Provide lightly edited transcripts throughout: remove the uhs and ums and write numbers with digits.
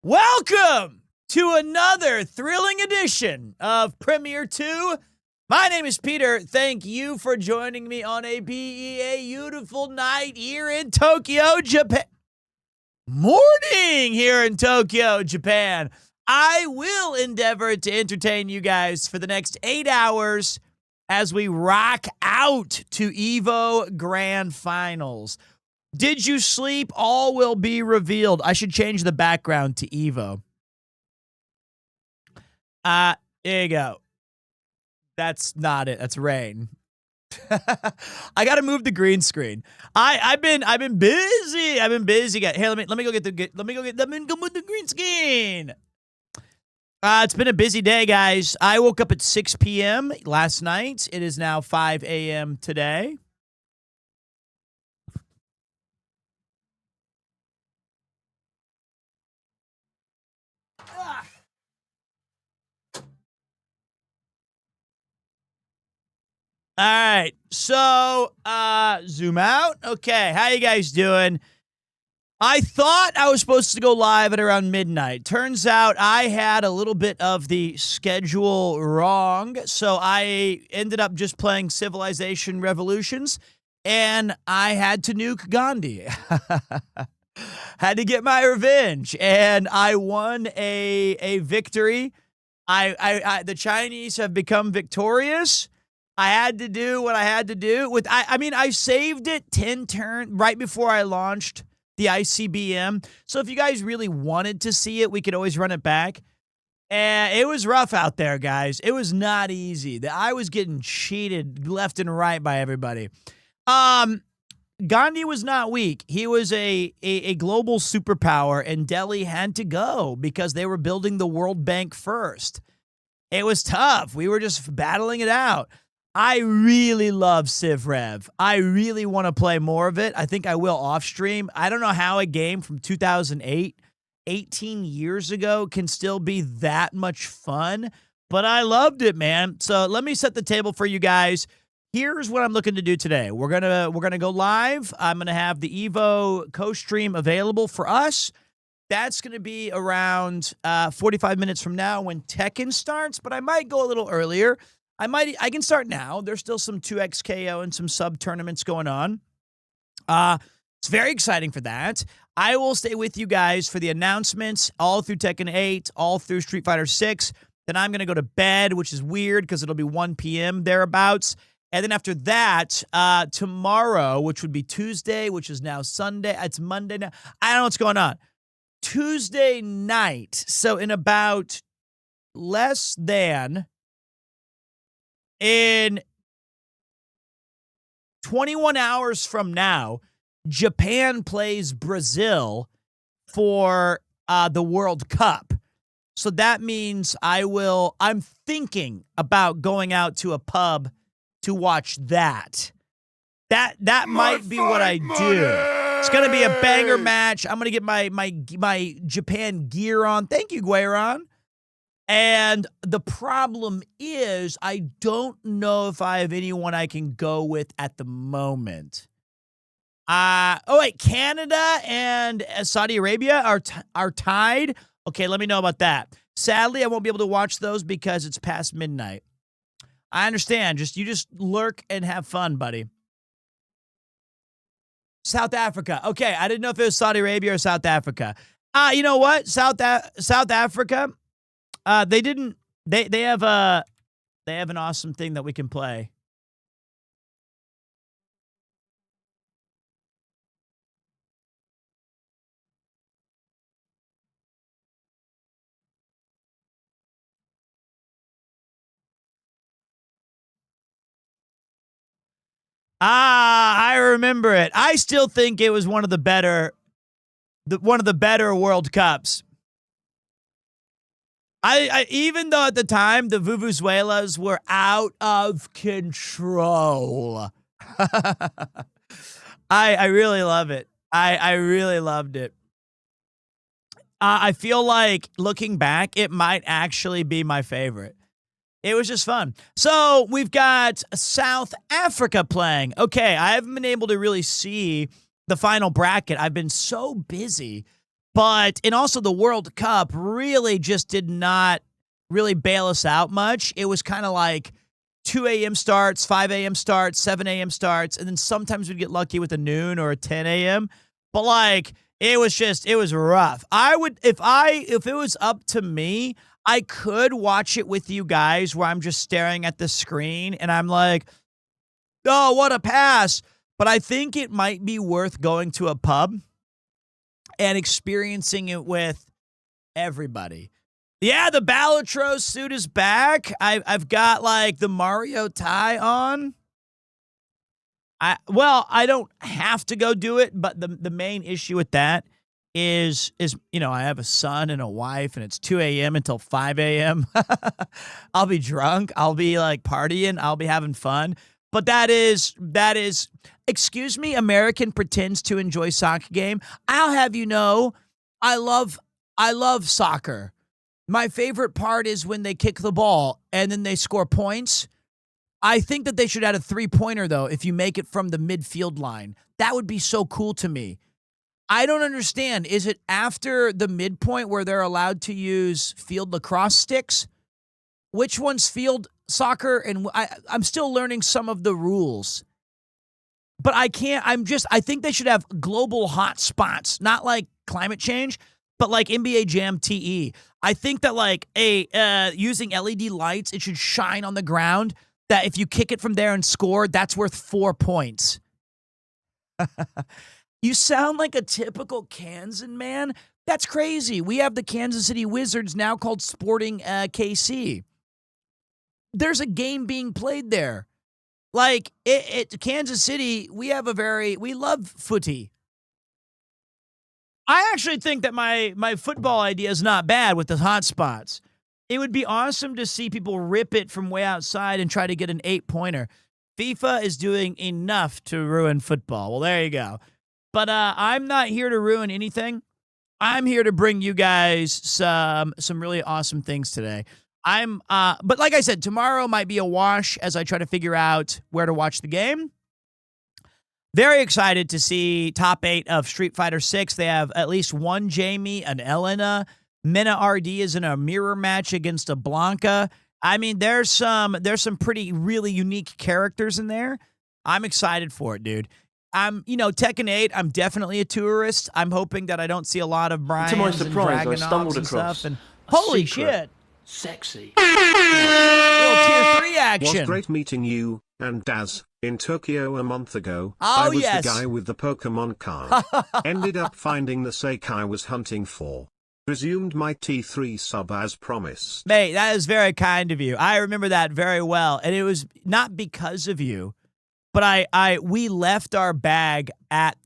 Welcome to another thrilling edition of Premiere 2. My name is Peter. Thank you for joining me on a beautiful night here in Tokyo, Japan. Morning here in Tokyo, Japan. I will endeavor to entertain you guys for the next 8 hours as we rock out to Evo Grand Finals. Did you sleep? All will be revealed. I should change the background to Evo. There you go. That's not it. That's rain. I gotta move the green screen. I've been busy. I've been busy. Here, let me go move the green screen. It's been a busy day, guys. I woke up at 6 p.m. last night. It is now 5 a.m. today. All right, so zoom out. Okay, how you guys doing? I thought I was supposed to go live at around midnight. Turns out I had a little bit of the schedule wrong, so I ended up just playing Civilization Revolutions, and I had to nuke Gandhi. Had to get my revenge, and I won a victory. The Chinese have become victorious. I had to do what I had to do. I saved it 10 turns right before I launched the ICBM. So if you guys really wanted to see it, we could always run it back. And it was rough out there, guys. It was not easy. I was getting cheated left and right by everybody. Gandhi was not weak. He was a global superpower, and Delhi had to go because they were building the World Bank first. It was tough. We were just battling it out. I really love Civ Rev. I really want to play more of it. I think I will off stream. I don't know how a game from 2008, 18 years ago, can still be that much fun, but I loved it, man. So let me set the table for you guys. Here's what I'm looking to do today. We're gonna go live. I'm gonna have the Evo co-stream available for us. That's gonna be around 45 minutes from now when Tekken starts, but I might go a little earlier. I can start now. There's still some 2XKO and some sub tournaments going on. It's very exciting for that. I will stay with you guys for the announcements all through Tekken 8, all through Street Fighter 6. Then I'm going to go to bed, which is weird because it'll be 1 p.m. thereabouts. And then after that, tomorrow, which would be Tuesday, which is now Sunday. It's Monday now. I don't know what's going on. Tuesday night. So in about less than... In 21 hours from now, Japan plays Brazil for the World Cup. So that means I'm thinking about going out to a pub to watch that. That might be what I do. It's going to be a banger match. I'm going to get my Japan gear on. Thank you, Guayron. And the problem is I don't know if I have anyone I can go with at the moment. Canada and Saudi Arabia are tied. Okay, let me know about that. Sadly, I won't be able to watch those because it's past midnight. I understand. You just lurk and have fun, buddy. South Africa. Okay, I didn't know if it was Saudi Arabia or South Africa. You know what? South Africa. They have an awesome thing that we can play. I remember it. I still think it was one of the better World Cups. I even though at the time the Vuvuzelas were out of control. I really love it. I really loved it. I feel like looking back, it might actually be my favorite. It was just fun. So we've got South Africa playing. Okay, I haven't been able to really see the final bracket. I've been so busy and also the World Cup really just did not really bail us out much. It was kind of like 2 a.m. starts, 5 a.m. starts, 7 a.m. starts, and then sometimes we'd get lucky with a noon or a 10 a.m. But like it was rough. I would if it was up to me, I could watch it with you guys where I'm just staring at the screen and I'm like, "Oh, what a pass." But I think it might be worth going to a pub and experiencing it with everybody. Yeah, the Balatros suit is back. I've got like the Mario tie on. I don't have to go do it, but the main issue with that is I have a son and a wife, and it's 2 a.m. until 5 a.m. I'll be drunk. I'll be like partying. I'll be having fun. But that is, excuse me, American pretends to enjoy soccer game. I'll have you know, I love soccer. My favorite part is when they kick the ball and then they score points. I think that they should add a 3-pointer, though, if you make it from the midfield line. That would be so cool to me. I don't understand. Is it after the midpoint where they're allowed to use field lacrosse sticks? Which one's field soccer? And I'm still learning some of the rules. But I think they should have global hot spots, not like climate change, but like NBA Jam TE. I think that like using LED lights, it should shine on the ground, that if you kick it from there and score, that's worth 4 points. You sound like a typical Kansan man. That's crazy. We have the Kansas City Wizards now called Sporting KC. There's a game being played there. Like, Kansas City, we love footy. I actually think that my football idea is not bad with the hot spots. It would be awesome to see people rip it from way outside and try to get an 8-pointer. FIFA is doing enough to ruin football. Well, there you go. But I'm not here to ruin anything. I'm here to bring you guys some really awesome things today. But like I said, tomorrow might be a wash as I try to figure out where to watch the game. Very excited to see top 8 of Street Fighter 6. They have at least one Jamie, an Elena. Mena RD is in a mirror match against a Blanca. I mean, there's some pretty really unique characters in there. I'm excited for it, dude. Tekken 8, I'm definitely a tourist. I'm hoping that I don't see a lot of Brian's to my surprise, I stumbled and across stuff. And holy shit. Sexy. Little tier 3 action. Was great meeting you and Daz in Tokyo a month ago. Oh, I was yes. the guy with the Pokemon card. Ended up finding the Sake I was hunting for. Resumed my T3 sub as promised. Mate, that is very kind of you. I remember that very well. And it was not because of you, but we left our bag at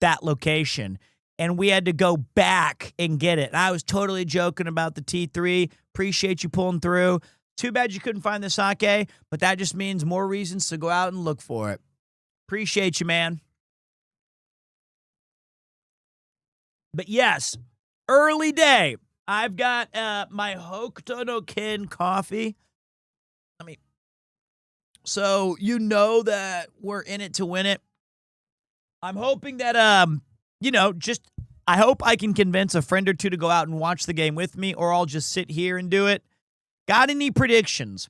that location and we had to go back and get it. And I was totally joking about the T3. Appreciate you pulling through. Too bad you couldn't find the sake, but that just means more reasons to go out and look for it. Appreciate you, man. But yes, early day. I've got my Hokuto no Ken coffee. So you know that we're in it to win it. I'm hoping that I hope I can convince a friend or two to go out and watch the game with me, or I'll just sit here and do it. Got any predictions?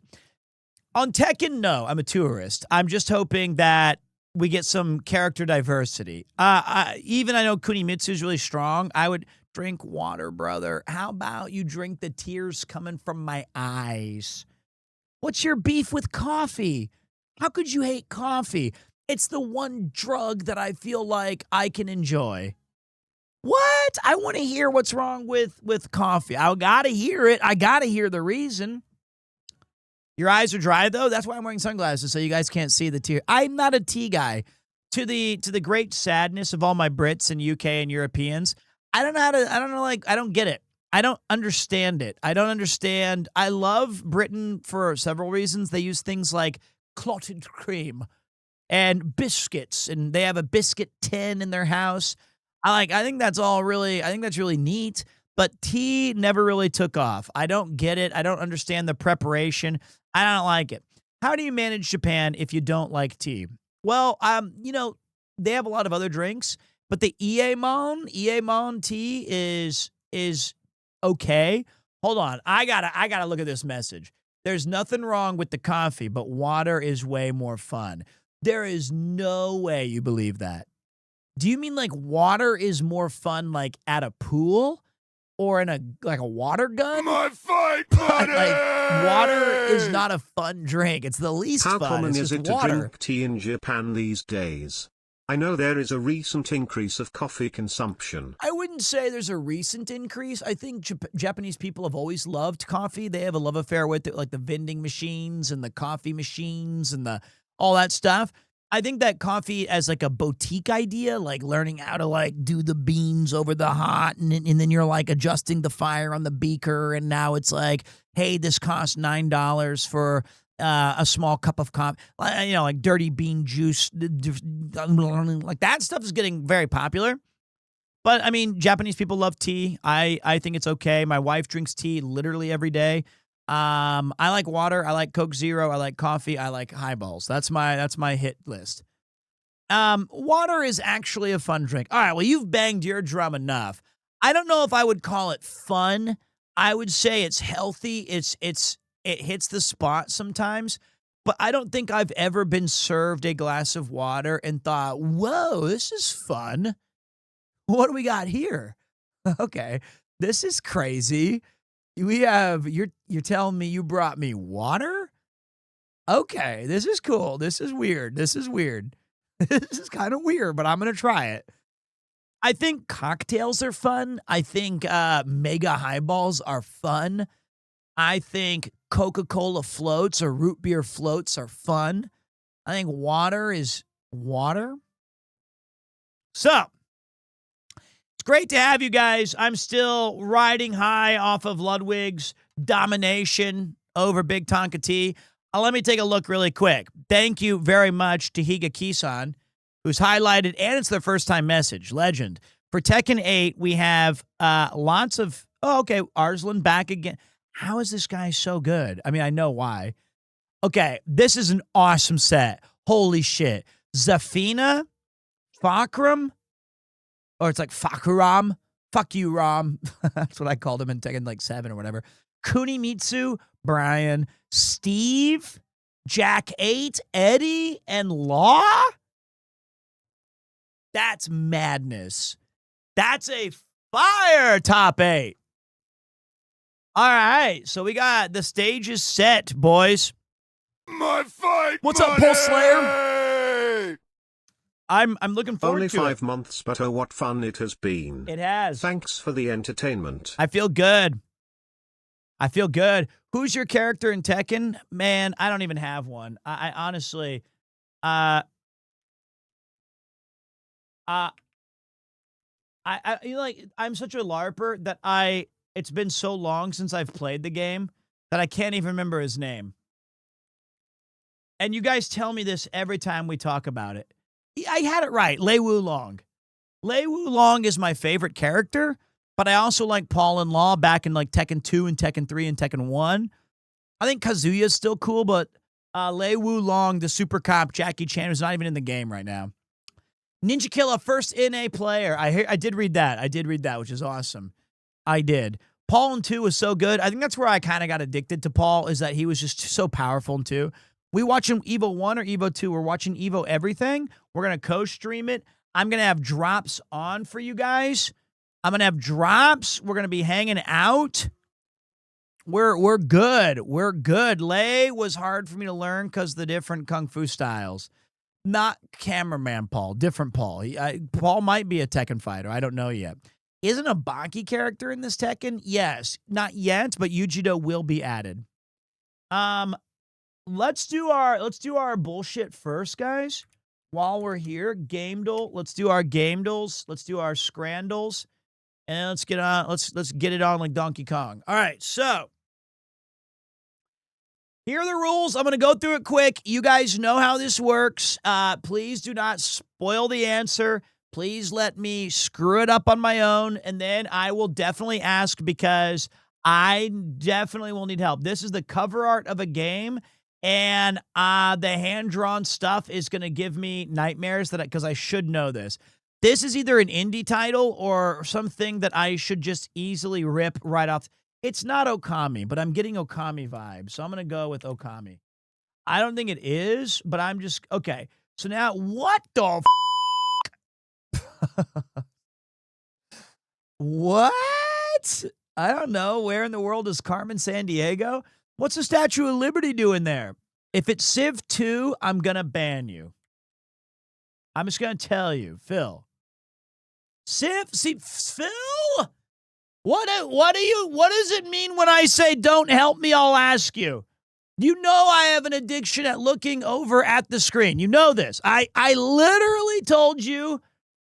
On Tekken, no, I'm a tourist. I'm just hoping that we get some character diversity. I know Kunimitsu is really strong. I would drink water, brother. How about you drink the tears coming from my eyes? What's your beef with coffee? How could you hate coffee? It's the one drug that I feel like I can enjoy. What? I want to hear what's wrong with coffee. I gotta hear it. I gotta hear the reason. Your eyes are dry though. That's why I'm wearing sunglasses so you guys can't see the tear. I'm not a tea guy. To the great sadness of all my Brits and UK and Europeans, I don't get it. I don't understand it. I don't understand. I love Britain for several reasons. They use things like clotted cream and biscuits, and they have a biscuit tin in their house. I think that's really neat, but tea never really took off. I don't get it. I don't understand the preparation. I don't like it. How do you manage Japan if you don't like tea? Well, they have a lot of other drinks, But the Iemon tea is okay. Hold on. I gotta look at this message. There's nothing wrong with the coffee, but water is way more fun. There is no way you believe that. Do you mean like water is more fun like at a pool or in a water gun? My fight buddy! Like water is not a fun drink. It's the least How fun. common It's is just it to water. drink tea in Japan these days? I know there is a recent increase of coffee consumption. I wouldn't say there's a recent increase. I think Japanese people have always loved coffee. They have a love affair with it, like the vending machines and the coffee machines and all that stuff. I think that coffee as like a boutique idea, like learning how to like do the beans over the hot and then you're like adjusting the fire on the beaker. And now it's like, hey, this costs $9 for a small cup of coffee, like dirty bean juice, like that stuff is getting very popular. But I mean, Japanese people love tea. I think it's okay. My wife drinks tea literally every day. I like water. I like Coke Zero. I like coffee. I like highballs. That's my hit list. Water is actually a fun drink. All right. Well, you've banged your drum enough. I don't know if I would call it fun. I would say it's healthy. It hits the spot sometimes, but I don't think I've ever been served a glass of water and thought, whoa, this is fun. What do we got here? Okay, this is crazy. You're telling me you brought me water? Okay, this is cool. This is weird. This is kind of weird, but I'm going to try it. I think cocktails are fun. I think mega highballs are fun. I think Coca-Cola floats or root beer floats are fun. I think water is water. So, it's great to have you guys. I'm still riding high off of Ludwig's domination over Big Tonka T. Let me take a look really quick. Thank you very much to Higa Kisan, who's highlighted, and it's their first-time message. Legend. For Tekken 8, we have lots of... Oh, okay, Arslan back again. How is this guy so good? I mean, I know why. Okay, this is an awesome set. Holy shit. Zafina, Fakram, or it's like Fakuram. Fuck you, Ram. That's what I called him in Tekken like 7 or whatever. Kunimitsu, Brian, Steve, Jack 8, Eddie, and Law? That's madness. That's a fire top 8. All right, so we got the stage is set, boys. My fight What's buddy! up, Pulse Slayer? I'm looking forward Only to it. 5 months, but oh, what fun it has been. It has. Thanks for the entertainment. I feel good. I feel good. Who's your character in Tekken? Man, I don't even have one. I honestly, I'm such a LARPer that it's been so long since I've played the game that I can't even remember his name. And you guys tell me this every time we talk about it. I had it right. Lei Wulong. Lei Wulong is my favorite character, but I also like Paul and Law back in like Tekken 2 and Tekken 3 and Tekken 1. I think Kazuya's still cool, but Lei Wulong, the super cop Jackie Chan, who's not even in the game right now. Ninja Killa, first NA player. I did read that. Which is awesome. I did. Paul in 2 was so good. I think that's where I kind of got addicted to Paul, is that he was just so powerful in 2. We watching Evo 1 or Evo 2. We're watching Evo everything. We're going to co-stream it. I'm going to have drops on for you guys. I'm going to have drops. We're going to be hanging out. We're good. We're good. Lei was hard for me to learn because the different kung fu styles. Not cameraman Paul, different Paul. Paul might be a Tekken fighter. I don't know yet. Isn't a Baki character in this Tekken? Yes. Not yet, but Yujido will be added. Let's do our bullshit first, guys. While we're here, Gamedle. Let's do our Gamedles. Let's do our Scrandles. And let's get on. Let's get it on like Donkey Kong. All right, so here are the rules. I'm going to go through it quick. You guys know how this works. Please do not spoil the answer. Please let me screw it up on my own, and then I will definitely ask because I definitely will need help. This is the cover art of a game, and the hand-drawn stuff is going to give me nightmares because I should know this. This is either an indie title or something that I should just easily rip right off. It's not Okami, but I'm getting Okami vibes, so I'm going to go with Okami. I don't think it is, but I'm just okay. So now, what the what? I don't know. Where in the world is Carmen Sandiego? What's the Statue of Liberty doing there? If it's Civ 2, I'm going to ban you. I'm just going to tell you, Phil. Phil? What does it mean when I say don't help me, I'll ask you? You know I have an addiction at looking over at the screen. You know this. I literally told you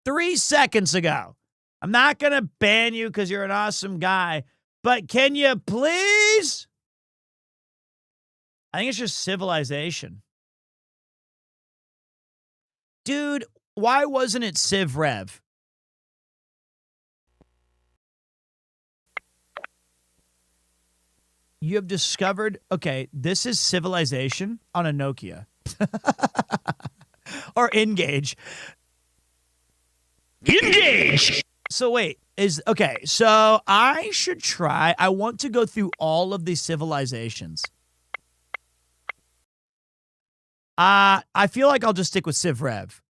3 seconds ago. I'm not going to ban you because you're an awesome guy, but can you please? I think it's just civilization. Dude, why wasn't it Civ Rev? You have discovered, okay, this is civilization on a Nokia. Or Engage. Engage! So wait, so I should try, I want to go through all of these civilizations. I feel like I'll just stick with Civ Rev.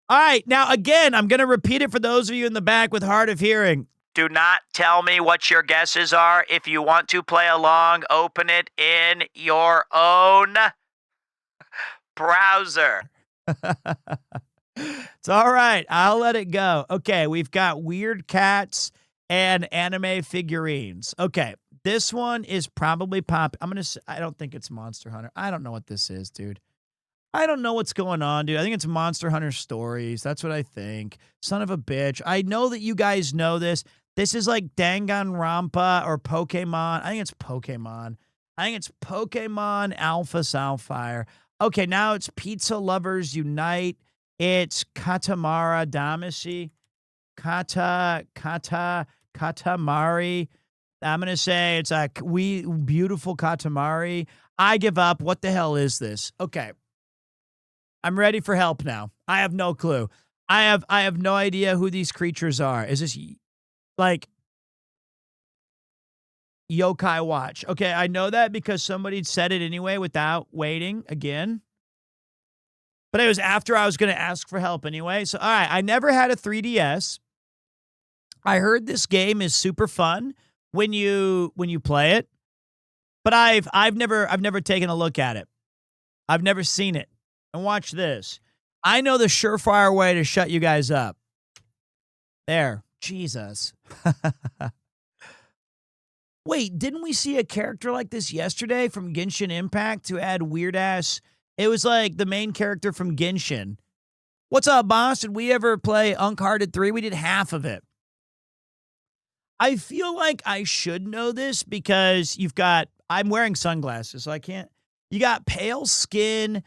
All right, now again, I'm going to repeat it for those of you in the back with hard of hearing. Do not tell me what your guesses are. If you want to play along, open it in your own browser. It's all right. I'll let it go. Okay, we've got weird cats and anime figurines. Okay, this one is probably pop. I don't think it's Monster Hunter. I don't know what this is, dude. I don't know what's going on, dude. I think it's Monster Hunter Stories. That's what I think. Son of a bitch. I know that you guys know this. This is like Danganronpa or Pokemon. I think it's Pokemon. I think it's Pokemon Alpha Sapphire. Okay, now it's Pizza Lovers Unite. It's Katamari Damacy. Katamari. I'm going to say it's a beautiful Katamari. I give up. What the hell is this? Okay. I'm ready for help now. I have no clue. I have no idea who these creatures are. Is this like Yokai Watch? Okay, I know that because somebody said it anyway without waiting again. But it was after I was going to ask for help anyway. So, all right, I never had a 3DS. I heard this game is super fun when you play it, but I've never taken a look at it. I've never seen it. And watch this. I know the surefire way to shut you guys up. There. Jesus. Wait, didn't we see a character like this yesterday from Genshin Impact who had weird ass? It was like the main character from Genshin. What's up, boss? Did we ever play Uncharted 3? We did half of it. I feel like I should know this because I'm wearing sunglasses, so I can't. You got pale skin.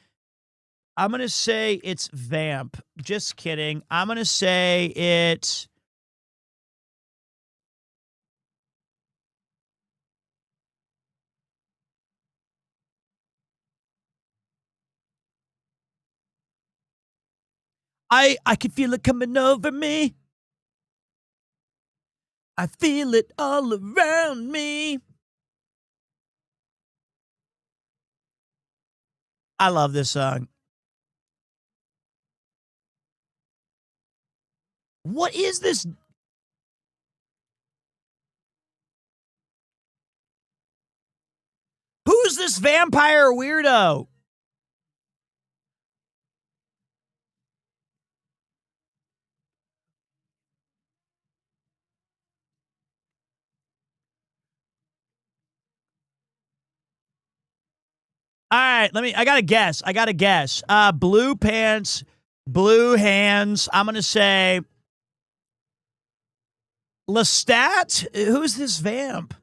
I'm going to say it's Vamp. Just kidding. I'm going to say it's... I can feel it coming over me. I feel it all around me. I love this song. What is this? Who's this vampire weirdo? All right, I got to guess. Blue pants, blue hands. I'm going to say Lestat. Who's this vamp?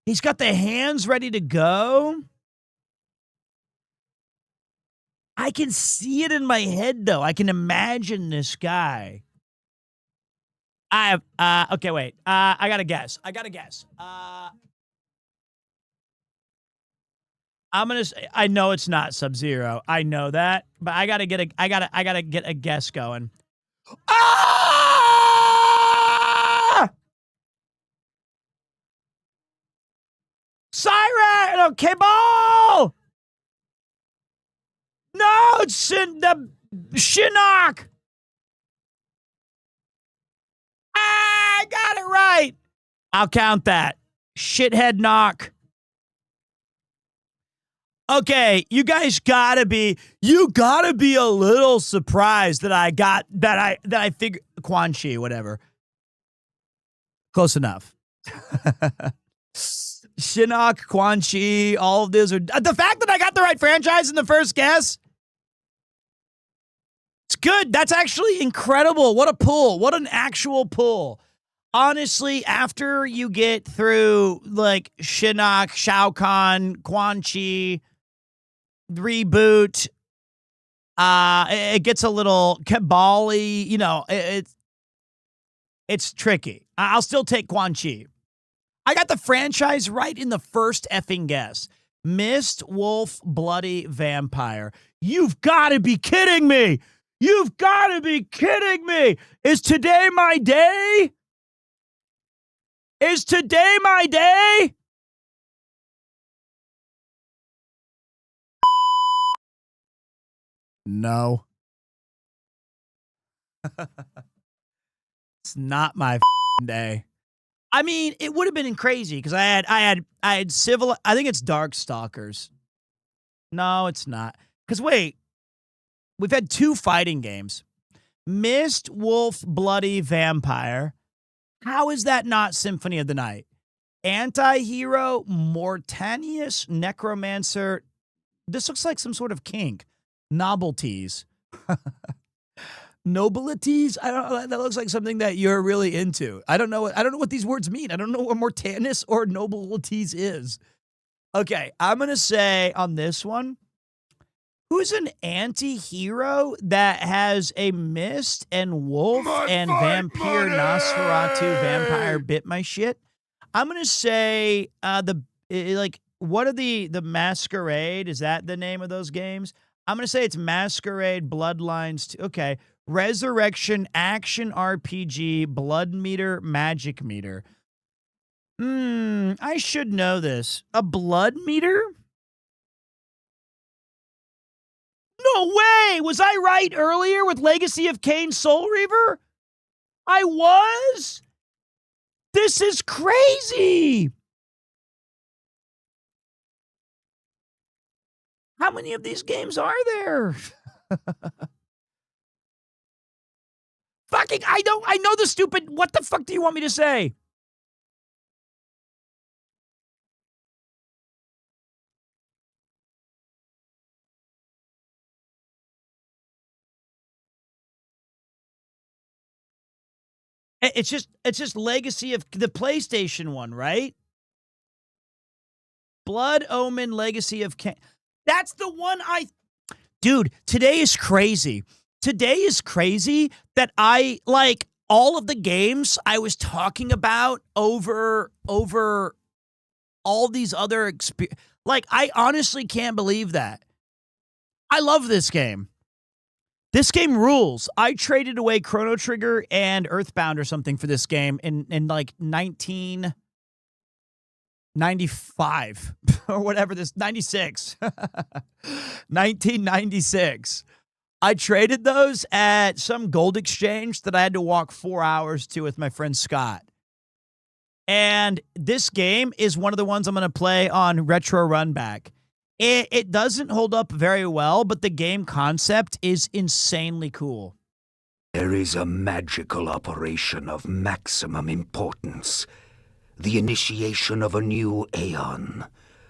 He's got the hands ready to go. I can see it in my head, though. I can imagine this guy. Okay, wait. I got to guess. I'm I'm gonna. I know it's not Sub-Zero. I know that, but I gotta get a guess going. Ah! Siren! Okay, ball! No, it's in the Shinnok! I got it right! I'll count that. Shithead knock. Okay, you gotta be a little surprised that I figured Quan Chi, whatever. Close enough. Shinnok, Quan Chi, all of these are the fact that I got the right franchise in the first guess. It's good. That's actually incredible. What a pull. What an actual pull. Honestly, after you get through like Shinnok, Shao Kahn, Quan Chi, reboot, it gets a little cabal-y, you know, it's tricky. I'll still take Quan Chi. I got the franchise right in the first effing guess. Mist, Wolf, Bloody Vampire. You've got to be kidding me. You've got to be kidding me. Is today my day? Is today my day? No. It's not my day. I mean, it would have been crazy because I had civil. I think it's Darkstalkers. No, it's not. Because wait, we've had 2 fighting games: Mist, Wolf, Bloody Vampire. How is that not Symphony of the Night? Anti-hero, Mortanius, Necromancer. This looks like some sort of kink. Novelties. Nobilities? I don't know. That looks like something that you're really into. I don't know what these words mean. I don't know what Mortanus or nobilities is. Okay, I'm going to say on this one, who's an anti-hero that has a Mist and Wolf and Vampire Nosferatu Vampire bit my shit? I'm going to say what are the Masquerade? Is that the name of those games? I'm going to say it's Masquerade Bloodlines 2. Okay. Resurrection, Action RPG, Blood Meter, Magic Meter. I should know this. A Blood Meter? No way! Was I right earlier with Legacy of Kain Soul Reaver? I was? This is crazy! How many of these games are there? Fucking, I know the stupid, what the fuck do you want me to say? It's just Legacy of the PlayStation one, right? Blood Omen Legacy of Kain. That's the one Dude, today is crazy. Today is crazy that I like all of the games I was talking about over all these other like I honestly can't believe that. I love this game. This game rules. I traded away Chrono Trigger and Earthbound or something for this game in like 1995 or whatever 96. 1996. I traded those at some gold exchange that I had to walk 4 hours to with my friend Scott. And this game is one of the ones I'm going to play on Retro Runback. It doesn't hold up very well, but the game concept is insanely cool. There is a magical operation of maximum importance. The initiation of a new aeon.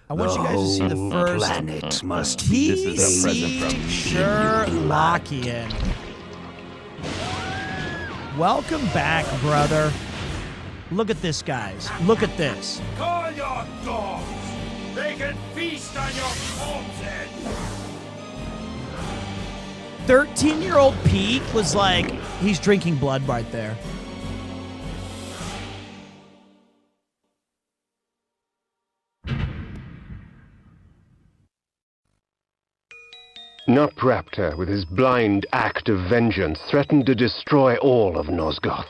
I want you guys to see the first planet must TC Sherlockian. Welcome back, brother. Look at this, guys. Look at this. Call your dogs. They can feast on your corpses. 13-year-old Pete was like, he's drinking blood right there. Nupraptor, with his blind act of vengeance, threatened to destroy all of Nosgoth.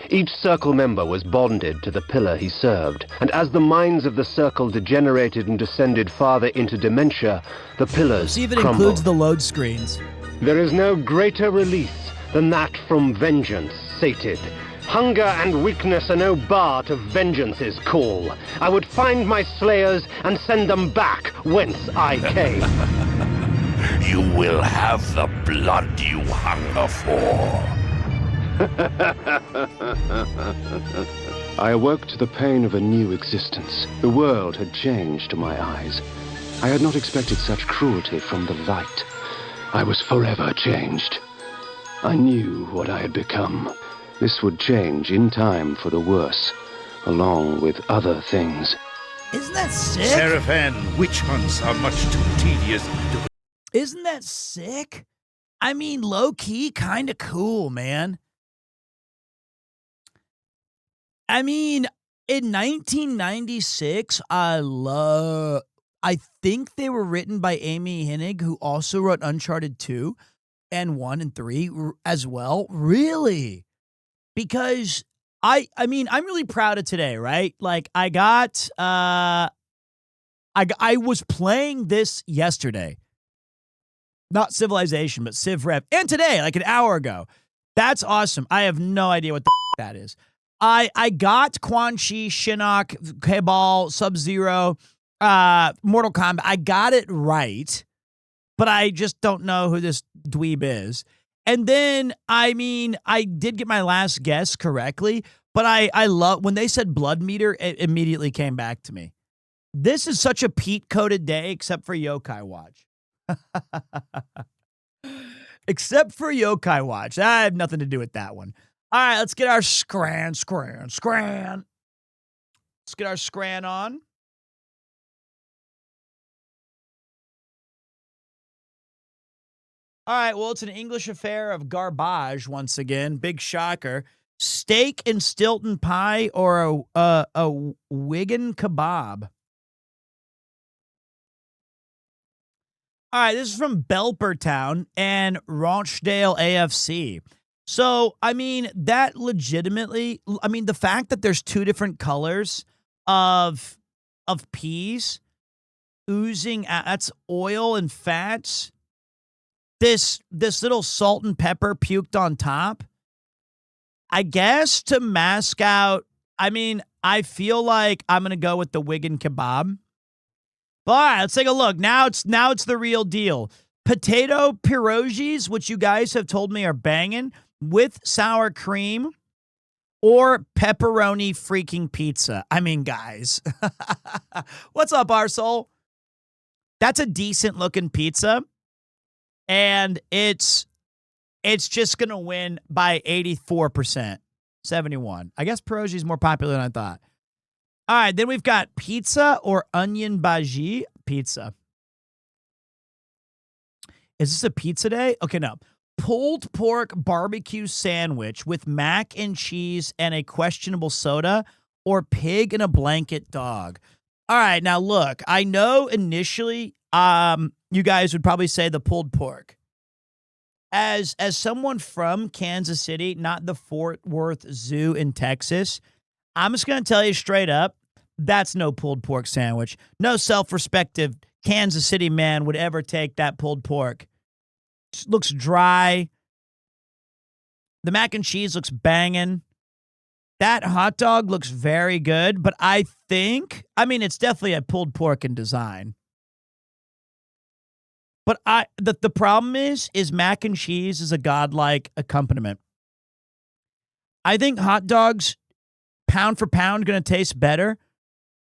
Each Circle member was bonded to the pillar he served, and as the minds of the Circle degenerated and descended farther into dementia, the pillars See if it crumbled. includes the load screens. There is no greater release than that from vengeance sated. Hunger and weakness are no bar to vengeance's call. I would find my slayers and send them back whence I came. You will have the blood you hunger for. I awoke to the pain of a new existence. The world had changed to my eyes. I had not expected such cruelty from the light. I was forever changed. I knew what I had become. This would change in time for the worse, along with other things. Isn't that sick? Seraphan witch hunts are much too tedious to... Isn't that sick? I mean, low-key, kind of cool, man. I mean, in 1996, I think they were written by Amy Hennig, who also wrote Uncharted 2 and 1 and 3 as well. Really? Because I mean, I'm really proud of today, right? Like I was playing this yesterday. Not Civilization, but Civ Rev. And today, like an hour ago. That's awesome. I have no idea what the that is. I got Quan Chi, Shinnok, Cabal, Sub-Zero, Mortal Kombat. I got it right, but I just don't know who this dweeb is. And then, I mean, I did get my last guess correctly, but I love, when they said Blood Meter, it immediately came back to me. This is such a Pete-coded day, except for Yokai Watch. Except for Yokai Watch. I have nothing to do with that one. All right, let's get our scran. Let's get our scran on. All right, well, it's an English affair of garbage once again. Big shocker. Steak and Stilton pie or a Wigan kebab. All right, this is from Belpertown and Rochdale AFC. So, I mean, that legitimately, I mean, the fact that there's two different colors of peas oozing, that's oil and fats. This little salt and pepper puked on top. I guess to mask out, I mean, I feel like I'm going to go with the Wigan kebab. But all right, let's take a look. Now it's the real deal. Potato pierogies, which you guys have told me are banging, with sour cream, or pepperoni freaking pizza. I mean, guys. What's up, Arsehole? That's a decent looking pizza. And it's just going to win by 84%. 71. I guess pierogi is more popular than I thought. All right, then we've got pizza or onion bhaji pizza. Is this a pizza day? Okay, no. Pulled pork barbecue sandwich with mac and cheese and a questionable soda, or pig in a blanket dog. All right, now look, I know initially you guys would probably say the pulled pork. As someone from Kansas City, not the Fort Worth Zoo in Texas, I'm just going to tell you straight up, that's no pulled pork sandwich. No self-respective Kansas City man would ever take that pulled pork. It looks dry. The mac and cheese looks banging. That hot dog looks very good, but I mean, it's definitely a pulled pork in design. But the problem is mac and cheese is a godlike accompaniment. I think hot dogs, pound for pound, going to taste better.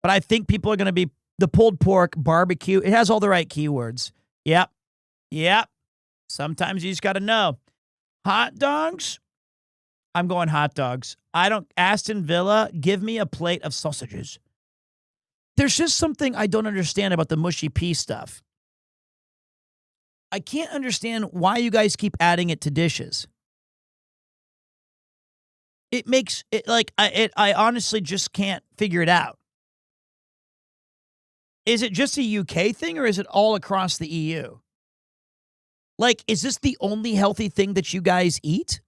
But I think people are going to be the pulled pork barbecue. It has all the right keywords. Yep. Sometimes you just got to know. Hot dogs, I'm going hot dogs. Aston Villa, give me a plate of sausages. There's just something I don't understand about the mushy pea stuff. I can't understand why you guys keep adding it to dishes. It makes it like I honestly just can't figure it out. Is it just a UK thing or is it all across the EU? Like, is this the only healthy thing that you guys eat?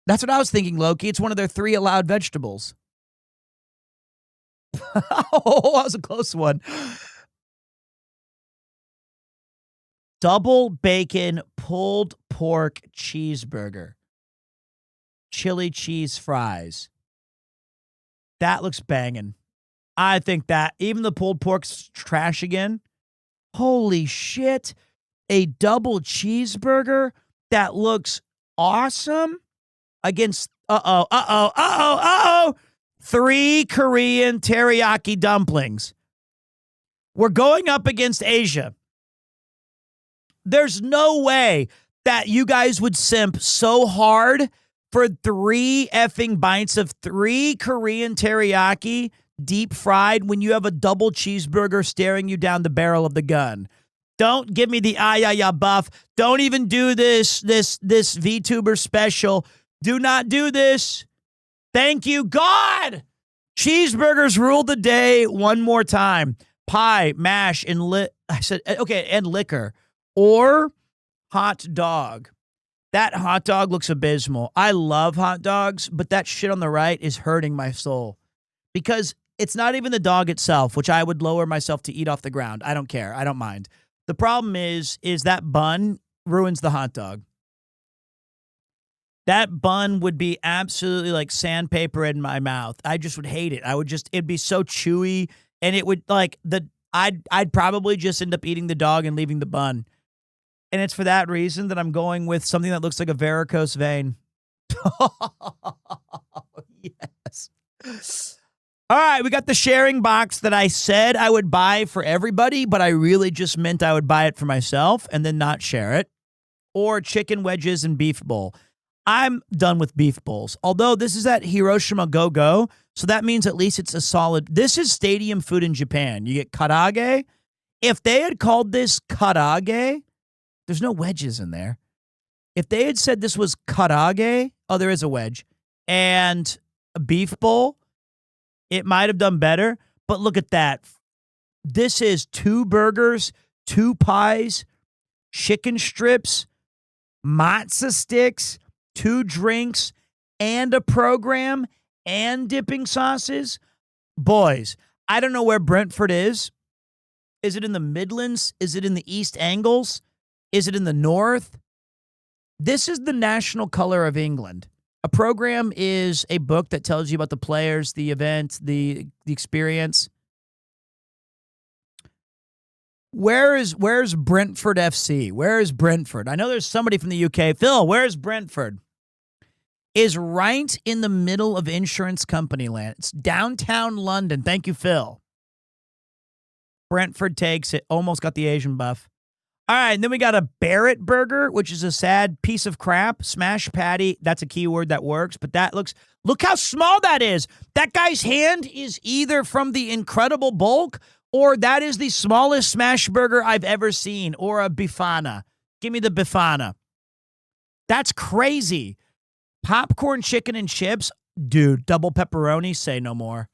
That's what I was thinking, Loki. It's one of their 3 allowed vegetables. Oh, that was a close one. Double bacon pulled pork cheeseburger. Chili cheese fries. That looks banging. I think that even the pulled pork's trash again. Holy shit. A double cheeseburger that looks awesome against 3 Korean teriyaki dumplings. We're going up against Asia. There's no way that you guys would simp so hard for 3 effing bites of 3 Korean teriyaki deep fried when you have a double cheeseburger staring you down the barrel of the gun. Don't give me the buff. Don't even do this VTuber special. Do not do this. Thank you, God. Cheeseburgers rule the day one more time. Pie, mash, and and liquor. Or hot dog. That hot dog looks abysmal. I love hot dogs, but that shit on the right is hurting my soul. Because it's not even the dog itself, which I would lower myself to eat off the ground. I don't care. I don't mind. The problem is that bun ruins the hot dog. That bun would be absolutely like sandpaper in my mouth. I just would hate it. It'd be so chewy, and it would I'd probably just end up eating the dog and leaving the bun. And it's for that reason that I'm going with something that looks like a varicose vein. Yes. All right, we got the sharing box that I said I would buy for everybody, but I really just meant I would buy it for myself and then not share it. Or chicken wedges and beef bowl. I'm done with beef bowls. Although this is at Hiroshima Go-Go, so that means at least it's a solid. This is stadium food in Japan. You get karage. If they had called this karage, there's no wedges in there. If they had said this was karage, oh, there is a wedge, and a beef bowl, it might have done better, but look at that. This is 2 burgers, 2 pies, chicken strips, matzo sticks, 2 drinks, and a program, and dipping sauces. Boys, I don't know where Brentford is. Is it in the Midlands? Is it in the East Angles? Is it in the North? This is the national color of England. A program is a book that tells you about the players, the event, the experience. Where's Brentford FC? Where is Brentford? I know there's somebody from the UK. Phil, where's Brentford? Is right in the middle of insurance company land. It's downtown London. Thank you, Phil. Brentford takes it. Almost got the Asian buff. All right, and then we got a Barrett burger, which is a sad piece of crap. Smash patty, that's a keyword that works, but look how small that is. That guy's hand is either from the incredible bulk or that is the smallest smash burger I've ever seen, or a Bifana. Give me the Bifana. That's crazy. Popcorn chicken and chips, dude, double pepperoni, say no more.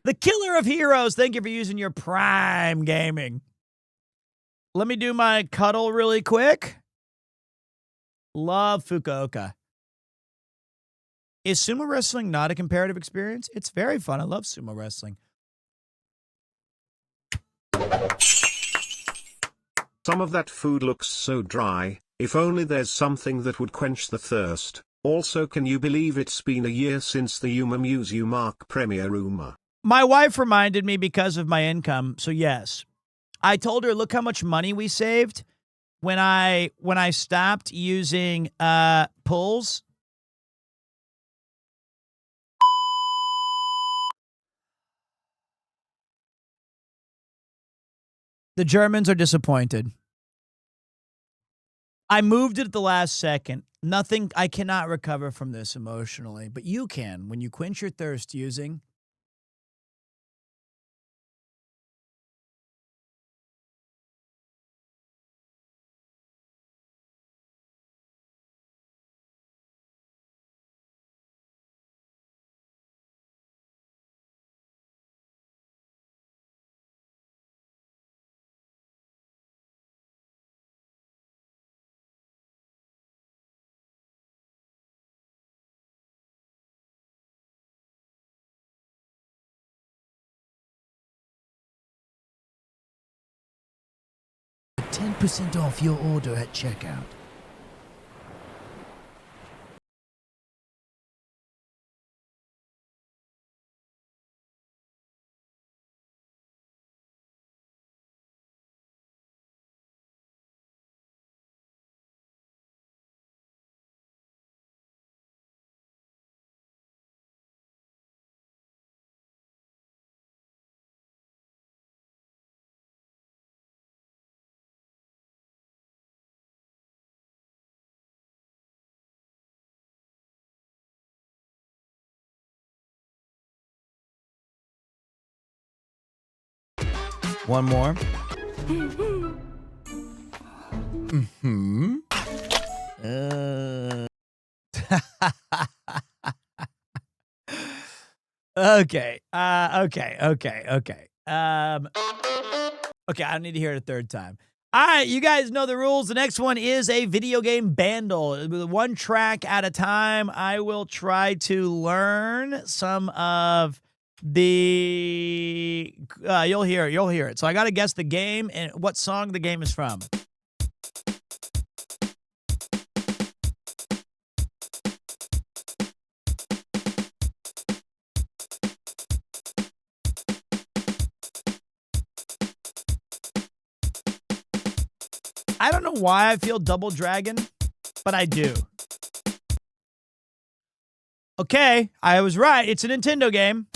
The Killer of Heroes, thank you for using your Prime Gaming. Let me do my cuddle really quick. Love Fukuoka. Is sumo wrestling not a comparative experience? It's very fun. I love sumo wrestling. Some of that food looks so dry, if only there's something that would quench the thirst. Also, can you believe it's been a year since the Yuma Muse Mark premiere Uma? My wife reminded me because of my income, so yes. I told her, look how much money we saved when I stopped using pulls. The Germans are disappointed. I moved it at the last second. Nothing, I cannot recover from this emotionally, but you can when you quench your thirst using $10% off your order at checkout. One more. Okay. Okay. Okay, I don't need to hear it a third time. All right, you guys know the rules. The next one is a video game bandle. One track at a time. I will try to learn some of the you'll hear it. So I got to guess the game and what song the game is from. I don't know why I feel Double Dragon, but I do. Okay, I was right. It's a Nintendo game.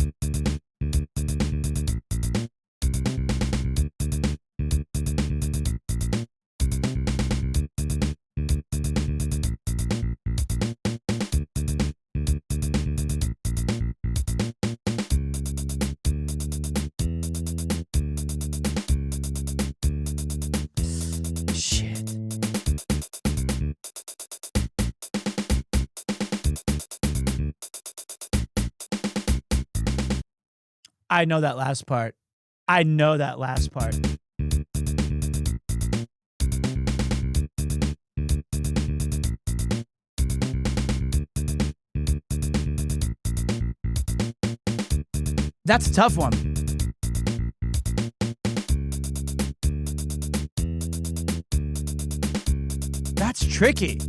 I know that last part. I know that last part. That's a tough one. That's tricky.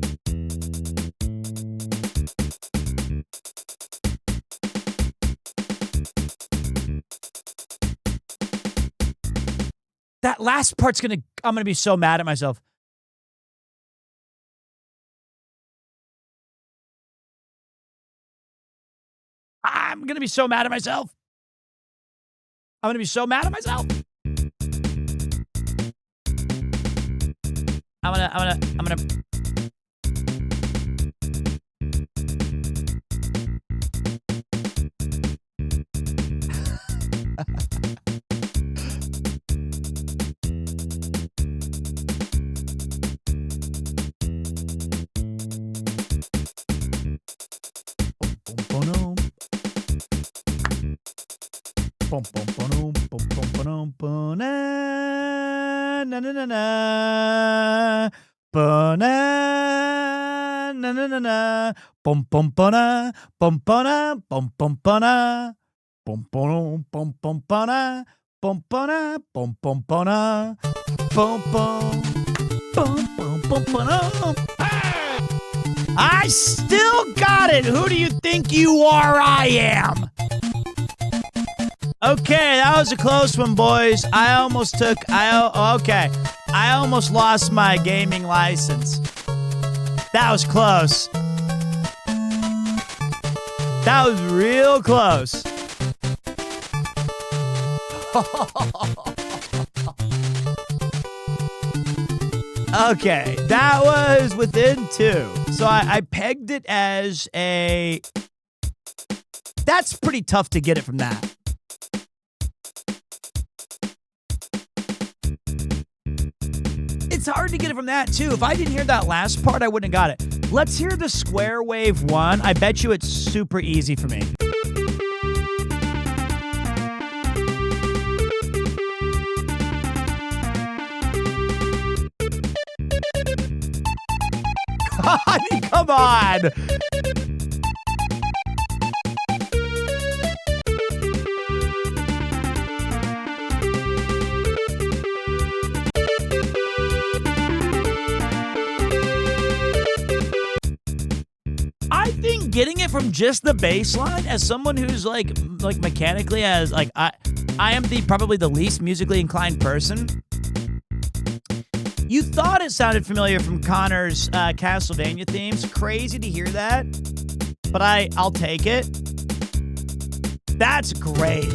That last part's I'm gonna be so mad at myself. I'm gonna be so mad at myself. I'm gonna be so mad at myself. I'm gonna. Bum bum ba-dum, bum bum ba-dum, ba-na, na na na na. Ba-na, na na na na. Bum bum ba-na, bum ba-na, bum bum ba-na. Bum bum bum bum ba-na, bum ba-na, bum bum ba-na. Bum bum bum bum bum ba-na. I still got it. Who do you think you are? I am. Okay, that was a close one, boys. I almost lost my gaming license. That was close. That was real close. Okay, that was within 2. So I pegged it as a... That's pretty tough to get it from that. It's hard to get it from that, too. If I didn't hear that last part, I wouldn't have got it. Let's hear the square wave one. I bet you it's super easy for me. I mean, come on. I think getting it from just the bass line, as someone who's like mechanically, as like I am probably the least musically inclined person. You thought it sounded familiar from Connor's Castlevania themes. Crazy to hear that, but I'll take it. That's great.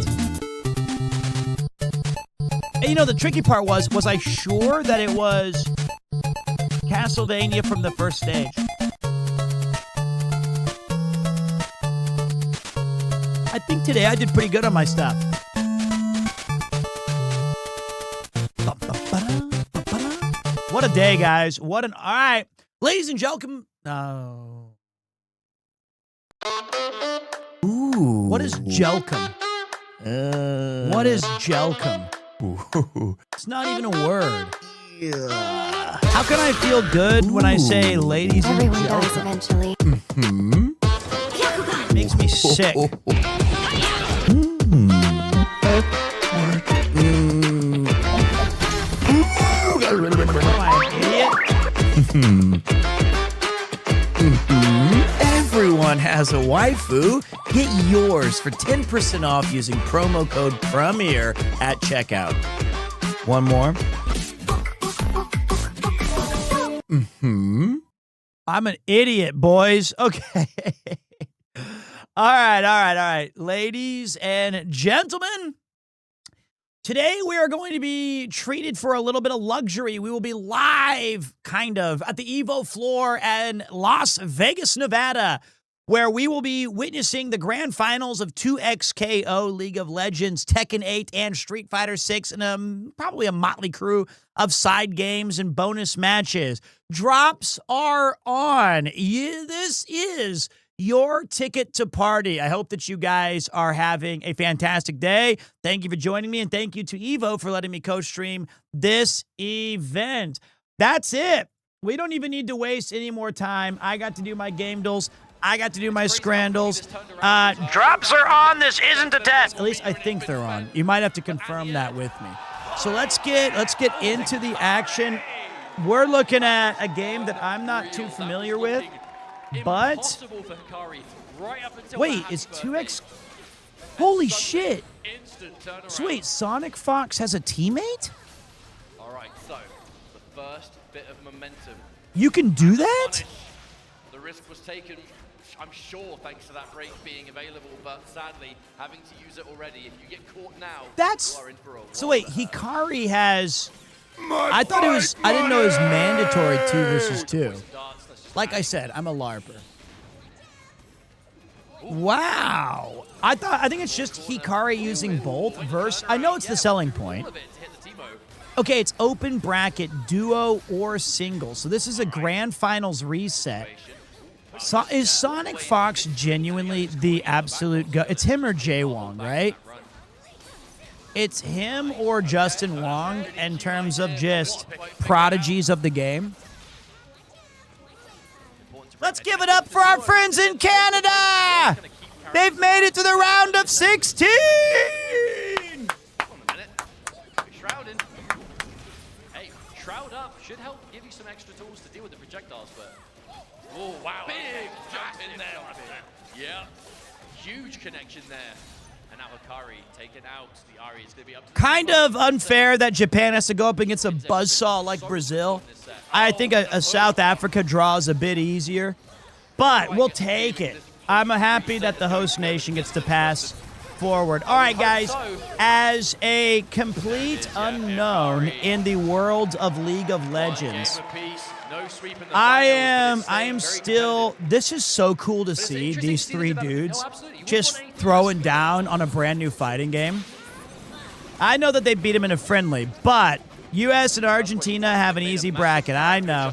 And you know, the tricky part was I sure that it was Castlevania from the first stage? I think today I did pretty good on my stuff. What a day, guys. All right. Ladies and gentlemen. Oh. Ooh. What is Jelcum? What is Jelcum? It's not even a word. Yeah. How can I feel good when I say ladies and Everyone dies Jelcum? eventually. Makes me sick. Everyone has a waifu. Get yours for 10% off using promo code PREMIER at checkout. One more. I'm an idiot, boys. Okay. All right. Ladies and gentlemen, today we are going to be treated for a little bit of luxury. We will be live, kind of, at the Evo floor in Las Vegas, Nevada, where we will be witnessing the grand finals of 2XKO, League of Legends, Tekken 8, and Street Fighter 6, and probably a motley crew of side games and bonus matches. Drops are on. Yeah, this is your ticket to party. I hope that you guys are having a fantastic day. Thank you for joining me, and thank you to Evo for letting me co-stream this event. That's it. We don't even need to waste any more time. I got to do my game duels. I got to do my scrandles. Drops are on. This isn't a test. At least I think they're on. You might have to confirm that with me. So let's get into the action. We're looking at a game that I'm not too familiar with. But wait, is 2X? Holy shit! So wait, Sonic Fox has a teammate? All right, so the first bit of momentum. You can do that? The risk was taken, I'm sure, thanks to that break being available, but sadly, having to use it already. If you get caught now, you are in for a so wait, Hikari has. I thought it was. I didn't know it was mandatory 2 versus 2. Like I said, I'm a LARPer. Wow. I think it's just Hikari using both verse. I know it's the selling point. Okay, it's open bracket, duo or single. So this is a grand finals reset. So is Sonic Fox genuinely the absolute go? It's him or Jaywong, right? it's him or Justin Wong in terms of just prodigies of the game. Let's give it up for our friends in Canada! They've made it to the round of 16! Shrouding. Hey, shroud up should help give you some extra tools to deal with the projectiles, but... Oh, wow. Big jump in there. Yeah. Huge connection there. And now Hikari taken out. The Ari is going to be up to Kind of unfair that Japan has to go up against a buzzsaw like Brazil. I think a South Africa draw is a bit easier, but we'll take it. I'm happy that the host nation gets to pass forward. All right, guys, as a complete unknown in the world of League of Legends, I am still, this is so cool to see these three dudes just throwing down on a brand new fighting game. I know that they beat him in a friendly, but U.S. and Argentina have an easy bracket. I know.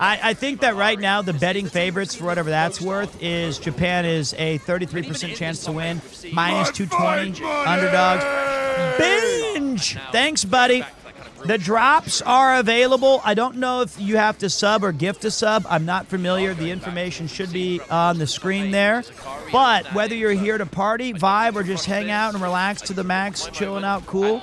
I think that right now the betting favorites, for whatever that's worth, is Japan is a 33% chance to win, minus 220, underdogs. Binge! Thanks, buddy. The drops are available. I don't know if you have to sub or gift a sub. I'm not familiar. The information should be on the screen there. But whether you're here to party, vibe, or just hang out and relax to the max, chilling out cool,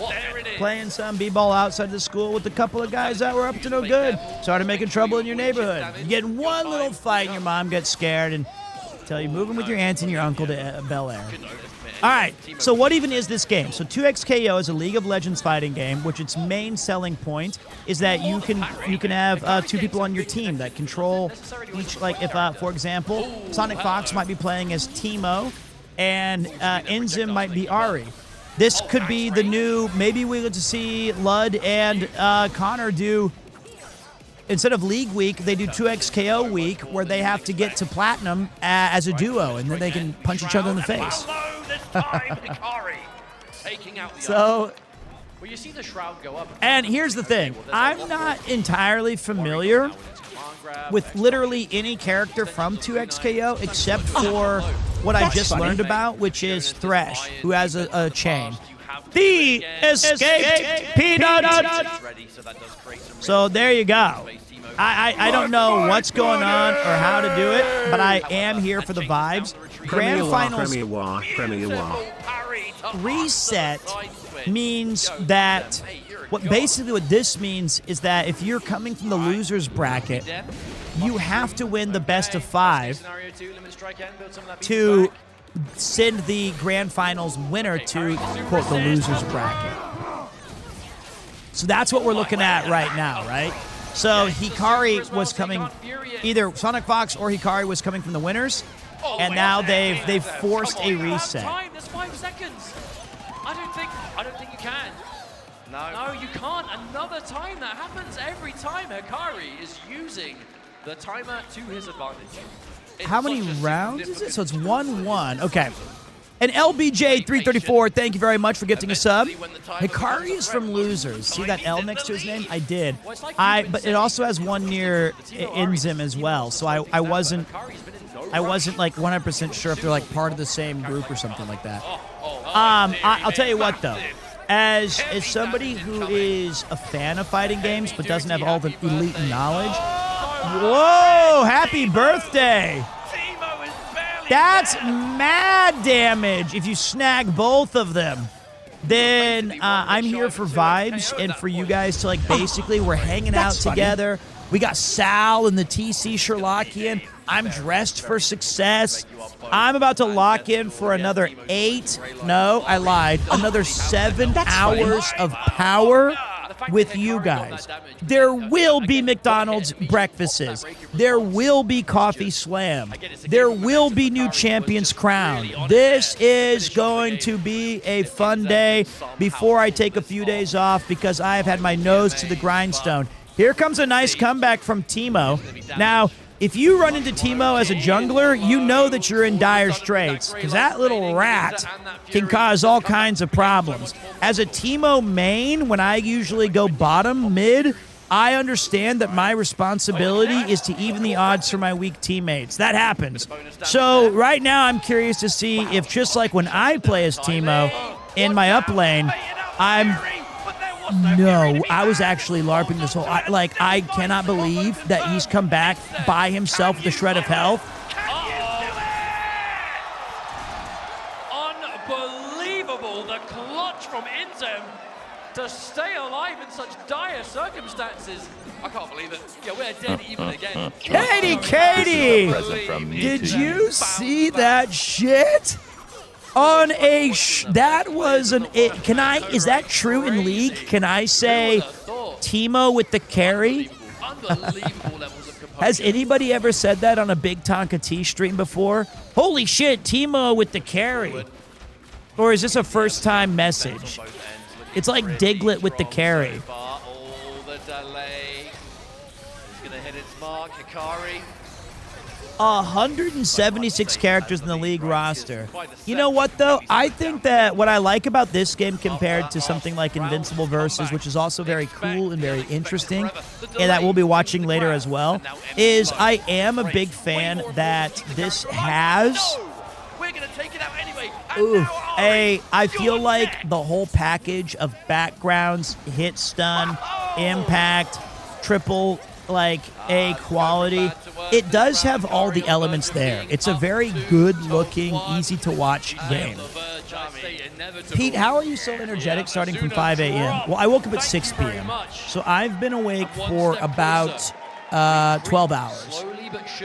playing some b-ball outside the school with a couple of guys that were up to no good, started making trouble in your neighborhood. You get in one little fight and your mom gets scared and tell you moving with your aunt and your uncle to Bel Air. All right, so what even is this game? So 2XKO is a League of Legends fighting game, which its main selling point is that you can have two people on your team that control each. Like if, for example, Sonic Fox might be playing as Teemo, and Enzim might be Ari. This could be the new. Maybe we get to see Lud and Connor do. Instead of League Week, they do 2XKO Week, where they have to get to Platinum as a duo, and then they can punch each other in the face. So, well, you see the shroud go up. And here's the thing. I'm not entirely familiar with literally any character from 2XKO except for what I just learned about, which is Thresh, who has a chain. The escaped peanut. So there you go. I don't know what's going on or how to do it, but I am here for the vibes. Grand Finals reset means that what this means is that if you're coming from the losers bracket, you have to win the best of 5 to send the Grand Finals winner to, quote, the losers bracket. So that's what we're looking at right now, right? So Hikari was coming, either Sonic Fox or Hikari was coming from the winners, and now they've forced a reset. There's 5 seconds. I don't think you can. No, you can't. Another time. That happens every time Hikari is using the timer to his advantage. How many rounds is it? So it's 1-1. Okay. And LBJ334, thank you very much for gifting a sub. Hikari is from Losers. See that L next to his name? I did. But it also has one near Enzim as well. So I wasn't like 100% sure if they're like part of the same group or something like that. I'll tell you what though. As somebody who is a fan of fighting games but doesn't have all the elite knowledge. Whoa! Happy birthday! That's mad damage if you snag both of them. Then I'm here for vibes and for you guys to like basically we're hanging out together. We got Sal and the TC Sherlockian. I'm dressed for success. I'm about to lock in for another 8. No, I lied. Another 7 hours of power with you guys. There will be McDonald's breakfasts. There will be coffee slam. There will be new champions crowned. This is going to be a fun day before I take a few days off because I have had my nose to the grindstone. Here comes a nice comeback from Teemo. Now, if you run into Teemo as a jungler, you know that you're in dire straits because that little rat can cause all kinds of problems. As a Teemo main, when I usually go bottom, mid, I understand that my responsibility is to even the odds for my weak teammates. That happens. So right now I'm curious to see if just like when I play as Teemo in my up lane, No, I was actually LARPing this whole... I cannot believe that he's come back by himself with a shred of health. Unbelievable, the clutch from Inzem to stay alive in such dire circumstances. I can't believe it. Yeah, we're dead even again. Katie! Did you see that shit? On a that was an is that true in League? Can I say Teemo with the carry? Has anybody ever said that on a Big Tonka T stream before? Holy shit, Teemo with the carry. Or is this a first time message? It's like Diglett with the carry. All the delay. He's gonna hit its mark, Hikari. 176 characters in the league roster. You know what, though? I think that what I like about this game compared to something like Invincible Versus, which is also very cool and very interesting, and that we'll be watching later as well, is I am a big fan that this has... I feel like the whole package of backgrounds, hit stun, impact, triple... A quality. It does have all the elements there. It's a very good-looking, easy-to-watch game. Pete, how are you so energetic starting from 5 a.m.? Well, I woke up at 6 p.m., so I've been awake for about 12 hours.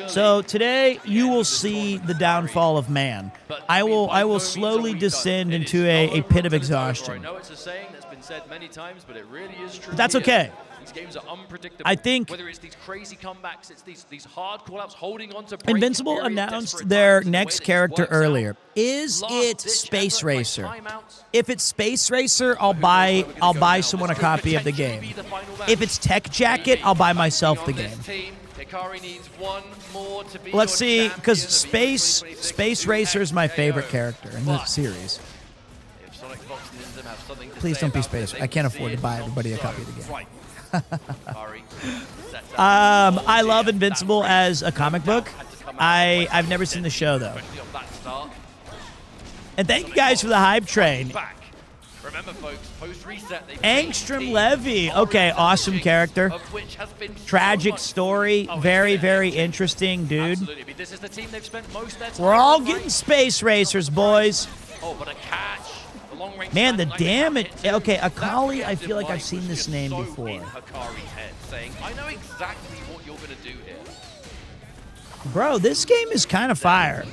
So today, you will see the downfall of man. I will slowly descend into a pit of exhaustion. But that's okay. Games are unpredictable. I think whether it's these crazy comebacks, it's these hard call-outs, holding on to Invincible announced their next character earlier. Is it Space Racer? If it's Space Racer, I'll buy someone a copy of the game. If it's Tech Jacket, I'll buy myself the game. Let's see, because Space Racer is my favorite character in this series. Please don't be Space. I can't afford to buy everybody a copy of the game. I love Invincible as a comic book. I've never seen the show, though. And thank you guys for the hype train. Angstrom Levy. Okay, awesome character. Tragic story. Very, very interesting, dude. We're all getting Space Racers, boys. Oh, but a catch. Man, the damage. Okay, Akali, I feel like I've seen this name before. I know exactly what you're going to do here. Bro, this game is kind of fire.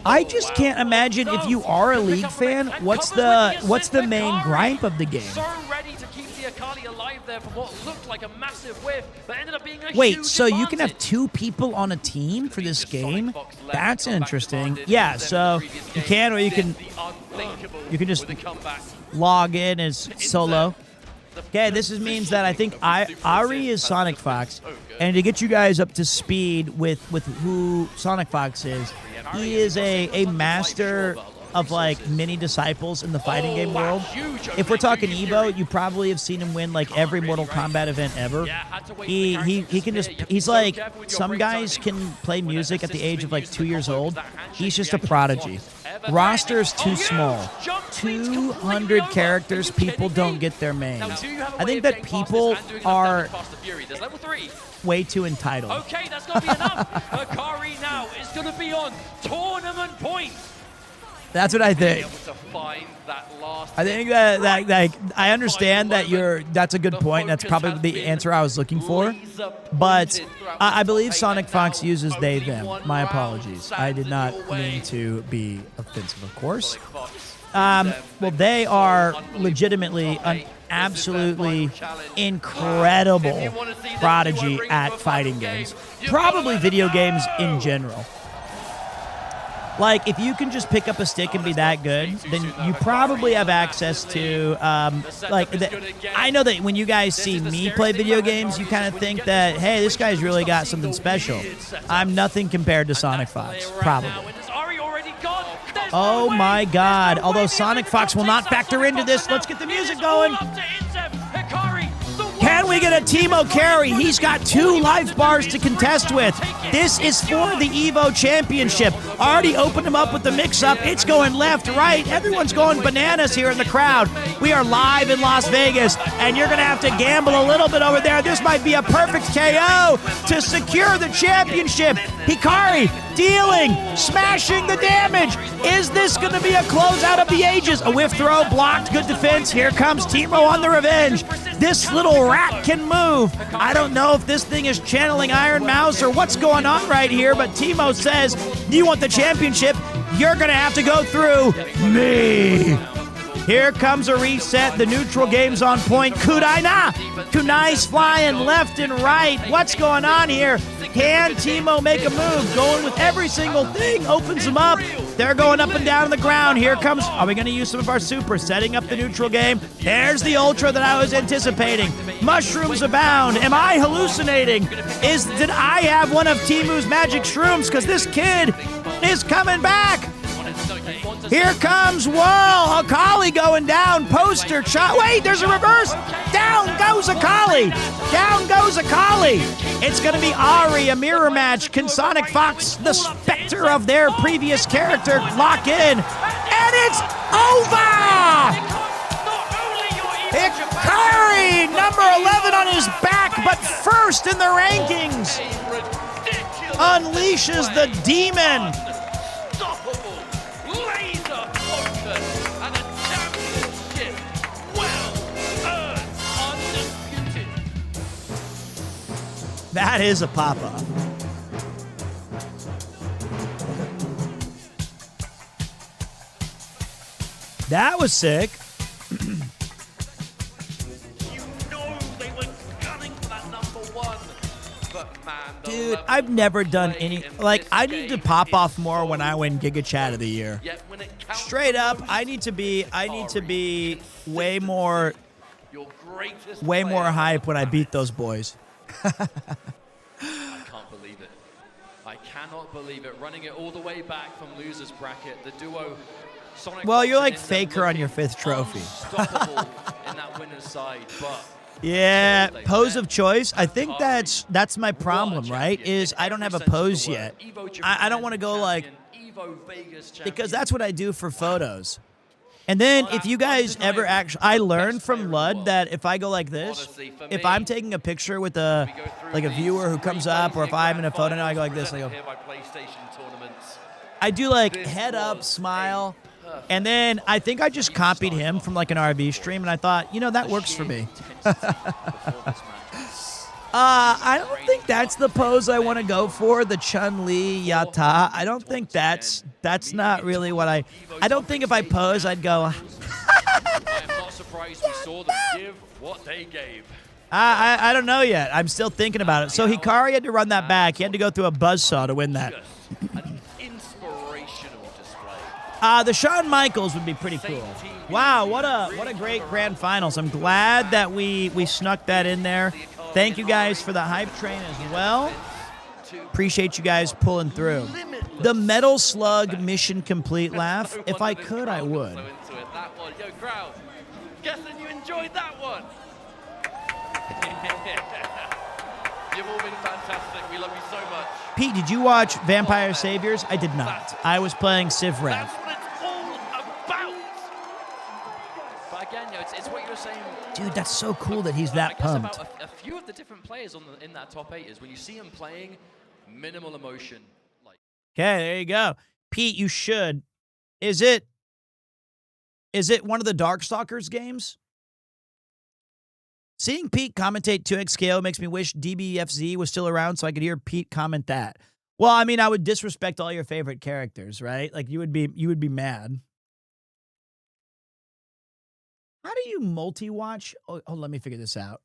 I just can't imagine if you are a League fan, what's the main gripe of the game? So ready to keep the Akali alive there from what looked like a massive whiff, but ended up being a Wait, huge so you can have advantage. 2 people on a team for this game? That's interesting. Yeah, so you can, or you can just log in as solo. Okay, this means that I think Ari is Sonic Fox, and to get you guys up to speed with who Sonic Fox is, he is a master of like mini disciples in the fighting game world. If we're talking Evo, you probably have seen him win like every Mortal Kombat event ever. He can just, he's like, some guys can play music at the age of like 2 years old. He's just a prodigy. Roster is too small. 200 characters, people don't get their mains. I think that people are way too entitled. Okay, that's going to be enough. Hikari now is going to be on tournament points. That's what I think. I think that like I understand that that's a good point. That's probably the answer I was looking for. But I believe Sonic Fox uses they, them. My apologies. I did not mean to be offensive, of course. Well, they are legitimately an absolutely incredible prodigy at fighting games. Probably video games in general. Like, if you can just pick up a stick and be that good, then you probably have access to, I know that when you guys see me play video games, you kind of think that, hey, this guy's really got something special. I'm nothing compared to Sonic Fox, probably. Oh my god. Although Sonic Fox will not factor into this, let's get the music going. Can we get a Teemo carry. He's got 2 life bars to contest with. This is for the Evo Championship. Already opened him up with the mix-up. It's going left, right. Everyone's going bananas here in the crowd. We are live in Las Vegas, and you're going to have to gamble a little bit over there. This might be a perfect KO to secure the championship. Hikari dealing, smashing the damage. Is this going to be a closeout of the ages? A whiff throw, blocked, good defense. Here comes Teemo on the revenge. This little rat can move. I don't know if this thing is channeling Iron Mouse or what's going on right here, but Teemo says, you want the championship, you're going to have to go through me. Here comes a reset. The neutral game's on point. Kunai's flying left and right. What's going on here? Can Teemo make a move? Going with every single thing. Opens them up. They're going up and down on the ground. Here comes... Are we going to use some of our super? Setting up the neutral game. There's the ultra that I was anticipating. Mushrooms abound. Am I hallucinating? Did I have one of Teemu's magic shrooms? Because this kid is coming back. Here comes, whoa, Akali going down, poster shot. Wait, there's a reverse. Down goes Akali. Down goes Akali. It's going to be Ari, a mirror match. Can Sonic Fox, the specter of their previous character, lock in? And it's over! Hikari, number 11 on his back, but first in the rankings. Unleashes the demon. That is a pop-up. That was sick. Dude, I've never done any... Like, I need to pop off more when I win Giga Chat of the Year. Straight up, I need to be way more hype when I beat those boys. I can't believe it. I cannot believe it. Running it all the way back from loser's bracket, the duo. Sonic Well, you're like Fox and Faker on Inzem your 5th trophy. Unstoppable in that winner's side, but yeah, pose of choice. I think that's my problem, right? Is I don't have a pose yet. I don't want to go like, because that's what I do for photos. And then if you guys ever actually, I learned from Lud that if I go like this, if I'm taking a picture with a viewer who comes up, or if I'm in a photo now, I go like this. I go. I do like head up, smile, and then I think I just copied him from like an RV stream, and I thought, that works for me. I don't think that's the pose I want to go for, the Chun-Li Yata. I don't think that's not really what I don't think if I pose, I'd go... I am not surprised we saw them give what they gave. I don't know yet. I'm still thinking about it. So Hikari had to run that back. He had to go through a buzzsaw to win that. An inspirational display. The Shawn Michaels would be pretty cool. Wow, what a great grand finals. I'm glad that we snuck that in there. Thank you guys for the hype train as well. Appreciate you guys pulling through. The Metal Slug mission complete laugh. If I could, I would. Yo, crowd, guessing you enjoyed that one. You've all been fantastic. We love you so much. Pete, did you watch Vampire Saviors? I did not. I was playing Civ Rev. That's what it's all about. But again, it's what you're saying. Dude, that's so cool that he's that pumped. About a few of the different players in that top 8 is when you see him playing, minimal emotion. Okay, there you go. Pete, you should. Is it one of the Darkstalkers games? Seeing Pete commentate 2XKO makes me wish DBFZ was still around so I could hear Pete comment that. Well, I mean, I would disrespect all your favorite characters, right? Like you would be mad. How do you multi-watch? Oh, let me figure this out.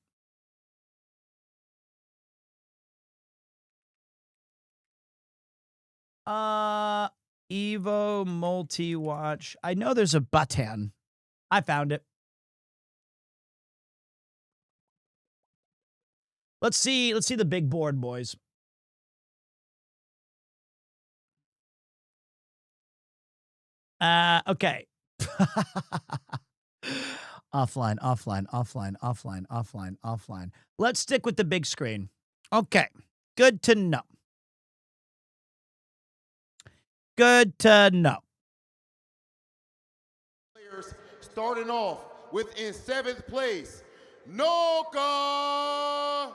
Evo multi-watch. I know there's a button. I found it. Let's see the big board, boys. Okay. Offline, offline, offline, offline, offline, offline. Let's stick with the big screen. Okay. Good to know. Good to know. Players starting off with in 7th place, Noka.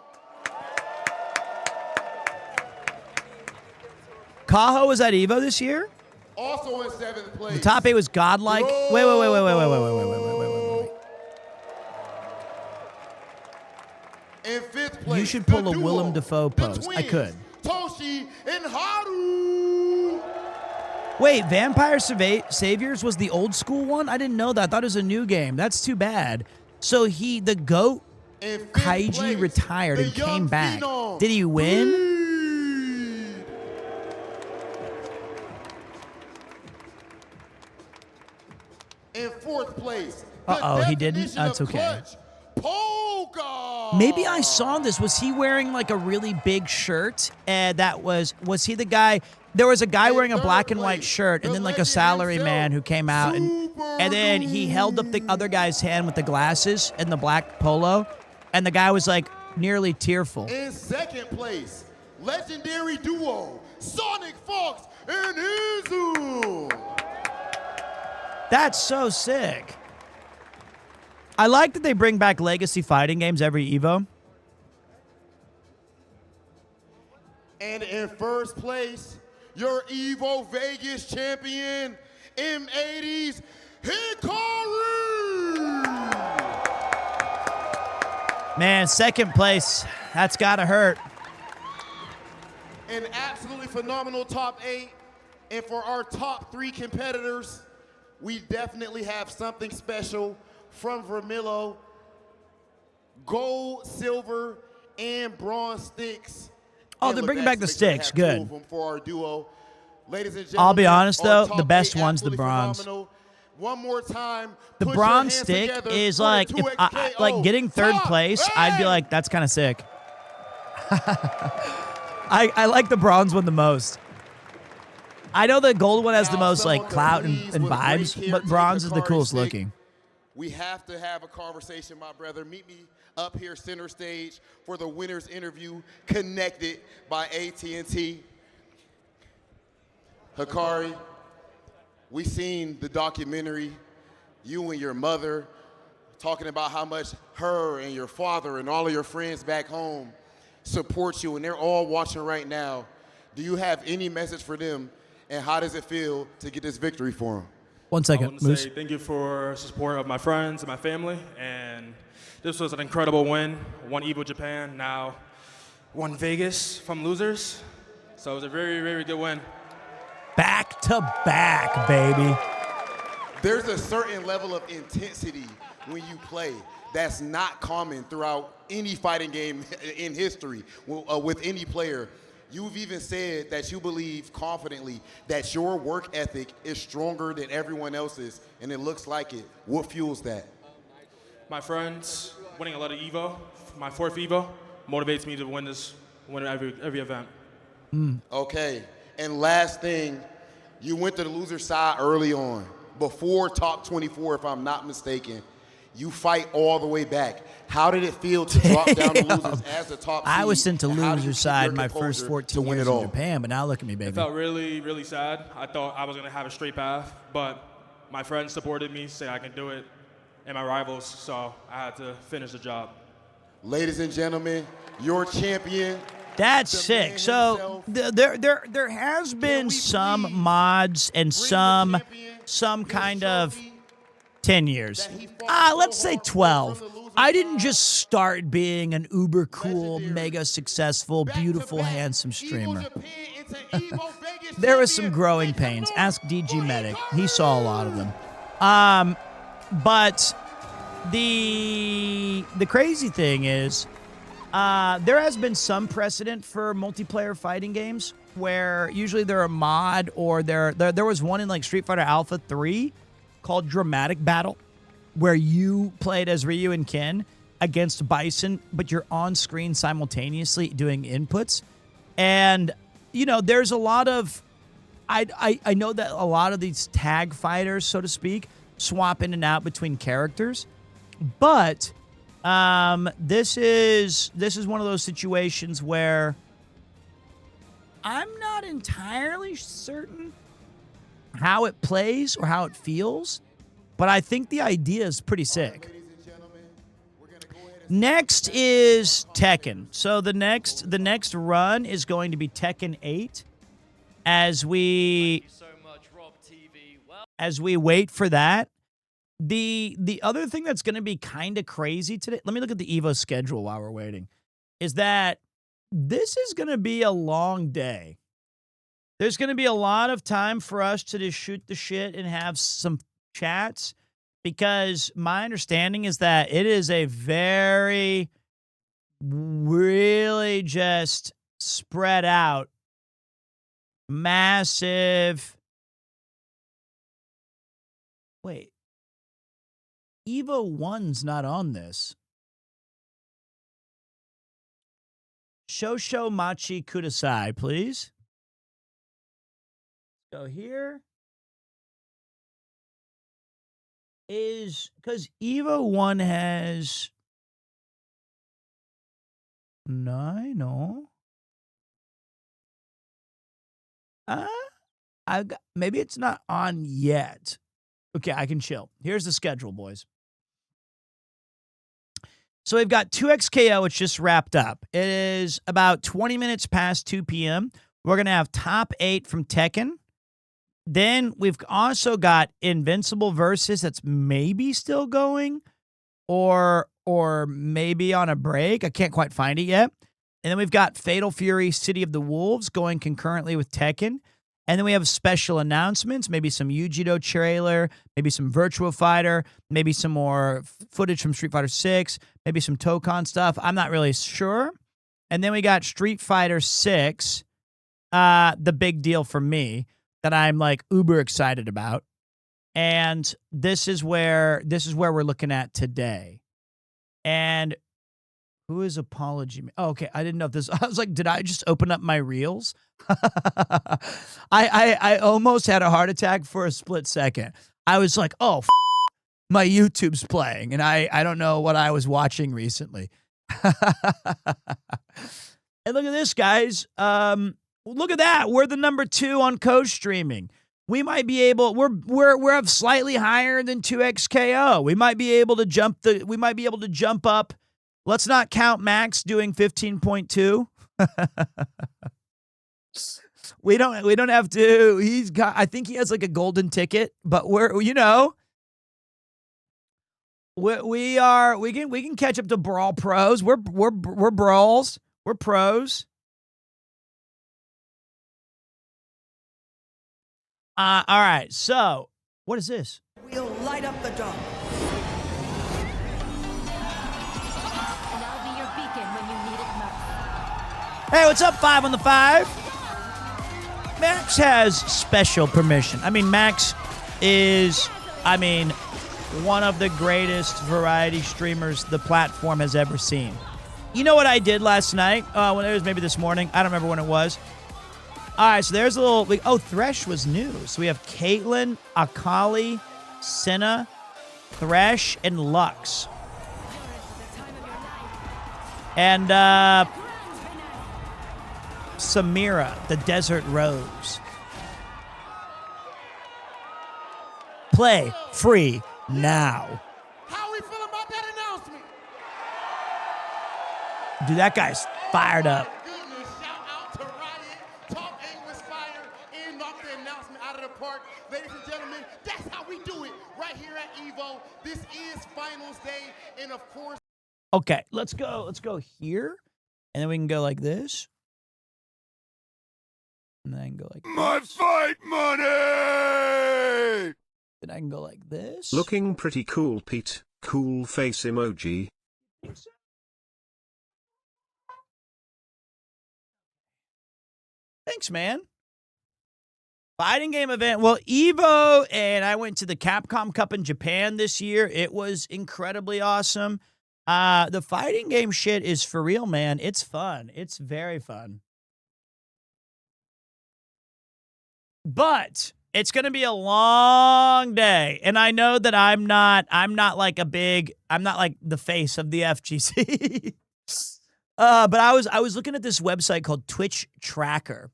Kaho was at Evo this year? Also in 7th place. The top 8 was Godlike. Wait. In 5th place, You should pull the a duo, Willem Dafoe the pose. I twins, could. Toshi and Haru. Wait, Vampire Saviors was the old school one? I didn't know that. I thought it was a new game. That's too bad. So the GOAT In 5th Kaiji place, retired the and young came back. phenom, Did he win? Bleed. In 4th place, the Uh-oh, he didn't? definition That's of okay. clutch, Polka. Maybe I saw this. Was he wearing like a really big shirt? And was he the guy? There was a guy In wearing a 3rd black and white place, shirt, and the then like a legend salary himself, man who came out, and then he held up the other guy's hand with the glasses and the black polo, and the guy was like nearly tearful. In 2nd place, legendary duo, Sonic Fox and Izu. That's so sick. I like that they bring back legacy fighting games every Evo. And in 1st place, your Evo Vegas champion, M80's Hikari. Man, 2nd place. That's gotta hurt. An absolutely phenomenal top 8. And for our top 3 competitors, we definitely have something special from Vermillo. Gold, silver, and bronze sticks. Oh, And they're bringing Levex back the makes sure to sticks. have 2 Good. of them for our duo. Ladies and I'll be gentlemen, honest, our though, top the best 8 one's the absolutely bronze. phenomenal. One more time. The put your bronze hands stick together is for the like, if I, 2XKO. like getting 3rd Top place, I'd be 8. like, that's kind of sick. I like the bronze one the most. I know the gold one has the Now, most like someone clout and, please, and with vibes, great care, but take bronze the is the Hikari coolest stick. looking. We have to have a conversation, my brother. Meet me up here center stage for the winner's interview, connected by AT&T. Hikari, we seen the documentary, you and your mother talking about how much her and your father and all of your friends back home support you, and they're all watching right now. Do you have any message for them, and how does it feel to get this victory for them? 1 I second, want to Moose. say thank you for support of my friends and my family, and this was an incredible win. Won Evo Japan, now won Vegas from losers, so it was a very, very good win. Back to back, baby. There's a certain level of intensity when you play that's not common throughout any fighting game in history with any player. You've even said that you believe confidently that your work ethic is stronger than everyone else's, and it looks like it. What fuels that? My friends, winning a lot of Evo, my 4th Evo, motivates me to win every event. Okay, and last thing, you went to the loser side early on, before top 24, if I'm not mistaken. You fight all the way back. How did it feel to drop down to losers as the top seed? I was sent to and how do you loser keep side your my first composure 14 to win years it in all? Japan, but now look at me, It baby. felt really, really sad. I thought I was going to have a straight path, but my friends supported me, say I can do it, and my rivals, so I had to finish the job. Ladies and gentlemen, your champion. That's the sick. man So himself. there has been we some please mods and bring the champion some his kind of trophy 10 years. that he fought so Let's say hard for 12. from the loser I didn't side. just start being an uber cool, Legendary. mega successful, Back to beautiful, back, handsome Evo streamer. Japan into Evo Vegas There was some champion. growing Make some pains. noise Ask DG for Medic. Hikari. He saw a lot of them. But the crazy thing is, there has been some precedent for multiplayer fighting games where usually they're a mod or there was one in like Street Fighter Alpha 3 called Dramatic Battle where you played as Ryu and Ken against Bison, but you're on screen simultaneously doing inputs. And, you know, there's a lot of, I know that a lot of these tag fighters, so to speak, swap in and out between characters. But this is one of those situations where I'm not entirely certain how it plays or how it feels, but I think the idea is pretty sick. Next is Tekken. So the next run is going to be Tekken 8 as we wait for that. The other thing that's going to be kind of crazy today, let me look at the Evo schedule while we're waiting, is that this is going to be a long day. There's going to be a lot of time for us to just shoot the shit and have some chats, because my understanding is that it is a very, really just spread out, massive. Wait. Evo 1's not on this. Shosho Machi Kudasai, please. Go here. Is because Evo 1 has 9, no. Maybe it's not on yet. Okay, I can chill. Here's the schedule, boys. So we've got 2XKO, which just wrapped up. It is about 20 minutes past 2 p.m. We're going to have top 8 from Tekken. Then we've also got Invincible Versus that's maybe still going or maybe on a break. I can't quite find it yet. And then we've got Fatal Fury City of the Wolves going concurrently with Tekken. And then we have special announcements, maybe some Yu-Gi-Oh trailer, maybe some Virtua Fighter, maybe some more footage from Street Fighter 6, maybe some Tokon stuff. I'm not really sure. And then we got Street Fighter 6, the big deal for me that I'm like uber excited about. And this is where we're looking at today. And who is Apology? Oh, okay. I didn't know if this. I was like, did I just open up my reels? I almost had a heart attack for a split second. I was like, oh, my YouTube's playing, and I don't know what I was watching recently. And look at this, guys. Look at that. We're the number 2 on co-streaming. We might be able. We're up slightly higher than 2XKO. We might be able to jump up. Let's not count Max doing 15.2. We don't have to. I think he has like a golden ticket, but we can catch up to Brawl Pros. We're brawls. We're pros. All right. So, what is this? We'll light up the dome. Hey, what's up, 5 on the 5? Max has special permission. I mean, Max is, one of the greatest variety streamers the platform has ever seen. You know what I did last night? When it was maybe this morning. I don't remember when it was. All right, so there's a little... Thresh was new. So we have Caitlyn, Akali, Senna, Thresh, and Lux. And, Samira, the Desert Rose. Play free now. How are we feeling about that announcement? Dude, that guy's fired up. Goodness, shout out to Riot. Talk Aim was fire and knocked the announcement out of the park. Ladies and gentlemen, that's how we do it right here at Evo. This is finals day, and of course. Okay, let's go here, and then we can go like this. And then I can go like My this. fight money! Then I can go like this. Looking pretty cool, Pete. Cool face emoji. Thanks, man. Fighting game event. Well, Evo, and I went to the Capcom Cup in Japan this year. It was incredibly awesome. The fighting game shit is for real, man. It's fun. It's very fun. But It's going to be a long day. And I know that I'm not like the face of the FGC. But I was looking at this website called Twitch Tracker.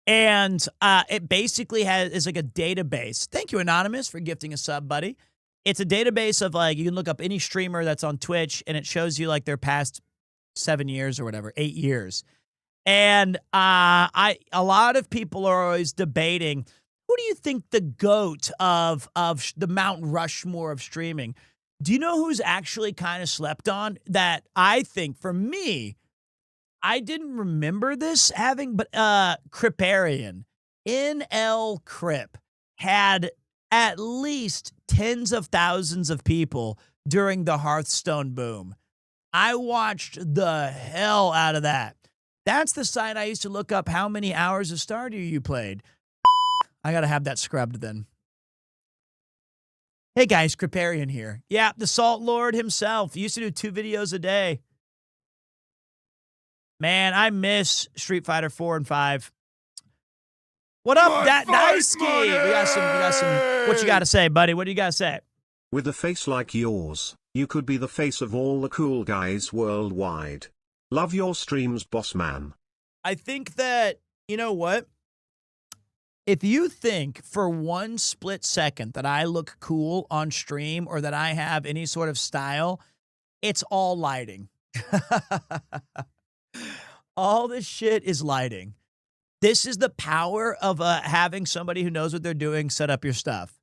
And it basically is like a database. Thank you, Anonymous, for gifting a sub, buddy. It's a database of like, you can look up any streamer that's on Twitch and it shows you like their past 7 years or whatever, 8 years. And a lot of people are always debating, who do you think the GOAT of the Mount Rushmore of streaming? Do you know who's actually kind of slept on? That I think, for me, I didn't remember this having, but Criparian, NL Crip, had at least tens of thousands of people during the Hearthstone boom. I watched the hell out of that. That's the site I used to look up how many hours of Stardew you played. I got to have that scrubbed then. Hey guys, Criparian here. Yeah, the Salt Lord himself. He used to do 2 videos a day. Man, I miss Street Fighter 4 and 5. What up, that Daisuke? We got some. What you got to say, buddy? What do you got to say? With a face like yours, you could be the face of all the cool guys worldwide. Love your streams, boss man. I think that, you know what? If you think for one split second that I look cool on stream or that I have any sort of style, it's all lighting. All this shit is lighting. This is the power of having somebody who knows what they're doing set up your stuff.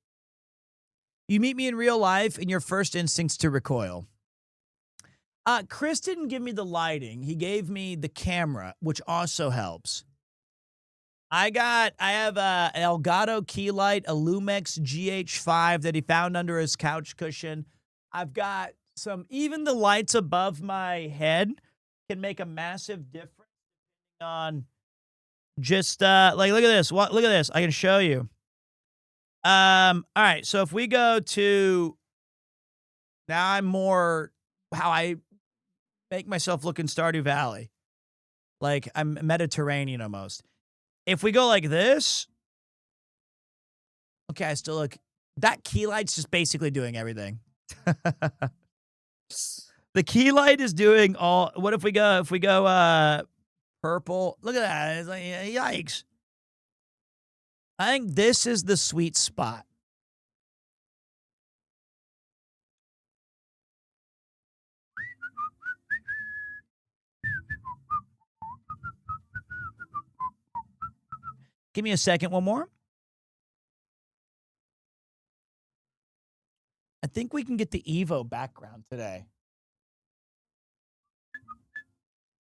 You meet me in real life and your first instinct's to recoil. Chris didn't give me the lighting. He gave me the camera, which also helps. I have an Elgato key light, a Lumix GH5 that he found under his couch cushion. I've got even the lights above my head can make a massive difference on just, like, look at this. Look at this. I can show you. All right. So if we go to, now I'm more how I make myself look in Stardew Valley. Like I'm Mediterranean almost. If we go like this, okay, I still look, that key light's just basically doing everything. The key light is doing all, what if we go purple? Look at that. It's like, yikes. I think this is the sweet spot. Give me a second, one more. I think we can get the Evo background today.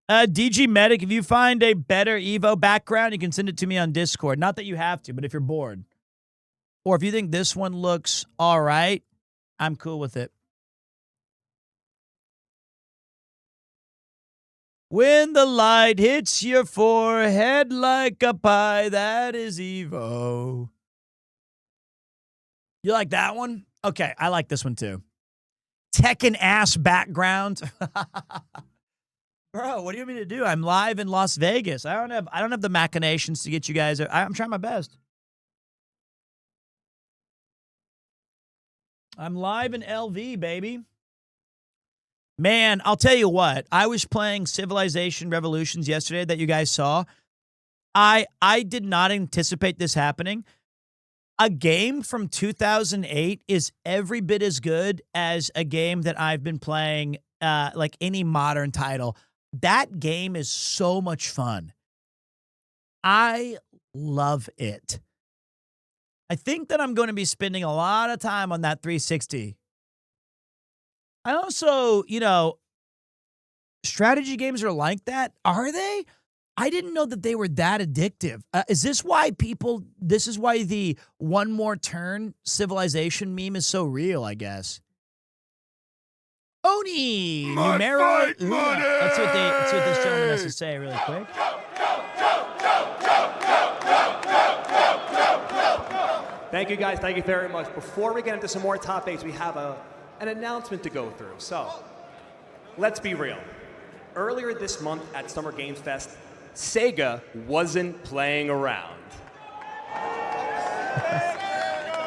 DG Medic, if you find a better Evo background, you can send it to me on Discord. Not that you have to, but if you're bored. Or if you think this one looks all right, I'm cool with it. When the light hits your forehead like a pie, that is Evo. You like that one? Okay, I like this one too. Tekken ass background. Bro, what do you want me to do? I'm live in Las Vegas. I don't have the machinations to get you guys. I'm trying my best. I'm live in LV, baby. Man, I'll tell you what. I was playing Civilization Revolutions yesterday that you guys saw. I did not anticipate this happening. A game from 2008 is every bit as good as a game that I've been playing, like any modern title. That game is so much fun. I love it. I think that I'm going to be spending a lot of time on that 360. I also, strategy games are like that. Are they? I didn't know that they were that addictive. Is this why the one more turn Civilization meme is so real, I guess? Oni! Numero. Let's see what this gentleman has to say really quick. Thank you, guys. Thank you very much. Before we get into some more topics, we have an announcement to go through. So, let's be real. Earlier this month at Summer Games Fest, Sega wasn't playing around.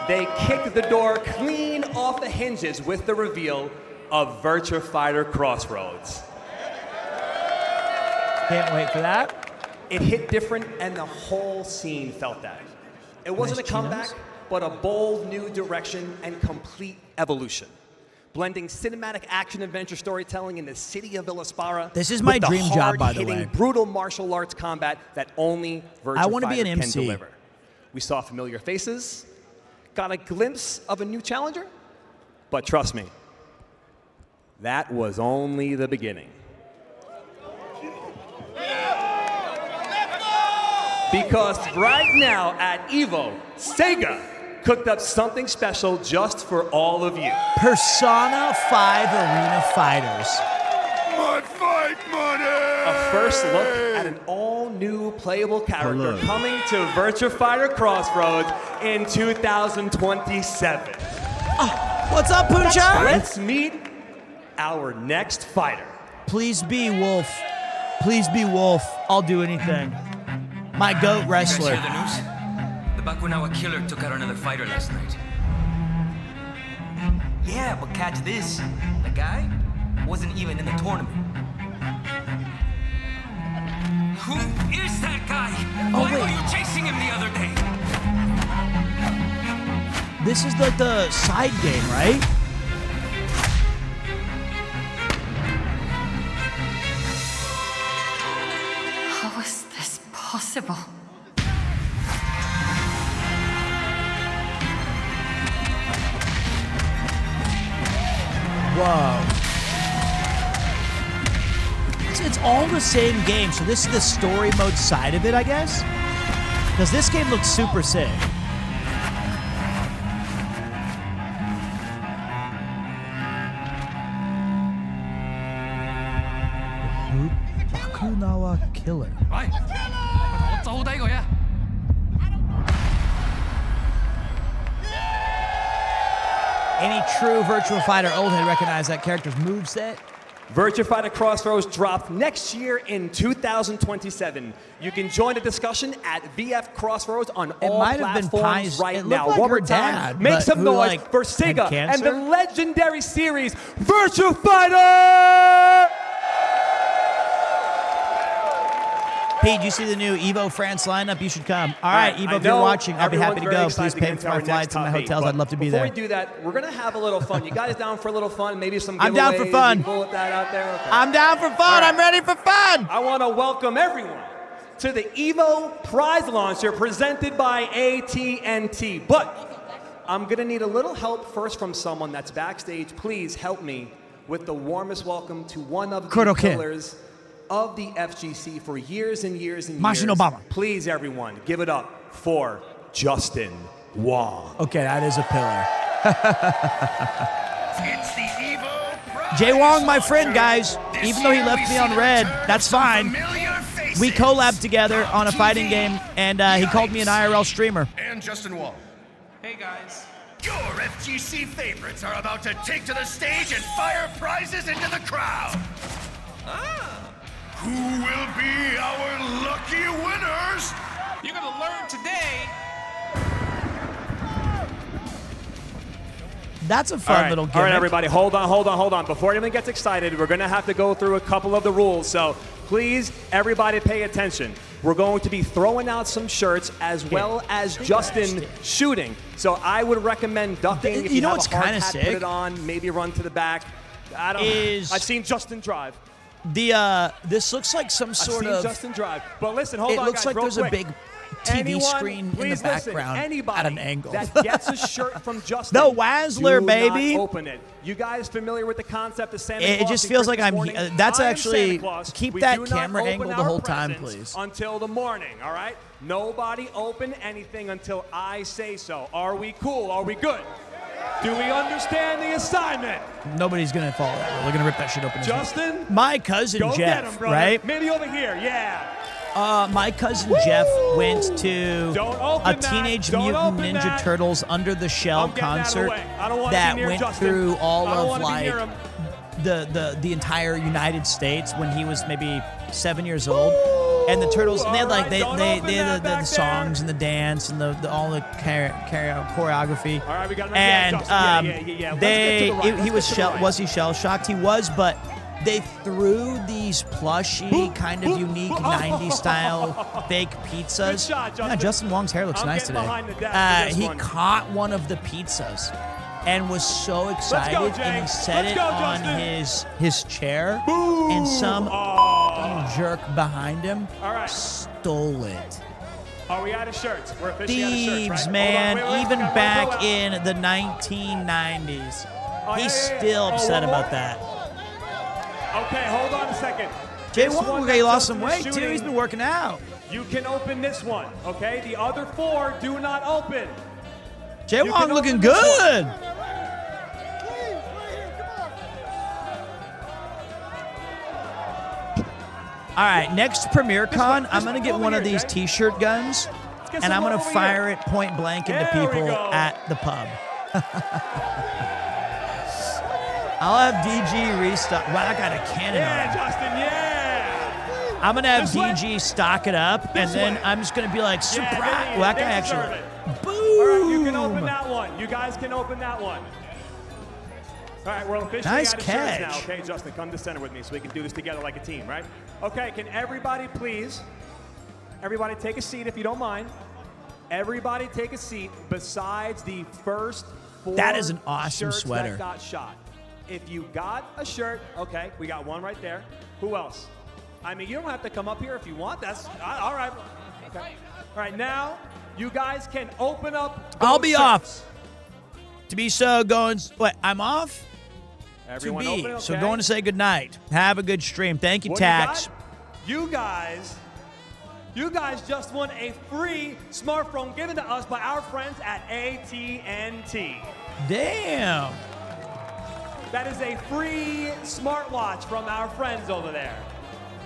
They kicked the door clean off the hinges with the reveal of Virtua Fighter Crossroads. Can't wait for that. It hit different, and the whole scene felt that. It wasn't Nice a comeback, chinos. but a bold new direction and complete evolution. Blending cinematic action-adventure storytelling in the city of Illaspara. This is my with the dream job, by the hard-hitting, way. brutal martial arts combat that only Virtua I wanna be Fighter an can MC. deliver. We saw familiar faces, got a glimpse of a new challenger, but trust me, that was only the beginning. Because right now at Evo, Sega cooked up something special just for all of you. Persona 5 Arena Fighters. My fight money! A first look at an all-new playable character Hello. coming to Virtua Fighter Crossroads in 2027. What's up, Puncha? Let's meet our next fighter. Please be Wolf. Please be Wolf. I'll do anything. My GOAT wrestler. You guys hear the news? The Bakunawa killer took out another fighter last night. Yeah, but catch this. The guy wasn't even in the tournament. Who is that guy? Why were you chasing him the other day? This is the side game, right? How is this possible? Whoa. It's all the same game, so this is the story mode side of it, I guess? Because this game looks super sick. Bakunawa Killer. Any true Virtua Fighter old head recognize that character's moveset? Virtua Fighter Crossroads dropped next year in 2027. You can join the discussion at VF Crossroads on all might have been platforms Pi's- right it looked now. like One more her time, dad, make but some who, noise like, for had Sega and the cancer? legendary series Virtua Fighter! Pete, you see the new Evo France lineup? You should come. All right, Evo, if you're know watching, I'll be happy to everyone's very go. excited Please to pay get for into my our flights and my next top eight, hotels. but I'd love to be before there. we do that, we're going to have a little fun. You guys down for a little fun? Maybe some giveaways? I'm down for fun. You cool with that out there? Okay. I'm down for fun. All right. I'm ready for fun. I want to welcome everyone to the Evo prize launcher presented by AT&T. But I'm going to need a little help first from someone that's backstage. Please help me with the warmest welcome to one of the Kodoke. pillars of the FGC for years and years and Mashin years. Obama. Please, everyone, give it up for Justin Wong. Okay, that is a pillar. It's the Evo prize Jay Wong, my friend, launcher. guys. This Even though he year left we me see on the red, return that's of some fine. familiar faces. We collabed together on a TV, fighting game, and he called me an IRL streamer. And Justin Wong. Hey guys. Your FGC favorites are about to take to the stage and fire prizes into the crowd. Who will be our lucky winners? You're gonna learn today. That's a fun little gimmick. All right, everybody, hold on. Before anyone gets excited, we're going to have to go through a couple of the rules. So please, everybody pay attention. We're going to be throwing out some shirts as well as Justin shooting. So I would recommend ducking. If You know have what's a hard kinda hat, sick? put it on, maybe run to the back. I don't I've seen Justin drive. This looks like some sort I've of. seen Justin drive. But listen, hold on, It looks guys, like real there's quick. a big TV Anyone, screen in the please listen, background anybody at an angle. that gets a shirt from Justin, The Wazzler, do baby. not open it. You guys familiar with the concept of Santa It Claus? just and feels like Christmas I'm. morning? That's I am actually. Santa Claus. Keep We that do not camera open angle the our whole time, presents please. Until the morning, all right? Nobody open anything until I say so. Are we cool? Are we good? Do we understand the assignment? Nobody's gonna follow that rule. They're gonna rip that shit open. Justin, my cousin go Jeff, get him, brother. right? Maybe over here, yeah. My cousin Jeff went to Don't open a that. Teenage Don't Mutant open Ninja that. Turtles Under the Shell I'm getting out of the concert way. I don't wanna that be near went Justin. through all I don't of wanna be like near him. the entire United States when he was maybe 7 years old. And the turtles, and they had like All right, they don't open had that the back songs and the dance and the all the choreography. All right, we got And yeah. Let's get to the right. he was Let's get to the right. was he shell shocked? He was, but they threw these plushy, kind of unique 90s style fake pizzas. Good shot, Justin. Yeah, Justin Wong's hair looks I'm nice getting today. behind the desk for this He one. caught one of the pizzas and was so excited, go, Jay. and he set Let's it go, on Justin. his chair, and some jerk behind him All right. stole it. Are we out of shirts? We're officially out of shirts, Thieves, right? man. Hold on, wait, Even we got one back more. in the 1990s, Oh, he's yeah. still Oh, upset one more? about that. Okay, hold on a second. Jay This one Wong, that he lost Justin some is weight too. shooting, He's been working out. You can open this one, okay? The other 4 do not open. Jay You Wong can looking open this good. All right, next Premier Con, I'm gonna get over one of here, these Jay. T-shirt guns, Let's get and I'm some gonna over fire here. it point blank into There we people go. at the pub. I'll have DG restock. Wow, I got a cannon on Yeah, it. Justin, yeah. I'm gonna have This way? DG stock it up, and This then way. I'm just gonna be like, surprise! Yeah, Well, that they guy deserve actually. it. Boom! All right, you can open that one. You guys can open that one. All right, we're officially Nice out of shirts catch. now. Okay, Justin, come to center with me so we can do this together like a team, right? Okay, can everybody please, everybody take a seat if you don't mind. Everybody take a seat besides the first 4 That is an awesome shirts sweater. that got shot. If you got a shirt, okay, we got one right there. Who else? I mean, you don't have to come up here if you want. That's all right. Okay. All right, now you guys can open up. I'll those be shirts. off. To be so going. What? I'm off. Everyone to be. open, okay? So going to say goodnight. Have a good stream. Thank you, What Tax. You guys just won a free smartphone given to us by our friends at AT&T. Damn. That is a free smartwatch from our friends over there.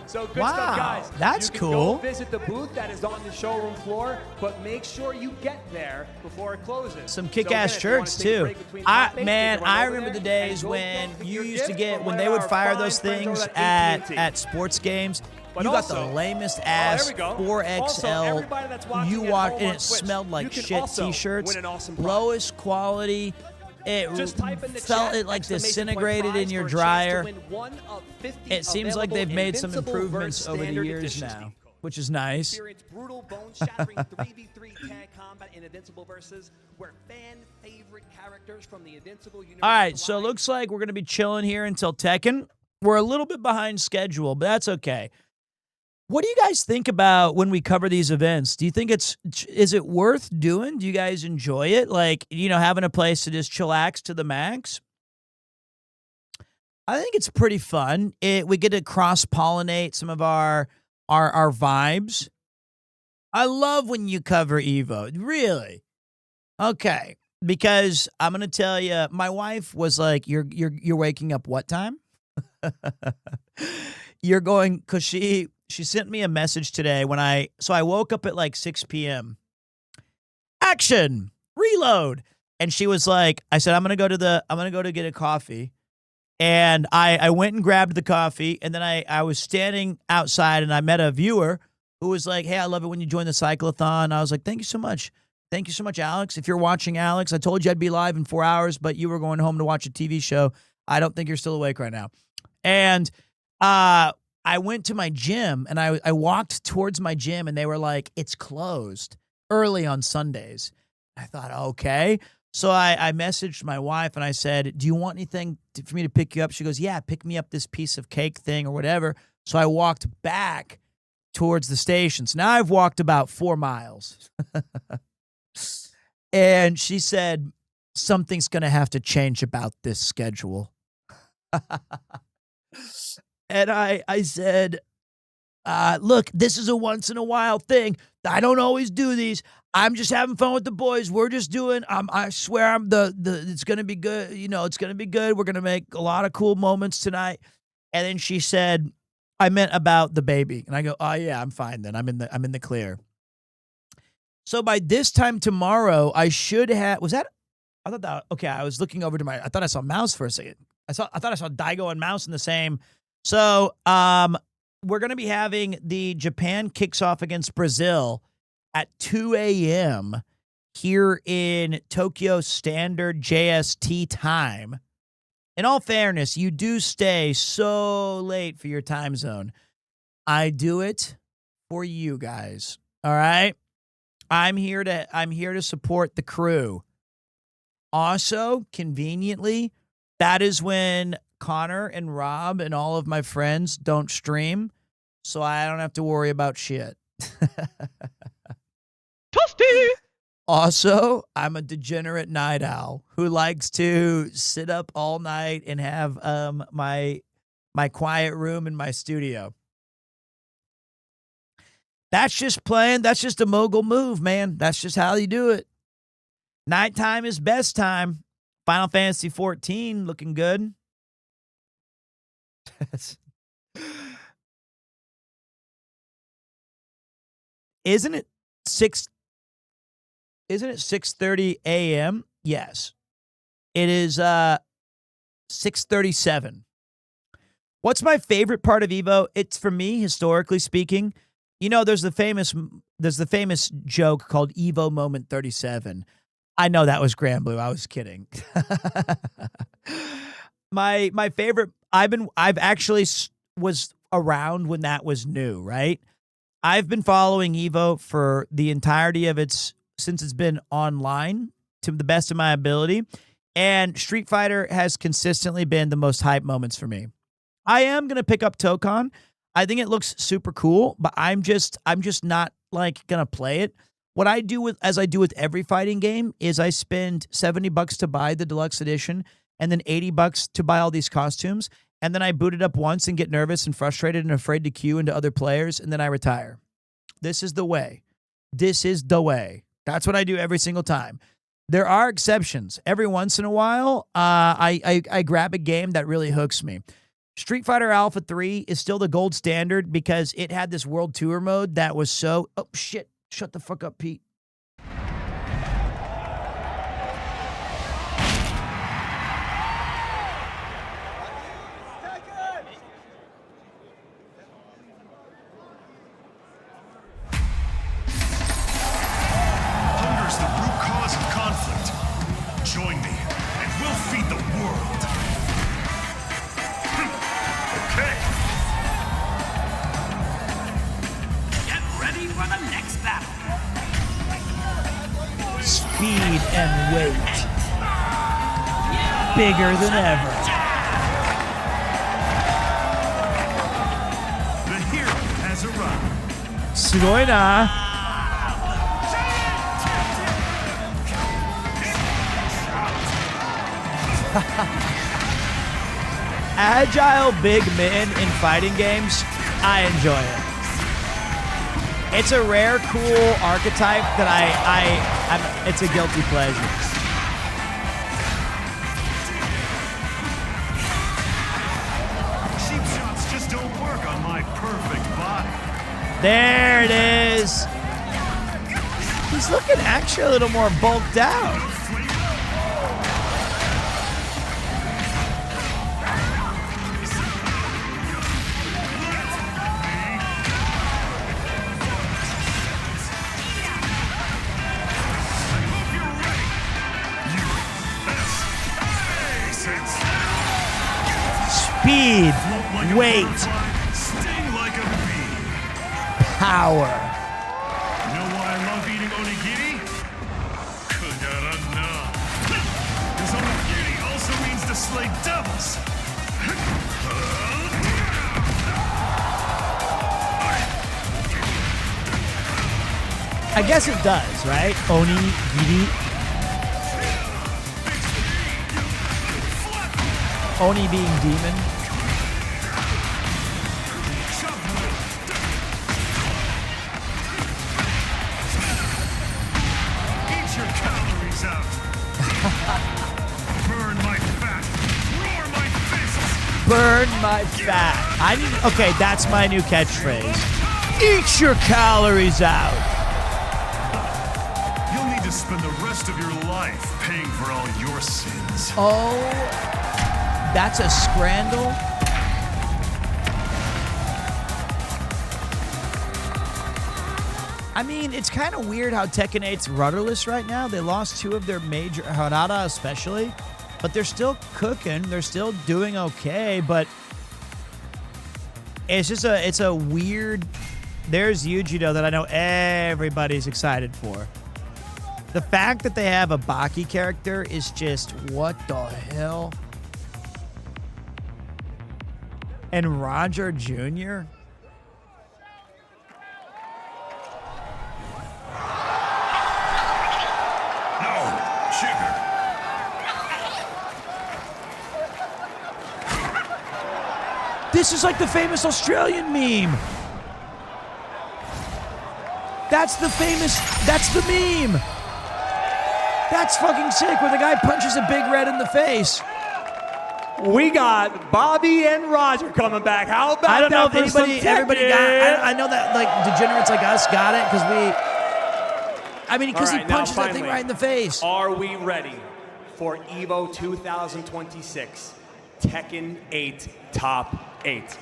So good Wow, stuff, guys. that's you can cool. Go visit the booth that is on the showroom floor, but make sure you get there before it closes. Some So kick-ass again, if you wanna shirts take a too. break between hot takes, Man, you can run I over remember the there and days go when get you your used to gift get from when one they of would our fire fine those friends over things AT&T. at sports games. But you got the also- lamest Oh, ass there we go. 4XL. Also, everybody that's watching you at walk home and on it Twitch, smelled like you can shit also T-shirts. win an awesome prize. Lowest quality. It Just type in the felt chat, it like exclamation point disintegrated prize in your for a chance to dryer. win one of 50 It seems like they've available made some Invincible improvements versus over the Standard years editions. now, which is nice. Experience brutal, bone-shattering 3v3 tag combat in Invincible versus where fan-favorite characters from the Invincible universe. All right, so it looks like we're going to be chilling here until Tekken. We're a little bit behind schedule, but that's okay. What do you guys think about when we cover these events? Do you think is it worth doing? Do you guys enjoy it? Like, having a place to just chillax to the max? I think it's pretty fun. We get to cross-pollinate some of our vibes. I love when you cover Evo. Really. Okay. Because I'm going to tell you, my wife was like, you're waking up what time? You're going, because she sent me a message today so I woke up at like 6 p.m. Action, reload. And she was like, I said, I'm going to go to get a coffee. And I went and grabbed the coffee, and then I was standing outside, and I met a viewer who was like, hey, I love it when you join the cyclothon. I was like, thank you so much. Thank you so much, Alex. If you're watching, Alex, I told you I'd be live in 4 hours, but you were going home to watch a TV show. I don't think you're still awake right now. And I went to my gym, and I walked towards my gym, and they were like, it's closed early on Sundays. I thought, okay. So I messaged my wife, and I said, do you want anything for me to pick you up? She goes, yeah, pick me up this piece of cake thing or whatever. So I walked back towards the station. So now I've walked about 4 miles. And she said, something's going to have to change about this schedule. And I said, look, this is a once in a while thing. I don't always do these. I'm just having fun with the boys. We're just doing, I swear it's going to be good. It's going to be good. We're going to make a lot of cool moments tonight. And then she said, I meant about the baby. And I go, oh yeah, I'm fine then. I'm in the clear. So by this time tomorrow, I should have, okay, I was looking over to I thought I saw Mouse for a second. I thought I saw Daigo and Mouse in the same. So, we're going to be having the Japan kicks off against Brazil at 2 a.m. here in Tokyo Standard JST time. In all fairness, you do stay so late for your time zone. I do it for you guys. All right? I'm here to support the crew. Also, conveniently, that is when Connor and Rob and all of my friends don't stream, so I don't have to worry about shit. Toasty! Also, I'm a degenerate night owl who likes to sit up all night and have my quiet room in my studio. That's just a mogul move, man. That's just how you do it. Nighttime is best time. Final Fantasy 14 looking good. Isn't it 6:30 a.m.? Yes. It is 6:37. What's my favorite part of Evo? It's, for me, historically speaking, you know, there's the famous joke called Evo Moment 37. I know that was Grand Blue. I was kidding. My favorite, I've actually was around when that was new, right? I've been following Evo for the entirety of since it's been online to the best of my ability, and Street Fighter has consistently been the most hype moments for me. I am going to pick up Tokon. I think it looks super cool, but I'm just not like going to play it. What I do as I do with every fighting game is I spend $70 to buy the deluxe edition and then $80 to buy all these costumes. And then I boot it up once and get nervous and frustrated and afraid to queue into other players. And then I retire. This is the way. This is the way. That's what I do every single time. There are exceptions. Every once in a while, I grab a game that really hooks me. Street Fighter Alpha 3 is still the gold standard because it had this World Tour mode that was so... Oh, shit. Shut the fuck up, Pete. Hunger's the root cause of conflict. Join me, and we'll feed the world. Okay. Get ready for the next battle. Speed and weight. Bigger than ever. The hero has arrived. Sugoi na. Agile big men in fighting games, I enjoy it. It's a rare, cool archetype that it's a guilty pleasure. Cheap shots just don't work on my perfect body. There it is. He's looking actually a little more bulked out. Speed, weight, sting like a bee. Power. You know why I love eating onigiri? 'Cause gotta know. 'Cause onigiri also means to slay devils. I guess it does, right? Onigiri. Oni being demon. Eat your calories out. Burn my fat. Roar my fists. Burn my fat. Okay, that's my new catchphrase. Eat your calories out. You'll need to spend the rest of your life paying for all your sins. Oh, that's a scrandle. I mean, it's kind of weird how Tekken 8's rudderless right now. They lost 2 of their major, Harada especially, but they're still cooking. They're still doing okay, but it's a weird. There's Yujido that I know everybody's excited for. The fact that they have a Baki character is just, what the hell? And Roger Jr.? This is like the famous Australian meme. That's the meme. That's fucking sick, where the guy punches a Big Red in the face. We got Bobby and Roger coming back. How about I don't know if everybody got. I know that like degenerates like us got it because he punches that thing right in the face. Are we ready for Evo 2026 Tekken 8 Top 8?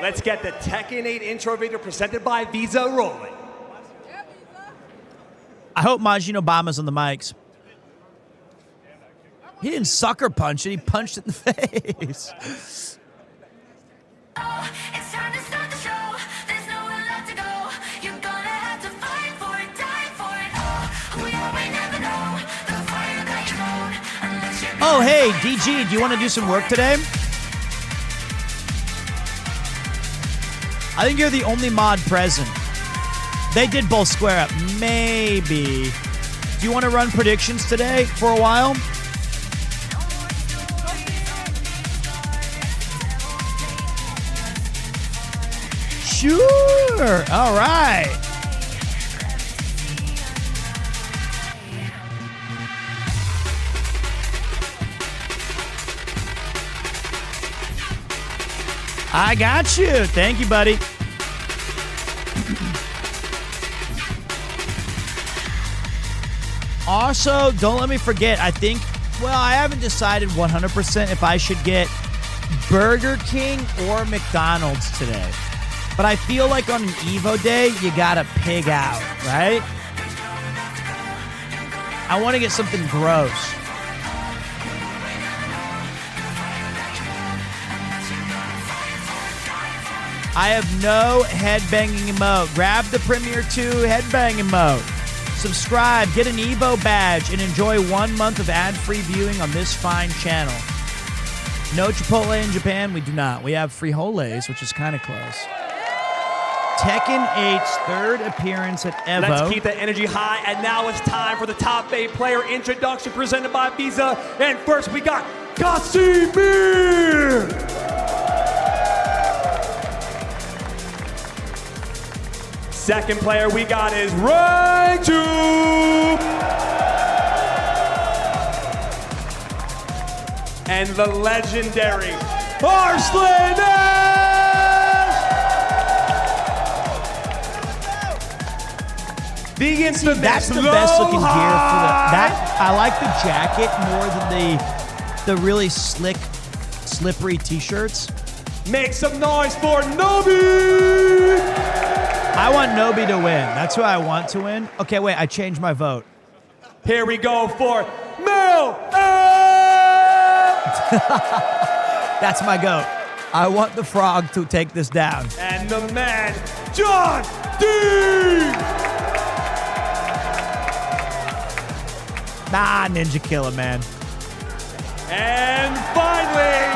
Let's get the Tekken 8 intro video presented by Visa rolling. I hope Majin Obama's on the mics. He didn't sucker punch it, he punched it in the face. It's time to start the show. There's nowhere left to go. You're gonna have to fight for it, die for it. Oh, we never know the fire that you own unless you're. Oh, hey, DG, do you want to do some work today? I think you're the only mod present. They did both square up. Maybe. Do you want to run predictions today for a while? Sure. All right. I got you. Thank you, buddy. Also, don't let me forget, I haven't decided 100% if I should get Burger King or McDonald's today. But I feel like on an Evo day, you gotta pig out, right? I want to get something gross. I have no headbanging emote. Grab the Premier 2 headbang emote. Subscribe, get an Evo badge, and enjoy 1 month of ad-free viewing on this fine channel. No Chipotle in Japan, we do not. We have frijoles, which is kind of close. Tekken 8's third appearance at Evo. Let's keep the energy high, and now it's time for the top 8 player introduction presented by Visa. And first we got Casimir! Second player we got is Raichu! And the legendary Arslan The infamous That's the best looking gear for that. I like the jacket more than the really slick, slippery t-shirts. Make some noise for Nobi! I want Nobi to win. That's who I want to win. Okay, wait, I changed my vote. Here we go for Mel. That's my goat. I want the frog to take this down. And the man, John D. Nah, Ninja Killer, man. And finally,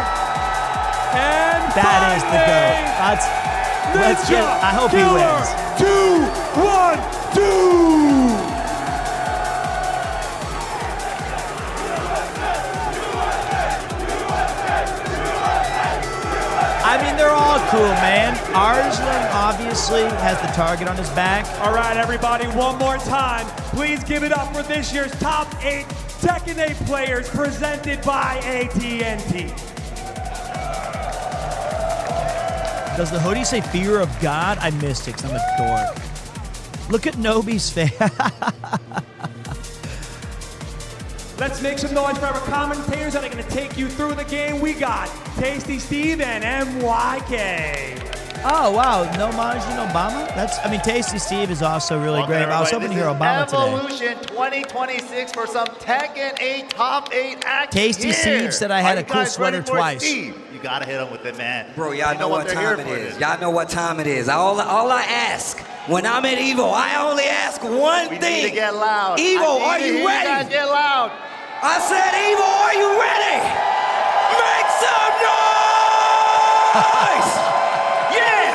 that is the goat. Let's get. I hope he wins. 2, 1, 2. I mean, they're all cool, man. Arslan obviously has the target on his back. All right, everybody, one more time. Please give it up for this year's top 8 Tekken 8 players presented by AT&T. Does the hoodie say fear of God? I missed it because I'm a dork. Look at Nobi's face. Let's make some noise for our commentators that are going to take you through the game. We got Tasty Steve and MYK. Oh, wow. No Majin Obama? I mean, Tasty Steve is also really Welcome, great. I was everybody. hoping to hear Obama This is today. Evolution 2026 for some Tekken 8 Top 8 action Tasty here. Steve said I had Are a you cool guys sweater ready for twice. Steve? You gotta hit him with it, man. Bro, y'all know what they're time here it for is. this. Y'all know what time it is. All I ask when I'm at Evo, I only ask one We thing. need to get loud. Evo, I need are to you hear ready? You guys get loud. I said, Evo, are you ready? Make some noise! Yeah!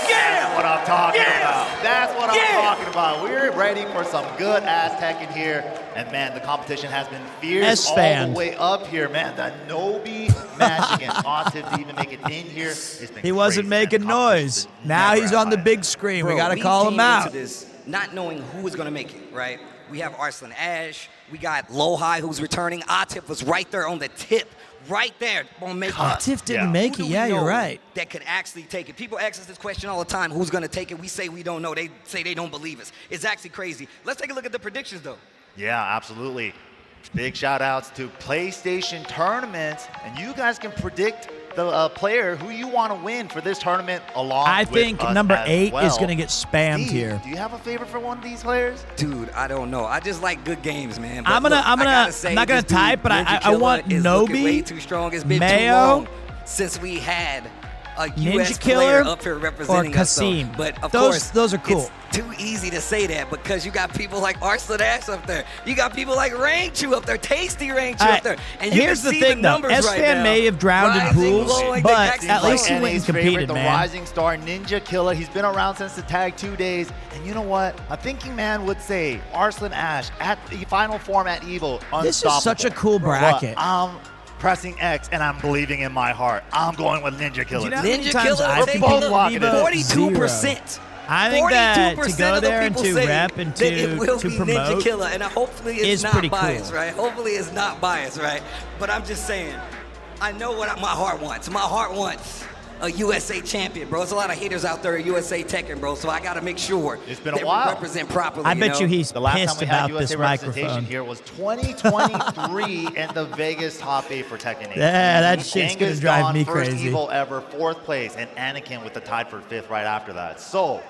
That's what I'm talking about. That's what I'm talking about. We're ready for some good ass Tekken here. And man, the competition has been fierce all S-fan. the way up here, man. The Nobi match against Autiv to even make it in here. It's been He wasn't crazy, making man. noise. Now he's on the big screen. We Bro, got to call him came out. into this not knowing who was going to make it, right? We have Arslan Ash. We got Lohai, who's returning. Atif was right there on the tip, right there on make Atif didn't make Who it. do we Yeah, you're know right. That could actually take it. People ask us this question all the time. Who's going to take it? We say we don't know. They say they don't believe us. It's actually crazy. Let's take a look at the predictions, though. Yeah, absolutely. Big shout outs to PlayStation tournaments. And you guys can predict the player who you want to win for this tournament along I with think us number as 8 well. is going to get spammed Steve, here. Do you have a favorite for one of these players? Dude, I don't know. I just like good games, man. But I'm not gonna type, but I want Nobi. Way Nobi, too strong. It's been too Mayo, long since we had a US Ninja player Killer, up here or representing us. Kasim. But of Those- course, those are cool. It's too easy to say that because you got people like Arslan Ash up there. You got people like Rangchu up there, Tasty Rangchu up there. And you here's can the see thing, the though. numbers right S-Fan now. may have drowned in Rising, pools, blowing, the but Jackson at least he And went and his favorite, competed, the man. Rising Star Ninja Killer. He's been around since the tag 2 days. And you know what? A thinking man would say Arslan Ash at the final form at Evo. This is unstoppable. such a cool But bracket. I'm pressing X and I'm believing in my heart. I'm going with Ninja Killer. you know how many Ninja times Killer, I've they competed both in locking Evo? 42%. I think that to 42% go of the there and people to say rep and that it will to be promote Ninja Killer, and hopefully it's is not pretty biased, cool. right? Hopefully it's not biased, right? But I'm just saying, I know what my heart wants. My heart wants a USA champion, bro. There's a lot of haters out there at USA Tekken, bro. So I got to make sure It's been a that while. we represent properly. I bet you know? he's The last pissed time we had about USA this representation microphone. here was 2023 in the Vegas top 8 for Tekken 8. Yeah, that shit's gonna Genghis drive Khan, me first crazy. Evo ever, 4th place, and Anakin with the tied for 5th right after that. So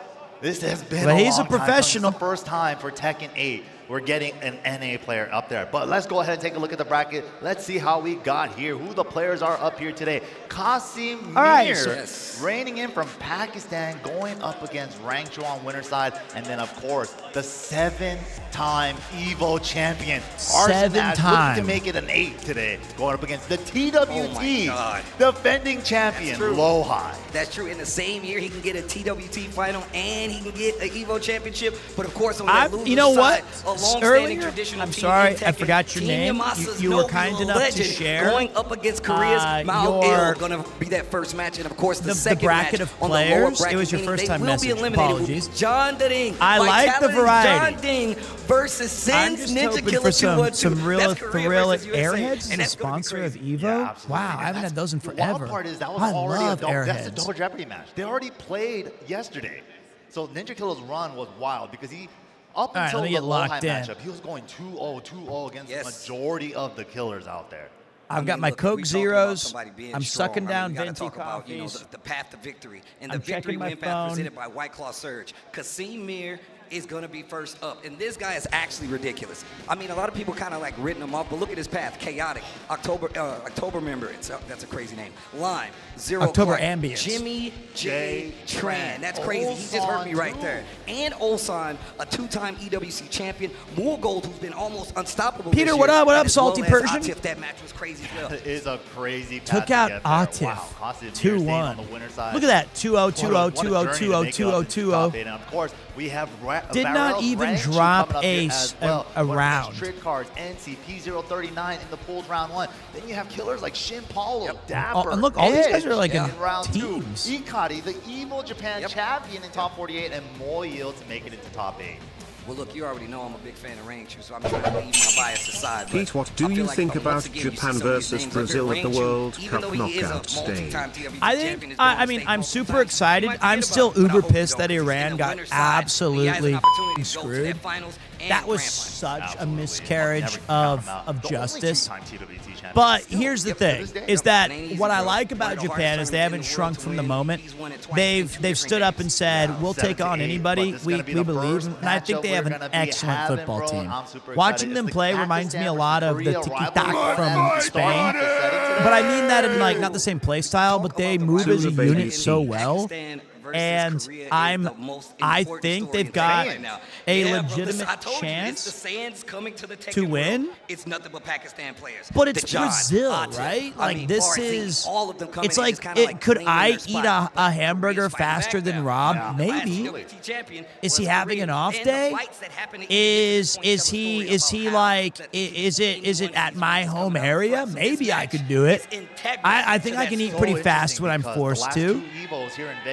this has been But a he's a long time coming. professional. It's the first time for Tekken 8 we're getting an NA player up there. But let's go ahead and take a look at the bracket. Let's see how we got here, who the players are up here today. Kasim All right, Mir, so- reigning in from Pakistan, going up against Rangchu on winner's side. And then, of course, the 7-time Evo champion. Arslan Ash looking to 7-time. make it an 8 today. Going up against the TWT, Oh my God. defending champion, true. Lohai. That's true. In the same year, he can get a TWT final and he can get an Evo championship. But of course, on that loser You know side, what? a long-standing Earlier, traditional I'm team sorry, in I Tekken, forgot your Team name. Yamasa's You were Nobu kind enough to legend, share, going up against Korea's Mao your- Il, going to be that first match, and of course the the second bracket match of on the lower players. bracket. It was your meaning first they time will message. Be eliminated. Apologies. John Ding. I like the variety. John Ding versus I'm Sins just Ninja hoping Killer for some 212. real That's Korea thrill at versus USA, Airheads and is a that's gonna be sponsor of crazy. Evo. Yeah, absolutely. Wow, I And haven't had those in the forever. wild part is that was I already love that's a Airheads. double Jeopardy match. They already played yesterday. So Ninja Killer's run was wild because he, up All right, until let me the get locked Lohai in. matchup, he was going 2-0 against the majority of the killers out there. I've got my look, if Coke we talking about Zeros. somebody being I'm strong, sucking I mean, down we gotta venti talk about, you know, coffees. the path to victory. And the I'm victory checking my win path phone. presented by White Claw Surge. Kasim Mir is going to be first up. And this guy is actually ridiculous. I mean, a lot of people kind of like written him off, but look at his path. Chaotic, October member, that's a crazy name. Lime, Zero October Clark, Ambience. Jimmy J. Tran. That's crazy. He just hurt me right there. And Ulsan, a 2-time EWC champion. Moorgold, who's been almost unstoppable Peter, this what year, up? What and up, as well Salty as Persian? Atif, that match was crazy as well. It is a crazy path Took to out get there. Atif. Wow, Kasim Mir staying on the 2-1. winner's side. Look at that. 2-0, What a 2-0, journey 2-0, to 2-0, make it up 2-0, into the top 2-0. eight. And of course, we have Did not Varel even Rangchu drop coming up here a as well. a Going against round. Trick Cards, NC, P039 in the pooled round 1. Then you have killers like Shin Paulo, Dapper, Oh, and look, all these guys Edge are like in round teams. 2. Ikari, the Evil Japan champion in top 48, and Moyil to make it into top 8. Well, look, you already know I'm a big fan of Rangchu, so I'm trying to leave my bias aside. Pete, what do you think about Japan versus Brazil at the World Cup knockout stage? I think, I mean, I'm super excited. I'm still uber pissed that Iran got absolutely screwed. That was such a miscarriage of justice. But here's the thing, is that what I like about Japan is they haven't shrunk from the moment. They've stood up and said, we'll take on anybody we believe, and I think they have an excellent football team. Watching them play reminds me a lot of the tiki-taka from Spain, but I mean that in like not the same play style, but they move as a unit so well. And I think they've got a legitimate chance to win. It's nothing but Pakistan players. But it's Brazil, right? Like this is. It's like, could I eat a hamburger faster than Rob? Maybe. Is he having an off day? Is he like? Is it at my home area? Maybe I could do it. I think I can eat pretty fast when I'm forced to.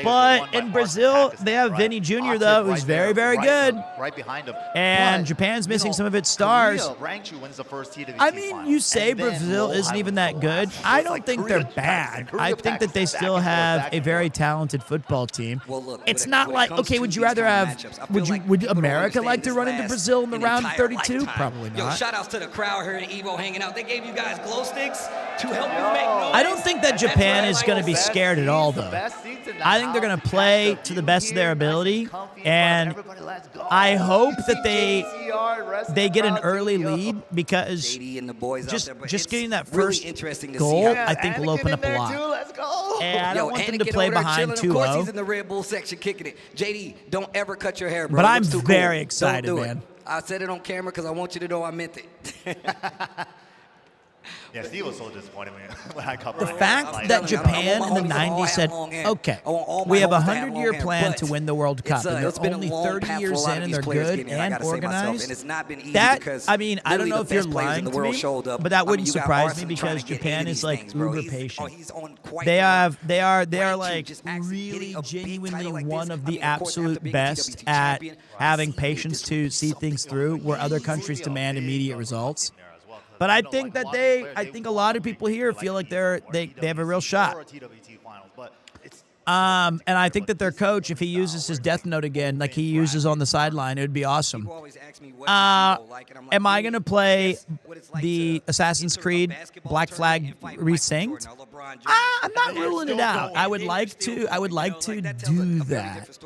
But in Brazil, they have Vinny Jr., though, who's very, very good. Right behind him. And Japan's missing some of its stars. I mean, you say Brazil isn't even that good. I don't think they're bad. I think that they still have a very talented football team. It's not like, okay, would you rather have, would America like to run into Brazil in the round of 32? Probably not. Yo, shout outs to the crowd here at Evo hanging out. They gave you guys glow sticks to help you make noise. I don't think that Japan is going to be scared at all, though. I think they're going to play to the best of their ability, and I hope that they get an early lead, because just getting that first goal, I think, will open up a lot. And I don't want them to play behind 2-0. Of course, he's in the Red Bull section kicking it. JD, don't ever cut your hair, bro. But I'm very excited, man. I said it on camera because I want you to know I meant it. Yeah, Steve was so disappointed when I got the fact that Japan in the 90s said, okay, we have a 100-year plan to win the World Cup, and they're only 30 years in, and they're good and organized. That, I mean, I don't know if you're lying to me, but that wouldn't surprise me, because Japan is like uber patient. They are like really genuinely one of the absolute best at having patience to see things through, where other countries demand immediate results. But I think that I think a lot of people here feel like they have a real shot. And I think that their coach, if he uses his death note again, like he uses on the sideline, it would be awesome. Am I going to play the Assassin's Creed Black Flag Resynced? I'm not ruling it out. I would like to do that.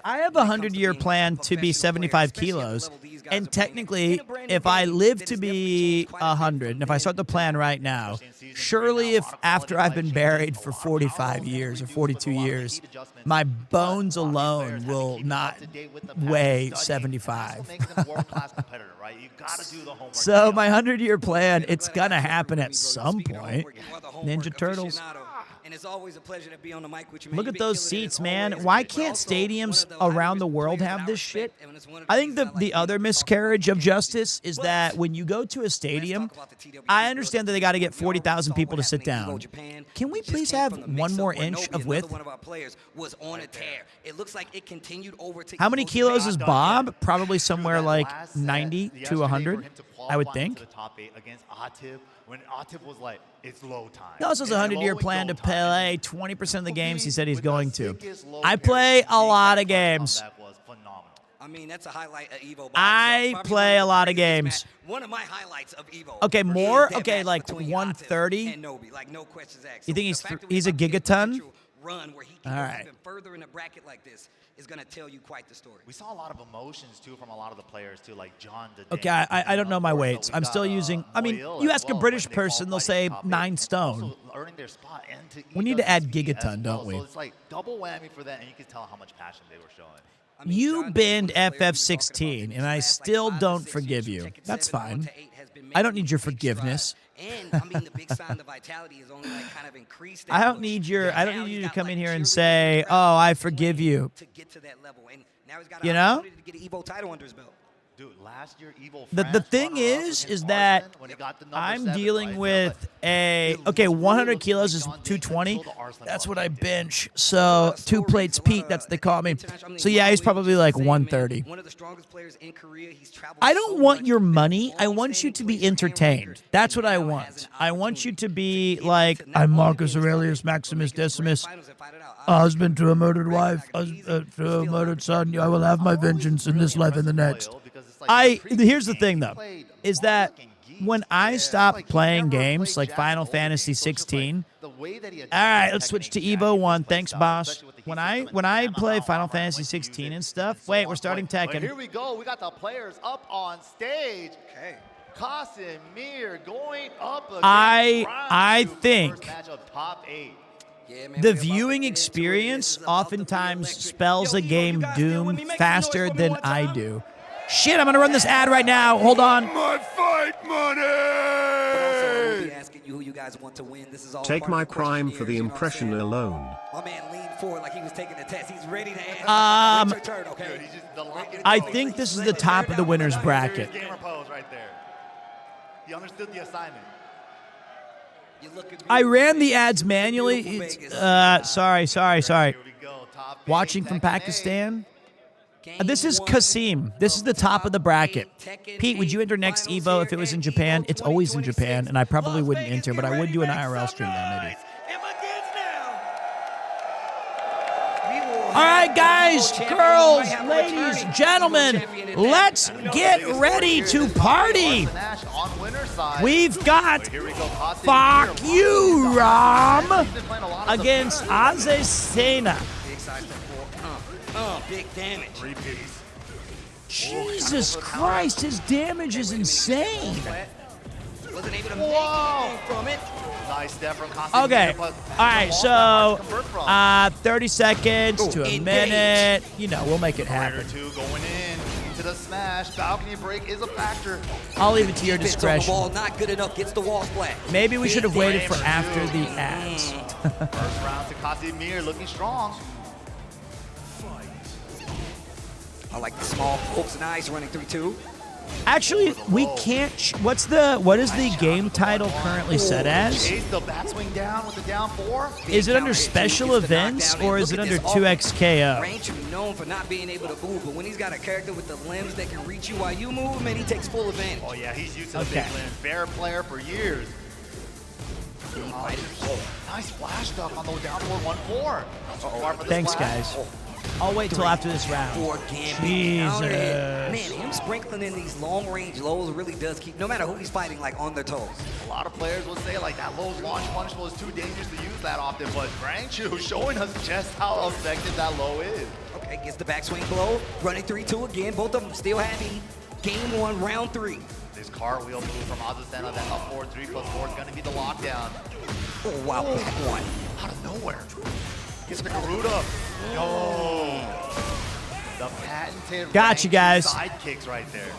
I have a 100-year plan to be 75 kilos, and technically, if I live to be 100, and if I start the plan right now, surely if after I've been buried for 45 years or 42 years, my bones alone will not weigh 75. So my 100-year plan, it's gonna happen at some point. Ninja Turtles. And it's always a pleasure to be on the mic with you. Look at those seats, man. Why can't stadiums around the world have this shit? I think the other miscarriage of justice is that when you go to a stadium, I understand that they got to get 40,000 people to sit down. Can we please have one more inch of width? How many kilos is Bob? Probably somewhere like 90 to 100, I would think. When Atif was like, it's low time. He also has a 100-year plan to play 20% of the games he said he's going to. I play a lot of games. I mean, that's a highlight of Evo. I play a lot of games. One of my highlights of Evo. Okay, more? Okay, like 130? Like no questions asked. You think he's a gigaton? Run where he can go even further in a bracket like this is going to tell you quite the story. We saw a lot of emotions too from a lot of the players too, like John. Okay, I don't know my weights. I'm still using. I mean, you ask a British person, they'll say 9 stone. We need to add gigaton, don't we? So it's like double whammy for that, and you can tell how much passion they were showing. You binned FF16, and I still don't forgive you. That's fine. I don't need your forgiveness. And I mean, the big sign of vitality is only like kind of increased. I don't need you to come in here and say, "Oh, I forgive you." To get to that level, and now he's got an opportunity to get an Evo title under his belt. Dude, last year Evo. The thing is that I'm dealing with a 100 kilos is 220. That's what I bench. So 2 plates Pete, that's what they call me. So yeah, he's probably like 130. One of the strongest players in Korea. He's traveled. I don't want your money. I want you to be entertained. That's what I want. I want you to be like, I'm Marcus Aurelius Maximus Decimus, husband to a murdered wife, to a murdered son. I will have my vengeance in this life and the next. Here's the thing though, is that when I stopped playing games like Final Fantasy 16, all right, let's switch to Evo 1. Thanks, boss. When I play Final Fantasy 16 and stuff, wait, we're starting Tekken. Here we go. We got the players up on stage. Okay. Casimir going up against I think top 8. the viewing experience oftentimes spells a game doom faster than I do. Shit, I'm gonna run this ad right now. Hold on. My fight money! Asking you who you guys want to win. This is all Take my prime for the impression alone. My man leaned forward like he was taking the test. He's ready to answer. Wait your turn, okay? I think this is the top of the winner's bracket. Gamer pose right there. He understood the assignment. I ran the ads manually. Sorry. Watching from Pakistan. This is Kasim. This is the top of the bracket. Pete, would you enter next Evo if it was in Japan? It's always in Japan, and I probably wouldn't enter, but I would do an IRL stream there, maybe. All right, guys, girls, ladies, gentlemen, let's get ready to party. We've got Fuck You, Ram, against Azesena. Big damage. Jesus Christ, his damage is insane. Wasn't able to make anything from it. Nice step from Casimir. Okay. All right, so 30 seconds to a minute. You know, we'll make it happen. Two going in to the smash. Balcony break is a factor. I'll leave it to your discretion. Ball not good enough. Gets the wall splat. Maybe we should have waited for after the ads. First round to Casimir, looking strong. I like the small hooks and eyes running 3-2. Actually, we can't. What is the game title currently set as? The bat swing down with the down 4. Is it under special events or is it under 2XKO? Range is known for not being able to move, but when he's got a character with the limbs that can reach you while you move, man, he takes full advantage. Oh yeah, he's used to the big limbs. Bear player for years. Nice flash duck on the down 4-1-4. Thanks, guys. I'll wait till after this round. Jesus. Man, him sprinkling in these long-range lows really does keep, no matter who he's fighting, like on their toes. A lot of players will say like that low launch punishable is too dangerous to use that often, but Grangchu showing us just how effective that low is. Okay, gets the backswing blow, running 3-2 again. Both of them still happy. Game 1, round 3. This cartwheel move from Azesena, then up 4-3+4 is going to be the lockdown. Oh, wow, back one. Out of nowhere. Gets the Garuda. Yo. The patented got you guys. Side kicks right there.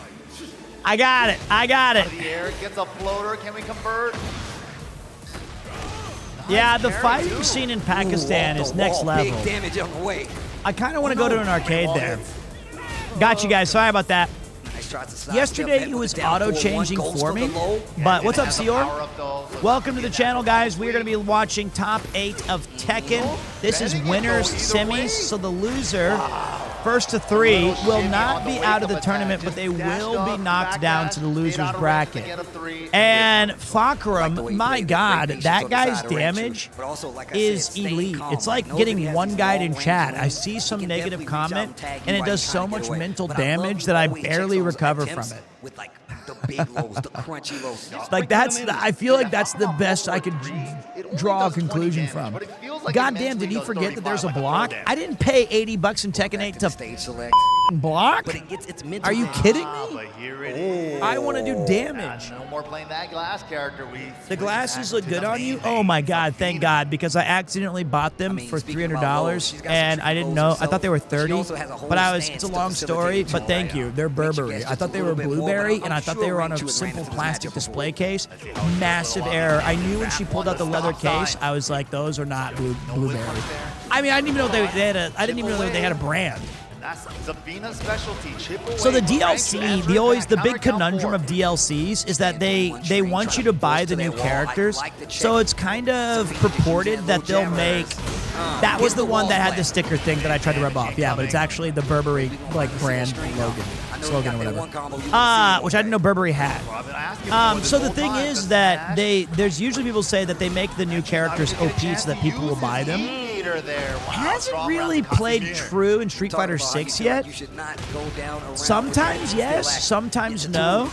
I got it. Out of the air, gets a floater. Can we convert? Yeah, the fighting scene in Pakistan is next level. Big damage on the way. I kind of want to go to an arcade there. Got you guys. Sorry about that. Yesterday it was auto-changing for me, but what's up, Seor? Welcome to the channel, guys. We are going to be watching top 8 of Tekken. This is winners semis, so the loser, first to 3, will not be out of the tournament, but they will be knocked down to the loser's bracket. And Fakram, my God, that guy's damage is elite. It's like getting one guy in chat. I see some negative comment, and it does so much mental damage that I barely recover from it. With like the big lows, the crunchy lows. Like I feel like that's the best I could draw a conclusion from. Goddamn, did he forget that there's a block? I didn't pay $80 in Tekken 8 to stage select. Block? Are you kidding me? Oh. I want to do damage. No more playing that glass character. The glasses look good on you? Oh my God, thank God, because I accidentally bought them for $300 and I didn't know. I thought they were $30, but it's a long story, but thank you. They're Burberry. I thought they were blueberry and I thought they were on a simple plastic display case. Massive error. I knew when she pulled out the leather case, I was like, those are not blueberry. I mean, I didn't even know they had a brand. That's Zabina's specialty. So the DLC, the big conundrum of DLCs is that they want you to buy the new characters. So it's kind of purported that they'll make. That was the one that had the sticker thing that I tried to rub off. Yeah, but it's actually the Burberry brand slogan or whatever. Which I didn't know Burberry had. So the thing is that there's usually people say that they make the new characters OP so that people will buy them. leader there. Wow, hasn't strong really round to played Casimir. true in Street Fighter 6 yet. You should not go down around Sometimes yes, sometimes no.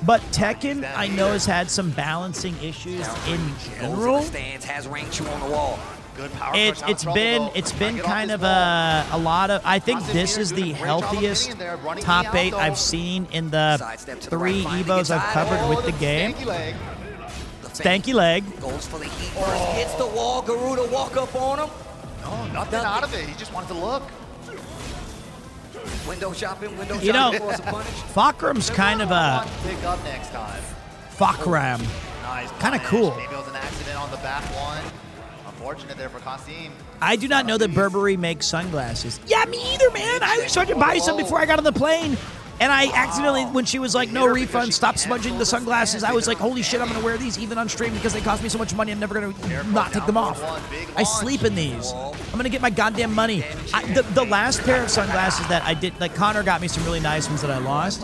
But Tekken, I know, has had some balancing issues in general. Stands, has rank chew on the wall. Good power It's been kind of a lot of. I think this is the healthiest top 8 I've seen in the 3 Evos I've covered with the game. Stanky leg. Goes for the heat first, hits the wall. Garuda walk up on him. No, nothing out of it. He just wanted to look. Window shopping, You know, for some punish. Fakram's kind of a Pick up next time. Fakram. Nice. Kind of punish. cool. Maybe it was an accident on the back one. Unfortunate there for Kasim. I do not know that Burberry makes sunglasses. Yeah, me either, man. I was trying to buy some before I got on the plane. And I accidentally, when she was like, no refund, stop smudging the sunglasses, I was like, holy shit, I'm going to wear these even on stream because they cost me so much money, I'm never going to not take them off. I sleep in these. I'm going to get my goddamn money. The last pair of sunglasses that I did, like Connor got me some really nice ones that I lost.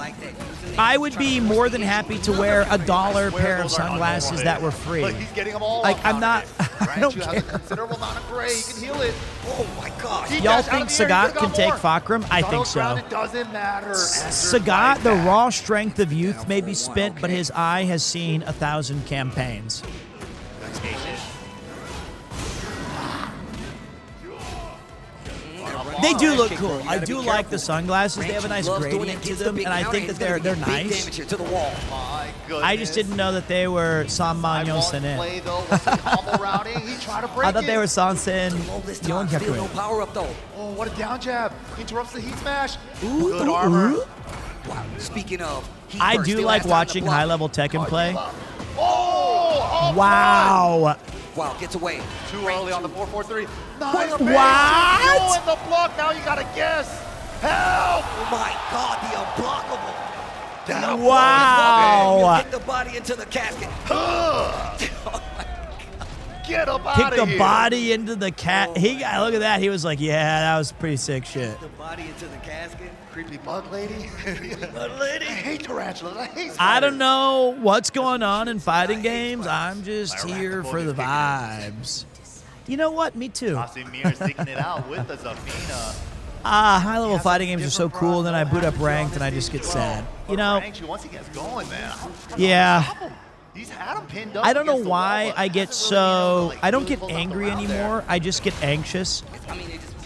I would be more than happy to wear a $1 pair of sunglasses that were free. Like, he's getting them all Like, off I'm not, I don't has care. a considerable amount of gray. He can heal it. Oh my gosh. Y'all think Sagat can take Fakram? I think so. It doesn't matter. Sagat, the raw strength of youth may be spent, but his eye has seen 1,000 campaigns. They do look cool. I do like the sunglasses. They have a nice gradient to them, and I think that they're nice. I just didn't know that they were Sanmanyo Senen. I thought they were Sansen Yonhyaku. Power up though. Oh, what a down jab. Interrupts the heat smash. Ooh, Good armor. Wow. Speaking of, I do like watching high-level Tekken play. Oh, Wow. Wow, gets away. Too early on the 4-4-3. Nice. What? Go in the block. Now you gotta guess. Help! Oh my God, the unblockable. Wow. Kick the body into the casket. Get up out Kick of the here. body into the cat. He got, look at that. He was like, yeah, that was pretty sick shit. The body into the casket. Creepy bug lady. Bug lady. I hate tarantulas. I hate spiders. I don't know what's going on in fighting games. I'm just here for the vibes. You know what? Me too. Kasimir sticking it out with the Zafina. High-level fighting games are so cool, and then I boot up ranked, and I just get sad. You know, Once he gets going, man. yeah. He's had him pinned up. I don't know against the why wall, I get so... I don't get angry anymore. I just get anxious.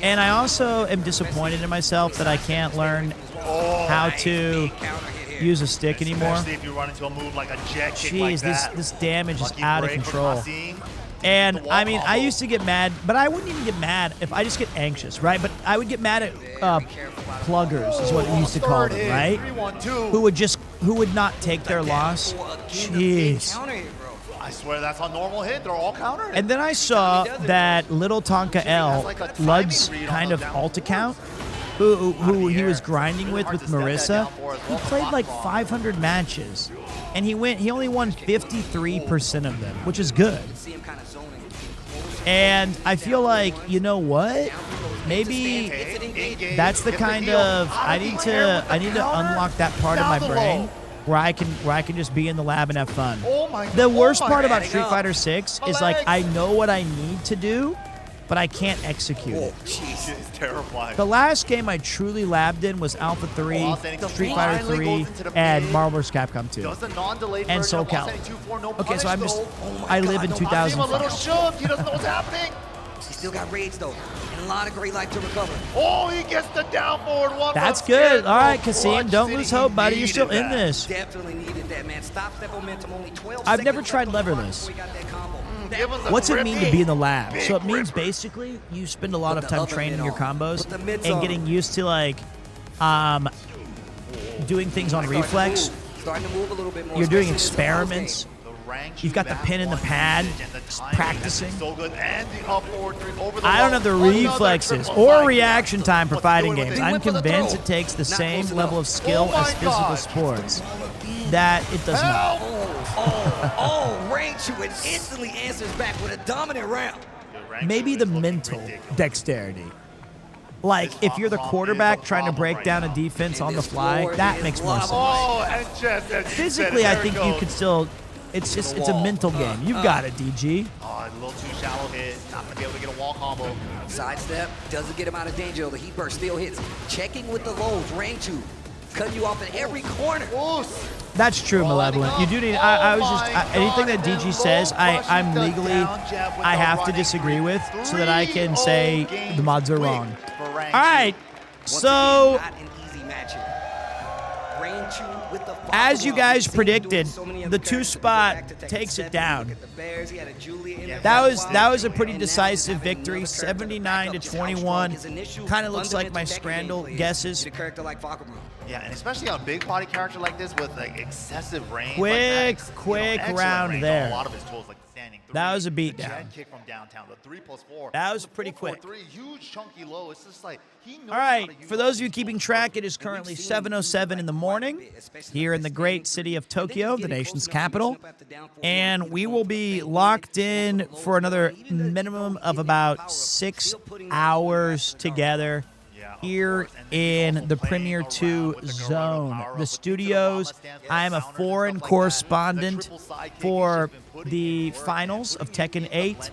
And I also am disappointed in myself that I can't learn how to use a stick anymore. Especially if you run into a move like a jet kick like Jeez, that. this damage is Lucky out of break for control. Kasim. And I mean, I used to get mad, but I wouldn't even get mad if I just get anxious, right? But I would get mad at pluggers, is what we used to call them, right? Who would not take their loss. Jeez. I swear that's a normal hit. They're all countered. And then I saw that little Tonka L, Lud's kind of alt account, who he was grinding with Marissa, he played like 500 matches, and he only won 53% of them, which is good. And I feel like, you know what? Maybe that's the kind of I need to unlock that part of my brain where I can just be in the lab and have fun. The worst part about Street Fighter 6 is like I know what I need to do, but I can't execute it. Jeez, it's terrifying. The last game I truly labbed in was Alpha 3, Street Fighter 3, and Marvel vs. Capcom 2. And Soul Calibur. Okay, so I'm just, I live in 2005. A little shook. He doesn't know what's happening. He still got rage though, and a lot of great life to recover. Oh, he gets the downboard one. That's good. All right, Kasim, don't lose hope, buddy. You're still in this. Definitely needed that, man. Stop step momentum, only 12 I've never tried leverless. What's it mean to be in the lab? So it means basically you spend a lot of time training your combos and getting used to like doing things on reflex. Starting to move a little bit more. You're doing experiments. You've got the pin in the pad, practicing. I don't have the reflexes or reaction time for fighting games. I'm convinced it takes the same level of skill as physical sports. That it does not. Range Chew instantly answers back with a dominant round. Maybe the mental dexterity. Like, if you're the quarterback trying to break down a defense on the fly, that makes more sense. Physically, I think you could still It's a mental game. You've got it, DG. Oh, a little too shallow hit. Not going to be able to get a wall combo. Sidestep doesn't get him out of danger. The heat burst still hits. Checking with the lows. Range 2. Cutting you off in every corner. That's true, Malevolent. You do need. I was just anything that DG says. I'm legally. I have to disagree with so that I can say the mods are wrong. All right. So, as you guys predicted, the 2-spot takes it down. That was a pretty decisive victory, 79-21. Kind of looks like my Scrandle guesses. Yeah, and especially on a big body character like this with like excessive range. Quick round there. A lot of his tools like standing through. That was a beatdown. Kick from downtown, the 3+4. That was pretty quick. 4-3, huge chunky low. It's just like he knows. All right, for those of you keeping track, it is currently 7:07 in the morning here in the great city of Tokyo, the nation's capital, and we will be locked in for another minimum of about 6 hours together here in the Premier 2 zone. The studios, I am a foreign correspondent for the finals of Tekken 8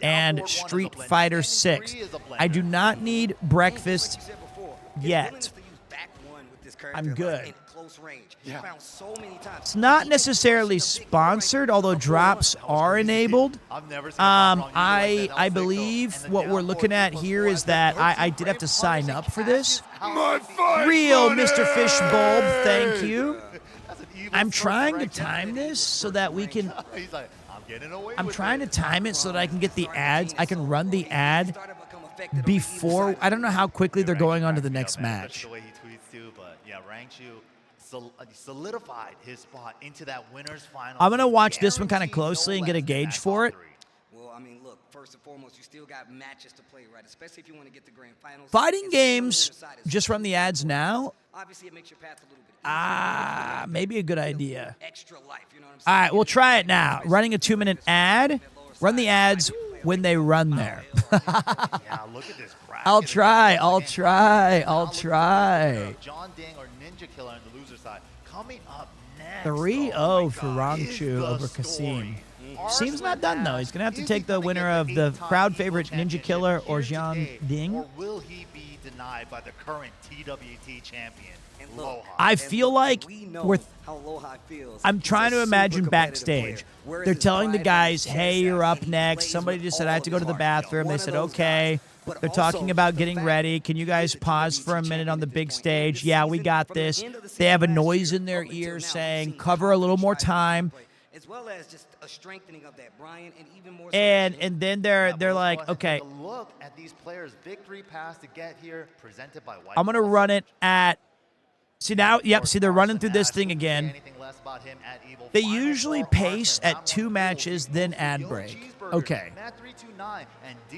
and Street Fighter 6. I do not need breakfast yet. I'm good. It's not necessarily sponsored, although drops are enabled. I believe what we're looking at here is that I did have to sign up for this. Real Mr. Fishbulb, thank you. I'm trying to time this so that we can. I'm trying to time it so that I can get the ads. I can run the ad before. I don't know how quickly they're going on to the next match. Solidified his spot into that winner's final. I'm gonna watch this one kind of closely and get a gauge for it. Well, I mean, look, first and foremost, you still got matches to play, right? Especially if you want to get the grand finals. Fighting games, just run the ads now. Obviously, it makes your path a little bit easier. Maybe a good idea. Extra life, you know what I'm saying? All right, we'll try it now. Running a 2-minute ad. Run the ads when they run there. Yeah, look at this. I'll try. John Ding or Ninja Killer on the loser side. Coming up next. 3-0 for Rangchu over Kasim. Kasim's not done, though. He's going to have to take the winner of the crowd favorite Ninja Killer or Jian Ding. Or will he be denied by the current TWT champion, Lohai? I feel like I'm trying to imagine backstage. They're telling the guys, hey, you're up next. Somebody just said, I have to go to the bathroom. They said, okay. They're talking about getting ready. Can you guys pause for a minute on the big stage? Yeah, we got this. They have a noise in their ear saying, cover a little more time. As well as just a strengthening of that, Brian, and even more. And then they're like, okay. Look at these players' victory pass to get here, presented by White. I'm gonna run it at. See now, yep. See, they're running through this thing again. They usually pace at 2 matches, then ad break. Okay.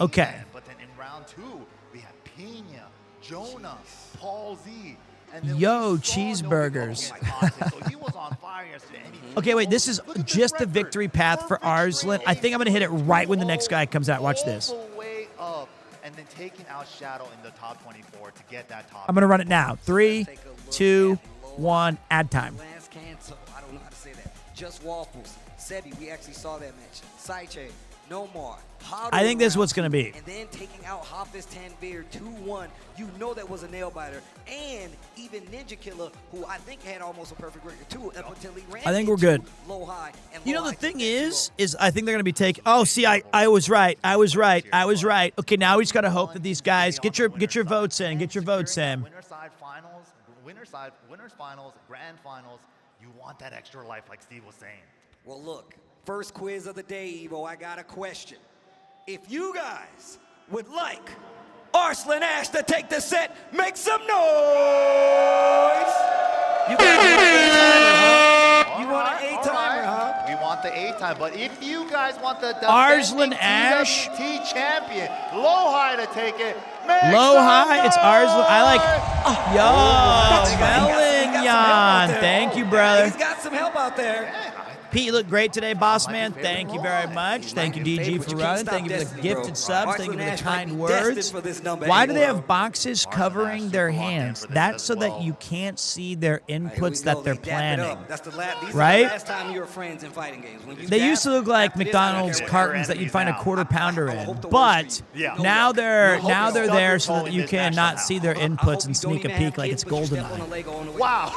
Okay. But then in round 2, we have Pena, Jonah, Paul Z. Yo, cheeseburgers. Okay, wait, this is just the victory path for Arslan. I think I'm going to hit it right when the next guy comes out. Watch this. Way up and then taking out Shadow in the top 24 to get that top. I'm going to run it now. 3, 2, 1, ad time. Last cancel. I don't know how to say that. Just Waffles. Sebi, we actually saw that match. Sidechain. No more. I think this is what's going to be. And then taking out Hafiz Tanvir 2-1. You know that was a nail biter. And even Ninja Killer, who I think had almost a perfect record too, evidently ran. I think we're good. Lohai, and you know, the thing is I think they're going to be taking. Oh, see, I was right. I was right. Okay, now we just got to hope that these guys get your votes in. Get your votes in. Winners finals, grand finals. You want that extra life, like Steve was saying. Well, look, first quiz of the day, Evo. I got a question. If you guys would like Arslan Ash to take the set, make some noise! You want an 8-timer, huh? We want the 8-time, but if you guys want the Arslan Ash TWT champion, Lohai to take it, Lohai, it's Arslan. I like, Melon. Thank you, brother. He's got some help out there. Pete, you look great today, boss man. very Thank you wrong. very much. Thank you, DG, for running. Thank you for the gifted subs. Thank you for the kind words. Why do they have boxes covering their hands? That's so that you can't see their inputs that they're planning. That's the last, right? The last time you were friends in fighting games. When you They dab, used to look like after this, McDonald's I don't care what cartons that you'd find a quarter pounder in, hope the but Yeah. now they're stuck there with so that calling you this can national not see their inputs and you don't sneak a even have peek like kids, it's but you step on a GoldenEye. Lego on the way. Wow.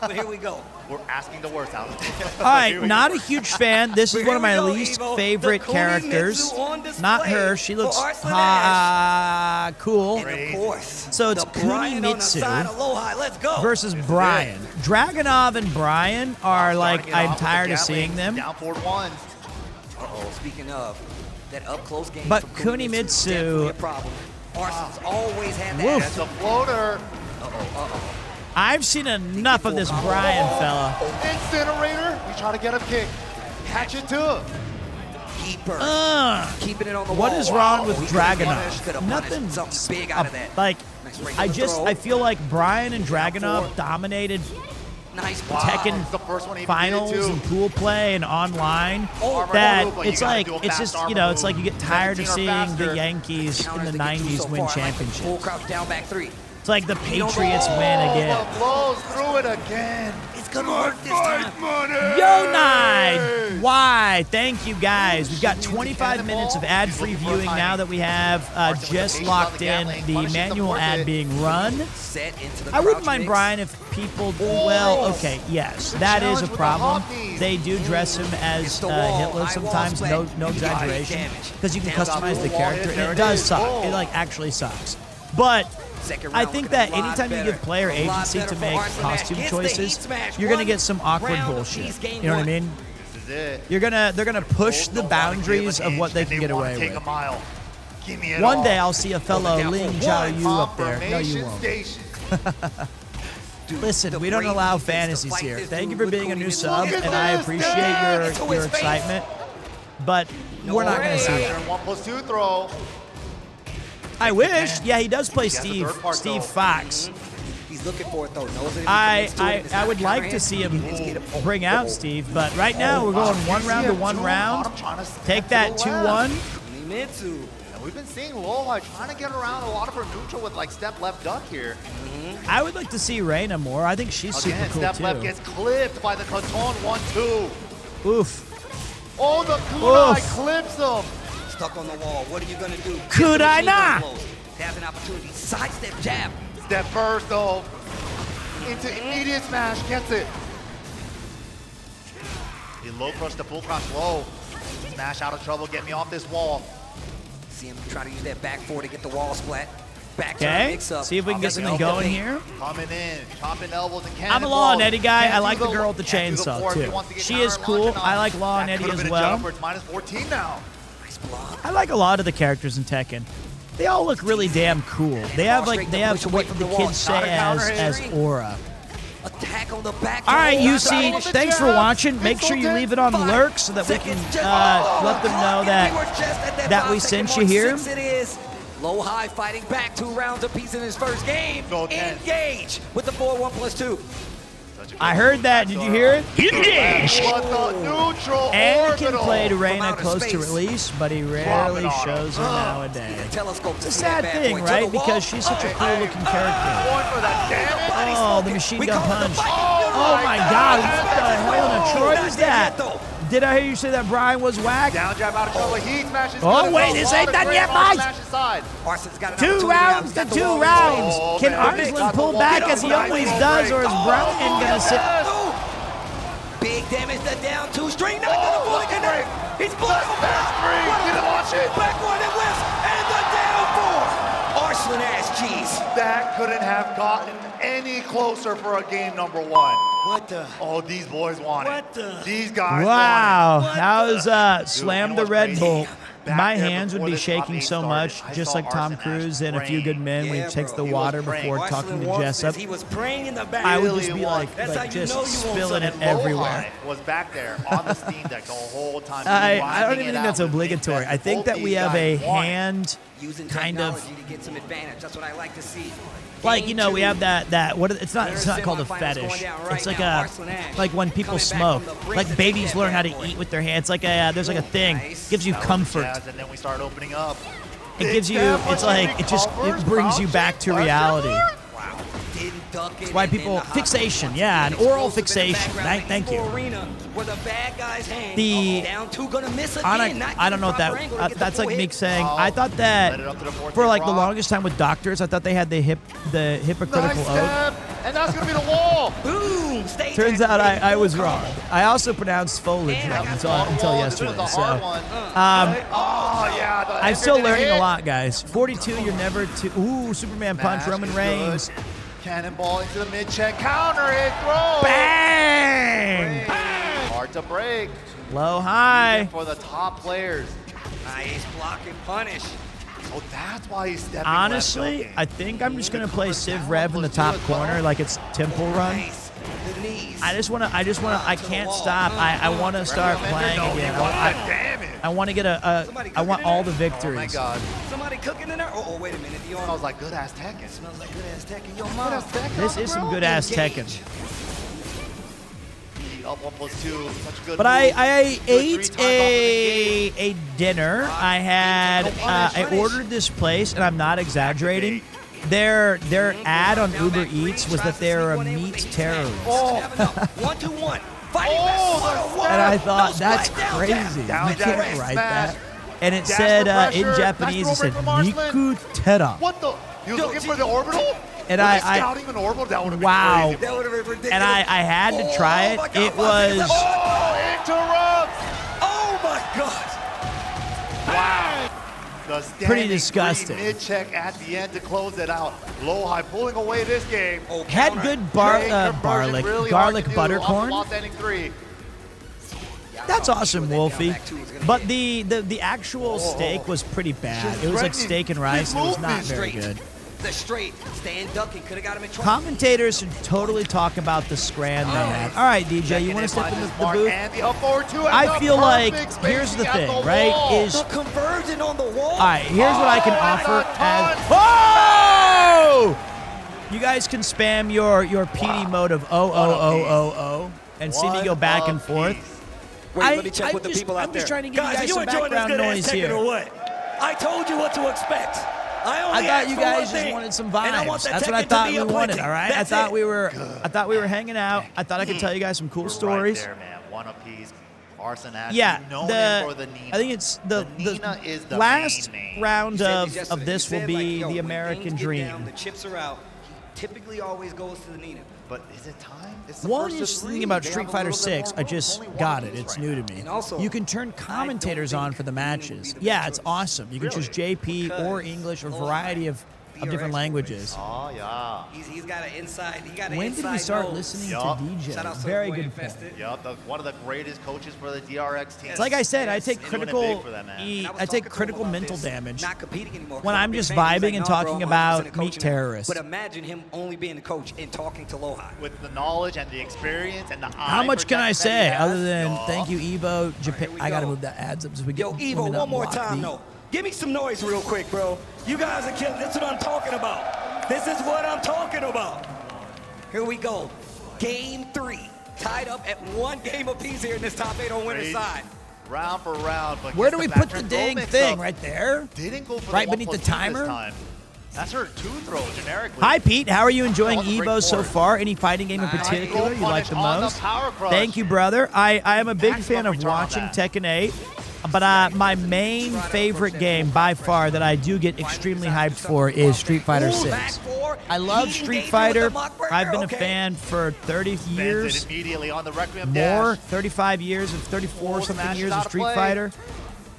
But here we go. We're asking the worst out. All right, not a huge fan. This is one of my least favorite characters. Not her. She looks cool. And of course, So it's the Brian on the side of Kunimitsu Lowhigh. Let's go. versus Brian. Dragonov and Brian are like, I'm tired of seeing them. Down 4-1. Uh-oh, speaking of, that up-close game But from Kunimitsu- definitely a problem. Arson's always had that. Woof. That's a floater. I've seen enough of this Brian fella. Incinerator. We try to get him kicked. Catch it too. Keeper. Keeping it on the wall. What is wrong with We could've punished, Dragonov? could've punished Nothing something big out of that. Like, Nice regular throw. I feel like Brian and Dragonov dominated Nice Tekken It's the first one he finals did, too. and pool play and online. Armor That move, but you it's gotta like do a it's fast just armor it's like move. you get tired of 17 or seeing the faster. Yankees in Counters the to get through '90s so win far, like Full championships. crouch down back three. It's like the Patriots win again. The blows through it again. It's gonna work this time. Yo, Nine! Why? Thank you, guys. We've got 25 minutes of ad-free viewing now that we have just locked in the manual ad being run. Set into the I wouldn't crouch mind mix. Brian if people well, okay, yes, that is a problem. They do dress him as Hitler sometimes, no exaggeration, because you can customize the character, and it does suck. It like actually sucks. But I think that anytime you give player agency to make costume choices, you're gonna get some awkward bullshit. You know what I mean? This is it. They're gonna push the boundaries of what they can get away Take with. a mile. Give me it One all. day I'll see a fellow Ling Jiao Yu up there. No, you Confirmation won't. station. Listen, we don't allow fantasies here. Thank you for being a new sub, and I appreciate your excitement. But we're not gonna see it. 1+2 throw. I wish. Yeah, he does play has a Steve third part, though. Fox. He's looking for it though. Knows that if he I commits to it, it's not would like to counter see hit. him He needs to get it- bring out Steve, but right now we're going one round to one round. Take that 2-1. Kunimitsu. And we've been seeing Lola trying to get around a lot of her neutral with like step left duck here. I would like to see Reina more. I think she's super Again, cool step left too. gets clipped by the Katon 1-2. Oof. Oh, the kunai Oof. clips him. Stuck on the wall. What are you gonna do? Could I Machine gun not? blows. Has an opportunity. Sidestep jab. Step first though. Into immediate smash, gets it. He low crush the full crouch low. Smash out of trouble, get me off this wall. See him try to use that back four to get the wall splat. Back to the Okay, mix up. see if we can get something going here. Coming in, chopping elbows and I'm a Law and Eddie guy. I like the girl with the chainsaw too. She is cool. I like Law and Eddie as well. Minus 14 now. Nice block. I like a lot of the characters in Tekken. They all look really damn cool. They have what the kids say as aura. Attack on the back. All right, UC, thanks for watching. Make sure you leave it on lurk so that we can let them know that we sent you here. It is. Low high fighting back 2 rounds apiece in his first game. Engage with the 4-1+2. I heard that. Did you hear it? Engage! What the neutral Anakin orbital. played Reina outer close to space. release, but he rarely shows her nowadays. Telescope. It's a sad thing, right? Because she's such a cool-looking character. Going for that damage. Oh, the machine gun punch. Oh my God, what the hell in a Troy is that? Did I hear you say that Brian was whack? Down jab out of trouble. He smashes. Oh, wait, this ain't done yet, boys. Arson's got an 2 opportunity rounds now. to He's got the 2 wall rounds. Oh, Can man. Arslan pull back as he always does, or is Brian gonna sit? Big damage to down 2 string. Not gonna fully connect. He's blocking the Didn't watch it. back one and whiffs. And the down 4. Arslan ass cheese. That couldn't have gotten any closer for a game number 1. What the? Oh, these boys want What it. the? These guys Wow, want it. that was Slam you know the what's Red crazy? Bull. Back My there hands would before be this shaking top 8 so started, much, I just saw like Tom Arslan Cruise Ash in A Few Good Men when he Yeah, takes the bro. He water was praying. before Arslan talking to wants Jessup. this. He was praying in the back. I would really just be want- That's how you just know you want spilling it something. everywhere. Lowhigh was back there on the Steam Deck the whole time. I don't even think that's obligatory. I think that we have a hand Using kind of technology to get some advantage. That's what I like to see. Like, you know, we have that what it's not called a fetish. It's like like when people smoke. Like babies learn how to eat with their hands. Like there's like a thing. Gives you comfort. And then we start opening up. It gives you it's like it brings you back to reality. That's why people fixation, yeah, an oral fixation. Thank you. I don't know what that. That's like me saying. I thought that for like the longest time with doctors, I thought they had the hypocritical oath. And that's gonna be the wall. Boom. Turns out I was wrong. I also pronounced foliage wrong until yesterday. So, I'm still learning a lot, guys. 42, you're never too. Ooh, Superman punch, Roman Reigns. Cannonball into the mid-check, counter hit, throw. Bang! Hard to break. Low high. For the top players. Nice block and punish. Oh, that's why he's stepping Honestly, left, I think I'm just gonna play Civ Rev in the top corner like it's Temple Run. I just wanna. I can't stop. I want to start playing again. I want to get I want all the victories. Oh my God. Somebody cooking in there? Oh, wait a minute. The Smells like good ass Tekken. Smells like good ass Tekken. Yo, mom. This is some good ass Tekken. Up 1+2. Such good. But I ate a dinner. I had I ordered this place, and I'm not exaggerating. Their ad on Uber Eats was that they're a meat terrorist. Oh, 1-2-1. And I thought, that's crazy. You can't write that. And it said, in Japanese, it said, Niku Tera. What the? He was looking for the orbital? And scouting an orbital? That would have wow. been crazy. That would have been ridiculous. And I had to try it. It was... Oh, interrupt! Oh, my God. Wow. The pretty disgusting. Mid-check at the end to close it out. Low high pulling away this game. Oh, had good garlic buttercorn. That's awesome, Wolfie. But the actual steak was pretty bad. It was like steak and rice. It was not very good. The straight, stand ducking, could have got him in trouble. Commentators should totally talk about the scram they had. All right, DJ, you want to step in the booth? I feel like, here's the thing, right, is... The conversion on the wall. All right, here's what I can offer as... Oh! You guys can spam your PD mode of and see me go back and forth. Wait, let me check with the people out there. I'm just trying to give you guys you some background noise here. Or what? I told you what to expect. I thought you guys just wanted some vibes. That's what I thought we wanted, all right? I thought we were hanging out. I thought I could tell you guys some cool stories. Right there, man. One apiece. Arson Ash, yeah, for the Nina. I think it's the Nina is the last main round of this will be the American Dream. The chips are out. He typically always goes to the Nina. But is it time? It's the One first interesting of thing about Street Fighter 6, I just got it. It's new to me. You can turn commentators on for the matches. Yeah, it's awesome. You can choose JP or English or a variety of different languages. Oh, yeah. He's got an inside. When did we start listening to DJ? Shout out to Very good point. Yup, one of the greatest coaches for the DRX team. It's like I said, I take critical mental damage when I'm just vibing and talking about meat terrorists. But imagine him only being the coach and talking to Lohi. With the knowledge and the experience and the How much can I say other than thank you, Evo, Japan? I gotta move that ads up so we get. Yo, Evo, one more time, though. Give me some noise real quick, bro. You guys are killing. This is what I'm talking about. This is what I'm talking about. Here we go. Game 3. Tied up at 1 game apiece here in this top 8 on winner's side. Round for round. But where do we put the dang thing? Right there? Didn't go for right beneath the timer? That's her 2-throw generically. Hi, Pete. How are you enjoying Evo so far? Any fighting game in particular you like the most? Thank you, brother. I am a big fan of watching Tekken 8. But my main favorite game by far that I do get extremely hyped for is Street Fighter 6. I love Street Fighter. I've been a fan for 30 years. More, 35 years of 34 something years of Street Fighter.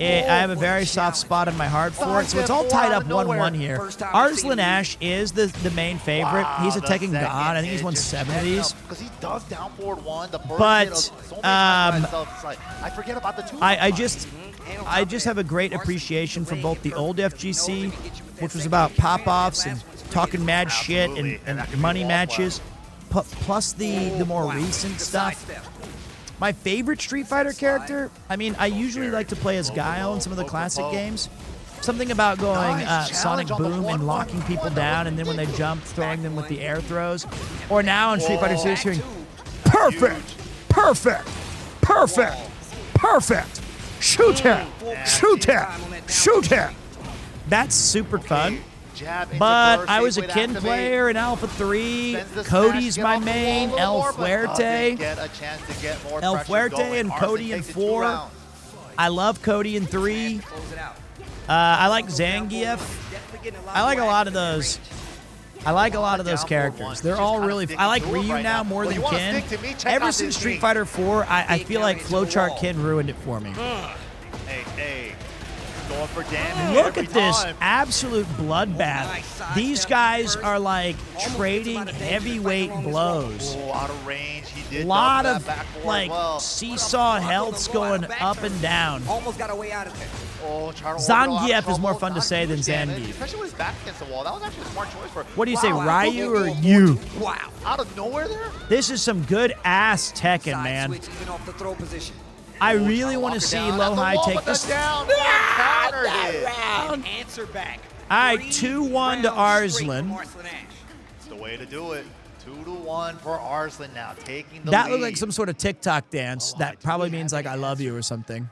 I have a very soft spot in my heart for it, so it's all tied up 1-1 here. Arslan Ash is the main favorite. He's a Tekken god. I think he's won 7 of these. Because he does down forward 1. But I forget about the 2. I just have a great appreciation for both the old FGC, which was about pop-offs and talking mad shit and money matches, plus the more recent stuff. My favorite Street Fighter character, I mean, I usually like to play as Guile in some of the classic games, Something about going Nice Sonic challenge on the Boom and 1-1. locking people down, and then when they jump, throwing them with the air throws. Or now in Street Fighter 6, hearing perfect, perfect, perfect, perfect. Shoot him, shoot him, shoot him. That's super fun. Jab into But burst, I was a gateway to Kin activate. player in Alpha 3. Sends the Cody's smash, my get off the main. wall a El little more, but doesn't Fuerte. get a chance to get more El pressure Fuerte going. and Arslan Cody in takes it 2 4. rounds. I love Cody in 3. I like Zangief. I like a lot of those. I like a lot of those characters. They're all really. I like Ryu now more than Kin. Ever since Street Fighter 4, I feel like Flowchart Kin ruined it for me. Hey, going for damage. Look every at this time. absolute bloodbath. These guys are like trading heavyweight blows. Oh, out of range. He did A lot dodge of that back four as like well. seesaw healths going up and down. Almost got a way out of it. Oh, trying to orbital out of Zangief is more trouble. fun to Not say than huge damage, Zangief. Especially with his back against the wall. That was actually a smart choice for. What do you say, Wow. Ryu or you? Wow. Out of nowhere there? This is some good ass Tekken, Side man. switch even off the throw position. I really want to see Low High take this. Down. Answer back. All right, 2-1 to Arslan. It's the way to do it. 2-1 for Arslan now, taking the That lead. looked like some sort of TikTok dance. That probably means like I love you or something.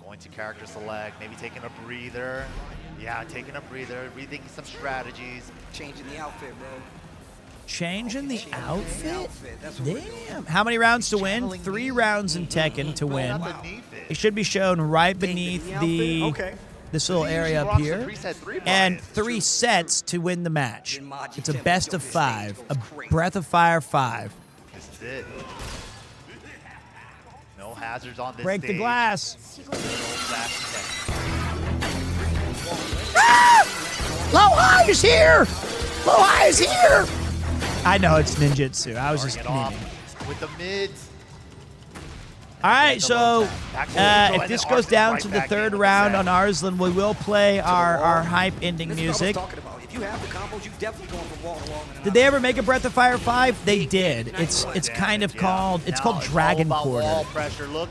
Going to character select, maybe taking a breather. Yeah, taking a breather, rethinking some strategies. Changing the outfit, bro. Changing the outfit? That's what we're doing. Damn. How many rounds to win? 3 rounds in Tekken to win. It should be shown right beneath the this little area up here. And 3 sets to win the match. It's a best of 5. A Breath of Fire 5. This is it. No hazards on this Break the stage. glass. Ah! Low High is here! Low High is here! I know it's ninjutsu. I was just memeing. With the mids. All right, so if this goes down to the 3rd round on Arslan, we will play our hype ending music. If you have the combos, you definitely going from wall to wall. Did they ever make a Breath of Fire 5? They did. It's kind of called Dragon Quarter.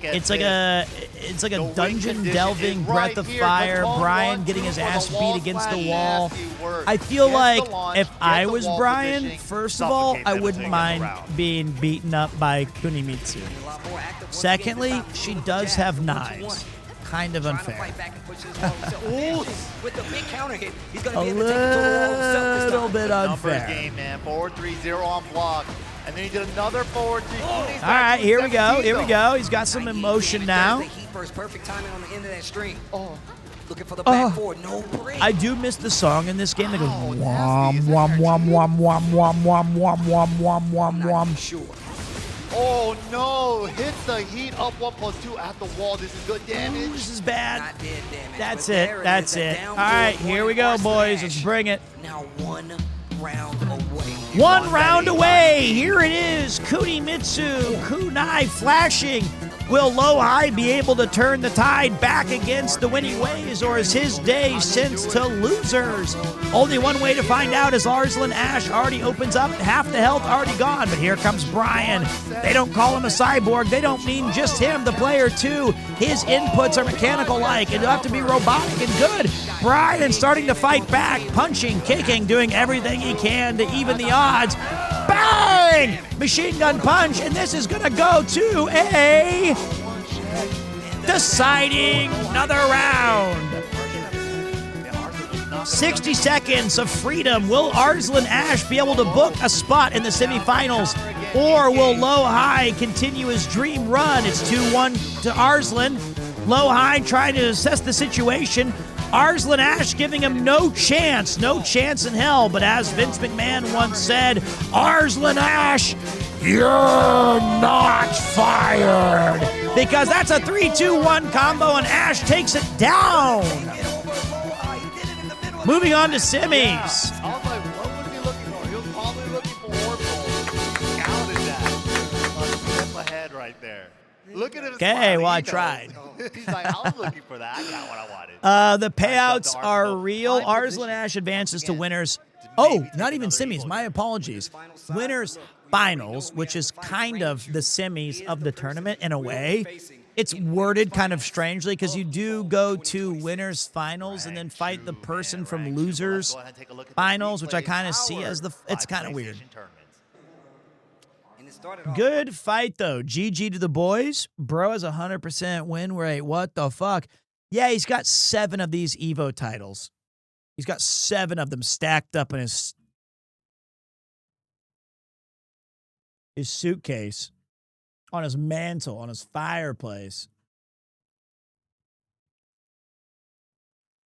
It's like a dungeon delving Breath of Fire. Brian getting his ass beat against the wall. I feel like if I was Brian, first of all, I wouldn't mind being beaten up by Kunimitsu. Secondly, she does have knives. Kind of unfair. With the big counter hit, he's going A to be able to take it to the wall himself this little time. bit Numbers unfair. game, man. 4-3-0 on block. And then he did another forward 3. All right, here we go. Here we go. He's got some emotion now. Heat first, perfect timing on the end of that string. Looking for the back forward, no break. I do miss the song in this game that goes wom wom wom wom wom wom wom wom wom wom wom wom. Sure. Oh no! Hits the heat up 1+2 at the wall. This is good damage. This is bad. Not dead damage. That's but it. there That's is, a it. down All right, forward here we go, Arslan boys. Ash. Let's bring it. Now 1 round away. 1 round away. Here it is. Kunimitsu, kunai flashing. Will Low High be able to turn the tide back against the winning ways, or is his day sent to losers? Only one way to find out is Arslan Ash already opens up, half the health already gone, but here comes Brian. They don't call him a cyborg. They don't mean just him, the player too. His inputs are mechanical-like. It'll have to be robotic and good. Brian starting to fight back, punching, kicking, doing everything he can to even the odds. Bang! Machine gun punch, and this is gonna go to a deciding another round. 60 seconds of freedom. Will Arslan Ash be able to book a spot in the semifinals, or will Low High continue his dream run? It's 2-1 to Arslan. Low High trying to assess the situation. Arslan Ash giving him no chance in hell. But as Vince McMahon once said, Arslan Ash, you're not fired. Because that's a 3-2-1 combo and Ash takes it down. Moving on to semis. I was like, what was he looking for? He was probably looking for orbital. Counted that. A step ahead right there. Look at him. Okay, well, I tried. He's like, I was looking for that. I got what I wanted. The payouts are real. Arslan Ash advances to winners. Oh, not even semis. My apologies. Winners finals, which is kind of the semis of the tournament in a way. it's worded kind of strangely because you do go to winners finals and then fight the person from losers finals, which I kind of see as it's kind of weird. Good fight though. GG to the boys. Bro has 100% win rate. What the fuck? Yeah, he's got 7 of these Evo titles. He's got 7 of them stacked up in his suitcase, on his mantle, on his fireplace.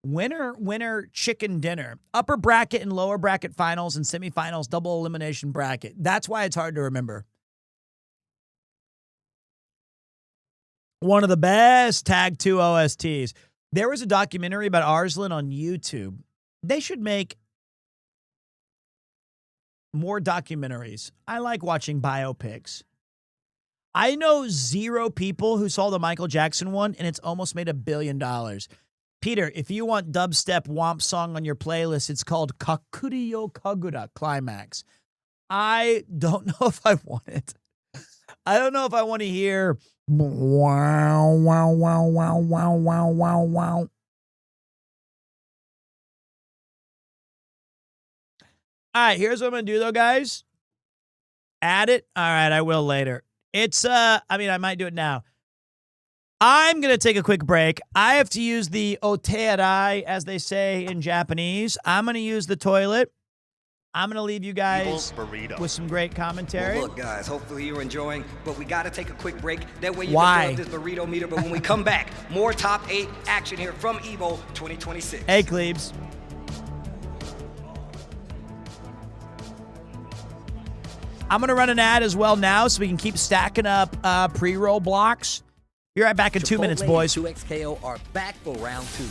Winner, chicken dinner. Upper bracket and lower bracket finals and semifinals, double elimination bracket. That's why it's hard to remember. One of the best Tag 2 OSTs. There was a documentary about Arslan on YouTube. They should make more documentaries. I like watching biopics. I know 0 people who saw the Michael Jackson one, and it's almost made $1 billion. Peter, if you want dubstep womp song on your playlist, it's called Kakuriyo Kagura Climax. I don't know if I want it. I don't know if I want to hear wow, wow, wow, wow, wow, wow, wow, wow. All right, here's what I'm going to do, though, guys. Add it. All right, I will later. It's, I might do it now. I'm going to take a quick break. I have to use the otearai, as they say in Japanese. I'm going to use the toilet. I'm going to leave you guys with some great commentary. Well, look, guys, hopefully you're enjoying, but we got to take a quick break. That way you Why? can fill up this burrito meter. But when we come back, more top 8 action here from Evo 2026. Hey, Cleves. I'm going to run an ad as well now so we can keep stacking up pre-roll blocks. Be right back in 2 minutes, boys. 2XKO are back for round 2.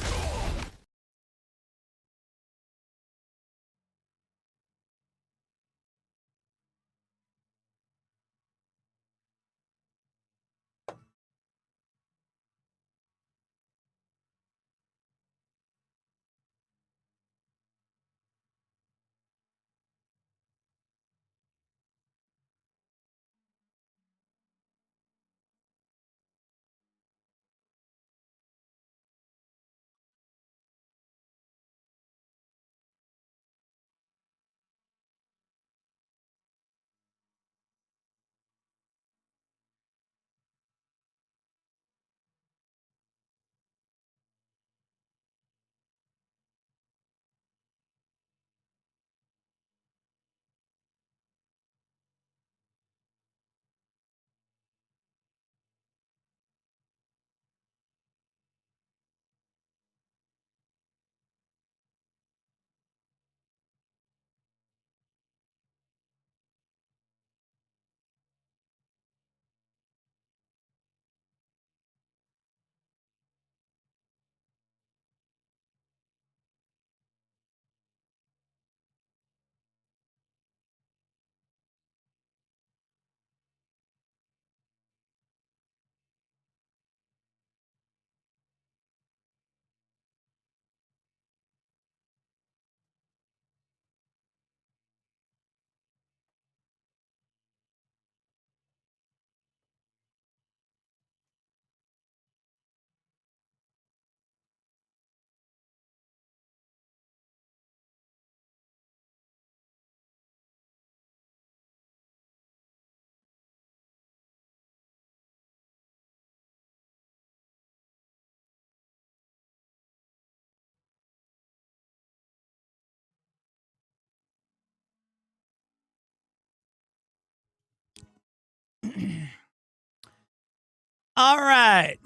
All right.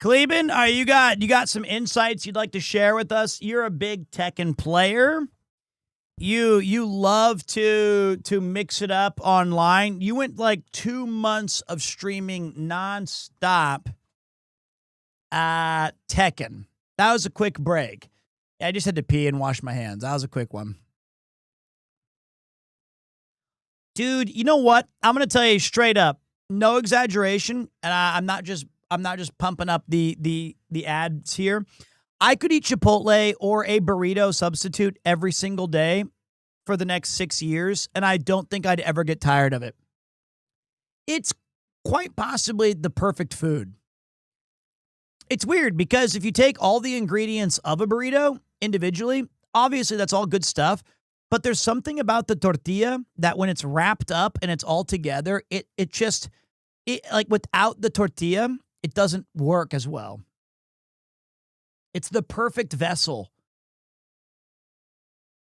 Cleben, you got some insights you'd like to share with us? You're a big Tekken player. You love to mix it up online. You went like 2 months of streaming nonstop Tekken. That was a quick break. I just had to pee and wash my hands. That was a quick one. Dude, you know what? I'm going to tell you straight up, no exaggeration, and I'm not just pumping up the ads here. I could eat Chipotle or a burrito substitute every single day for the next 6 years, and I don't think I'd ever get tired of it. It's quite possibly the perfect food. It's weird because if you take all the ingredients of a burrito individually, obviously that's all good stuff, but there's something about the tortilla that when it's wrapped up and it's all together, it like without the tortilla, it doesn't work as well. It's the perfect vessel.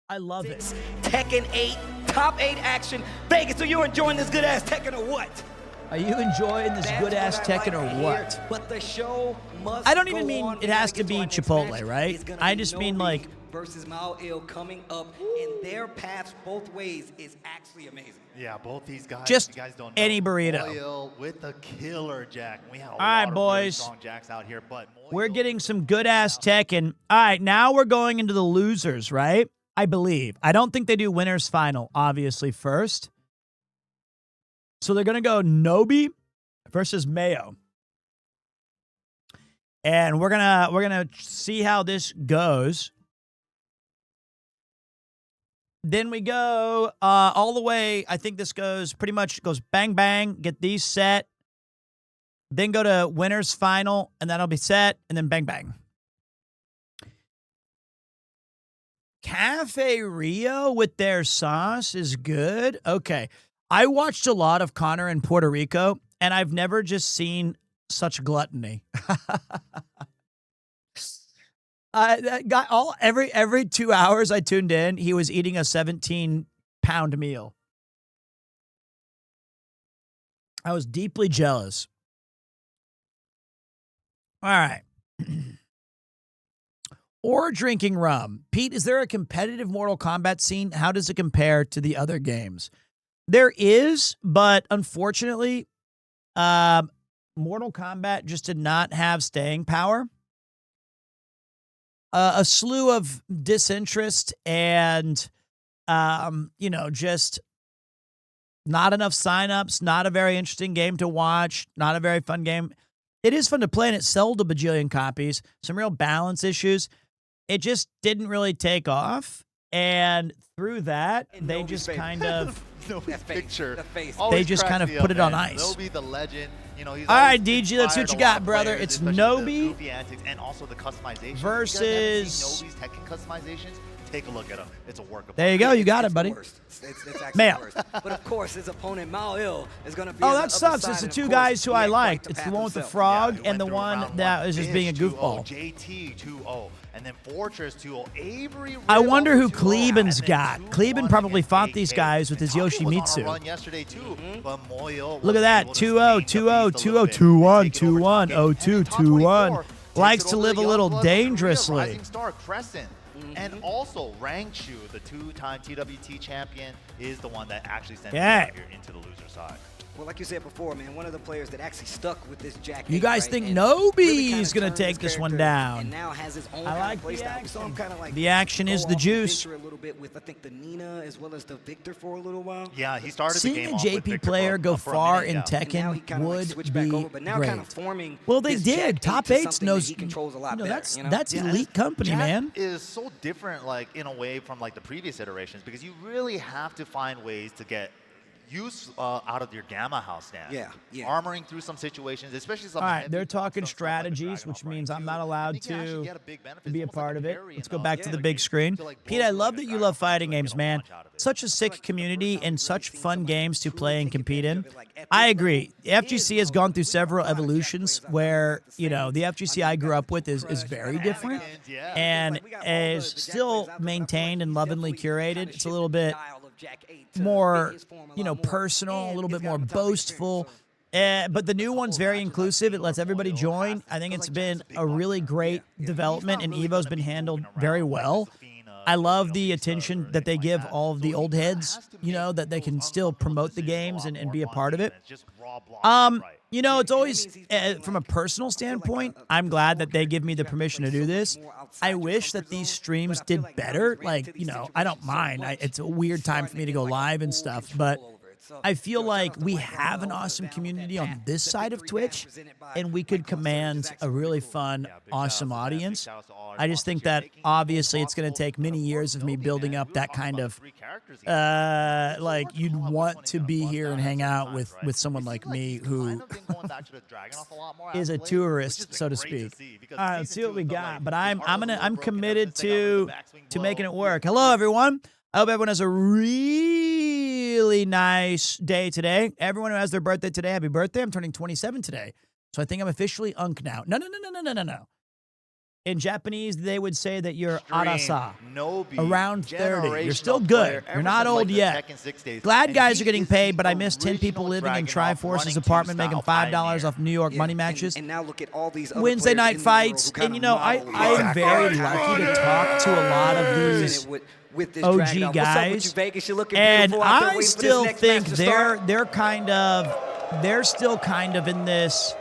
I love it. Tekken 8, top 8 action. Vegas, so you're enjoying this good ass Tekken or what? Are you enjoying this good ass Tekken or what? But the show must I don't even mean on. it has to be Chipotle, right? I just mean like versus Mao Il coming up, and their paths both ways is actually amazing. Yeah, both these guys. Just you guys don't know. any burrito. Moyo with a killer jack. We have a All right, lot of boys. really strong jacks out here, but we're getting some good ass Tekken. All right, now we're going into the losers, right? I believe. I don't think they do winners final, obviously, first. So they're gonna go Nobi versus Mayo. And we're gonna see how this goes. Then we go all the way. I think this goes pretty much goes bang bang. Get these set. Then go to winners final, and that'll be set, and then bang bang. Cafe Rio with their sauce is good. Okay. I watched a lot of Connor in Puerto Rico, and I've never just seen such gluttony. That guy, every 2 hours I tuned in, he was eating a 17-pound meal. I was deeply jealous. All right. Or drinking rum. Pete, is there a competitive Mortal Kombat scene? How does it compare to the other games? There is, but unfortunately, Mortal Kombat just did not have staying power. A slew of disinterest and, just not enough signups, not a very interesting game to watch, not a very fun game. It is fun to play, and it sold a bajillion copies. Some real balance issues. It just didn't really take off, and through that, they just kind of picture. They just kind of put it on ice. Nobi, the legend. He's all right, DG, let's see what you got, brother. Players, it's Nobi goofy antics and also the customization. Versus Nobi's Tekken customizations. Take a look at them. It's a work of there you go. You got it, buddy. It's actually Mayo. worse. But of course, his opponent Mao Il is going to be. Oh, on that the sucks. other It's side, the and two of guys course, who he I ain't liked. quite It's the path one with the himself. frog Yeah, and the went through one round that is just being a Fish goofball. 2-0, JT 2-0, and then Fortress 2-0. Avery. I wonder who 2-0, Kleben's and then got. 2-1 Kleben probably against fought AK. these guys with his And Taki was on a Yoshimitsu. run yesterday too, but Moyo Look at was that. able to 2-0, sting the 2-0, beast a little 2-0, bit, 2-1, and take it over 2-1, Taki. 0-2, And then Top 2-1. 24 Likes takes to it over live a the little Youngblood of Korea, dangerously. Rising Star Crescent. And also, Rangshu, the two-time TWT champion, is the one that actually sent him out here into the loser side. Well, like you said before, man, one of the players that actually stuck with this Jack. You guys think Nobi's going to take this one down? And now has his own I like play the style. action. So I'm kind of like The action is the juice. A little bit with, I think, the Nina as well as the Victor for a little while. Yeah, he started Seeing the game a off with JP Victor player go for a far minute, in yeah. And now he Tekken kinda, like, would switched be back over, but now great. kind of forming Well, they this did. Jack 8 Top to 8's something knows. that he controls a lot better, That's you know? that's Yeah, elite company, Jack man. is so different, like in a way, from like the previous iterations, because you really have to find ways to get use out of your Gamma House stand. Yeah, yeah. Armoring through some situations, especially some. All right, heavy they're talking stuff like the strategies, Dragon which Ball means I'm Break not 2. allowed You can actually to get a big benefit. be a It's almost part like of a it. parry Let's in go a back to the game. big screen. So, like, Pete, I both love players that you are love trying to fighting get a games, man. bunch out of it. Such a sick community and such fun games to play and compete in. I agree. The FGC has gone through several evolutions where, the FGC I grew up with is very different and is still maintained and lovingly curated. It's a little bit more, personal, a little bit more boastful. But the new one's very inclusive. It lets everybody join. I think it's been a really great development, and Evo's been handled very well. I love the attention that they give all of the old heads, that they can still promote the games and be a part of it. It's always, from a personal standpoint, I'm glad that they give me the permission to do this. I wish that these streams did better. Like, I don't mind. It's a weird time for me to go live and stuff, but I feel like we have an awesome community on this side of Twitch, and we could command a really fun, awesome audience. I just think that obviously it's going to take many years of me building up that kind of, like, you'd want to be here and hang out with someone like me who is a tourist, so to speak. All right, let's see what we got. But I'm committed to making it work. Hello, everyone. I hope everyone has a really nice day today. Everyone who has their birthday today, happy birthday. I'm turning 27 today. So I think I'm officially Unk now. No. In Japanese, they would say that you're arasa, around 30. You're still good. You're not old yet. Glad guys are getting paid, but I miss 10 people living in Triforce's apartment making $5 off New York money matches. And now look at all these other Wednesday night fights. And, you know, I'm very lucky to talk to a lot of these OG guys. And I still think they're still kind of in this.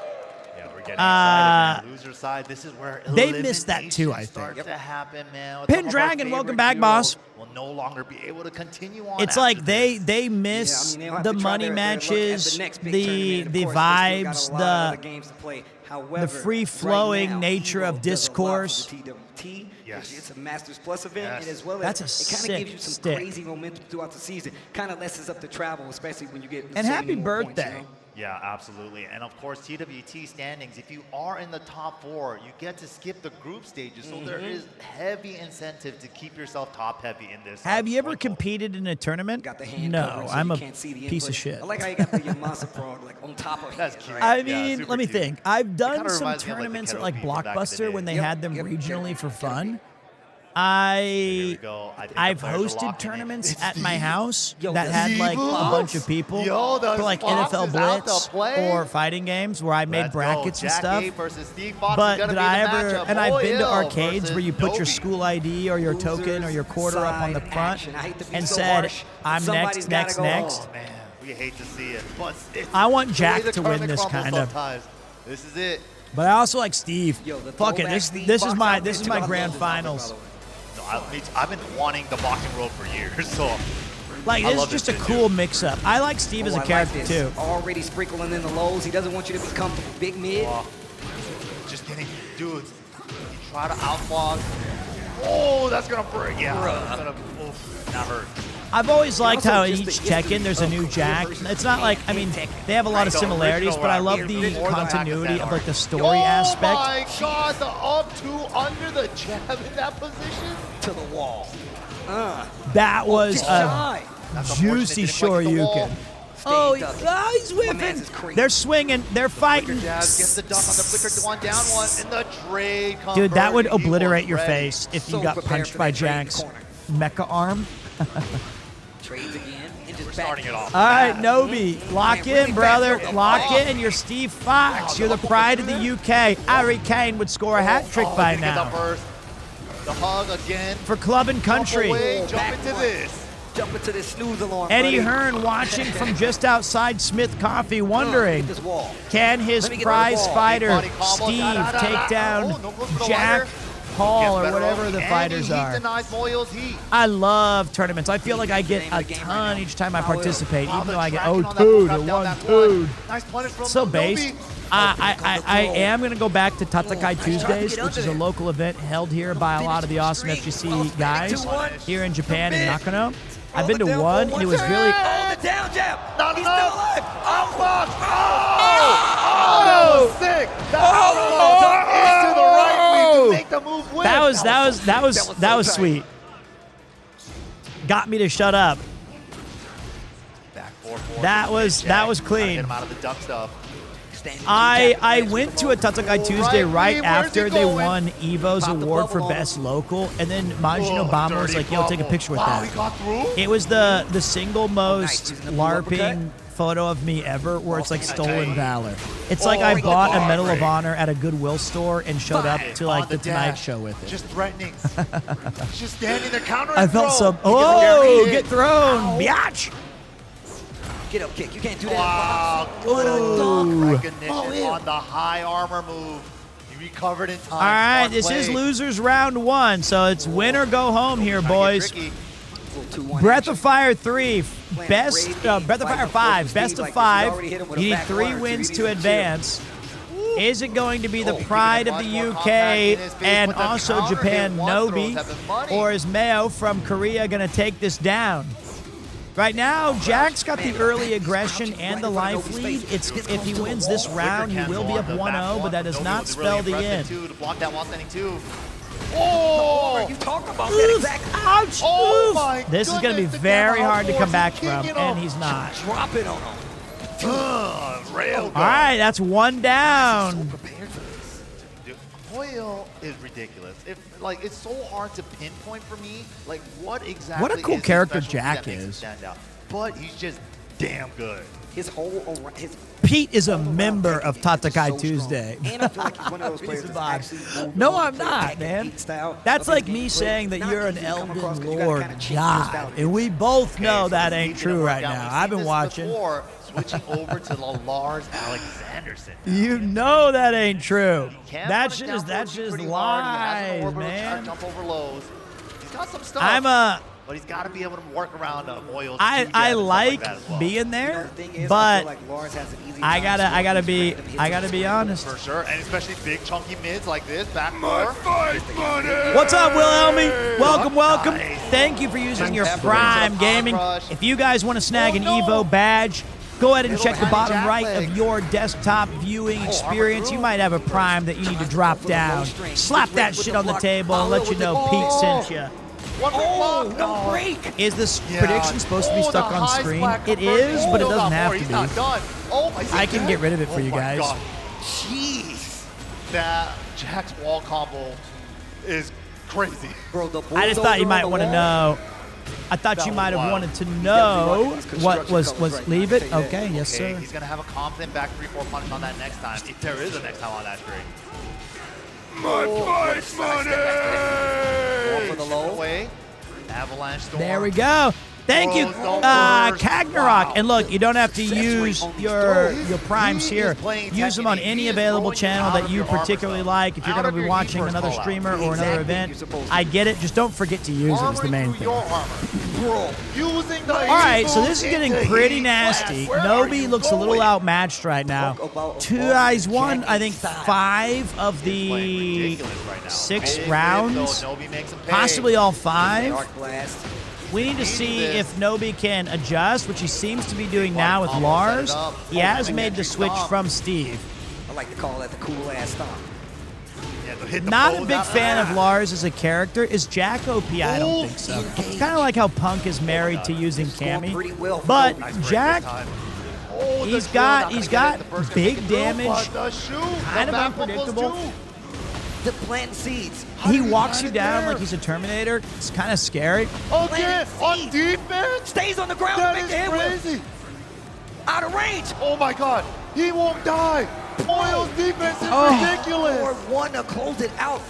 Loser side. This is where they missed that too, I think. To happen, man. Pendragon, welcome back, boss. Will no longer be able to continue on. It's like they miss the money matches, the vibes, the free-flowing nature of discourse. Yes. It's a Masters Plus event, and as well as it kind of gives you some crazy momentum throughout the season. Kind of lessens up the travel, especially when you get and so happy many more birthday. Points, you know? Yeah, absolutely. And of course, TWT standings, if you are in the top 4, you get to skip the group stages. So there is heavy incentive to keep yourself top heavy in this. Have you ever competed in a tournament? No, so I'm a can't see the piece of input. shit. I like how you got the Yamasa frog like on top of That's it. cute. I mean, let me think. I've done kinda some reminds me of, like, the tournaments at Kettle like Bean from back in the Blockbuster day. when they had them regionally for fun. we go. I've hosted tournaments at my house that had like a bunch of people for like NFL Blitz or fighting games where I made brackets and stuff. But did I ever? And I've been to arcades where you put your school ID or your token or your quarter up on the front and said, "I'm next." Oh, man, we hate to see it, but I want Jack to win this kind of. This is it. But I also like Steve. Fuck it. This is my grand finals. I've been wanting the boxing world for years, so like this is just a cool mix-up. I like Steve as a character too. Already sprinkling in the lows. He doesn't want you to be comfortable. Big mid. Just getting dudes. You try to outlaw. Oh, that's gonna break. Yeah, that's gonna. That hurt. I've always liked how in each check-in there's a new Jack. It's not like, I mean, they have a lot of similarities, but I love the continuity of like the story aspect. Oh my God, the up two under the jab in that position to the wall. That was a juicy Shoryuken. Oh, he's whipping. They're swinging. They're fighting. Gets the duck on the flicker, one down one, and the trade. Dude, that would obliterate your face if you got punched by Jack's mecha arm. Trades again. We're starting it off. All right, Nobi, lock in, brother. Lock in. You're Steve Fox. You're the pride of the UK. Harry Kane would score a hat trick by now. The hug again. For club and country. Jump into this. Jump into this snooze alarm. Eddie Hearn watching from just outside Smith Coffee, wondering, can his prize fighter, Steve, take down Jack Paul or whatever the fighters are? I love tournaments. I feel like I get a ton each time I participate, even though I get 0-2 to 1-2. So base. I am going to go back to Tatakai Tuesdays, which is a local event held here by a lot of the awesome FGC guys here in Japan in Nakano. I've been to one, and it was really... Oh, the down jab! He's still alive! Oh, fuck! Oh, that was sick! That is to the right wing to make the move win. That was sweet. Got me to shut up. Back 4-4. That was clean. Get him out of the duck stuff. I went to a Tatakai Tuesday right after they won Evo's award for Best Local, and then Majin Obama was like, yo, take a picture with that. He got through? It was the single most LARPing photo of me ever where it's like stolen valor. It's like I bought a Medal of Honor at a Goodwill store and showed up to like the Tonight Show with it. Just threatening. Just standing there countering. I felt so... Oh, get thrown. Biatch. Get up kick. You can't do that. Wow. What a dunk. Recognition on the high armor move. He recovered in time. All right, this is losers round 1, so it's win or go home here, boys. Breath of Fire 3, Breath of Fire 5, best of 5. You need 3 wins to advance. Is it going to be the pride of the UK and also Japan, Nobi, or is Mayo from Korea going to take this down? Right now, Jack's got the early aggression and the life lead. If he wins this round, he will be up 1-0, but that does not spell the end. Oh! You talk about that exactly. Ouch! Oh my This is going to be very hard to come back from, and he's not. Drop it on him. All right, that's 1 down. Hoyle is ridiculous. It's so hard to pinpoint for me. Like, what exactly? What a cool is character special Jack that makes him is. stand out? But he's just damn good. Pete is a member of Tatakai Tuesday. And I feel like he's one of those players that's actually No, I'm not, man. That's like me saying that you're an Elden Lord god, and we both know that ain't true right now. I've been watching. Switching over to the Lars Alexanderson. You know that ain't true. That's just lies, man. Jump over lows. He's got some stuff. But he's got to be able to work around Moyle's. I like being there, but I gotta be honest. For sure, and especially big chunky mids like this, backdoor. What's up, Wilhelmy? Welcome. Thank you for using your Prime Gaming. If you guys want to snag an Evo badge, go ahead and check the bottom right of your desktop viewing experience. You might have a Prime that you need to drop down. Slap that shit on the table and let you know Pete sent you. No break. Is this prediction supposed to be stuck on screen? It is, but it doesn't have to be. I can get rid of it for you guys. Jeez. That Jack's wall combo is crazy. I just thought you might want to know. I thought you might have wanted to know what was leave it. Okay, yes, sir. He's going to have a confident back 3-4 punch on that next time, if there is a next time on that streak. My fight money! For the low way. Avalanche storm. There we go. Thank you, Kagnarok. And look, you don't have to use your primes here. Use them on any available channel that you particularly like. If you're going to be watching another streamer or another event, I get it. Just don't forget to use it is the main thing. All right, so this is getting pretty nasty. Nobi looks a little outmatched right now. Two Eyes won, I think, 5 of the 6 rounds, possibly all 5. We need to see if Nobi can adjust, which he seems to be doing now with Lars. He has made the switch from Steve. I like to call that the cool-ass stomp. Not a big fan of Lars as a character. Is Jack OP? I don't think so. It's kind of like how Punk is married to using Cammy. But Jack, he's got big damage, kind of unpredictable. The plant seeds. He walks you down like he's a Terminator. It's kind of scary. Okay, on defense? Stays on the ground That to make is the hit crazy. with. Out of range. Oh my god, he won't die. Moyle's defense is ridiculous. Or one to close it out.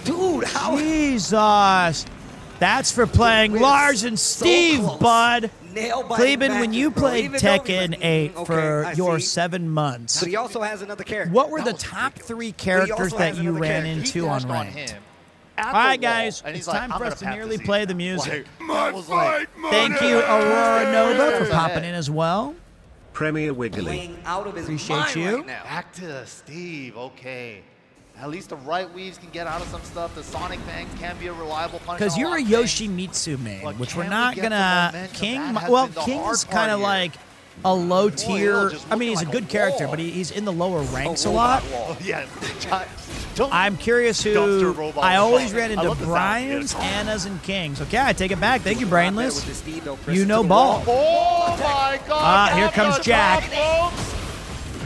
Dude, how? Jesus. That's for playing Lars and Steve, bud. Cleben, when you played Tekken 8 for your 7 months, but he also has another character. What were the top 3 characters that you ran into on ranked? All right, guys, it's time for us to nearly play the music. Thank you, Aurora Nova, for popping in as well. Premier Wiggly. Appreciate you. Back to Steve, okay. At least the right weaves can get out of some stuff. The Sonic Fangs can be a reliable punish. Because you're a Yoshimitsu main, which we're not gonna. King, well, King's kind of like a low tier. I mean, he's a good character, but he's in the lower ranks a lot. Yeah. I'm curious who. I always ran into Brian's, Anna's, and King's. Okay, I take it back. Thank you, Brainless. You know ball. Oh my god. Here comes Jack.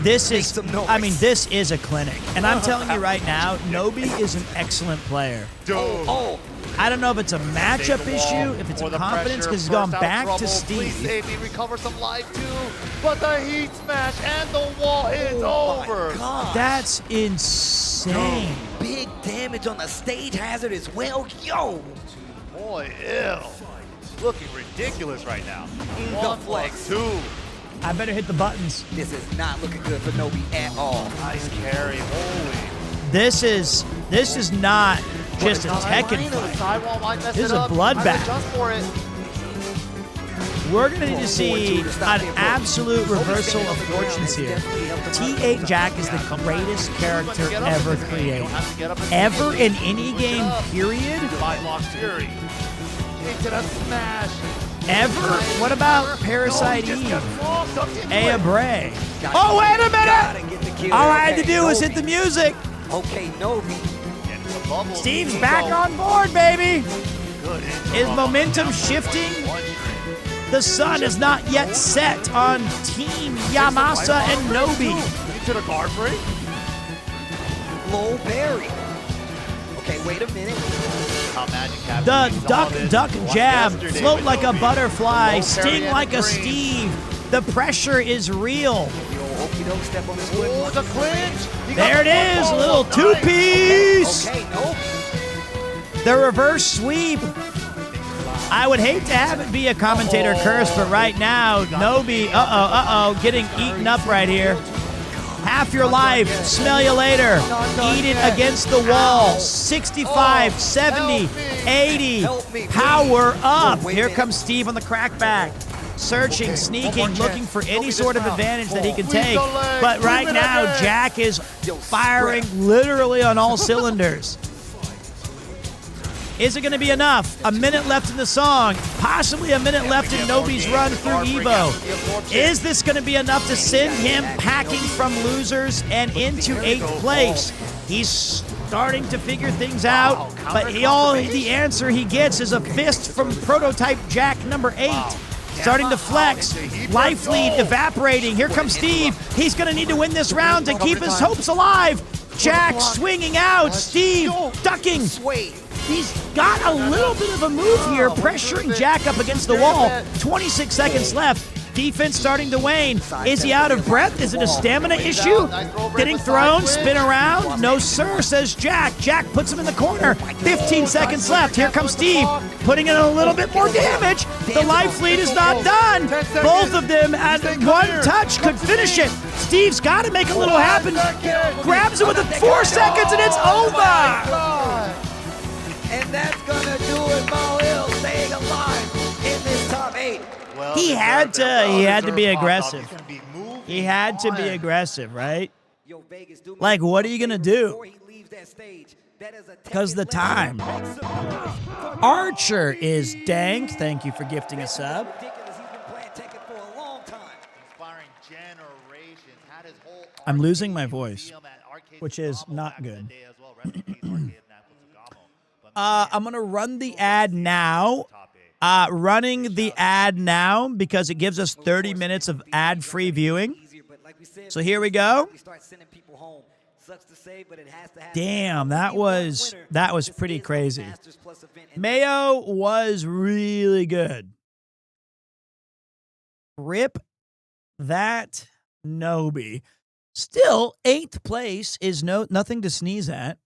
This is, I mean, this is a clinic. And I'm telling you right now, Nobi is an excellent player. I don't know if it's a matchup issue, if it's a confidence, because he's gone back to Steve. Please save me, recover some life too. But the heat smash and the wall is over. That's insane. Big damage on the stage hazard as well. Yo. Boy, ew. Looking ridiculous right now. The flex. 2. I better hit the buttons. This is not looking good for Nobi at all. Nice carry, holy. This is not just a Tekken fight. This is a bloodbath. We're going to need to see an absolute reversal of fortunes here. T8 Jack is the greatest character ever created. Ever in any game, period? Into the smash. Ever? What about Parasite Eve? Aya Bray. Oh, wait a minute! All I had to do was hit the music. Okay, Novi. Steve's back on board, baby. Is momentum shifting? The sun is not yet set on Team Yamasa and Nobi. To the guard break. Low berry. Okay, wait a minute. The duck jab, float like a butterfly, sting like a Steve. The pressure is real. Oh, the clinch. There it is, a little two-piece. Okay, nope. The reverse sweep. I would hate to have it be a commentator curse, but right now, Nobi, getting eaten up right here. Half your life, smell you later. Eat it against the wall. 65, 70, 80. Power up. Here comes Steve on the crackback. Searching, sneaking, looking for any sort of advantage that he can take. But right now, Jack is firing literally on all cylinders. Is it going to be enough? A minute left in the song. Possibly a minute left in Nobi's run through Evo. Is this going to be enough to send him packing from losers and into 8th place? He's starting to figure things out, but the answer he gets is a fist from prototype Jack number 8. Starting to flex. Life lead evaporating. Here comes Steve. He's going to need to win this round to keep his hopes alive. Jack swinging out. Steve ducking. He's got a little bit of a move here, pressuring Jack up against the wall. 26 seconds left. Defense starting to wane. Is he out of breath? Is it a stamina issue? Getting thrown, spin around. No sir, says Jack. Jack puts him in the corner. 15 seconds left. Here comes Steve, putting in a little bit more damage. The life lead is not done. Both of them at one touch could finish it. Steve's got to make a little happen. Grabs it with 4 seconds and it's over. And that's gonna do it. Mo Hill staying alive in this top 8. Well, he had to be aggressive. He had to be aggressive, right? Like, what are you gonna do? Because the time. Archer is dank. Thank you for gifting a sub. I'm losing my voice, which is not good. I'm going to run the ad now. Running the ad now because it gives us 30 minutes of ad-free viewing. So here we go. Damn, that was pretty crazy. Mayo was really good. Rip that Nobi. Still, 8th place is nothing to sneeze at.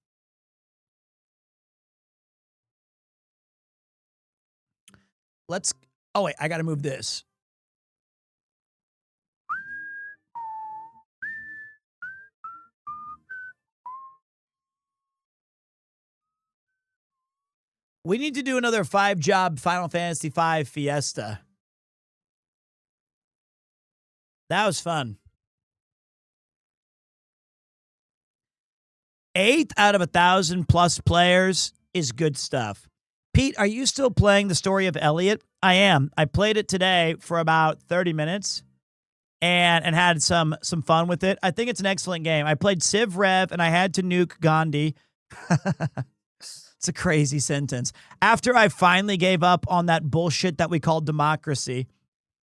Oh wait, I gotta move this. We need to do another 5-job Final Fantasy V Fiesta. That was fun. 8th out of 1,000 plus players is good stuff. Pete, are you still playing the story of Elliot? I am. I played it today for about 30 minutes and had some fun with it. I think it's an excellent game. I played Civ Rev and I had to nuke Gandhi. It's a crazy sentence. After I finally gave up on that bullshit that we called democracy,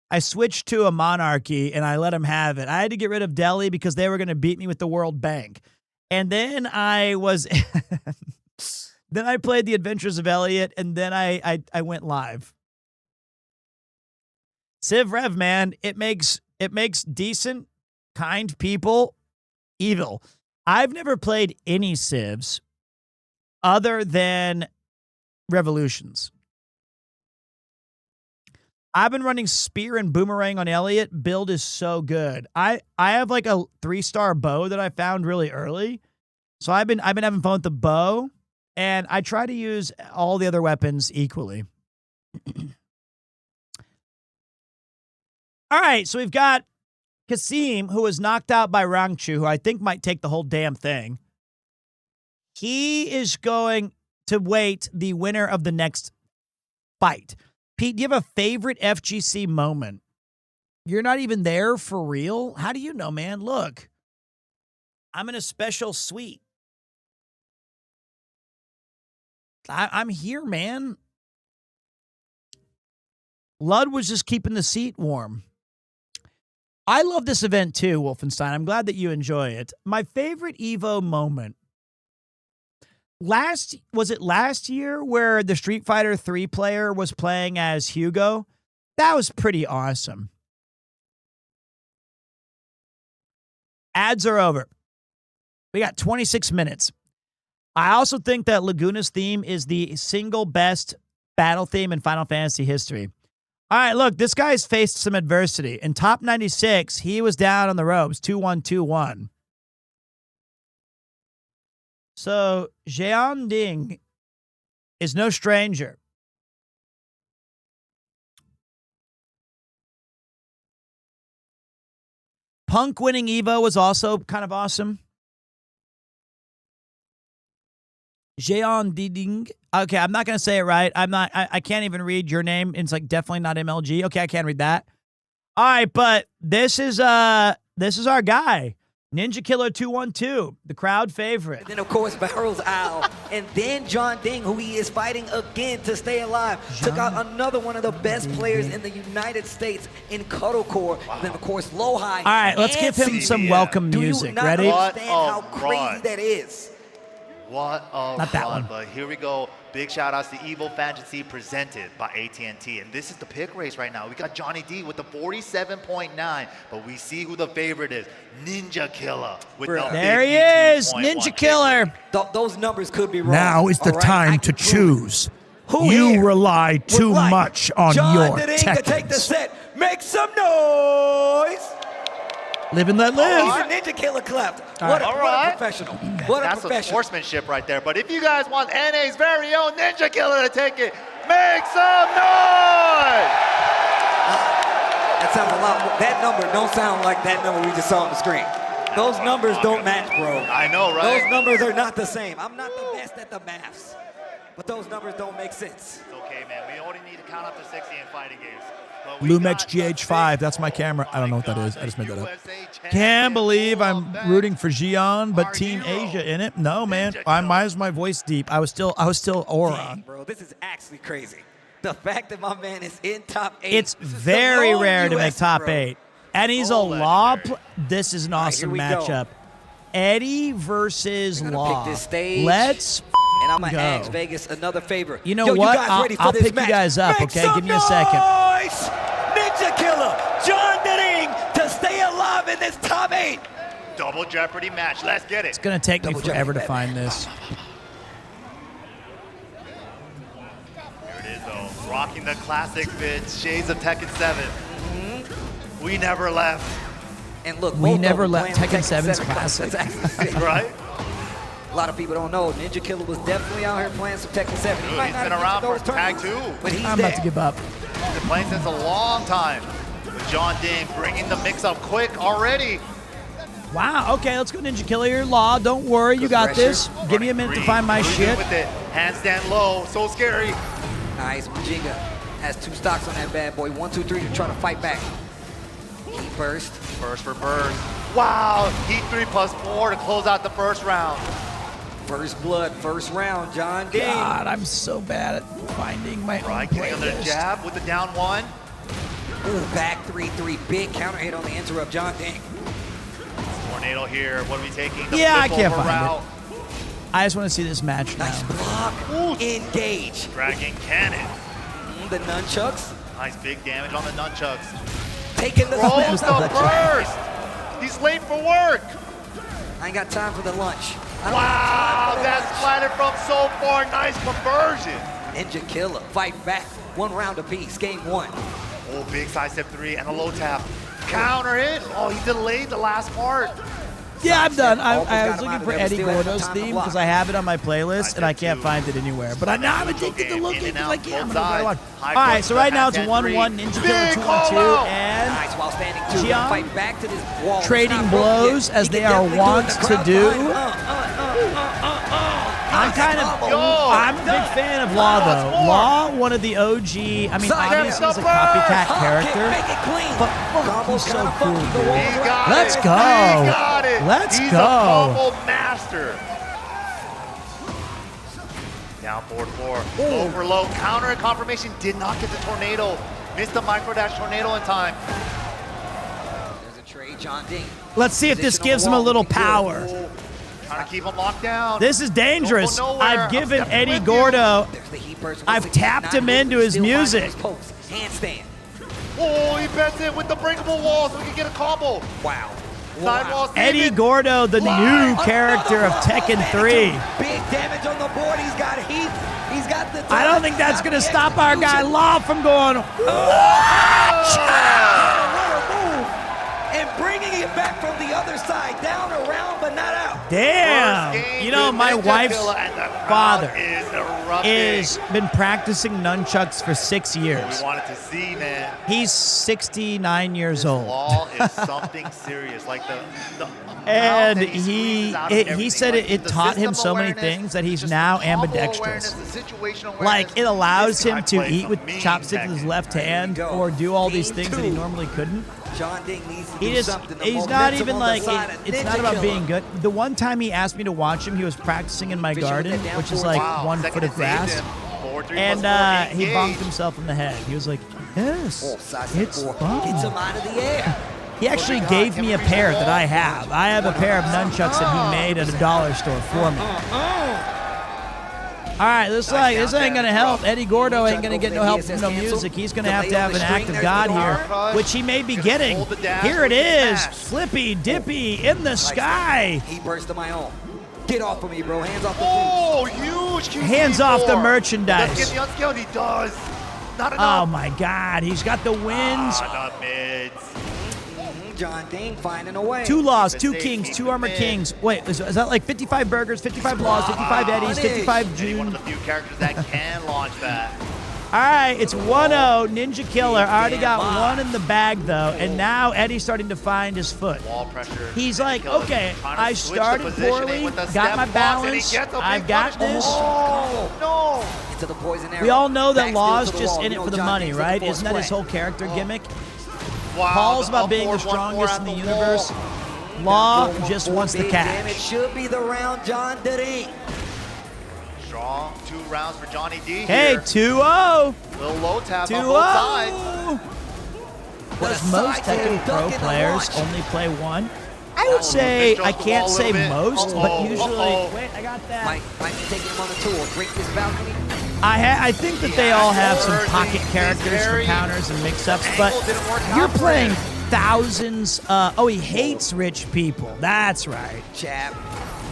I switched to a monarchy and I let him have it. I had to get rid of Delhi because they were going to beat me with the World Bank. And then I was... Then I played The Adventures of Elliot, and then I went live. Civ Rev, man, it makes decent, kind people evil. I've never played any Civs other than Revolutions. I've been running Spear and Boomerang on Elliot. Build is so good. I have like a 3-star bow that I found really early. So I've been having fun with the bow. And I try to use all the other weapons equally. All right, so we've got Kasim, who was knocked out by Rangchu, who I think might take the whole damn thing. He is going to wait the winner of the next fight. Pete, do you have a favorite FGC moment? You're not even there for real? How do you know, man? Look, I'm in a special suite. I'm here, man. Lud was just keeping the seat warm. I love this event too, Wolfenstein. I'm glad that you enjoy it. My favorite Evo moment. Was it last year where the Street Fighter 3 player was playing as Hugo? That was pretty awesome. Ads are over. We got 26 minutes. I also think that Laguna's theme is the single best battle theme in Final Fantasy history. All right, look, this guy's faced some adversity. In top 96, he was down on the ropes, 2-1-2-1. So, Jeon Ding is no stranger. Punk winning Evo was also kind of awesome. Jeon Ding. Okay, I'm not gonna say it right. I can't even read your name. It's like definitely not MLG. Okay, I can't read that. All right, but this is our guy, Ninja Killer 212, the crowd favorite. And then of course Barrel's Owl, and then John Ding, who he is fighting again to stay alive, took out another one of the best players in the United States in Cuddlecore. And then of course Lowhigh. All right, let's give him some welcome music. Do you not Ready? understand how crazy that is? What a Not that run, one. but here we go. Big shout outs to Evo Fantasy presented by AT&T. And this is the pick race right now. We got Johnny D with the 47.9, but we see who the favorite is. Ninja Killer with the There he is, 52.1 Ninja Killer. Those numbers could be wrong. Now is the all right? time to choose. Who You here rely too would like much on John your Ding to take the techniques. set. Make some noise. Live and let live. He's a Ninja Killer clapped. All What right. a professional. What a That's professional. some sportsmanship right there. But if you guys want NA's very own Ninja Killer to take it, make some noise! That sounds a lot. That number don't sound like that number we just saw on the screen. Those numbers don't match, bro. I know, right? Those numbers are not the same. I'm not the best at the maths, but those numbers don't make sense. It's okay, man. We only need to count up to 60 in fighting games. But we Lumex got GH5, that's my camera. I don't know what that is. I just made that up. Can't believe I'm rooting for Xion, but Team Asia in it. No, man. Why is my voice deep? I was still Auron. Bro, this is actually crazy. The fact that my man is in top 8. It's very rare to make top 8. And he's a Law. This is an All right, awesome here we go. matchup. Eddie versus We're gonna Law. pick this stage. Let's And I'm going to go. ask Vegas another favor. You know Yo, what? You guys ready for I'll this pick match? you guys up, Make okay? some Give me a second. noise! Ninja Killer, John Ding to stay alive in this top 8. Double Jeopardy match. Let's get it. It's going to take me Double forever to Jeopardy, find this. Here it is, though. Rocking the classic fits, shades of Tekken 7. We never left. And look, We both of never them left playing Tekken the 7's classic. That's actually sick. Right? A lot of people don't know Ninja Killer was definitely out here playing some Tekken 7. He Dude, might he's not been have around get to for those Tag tournaments, 2. but he's I'm there. about to give up. Been playing since a long time. With John Ding bringing the mix up quick already. Wow. Okay, let's go Ninja Killer. Your Law. Don't worry. You got this. Give me a minute to find my Cruising shit. with it. Handstand low. So scary. Nice. Majinga has 2 stocks on that bad boy. 1, 2, 3 to try to fight back. Heat burst. First for burst. Wow. Heat 3+4 to close out the first round. First blood, first round, John Ding. God, I'm so bad at finding my own Right, getting on the playlist. jab with the down 1. Ooh, back 3-3. Big counter hit on the interrupt, John Ding. Tornado here. What are we taking? The Yeah, I flip can't over find route. it. I just want to see this match Nice now. block. Engage. Dragon cannon. The nunchucks. Nice big damage on the nunchucks. Taking the Throws snap. the burst. He's late for work. I ain't got time for the lunch. Wow, that's splattered from so far. Nice conversion. Ninja Killer, fight back. 1 round apiece, game 1. Oh, big side step 3 and a low tap. Counter hit. Oh, he delayed the last part. Yeah, I'm done. I Almost was got him looking out of for there, but Eddie still had enough Gordo's time to theme block. because I have it on my playlist and I can't find it anywhere. But now I'm addicted to looking because I can't. I'm gonna watch. All right, so right now it's 1-1. Ninja Killer 2-1-2, and Nice while standing two. Gian Fight back to this wall. trading It's not broken yet. blows as He they can are definitely wont it. The to crowd's do. I'm a big fan of Law, though. Law, one of the OG. I mean, obviously he's a copycat character, but he's so cool, dude. Let's go. Let's He's go. a combo master. Down forward 4. Low for low. Counter and confirmation. Did not get the tornado. Missed the micro dash tornado in time. There's a trade, John Ding. Let's see if this gives him a little power. Trying to keep him locked down. This is dangerous. Don't go nowhere. I've given I'm stepping Eddie with Gordo. There's the heat burst. I've tapped him into his music. Handstand. Oh, he bends it with the breakable walls. We can get a combo. Wow. Sidewall Eddie saving. Gordo, the new character of Tekken 3. Big damage on the board. He's got heat. He's got the. I don't think that's going to stop our guy Law from going. And bringing it back from the other side, down, around, but not out. Damn. You know, my wife's father has been practicing nunchucks for 6 years. We wanted to see, man. He's 69 years old. Law is something serious. Like the And amount that he squeezes out of everything. said Like, it the taught him system so many awareness, things that he's just now the combo ambidextrous. awareness, the situational awareness. Like, it allows This guy him to plays eat with some chopsticks with his mean left Tekken. hand or do all these things that he normally couldn't. John Ding needs to He do just, something. The he's not momentum even on the like, side of it's Ninja not about Killer. being good. The one time he asked me to watch him, he was practicing in my Fishing with garden, that down which is forward. like Wow, 1 second foot of and saved grass. him. 4-3 And plus 4, he engage. bonked himself in the head. He was like, yes, Oh, side it's four. fun. Gets him out of the air. He actually gave me a pair that I have. I have a pair of nunchucks that he made at a dollar store for me. All right, this ain't gonna help. Eddie Gordo ain't gonna get no help from no music. He's gonna have to have an act of God here, which he may be getting. Here it is, flippy dippy in the sky. He burst of my own. Get off of me, bro. Hands off the Oh, huge QC Hands off the four. merchandise. Let's get the unscaled. He does. Not Oh enough. my God, he's got the wins. Not mids. John Ding finding a way. 2 laws, 2 kings, 2 armor kings. Wait, is that like 55 burgers, 55 laws, 55 eddies, 55 Eddie, one of June? the few characters that can launch that. All right, it's 1-0, Ninja Killer. I already got one in the bag, though, and now Eddie's starting to find his foot. Wall pressure. He's like, Killer okay, trying to I switch the started positioning poorly, with the got step my box, and he balance, gets a big I've got punishment. this. Oh, no. Into the poison arrow. We all know that Backsteel Law's to the just wall. in You it know for the John money, Ding's right? looking for a Isn't that his spray. whole character gimmick? Wow, Paul's the about being the upward 1-4 strongest at in the wall. universe. Law just wants the Big damage cash. should be the round, John Ding. Strong 2 rounds for Johnny D. Hey, here. 2-0. Little low tap 2-0. on both sides. Whereas most Tekken Pro players only play one. I would say, I can't say most, but usually. Wait, I got that. Might be taking him on a tour. Break this balcony. I think that they all have some pocket characters for counters and mix-ups, but you're playing thousands. He hates rich people. That's right. Chap.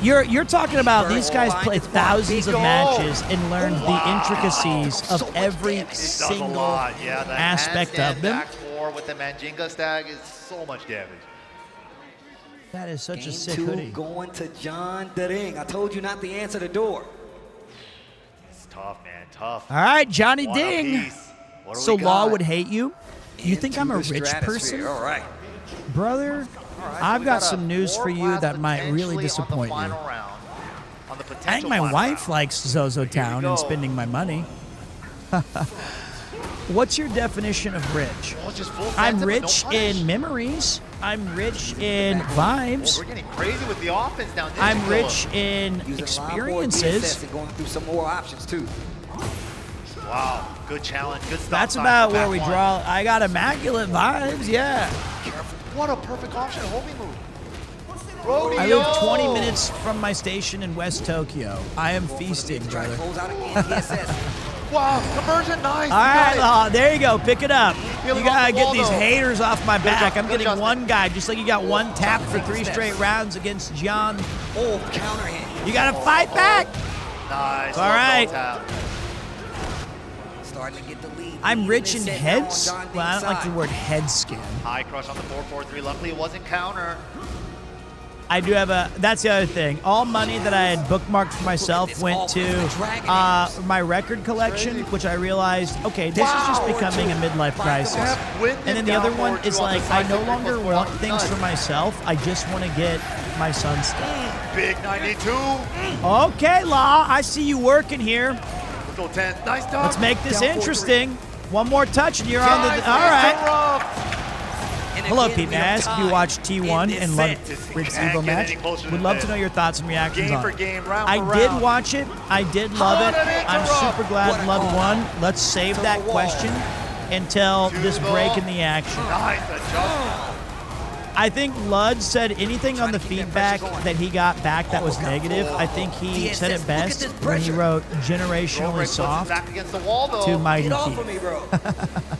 You're talking about these guys play thousands of matches and learn the intricacies of every single aspect of them. Back 4 with the Manjinga stack is so much damage. That is such a Game sick 2 hoodie. going to John Ding. I told you not to answer the door. It's tough, man. Tough. All right, Johnny One Ding. apiece. What do So we Law got? would hate you? You think I'm a Into the rich person? stratosphere. All right. Brother, I've got some news for you that might really disappoint you. I think my wife likes Zozo Town and spending my money. What's your definition of rich? I'm rich in memories. I'm rich in vibes. We're getting crazy with the offense now. I'm rich in Using experiences. and going through some more options too. Wow, good challenge. Good stuff. That's about where we draw. I got immaculate vibes, yeah. What a perfect option. Homie move. I live 20 minutes from my station in West Tokyo. I am feasting, brother. Wow, conversion, nice. All right, Law, there you go. Pick it up. You him gotta off the get wall, these though. haters off my back. job, I'm good getting adjustment. one guy, just like you got one tap for 3 straight rounds against Gian. Oh, counter hit. You gotta fight back. Nice. All right. Starting to get the lead. I'm rich in Lead heads. now on John Well, I don't Ding's like the side. word head skin. High crush on the 4-4-3. Luckily, it wasn't counter. I do have a. That's the other thing. All money that I had bookmarked for myself went to my record collection, which I realized, okay, this is just becoming a midlife crisis. And then the other one is like, I no longer want things for myself. I just want to get my son stuff. Big 92. Okay, Law, I see you working here. Let's go 10. Nice dunk. Let's make this Down 4-3. interesting. One more touch and you're on the. All right. Hello, Pete Mask. You watch T1 and love Rick's Evo match. Would love to know your thoughts and reactions on it. I did watch it. I did love it. I'm super glad Lud won. Let's save that question until this break in the action. Nice adjustment. I think Lud said anything on the feedback that he got back that was negative. I think he said it best when he wrote generationally soft to Mighty Keith.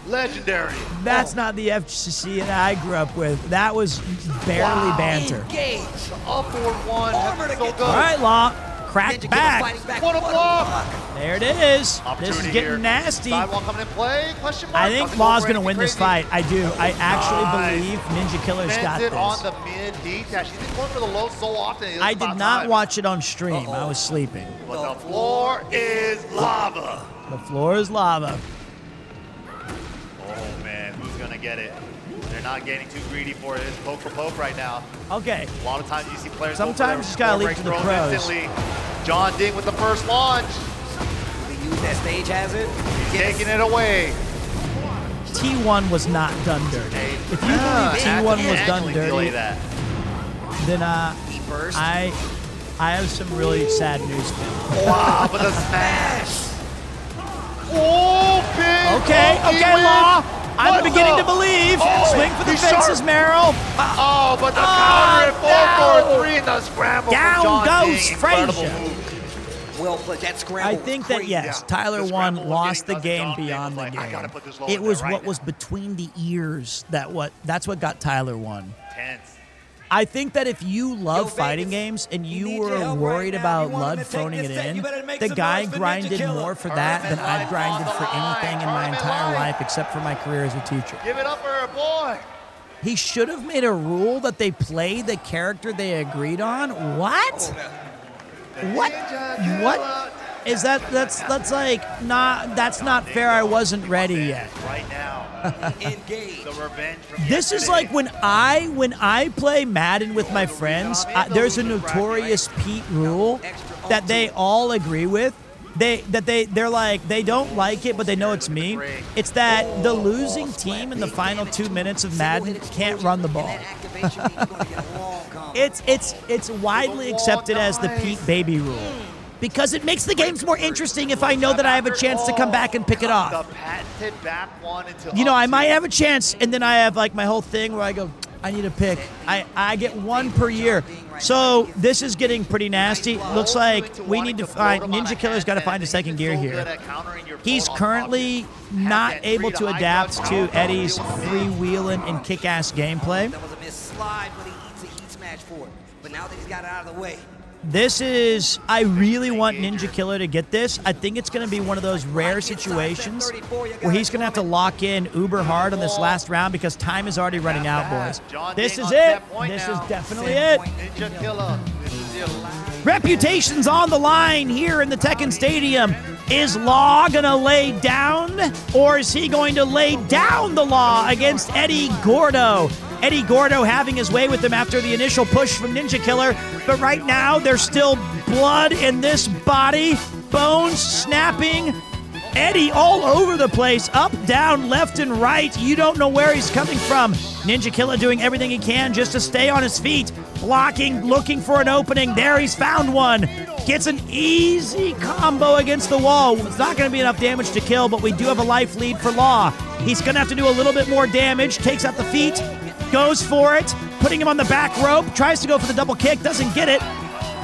Legendary. That's not the FCC that I grew up with. That was barely banter. Engage. Upward one. So good. All right, Law. Crack back. What a block. There it is. This is getting nasty. Sidewalk coming in play. Question mark. I think Law's going to win this fight. I do. I actually believe Ninja Killer's got it on this. the mid heat dash. He's been going for the low so often. I did not watch it on stream. I was sleeping. But the floor is lava. The floor is lava. Oh, man. Who's going to get it? They're not getting too greedy for it. It's poke for poke right now. Okay. A lot of times you see players sometimes you just got to leave to the pros. Instantly. John Ding with the first launch. They use that stage hazard. He's taking it away. T1 was not done dirty. If you believe T1 was done dirty, then I have some really sad news for you. Wow, but the smash. Oh, big. Okay, Law. I'm beginning to believe. Swing for the fences, Merrill. Oh, but the counter at 4-4-3 and the scramble down from John goes Ding. Frazier. Well played. That scramble. I think that, yes, Tyler 1 lost the game beyond the game. It was what was between the ears that's what got Tyler 1. Tense. I think that if you love fighting games and you were worried about Lud phoning it in, the guy grinded more for that than I've grinded for anything in my entire life except for my career as a teacher. Give it up for her boy. He should have made a rule that they play the character they agreed on. What? What is that? That's like that's not fair. I wasn't ready yet. Right now. Engage. The revenge from This is like when I play Madden with my friends. There's a notorious Pete rule that they all agree with. They're like they don't like it, but they know it's me. It's that the losing team in the final 2 minutes of Madden can't run the ball. It's widely accepted as the Pete Baby rule. Because it makes the games more interesting if I know that I have a chance to come back and pick it off. The patented back one into you know, I might have a chance, and then I have like my whole thing where I go, I need a pick. I get one per year. So this is getting pretty nasty. Looks like we need to find Ninja Killer's got to find a second gear here. He's currently not able to adapt to Eddie's freewheeling and kick-ass gameplay. That was a missed slide, but he eats a heat smash for it. But now that he's got it out of the way. This is, I really want Ninja Killer to get this. I think it's going to be one of those rare situations where he's going to have to lock in uber hard on this last round because time is already running out, boys. This is it. This is definitely it. Ninja Killer. This is your last. Reputation's on the line here in the Tekken Stadium. Is Law going to lay down, or is he going to lay down the Law against Eddie Gordo? Eddie Gordo having his way with him after the initial push from Ninja Killer, but right now there's still blood in this body, bones snapping, Eddie all over the place, up, down, left, and right. You don't know where he's coming from. Ninja Killer doing everything he can just to stay on his feet, blocking, looking for an opening. There, he's found one. Gets an easy combo against the wall. It's not going to be enough damage to kill, but we do have a life lead for Law. He's going to have to do a little bit more damage. Takes out the feet. Goes for it, putting him on the back rope, tries to go for the double kick, doesn't get it,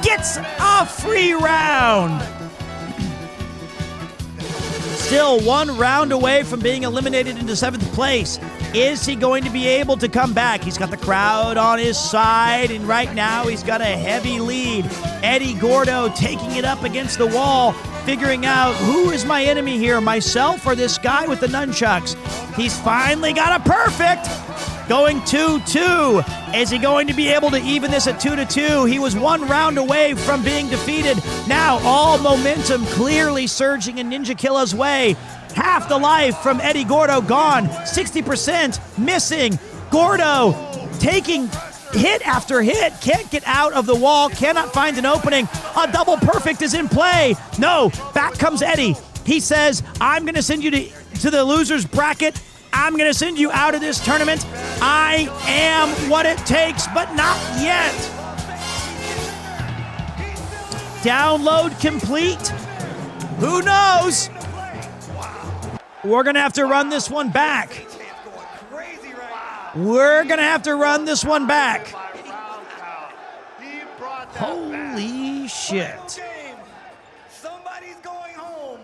gets a free round. Still 1 round away from being eliminated into 7th place. Is he going to be able to come back? He's got the crowd on his side, and right now he's got a heavy lead. Eddie Gordo taking it up against the wall, figuring out who is my enemy here, myself or this guy with the nunchucks. He's finally got a perfect. going 2-2. Is he going to be able to even this at 2-2? He was 1 round away from being defeated. Now all momentum clearly surging in Ninja Killa's way. Half the life from Eddie Gordo gone. 60% missing. Gordo taking hit after hit. Can't get out of the wall. Cannot find an opening. A double perfect is in play. No, back comes Eddie. He says, I'm going to send you to the loser's bracket. I'm going to send you out of this tournament. I am what it takes, but not yet. Download complete. Who knows? We're going to have to run this one back. We're going to have to run this one back. Holy shit. Somebody's going home.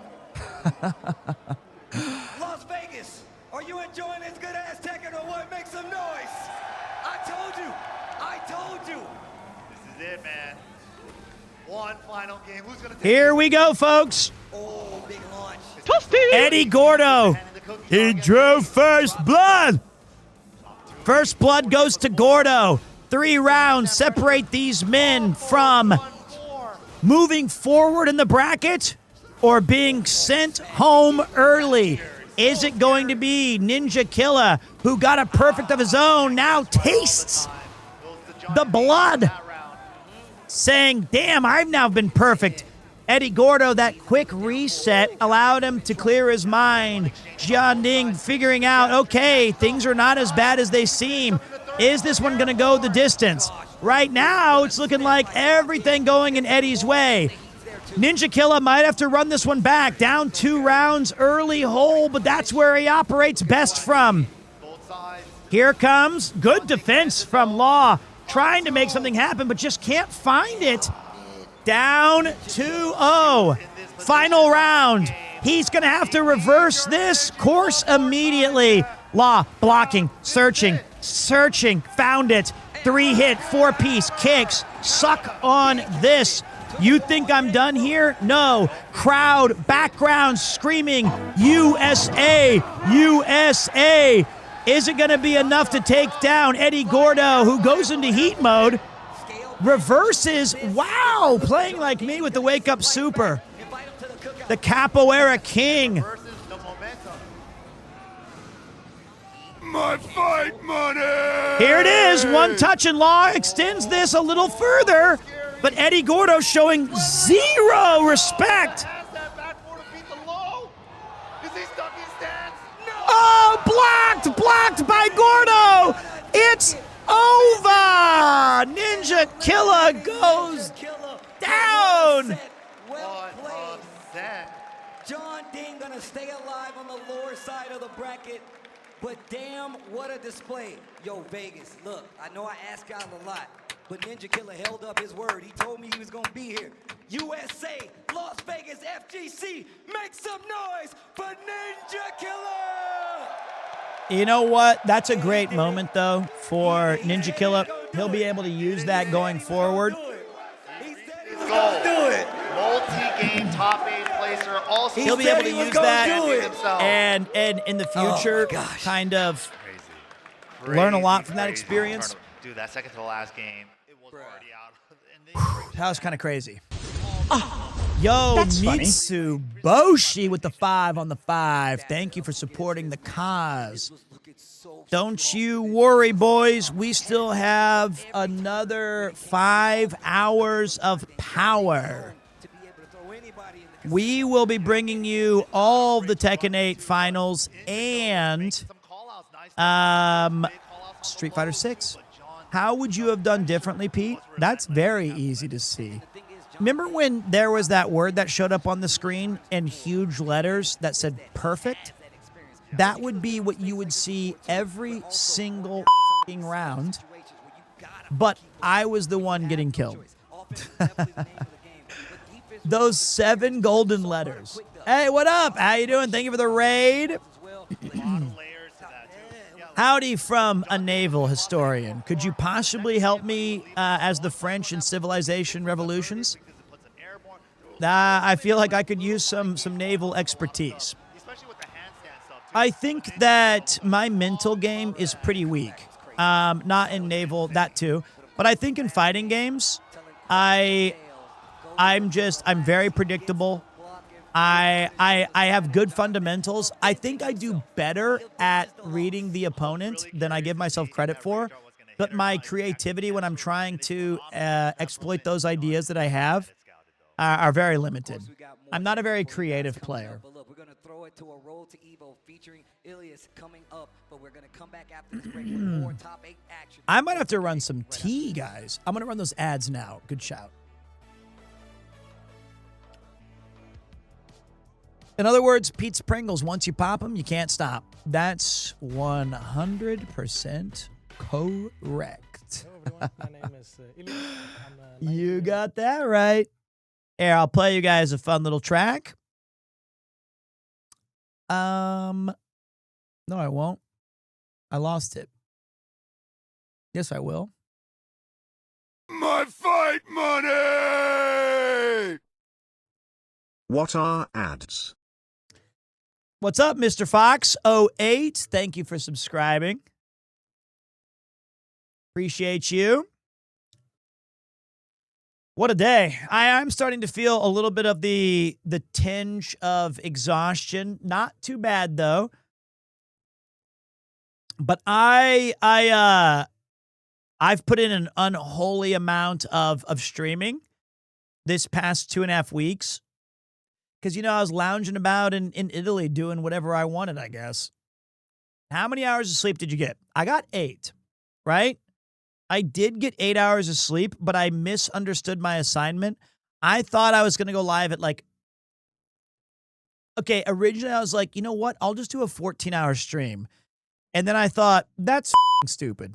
Las Vegas, are you enjoying this good ass Tekken or what? Make some noise. I told you. This is it, man. One final game. Who's gonna take Here we go, folks. Oh, big launch. Eddie Gordo. He drew first blood. First blood goes to Gordo. 3 rounds separate these men from moving forward in the bracket or being sent home early. Is it going to be Ninja Killa, who got a perfect of his own, now tastes the blood, saying, damn, I've now been perfect. Eddie Gordo, that quick reset allowed him to clear his mind. Jian Ding figuring out, okay, things are not as bad as they seem. Is this one going to go the distance? Right now, it's looking like everything going in Eddie's way. Ninja Killa might have to run this one back. Down 2 rounds, early hole, but that's where he operates best from. Here comes good defense from Law, trying to make something happen, but just can't find it. Down 2-0. Final round. He's going to have to reverse this course immediately. Law blocking, searching, found it. 3-hit, 4-piece kicks. Suck on this. You think I'm done here? No. Crowd, background screaming, USA, USA. Is it going to be enough to take down Eddie Gordo, who goes into heat mode? Reverses, wow, playing like me with the Wake Up Super. The Capoeira King. My fight money! Here it is, one touch and Law extends this a little further, but Eddie Gordo showing 0 respect. Oh, blocked by Gordo. It's over. Ninja Killa goes down. Well played. John Ding gonna stay alive on the lower side of the bracket, but damn, what a display. Yo, Vegas, look, I know I ask y'all a lot, but Ninja Killa held up his word. He told me he was gonna be here. USA, Las Vegas, FGC, make some noise for Ninja Killa! You know what? That's a great moment, though, for Ninja Killa. He'll be able to use that going forward. Goal. Do it. Multi-game top 8 placer. Also, He'll be able to use that and in the future kind of learn a lot from that experience. Dude, that second to the last game, it was already out. That was kind of crazy. Yo, Mitsu Boshi with the 5 on the 5. Thank you for supporting the cause. Don't you worry, boys. We still have another 5 hours of power. We will be bringing you all the Tekken 8 finals and Street Fighter 6. How would you have done differently, Pete? That's very easy to see. Remember when there was that word that showed up on the screen in huge letters that said perfect? That would be what you would see every single round, but I was the one getting killed. Those 7 golden letters. Hey, what up? How you doing? Thank you for the raid. Howdy from a naval historian. Could you possibly help me as the French in Civilization Revolutions? I feel like I could use some naval expertise. I think that my mental game is pretty weak. Not in naval, that too. But I think in fighting games, I'm very predictable. I have good fundamentals. I think I do better at reading the opponent than I give myself credit for. But my creativity when I'm trying to exploit those ideas that I have are very limited. I'm not a very creative player. But look, we're going to throw it to a roll to Evo featuring Ilias coming up, but we're going to come back after this break with more top 8 action. I might have to run some tea, guys. I'm going to run those ads now. Good shout. In other words, Pete's Pringles, once you pop them, you can't stop. That's 100% correct. Hello everyone, my name is Ilias. You got that right. Here, I'll play you guys a fun little track. No, I won't. I lost it. Yes, I will. My fight money! What are ads? What's up, Mr. Fox 08? Thank you for subscribing. Appreciate you. What a day. I'm starting to feel a little bit of the tinge of exhaustion. Not too bad though. But I've put in an unholy amount of streaming this past 2.5 weeks. Because, I was lounging about in Italy doing whatever I wanted, I guess. How many hours of sleep did you get? I got 8, right? I did get 8 hours of sleep, but I misunderstood my assignment. I thought I was going to go live at okay, originally I was like, you know what? I'll just do a 14-hour stream. And then I thought, that's stupid.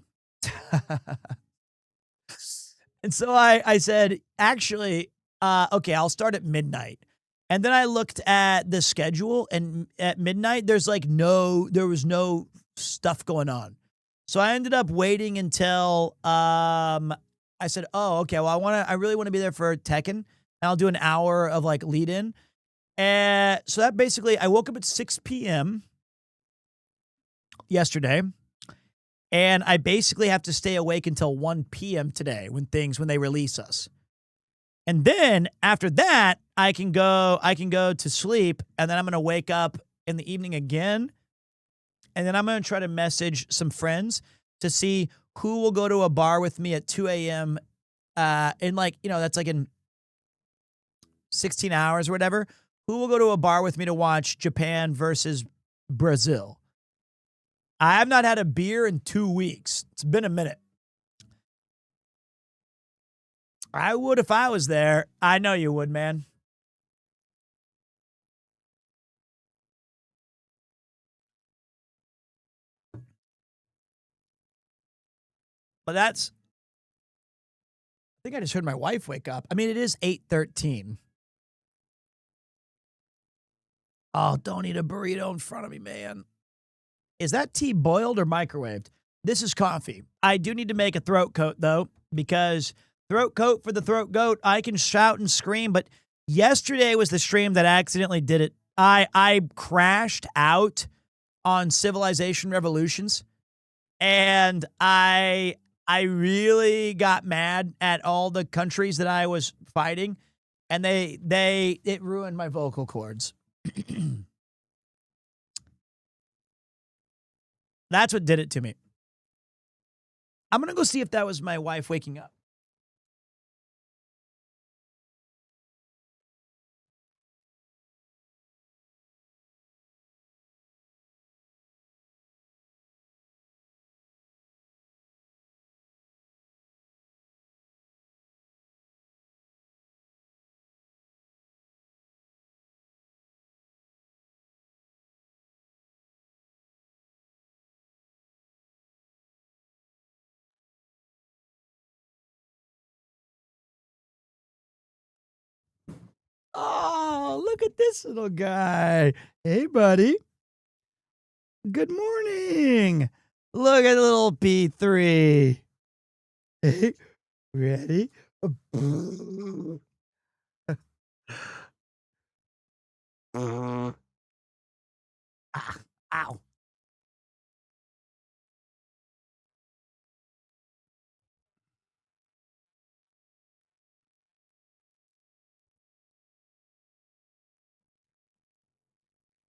And so I said, actually, okay, I'll start at midnight. And then I looked at the schedule, and at midnight, there was no stuff going on. So I ended up waiting until I said, oh, okay, well, I really want to be there for Tekken, and I'll do an hour of lead in. And so that basically, I woke up at 6 p.m. yesterday, and I basically have to stay awake until 1 p.m. today when they release us. And then after that, I can go to sleep, and then I'm going to wake up in the evening again. And then I'm going to try to message some friends to see who will go to a bar with me at 2 a.m. In that's in 16 hours or whatever. Who will go to a bar with me to watch Japan versus Brazil? I have not had a beer in 2 weeks. It's been a minute. I would if I was there. I know you would, man. But I think I just heard my wife wake up. I mean, it is 8:13. Oh, don't eat a burrito in front of me, man. Is that tea boiled or microwaved? This is coffee. I do need to make a throat coat, though, because throat coat for the throat goat, I can shout and scream, but yesterday was the stream that accidentally did it. I crashed out on Civilization Revolutions, and I really got mad at all the countries that I was fighting, and it ruined my vocal cords. That's what did it to me. I'm going to go see if that was my wife waking up. Oh, look at this little guy. Hey, buddy. Good morning. Look at little P3. Hey, ready? Ow.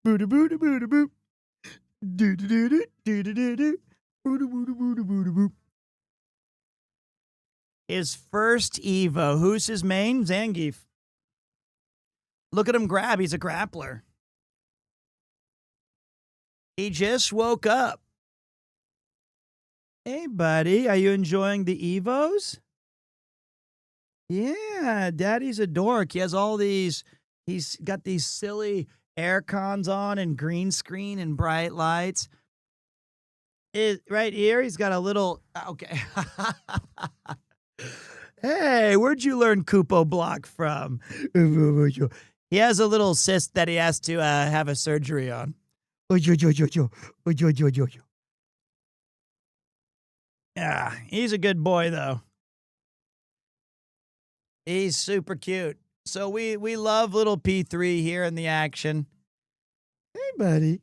Boo boo boo boo boo. Do do do do do do do do. Boo boo boo boo boo boo. His first Evo. Who's his main? Zangief. Look at him grab. He's a grappler. He just woke up. Hey, buddy. Are you enjoying the Evos? Yeah, Daddy's a dork. He has all these. He's got these silly air cons on and green screen and bright lights. Right here, he's got a little. Okay. Hey, where'd you learn Kupo block from? He has a little cyst that he has to have a surgery on. Yeah, he's a good boy though. He's super cute. So we love little P3 here in the action. Hey, buddy.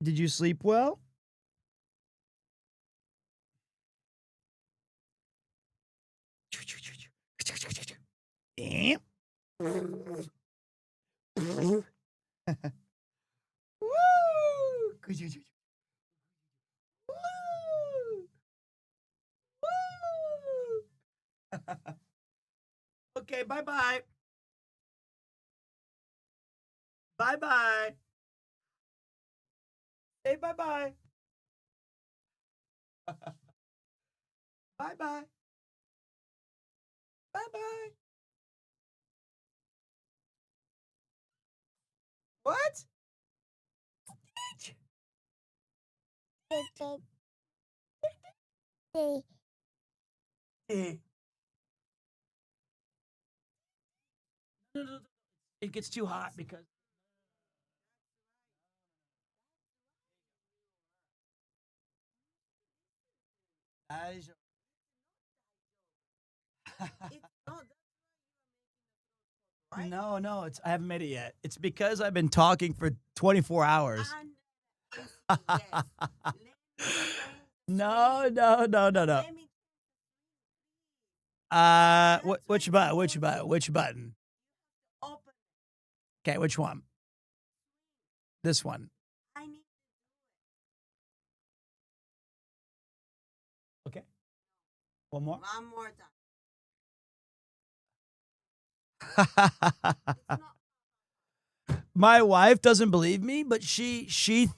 Did you sleep well? Damn. Woo! Okay, bye-bye. Bye-bye. Say bye-bye. Bye-bye. Bye-bye. What? No. It gets too hot because that is No, I haven't made it yet. It's because I've been talking for 24 hours. No. Which button? Okay, which one? This one. Okay. One more? One more time. My wife doesn't believe me, but she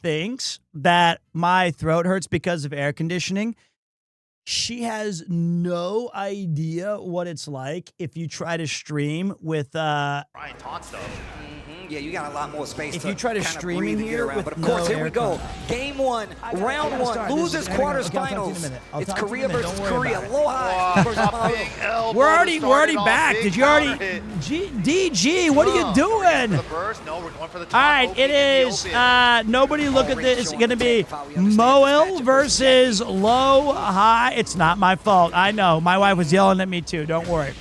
thinks that my throat hurts because of air conditioning. She has no idea what it's like if you try to stream with Ryan taunt stuff. Yeah, you got a lot more space. If you try to stream in here with but of course, no here we go. aircon. Game one, round one, losers quarterfinals. It's Korea versus Korea. Low high. We're already back. Did you already? DG, what are you doing? No, we're going for the top. All right, it is. Nobody look at this. It's going to be Moel versus Low High. It's not my fault. I know. My wife was yelling at me too. Don't worry.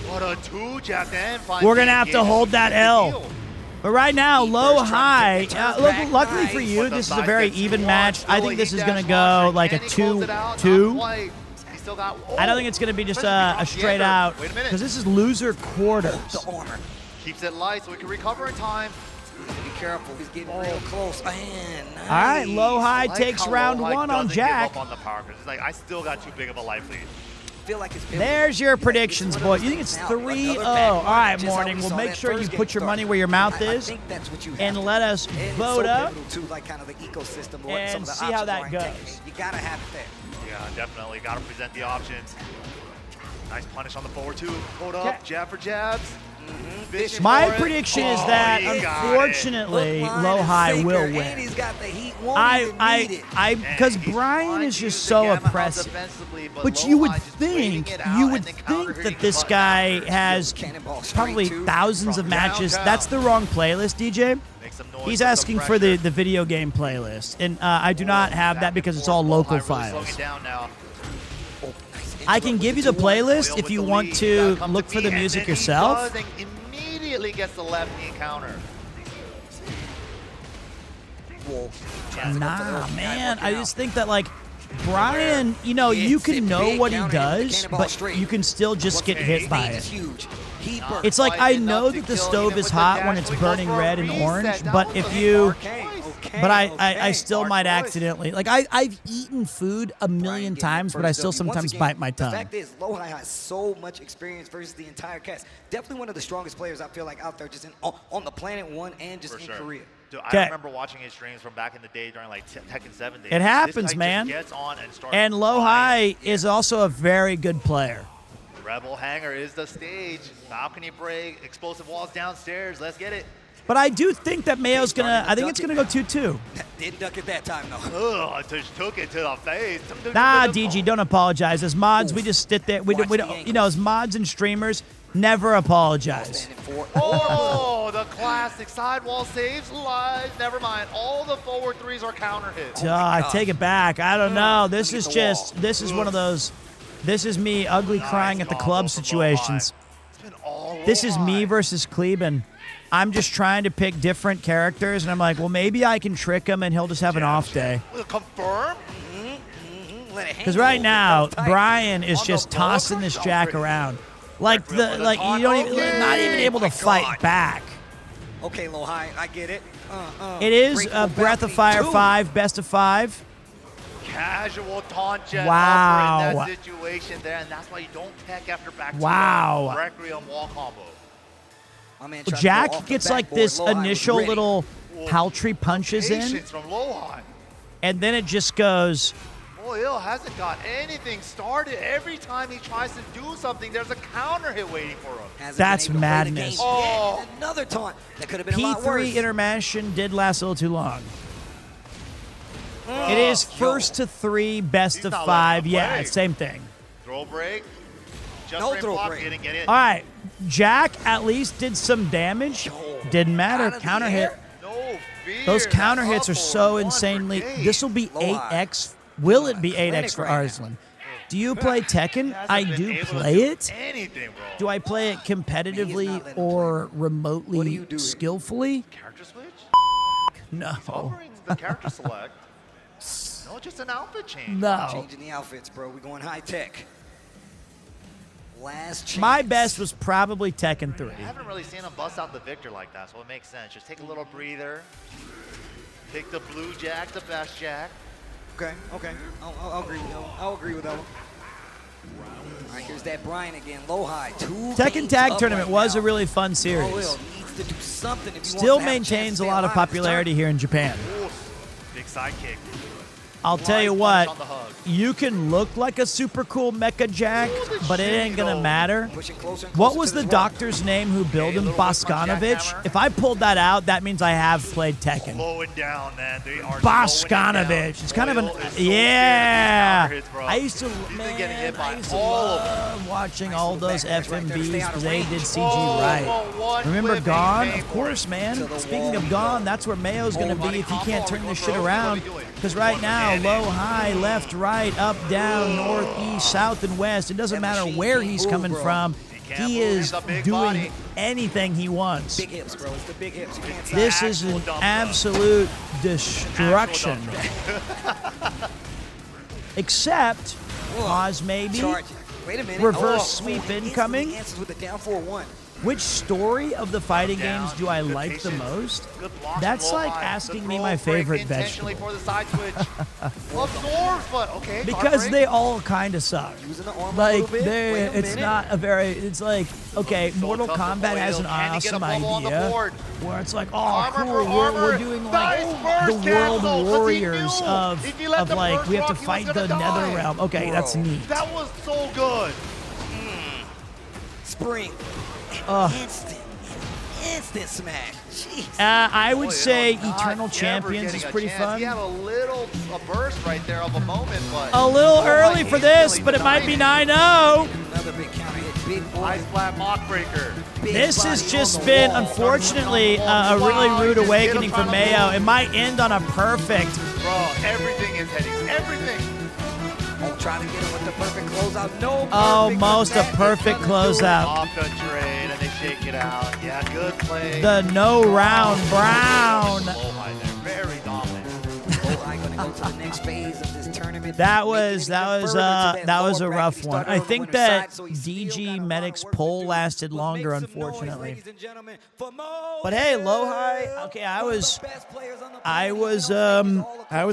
What a two-jab then. We're going to have to hold that L. But right now, Low High, luckily for you, this is a very even match. I think this is going to go like a 2-2. I don't think it's going to be just a straight out, because this is loser quarters. Keeps it light so we can recover in time. Be careful, he's getting real close. Man, nice. All right, Low High takes round one on Jack. On the power, it's like, I still got too big of a life lead. There's your predictions, boy. You think it's 3-0. All right, Morning. Well, make sure you put your money where your mouth is and let us vote up and see how that goes. You got to have it there. Yeah, definitely. Got to present the options. Nice punish on the forward two. Hold up, jab for jabs. My prediction is that, unfortunately, Low High will win. Because Brian is just so oppressive. But you would think that this guy has probably thousands of matches. That's the wrong playlist, DJ. He's asking for the video game playlist, and I do not have that because it's all local files. I can give you the playlist if you want to look for the music yourself. Immediately gets the left knee counter. Nah, man. I just think that, like, Brian, you know, you can know what he does, but you can still just get hit by it. keeper. It's like I know that the stove is hot when it's burning red and orange, but if you, but I still might accidentally, like I've eaten food a million times, but I still sometimes bite my The tongue. fact is, Lohai has so much experience versus the entire cast. Definitely one of the strongest players I feel like out there, just on the planet one and just in Korea. Dude, I remember watching his streams from back in the day during like Tekken 7 days. It happens, this guy man. Just gets on and starts And Lohai is also a very good player. Rebel Hangar is the stage. Balcony break, explosive walls downstairs. Let's get it. But I do think that Mayo's gonna. I think it's gonna go 2-2. Didn't duck it that time though. Ugh, just took it to the face. Nah, DG, don't apologize. As mods, we just sit there. We don't. You know, as mods and streamers, never apologize. Oh, the classic sidewall saves lives. Never mind. All the forward threes are counter hits. I take it back. I don't know. This is just. This is one of those. This is me ugly crying at the club situations. This is me versus Kleben. I'm just trying to pick different characters, and I'm like, well, maybe I can trick him, and he'll just have an off day. Confirm? Because right now, Brian is just tossing this Jack around, like you don't even, not even able to fight back. Okay, Lohai, I get it. It is a Breath of Fire 5, best of 5. Casual taunt jet Wow. in that situation there, and that's why you don't tech after back to Wow. Requiem wall combo. Jack gets like this initial little paltry punches in, Patience from Lohai. and then it just goes. Boy, Ill hasn't got anything started. Every time he tries to do something, there's a counter hit waiting for him. That's madness. Oh, another taunt that could have been a lot worse. P3 intermission did last a little too long. It is first to 3, best of not 5. letting him Yeah, play. same thing. throw break. Just No frame throw block, break. didn't get it. All right, Jack at least did some damage. Didn't matter. Counter hit. No fear. Those counter That's hits are up so for insanely. one for This will be Lohai. 8x. Will it be 8x for clinic right Arslan? Do you play Tekken? Hasn't I been do able to play do it. Anything, bro. Do I play it competitively or remotely skillfully? Character switch? No. Covering the character select. No, just an outfit change. No. Changing the outfits, bro. We're going high tech. Last chance. My best was probably Tekken 3. I haven't really seen him bust out the Victor like that, so it makes sense. Just take a little breather. Pick the blue Jack, the best Jack. Okay, okay. I'll agree with that one. I'll agree with that one. All right, here's that Brian again. Lohai, 2 Tekken games Tag up Tournament right was now. a really fun series. Oh, Will needs to do something if he Still wants to have a chance maintains to a stay lot of alive this popularity here in Japan. Ooh, big sidekick. I'll tell you Blind punch what, on the hug. you can look like a super cool Mecha Jack, but it ain't gonna matter. Pushing closer and What closer was to the this rock. doctor's name who built him? little whip on Boskanovich? jackhammer. If I pulled that out, that means I have played Tekken. Slowing down, man. They are Boskanovich. It's kind of an Boyle is so yeah. scared of these counter hits, bro. I used to He's been getting hit by I used to all of love watching all those backwards right there to stay FMVs out of because they range. did CG Oh, right. one Remember whip, Gone? he's paying Of for course, it. man. To the Speaking wall of we Gone, go. that's where Mayo's going to be if he can't turn this shit What are around. we doing? Because right now, low, high, left, right, up, down, north, east, south, and west. It doesn't matter where he's coming from. can't He move. is He's a big doing body. anything he wants. Big hips, bro. It's the big hips. You can't stop. This is an absolute destruction. Except, pause maybe, Charge. Wait a minute. reverse Oh, sweep instantly incoming. answers with the down 4-1. Which story of the fighting Down, games do I good like the patience. most? Good blocks That's from like Lohai. asking The me throw my break favorite intentionally vegetable. for the side switch. Absorbs, but okay. Because guard they break. all kind of suck. Using the arm a Like, little bit. Wait a it's minute. not a very, it's like, okay, So Mortal tough to Kombat has foil. an Can he get a awesome bubble on the idea board? where it's like, oh, Armor cool, for we're armor. doing Nice like burst the World cancel, 'cause he Warriors knew of if he let the like, burst we have to rock, he was fight the gonna die. Nether Realm. Okay, that's Bro. neat. That was so good. Spring. Ugh. Instant smash. Jeez. I would Boy, say not Eternal ever Champions getting is a pretty chance. fun. He had a burst right there of a moment, but A little Lohai early for this, instantly but it might be denied 9-0. Another big counter hit. Big boy. Ice flat mock breaker. Big This has body just on the been, wall. unfortunately, a really rude awakening for Mayo. It might end on a perfect. Bro, everything is heading. Everything. Oh, trying to get him with the perfect closeout. No. Almost a perfect closeout. Off the trade, and they shake it out. Yeah, good play. The no round Brown. Lohai, they're very dominant. Lohai gonna go on to the next phase of this tournament. That was a rough one. I think that DG Medic's poll lasted longer, unfortunately. But hey, low high. Okay, I was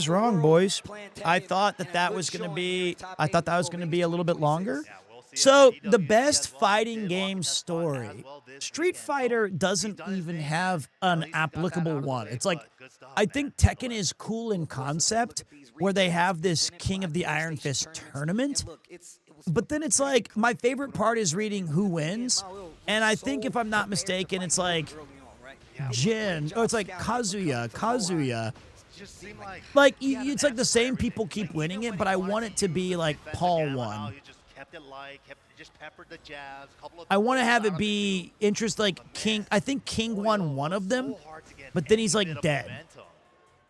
wrong, boys. I thought that was gonna be a little bit longer. So the best fighting game story, Street Fighter doesn't even have an applicable one. It's like, I think Tekken is cool in concept, where they have this King of the Iron Fist tournament. But then it's like, my favorite part is reading who wins. And I think, if I'm not mistaken, it's like Jin. Oh, it's like Kazuya. Like, it's like the same people keep winning it, but I want it to be like Paul won. I want to have it be interest like King. I think King won one of them, but then he's like dead.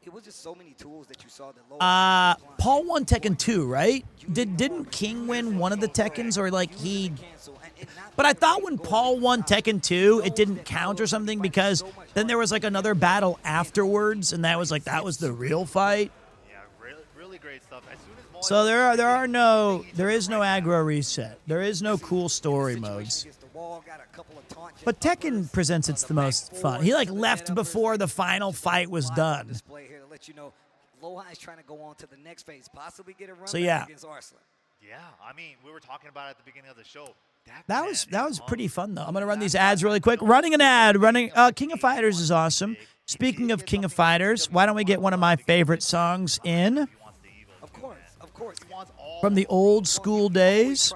It was just so many tools that you saw that Paul won Tekken 2, right? Didn't King win one of the Tekkens, or like he? But I thought when Paul won Tekken 2, it didn't count or something, because then there was like another battle afterwards, and that was the real fight. Yeah, really great stuff. So there is no aggro reset. There is no cool story modes. But Tekken presents it's the most fun. He like left before the final fight was done. So yeah. Yeah, I mean, we were talking about it at the beginning of the show. That was pretty fun though. I'm gonna run these ads really quick. Running an ad. King of Fighters is awesome. Speaking of King of Fighters, why don't we get one of my favorite songs in? From the old school days.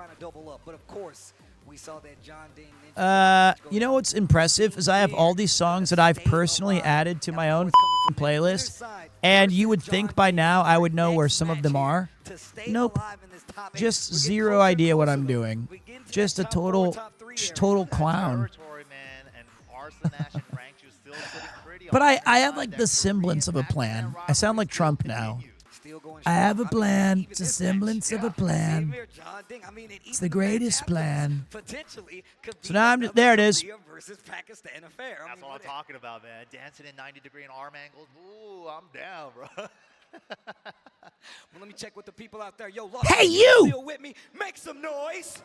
You know what's impressive is I have all these songs that I've personally added to my own playlist, and you would think by now I would know where some of them are. Nope. Just zero idea what I'm doing. Just a total clown. But I have like the semblance of a plan. I sound like Trump now. I have a plan. It's a semblance of a plan. It's the greatest plan. So now there it is. That's what I'm talking about, man. Dancing in 90-degree and arm angles. Ooh, I'm down, bro. Well, let me check with the people out there. Yo, hey, you! Still with me? Make some noise.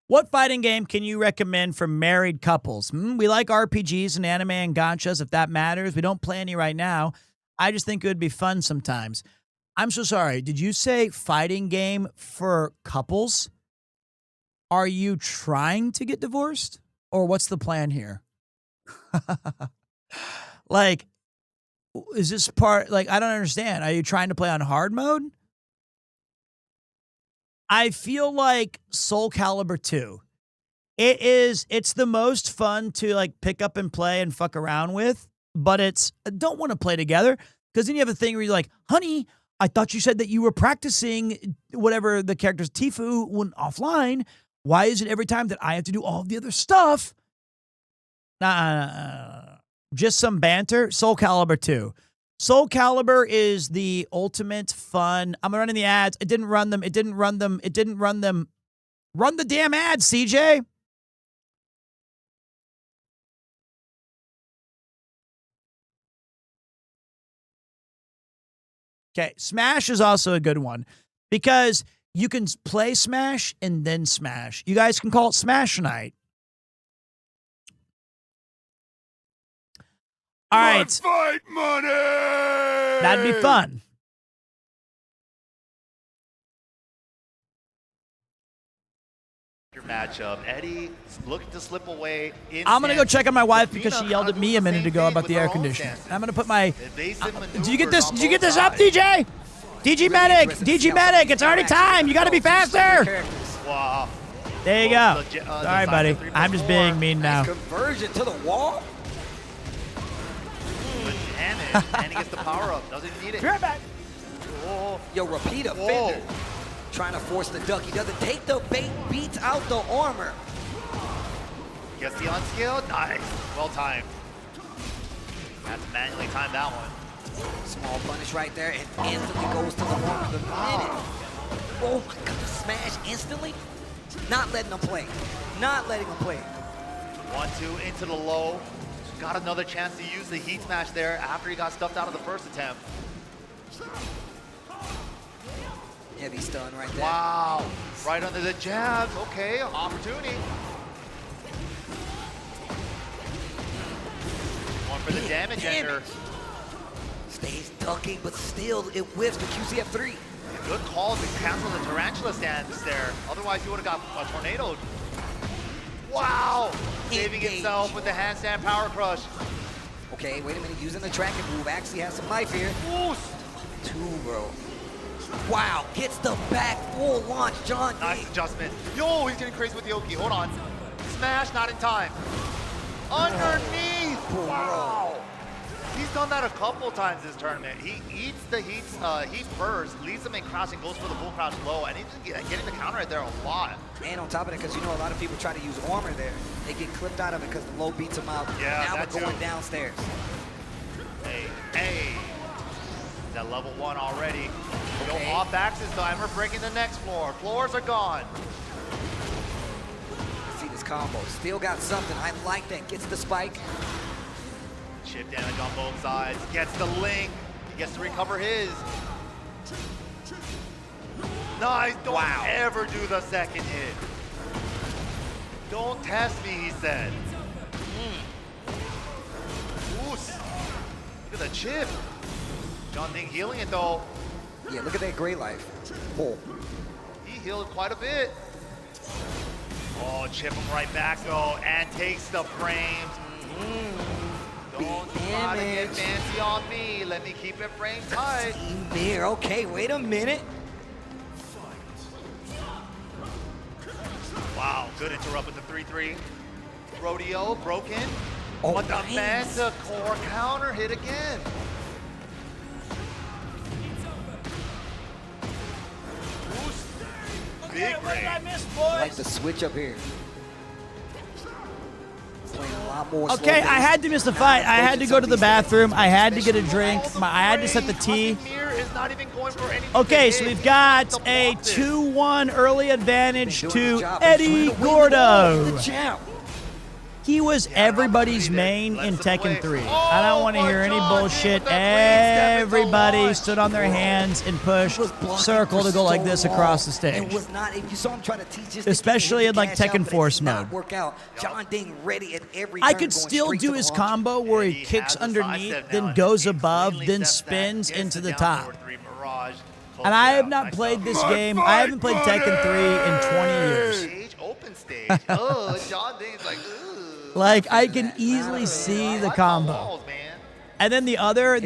What fighting game can you recommend for married couples? We like RPGs and anime and gachas, if that matters. We don't play any right now. I just think it would be fun sometimes. I'm so sorry. Did you say fighting game for couples? Are you trying to get divorced? Or what's the plan here? Like, is this part, like, I don't understand. Are you trying to play on hard mode? I feel like Soul Calibur 2. It's the most fun to like pick up and play and fuck around with, but I don't want to play together, because then you have a thing where you're like, honey, I thought you said that you were practicing whatever the character's Tifu went offline. Why is it every time that I have to do all of the other stuff? Just some banter. Soul Calibur 2. Soul Calibur is the ultimate fun. I'm running the ads. It didn't run them. Run the damn ads, CJ. Okay, Smash is also a good one, because you can play Smash and then Smash. You guys can call it Smash Night. All right. Fight money! That'd be fun. Your matchup. Eddie looking to slip away. I'm going to go check on my wife because she yelled at me a minute ago about the air conditioner. I'm going to put my... Did you get this? Did you get this up, DJ? DG Medic, it's already time. You got to be faster. Wow. There you go. Sorry, buddy. I'm just being mean now. Conversion to the wall. And he gets the power up. Doesn't need it. Right back. Yo, repeat offender. Trying to force the duck. He doesn't take the bait. Beats out the armor. Gets the unskilled. Nice. Well timed. Has to manually time that one. Small punish right there, and instantly goes to the armor the minute. Oh my God! Smash instantly. Not letting him play. Not letting him play. 1-2 into the low. got another chance to use the heat smash there after he got stuffed out of the first attempt. Heavy stun right there. Wow, right under the jabs. Okay, opportunity. One for the damage ender. Stays ducking, but still it whiffs the QCF3. Good call to cancel the tarantula stance there. Otherwise, you would have got a tornado. Wow! Saving himself with the handstand power crush. Okay, wait a minute. Using the tracking move. Actually has some life here. Two, bro. Wow, gets the back full launch, John. Nice adjustment. Yo, he's getting crazy with the Oki. Hold on. Smash, not in time. Underneath. Wow. He's done that a couple times this tournament. He eats the heat first, leaves them in crouch and goes for the bull crouch low, and he's getting the counter right there a lot. And on top of that, because you know a lot of people try to use armor there, they get clipped out of it because the low beats them out. Yeah, now that we're going too. downstairs. Hey. He's at level 1 already. Go off axis time. We're breaking the next floor. Floors are gone. See this combo. Still got something. I like that. Gets the spike. Chip damage on both sides. Gets the link. He gets to recover his. Nice. Don't ever do the second hit. Don't test me, he said. Look at the chip. John Ding healing it though. Yeah, look at that gray life. Pull. He healed quite a bit. Oh, chip him right back though, and takes the frames. Don't try to get fancy on me. Let me keep it frame tight. There. Okay, wait a minute. Wow, good interrupt with the 3-3. Rodeo broken. Oh, but the nice. Manta core counter hit again. Big ring. Like the switch up here. Playing a lot more slow Okay, I pace. had to miss the fight. I had to go to the bathroom. I had to get a drink. I had to set the tea. Is not even going for anything. Okay, so we've got a 2-1 early advantage to Eddie Gordo. He was everybody's main in Tekken 3. I don't want to hear any bullshit. Everybody stood on their hands and pushed circle to go like this across the stage. Was not, if you saw him try to teach this, Especially in like Tekken Force mode. Work out. John Ding ready at every I turn, could going still straight do to the his launch. combo where he kicks underneath, then goes above, then spins into the top. And I have not played this game. I haven't played Tekken 3 in 20 years. Open stage. Oh, John Ding's like, ugh. Like I can easily see the combo. And then the other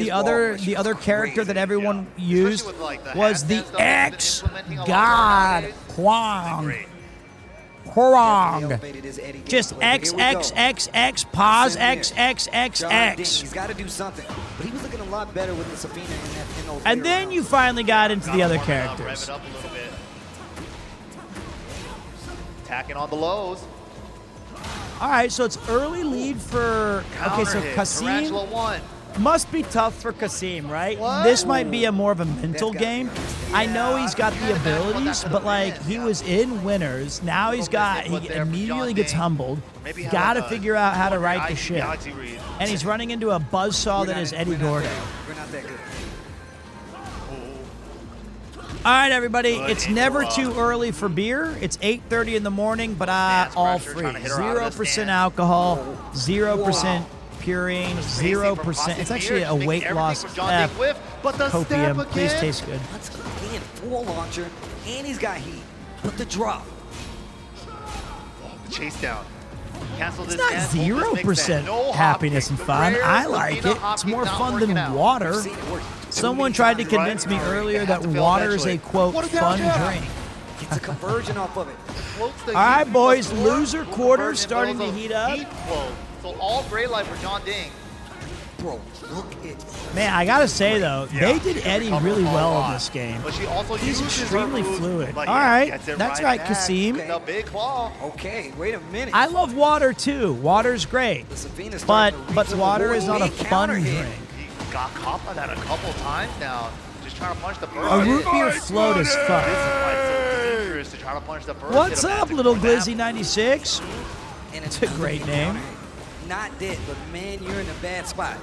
character that everyone used was the X God Huang. Just X X X X pause X X X X. He's got to do something. But he was looking a lot better with the Safina in those. And then you finally got into the other characters. Rev it up a little bit. Attacking on the lows. All right, so it's early lead for. Okay, so Tarantula Kasim won. must be tough for Kasim, right? What? This might be a more of a mental game. I know he's got the abilities, but like he was in winners. Now he immediately gets humbled. Got to figure out how to right the ship. And he's running into a buzzsaw that is Eddie Gordo. We're not that good. All right, everybody. It's never too early for beer. It's 8:30 in the morning, but all free. 0% alcohol, 0% purine, 0%. It's actually a weight loss copium. Please taste good. Once again, full launcher, and he's got heat. But the drop. Chase down. Cancel It's this not dance, 0% happiness and fun. I like it. It's more fun than water. Someone tried to convince me earlier that water is a, quote, fun drink. Gets a conversion off of it. All right, boys, loser quarters starting to heat up. So all gray light for John Ding. Bro, look at. Man, I gotta say though, they did Eddie really well in this game. But she also He's uses extremely her moves, fluid. but All yeah, right, gets it that's right right, back. Kasim. The big claw. Okay, wait a minute. I love water too. Water's great, but water is not a fun drink. He got caught by that a couple times now. Just trying to punch the bird. A root beer float is fun. This is why it's so dangerous to try to punch the bird. What's up, little Glizzy 96? And It's a great name. not dead, but man, you're in a bad spot.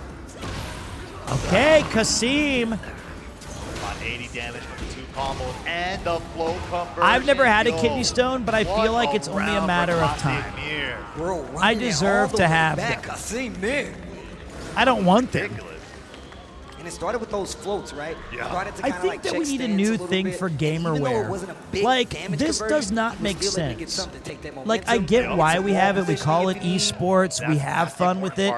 Okay, Kasim. About 80 damage from the 2 combos and the flow conversion. I've never had a Yo, kidney stone, but I what feel like it's only a round matter for of time. Kasim. Bro, I deserve to have back. them. Kasim Mir. I don't want them. And it started with those floats, right? Yeah. Started to I kinda think like that we check need a stance new little thing bit. for And even though it gamerware. wasn't a big Like, damage this conversion, does not you make was still able to get sense. something to take that Like, I momentum, get why we have it. We positioning call if it you need. esports. We have fun with it.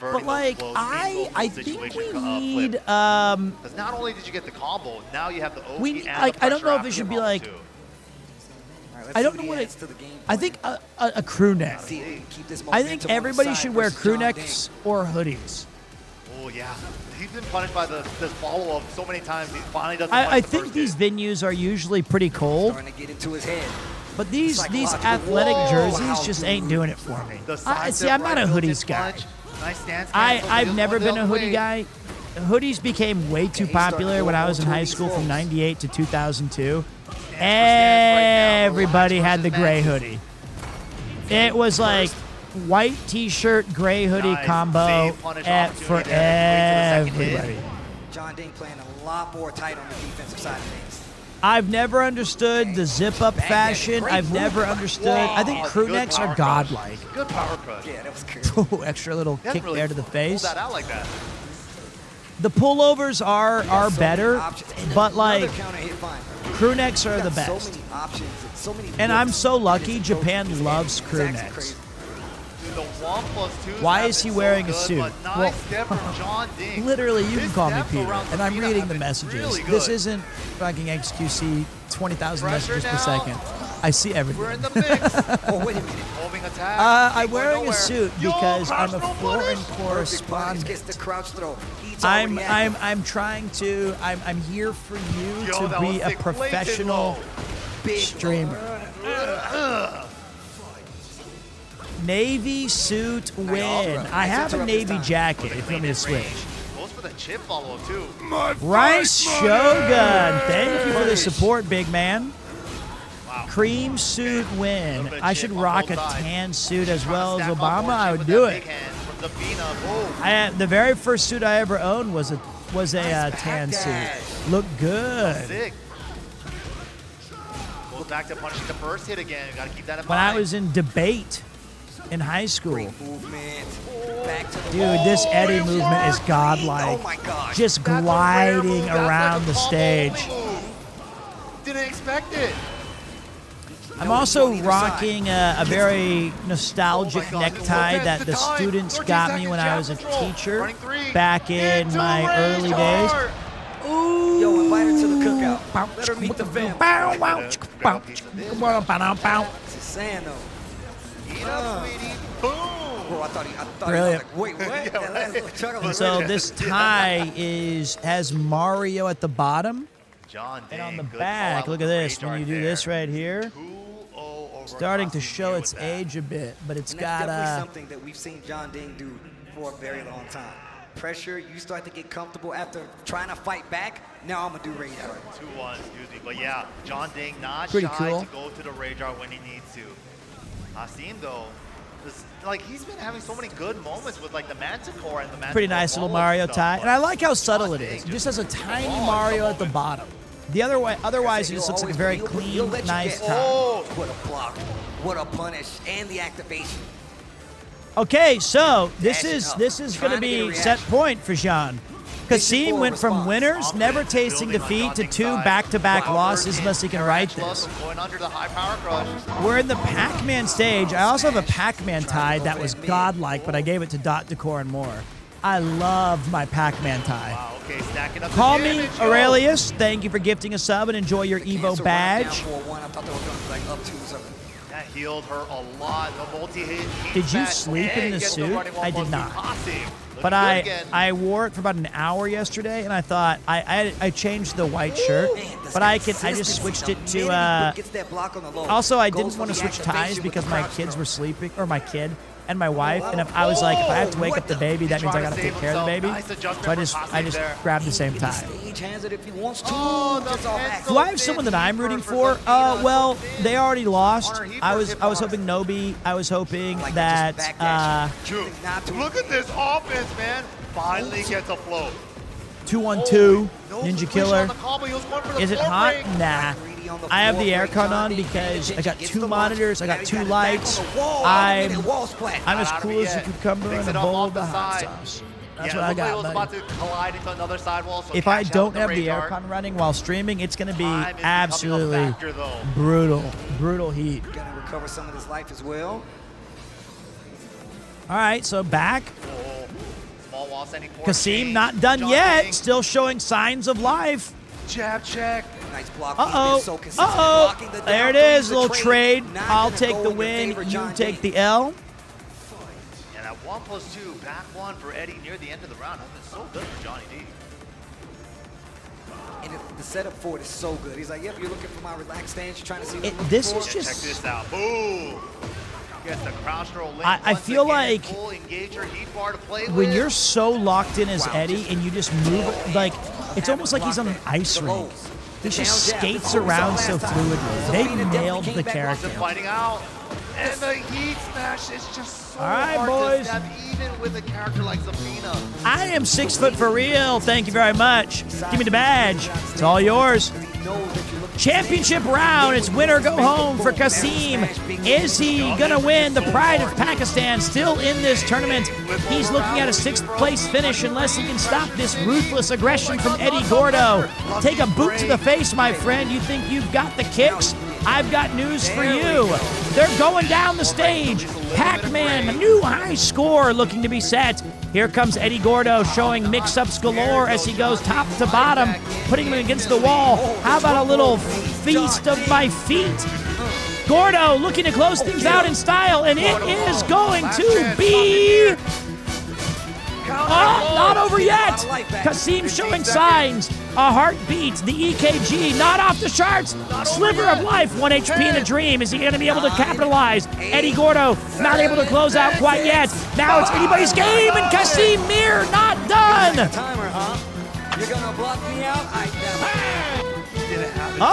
But, like, I think we need, Because not only did you get the combo, now you have the OP we, and like, the I don't know if pressure it should after be combo like, too. I don't know what it, I think a crew neck. I think everybody should wear crew necks or hoodies. Oh, yeah. He's been punished by this follow-up so many times. He finally doesn't I punish the think first these hit. venues are usually pretty cold. Starting to get into his head. But these athletic jerseys just ain't doing it for me. See, I'm not a hoodies guy. Nice stance. I've never been a hoodie guy. Hoodies became way too popular when I was in high school from 98 to 2002. Everybody had the gray hoodie. It was like white t-shirt, gray hoodie combo for everybody. John Ding playing a lot more tight on the defensive side of things. I've never understood the zip-up fashion. I've never understood. I think crew necks are godlike. Good power crush. Yeah, that was good. Ooh, extra little kick there to the face. Pull that out like that. The pullovers are better, but like Counter hit fine. crew necks are the So best. many options, so many. And I'm so lucky Japan loves crew necks. Dude, the 1+2s Why have is he been wearing so a good, suit? but nice Well, step from John Ding. Literally, you can His call me steps Peter, around and I'm Fina reading have the been messages. really This good. isn't fucking XQC 20,000 Pressure messages per now. second. I see everything. We're in the mix. Oh, wait a minute. Homing attack. I'm wearing a suit because I'm a foreign Gets correspondent. the crouch throw. He's already active. I'm trying to. I'm here for you Yo, to that be was a sick. professional Big streamer. Navy suit win. I have a Navy jacket if you want me to switch. Goes for the chip follow-up, too. Rice Shogun. Thank you for the support, big man. Wow. Cream suit win. bit I should chip on rock a both sides. tan suit as well as Stack up Obama. more I chip would with do that it. big hand from the Fina. Boom. The very first suit I ever owned was a tan suit. Looked good. Sick. Goes back to punishing the first hit again. Gotta keep that in When mind. I was in debate in high school, Movement. Back to the dude, this Eddie movement is godlike. Oh my gosh. Just That's a rare move. gliding That's like around a the combo stage. only move. Didn't expect it. I'm also rocking a very nostalgic Oh my God, necktie this that is the the time. students 13 got me when I was a seconds, jab teacher Running three. back in Into my range, early days. hard. Ooh. Yo, invite her to the cookout. Let her meet the family. Bow, wow, bow, bow, bow, bow. She's saying though. Eat up, sweetie. Boom. Bro, I thought he Brilliant. was like, wait, what? That last little chuckle And was so really- this tie has Mario at the bottom, John and on Ding, the good back, call out look at with the this. rage When you art do there. this right here, 2-0 over starting to Kasim show Mir its with that. age a bit, but it's And that's got definitely something that we've seen John Ding do for a very long time. Pressure, you start to get comfortable after trying to fight back. Now I'm gonna do rage art. 2-1, excuse me. But yeah, John Ding not Pretty shy cool. to go to the rage art when he needs to. Kasim though, like he's been having so many good moments with like the Manticore and the Manticore pretty nice little follow-up Mario stuff, tie, but and I like how subtle John it Ding is. It just just has a tiny raw Mario at at the the bottom. Otherwise, it just looks like a very clean, nice tie. Oh, What a block, what a punish, and the activation. Okay, so this Dashing is up, this is going to trying to get a be set reaction. point for Jean. Kasim forward went from response. winners, never tasting defeat, to 2 back-to-back losses, unless he can write this. Going under the high power crush. We're in the Pac-Man stage. I also have a Pac-Man tie that was godlike, but I gave it to Dot Decor and more. I love my Pac-Man tie. Wow, okay, stacking up the Call me damage, yo. Aurelius. Thank you for gifting a sub and enjoy your Evo Cancel badge. Down 4-1. I thought they were going to be like up 2 or something. That healed her a lot. The multi-hit. Did you sleep in the suit? I did not. But I wore it for about an hour yesterday, and I thought I changed the white shirt, but I just switched it to. Also, I didn't want to switch ties because my kids were sleeping, or my kid, and my wife, and if I was like, if I have to wake up the baby, that means I gotta take care of the baby. So I just grab the same time. Stage hands it if he wants to. Do I have someone that I'm rooting for? Well, they already lost. I was hoping Nobi. I was hoping that. Look at this offense, man. Finally gets a float. 2-1-2, Ninja Killer. Is it hot? Nah. I have the aircon on because I got 2 monitors, I got 2 lights. I'm as cool as a cucumber in a bowl of the hot sauce. That's what I got, about to collide into another sidewall, so if I don't have the aircon running while streaming, it's going to be absolutely brutal. Brutal heat. Gonna recover some of his life as well. All right, so back. Small wall sending forward. Kasim not done yet. Still showing signs of life. Jab check. Nice block. Uh-oh. There it is. A little trade. I'll take the win. You take the L. And at 1+2, back one for Eddie near the end of the round. That's been so good for Johnny D. And the setup for it is so good. He's like, yep, you're looking for my relaxed stance. You're trying to see what this is just... Check this out. Boom. Gets the crouch roll link. I feel like full engager heat bar to play when with. you're so locked in as Eddie and you just move, like, it's almost like he's on an ice rink. He just skates around so fluidly. They nailed the character. Fighting out. And the heat smash is just so all right, hard boys. to step, even with a character like Zafina. I am 6 foot for real. Thank you very much. Give me the badge. It's all yours. Championship round. It's winner go home for Kasim. Is he going to win? The pride of Pakistan still in this tournament. He's looking at a 6th place finish unless he can stop this ruthless aggression from Eddie Gordo. Take a boot to the face, my friend. You think you've got the kicks? I've got news for you. They're going down the stage. Pac-Man, a new high score looking to be set. Here comes Eddie Gordo showing mix-ups galore as he goes top to bottom, putting him against the wall. How about a little feast of my feet? Gordo looking to close things out in style, and it is going to be... Oh, not over yet. Kasim showing signs. A heartbeat. The EKG not off the charts. Sliver of life. 1 HP in a dream. Is he going to be able to capitalize? Eddie Gordo not able to close out quite yet. Now it's anybody's game, and Kasim Mir not done. Timer, huh? You're gonna block me out?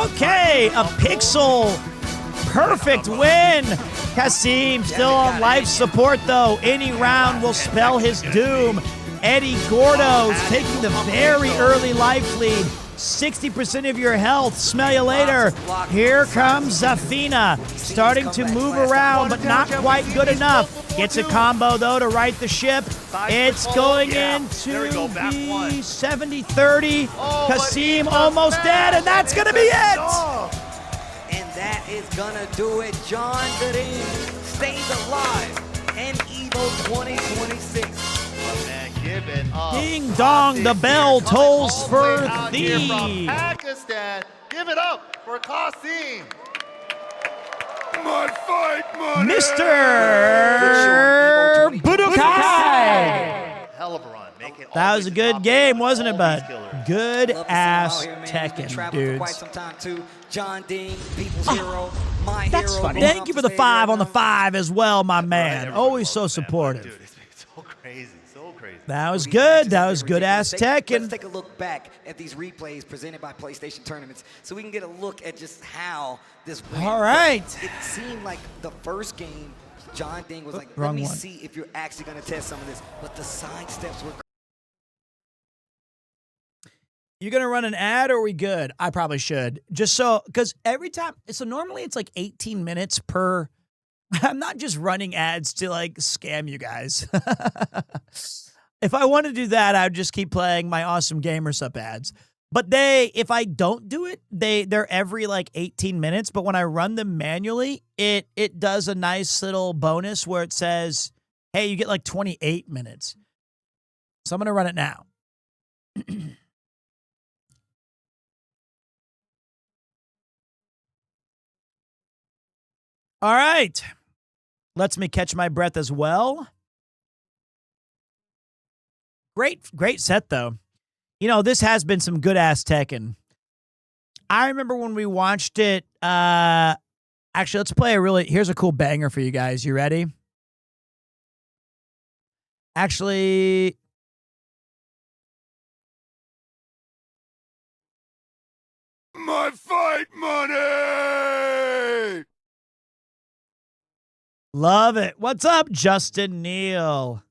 Okay, a pixel. Perfect win. Kasim still on life support, though. Any round will spell his doom. Eddie Gordo's taking the very early life lead. 60% of your health. Smell you later. Here comes Zafina. Starting to move around, but not quite good enough. Gets a combo, though, to right the ship. It's going into the 70-30. Kasim almost dead, and that's going to be it. And that is gonna do it. John Gooding stays alive and Evo 2026. Ding dong, the bell tolls for thee. From Pakistan, give it up for Kasim. My fight, money. Mr. Budokai. Hell of a run. Make it That was a good game, wasn't it, bud? Good ass Tekken, dudes. Quite some time too. John Dean, People's Hero, my That's hero. funny. Thank you for the 5 on the 5 as well, my man. Always so supportive. Dude, it's so crazy, so crazy. That was good. That was good ass Tekken. Let's take a look back at these replays presented by PlayStation Tournaments so we can get a look at just how this went. All right. It seemed like the first game, John Ding was like, let Wrong me one. see if you're actually going to test some of this. But the side steps were You gonna run an ad or are we good? I probably should. Just so, because every time, so normally it's like 18 minutes per, I'm not just running ads to like scam you guys. If I want to do that, I would just keep playing my Awesome Gamer Sup ads. But if I don't do it, they're every like 18 minutes. But when I run them manually, it does a nice little bonus where it says, hey, you get like 28 minutes. So I'm gonna run it now. All right. Lets me catch my breath as well. Great set, though. You know, this has been some good-ass Tekken. I remember when we watched it. Actually, let's play here's a cool banger for you guys. You ready? Actually, My fight money! love it. What's up, Justin Neal?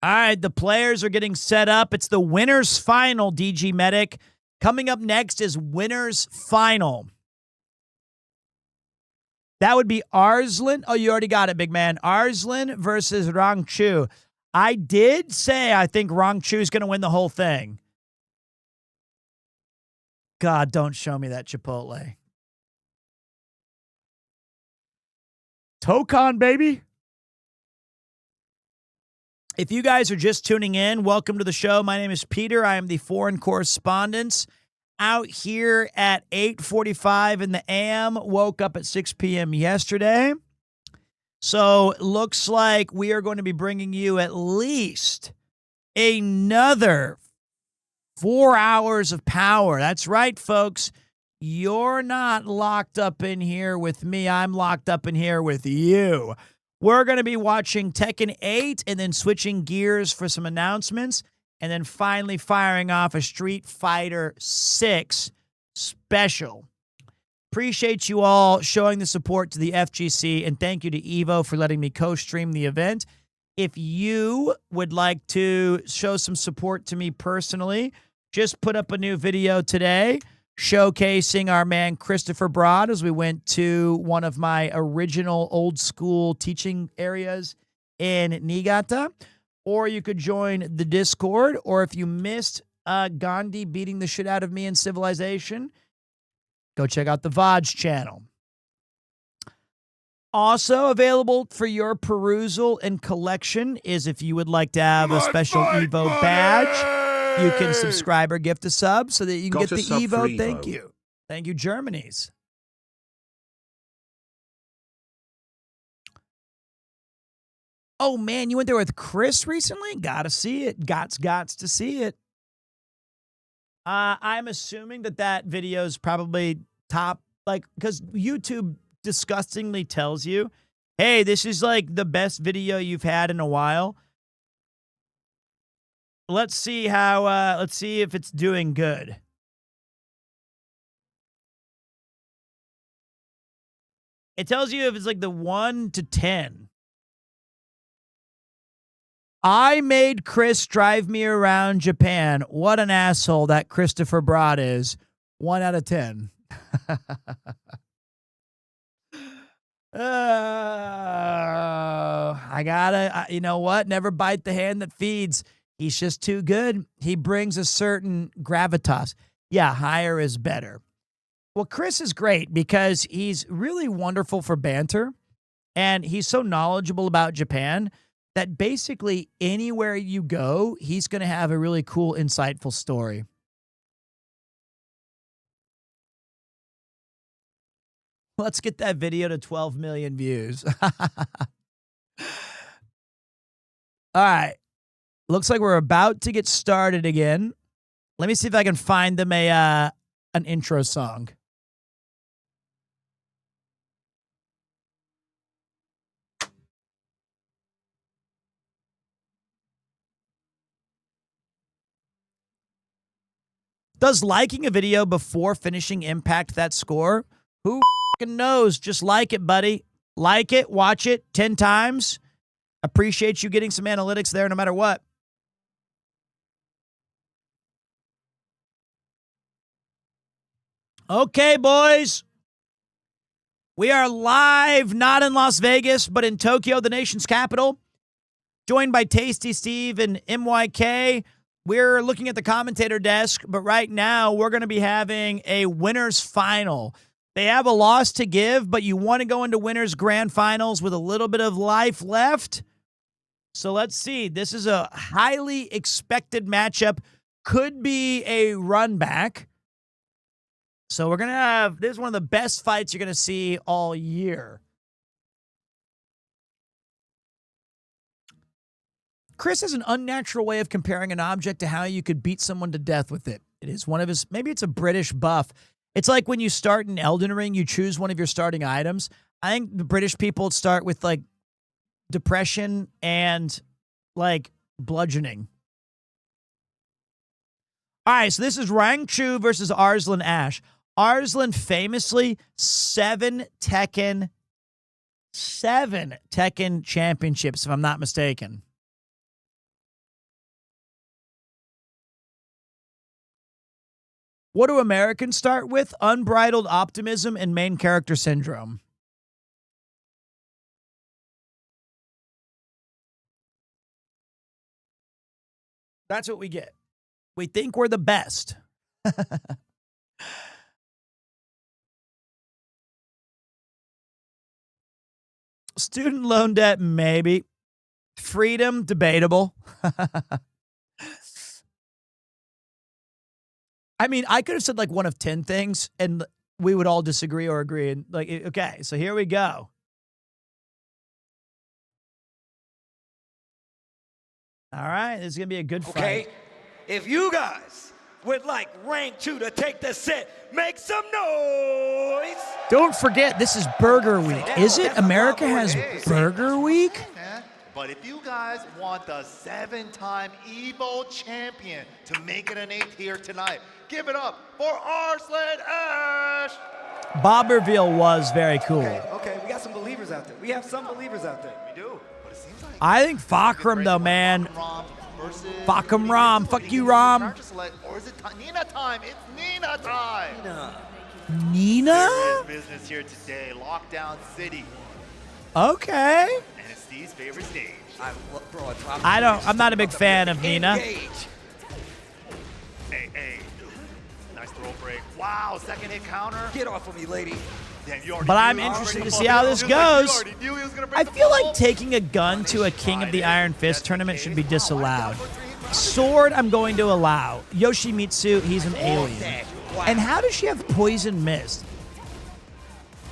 All right, the players are getting set up. It's the winners final, DG Medic. Coming up next is winners final. That would be Arslan. Oh, you already got it, big man. Arslan versus Rong Chu. I did say I think Rong Chu is going to win the whole thing. God, don't show me that Chipotle. Tokon, baby. If you guys are just tuning in, welcome to the show. My name is Peter. I am the foreign correspondent out here at 8:45 in the AM. Woke up at 6 p.m. yesterday. So looks like we are going to be bringing you at least another 4 hours of power. That's right, folks. You're not locked up in here with me. I'm locked up in here with you. We're going to be watching Tekken 8 and then switching gears for some announcements and then finally firing off a Street Fighter 6 special. Appreciate you all showing the support to the FGC, and thank you to Evo for letting me co-stream the event. If you would like to show some support to me personally, just put up a new video today showcasing our man Christopher Broad as we went to one of my original old school teaching areas in Niigata. Or you could join the Discord, or if you missed Gandhi beating the shit out of me in Civilization, go check out the VODs channel. Also available for your perusal and collection is if you would like to have a special Evo badge, you can subscribe or gift a sub so that you can get the Evo. Thank you. Thank you, Germany's. Oh, man, you went there with Chris recently? Gotta see it. Gots to see it. I'm assuming that video is probably top, like, because YouTube disgustingly tells you, hey, this is like the best video you've had in a while. Let's see if it's doing good. It tells you if it's like the 1 to 10. I made Chris drive me around Japan. What an asshole that Christopher Broad is. 1 out of 10. I gotta, you know what? Never bite the hand that feeds. He's just too good. He brings a certain gravitas. Yeah, higher is better. Well, Chris is great because he's really wonderful for banter, and he's so knowledgeable about Japan that basically anywhere you go, he's going to have a really cool, insightful story. Let's get that video to 12 million views. All right. Looks like we're about to get started again. Let me see if I can find them an intro song. Does liking a video before finishing impact that score? Who f***ing knows? Just like it, buddy. Like it, watch it 10 times. Appreciate you getting some analytics there no matter what. Okay, boys. We are live, not in Las Vegas, but in Tokyo, the nation's capital. Joined by Tasty Steve and MYK. We're looking at the commentator desk, but right now we're going to be having a winners final. They have a loss to give, but you want to go into winners grand finals with a little bit of life left. So let's see. This is a highly expected matchup. Could be a run back. So we're going to have, this is one of the best fights you're going to see all year. Chris has an unnatural way of comparing an object to how you could beat someone to death with it. It is one of his, maybe it's a British buff. It's like when you start in Elden Ring, you choose one of your starting items. I think the British people start with like depression, and like bludgeoning. All right, so this is Rang Chu versus Arslan Ash. Arslan famously 7 Tekken championships, if I'm not mistaken. What do Americans start with? Unbridled optimism and main character syndrome. That's what we get. We think we're the best. Student loan debt, maybe. Freedom, debatable. I mean, I could have said like one of 10 things and we would all disagree or agree. And like, okay, so here we go. All right, this is going to be a good fight. Okay, if you guys would like Rank 2 to take the set, make some noise. Don't forget, this is Burger Week. Is it? America has Burger Week? But if you guys want the 7-time Evo champion to make it an 8th here tonight, give it up for Arslan Ash. Bob reveal was very cool. Okay, we got some believers out there. We have some believers out there. We do, but it seems like I think Fakram, though, man. Fakram Rom. Fuck you, Rom. Or is it Nina time? It's Nina time. Nina? There is business here today. Lockdown City. Okay. And it's Steve's favorite stage. I'm not a big fan of Nina. Hey. Nice throw break. Wow, second hit counter. Get off of me, lady. But I'm interested to see how this goes. I feel like taking a gun to a King of the Iron Fist tournament should be disallowed. Sword, I'm going to allow. Yoshimitsu, he's an alien. And how does she have poison mist?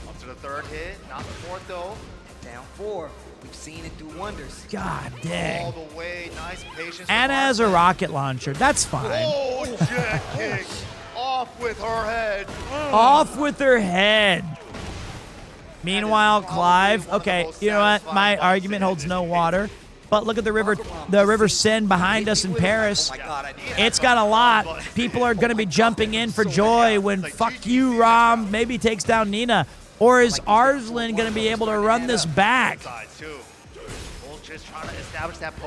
Up to the third hit, not the fourth though. Down 4. We've seen it do wonders. God dang. All the way, nice patience. Anna has a rocket launcher. That's fine. Oh, jet kick. Off with her head. Off with her head. Meanwhile, Clive, okay, you know what? My argument holds no water. But look at the River Seine behind us in Paris. It's got a lot. People are going to be jumping in for joy when fuck you, Rom, maybe takes down Nina. Or is Arslan going to be able to run this back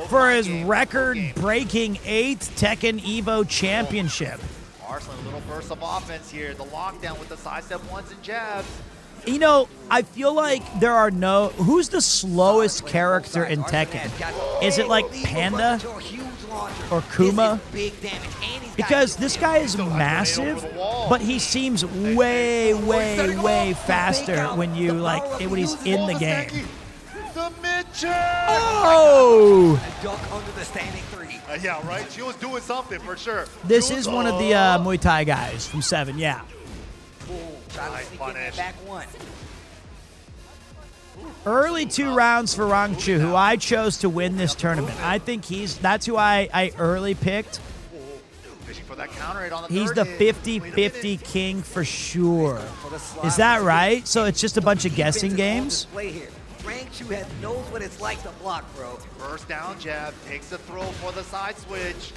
for his record-breaking 8th Tekken Evo championship? Arslan, a little burst of offense here. The lockdown with the sidestep ones and jabs. You know, I feel like there are no... Who's the slowest character in Tekken? Is it like Panda or Kuma? Because this guy is massive, but he seems way, way, way faster when you when he's in the game. Oh! Duck under the standing 3. Yeah, right? She was doing something for sure. This is one of the Muay Thai guys from 7, yeah. Nice punish. Back 1. Early 2 rounds for Rangchu, who I chose to win this tournament. I think that's who I early picked. Fishing for that counter hit on the He's third the hit. 50-50 king for sure. Is that right? So it's just a bunch of guessing games? Rank 2 knows what it's like to block, bro. First down jab, takes the throw for the side switch.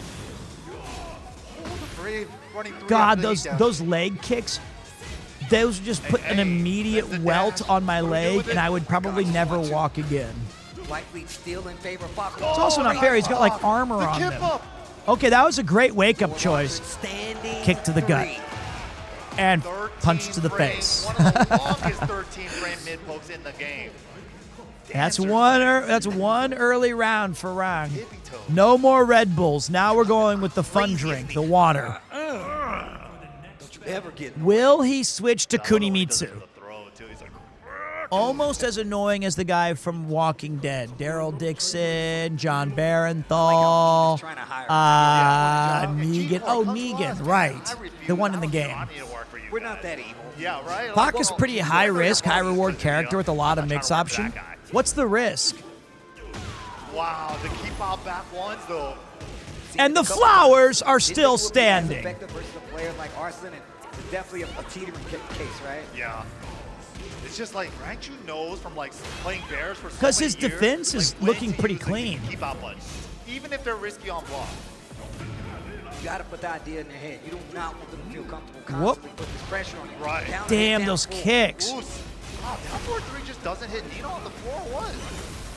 God, those leg kicks, those would just put an immediate welt on my leg, and I would probably never walk again. Still in favor of It's also not fair. He's got like armor on him. Okay, that was a great wake-up choice. Kick to the gut. And punch to the face. One of the longest 13-frame mid-pokes in the game. That's one early round for Rang. No more Red Bulls. Now we're going with the fun drink, the water. Don't you ever get Will he switch to Kunimitsu? Almost as annoying as the guy from Walking Dead. Daryl Dixon, John Barenthal, Negan. Oh, Negan, right. The one in the game. We're not that evil. Yeah, right? Pac is pretty high risk, high reward character with a lot of mix option. What's the risk? Wow, the keep out back ones though. And the flowers are still standing. Effective versus a player like Arslan, and definitely a teetering case, right? Yeah. It's just like Rangchu knows from like playing Bears for so Because many his years, defense is like, when looking to pretty use, like, clean. keep out buttons, even if they're risky on block. You got to put the idea in their head. You do not want them to feel comfortable Whoop. constantly put this pressure on you. Right. Down Damn, down those four. kicks. Wow, down 4-3 just doesn't hit Nino on the floor. What?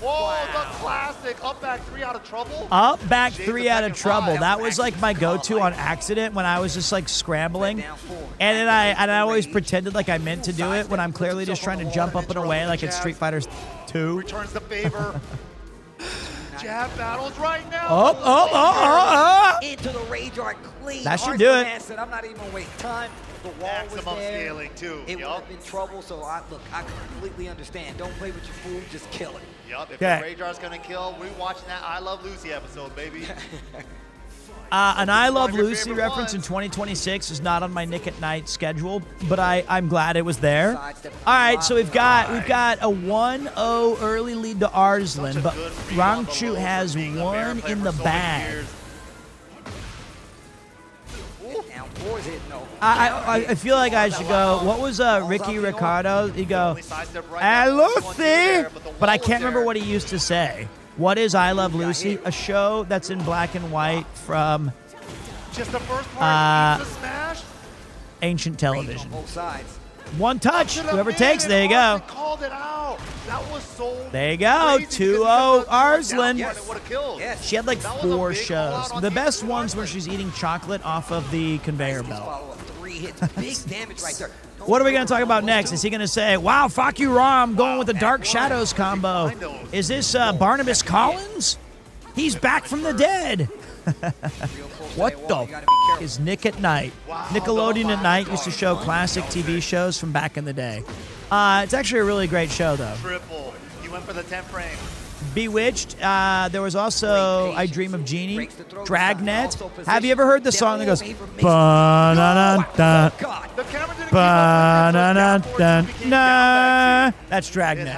Whoa, the classic up back 3 out of trouble. Up back Shades 3 out of Tekken trouble. 5. That was like my go-to on accident when I was just like scrambling. And then I always pretended like I meant to do it when I'm clearly just trying to jump up and away like it's Street Fighter 2. Returns the favor. Jab battles right now. Oh. Into the rage art clean. That should do it. Man said, I'm not even gonna waste time. The wall Maximum was there. scaling too. It would have been trouble. So I completely understand. Don't play with your food. Just kill it. Yup. If Okay. the Rage Art's gonna kill, we watching that I Love Lucy episode, baby. An I Love One of your Lucy favorite reference in ones. 2026 is not on my Nick at Night schedule, but I'm glad it was there. All right, so we've got a 1-0 early lead to Arslan, but Rangchu has one in the bag. Down four's hitting though. I feel like I should go. What was Ricky Ricardo? He'd go, "I Lucy," but I can't remember what he used to say. What is I Love Lucy? A show that's in black and white from Just the first part. He's a smash. ancient television. Both sides. One touch, whoever takes. There you go. Called it out. That was so. There you go. 2-0 Arslan. Yes. Yes. She had like 4 shows. The best ones where she's eating chocolate off of the conveyor belt. Follow up 3 hits. Big damage right there. What are we going to talk about next? Is he going to say, wow, fuck you, Raw, I'm going with the Dark Shadows combo? Is this Barnabas Collins? He's back from the dead. What the f is Nick at Night? Nickelodeon at Night used to show classic TV shows from back in the day. It's actually a really great show, though. Triple. You went for the 10 frame. Bewitched. There was also I Dream of Jeannie. Dragnet. Have you ever heard the song that goes ba-na-na-na, ba-na-na-na-na? That's Dragnet.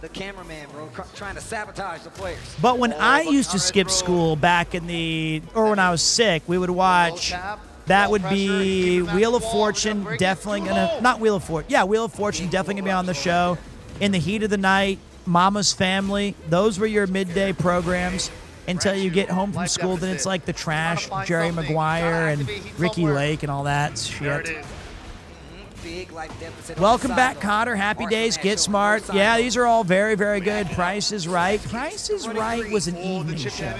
The cameraman, bro, trying to sabotage the players. But when I used to skip school back in when I was sick, we would watch. That would be Wheel of Fortune, definitely not Wheel of Fortune. Yeah, Wheel of Fortune, definitely gonna be on the show. In the Heat of the Night, Mama's Family. Those were your midday programs until you get home from school. Then it's like The Trash, Jerry Maguire, and Ricky Lake, and all that shit. Big life deficit. Welcome back, Connor. Happy days. Get smart. Yeah, these are all very, very good. Price is Right. Price is Right was an evening show.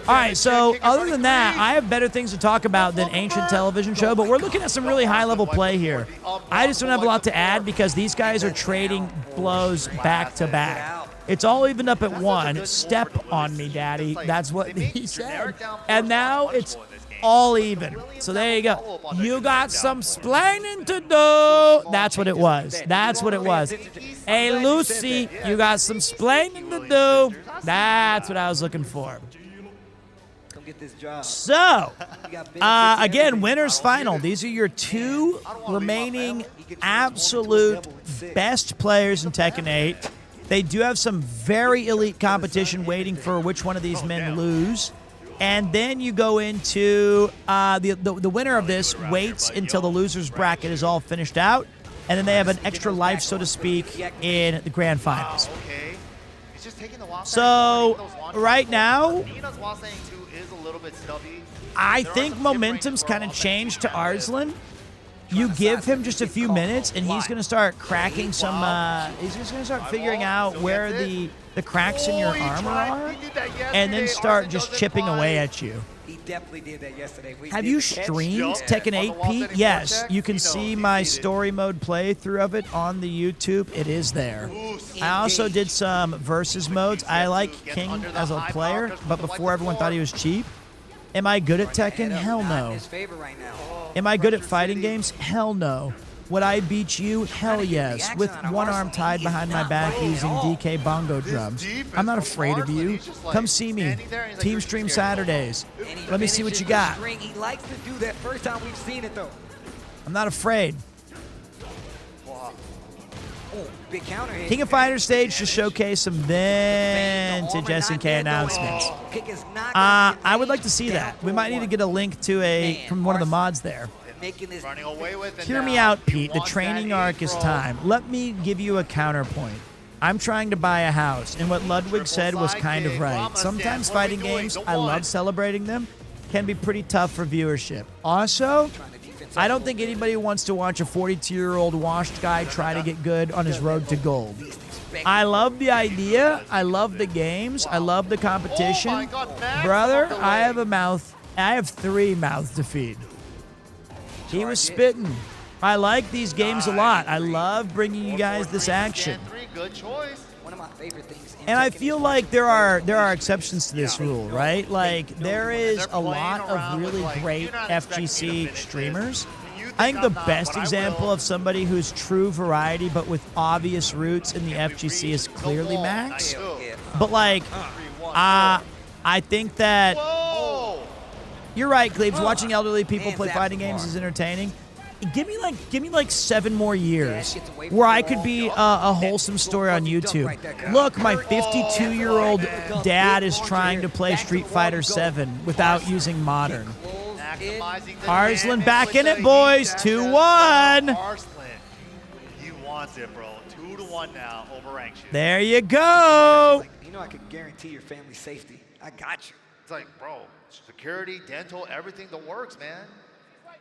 All right, so other than that, I have better things to talk about than ancient television show, but we're looking at some really high-level play here. I just don't have a lot to add because these guys are trading blows back to back. It's all evened up at 1. Step on me, Daddy. That's what he said. And now it's all even. So there you go. You got some splaining to do. That's what it was. That's what it was. Hey, Lucy, you got some splaining to do. That's what I was looking for. Come get this job. So, again, winners final. These are your 2 remaining absolute best players in Tekken 8. They do have some very elite competition waiting for which one of these men lose. And then you go into the winner of this waits until the loser's bracket is all finished out, and then they have an extra life, so to speak, in the grand finals. So right now, I think momentum's kind of changed to Arslan. You give him just a few minutes, and he's going to start cracking some. He's just going to start figuring out where the cracks in your armor are, and then start just chipping away at you. He definitely did that yesterday. Have you streamed Tekken 8, Pete? Yes, you can see my story mode playthrough of it on the YouTube. It is there. I also did some versus modes. I like King as a player, but before everyone thought he was cheap. Am I good at Tekken? Hell no. Am I good at fighting games? Hell no. Would I beat you? Hell yes. With one arm tied behind my back using DK bongo drums. I'm not afraid of you. Come see me. Team stream Saturdays. Let me see what you got. He likes to do that first time we've seen it, though. I'm not afraid. Big counter hit. King of Fighters stage to showcase some vintage SNK announcements. I would like to see that. We might need to get a link to from one of the mods there. making this. Running away with it Hear me now. out, Pete. The training arc is time. Let me give you a counterpoint. I'm trying to buy a house, and what Ludwig said was kind of right. Sometimes fighting games, I love celebrating them, can be pretty tough for viewership. Also, I don't think anybody wants to watch a 42-year-old washed guy try to get good on his road to gold. I love the idea. I love the games. I love the competition. Brother, I have 3 mouths to feed. He was spitting. I like these games a lot. I love bringing you guys this action. Good choice. One of my favorite things. And I feel like there are exceptions to this rule, right? Like there is a lot of really great FGC streamers. I think the best example of somebody who's true variety but with obvious roots in the FGC is clearly Max. But like, I think that you're right, Cleaves. Watching elderly people play fighting games is entertaining. Give me like 7 more years where I could be a wholesome story on YouTube. Look, my 52-year-old dad is trying to play Street Fighter 7 without using modern. Arslan back in it, boys. 2-1. Arslan, he wants it, bro. 2-1 now over Anxious. There you go. You know I could guarantee your family's safety. I got you. It's like, bro, security, dental, everything that works, man.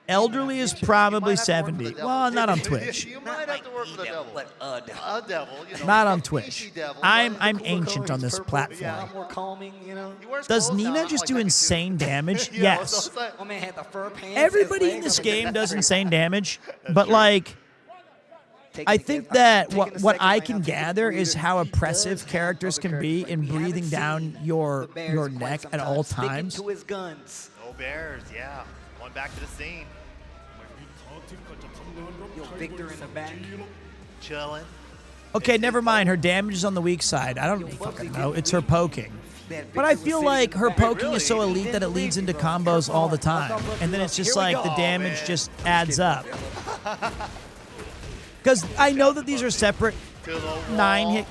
Elderly is probably 70. Well, not on Twitch. You might have to work for the devil. But A devil, you know. Not on Twitch. I'm ancient on this platform. more calming, you know. Does Nina just do insane damage? Yes. My man had the fur pants. Everybody in this game does insane damage, but like, I think that what I can gather is how oppressive characters can be in breathing down your neck at all times. To his guns. No bears, yeah. Going back to the scene. Yo, Victor in the back. Chilling. Okay, never mind. Her damage is on the weak side. I don't fucking know. It's her poking. But I feel like her poking is so elite that it leads into combos all the time. And then it's just like the damage just adds up. Because I know that these are separate 9-hit,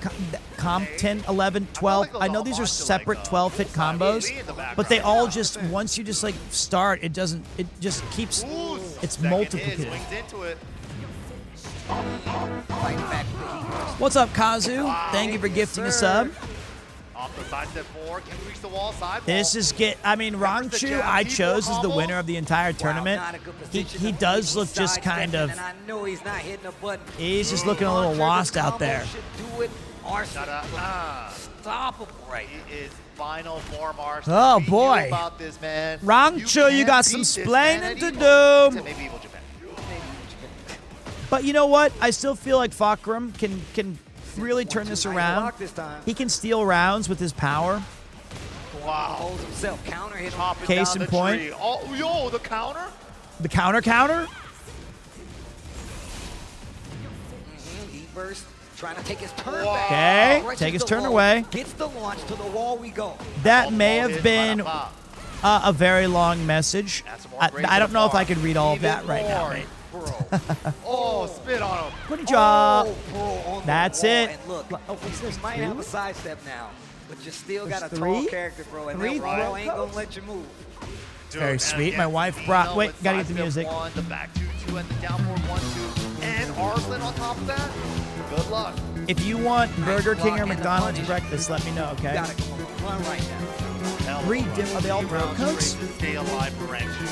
10, 11, 12. I know these are separate 12-hit combos, but they all just, once you just like start, it just keeps, it's multiplicative. What's up, Kazu? Thank you for gifting a sub. Off the side step 4, can reach the wall, side This is Rangchu I chose as the winner of the entire tournament. He does look just kind of, And I know he's not hitting a button. he's just looking a little lost out there. Do it. Unstoppable right now. He is final form Arslan. Oh We knew boy. about this, man. Rangchu, you got some splaining to do. Except maybe Evil Japan. But you know what? I still feel like Fakram can really turn this around. He can steal rounds with his power. Wow. Holds himself. Counter hit. Case in point. Oh, yo, the counter? The counter? E-burst. Trying to take his turn back. Okay, Right take to his the turn wall. away. Gets the launch to the wall we go. That may have been a very long message. I don't know if I could read all of that right now, mate. Oh, spit on him. Good job. Bro, on the That's wall. it. And look, what's this, you might have a sidestep now, but you still got a tall 3? character, bro. And 3 that wall ain't gonna let you move. Very sweet. My wife brought. Wait, gotta get the music. One, the back 2-2 and the down forward 1-2, and Arslan on top of that. Good luck. If you want Burger King or McDonald's breakfast, let me know, okay? Got it. Run right now. 3 are they all bro codes? Stay alive for Rangchu.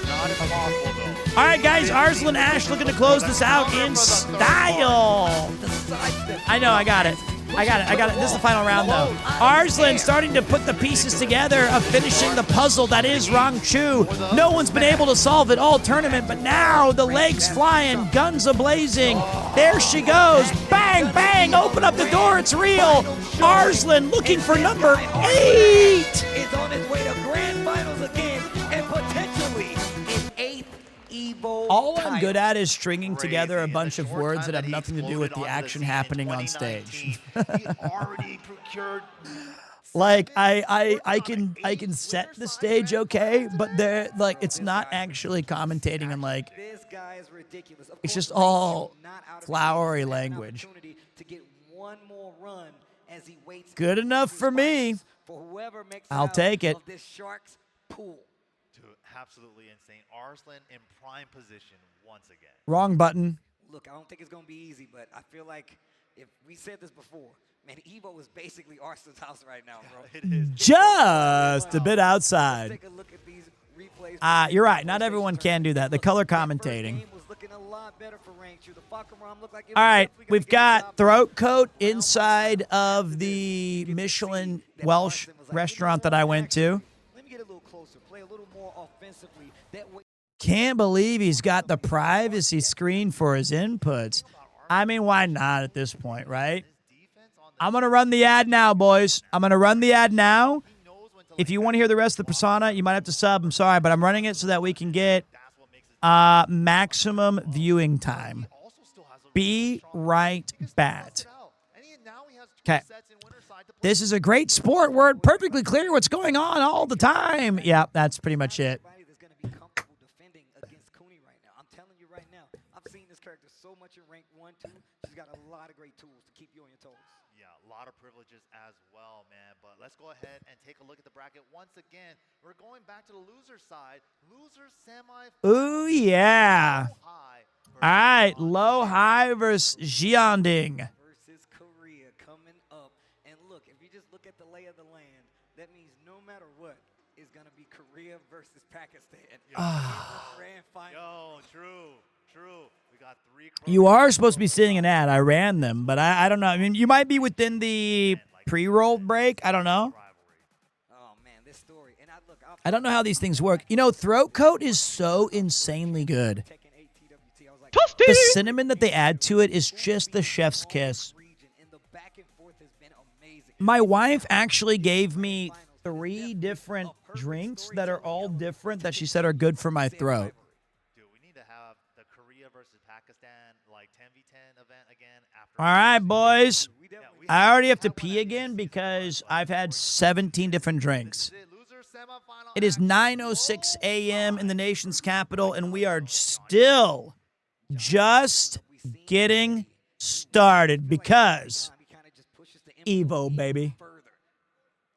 Not impossible though. All right, guys. Arslan Ash looking to close this out in style. I know. I got it. This is the final round, though. Arslan starting to put the pieces together of finishing the puzzle that is Rangchu. No one's been able to solve it all tournament, but now the legs flying, guns a-blazing. There she goes. Bang, bang. Open up the door. It's real. Arslan looking for number 8. Is on his way to grand finals again, and potentially an 8th Evo. All I'm good at is stringing together a bunch of words that have nothing to do with the action happening on stage. He already procured. Like I can set the stage okay, but they're like it's not actually commentating on like This guy is ridiculous. Of it's course, just all flowery language. to get one more run as he waits. Good enough for me. For whoever makes I'll take it. Of this Sharks pool. Dude, absolutely insane. Arslan in prime position once again. Wrong button. Look, I don't think it's going to be easy, but I feel like if we said this before, man, Evo is basically Arsenal's house right now, bro. It is. Just a bit outside. Take a look at these replays. You're right. Not everyone can do that. The color commentating. Was looking a lot better for Rank 2. The Falcon looked like it All was right, definitely gonna we've get the got job throat coat inside of the Michelin Welsh restaurant that I went to. Let me get a little closer. Play a little more offensively. That way. Can't believe he's got the privacy screen for his inputs. I mean, why not at this point, right? I'm going to run the ad now, boys. I'm going to run the ad now. If you want to hear the rest of the persona, you might have to sub. I'm sorry, but I'm running it so that we can get maximum viewing time. Be right back. Okay. This is a great sport. We're perfectly clear what's going on all the time. Yeah, that's pretty much it. That's going to be comfortable defending against Cooney right now. I'm telling you right now, I've seen this character so much in rank 1, 2. She's got a lot of great tools to keep you on your toes. Yeah, a lot of privileges as well, man. But let's go ahead and take a look at the bracket once again. We're going back to the loser side. Loser semi. Ooh, yeah. All right, low high versus Jianding. Versus Korea coming up. And look, if you just look at the lay of the land, that means no matter what, it's going to be Korea versus Pakistan. Grand final. Yo, true. We got 3. You are supposed to be seeing an ad. I ran them, but I don't know. I mean, you might be within the pre-roll break. I don't know. Oh, man, this story. And I don't know how these things work. You know, throat coat is so insanely good. The cinnamon that they add to it is just the chef's kiss. My wife actually gave me 3 different drinks that are all different that she said are good for my throat. Dude, we need to have the Korea versus Pakistan like 10v10 event again after. All right, boys. I already have to pee again because I've had 17 different drinks. It is 9:06 a.m. in the nation's capital, and we are still just getting started because Evo, baby.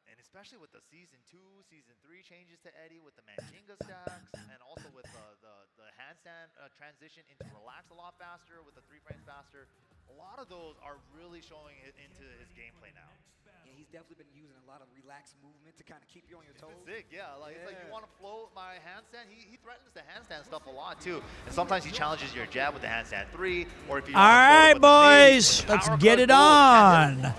And especially with the Season 2, Season 3 changes to Eddie with the Mandinga stacks and also with the handstand transition into relax a lot faster with the 3 frames faster. A lot of those are really showing it into his gameplay now. Yeah, he's definitely been using a lot of relaxed movement to kind of keep you on your toes. It's sick, yeah. Like, it's like you want to float my handstand. He threatens the handstand stuff a lot too, and sometimes he challenges your jab with the handstand 3, or if you. All right, boys, let's get it on.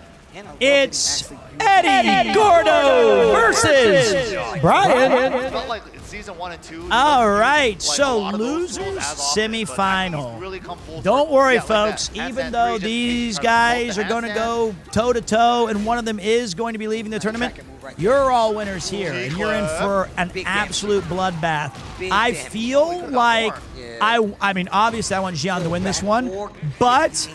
It's Eddie Gordo versus Brian. It felt like in Season 1 and 2. All right, so losers semifinal. Don't worry, folks. Even though these guys are going to go toe-to-toe and one of them is going to be leaving the tournament, you're all winners here, and you're in for an absolute bloodbath. I feel like I mean, obviously I want Jian to win this one, but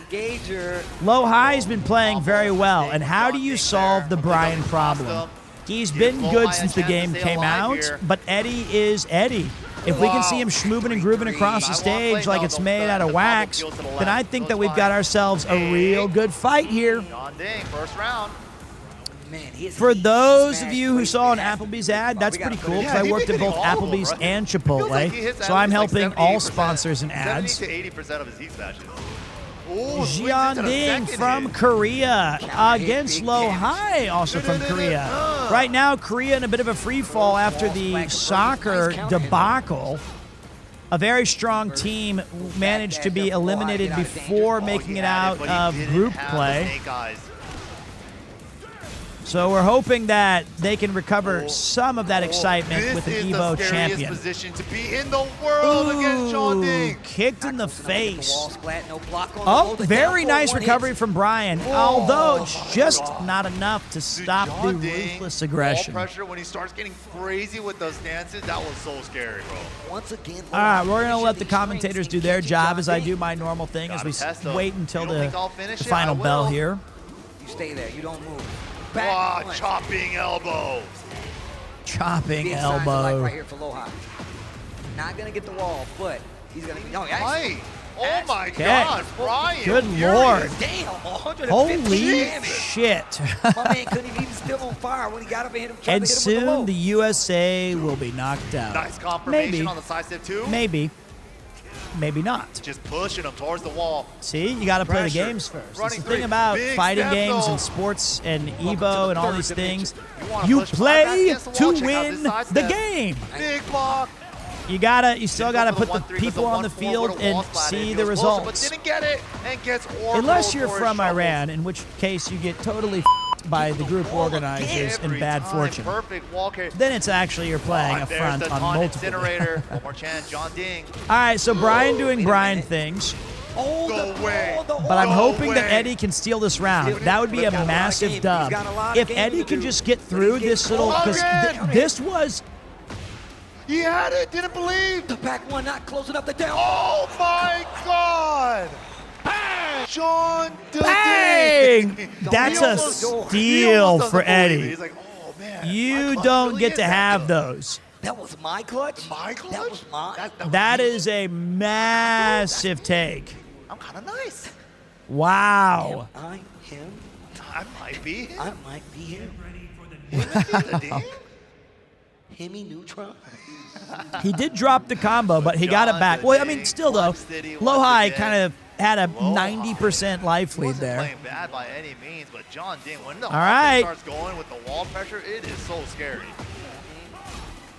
Low High's been playing very well. And how do you solve the Brian problem? He's been good since the game came out, but Eddie is Eddie. If we can see him schmooving and grooving across the stage like it's made out of wax, then I think that we've got ourselves a real good fight here. First round. For those of you who saw an Applebee's ad, that's pretty cool because I worked at both Applebee's and Chipotle, so I'm helping all sponsors and ads. 70 to 80% of his heat smashes. Jianding from Korea against Low High, also from Korea. Right now, Korea in a bit of a free fall after the soccer debacle. A very strong team managed to be eliminated before making it out of group play. So we're hoping that they can recover some of that excitement with an Evo champion. Position to be in the world against Jianding. Kicked in the face. Oh, very nice recovery from Brian, although it's just not enough to stop the ruthless aggression. Ball pressure when he starts getting crazy with those dances, that was so scary, bro. Once again, all right, we're going to let the commentators do their job as I do my normal thing as we wait until the final bell here. You stay there. You don't move. Chopping elbow. Chopping elbow. Right here for Low High. Not going to get the wall, but he's going to be. Oh my Okay. God, Brian. Good furious. Lord. Damn, 150 Holy damage. shit. My man couldn't even still on fire when he got up and hit him. Tried And to hit him with the soon low. the USA will be knocked out. Nice confirmation Maybe. on the side step too. Maybe. Maybe not. Just pushing him towards the wall. See, you got to play the Pressure. games first. That's Running the thing three. about Big fighting step, games though. and sports and Evo and all these things. wanna You push him. play Against the wall, to check out this win side the step. game. Big block. You still gotta put the people on the field and see the results. But didn't get it and gets Unless you're for his from shovels. Iran, in which case you get totally by the group organizers in Every bad time. fortune. Perfect wall carry. Then it's actually you're playing a There's front the on taunt multiple. incinerator. One more chance, John Ding. All right, so Brian doing Brian things. Go away. But I'm hoping that Eddie can steal this round. That would be a massive dub. If Eddie can just get through this little, because this was. He had it. Didn't believe. The back one not close enough to down. Oh my God. Bang! John Bang! That's a steal for Eddie. He's like, oh man. You don't get to have those. That was my clutch? My clutch? That was mine? That is a massive take. I'm kind of nice. Wow. Am I him? I might be. I might be him. Hemi Neutron? He did drop the combo, but he got it back. Well, I mean, still though, Low-High kind of had a 90% life lead there. Playing bad by any means, but John Ding, when the All right. offense starts going with the wall pressure, it is so scary.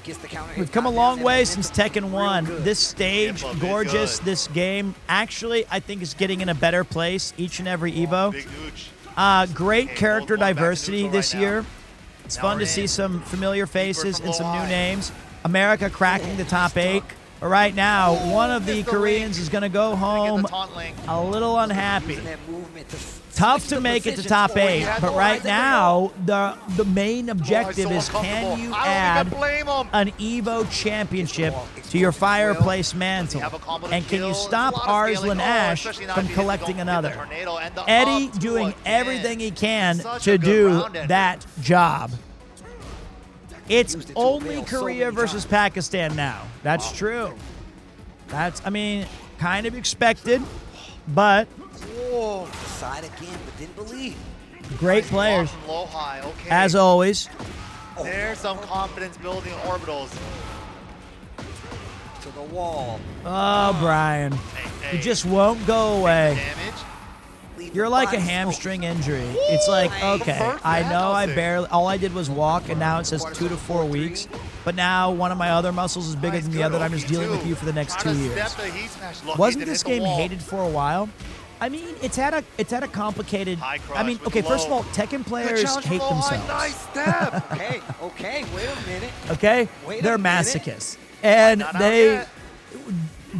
Gets the counter. We've come a long way since Tekken 1. This stage, gorgeous. This game, actually, I think is getting in a better place each and every Evo. Great character diversity this year. It's fun to see some familiar faces and some new names. America cracking the top 8. But right now, one of the Koreans is going to go home a little unhappy. Tough to make it to top 8, but right now, the main objective is can you add an Evo championship to your fireplace mantle? And can you stop Arslan Ash from collecting another? Eddie doing everything he can to do that job. It's only Korea versus Pakistan now. That's true. That's, I mean, kind of expected, but Whoa, side again, but didn't believe. great players, Low high, okay. as always. There's some confidence building orbitals. To the wall. Oh, Brian, you just won't go away. You're like a hamstring injury. It's like, okay, I know all I did was walk, and now it says 2 to 4 weeks. But now one of my other muscles is bigger than the other, and I'm just dealing with you for the next 2 years. Wasn't this game hated for a while? I mean, it's had a complicated. I mean, okay, first of all, Tekken players hate themselves. Nice step. Okay, wait a minute. Okay, Wait they're a minute. masochists, and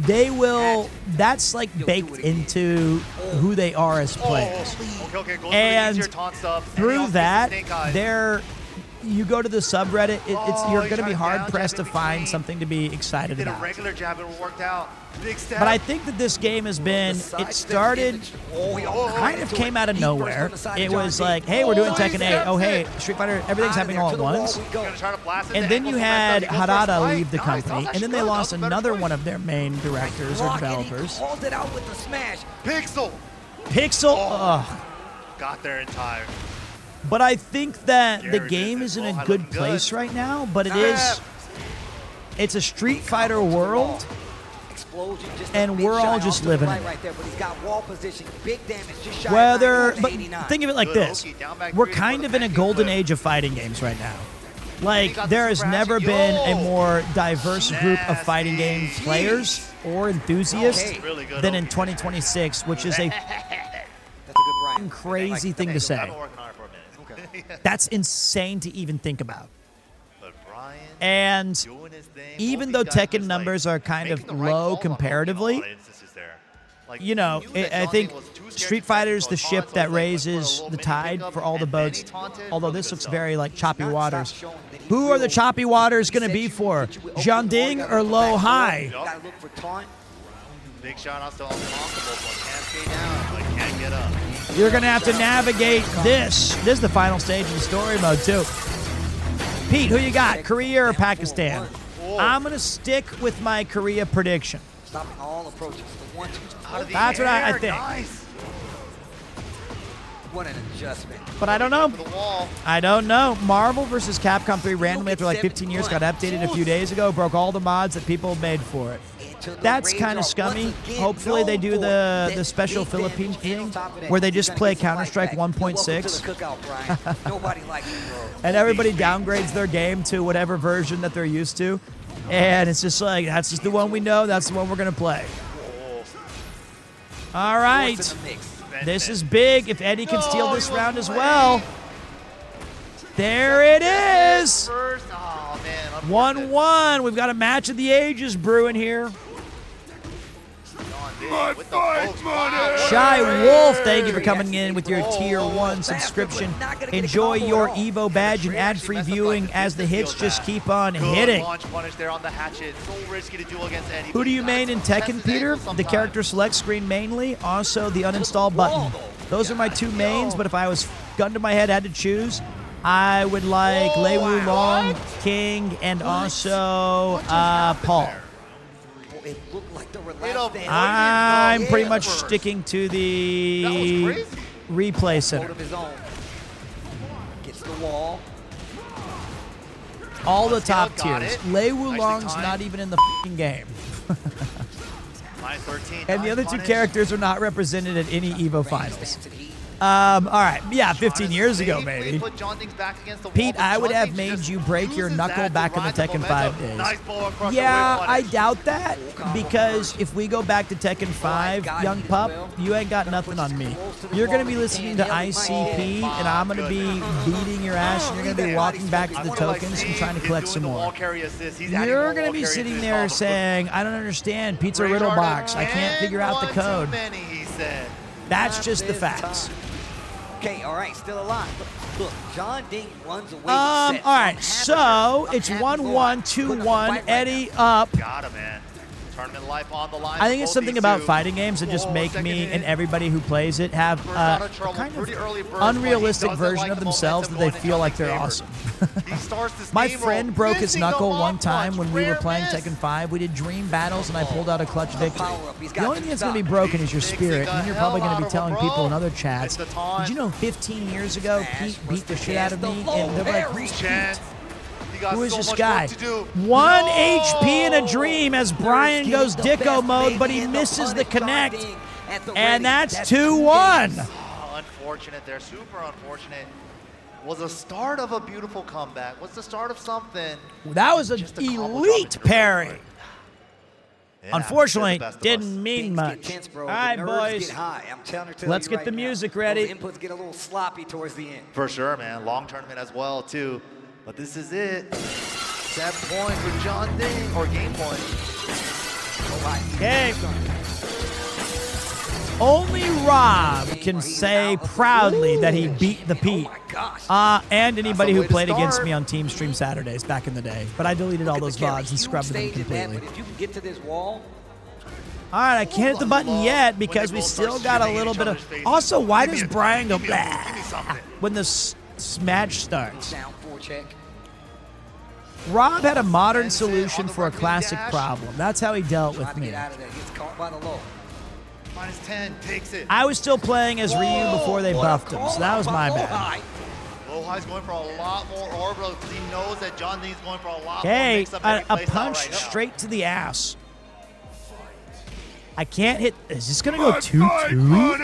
they will. That's like baked into who they are as players. Okay, go And through taunt stuff. through that, you go to the subreddit. You're going to be hard pressed to find something to be excited Did a about. regular jab and it worked out. Big step. But I think that this game has been. It started. Kind of came out of nowhere. It was like, hey, we're doing Tekken 8. Oh, hey, Street Fighter, everything's happening all at once. And then you had Harada leave the company, and then they lost another one of their main directors or developers. Called it out with the smash. Pixel. Ugh. Got there in time. But I think that the game is in a good place right now, but it's a Street Fighter world, and we're all just living it. Right there, but he's got wall position, big damage, just shy of But 89. think of it like this. We're kind of in a golden age of fighting games right now. Like, there has never been a more diverse group of fighting game players or enthusiasts than in 2026, which is a crazy thing to say. That's insane to even think about. And even though Tekken numbers are kind of low comparatively, you know, I think Street Fighter's the ship that raises the tide for all the boats, although this looks very like choppy waters. Who are the choppy waters going to be for? Jian Ding or Low-High? Gotta look for taunt. Big shout out to Unstoppable, but can't stay down, but can't get up. You're going to have to navigate this. This is the final stage of the story mode, too. Pete, who you got, Korea or Pakistan? I'm going to stick with my Korea prediction. Stopping all approaches. The 1-2. That's what I think. Nice. What an adjustment. But I don't know. I don't know. Marvel vs. Capcom 3 randomly after like 15 years got updated a few days ago, broke all the mods that people made for it. That's kind of scummy. Hopefully they do the special Philippine thing where they just play Counter-Strike 1.6. Nobody likes it, bro. And everybody downgrades their game to whatever version that they're used to. And it's just like, that's just the one we know. That's the one we're going to play. All right. This is big. If Eddie can steal this round as well. There it is. 1-1. We've got a match of the ages brewing here. Shy Wolf, thank you for coming in with your Tier 1 subscription. Enjoy your Evo badge and ad-free viewing as the hits just keep on hitting. Who do you main in Tekken, Peter? The character select screen mainly, also the uninstall button. Those are my two mains, but if I was gun to my head, had to choose, I would like Lei Wulong, King, and also Paul. It looked like the I'm pretty much sticking to the replay center. Gets the wall. All the top tiers. Lei Wulong's not even in the f***ing game. And the other two characters are not represented at any Evo finals. All right. Yeah, 15 years ago, maybe. Pete, I would have made you break your knuckle back in the Tekken 5 days. Yeah, I doubt that, because if we go back to Tekken 5, young pup, you ain't got nothing on me. You're going to be listening to ICP, and I'm going to be beating your ass, and you're going to be walking back to the tokens and trying to collect some more. You're going to be sitting there saying, I don't understand, Pizza Riddle Box. I can't figure out the code. That's just the facts. Okay, all right, still alive. Look, John Ding runs away. All right, so it's 1-1, 2-1. Eddie up. Got him, man. Tournament life on the line. I think it's something about fighting games that just make me and everybody who plays it have a kind of unrealistic version of themselves that they feel like they're awesome. My friend broke his knuckle one time when we were playing Tekken 5. We did dream battles and I pulled out a clutch victory. The only thing that's going to be broken is your spirit, and then you're probably going to be telling people in other chats, did you know 15 years ago Pete beat the shit out of me? And they're like, who's Pete? Who is this guy? 1 HP in a dream as Brian goes Dicko mode, but he misses the connect. And that's 2-1. Unfortunate there, super unfortunate. Was the start of a beautiful comeback. Was the start of something. That was an elite parry. Unfortunately, didn't mean much. All right, boys. Let's get the music ready. Inputs get a little sloppy towards the end. For sure, man. Long tournament as well, too. But this is it. 7 points for John Ding, or game point. Okay. Only Rob can say proudly that he beat the Pete. And anybody who played against me on Team Stream Saturdays back in the day. But I deleted all those VODs and scrubbed them completely. If you can get to this wall. All right, I can't hit the button yet because we still got a little bit of... Also, why does Brian go blah when the match starts? Rob had a modern solution for a classic problem. That's how he dealt with me. -10, takes it. I was still playing as Ryu before they buffed him, so that was my bad. Lohai's going for a lot more orbital because he knows that John Ding's going for a lot more. Okay, a punch straight to the ass. I can't hit. Is this going to go 2-2?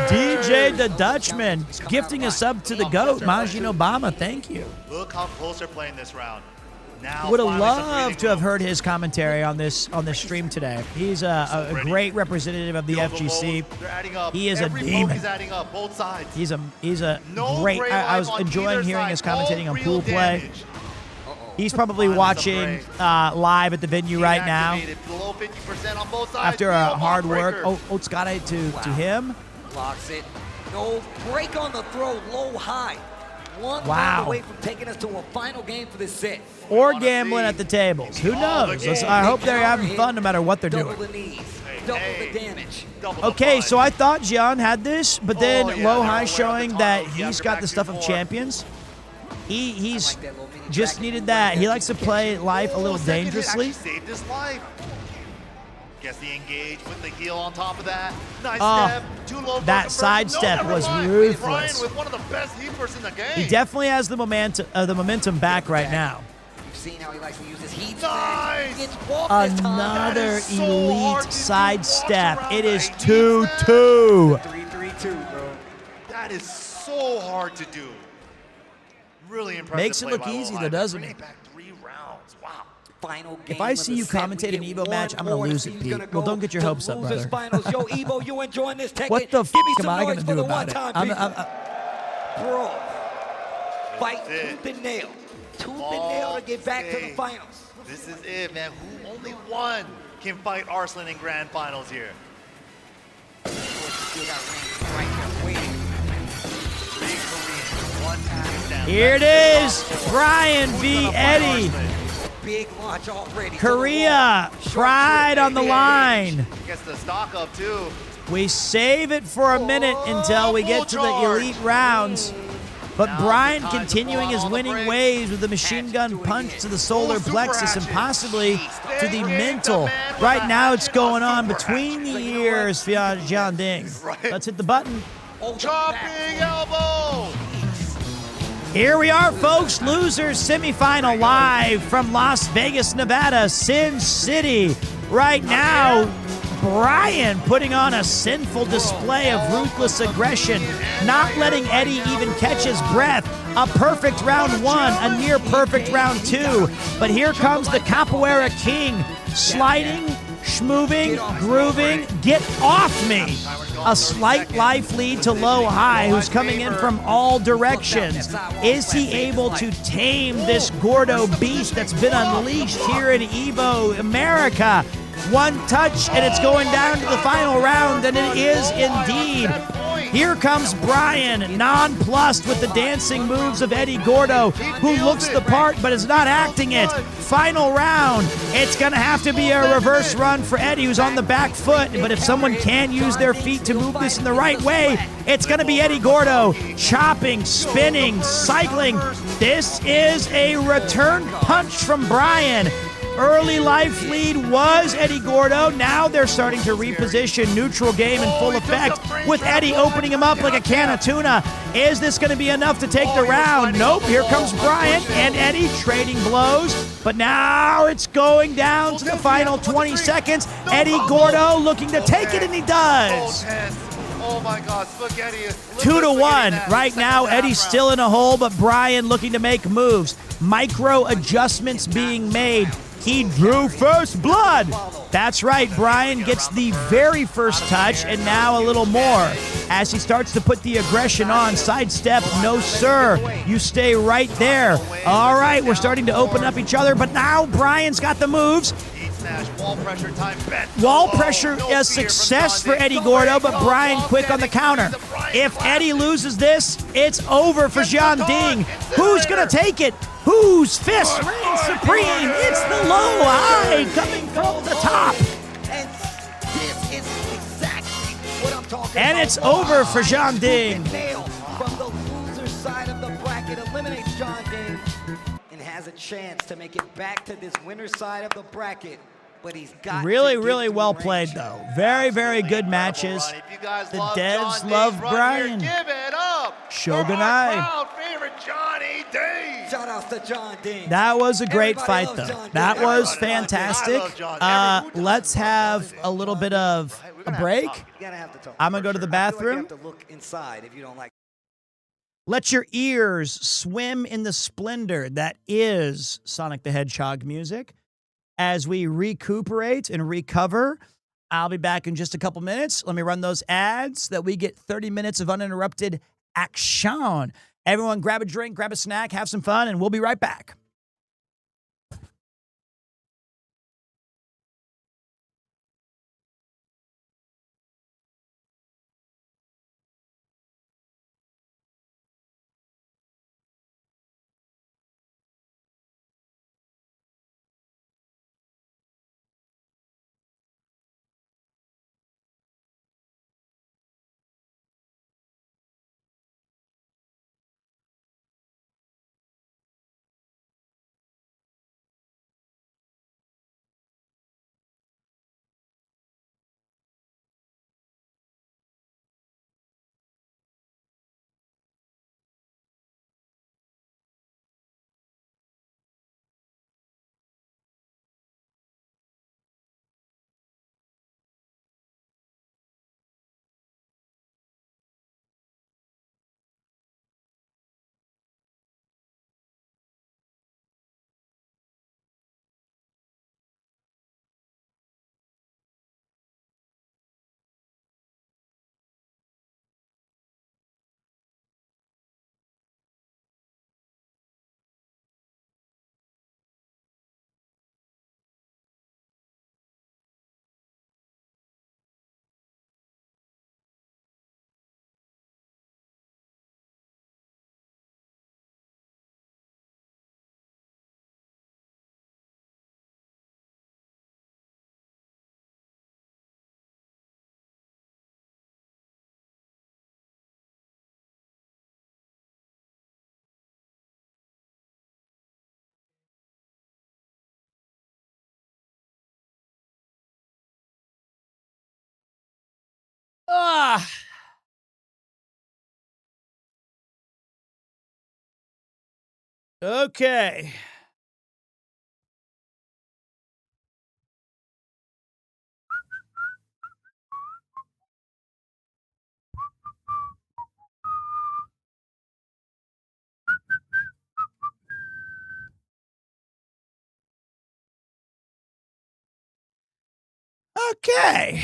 DJ the Dutchman gifting a sub to the GOAT, Majin Obama. Thank you. Look how close they're playing this round. Now, would have loved to have heard his commentary on this stream today. He's a great representative of the FGC. He is a demon. He's adding up, both sides. He's a great. I was enjoying hearing his commentating on pool play. He's probably watching live at the venue right now. After a hard work. Oh, Otskade to him. Blocks it. No break on the throw, low high. One wow. away from taking us to a final game for this set. Or gambling at the tables. Who knows? I hope they're having fun no matter what they're doing. Double the knees, double the damage. Okay, so I thought Gian had this, but then Low High showing that he's got the stuff of champions. He's just needed that. He likes to play life a little dangerously. Gets the engage with the heel on top of that. Nice Oh, step. Too low for that conversion. side step never was mind. ruthless. Brian with one of the best heapers in the game. He definitely has the momentum back right now. You've seen how he likes to use his heat. Nice. It's walk this time. Another so elite hard side step. around It is that 2-2. 3-3-2, bro. That is so hard to do. Really impressive. Makes it play look by easy, Will though, Hype. doesn't Bringing it? it back 3 rounds. Wow. Final game If I of see the you set. commentate We an get Evo match, one I'm gonna more lose to it, see Pete. who's gonna Well, go don't get your to hopes up, losers brother. finals. Yo, Evo, you enjoying this? Take What it. the Give me f am some I noise gonna for do the about it? one-time I'm- Bro, fight tooth and nail. Tooth and nail to get back to the finals. This is it, man. Who only one can fight Arslan in grand finals here? Still got Randy right there waiting. 3 Koreans, 1 Pakistan. Here it is. Brian v. Eddie. Big launch already. Korea, pride on the line. Gets the stock up too. We save it for a minute until we get to the elite rounds. But Brian continuing his winning ways with the machine gun punch to the solar plexus and possibly to the mental. Right now it's going on between the ears for Jian Ding. Let's hit the button. Chopping elbow. Here we are, folks. Losers semifinal live from Las Vegas, Nevada, Sin City. Right now, Brian putting on a sinful display of ruthless aggression, not letting Eddie even catch his breath. A perfect round 1, a near perfect round 2. But here comes the Capoeira King, sliding, schmoving, grooving. Get off me. A slight life lead to Low High, who's coming in from all directions. Is he able to tame this Gordo beast that's been unleashed here in Evo America? One touch, and it's going down to the final round, and it is indeed. Here comes Brian, nonplussed with the dancing moves of Eddie Gordo, who looks the part but is not acting it. Final round. It's going to have to be a reverse run for Eddie, who's on the back foot. But if someone can use their feet to move this in the right way, it's going to be Eddie Gordo. Chopping, spinning, cycling. This is a return punch from Brian. Early life lead was Eddie Gordo. Now they're starting to reposition neutral game in full effect with Eddie opening him up like a can of tuna. Is this going to be enough to take the round? Nope. Here comes Brian and Eddie trading blows. But now it's going down to the final 20 seconds. Eddie Gordo looking to take it, and he does. Oh my God, Spaghetti is 2-1. Right now, Eddie's still in a hole, but Brian looking to make moves. Micro adjustments being made. He drew first blood. That's right, Brian gets the very first touch, and now a little more. As he starts to put the aggression on, sidestep, no sir. You stay right there. All right, we're starting to open up each other, but now Brian's got the moves. Wall pressure time bet. Wall pressure is success for Eddie Gordo, but Brian quick on the counter. If Eddie loses this, it's over for Jian Ding. Who's going to take it? Whose fist reigns supreme? It's the Low High coming from the top. And this is exactly what I'm talking about. And it's over for Jian Ding. Nail from the loser side of the bracket eliminates Jian Ding and has a chance to make it back to this winner side of the bracket. But he's got Really, really well played, though. Very, very good matches. The devs love Brian. Give it up. Shogunai. Crowd favorite Johnny D. Shout out to Jian Ding. That was a great Everybody fight, loves though. Jian That Ding. was Everybody loves fantastic. Jian Ding. Let's have a little bit of a break. You gotta have to talk. I'm going to go to the I feel like you bathroom. have to look inside if you don't like. Let your ears swim in the splendor that is Sonic the Hedgehog music. As we recuperate and recover, I'll be back in just a couple minutes. Let me run those ads that we get 30 minutes of uninterrupted action. Everyone grab a drink, grab a snack, have some fun, and we'll be right back. Ah. Okay. Okay.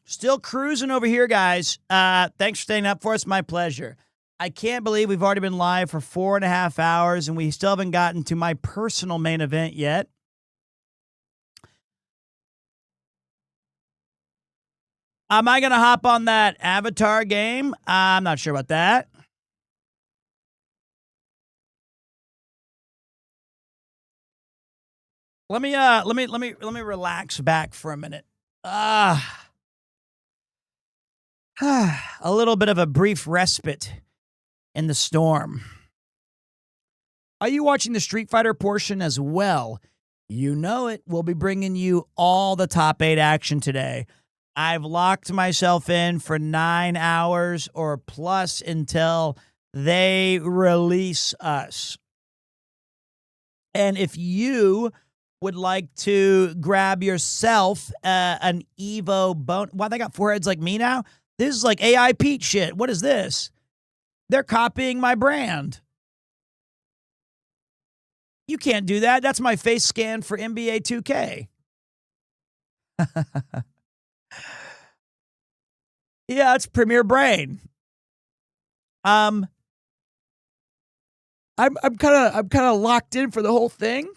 Still cruising over here, guys. Thanks for staying up for us. My pleasure. I can't believe we've already been live for 4.5 hours and we still haven't gotten to my personal main event yet. Am I going to hop on that Avatar game? I'm not sure about that. Let me relax back for a minute. A little bit of a brief respite in the storm. Are you watching the Street Fighter portion as well? You know it. We'll be bringing you all the top 8 action today. I've locked myself in for 9 hours or plus until they release us. And if you would like to grab yourself an Evo bone. Why they got 4 heads like me now? This is like AI Pete shit. What is this? They're copying my brand. You can't do that. That's my face scan for NBA 2K. Yeah, it's Premier Brain. I'm kind of locked in for the whole thing,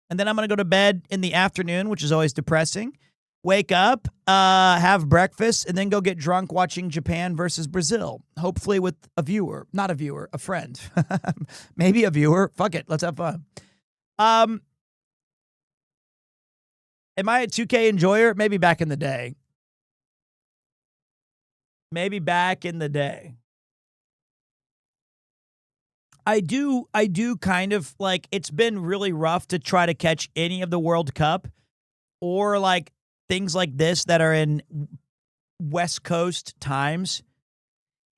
and then I'm gonna go to bed in the afternoon, which is always depressing. Wake up, have breakfast, and then go get drunk watching Japan versus Brazil. Hopefully with a viewer, not a viewer, a friend, maybe a viewer. Fuck it, let's have fun. Am I a 2K enjoyer? Maybe back in the day. Maybe back in the day. I do kind of like, it's been really rough to try to catch any of the World Cup or like things like this that are in West Coast times.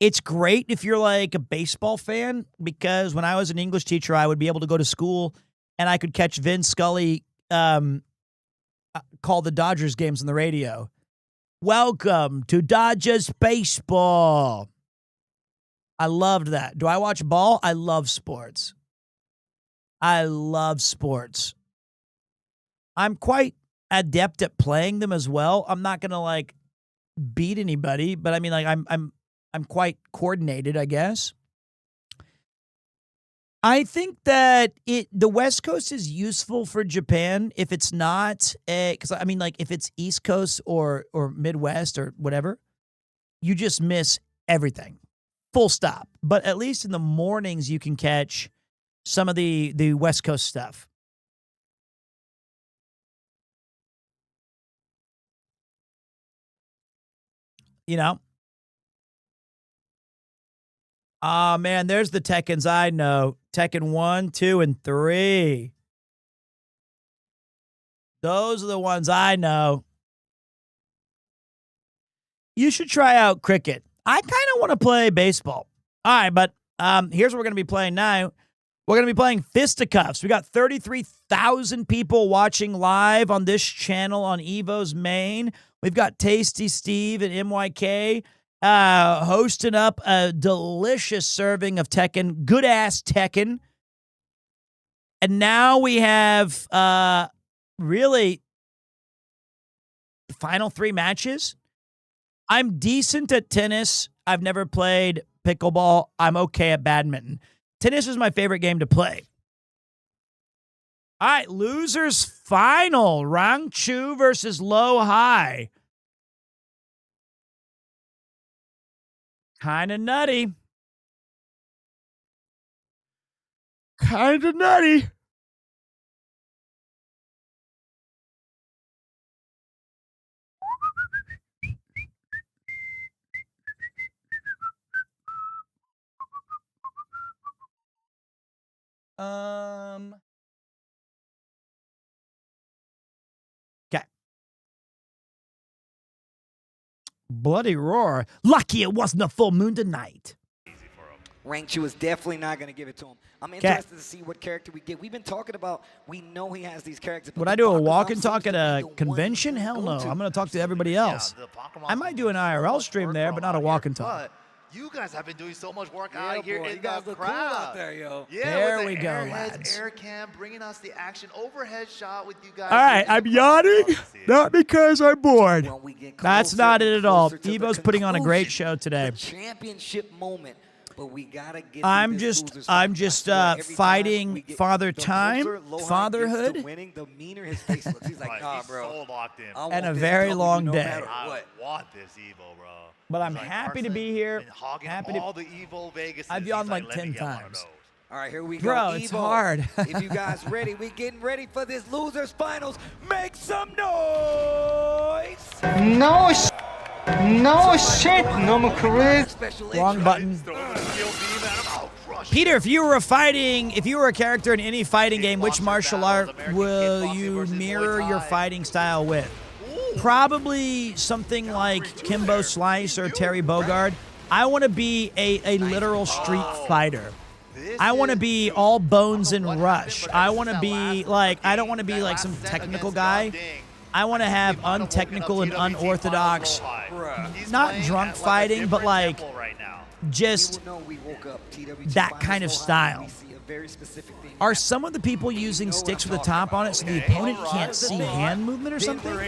It's great if you're like a baseball fan, because when I was an English teacher, I would be able to go to school and I could catch Vin Scully call the Dodgers games on the radio. Welcome to Dodgers baseball. I loved that. Do I watch ball? I love sports. I love sports. I'm quite adept at playing them as well. I'm not gonna like beat anybody, but I mean, like I'm quite coordinated, I guess. I think that the West Coast is useful for Japan if it's not, because I mean, like if it's East Coast or Midwest or whatever, you just miss everything. Full stop. But at least in the mornings, you can catch some of the West Coast stuff. You know? Ah, man, there's the Tekkens I know. Tekken 1, 2, and 3. Those are the ones I know. You should try out cricket. I kind of want to play baseball. All right, but here's what we're going to be playing now. We're going to be playing Fisticuffs. We got 33,000 people watching live on this channel on Evo's main. We've got Tasty Steve and MYK hosting up a delicious serving of Tekken, good-ass Tekken. And now we have really the final 3 matches. I'm decent at tennis. I've never played pickleball. I'm okay at badminton. Tennis is my favorite game to play. All right, losers final. Rangchu versus Low High. Kind of nutty. Kind of nutty. Okay. bloody roar. Lucky it wasn't a full moon tonight. Rank Chu is definitely not going to give it to him. I'm interested to see what character we get. We've been talking about, we know he has these characters. but Would the I do a Bakugan walk and seems talk to at be a the one convention? we Hell no. go to. I'm going to talk to everybody else. I might do an IRL stream there, but not a walk and talk. But you guys have been doing so much work Yeah, out here boy, in you guys the look crowd. cool out there, yo. Yeah, There with we the go, airheads, lads. air cam, bringing us the action overhead shot with you guys. All right, I'm yawning, not because I'm bored. When we get That's closer not and it at all. closer to the Evo's putting on a great conclusion, show today. the championship moment. But we gotta get I'm through this just losers fight. I swear, every time fighting we get- father the time, closer Lohan gets to fatherhood, winning, the meaner his face looks. He's like, nah, he's bro. so locked in. I and want a this very W long no day. matter I what. want this Evo, bro. But I'm He's like, happy to Arslan be here. been hogging Happy to. all the Evo Vegas. I've yawned like let 10 me get one of times. those. All right, here we go. Bro, Evo, it's hard. if you guys ready, we getting ready for this losers finals. Make some noise. No shit, no more Chris. Wrong button. Peter, if you were a character in any fighting game, which martial art will you mirror your fighting style with? Probably something like Kimbo Slice or Terry Bogard. I want to be a literal street fighter. I want to be all bones and rush. I want to be like, I don't want to be like some technical guy. I want to have untechnical and unorthodox, not drunk fighting, but like just that kind of style. Are some of the people using sticks with the top on it so the opponent can't see hand movement or something?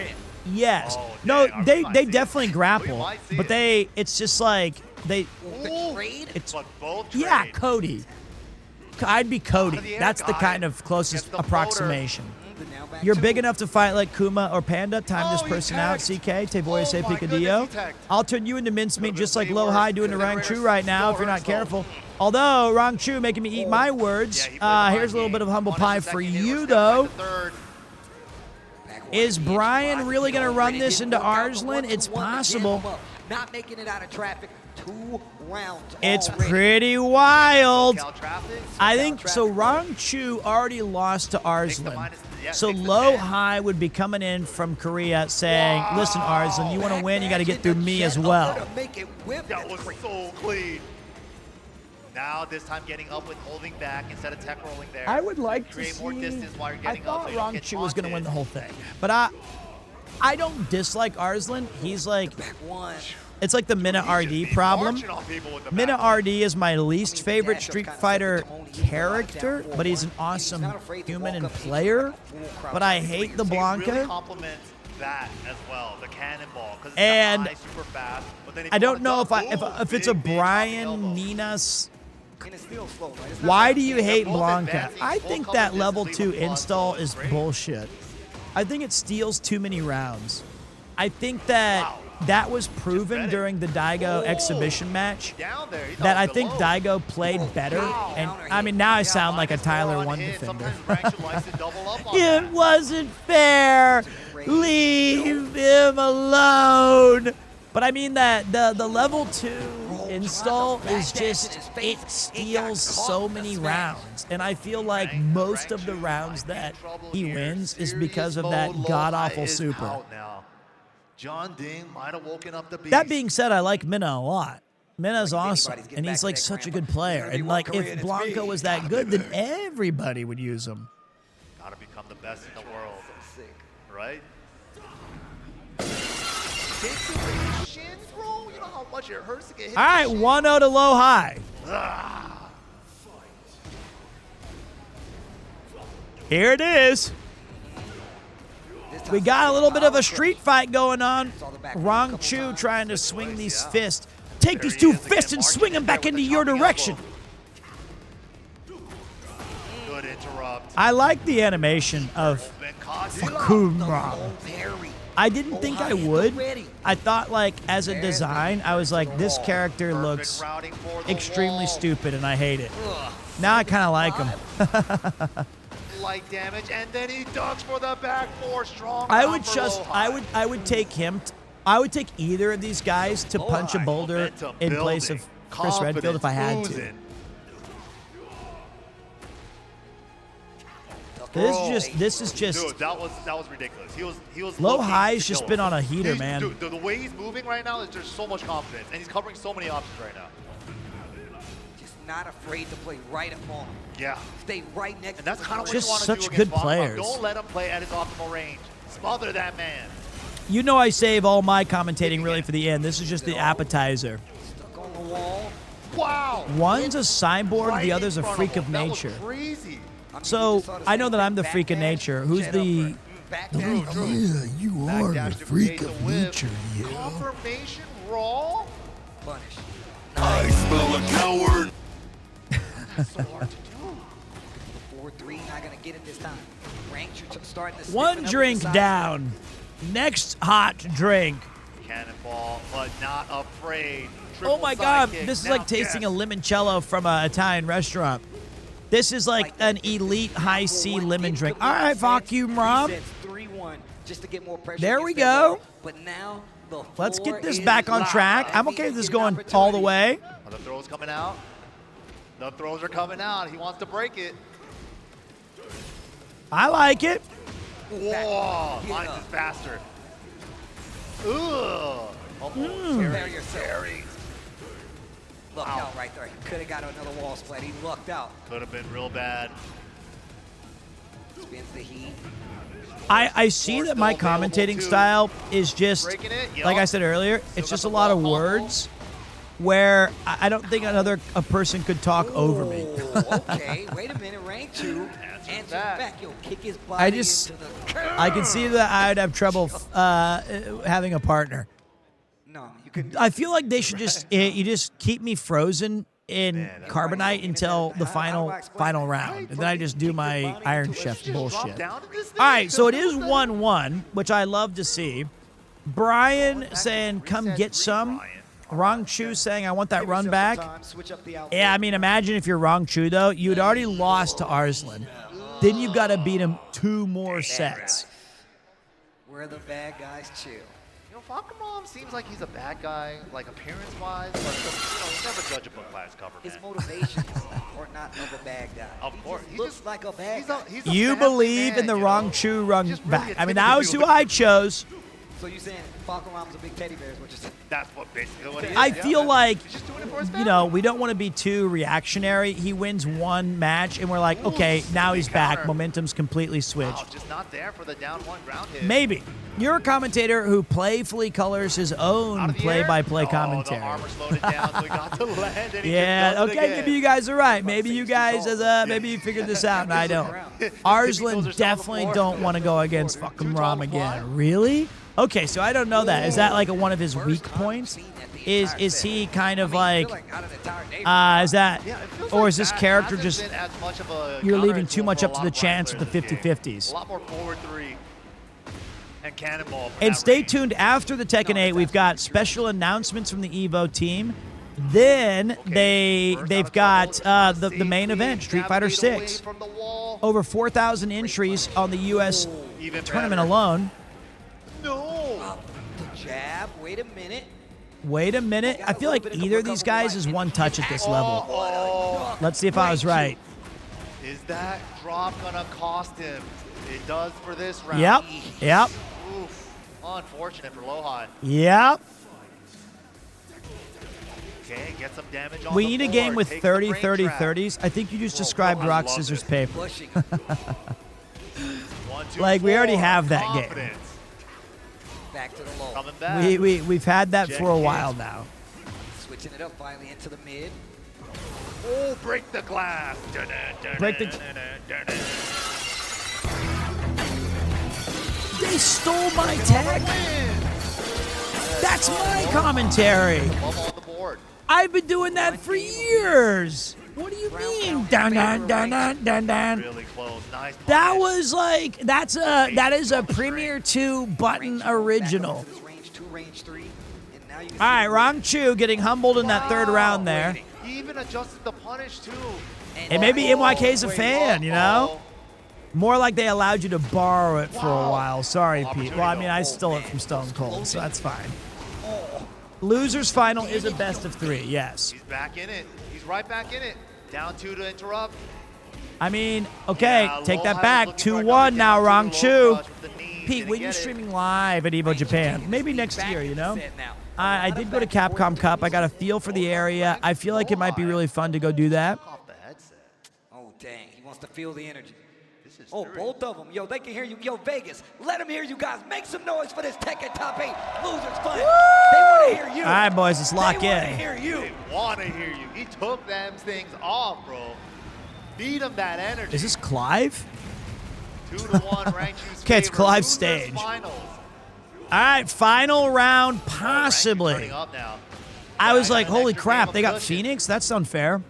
Yes. No, they definitely grapple, but it's just like it's yeah, Cody. I'd be Cody. That's the kind of closest approximation. You're big enough to fight like Kuma or Panda. Time this person out, CK. Te voy a say picadillo. I'll turn you into mincemeat just like Low High doing to Rang Chu right now if you're not careful. Although, Rang Chu making me eat my words. Here's a little bit of humble pie for you, though. Is Brian really going to run this into Arslan? It's possible. Not making it out of traffic. 2 rounds. It's already. pretty wild. I think so. Rang Chu already lost to Arslan. So Low High would be coming in from Korea saying, listen, Arslan, you want to win, you got to get through me as well. That was so clean. Now this time getting up with holding back instead of tech rolling there. I would like to create see. more distance while you're I getting up. thought so you don't Rang get Chu was going to win taunted. the whole thing. But I don't dislike Arslan. He's like, it's like the Mina RD problem. Mina RD is my least favorite Street Fighter character, but he's an awesome human and player. But I hate the Blanca. Really complements that as well, the cannonball, because it's And high, super fast. But then I don't know if it's a Brian Nina's. Why do you hate Blanca? I think that level 2 install is bullshit. I think it steals too many rounds. I think that was proven during the Daigo exhibition match. That I think Daigo played better. And I mean, now I sound like a Tyler 1 defender. It wasn't fair. Leave him alone. But I mean that the level 2 install is just, it steals so many rounds. And I feel like most of the rounds that he wins is because of that god-awful super. John Ding might have woken up the beast. That being said, I like Minna a lot. Minna's awesome, and he's like such a good player. And like, if Blanco was that good, then everybody would use him. Gotta become the best in the world, right? Shins, bro. You know how much it hurts to get hit. All right, 1-0 to Low High. Here it is. We got a little bit of a street fight going on. Rang Chu trying to swing these fists. Take these 2 fists and swing them back into your direction. Good interrupt. I like the animation of Fakumra. I didn't think I would. I thought, like, as a design, I was like, this character looks extremely stupid and I hate it. Now I kind of like him. Light damage, and then he ducks for the back 4. Strong. I would take him. I would take either of these guys to punch a boulder in place of Chris Redfield if I had to. This is just. Dude, that was ridiculous. He was. Low looking High's to just kill been him. on a heater, man. Dude, the way he's moving right now is just so much confidence, and he's covering so many options right now. Just not afraid to play right upon him. Yeah. Stay right next. And that's kind of what Just you want to such do against good Bogomov. players. Don't let him play at his optimal range. Smother that man. You know I save all my commentating really for the end. This is just the appetizer. Stuck on the wall. Wow. One's a cyborg, Right the other's a in front freak of of him. That was nature. crazy. So I know that I'm the freak of nature. Who's the? Yeah, you are the freak of nature, yeah. Confirmation raw. Punish. I smell a coward. That's so hard to do. 4-3, not gonna get it this time. Ranks, you're starting to One stiffen up drink the side. down. Next hot drink. Cannonball, but not afraid. Oh my Triple God, sidekick. this is Now like tasting guess. a limoncello from an Italian restaurant. This is like an elite high C lemon drink. All right, vacuum Rob. 3-1, just to get more pressure. There we against that go. wall. But now the Let's floor get this is back on live. track. I'm okay with this going all the way. Oh, the throws coming out. The throws are coming out. He wants to break it. I like it. Whoa, mine is faster. Ugh. Almost. Prepare yourself. Lucked out right there. He could have got another wall split. He lucked out. Could have been real bad. Spins the heat. I see that my commentating style is just, Breaking it, yup. like I said earlier, it's just a lot of words where I don't think a person could talk over me. Oh, okay. Wait a minute. Rank 2. Answer back. Yo, kick his body I just, into the... I can see that I'd have trouble having a partner. No, you couldn't. I feel like they should just, you just keep me frozen in carbonite until the final round, and then I just do my Iron Chef bullshit. All right, so it is 1-1, which I love to see. Brian saying, "Come get some." Rong Chu saying, "I want that run back." Yeah, I mean, imagine if you're Rong Chu though, you'd already lost to Arslan. Then you've got to beat him 2 more sets. Where the bad guys chill. You know, Falcon seems like he's a bad guy, like appearance-wise, but you never judge a book by its cover. His motivations are not of a bad guy. Of course, he looks like a bad guy. You believe in the Rong Chu run back. I mean, that was who I chose. So you saying Falcon Rom's a big teddy bear is what you're saying? That's what basically what it is. I feel like, you know, we don't want to be too reactionary. He wins one match, and we're like, okay, now he's back. Momentum's completely switched. Wow, just not there for the down one ground hit. Maybe. You're a commentator who playfully colors his own play-by-play commentary. The armor slowed it down, so he got to land, and he Yeah, just does it okay, again. maybe you guys are right. Maybe you guys, maybe you figured this out, and I don't. Arslan definitely don't want to go against fucking Rom again. Really? Okay, so I don't know that. Is that like one of his weak points? Is he kind of like, is that, or is this character just, you're leaving too much up to the chance with the 50-50s? A lot more forward 3 and cannonball. And stay tuned after the Tekken 8. We've got special announcements from the Evo team. Then they've got the main event, Street Fighter 6. Over 4,000 entries on the U.S. tournament alone. No. The jab. Wait a minute. Wait a minute. I feel like either of these guys is one touch at this level. Let's see if I was right. Is that drop gonna cost him? It does for this round. Yep. Oof. Unfortunate for Lohan. Yep. Okay, get some damage on We the need a board. game with Takes 30, the brain 30, trap. 30s. I think you just described rock, scissors, paper. 1, 2, Like, we already 4. have that game. Confidence. Back to the low. Coming back. We've had that Jet for a hits. while now. Switching it up finally into the mid. Oh, break the glass. Break the. They stole my tech. That's my commentary. I've been doing that for years. What do you mean? Dun dun dun dun dun dun. Really close. Nice. That was like that is a Premiere 2 button original. Range 2, range 3. And now you can All right, Rong Chu getting humbled in that third round there. He even adjusted the punish too. And maybe NYK's a fan, you know? More like they allowed you to borrow it for a while. Sorry, Pete. Well, I mean, I stole it from Stone Cold, so that's fine. Losers final is a best of 3, yes. He's back in it. He's right back in it. Down 2 to interrupt. I mean, okay, Yeah, take that Low back. High's looking 2-1 now, Rong low Chu. crush with the knees. Pete, Gonna when you get it. streaming live at Evo Japan, maybe next year, you know? I did go to Capcom Cup. I got a feel for the area. I feel like it might be really fun to go do that. Oh, dang. He wants to feel the energy. Oh, both of them. Yo, they can hear you. Yo, Vegas, let them hear you guys. Make some noise for this Tekken Top 8 Losers Final. They want to hear you. All right, boys, let's lock They want to in. hear you. They want to hear you. He took them things off, bro. Feed him that energy. Is this Clive? 2-1 ranked choose Okay, it's favorite. Clive's Losers stage. Finals. All right, final round, possibly. Turning up now. I was like, holy crap, they got Phoenix? That's unfair.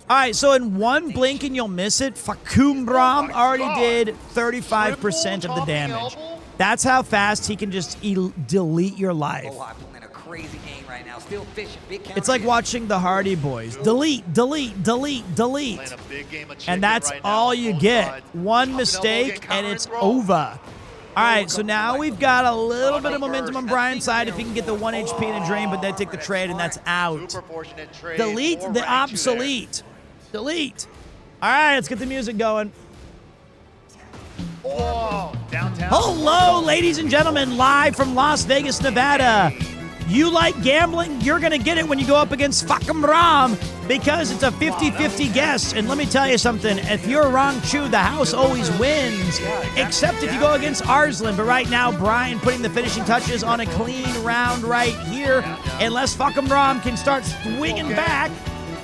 All right, so in one blink and you'll miss it, Fakumbram already did 35% of the damage. That's how fast he can just delete your life. Oh, I'm playing a crazy game right now. Still fishing. Big counter. It's like watching the Hardy Boys. Delete, delete, delete, delete. Playing a big game of chicken And that's right now all on you both get. sides. One Up and mistake elbow, and counter it's throw. over. All right, so now we've got a little bit of momentum on Brian's side if he can get the 1 HP in a drain, but then take the trade, and that's out. Super fortunate trade Delete for the Raichu obsolete. Delete. All right, let's get the music going. there. Whoa, downtown. Hello, ladies and gentlemen, live from Las Vegas, Nevada. You like gambling? You're going to get it when you go up against Fucking Ram because it's a 50-50 guess. And let me tell you something. If you're Rong Chu, the house always wins, except if you go against Arslan. But right now, Brian putting the finishing touches on a clean round right here. Unless Fucking Ram can start swinging back.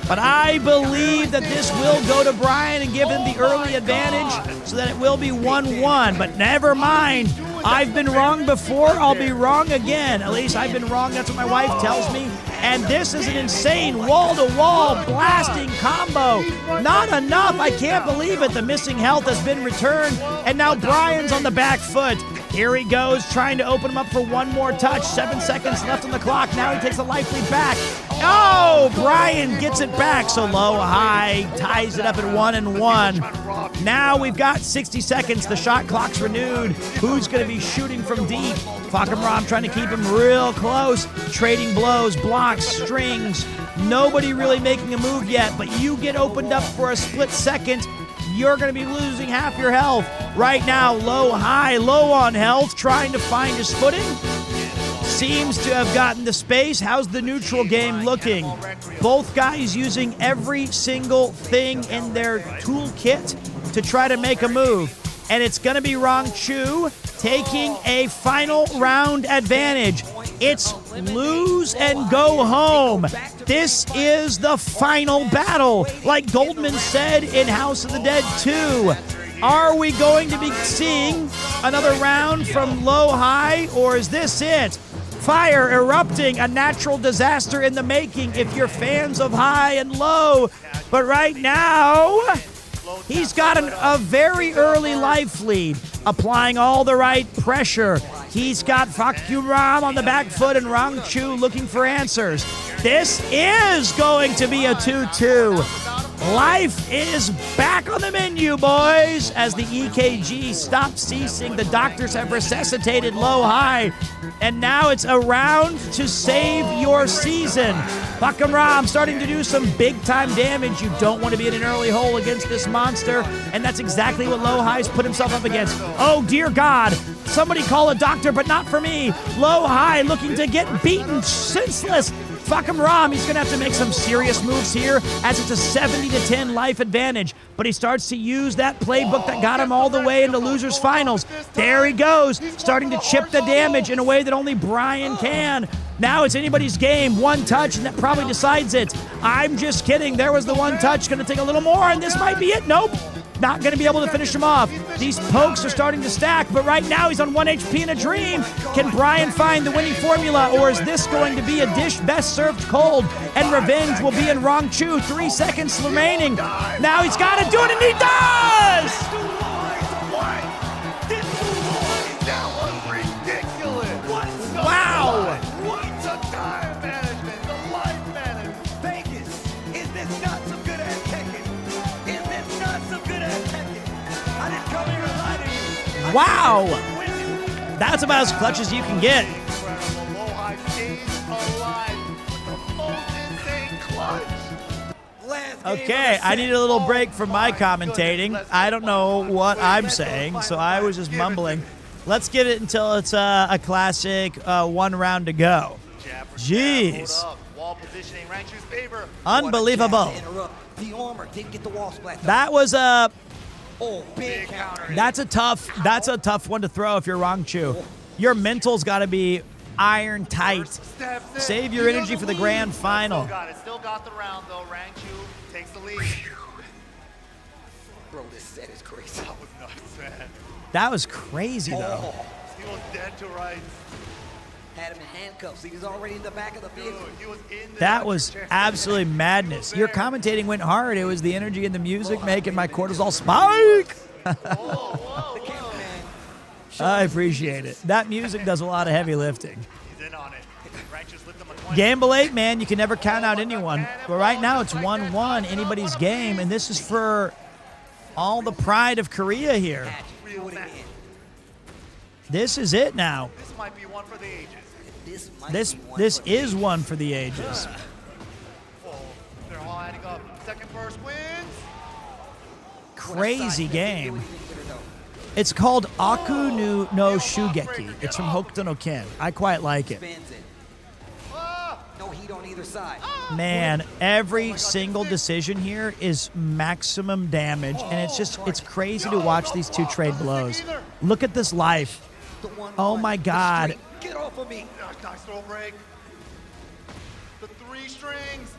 But I believe that this will go to Brian and give him the early advantage so that it will be 1-1. But never mind. I've been wrong before. I'll be wrong again. At least I've been wrong. That's what my wife tells me. And this is an insane wall-to-wall blasting combo. Not enough. I can't believe it. The missing health has been returned. And now Brian's on the back foot. Here he goes, trying to open him up for one more touch. 7 seconds left on the clock. Now he takes the life lead back. Oh, Brian gets it back. So low, high, ties it up at 1-1. Now we've got 60 seconds. The shot clock's renewed. Who's going to be shooting from deep? Fakamram trying to keep him real close. Trading blows, blocks, strings. Nobody really making a move yet, but you get opened up for a split second. You're going to be losing half your health. Right now, low, high, low on health, trying to find his footing. Seems to have gotten the space. How's the neutral game looking? Both guys using every single thing in their toolkit to try to make a move. And it's going to be Rong Chu taking a final round advantage. It's lose and go home. This is the final battle, like Goldman said in House of the Dead 2. Are we going to be seeing another round from low high, or is this it? Fire erupting, a natural disaster in the making if you're fans of high and low. But right now, he's got a very early life lead, applying all the right pressure. He's got Fakuram on the back foot and Rong Chu looking for answers. This is going to be a 2-2. Life is back on the menu, boys. As the EKG stops ceasing, the doctors have resuscitated low-high. And now it's a round to save your season. Fakamram starting to do some big-time damage. You don't want to be in an early hole against this monster. And that's exactly what low-high's put himself up against. Oh, dear God. Somebody call a doctor, but not for me. Low-high looking to get beaten senseless. Fakamram, he's going to have to make some serious moves here as it's a 70-10 life advantage. But he starts to use that playbook that got him all the way into losers finals. There he goes, starting to chip the damage in a way that only Brian can. Now it's anybody's game. One touch, and that probably decides it. I'm just kidding. There was the one touch. Going to take a little more, and this might be it. Nope. Not going to be able to finish him off. These pokes are starting to stack, but right now he's on 1 HP in a dream. Can Brian find the winning formula, or is this going to be a dish best served cold? And revenge will be in Rong Chu. 3 seconds remaining. Now he's got to do it, and he does! Wow! What's a time management? The life management. Vegas, is this not some good ass Tekken? Is this not some good ass Tekken? I didn't come here to lie to you. Wow! That's about as clutch as you can get. Okay, I need a little break from my commentating. I don't know what I'm saying, so I was just mumbling. Let's get it until it's a classic 1 round to go. Jeez. Unbelievable. That was a... That's a tough one to throw if you're Rangchu. Your mental's got to be iron tight. Save your energy for the grand final. Still got the round though. Rangchu takes the lead. Bro, this set is crazy. That was nuts, man. That was crazy though. He was dead to rights. Had him in handcuffs. He was already in the back of the vehicle. That was absolutely madness. Your commentating went hard. It was the energy and the music making my cortisol spike. I appreciate it. That music does a lot of heavy lifting. Gamble 8, man. You can never count out anyone. But right now it's 1-1, anybody's game, and this is for all the pride of Korea here. This is it now. This might be one for the ages. This is one for the ages. They're all adding up. Second burst wins. Crazy game. It's called Aku no Shugeki. It's from Hokuto no Ken. I quite like it. No heat on either side. Man, every single decision here is maximum damage, and it's crazy to watch these two trade blows. Look at this life. Oh my God. Get off of me. Nice throw break. The 3 strings.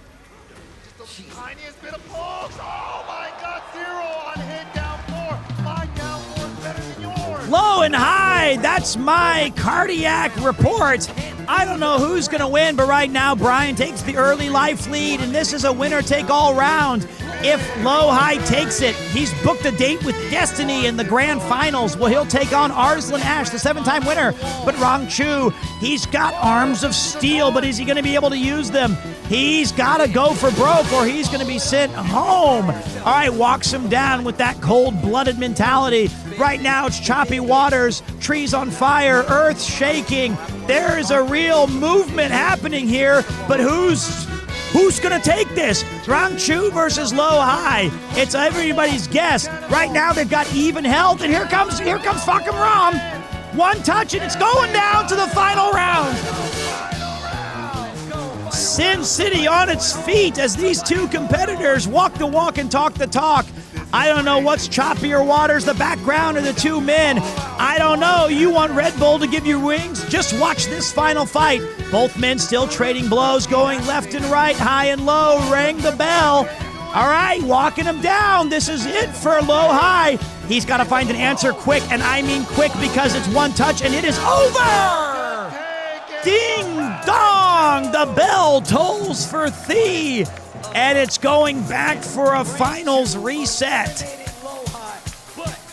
Just the tiniest bit of pulse. Oh my God, 0 on hit down 4. My down 4 is better than yours. Low and high, that's my cardiac report. I don't know who's going to win, but right now Brian takes the early life lead, and this is a winner-take-all round. If Low High takes it, he's booked a date with Destiny in the grand finals. Well, he'll take on Arslan Ash, the 7-time winner. But Rangchu, he's got arms of steel, but is he going to be able to use them? He's got to go for broke, or he's going to be sent home. All right, walks him down with that cold-blooded mentality. Right now, it's choppy waters, trees on fire, earth shaking. There is a real movement happening here, but who's going to take this? Rangchu versus Low High. It's everybody's guess. Right now, they've got even health, and here comes fucking Ram. One touch, and it's going down to the final round. Sin City on its feet as these two competitors walk the walk and talk the talk. I don't know what's choppier waters, the background or the two men. I don't know. You want Red Bull to give you wings? Just watch this final fight. Both men still trading blows, going left and right, high and low. Rang the bell. All right, walking him down. This is it for Low High. He's got to find an answer quick, and I mean quick because it's one touch and it is over. Ding dong. The bell tolls for thee. And it's going back for a finals reset.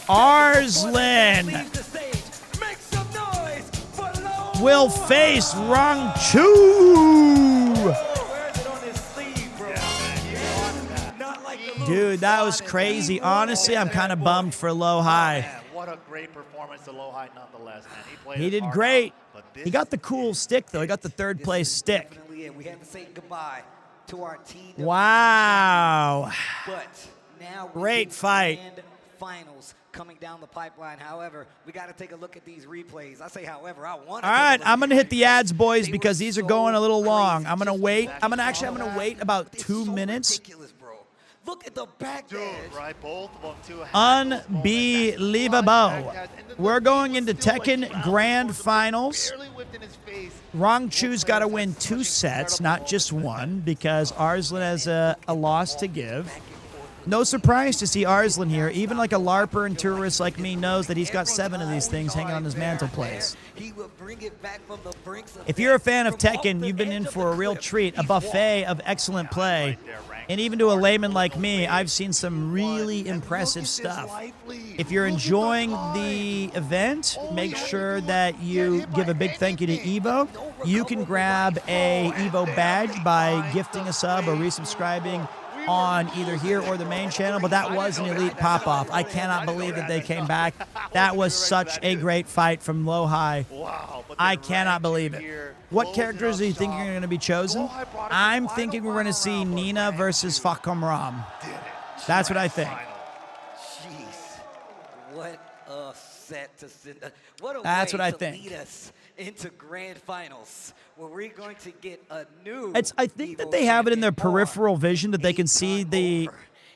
Arslan will face Rangchu. Dude, that was crazy. Honestly, I'm kind of bummed for Low High. Man, what a great performance to Low High nonetheless, man. He did great. He got the cool stick, though. He got the third place stick. We had to say goodbye to our team. Wow. But now great fight. Finals coming down the pipeline. However, we got to take a look at these replays. I say, however, I want to. All right, I'm going to hit the ads, boys, because these are going a little long. I'm going to wait. I'm going to wait about 2 minutes. Look at the back right? Both of them too. Unbelievable. We're going into Tekken Grand Finals. Rangchu's got to win 2 sets, not just one, because Arslan has a loss to give. No surprise to see Arslan here. Even like a LARPer and tourist like me knows that he's got 7 of these things hanging on his mantelpiece. If you're a fan of Tekken, you've been in for a real treat, a buffet of excellent play. And even to a layman like me, I've seen some really impressive stuff. If you're enjoying the event, make sure that you give a big thank you to Evo. You can grab a Evo badge by gifting a sub or resubscribing on either here or the main channel, but that was an elite pop-off. I cannot believe that they came back. That was such a great fight from low high. I cannot believe it. What characters do you think are going to be chosen? I'm thinking we're going to see Nina versus Fakam Ram. That's what I think. Jeez, what a set to send. What a That's way what I to think. lead us into grand finals, where we're going to get a new. I think that they have it in their peripheral vision that they can see the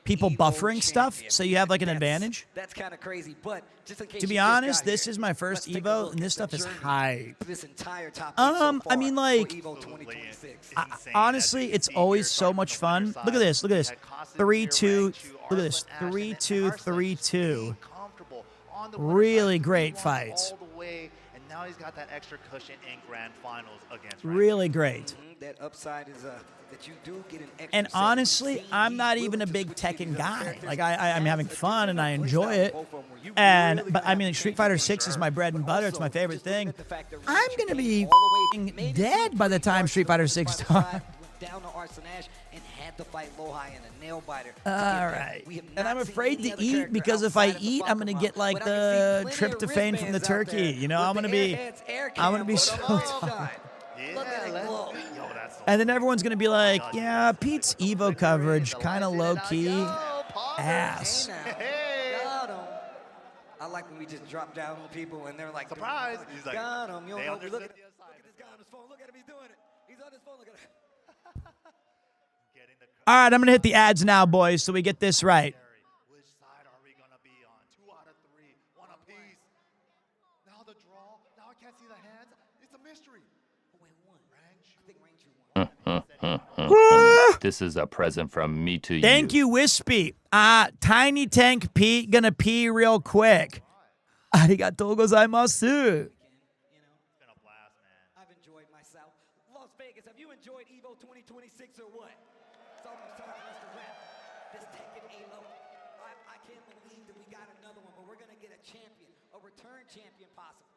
people buffering stuff, so you have like an advantage. That's kind of crazy, but just in case To be you just honest, got this here, is my first let's take a Evo, look and this at the stuff is journey hype. to this entire top eight so I mean, far like, for Evo 2026. honestly, it's always so much fun. Look at this. Look at this. 3-2. Look at this. 3-2, 3-2. Really great fights. All the way, and now he's got that extra cushion in grand finals against. Really great. That upside is that you do get an extra. And honestly, I'm not even a big Tekken guy. Like I'm having fun and I enjoy it. But I mean, Street Fighter 6 is my bread and butter. It's my favorite thing. I'm gonna be dead by the time Street Fighter 6 starts. Down to Arson Ash and had to fight Lohai in a nail biter. All right. And I'm afraid to eat because if I eat, I'm gonna get like the tryptophan from the turkey. You know, I'm gonna be so tired. And then everyone's gonna be like, yeah, Pete's Evo coverage kind of low key ass. Got him. I like when we just drop down on people and they're like, surprise. He's like, got him. Look at this guy on his phone. Look at him. He's doing it. He's on his phone. Look at him. All right, I'm gonna hit the ads now, boys, so we get this right. Which side are we gonna be on? 2 out of 3, one apiece. Now the draw. Now I can't see the hands. It's a mystery. This is a present from me to you. Thank you, Wispy. Tiny Tank Pete gonna pee real quick. Arigatou gozaimasu. I've enjoyed myself. Las Vegas, have you enjoyed Evo 2026 or what? It's almost time for us to wrap this Tekken Halo. I can't believe that we got another one, but we're gonna get a champion, a return champion possible.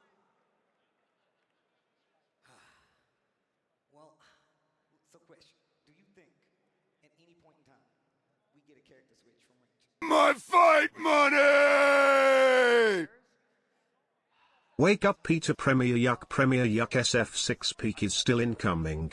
Well, so question. Do you think at any point in time we get a character switch from range? My fight money! Wake up, Peter. Premier Yuck SF6 peak is still incoming.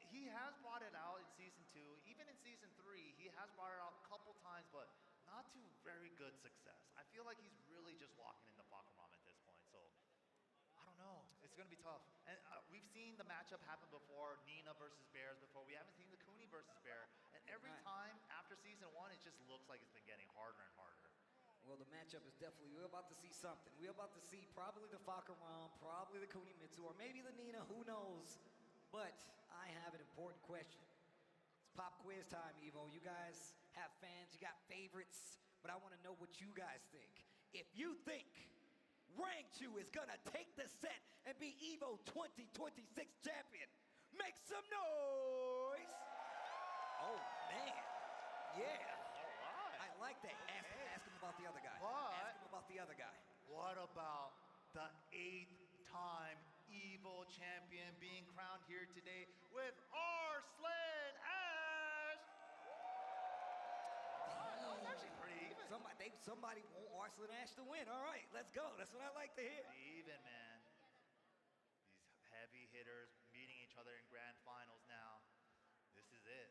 He has brought it out in season 2, even in season 3. He has brought it out a couple times, but not to very good success. I feel like he's really just walking in the Pokemon at this point. So I don't know. It's gonna be tough. And we've seen the matchup happen before, Nina versus Bears before. We haven't seen the Cooney versus Bear. And every time after season 1, it just looks like it's been getting harder and harder. Well, the matchup is definitely, we're about to see something. We're about to see probably the Fakaram, probably the Kunimitsu, or maybe the Nina, who knows. But I have an important question. It's pop quiz time, Evo. You guys have fans, you got favorites, but I want to know what you guys think. If you think Rangchu is going to take the set and be Evo 2026 champion, make some noise. Oh, man. Yeah. I like that. Ask him about the other guy. Ask him about the other guy. What about the 8th-time Evo champion being crowned here today with Arslan Ash? That was actually pretty even. Somebody want Arslan Ash to win. All right, let's go. That's what I like to hear. Even, man. These heavy hitters meeting each other in grand finals now. This is it.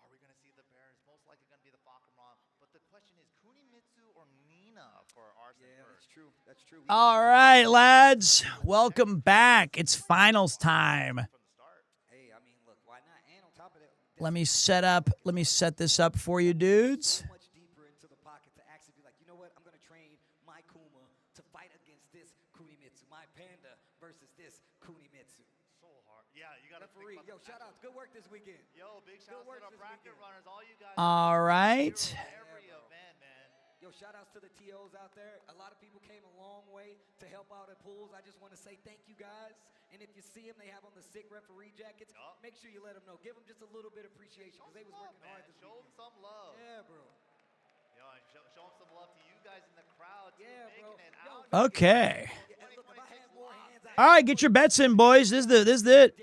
Are we going to see the Bears? Most likely going to be the Pokemon. But the question is, Kunimitsu or Nina for Arslan first? That's true. That's true. All right, lads. Welcome back. It's finals time. Hey, I mean, look, why not? And on top of that, Let me set this up for you, dudes. much deeper into the pocket to actually be like, you know what? I'm going to train my Kuma to fight against this Kunimitsu, my Panda versus this Kunimitsu. So hard. Yeah, you got to Referee, yo, shout out. Good work this weekend. Yo, big shout out to the bracket runners, all you guys. All right. Every event, man. Yo, shout outs to the TOs out there. A lot of people came a long way to help out at pools. I just want to say thank you guys. And if you see them, they have on the sick referee jackets. Make sure you let them know. Give them just a little bit of appreciation because they was working hard this Show them some love. Yeah, bro. Yo, and show them some love to you guys in the crowd too, making it out. Okay. Yeah, and look, if I had more hands, I All right, get your bets in, boys. This is it.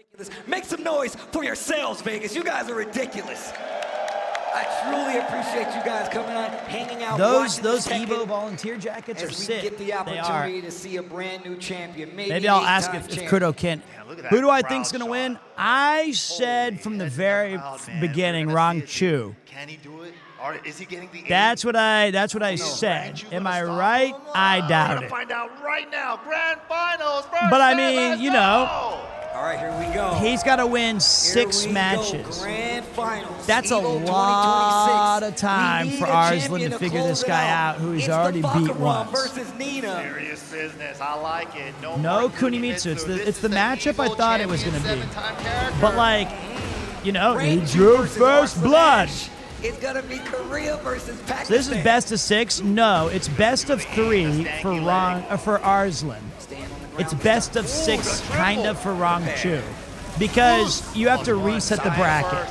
Make some noise for yourselves, Vegas. You guys are ridiculous. I truly appreciate you guys coming on, hanging out. Those watching Evo volunteer jackets are as we sick. get the They are. opportunity to see a brand new champion. Maybe I'll ask if Kurdo can. Who do I think's gonna win? I said from the very beginning, Rong Chu. Can he do it? Or is he getting the That's what I said. Am I right? I doubt it. Find out right now. Grand finals. But I mean, you know. All right, here we go. He's got to win 6 matches. Grand finals. That's a Evo lot of time for Arslan champion to to figure this close it guy out. out who he's It's already the beat Bakaram once. versus Nina. Serious business. I like it. No Kunimitsu. It's the matchup I thought it was going to be. But like, you know, he drew first blood. It's going to be Korea versus Pakistan. So this is best of 6? No, it's best of 3 for Arslan. It's best of 6 kind of for Rong Chu. Because you have to reset the bracket.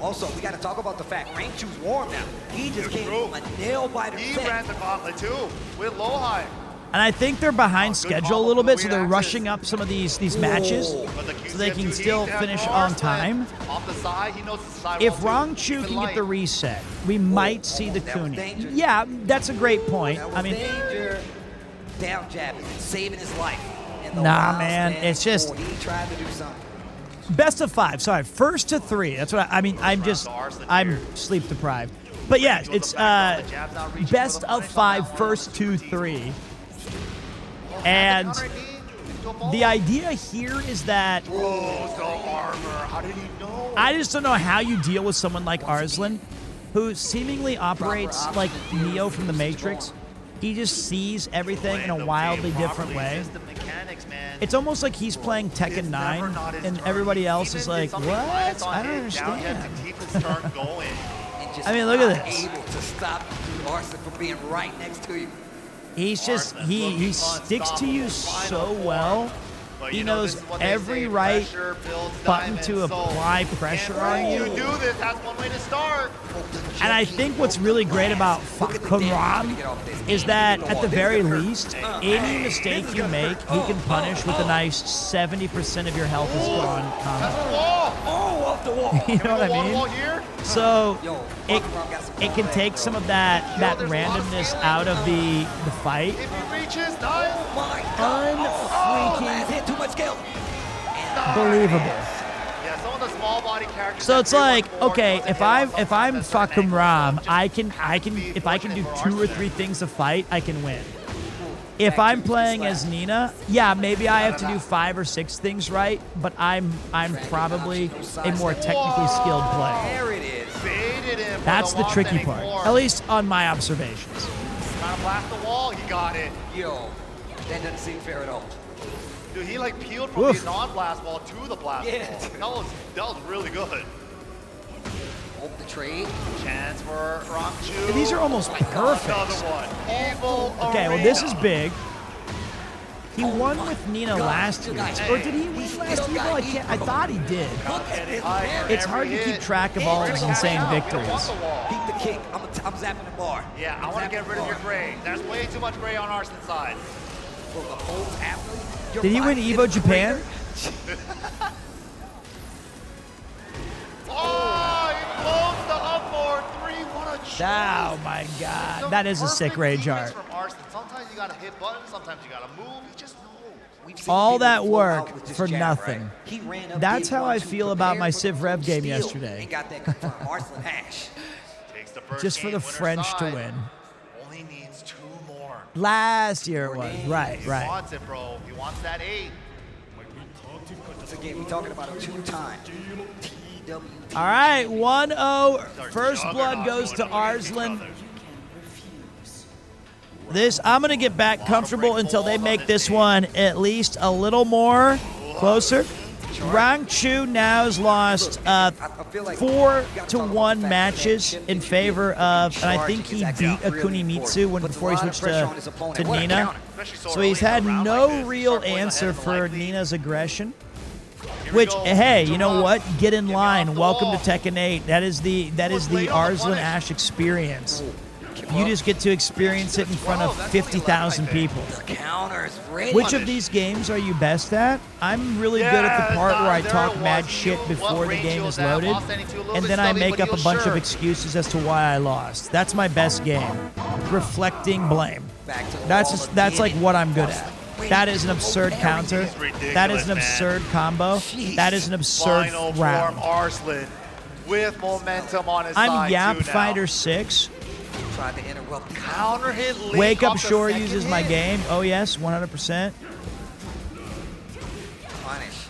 Also, we got to talk about the fact Rang Chu's warm now. He just came from a nail-biter He set. ran the gauntlet too with Lohai. And I think they're behind schedule a little bit, so they're rushing up some of these matches so they can still finish on time. Off the side, he knows the side If Rong Chu can get the reset, we might see the Kuni. Yeah, that's a great point. I mean, Danger down jabbing, saving his life. in the nah, wild man, stand it's just before he tried to do something. best of 5. Sorry, first to 3. That's what I mean. I'm sleep deprived. But yeah, it's best of 5, first 2, 3. And the idea here is that I just don't know how you deal with someone like Arslan, who seemingly operates like Neo from the Matrix. He just sees everything in a wildly different way. It's almost like he's playing Tekken 9, and everybody else is like, what? I don't understand. I mean, look at this. Able to stop Arslan from being right next to you. He's just, he sticks to you so well. He knows every right button to apply pressure on you. do this, that's one way to start. And I think what's really great about Karam is that at the very least, any mistake you make, he can punish with a nice 70% of your health is gone combo. Oh, off the wall. You know what I mean? So it can take some of that randomness out of the fight. If he reaches, nice. Unfreaking hit too much skill. believable. Yeah, some of the small body characters. So it's like, okay, if I'm fucking Ram, if I can do 2 or 3 things a fight, I can win. If I'm playing as Nina, yeah, maybe I have to do 5 or 6 things right, but I'm probably a more technically skilled player. There it is. That's the tricky part, at least on my observations. Trying to blast the wall, he got it. Yo, that doesn't seem fair at all. Dude, he like peeled from the non-blast wall to the blast wall. That was really good. Hope the trade. Chance for Rong Chu. These are almost perfect. Another one. Evil Okay, well this is big. He won with Nina last year, or did he win last Evo? I thought he did. It's hard to keep track of all of his insane victories. Beat the kick. I'm zapping the bar. Yeah, I want to get rid of your gray. There's way too much gray on Arslan's side. Did he win Evo Japan? Oh, he blows the up 4-3. What a choke. Oh my God, that is a sick rage art. From Arslan. Sometimes you gotta hit buttons, sometimes you gotta move. He just knows. All that work for nothing. That's how I feel about my Civ Rev game yesterday. Got that confirmed. Arslan hash. Just for the French to win. Only needs 2 more. Last year it was. Right. He wants it, bro. He wants that 8. Once again, we're talking about a 2-time TW. All right, 1-0. First blood goes to Arslan. I'm going to get back comfortable until they make this one at least a little more closer. Rong Chu now has lost 4-1 matches in favor of, and I think he beat Kunimitsu before he switched to Nina. So he's had no real answer for Nina's aggression. Which, hey, you know what? Get in line. Welcome to Tekken 8. That is the Arslan Ash experience. you just get to experience it in front of 50,000 people. Counters ready. Which of these games are you best at? I'm really good at the part where I talk mad shit before the game is loaded, and then I make up a bunch of excuses as to why I lost. That's my best game. Reflecting blame. That's like what I'm good at. That is an absurd counter. That is an absurd combo. That is an absurd Final round. form Arslan with momentum on his side. I'm Yap too now. Fighter 6. Tried to interrupt. Counter hit. Link Wake Up off the Shore second uses my hit. game. Oh yes, 100%. Punish.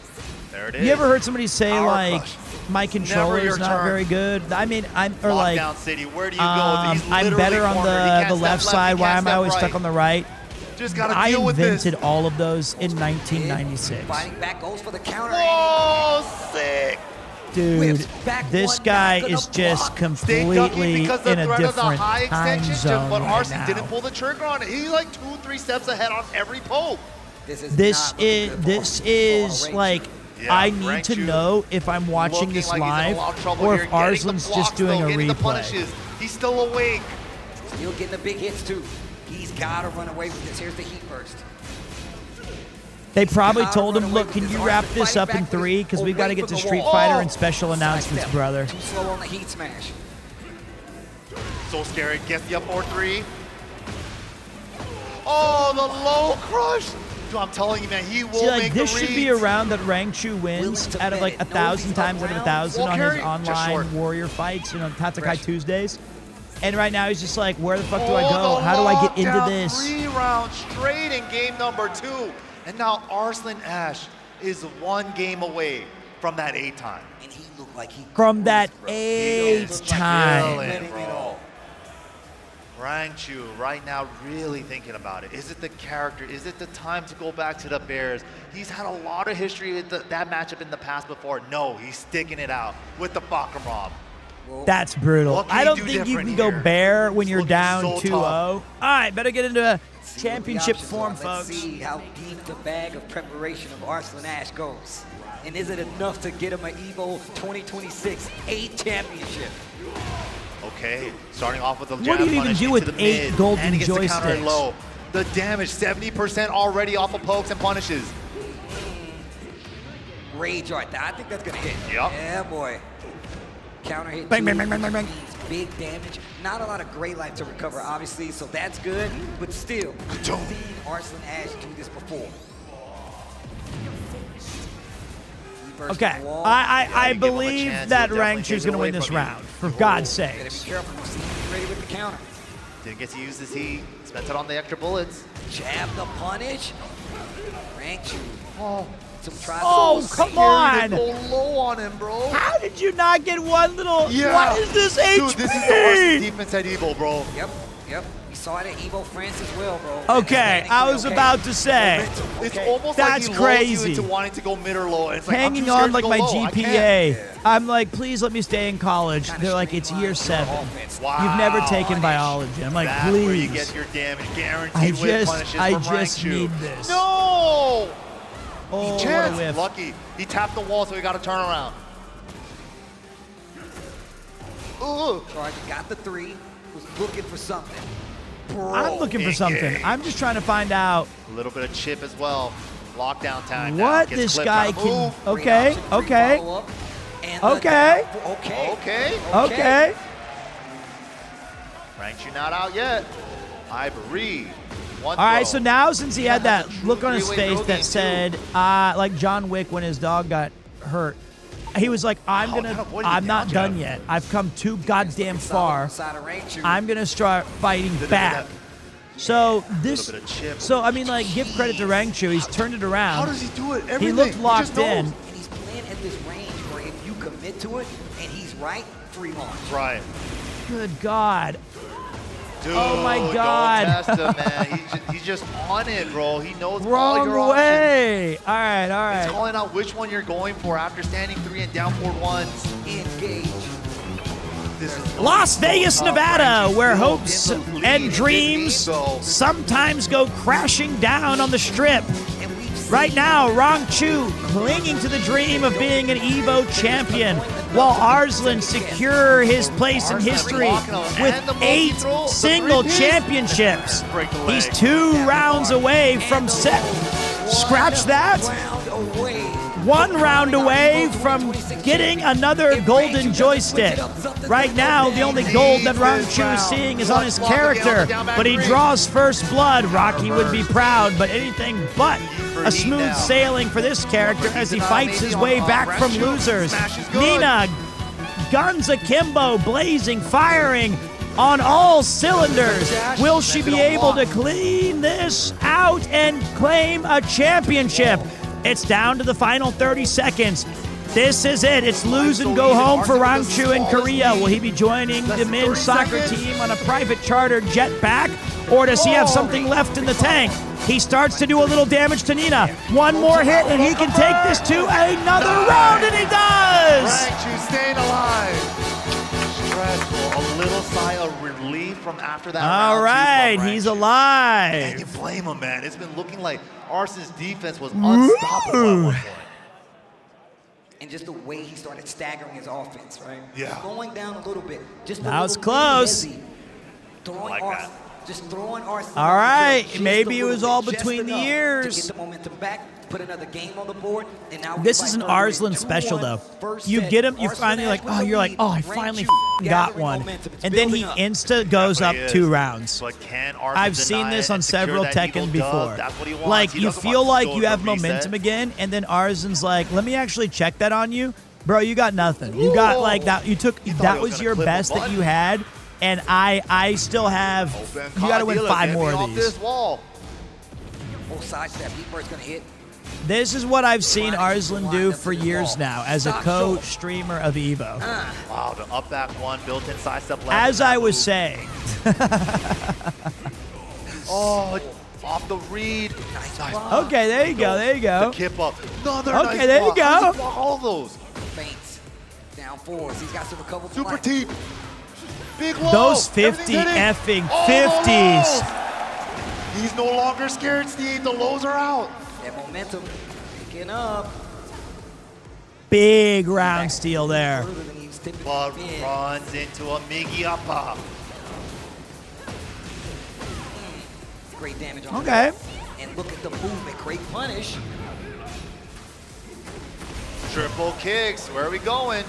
There it is. You ever heard somebody say Power like crush. my controller your is not turn. very good? I mean, or like Lockdown City. Where do you go? He's I'm literally better on cornered. He can't the step left he side. Why can't am I step always right. stuck on the right? Just gotta I deal with this. invented all of those in 1996. Fighting back goes for the counter. Whoa, sick. Dude, back this one, guy not is gonna just block. Stay ducking completely because the in a threat of the different high time extension, zone but right Arslan now. didn't pull the trigger on it. He's like 2-3 steps ahead on every poke. This is like Yeah, I need to Rangchu know if I'm watching looking this like he's in a live lot of trouble or here, if getting the Arslan's blocks, just doing though, a getting the replay. punishes. He's still awake. Still getting the big hits too. He's got to run away with this. Here's the heat burst. They probably Gotta told run him, away look, with can this. you Arslan wrap this fighting up in back with 3? his- Because we've got to away get to from the Street wall. Fighter Oh! and special announcements, Sidestep. brother. Too slow on the heat smash. So scary. Gets the up 4-3. Oh, the low crush. Dude, I'm telling you, man, he will See, like, make this the should reads. be a round that Rangchu wins out of like 1,000 times out of 1,000 Wall on carry? his Just online short. warrior fights, Tatakai Fresh. Tuesdays. And right now he's just like, where the fuck do I Oh, go? the How do I get into lockdown this? 3 rounds straight in game number 2. And now Arslan Ash is 1 game away from that 8 time. And he looked like he From that cruised, bro. 8 time. Killing, bro. Rangchu right now really thinking about it. Is it the character? Is it the time to go back to the Bears? He's had a lot of history with that matchup in the past before. No, he's sticking it out with the Bakamrob. That's brutal. What can I he don't do think you different can go here? bear when He's you're looking down so 2-0. tough. All right, better get into a See what the championship options form, are. Let's folks. see how deep the bag of preparation of Arslan Ash goes. And is it enough to get him an Evo 2026 8 championship? Okay, starting off with the What jab do you even punish do into with the 8 mid, golden and he gets the counter joysticks? low. The damage, 70% already off of pokes and punishes. Rage art. I think that's gonna hit. Yep. Yeah, boy. Counter hit. Bang, two, bang, bang, bang, bang, bang. means big damage. Not a lot of gray life to recover, obviously, so that's good. But still, we've seen Arslan Ash do this before. He burst Okay, the wall. I give him a believe chance. that He'll definitely Rangchu's take it going to away win this from you. round, for God's Better be sakes. careful. See, he's ready with the counter. Didn't get to use this heat. Spent it on the extra bullets. Jab the punish. Rangchu. Oh, Oh, come on. Go low on him, bro. How did you not get one little... Yeah. What is this HP? Dude, this is the worst defense at Evo, bro. Yep. We saw it at Evo France as well, bro. Okay, I was about to say, It's almost that's like he lulls crazy. you into wanting to go mid or low. And it's like, I'm Hanging too scared on to like go my low. I can't. GPA. I'm like, please let me stay in college. They're like, it's year 7. Wow. You've never taken biology. I'm like, That's please. where you get your damage guaranteed I with just- punishes I from just Rangchu. need this. No! Oh, what a Chance. whiff. Lucky. He tapped the wall, so he got a turnaround. Ooh. Charge got the 3. Was looking for something. I'm looking for something. engage. I'm just trying to find out A little bit of chip as well. Lockdown time now. what Gets this clipped, guy trying to can... move. Okay, okay, okay, Okay. okay. Rangchu not out yet. Ivory. One All right, throw. so now since he had that That's a look on his three-way face throw that game, said, like John Wick when his dog got hurt, he was like, I'm not done yet. I've come too goddamn far. I'm gonna start fighting back. So this, bit of chip. so I mean, like, give credit to Rangchu. He's turned it around. How does he do it? He Everything. looked locked just knows. in. And he's playing at this range where if you commit to it and he's right, free launch. Right. Good God. Dude, Oh my God. Don't test him, man. He's just on it, bro. He knows all Wrong your options. way. All right, all It's right. calling out which one you're going for after standing 3 and down 4-1s. Engage. This is Las Vegas, Nevada, where hopes and dreams Evo. sometimes go crashing down on the strip. And we've Right now, Rong Chu clinging to the dream of being an Evo champion, while Arslan secure his place in history with 8 single championships. He's 2 rounds away from set. Scratch that. 1 round away from getting another golden joystick. Right now, the only gold that Rong Chu is seeing is on his character, but he draws first blood. Rocky would be proud, but anything but a smooth sailing for this character as he fights his way back from losers. Nina, guns akimbo, blazing, firing on all cylinders. Will she be able to clean this out and claim a championship? It's down to the final 30 seconds. This is it. It's lose and go home for Rong Chu in Korea. Will he be joining the men's soccer team on a private charter jet back? Or does he have something left in the tank? He starts to do a little damage to Nina. One more hit and he can take this to another round, and he does! Rong Chu staying alive. Stressful. A little sigh of relief from after that All right, he's alive. Can't you blame him, man? It's been looking like Arslan's defense was unstoppable at one point. And just the way he started staggering his offense, right? Yeah. Going down a little bit. Just Now it's close. Throwing like Arslan. Just throwing Arslan. All right, maybe it was all between the To ears. get the momentum back, put another game on the board, and now This is an Arslan special, though. You get him, you finally like, oh, I finally got one. And then he insta goes up 2 rounds. But can Arslan I've seen deny this it on and secure several that Tekken Evo before. dub? That's what he wants. Like, He you doesn't feel want to like go you have to reset. momentum again, and then Arslan's like, let me actually check that on you. Bro, you got nothing. You got like that. You took, that was your best that you had. And I still have, you got to win 5 more of these. Oh, sidestep. Heatbird's going to hit. This is what I've seen Arslan do for years now as a co-streamer of Evo. Wow, the up back 1, built-in sidestep left. As I was saying. Oh, off the read. Nice. Okay, there you go, there you go. The kip up. Another Okay, nice there you block. How does go. he block all of those? Feints. Down 4s. He's got to recover. Super deep. Big low. Those 50 effing 50s. He's no longer scared, Steve. The lows are out. That momentum picking up. Big round steal there. But runs into a Migi Appa. Great damage on Okay. And look at the movement. Great punish. Triple kicks. Where are we going?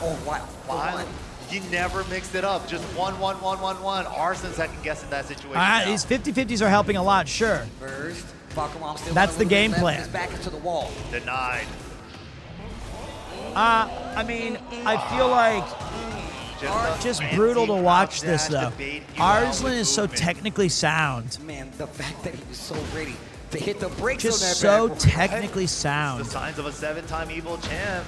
Oh, wow. Violent. He never mixed it up. Just 1-1-1-1-1. Arslan's second guessing that situation. These 50-50s are helping a lot, sure. First, Falcon still That's the game plan. His back into the wall. Denied. I mean, I feel like just brutal to watch this, though. Arslan is so technically sound. Man, the fact that he was so ready to hit the brakes Just on that so back. technically The sound. signs of a 7-time Evo champ.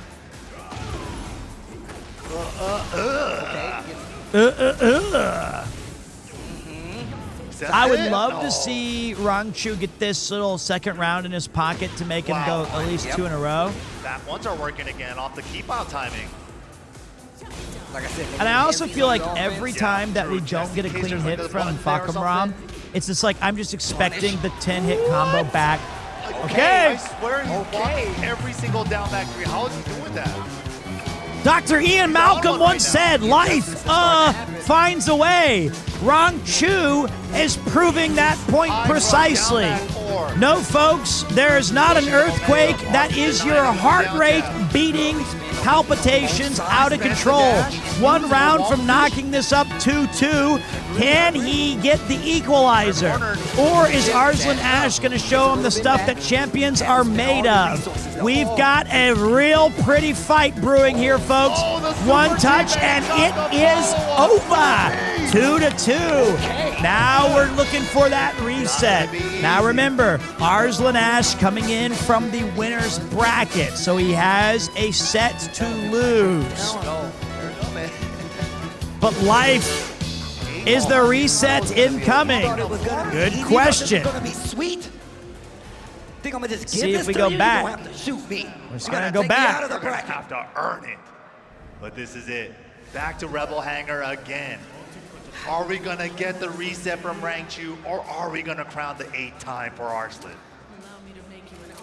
I would love to see Rong Chu get this little second round in his pocket to make him go at least 2 in a row. Back ones are working again off the keep out timing. Like I said, And I also feel like every time that we don't get a clean hit from Fakamram, it's just like I'm just expecting the 10-hit combo back. Okay. I swear he's blocking every single down back 3. How is he doing that? Dr. Ian Malcolm once said, life finds a way. Rong Chu is proving that point precisely. No, folks, there is not an earthquake. That is your heart rate beating, palpitations out of control. 1 round from knocking this up 2-2. Can he get the equalizer? Or is Arslan Ash going to show him the stuff that champions are made of? We've got a real pretty fight brewing here, folks. 1 touch, and it is over. 2-2. Now we're looking for that reset. Now remember, Arslan Ash coming in from the winner's bracket, so he has a set to lose. But life, is the reset incoming? Good question. It's gonna be sweet. Think I'm gonna just give See this if we to go you? back. You don't have to shoot me. We're just I'm gonna gonna go take you back. out of the They're gonna bracket. have to earn it. But this is it. Back to Rebel Hanger again. Are we gonna get the reset from Rong Chu, or are we gonna crown the 8th time for Arslan?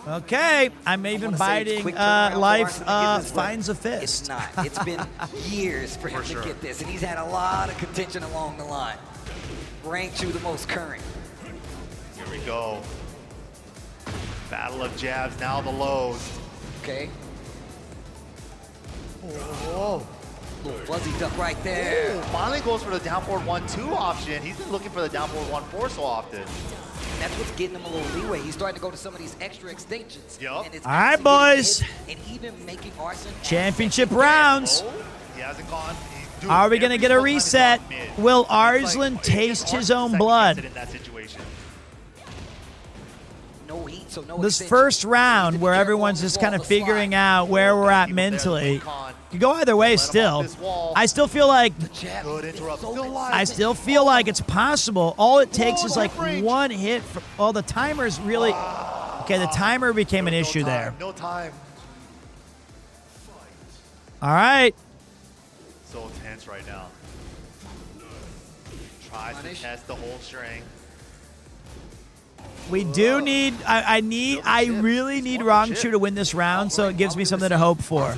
Okay, I'm even biting life finds a fist. It's not. It's been years for him to get this, and he's had a lot of contention along the line. Ranked you the most current. Here we go. Battle of jabs, now the lows. Okay. Oh. Little fuzzy duck right there. Ooh, finally goes for the down forward 1-2 option. He's been looking for the down forward 1-4 so often. And that's what's getting him a little leeway. He's starting to go to some of these extra extensions. Yup. All right, boys. And even making Arslan Championship rounds. He hasn't gone. Dude, Are we going to get a reset? Will Arslan taste his own blood? In that situation. No heat, so no This extension. first round where everyone's just kind of figuring out where we're at mentally. You go either way still. I still feel like it's possible. All it takes is like one hit. Oh, the timer's really okay. The timer became an issue there. No time. All right. So tense right now. Tries to test the whole string. We do need. I really need Rangchu to win this round, so it gives me something to hope for.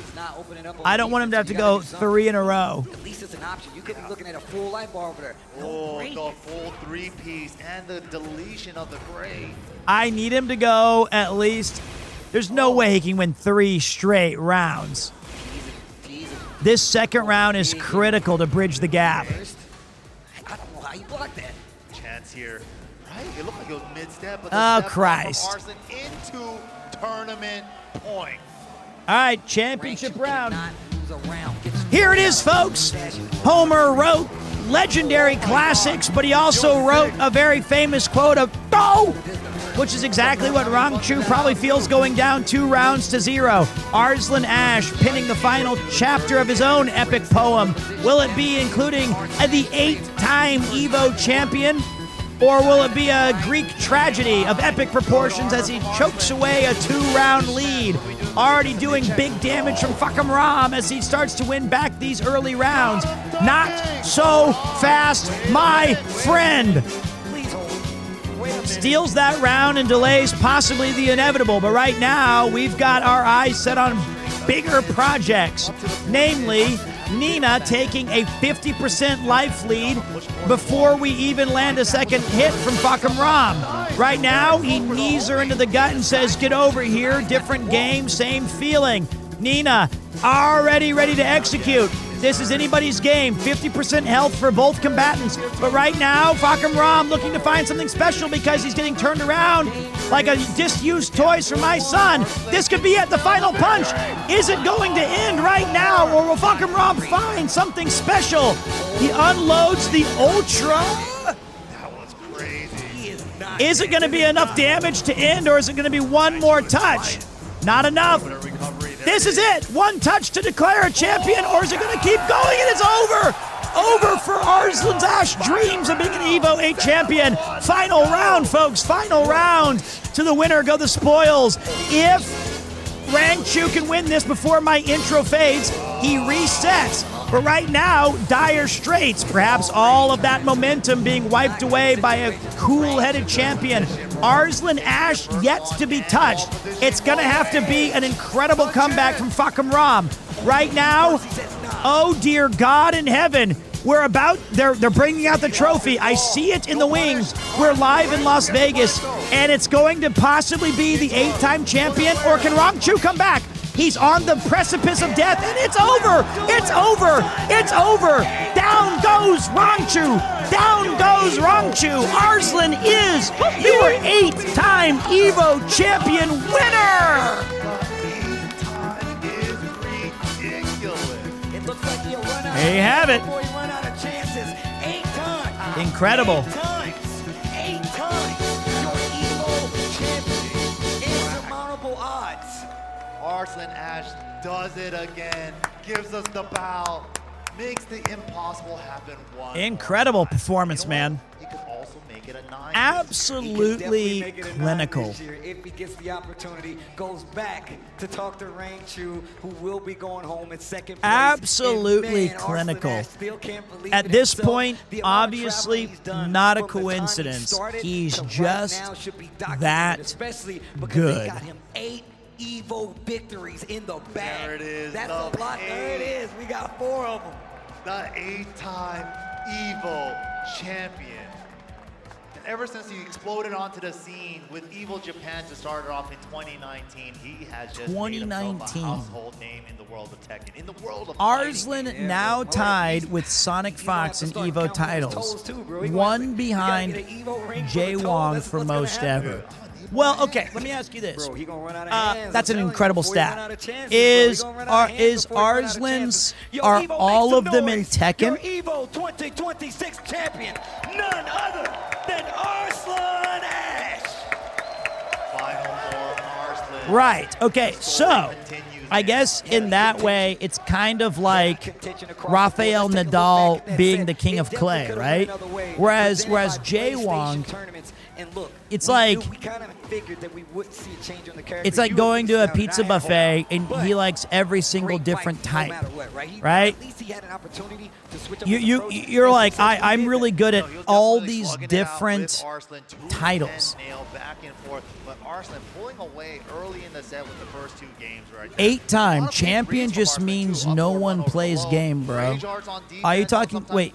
I don't want him to have to go 3 in a row. At least it's an option. You could be looking at a full life bar over there. Oh, the full 3-piece and the deletion of the gray. I need him to go at least. There's no way he can win 3 straight rounds. This second round is critical to bridge the gap. I don't know how you block that. Chance here. Right? It looked like it was mid-step, but Oh, the Christ. step from Arslan into tournament point. All right, championship round. Here it is, folks. Homer wrote legendary classics, but he also wrote a very famous quote of "Go," which is exactly what Rangchu probably feels going down 2 rounds to 0. Arslan Ash pinning the final chapter of his own epic poem. Will it be including the 8-time Evo champion? Or will it be a Greek tragedy of epic proportions as he chokes away a 2-round lead? Already doing big damage from fucking Ram as he starts to win back these early rounds. Not so fast, my friend. Steals that round and delays possibly the inevitable. But right now, we've got our eyes set on bigger projects. Namely, Nina taking a 50% life lead before we even land a second hit from Fakam Ram. Right now, he knees her into the gut and says, "Get over here, different game, same feeling." Nina already ready to execute. This is anybody's game. 50% health for both combatants. But right now, Fakam Ram looking to find something special because he's getting turned around like a disused toys from my son. This could be at the final punch. Is it going to end right now, or will Fakam Ram find something special? He unloads the Ultra. That was crazy. Is it going to be enough damage to end, or is it going to be one more touch? Not enough. This is it. One touch to declare a champion, or is it going to keep going? And it's over. Over for Arslan's Ash dreams of being an Evo 8 champion. Final round, folks. Final round. To the winner go the spoils. If Rangchu can win this before my intro fades, he resets. But right now, dire straits. Perhaps all of that momentum being wiped away by a cool-headed champion. Arslan Ash yet to be touched. It's going to have to be an incredible comeback from Fakam Ram. Right now, oh dear God in heaven, they're bringing out the trophy. I see it in the wings. We're live in Las Vegas, and it's going to possibly be the 8-time champion, or can Rangchu come back? He's on the precipice of death, and it's over! It's over! It's over! Down goes Rangchu! Down goes Rangchu! Arslan is your 8-time Evo champion winner! There you have it. Incredible. 8 times your Evo champion. Insurmountable odds. Arslan Ash does it again, gives us the bow, makes the impossible happen one Incredible more time. performance, You know man. He could also also make it a 9. Absolutely Make it a 9 clinical. this year if he gets the opportunity. Goes back to talk to Rain Chu, who will be going home in second place. Absolutely And man, clinical. Arslan Ash still can't believe At it this himself. point, The amount of obviously traveling he's done not a from the time he coincidence. started He's to right just now should be documented, that especially because good. they got him 8 Evo victories in the bag. There it is. That's the a lot. There it is. We got 4 of them. The 8-time Evo champion. And ever since he exploded onto the scene with Evo Japan to start it off in 2019, he has just made himself a household name in the world of Tekken, in the world of Arslan fighting. now tied with Sonic Fox in Evo titles, one behind Jay Wong for most ever. Well, okay, let me ask you this. That's an incredible stat. Is Arslan's, are all of them in Tekken? Evo 2026 champion, none other than Arslan Ash. Final form Arslan. Right, okay, so I guess in that way, it's kind of like Rafael Nadal being the king of clay, right? Whereas Jay Wong, it's like it's like going to a pizza buffet and he likes every single different type, right? You're like, I'm really good at all these different titles. Back and forth, but Arslan pulling away early in the set with the first 2 games right there. 8-time champion just means no one plays game, bro. Are you talking? Wait,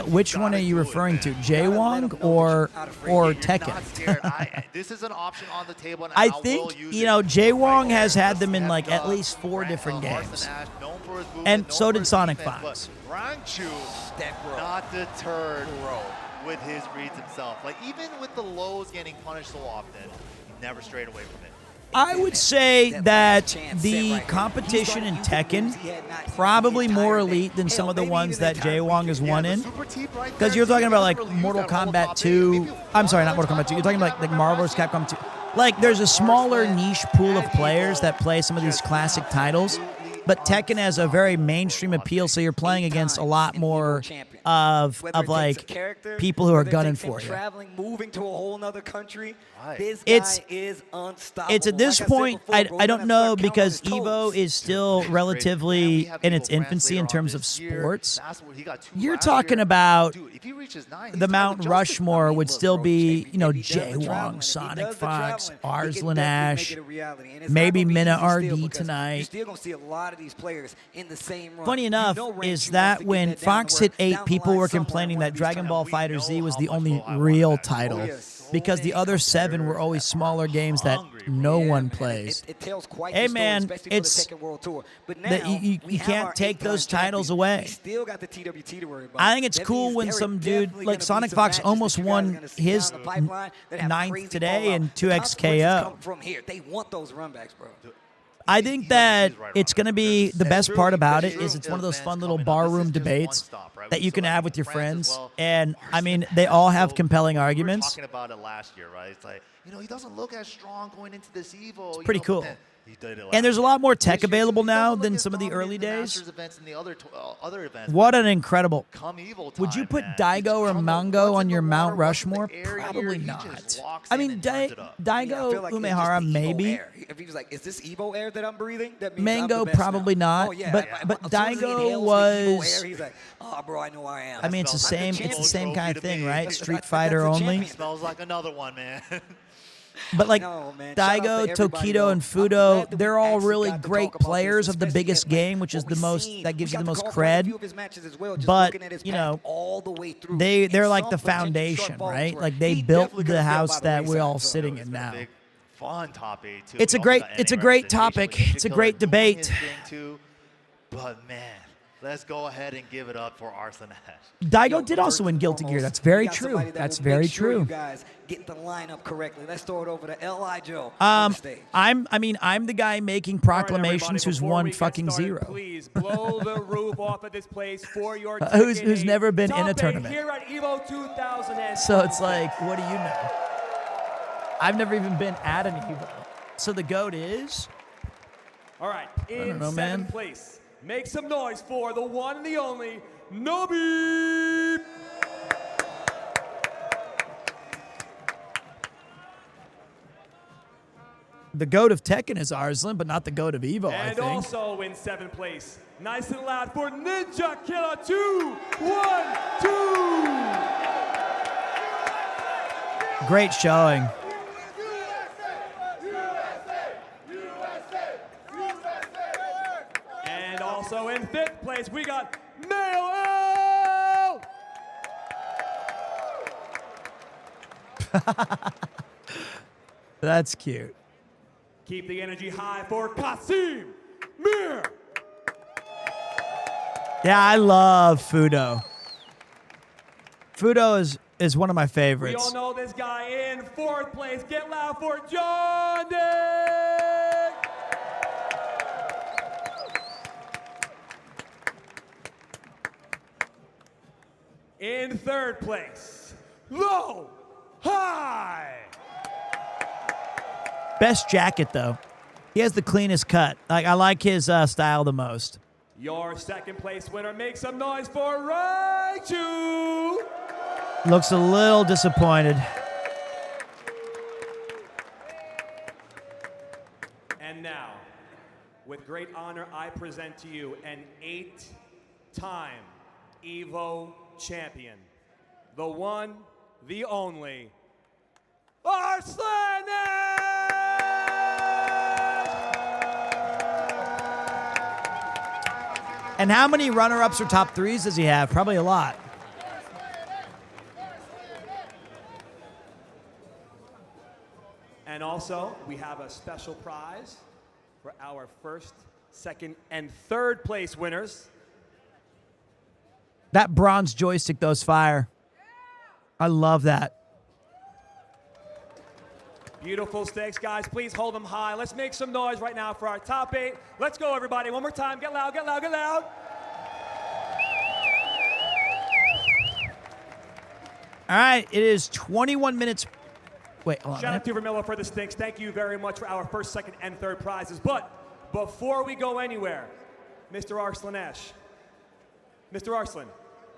which one are you referring to? Jay Wong or Tekken? This is an option on the table. And I think Jay Wong has had them in like at least 4 different games, and so did Sonic Fox. Ranchu not deterred with his reads himself. Like even with the lows getting punished so often, he never strayed away from it. I would say that the competition in Tekken probably more elite than some of the ones that Jay Wong has won in. Because you're talking about like Mortal Kombat 2. I'm sorry, not Mortal Kombat 2. You're talking about like Marvel vs. Capcom 2. Like there's a smaller niche pool of players that play some of these classic titles. But Tekken has a very mainstream appeal, so you're playing against a lot more of like people who are gunning for you. Traveling, moving to a whole nother country. This guy is unstoppable. It's at this point, I don't know, because Evo is still relatively in its infancy in terms of sports. You're talking about the Mount Rushmore would still be, Jay Wong, Sonic Fox, Arslan Ash, maybe Mina RD tonight. You're still going to see a lot of these players in the same run. Funny enough is that when Fox hit 8, people were complaining that Dragon Ball FighterZ was the only real title. Because the other 7 were always smaller games that no one plays. Hey man, it's you can't take those titles away. I think it's cool when some dude like Sonic Fox almost won his 9th today in 2XKO. They want those runbacks, bro. I think that it's going to be the best part about it is it's one of those fun little barroom debates that you can have with your friends. And, I mean, they all have compelling arguments. Talking about it last year, right? It's like, he doesn't look as strong going into this Evo. It's pretty cool. And there's a lot more tech available now than some of the early days. What an incredible. Would you put Daigo or Mango on your Mount Rushmore? Probably not. I mean, Daigo, Umehara, maybe. If he was like, is this Evo air that I'm breathing? That means Mango, I'm the best probably now. not. Oh, yeah. But As soon as he Daigo inhales was. the Evo air, he's like, oh, bro, I know I am. I mean, it's the same kind of thing, right? Street Fighter only. Smells like another one, man. But like Daigo, Tokido, and Fudo, they're all really great players of the biggest game, which is the most that gives you the most cred. But they're like the foundation, right? Like they built the house that we're all sitting in now. Fun top 8 too. It's a great topic. It's a great debate. But man, let's go ahead and give it up for Arslan Ash. Daigo did also win Guilty Gear. That's very true. That's very true. You guys get the lineup correctly. Let's throw it over to L.I. Joe. I'm the guy making proclamations who's won fucking 0. Please blow the roof off of this place for your who's never been in a tournament. Here at Evo 2000. So it's like, what do you know? I've never even been at an Evo. So the GOAT is? All right, in 7th place. Make some noise for the one and the only Nobi. The GOAT of Tekken is Arslan, but not the GOAT of Evo, I And think. also in 7th place, nice and loud for Ninja Killer 212. Great showing. And also in 5th place, we got Mayo L. That's cute. Keep the energy high for Kasim Mir. Yeah, I love Fudo. Fudo is one of my We favorites. all know this guy in 4th place. Get loud for John Dick. In 3rd place, Low High. Best jacket, though. He has the cleanest cut. Like, I like his style the most. Your 2nd place winner, make some noise for Raichu. Looks a little disappointed. And now, with great honor, I present to you an 8-time Evo champion, the one, the only, Arslan! And how many runner-ups or top threes does he have? Probably a lot. And also, we have a special prize for our 1st, 2nd, and 3rd place winners. That bronze joystick, those fire. I love that. Beautiful stakes, guys. Please hold them high. Let's make some noise right now for our top 8. Let's go, everybody. One more time. Get loud, get loud, get loud. All right, it is 21 minutes. Wait, hold on. Shout out to Vermilla for the stinks. Thank you very much for our 1st, 2nd, and 3rd prizes. But before we go anywhere, Mr. Arslanesh, Mr. Arslan,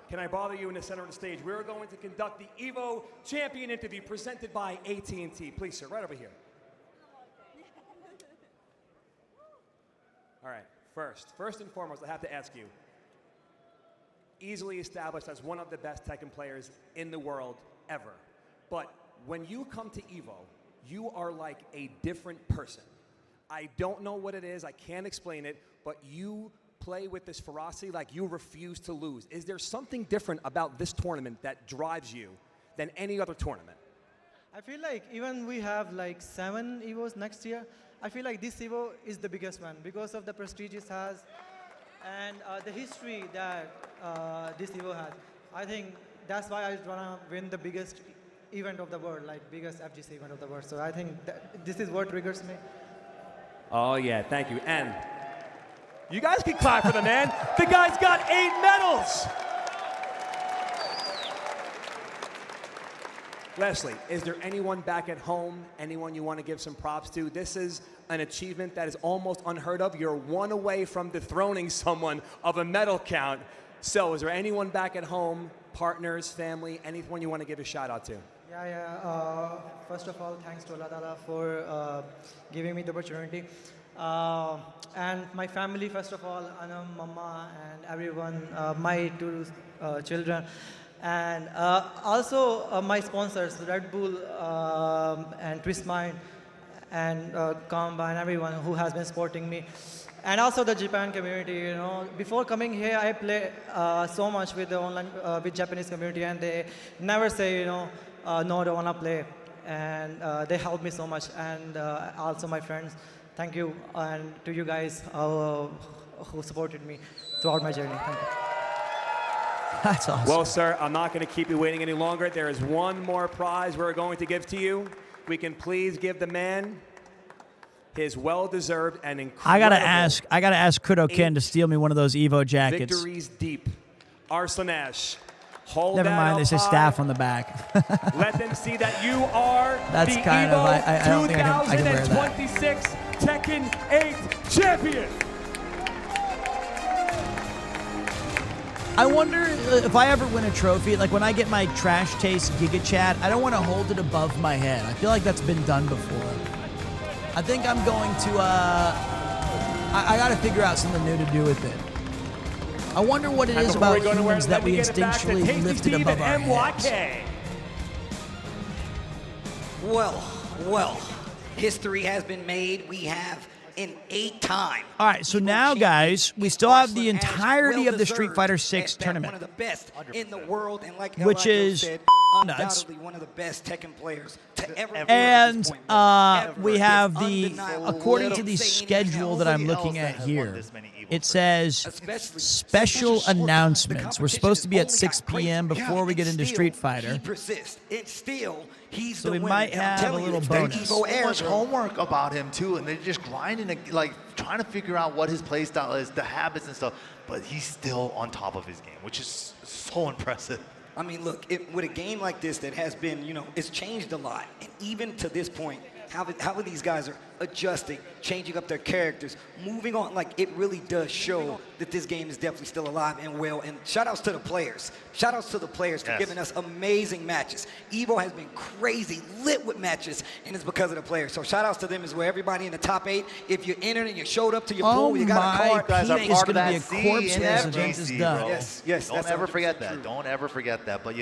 can I bother you in the center of the stage? We're going to conduct the Evo Champion interview presented by AT&T. Please, sir, right over here. All right, first and foremost, I have to ask you, easily established as one of the best Tekken players in the world ever. But when you come to Evo, you are like a different person. I don't know what it is, I can't explain it, but you play with this ferocity like you refuse to lose. Is there something different about this tournament that drives you than any other tournament? I feel like even we have like 7 Evos next year, I feel like this Evo is the biggest one because of the prestige it has and the history that this Evo has. I think that's why I want to win the biggest event of the world, like biggest FGC event of the world. So I think that this is what triggers me. Oh yeah, thank you. And you guys can clap for the man. The guy's got 8 medals. Leslie, is there anyone back at home, anyone you want to give some props to? This is an achievement that is almost unheard of. You're one away from dethroning someone of a medal count. So is there anyone back at home, partners, family, anyone you want to give a shout out to? Yeah. First of all, thanks to Allah Ta'ala for giving me the opportunity. And my family, first of all, Anam, Mama, and everyone, my 2 children. And also my sponsors, Red Bull and Twist Mind and Kamba and everyone who has been supporting me. And also the Japan community, you know. Before coming here, I play so much with the online, with Japanese community, and they never say, you know, no, don't wanna play. And they helped me so much. And also my friends, thank you. And to you guys who supported me throughout my journey. Thank you. That's awesome. Well, sir, I'm not going to keep you waiting any longer. There is one more prize we're going to give to you. We can please give the man his well-deserved and incredible. I gotta ask Kudo-kin to steal me one of those Evo jackets. Victories deep. Arslanesh, hold Never that mind, up they say high. staff on the back. Let them see that you are That's the kind Evo of, I don't think I can wear that. 2026 Tekken 8 champion. I wonder if I ever win a trophy, like when I get my Trash Taste Giga Chat, I don't want to hold it above my head. I feel like that's been done before. I think I'm going to, I got to figure out something new to do with it. I wonder what it And is before about we go anywhere, humans let that we me get it back to instinctually Tasty lifted Steve above our and heads. MYK. Well, history has been made. We have in 8 times. All right, so now, guys, we still have the entirety of the Street Fighter 6 tournament, One of the best in the world, and like which Elijah is said, nuts. undoubtedly one of the best Tekken players to ever. And we have the, according to the schedule that I'm looking at here, it says special announcements. We're supposed to be at 6 p.m. before we get into Street Fighter. He persists, and still he's So the we winner. might And I'm have a telling you, little it's bonus. Evo So much era. homework about him too, and they're just grinding, like trying to figure out what his play style is, the habits and stuff. But he's still on top of his game, which is so impressive. I mean, look, with a game like this that has been, it's changed a lot. And even to this point, how these guys are adjusting, changing up their characters, moving on. Like, it really does show that this game is definitely still alive and well. And shout-outs to the players. Shout-outs to the players for giving us amazing matches. Evo has been crazy, lit with matches, and it's because of the players. So shout-outs to them as well. Everybody in the top 8, if you entered and you showed up to your pool, you got a card. You guys are Pete is part of gonna be that a corpse C when this and event is FGC, done. bro. Yes, Don't that's ever 100% forget that. true. Don't ever forget that. But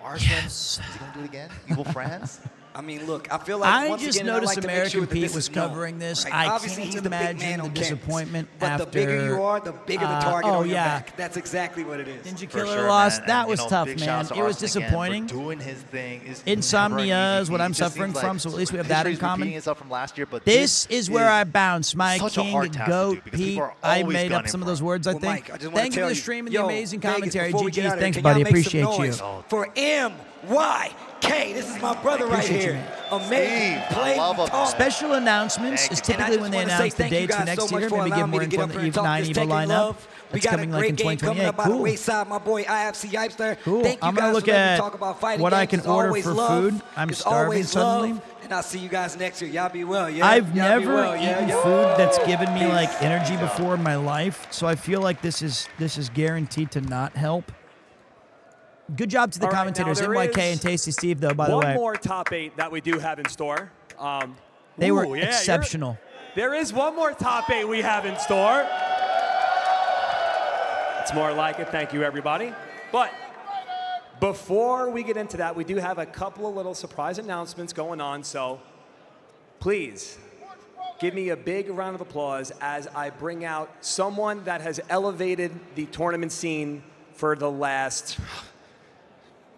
Arslan, is he gonna do it again? Evil France? I mean, look, I feel like I once just again, I noticed like to make American sure that Pete this was is known, covering this. right? I Obviously, can't he's the big imagine man the on campus, disappointment but after. the bigger you are, the bigger the target on your yeah. back. That's exactly what it is. Ninja For Killer sure, lost. man. That And, was tough, big man. shouts to It was Arslan again for disappointing. doing his thing. It's Insomnia never an is what easy I'm feat. It just suffering seems from, like so at least we have that in history's common. repeating itself from last year, but This is where I bounce. My such a king, hard task to do goat, because Pete. people are I always made up gunning some of for those him. words, I Well, think. Mike, I just wanna Thank you for tell the you, stream and yo, the amazing Vegas, commentary. before we get out GG's. of Thanks, here, can buddy. y'all make some Appreciate you. noise for MYK. This is my brother right Appreciate you, here. man. Amazing play. talk. Special announcements is And I typically just when they wanna say announce the thank you dates for guys next so much year. for Maybe allowing give me more to get info up on here the and talk Eve9 this Evo Tekken lineup. love. We That's got a coming like great in game coming 2028. up by the Cool. wayside, my boy IFC Yipester. Cool. Thank you I'm guys gonna look for letting me at talk about fighting what I games. can It's order always for love. food. I'm It's starving always suddenly. love. And I'll see you guys next year. Y'all be well. Yeah. I've Y'all be never well. eaten food that's given me like energy before in my life, so I feel like this is guaranteed to not help. Good job to the All right, now commentators, there MYK is and Tasty Steve, though, by the way. One more top 8 that we do have in store. They were yeah, exceptional. There is one more top 8 we have in store. It's more like it. Thank you, everybody. But before we get into that, we do have a couple of little surprise announcements going on. So please give me a big round of applause as I bring out someone that has elevated the tournament scene for the last,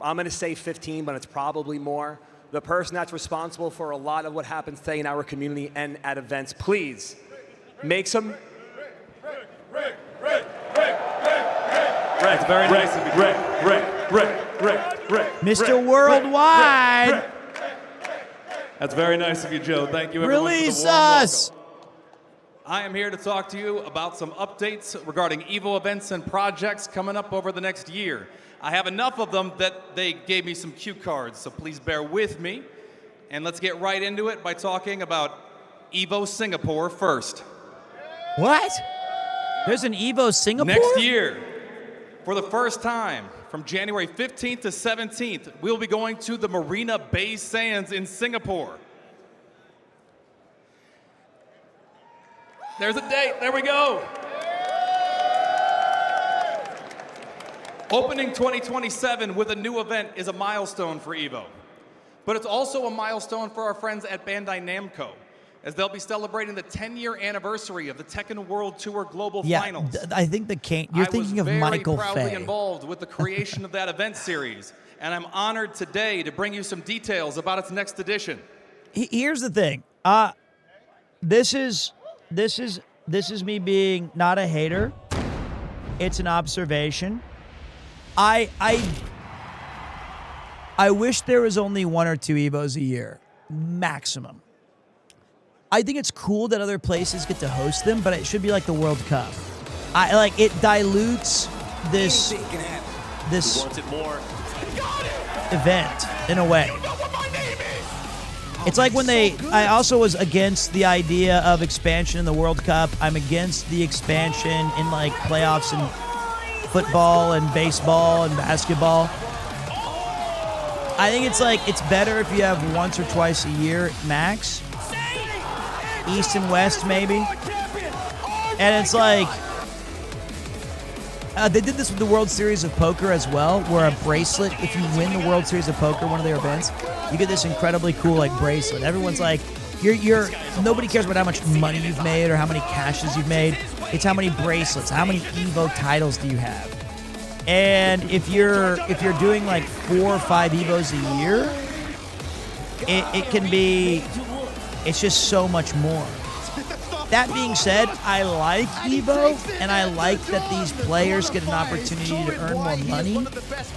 I'm going to say 15, but it's probably more. The person that's responsible for a lot of what happens today in our community and at events. Please make some. It's very nice of you. Mr. Worldwide. That's very nice of you, Joe. Thank you, everyone, Release for the warm us. welcome. I am here to talk to you about some updates regarding Evo events and projects coming up over the next year. I have enough of them that they gave me some cue cards, so please bear with me. And let's get right into it by talking about Evo Singapore first. What? There's an Evo Singapore? Next year, for the first time, from January 15th to 17th, we'll be going to the Marina Bay Sands in Singapore. There's a date. There we go. Opening 2027 with a new event is a milestone for Evo. But it's also a milestone for our friends at Bandai Namco, as they'll be celebrating the 10-year anniversary of the Tekken World Tour Global Yeah, Finals. I think you're thinking of Michael I was very proudly Fay. involved with the creation of that event series, and I'm honored today to bring you some details about its next edition. Here's the thing. This is me being not a hater. It's an observation. I wish there was only 1 or 2 Evos a year, maximum. I think it's cool that other places get to host them, but it should be like the World Cup. It dilutes this event in a way. It's like when I also was against the idea of expansion in the World Cup. I'm against the expansion in like playoffs and football and baseball and basketball. I think it's better if you have once or twice a year max. East and West, maybe. And it's like, they did this with the World Series of Poker as well, where a bracelet, if you win the World Series of Poker, one of their events, you get this incredibly cool like bracelet. Everyone's like, nobody cares about how much money you've made or how many cashes you've made. It's how many bracelets, how many Evo titles do you have? And if you're doing like 4 or 5 Evos a year, it can be, it's just so much more. That being said, I like Evo, and I like that these players get an opportunity to earn more money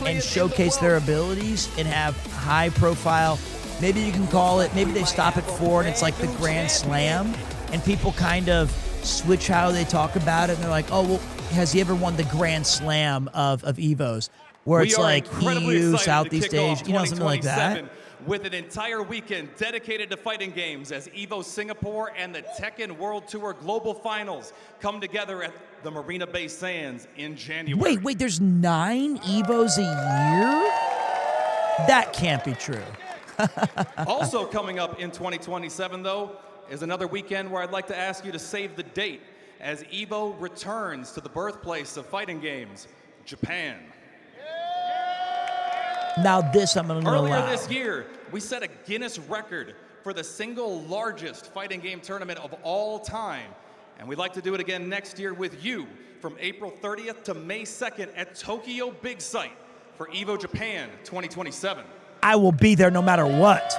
and showcase their abilities and have high profile. Maybe you can call it, maybe they stop at 4 and it's like the Grand Slam, and people kind of switch how they talk about it, and they're like, oh, well, has he ever won the Grand Slam of Evos? Where it's like EU, Southeast Asia, you know, something like that. With an entire weekend dedicated to fighting games as Evo Singapore and the Tekken World Tour Global Finals come together at the Marina Bay Sands in January. Wait, there's 9 Evos a year? That can't be true. Also coming up in 2027, though, is another weekend where I'd like to ask you to save the date as Evo returns to the birthplace of fighting games, Japan. Now this I'm going to allow. Earlier this year, we set a Guinness record for the single largest fighting game tournament of all time. And we'd like to do it again next year with you from April 30th to May 2nd at Tokyo Big Sight for Evo Japan 2027. I will be there no matter what.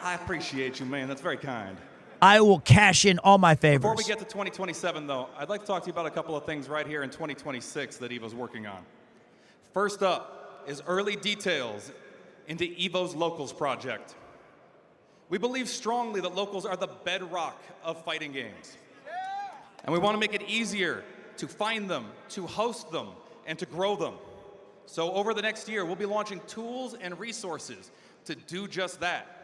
I appreciate you, man. That's very kind. I will cash in all my favors. Before we get to 2027, though, I'd like to talk to you about a couple of things right here in 2026 that Evo's working on. First up is early details into Evo's Locals project. We believe strongly that locals are the bedrock of fighting games. And we want to make it easier to find them, to host them, and to grow them. So over the next year, we'll be launching tools and resources to do just that.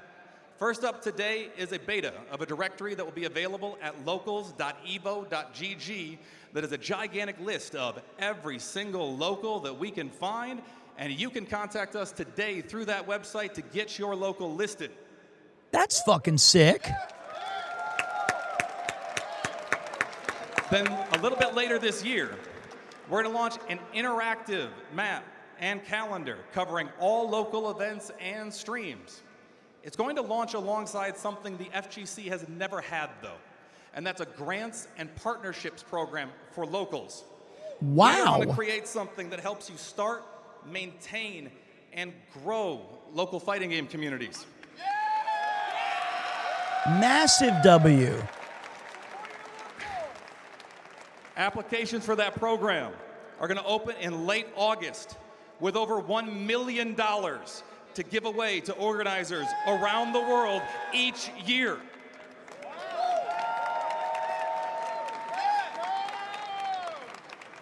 First up today is a beta of a directory that will be available at locals.evo.gg that is a gigantic list of every single local that we can find, and you can contact us today through that website to get your local listed. That's fucking sick. Then a little bit later this year, we're going to launch an interactive map and calendar covering all local events and streams. It's going to launch alongside something the FGC has never had, though, and that's a grants and partnerships program for locals. Wow. We want to create something that helps you start, maintain, and grow local fighting game communities. Massive W. Applications for that program are going to open in late August with over $1 million to give away to organizers around the world each year.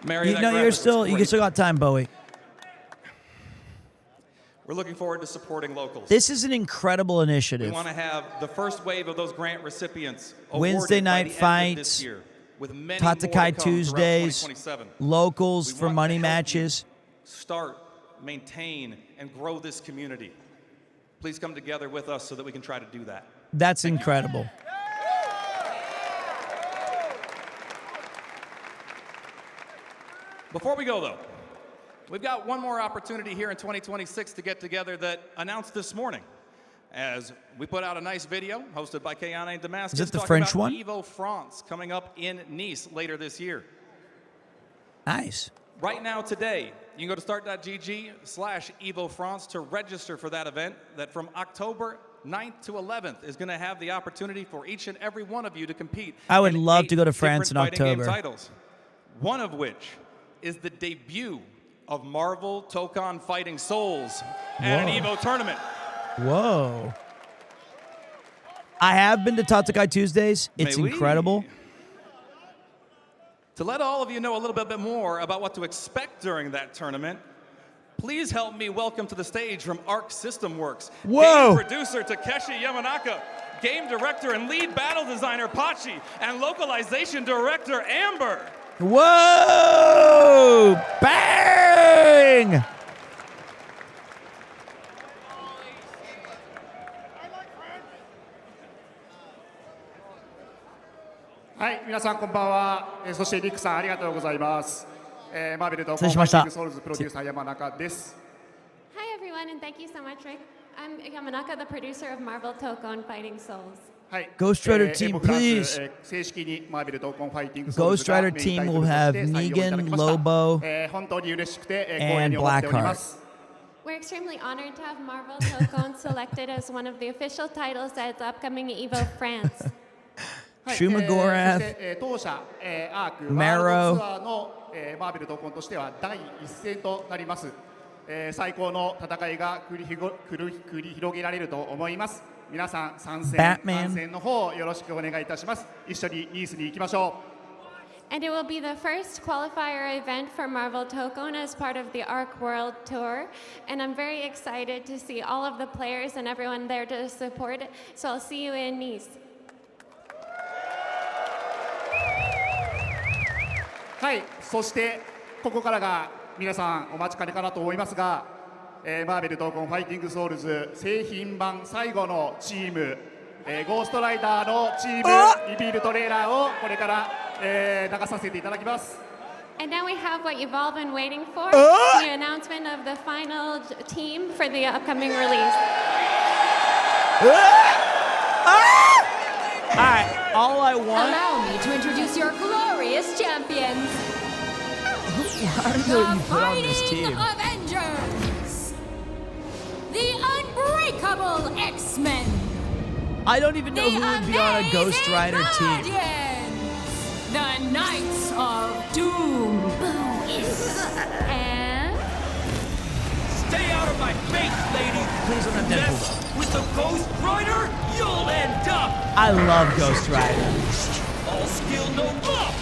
Mary, You still got time, Bowie. We're looking forward to supporting locals. This is an incredible initiative. We want to have the first wave of those grant recipients Wednesday night fights, this year, with many Tatakai Tuesdays, locals for money matches. Start, maintain, and grow this community. Please come together with us so that we can try to do that. That's incredible. Before we go, though, we've got one more opportunity here in 2026 to get together that announced this morning as we put out a nice video hosted by Kayane and Damascus. Is it the French about one? Evo France coming up in Nice later this year. Nice. Right now, today, you can go to start.gg/Evo France to register for that event that from October 9th to 11th is going to have the opportunity for each and every one of you to compete. I would in love 8 to go to France in different fighting game October. Titles, one of which is the debut of Marvel Tokon Fighting Souls at an Evo tournament. Whoa. I have been to Tatakai Tuesdays. It's incredible. To let all of you know a little bit more about what to expect during that tournament, please help me welcome to the stage from Arc System Works, Whoa. game producer Takeshi Yamanaka, game director and lead battle designer Pachi, and localization director Amber. Whoa! Bang! はい、皆さんこんばんは。そしてリックさんありがとうございます。マーベルとコンフ失礼しましたァイティングソウルズプロデューサー山中です。 Hi everyone, and thank you so much, Rick. I'm Yamanaka, the producer of Marvel Tokon Fighting Souls. はい、 Ghost Rider team, Evo フランス please. 正式にマーベルとコンファイティングソウルズ Ghost が Rider メインタイ team ト will ルとし have て採用いただき Negan, ました。 Lobo, 本当に嬉しくて光栄 and に思っておりま Blackheart. す。 We're extremely honored to have Marvel Tokon selected as one of the official titles at the upcoming Evo France. はい、 Shumagorath, そして、当社、アーク Marrow ワールドツアーの、マーベル同梱としては第一戦となります。最高の戦いが繰り広げられると思います。皆さん参戦 Batman 観戦の方よろしくお願いいたします。一緒にニースに行きましょう。 And it will be the first qualifier event for Marvel Tokon as part of the ARC World Tour. And I'm very excited to see all of the players and everyone there to support it. So I'll see you in Nice. はい、そしてここからが皆さんお待ちかねかなと思いますが、マーベル同梱ファイティングソウルズ製品版最後のチーム、ゴーストライダーのチームリビールトレーラーをこれから、流させていただきます。 And now we have what you've all been waiting for, the announcement of the final team for the upcoming release. Alright, all I want. Allow me to introduce your glorious champions. I don't know what you put on this team. Avengers. The Unbreakable X-Men. I don't even know who would be on a Ghost Rider team. The Knights of Doom. And Stay out of my face, lady! Please don't have Deadpool. With the Ghost Rider, you'll end up! I love Ghost Rider. All skill, no up!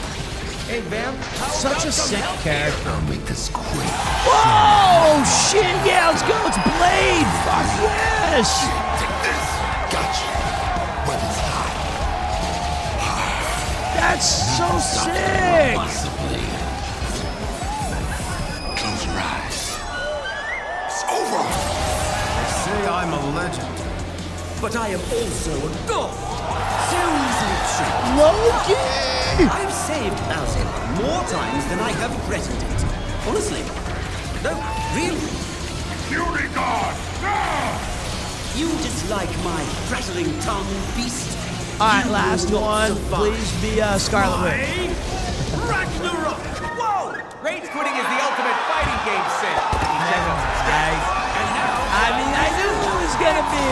Hey, Vamp. Such a sick character. I'll make this quick. Whoa! Shit! Yeah, let's go! It's Blade! Fuck yes! Take this. Gotcha. But it's hot. That's so sick! Possibly. Close your eyes. It's over. They say I'm a legend. But I am also a god. So easily tricked. Loki! I've saved Asgard more times than I have threatened it. Honestly. No, really. Beauty God! You dislike my prattling tongue, beast? Alright, last one. Please be Scarlet Witch. Ragnarok! Whoa! Rage quitting is the ultimate fighting game sin. I mean, I knew who it was gonna be.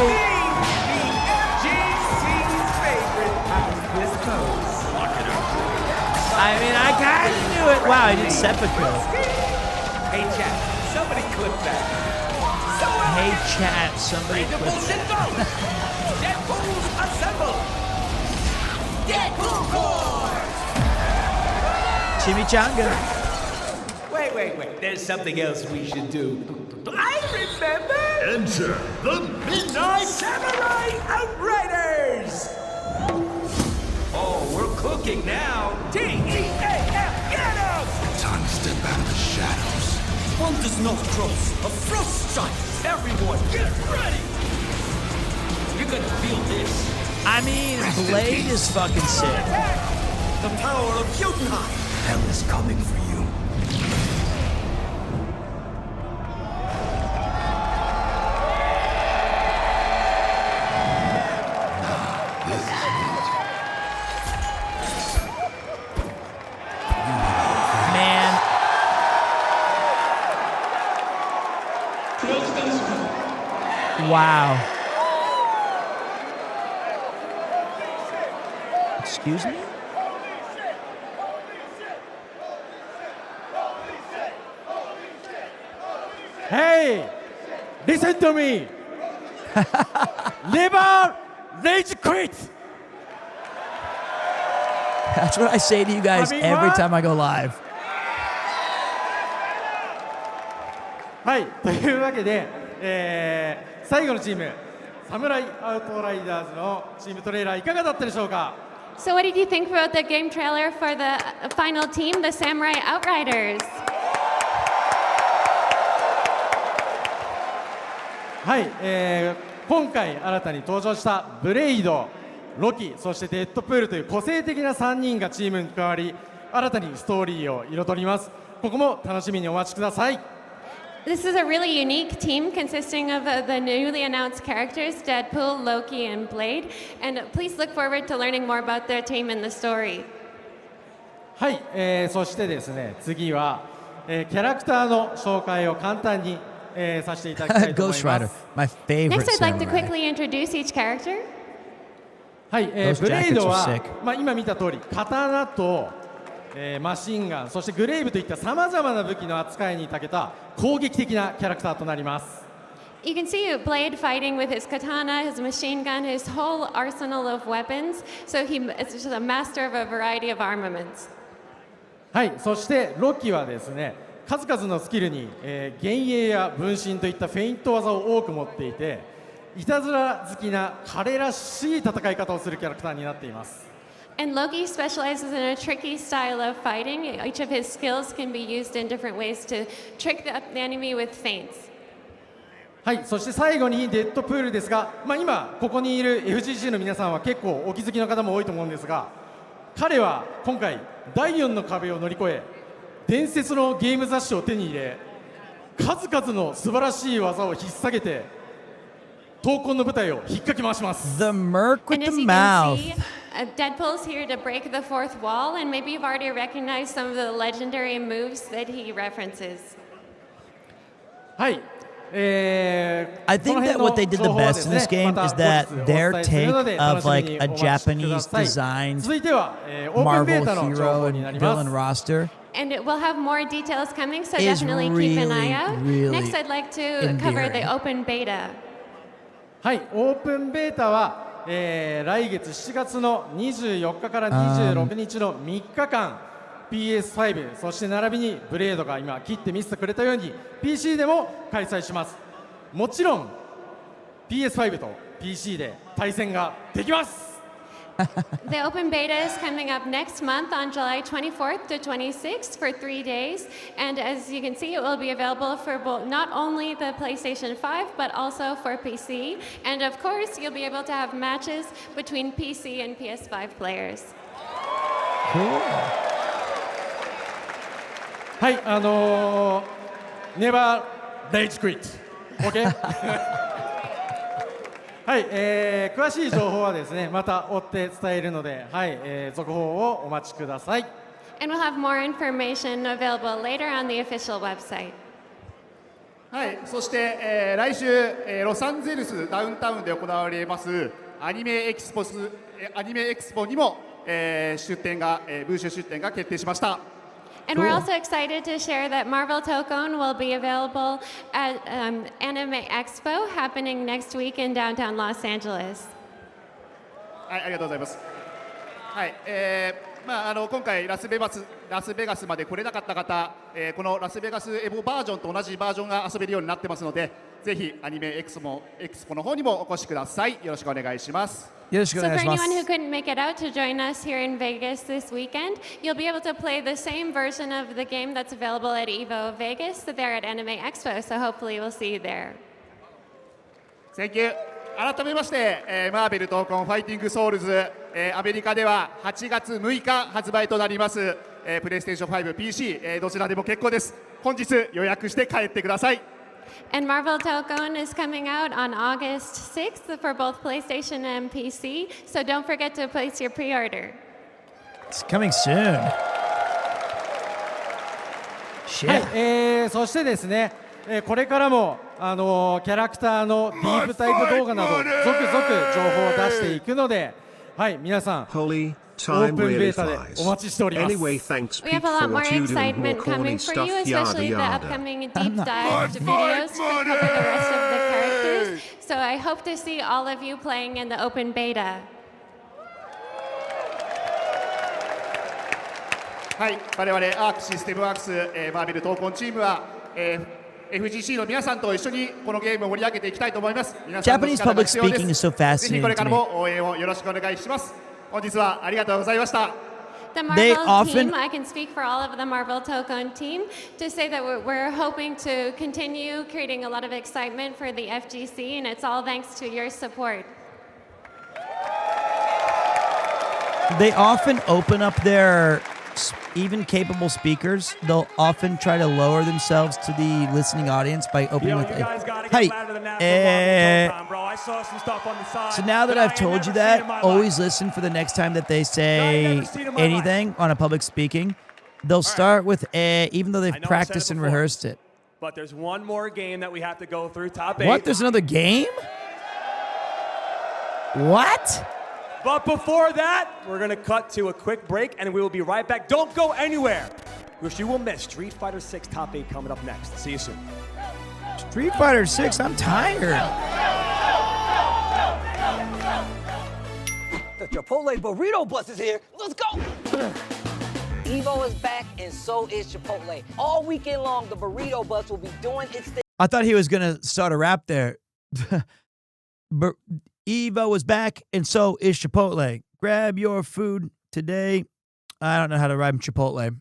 GC's favorite has this pose. I mean, I kind of knew it. Wow, I did seppuku. Hey, chat, somebody clip that. Hey, chat, somebody clip that. Deadpool's assemble! Deadpool Force! Chimichanga. Wait. There's something else we should do. I remember! Enter the Midnight Samurai Outriders! Oh, we're cooking now. T-E-A-M, get up! Time to step out of the shadows. One does not cross a frost strike. Everyone, get ready! You're gonna feel this. I mean, Blade is fucking sick. The power of Jotunheim. Hell is coming for you. Man. Wow. Excuse me? Hey, listen to me. Never rage quit. That's what I say to you guys every time I go live. はい、というわけで、最後のチーム、サムライアウトライダーズのチームトレーラーいかがだったでしょうか。 So what did you think about the game trailer for the final team, the Samurai Outriders? はい、今回新たに登場したブレイド、ロキ、そしてデッドプールという個性的な3人がチームに加わり、新たにストーリーを彩ります。ここも楽しみにお待ちください。This is a really unique team consisting of the newly announced characters Deadpool, Loki, and Blade. And please look forward to learning more about their team and the story. はい、そしてですね、次は、キャラクターの紹介を簡単に、させていただきたいと思い Ghost ま Rider, す。 my favorite Next, I'd like to samurai. quickly introduce each character. はい、Those ブレイド jackets are は sick.、今見た通り、刀と、マシンガン、そしてグレイブといったさまざまな武器の扱いに長けた攻撃的なキャラクターとなります。You can see Blade fighting with his katana, his machine gun, his whole arsenal of weapons. So he is just a master of a variety of armaments. はい、そしてロキはですね、数々のスキルに、幻影や分身といったフェイント技を多く持っていて、いたずら好きな彼らしい戦い方をするキャラクターになっています。And Loki specializes in a tricky style of fighting. Each of his skills can be used in different ways to trick the enemy with feints. はい、そして最後にデッドプールですが、今ここにいる FGC の皆さんは結構お気づきの方も多いと思うんですが、彼は今回第4の壁を乗り越え、伝説のゲーム雑誌を手に入れ、数々の素晴らしい技を引っ提げて闘魂の舞台を引っかき回します。 The Merc with And as the you mouth. can see, Deadpool's here to break the fourth wall, and maybe you've already recognized some of the legendary moves that he references. はい、I think that what they did the best in this game is that their take of like a Japanese designed Marvel hero and villain roster And we'll have more details coming, so is definitely keep an eye out. really Next, I'd like to cover endearing. the open beta. はい、オープンベータは、来月7月の24日から26日の3日間、PS5、そして並びにブレードが今切って見せてくれたように PC でも開催します。もちろん PS5 と PC で対戦ができます。The open beta is coming up next month on July 24th to 26th for 3 days. And as you can see, it will be available for both, not only the PlayStation 5, but also for PC. And of course, you'll be able to have matches between PC and PS5 players. Cool. はい、Never Rage Quit. OK? はい、詳しい情報はですね、また追って伝えるので、はい、続報をお待ちください。And we'll have more information available later on the official website. はい、そして、来週、ロサンゼルスダウンタウンで行われますアニメエキスポにも、ブース出展が決定しました。And we're also excited to share that Marvel Tokon will be available at Anime Expo happening next week in downtown Los Angeles. はい、ありがとうございます。はい、今回ラスベガスまで来れなかった方、このラスベガスエボバージョンと同じバージョンが遊べるようになってますので、ぜひアニメエクスポの方にもお越しください。よろしくお願いします。So for anyone who couldn't make it out to join us here in Vegas this weekend, you'll be able to play the same version of the game that's available at Evo Vegas there at Anime Expo. So hopefully we'll see you there. Thank you. 改めまして、マーベル闘魂ファイティングソウルズ、アメリカでは8月6日発売となります、プレイステーション5、PC、どちらでも結構です。本日予約して帰ってください。And Marvel Tokon is coming out on August 6th for both PlayStation and PC, so don't forget to place your pre-order. It's coming soon. はい、そしてですね、これからもキャラクターのディープタイプ動画など続々情報を出していくので、はい、皆さん。Time really Anyway, thanks we have a lot more excitement coming for you, especially the upcoming deep dive videos to cover the rest of the characters. So I hope to see all of you playing in the open beta. はい、我々アークシステムワークス、マーベル闘魂チームは、FGC の皆さんと一緒にこのゲームを盛り上げていきたいと思います。皆さんの力が必要です。ぜひこれからも応援をよろしくお願いします。本日はありがとうございました。The Marvel team, I can speak for all of the Marvel Tokon team to say that we're hoping to continue creating a lot of excitement for the FGC, and it's all thanks to your support. They often open up their even capable speakers. They'll often try to lower themselves to the listening audience by opening with "Hey." Bro, I saw some stuff on the side. So now that I've told you that, always listen for the next time that they say anything on a public speaking. They'll start with even though they've practiced and rehearsed it. But there's one more game that we have to go through. Top 8. What? There's another game? What? But before that, we're going to cut to a quick break, and we will be right back. Don't go anywhere, because you will miss Street Fighter 6 Top 8 coming up next. See you soon. Street Fighter 6, I'm tired. The Chipotle Burrito Bus is here. Let's go. Evo is back, and so is Chipotle. All weekend long, the Burrito Bus will be doing its thing. I thought he was going to start a rap there. Evo is back, and so is Chipotle. Grab your food today. I don't know how to rhyme Chipotle.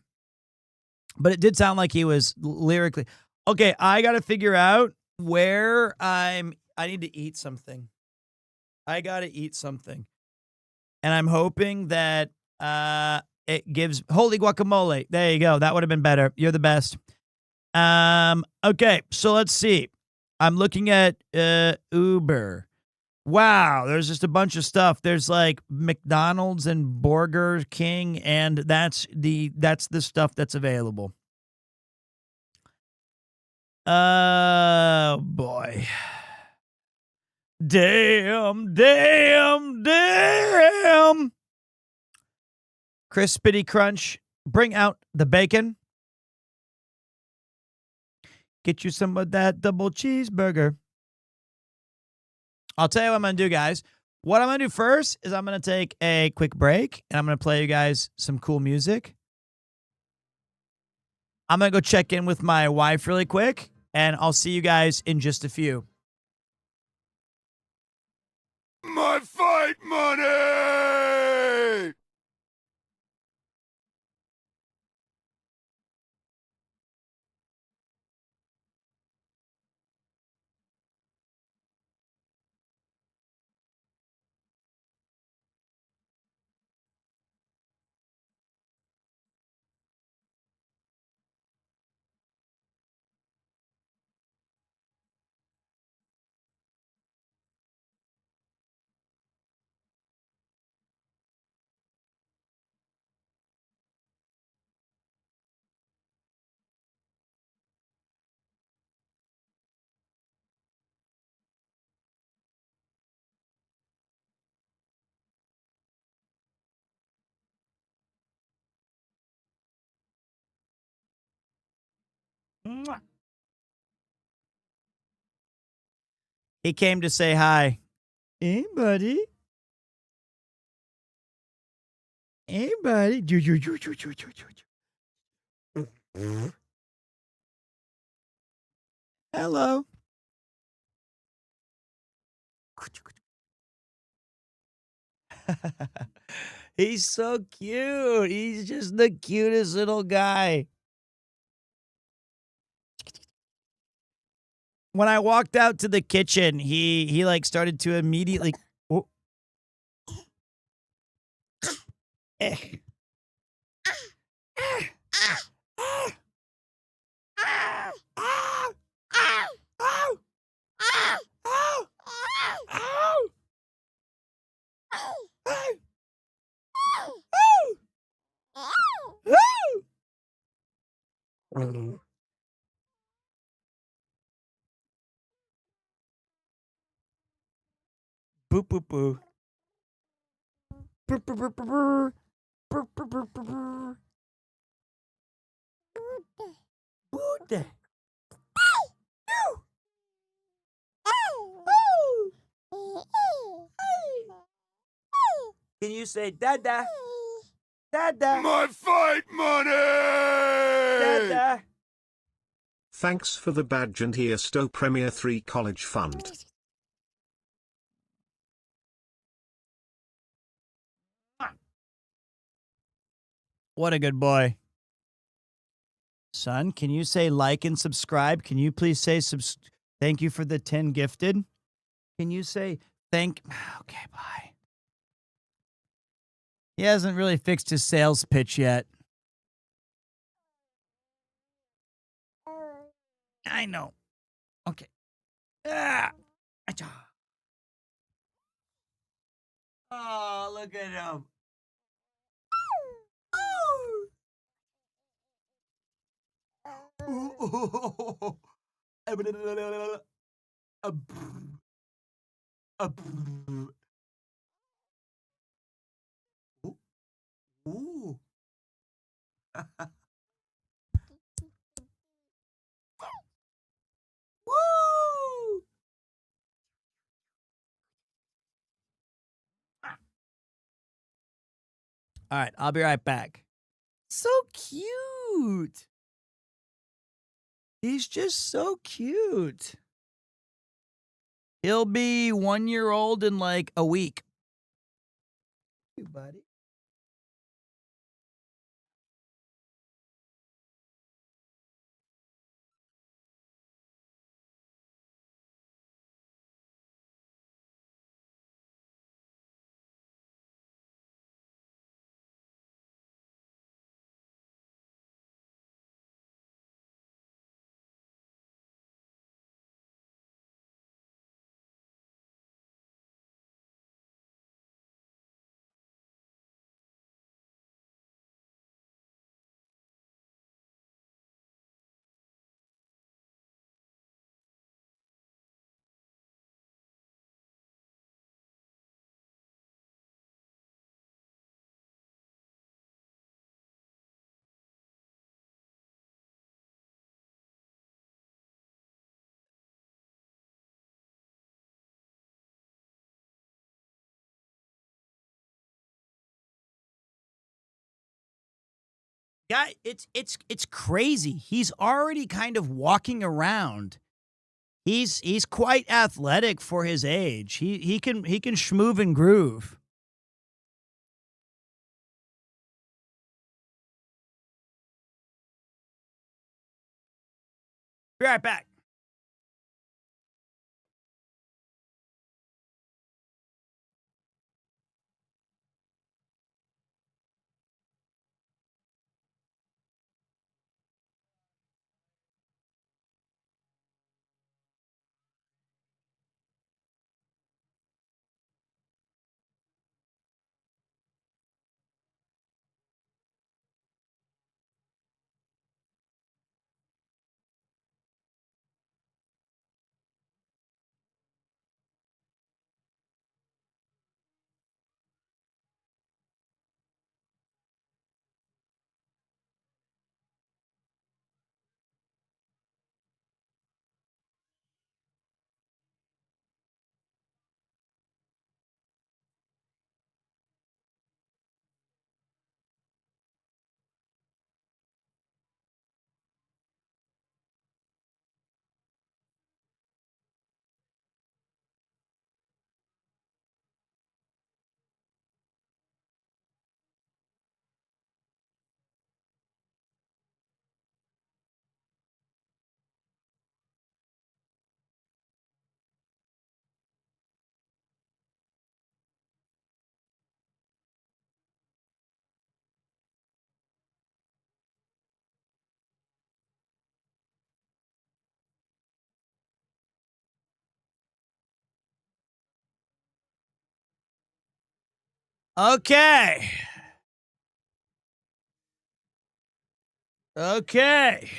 But it did sound like he was lyrically. Okay, I got to figure out where I need to eat something. I got to eat something. And I'm hoping that it gives holy guacamole. There you go. That would have been better. You're the best. Okay, so let's see. I'm looking at Uber. Wow, there's just a bunch of stuff. There's like McDonald's and Burger King, and that's the stuff that's available. Oh boy. Damn. Crispity Crunch, bring out the bacon. Get you some of that double cheeseburger. I'll tell you what I'm going to do, guys. What I'm going to do first is I'm going to take a quick break, and I'm going to play you guys some cool music. I'm going to go check in with my wife really quick, and I'll see you guys in just a few. My fight money! He came to say hi. Hey, buddy. Hey, buddy. Hello. He's so cute. He's just the cutest little guy. When I walked out to the kitchen, he like started to immediately. Oh. Boop boop boo. Brr, brr, brr, brr, brr, brr, brr, brr, brr. Bude. Can you say dada? Dada. My fight money! Dada. Thanks for the badge and here Stowe Premier 3 College Fund. What a good boy. Son, can you say like and subscribe? Can you please say thank you for the 10 gifted? Can you say thank... Okay, bye. He hasn't really fixed his sales pitch yet. I know. Okay. Ah. Achoo. Oh, look at him. Ooh. Woo! All right, I'll be right back. So cute. He's just so cute. He'll be 1 year old in like a week. You buddy. Guy, it's crazy. He's already kind of walking around. He's quite athletic for his age. He can schmoove and groove. Be right back. Okay. Okay.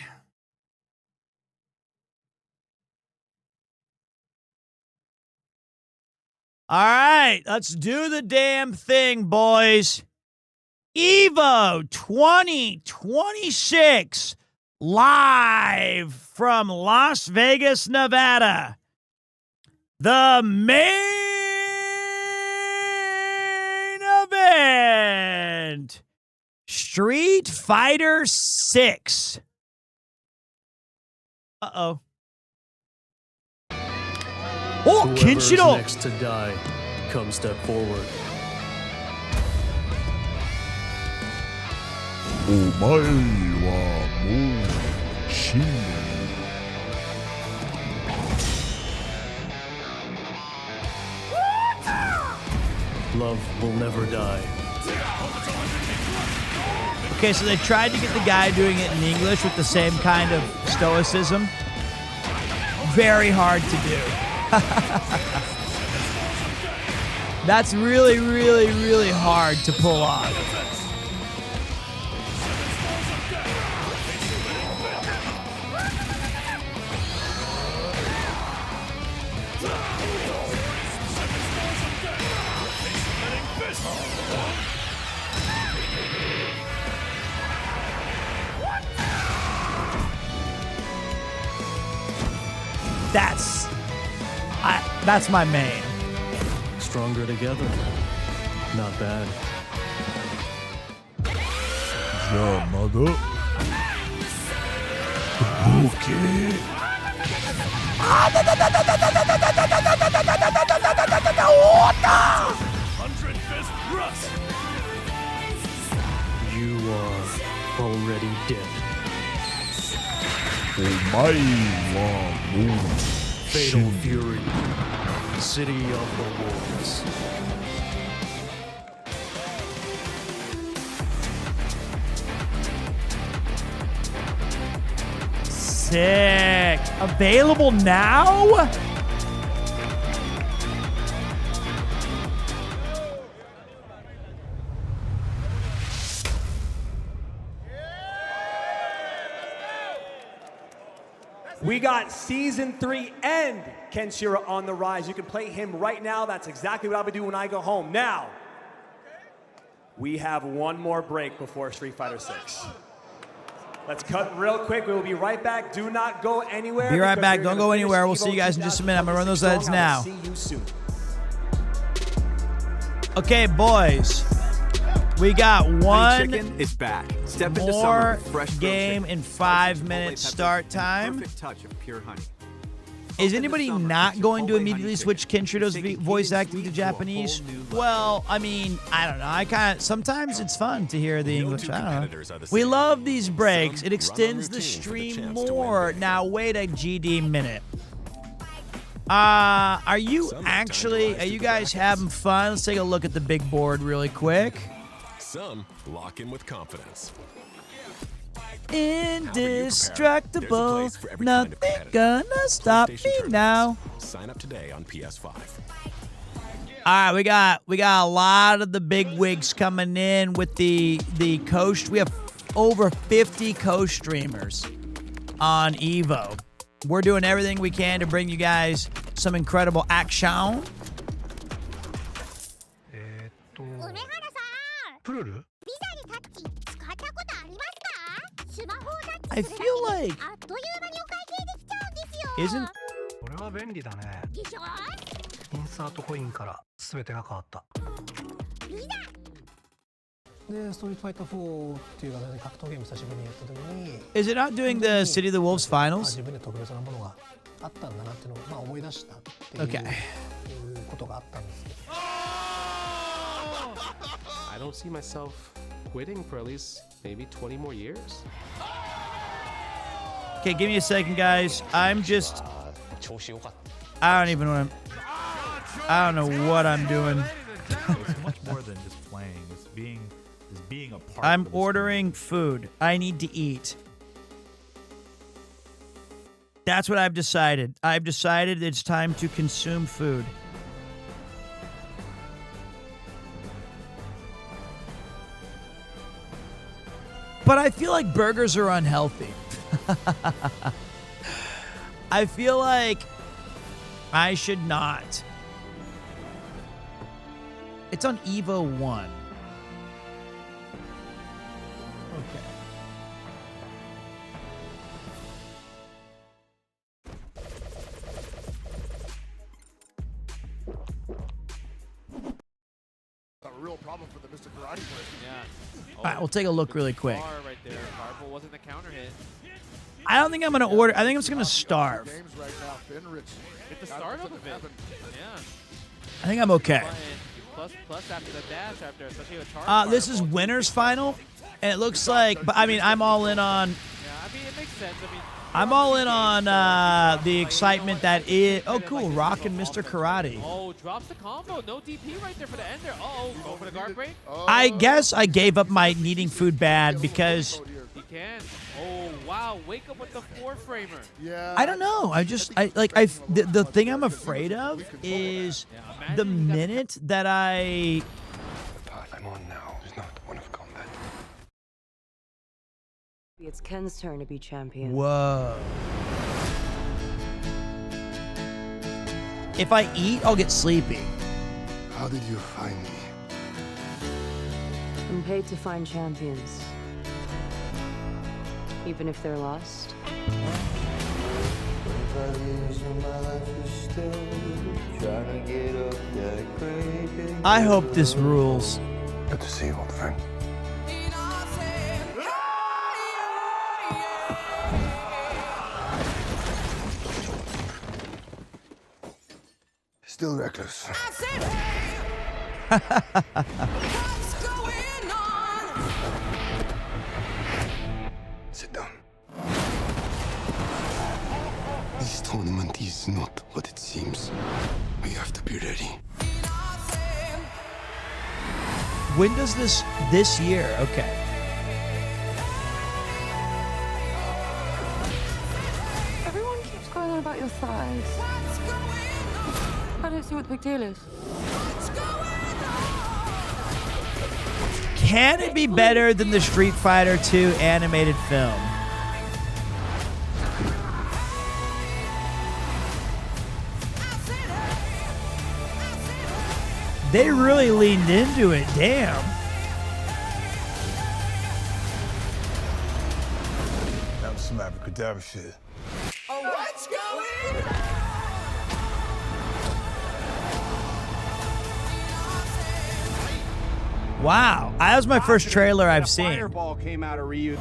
All right, let's do the damn thing, boys. Evo 2026 live from Las Vegas, Nevada. The main event. Street Fighter 6. Uh-oh. Oh, Whoever's Kenshiro. next to die, come step forward. お前はもう死んでいる。 Love will never die. Okay, so they tried to get the guy doing it in English with the same kind of stoicism. Very hard to do. That's really, really, really hard to pull off. That's my main. Stronger together. Not bad. Yeah, mother. Okay. You are already dead. Oh my Lord. Fatal Fury. City of the Wolves. Sick. Available now? We got Season 3 and Kenshiro on the rise. You can play him right now. That's exactly what I'll be doing when I go home. Now, we have one more break before Street Fighter 6. Let's cut real quick. We will be right back. Do not go anywhere. Be right back. Don't go anywhere. We'll see you guys in just a minute. I'm going to run those ads now. See you soon. Okay, boys. We got one Chicken is back. Step into summer more with fresh game in 5 minutes start time. Perfect touch of pure honey. Is anybody not going to immediately switch Kenshiro's voice acting to Japanese? Well, I mean, I don't know. I kind of sometimes it's fun to hear the English. I don't know. We love these breaks. It extends the stream more. Now wait a GD minute. Are you guys having fun? Let's take a look at the big board really quick. Some lock in with confidence. Indestructible, nothing gonna stop me now. Sign up today on PS5. All right, we got a lot of the big wigs coming in with the coast. We have over 50 co-streamers on Evo. We're doing everything we can to bring you guys some incredible action. I feel like isn't これは便利だね。インサートコインから全てが変わった。で、ストリートファイター4っていう形で格闘ゲーム久しぶりにやった時に Is it not doing the City of the Wolves finals? 自分で特別なものがあったんだなっていうのをまあ思い出したっていう Okay. ことがあったんですけど。I don't see myself quitting for at least maybe 20 more years. Okay, give me a second, guys. I don't even know I don't know what I'm doing. It's much more than just playing. It's being a part. I'm ordering food. I need to eat. That's what I've decided. I've decided it's time to consume food. But I feel like burgers are unhealthy. I feel like I should not. It's on Evo 1. Okay. A real problem for the Mr. Karate player. Yeah. All right, we'll take a look really quick. Right there. Marvel wasn't the counter hit. I don't think I'm going to order. I think I'm just going to starve. Hit the start of it. Yeah. I think I'm okay. Plus after the dash, especially with charge. This is winner's final, and it looks like. But I mean, I'm all in on. Yeah, I mean it makes sense. I mean, I'm all in on the excitement that is. Oh, cool. Rockin' Mr. Karate. Oh, drops the combo. No DP right there for the ender. Uh-oh, go for the guard break. I guess I gave up my needing food bad because... He can. Oh, wow. Wake up with the 4-framer. Yeah. I don't know. The thing I'm afraid of is the minute that The path I'm on now is not one of combat. It's Ken's turn to be champion. Whoa. If I eat, I'll get sleepy. How did you find me? I'm paid to find champions. Even if they're lost. I hope this rules. Good to see you, old friend. Still reckless. Sit down. This tournament is not what it seems. We have to be ready. When does this year? Okay. Everyone keeps going on about your thighs. I don't see what the big deal is. Can it be better than the Street Fighter 2 animated film? They really leaned into it. Damn. That was some abracadabra shit. Oh, what's going on? Wow. That was my first trailer I've seen. Fireball came out of Ryu.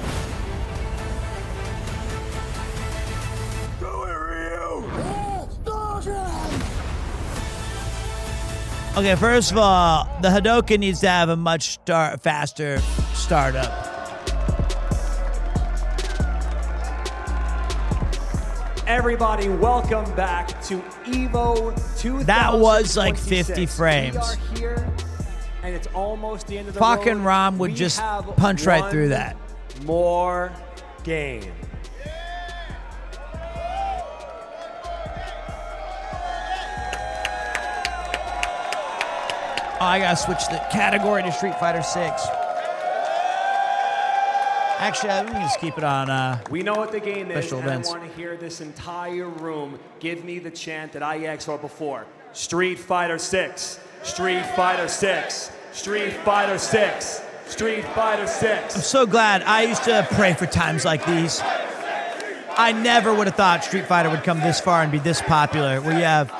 Okay, first of all, the Hadoken needs to have a much faster startup. Everybody, welcome back to Evo 2026. That was like 50 frames. We are here, and it's almost the end of the Fucking road. Rom would We just have punch right one through that. More game. Oh, I gotta switch the category to Street Fighter 6. Actually, I'm gonna just keep it on We know what the game is, special and I events. want to hear this entire room give me the chant that I asked for before. Street Fighter 6. Street Fighter 6. Street Fighter 6. Street Fighter 6. I'm so glad. I used to pray for times like these. I never would have thought Street Fighter would come this far and be this popular. Where you have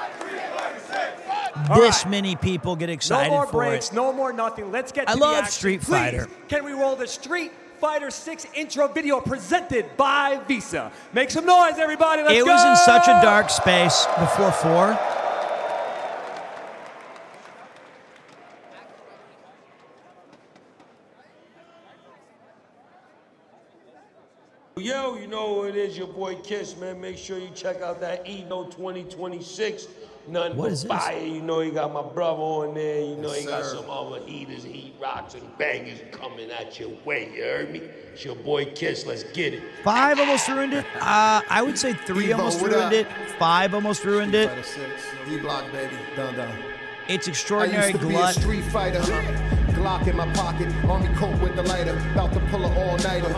this many people get excited no more for breaks, it. no more nothing. Let's get to I the love action. Street Please, Fighter. Can we roll the Street Fighter 6 intro video presented by Visa? Make some noise, everybody. Let's go. It was in such a dark space before 4. Yo, you know who it is, your boy Kiss, man. Make sure you check out that Evo 2026. Nothing What but is this? fire. You know you got my brother on there. You know Yes, you got sir. some other heaters, heat rocks, and bangers coming at your way. You heard me? It's your boy Kiss. Let's get it. 5 almost ruined it. I would say 3 Evo, almost what ruined up? it. 5 almost ruined it. D-Block, baby. Dun dun. It's I extraordinary used to be a glut. street fighter. Glock in my pocket, army coat with the lighter. About to pull an all-nighter.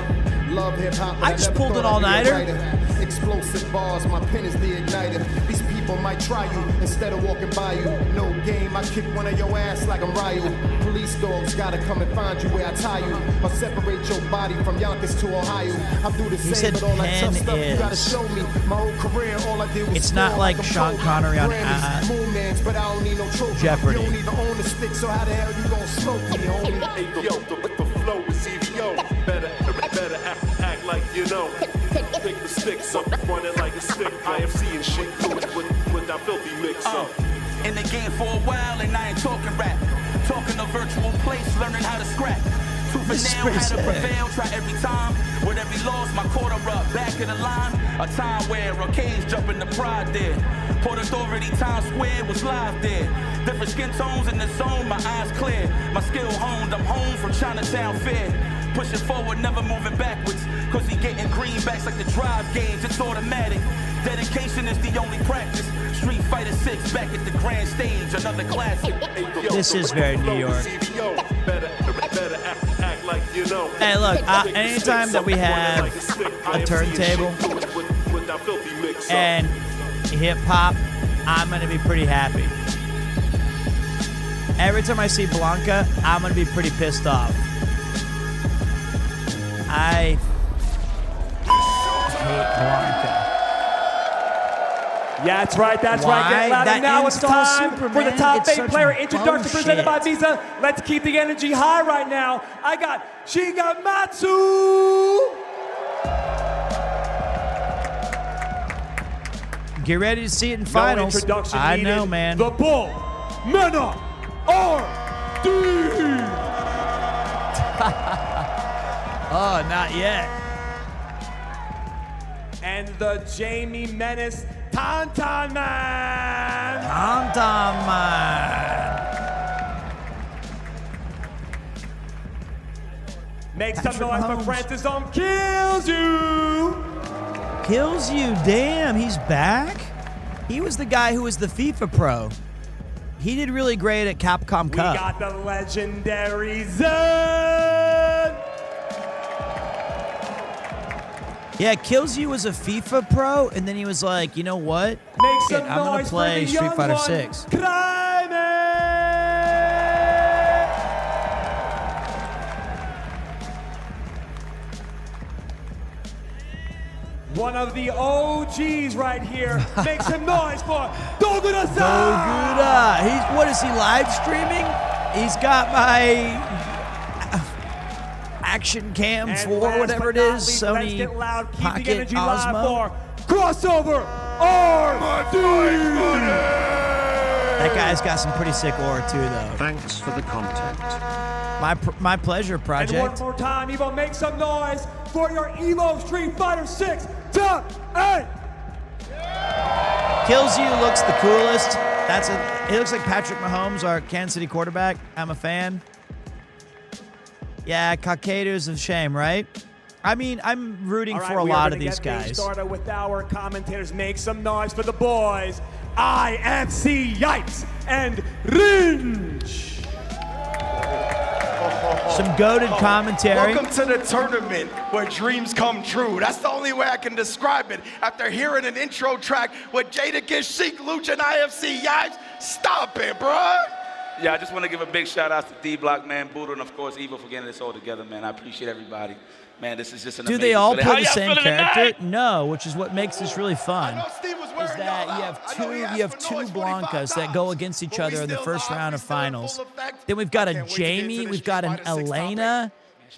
Love hip-hop, but I just never pulled an thought I'd be a all-nighter. writer. Explosive bars, my pen is the igniter. These people might try you instead of walking by you. No game, I kick one of your ass like I'm Ryu. Police dogs gotta come and find you where I tie you. Or separate your body from Yonkers to Ohio. I do the He same, said but all that pen tough stuff you gotta is. show me. My whole career, all I did was It's not score like I'm Sean pro. Connery on, Grammys, Moonmans, but I don't need no trophy. Jeopardy. You don't even own the stick, so how the hell you gon' smoke me, homie? Hey, yo, the flow is EVO. Better act like you know. Pick the sticks up, run it like a stick. IFC and shit with that filthy mix up. In the game for a while and I ain't talking rap. Talking a virtual place, learning how to scrap. Tooth and nail had to prevail, try every time. With every loss, my quarter up, back of the line. A time where arcades jumping the pride there. Port Authority, Times Square was live there. Different skin tones in the zone, my eyes clear. My skill honed, I'm home from Chinatown Fair. Pushing forward, never moving backwards. Cause he getting greenbacks like the drive games, it's automatic. Dedication is the only practice. Street Fighter 6 back at the grand stage, another classic. This is very New York. Hey, look, anytime that we have a turntable and hip-hop, I'm going to be pretty happy. Every time I see Blanca, I'm going to be pretty pissed off. I hate Blanca. Yeah, that's right, that's right. Get loud. And now it's time for the top 8 player introduction presented by Visa. Let's keep the energy high right now. I got Shigematsu. Get ready to see it in finals. Introduction I needed. know, man. The Bull, Mena, RD. Oh, not yet. And the Jamie Menace, Tauntaun Man. Tauntaun Man. Make some noise for Francis on Kills You. Kills You, damn, he's back? He was the guy who was the FIFA pro. He did really great at Capcom Cup. We got the legendary Zen. Yeah, Kills You was a FIFA pro, and then he was like, you know what? Make some I'm gonna noise play for the Street Fighter young 6. one, one of the OGs right here. Make some noise for Dogura-san. Dogura. What is he, live streaming? He's got my Action Cam 4, whatever it is, Sony Pocket Osmo. Crossover RD. That guy's got some pretty sick aura too, though. Thanks for the content. My pleasure, Project. And one more time, Evo, make some noise for your Evo Street Fighter 6 top 8. Kills You looks the coolest. He looks like Patrick Mahomes, our Kansas City quarterback. I'm a fan. Yeah, Kakeru's a shame, right? I mean, I'm rooting for a lot of these guys. Started with our commentators. Make some noise for the boys. IFC Yipes and Ringe. Some goated commentary. Welcome to the tournament where dreams come true. That's the only way I can describe it. After hearing an intro track with Jadakiss, Sheik, Lucha, and IFC Yipes, stop it, bruh. Yeah, I just want to give a big shout out to D-Block, man, Buddha, and of course Evo for getting this all together, man. I appreciate everybody. Man, this is just an amazing Do they all feeling. play How the y'all same feeling character? tonight? No, which is what makes this really fun. Is that you have two Blancas that go against each other in the first round of finals. Then we've got a Jamie, we've got an Elena,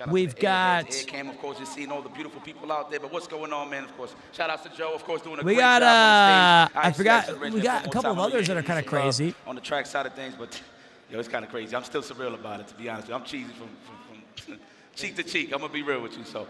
we've got. Cam, of course, just seeing all the beautiful people out there. But what's going on, man? Of course, shout out to Joe, of course, doing a great job on the stage. I forgot. We got a couple of others that are kind of crazy on the track side of things, but yo, it's kind of crazy. I'm still surreal about it, to be honest with you. I'm cheesy from cheek to cheek. I'm gonna be real with you, so.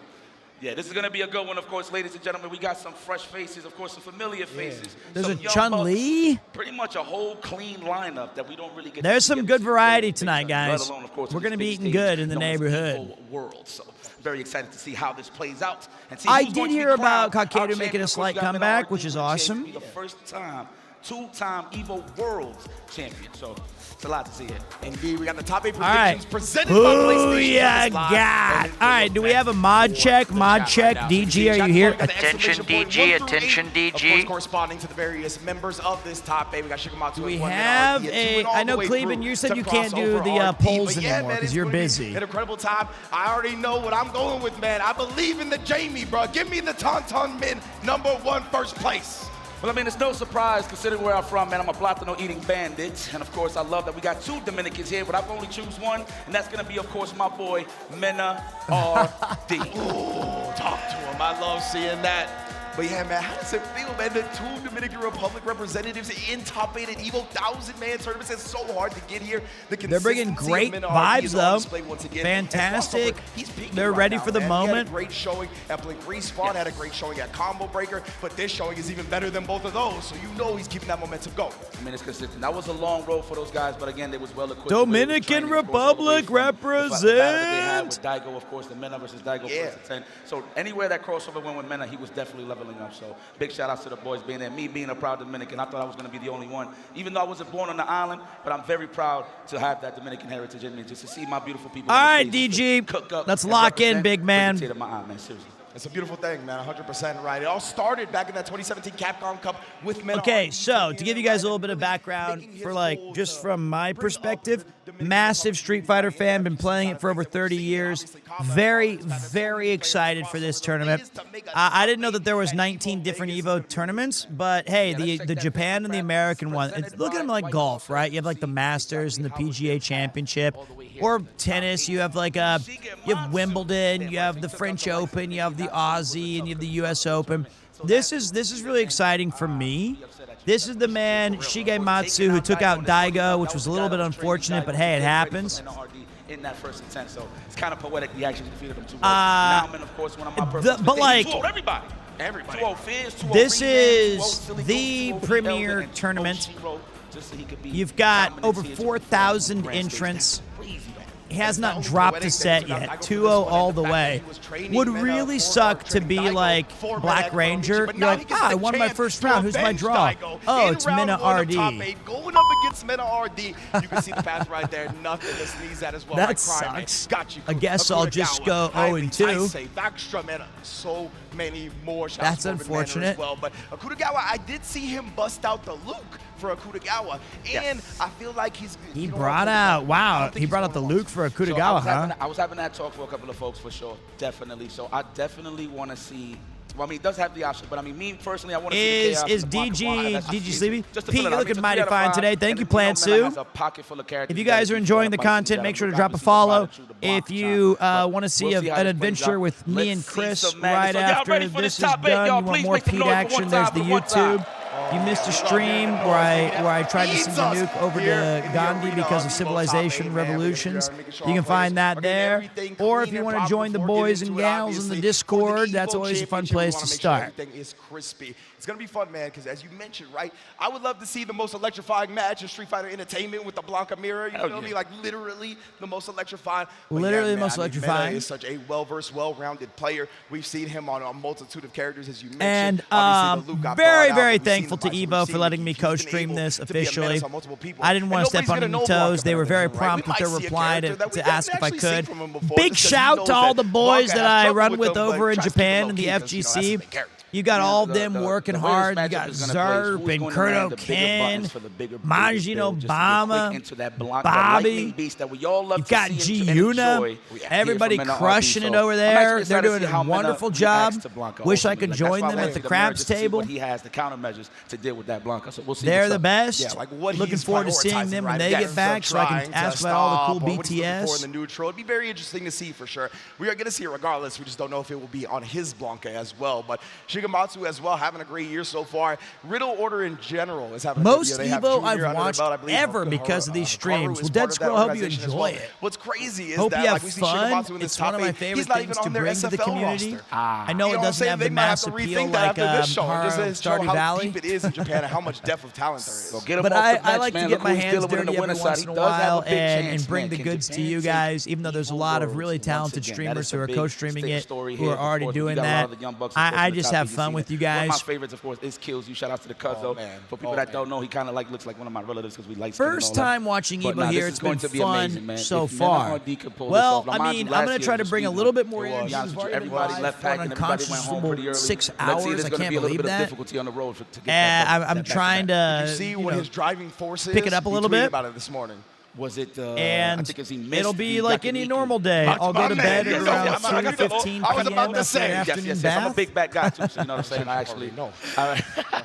Yeah, this is going to be a good one, of course, ladies and gentlemen. We got some fresh faces, of course, some familiar faces. There's some a young Chun-Li. bucks, pretty much a whole clean lineup that we don't really get There's to see some good variety tonight, guys. let alone, of course, We're going to be this eating big good stage in the known as neighborhood. Evo World. So very excited to see how this plays out. And see I who's did going to be hear about crowned our Kakeru making champion. a Of course, slight we got comeback, Mena which is RD, awesome. The first time, two-time Evo World champion. So it's a lot to see it. Indeed, we got the top 8 All right. predictions presented by PlayStation. Who ya got? All right, do we have a mod check? Mod check. DG, are you here? Attention, DG. Attention, DG. Of course, corresponding to the various members of this top 8. We got Shigematsu. We have I know, Cleveland, you said you can't do the polls anymore because you're busy. An incredible time. I already know what I'm going with, man. I believe in the Jamie, bro. Give me the Tauntaun Men #1 first place. Well, I mean, it's no surprise considering where I'm from, man. I'm a Platano eating bandit. And of course, I love that we got two Dominicans here, but I can only choose one. And that's going to be, of course, my boy, Mena RD. Ooh, talk to him. I love seeing that. But yeah, man, how does it feel, man? The 2 Dominican Republic representatives in top 8 at Evo 1,000-man tournaments. It's so hard to get here. They're bringing great vibes, though. Fantastic. They're ready for the moment. He had a great showing at Blink Respawn, had a great showing at Combo Breaker, but this showing is even better than both of those, so you know he's keeping that momentum going. I mean, it's consistent. That was a long road for those guys, but again, they was well equipped. Dominican Republic represent. The battle that they had with Daigo, of course, the Mena versus Daigo first to 10. So anywhere that crossover went with Mena, he was definitely leveling up. So big shout outs to the boys being there. Me being a proud Dominican, I thought I was going to be the only one, even though I wasn't born on the island, but I'm very proud to have that Dominican heritage in me, just to see my beautiful people. All right, DG, let's lock in, big man. It's a beautiful thing, man. 100% right. It all started back in that 2017 Capcom Cup with Mena. Okay, so to give you guys a little bit of background, for just from my perspective, massive Street Fighter fan, been playing it for over 30 years. Very, very excited for this tournament. I didn't know that there was 19 different Evo tournaments, but hey, the Japan and the American one, look at them like golf, right? You have like the Masters and the PGA Championship, or tennis. You have you have Wimbledon, you have the French Open, you have the Aussie, and you have the U.S. Open. This is really exciting for me. This is the man, Shigematsu, who took out Daigo, which was a little bit unfortunate, but hey, it happens. In that first attempt, so it's kind of poetic. He actually defeated him 2-0. Now I'm in, of course, one of my perfect. But like, everybody. This is the premier tournament. You've got over 4,000 entrants. He has not dropped a set yet. 2-0 all the way. Would really suck to be like Black Ranger. You're like, I won my first round. Who's my draw? Oh, it's Mena RD. Going up against Mena RD. You can see the path right there. Nothing to sneeze at as well. That sucks. I guess I'll just go 0-2. Backstra Mena. So many more shots. That's unfortunate. As well. But Akutagawa, I did see him bust out the Luke for Akutagawa, and I feel like he brought out the Luke for Akutagawa, huh? I was having that talk for a couple of folks for sure, definitely. So I definitely want to see. Well, I mean, it does have the option, but I mean, me personally, I want to see the chaos. Is DG Sleepy? Pete, you're looking mighty fine today. Thank you, Plant Sue. If you guys are enjoying the content, make sure to drop a follow. If you want to see an adventure with me and Chris right after this is done, you want more Pete action, there's the YouTube. You missed a stream where I tried to send a nuke over to Gandhi because of Civilization Revolutions. You can find that there. Or if you want to join the boys and gals in the Discord, that's always a fun place to start. Everything is crispy. It's going to be fun, man, because as you mentioned, right, I would love to see the most electrifying match in Street Fighter Entertainment with the Blanca mirror. You feel me? Like, literally the most electrifying. Literally the most electrifying. Mena is such a well-versed, well-rounded player. We've seen him on a multitude of characters, as you mentioned. And very, very thankful to Evo for letting me co-stream this officially. I didn't want to step on any toes. They were very prompt with their reply to ask if I could. Big shout to all the boys that I run with over in Japan in the FGC. You got all of them working hard. You got Zerp and Kurto Ken, Majin Obama, Bobby. You got G Yuna. Everybody crushing it over there. They're doing a wonderful job. Wish I could join them at the craps table. He has the countermeasures to deal with that Blanca. So we'll see. They're the best. Looking forward to seeing them when they get back so I can ask about all the cool BTS. In the neutral. It'd be very interesting to see for sure. We are going to see it regardless. We just don't know if it will be on his Blanca as well. But Shigematsu as well, having a great year so far. Riddle Order in general is having a most good year. Evo I've watched ever because of these streams. Well, Dead Squirrel, hope you enjoy it. What's crazy is hope that you have like, we see fun. Shigematsu in this It's one of my favorite things to bring to the community. I know it doesn't have the mass appeal like Stardew Valley. It is in Japan and how much depth of talent there is. But I like to get my hands dirty every once in a while and bring the goods to you guys, even though there's a lot of really talented streamers who are co-streaming it, who are already doing that. I just have fun with you guys. One of my favorites, of course, is Kills You. Shout out to the cuz, though. For people that don't know, he kind of like looks like one of my relatives because we like First time watching Evo here. It's been fun so far. Well, I mean, I'm going to try to bring a little bit more energy. Everybody left pack and everybody went home pretty early. 6 hours. I can't believe that. I'm trying to see what his driving force is. Pick it up a little bit. About it this morning. Was it? And I think as he missed, it'll be like any normal day. I'll go to bed at around 2:15 p.m. I was about to after say, an afternoon yes. bath. I'm a big back guy too, so you know what I'm saying. I actually know.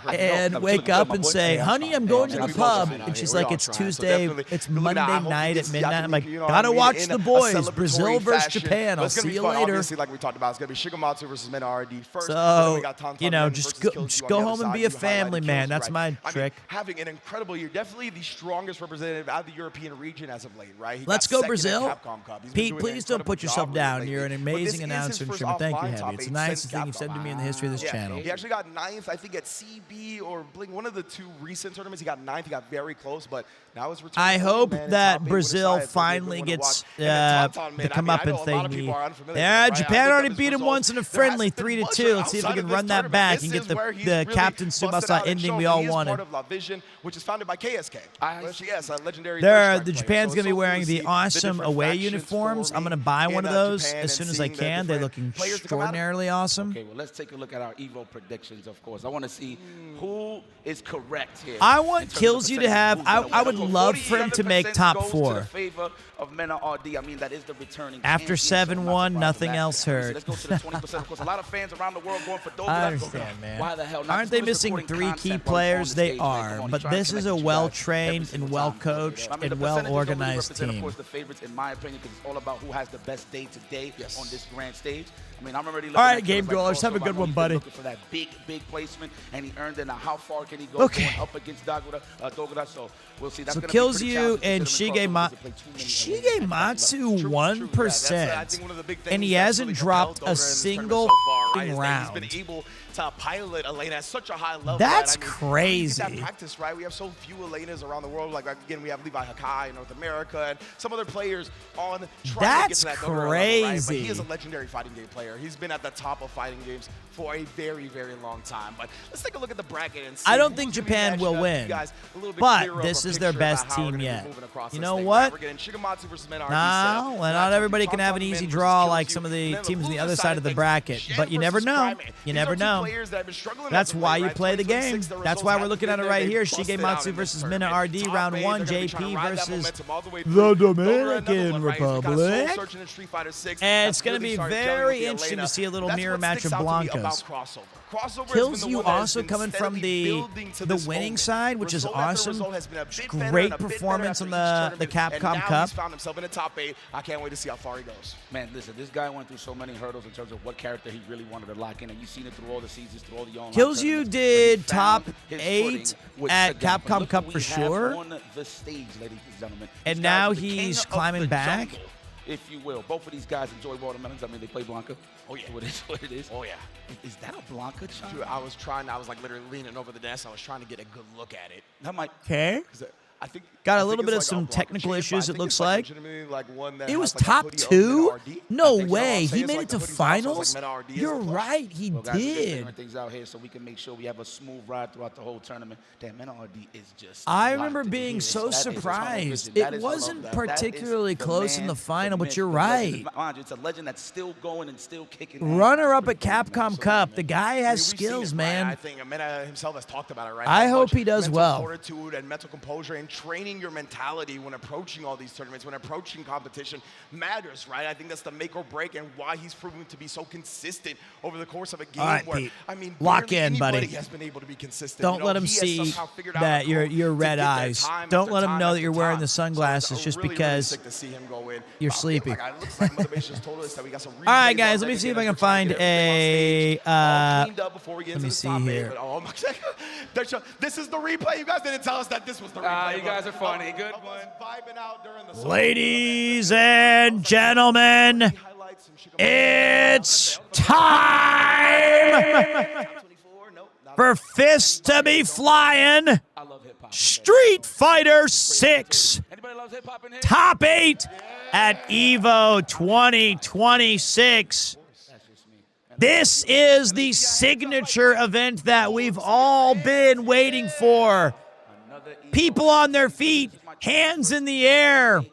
And wake up and say, honey, I'm going to the pub. And she's like, it's Tuesday, it's Monday night at midnight. I'm like, gotta watch the boys. Brazil versus Japan. I'll see you later. Obviously, like we talked about, it's going to be Shigematsu versus Mena RD first. So, just go home and be a family man. That's my trick. Having an incredible year. Definitely the strongest representative out of the European region as of late, right? Let's go, Brazil. Pete, please don't put yourself down. You're an amazing announcer and streamer. Thank you, Heavy. It's the nicest thing you've said to me in the history of this channel. He actually got 9th, I think, at CB or Blink, one of the 2 recent tournaments. He got 9th. He got very close, but now his return. I hope that Brazil finally gets the comeuppance they need. Yeah, Japan already beat him once in a friendly 3-2. Let's see if we can run that back and get the Captain Tsubasa ending we all wanted. Which is founded by KSK. Yes, a legendary. The Japan's going to be wearing the awesome away uniforms. I'm going to buy one of those as soon as I can. They're looking extraordinarily awesome. Okay, well, let's take a look at our Evo predictions, of course. I want to see who is correct here. I want Kills You to have, I would love for him to make top 4. Of Mena RD. I mean, that is the returning after 7-1, nothing else hurt. Let's go to the 20%. Of course, a lot of fans around the world going for those. I understand, man. Why the hell not? Aren't they missing 3 key players? They are, but this is a well-trained and well-coached and well-organized team. Of course, the favorites, in my opinion, because it's all about who has the best day today on this grand stage. I mean, I'm already looking all right, Game Dwellers, have a good one, buddy. Looking for that big placement, and he earned it. Now, how far can he go going up against Dogura? So we'll see. That's so Kills You and Shigematsu 1%, and he hasn't dropped a single round. He's been able to pilot Elena at such a high level. That's crazy. That practice, right? We have so few Elenas around the world. Like again, we have Levi Hakai in North America and some other players on trying to get to that crazy. Level, right? But he is a legendary fighting game player. He's been at the top of fighting games for a very, very long time. But let's take a look at the bracket and see. I don't think Japan will win, but this is their best team yet. You know what? We're getting Shigematsu versus Mena RD. No, well, not everybody can have an easy draw like some of the teams on the other side of the bracket. But you never know. You never know. That's why you play the game. That's why we're looking at it right here. Shigematsu versus Mena RD, round 1. JP versus the Dominican Republic. And it's going to be very interesting to see a little mirror match of Blancos. Kills You also coming from the winning side, which is awesome. Great performance on the Capcom Cup. Found himself in the top 8. I can't wait to see how far he goes. Man, listen, this guy went through so many hurdles in terms of what character he really wanted to lock in, and you've seen it through all the seasons, through all the online. Kills You did top 8 at Capcom Cup for sure. And now he's climbing back. If you will. Both of these guys enjoy watermelons. I mean, they play Blanca. Oh, yeah. It is what it is. Oh, yeah. Is that a Blanca, John? Dude, I was like literally leaning over the desk. I was trying to get a good look at it. That might. Okay. I think got a little bit of some technical issues, it looks like. It was like top 2? No way. He made it to finals? You're right. He did. Figuring things out here so we can make sure we have a smooth ride throughout the whole tournament. Damn, Mena RD is just. I remember being so surprised. It wasn't particularly close in the final, but you're right. It's a legend that's still going and still kicking. Runner-up at Capcom Cup. The guy has skills, man. I think Mena himself has talked about it, right? I hope he does well. Fortitude and mental composure and training your mentality when approaching all these tournaments, when approaching competition matters, right? I think that's the make or break and why he's proven to be so consistent over the course of a game. All right, where, Pete. I mean, lock in, buddy. Has been able to be consistent. Don't let him see that your red eyes. Don't let him know that you're wearing the sunglasses just because you're sleepy. All right, guys, let me see if I can find a. Let me see here. This is the replay. You guys didn't tell us that this was the replay. You guys are funny. Good one. Ladies and gentlemen, it's time for fists to be flying. Street Fighter 6 top 8 at Evo 2026. This is the signature event that we've all been waiting for. People on their feet, hands in the air.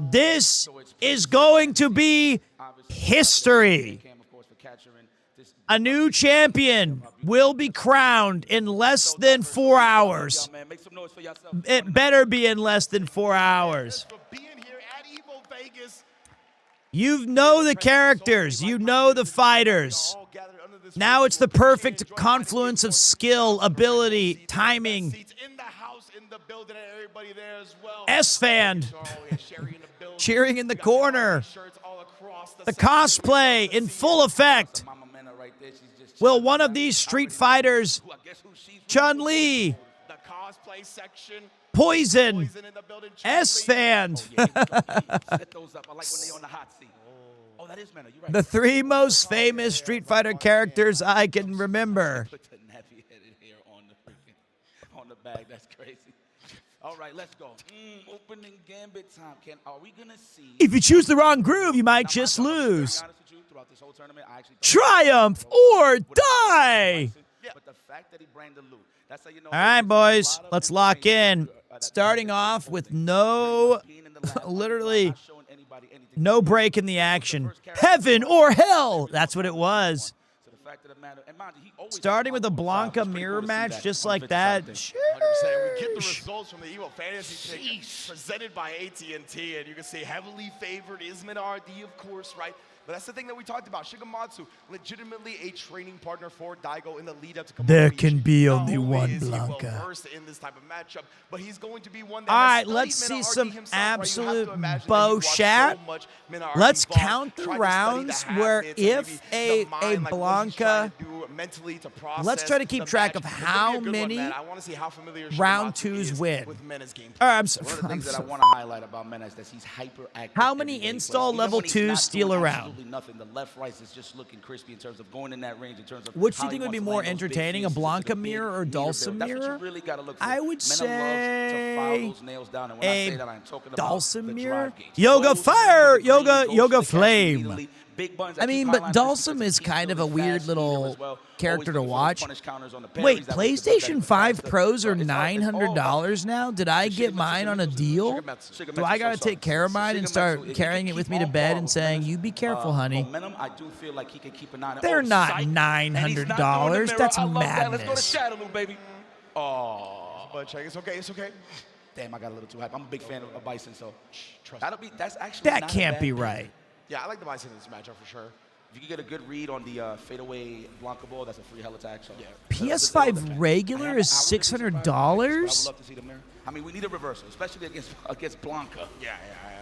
This is going to be history. A new champion will be crowned in less than 4 hours. It better be in less than 4 hours. You know the characters. You know the fighters. Now it's the perfect confluence of skill, ability, timing. S-Fan cheering in the corner. The cosplay in full effect. Will one of these Street Fighters, Chun-Li, Poison, S-Fan, the 3 most famous Street Fighter characters I can remember. That's crazy. All right, let's go. Opening gambit time. Are we gonna see? If you choose the wrong groove, you might just lose. Triumph or die. All right, boys, let's lock in. Starting off with literally no break in the action. Heaven or hell. That's what it was. Starting with a Blanca mirror match just like that. 100%. We get the results from the Evo Fantasy pick presented by AT&T, and you can see heavily favored is RD, of course, right? But that's the thing that we talked about. Shigematsu, legitimately a training partner for Daigo in the lead up to come. There can be only one Blanca. Well-versed in this type of matchup, but he's going to be one that all right, let's see some absolute bullshit. Let's count the rounds where if a Blanca, let's try to keep track of how many round 2s win. I want to highlight about Menace that he's hyper active. How many install level 2s steal around? Nothing. The left right is just looking crispy in terms of going in that range. In terms of which do you think would be more entertaining, a Blanca mirror or Dulcim mirror? Really look I would say a Dulcim mirror. Yoga Fire, Yoga Flame. I mean, but Dulcim is kind of a weird little character to watch. Wait, PlayStation 5 Pros are $900 now? Did I get mine on a deal? Do I got to take care of mine and start carrying it with me to bed and saying, you be careful, honey? They're not $900. That's madness. But check, it's okay, it's okay. Damn, I got a little too hype. I'm a big fan of Bison, so that's actually that can't be right. Yeah, I like the Bison in this matchup for sure. If you can get a good read on the fadeaway Blanca ball, that's a free hell attack. So yeah. PS5 regular is $600. I would love to see the mirror. I mean, we need a reversal, especially against Blanca. Yeah.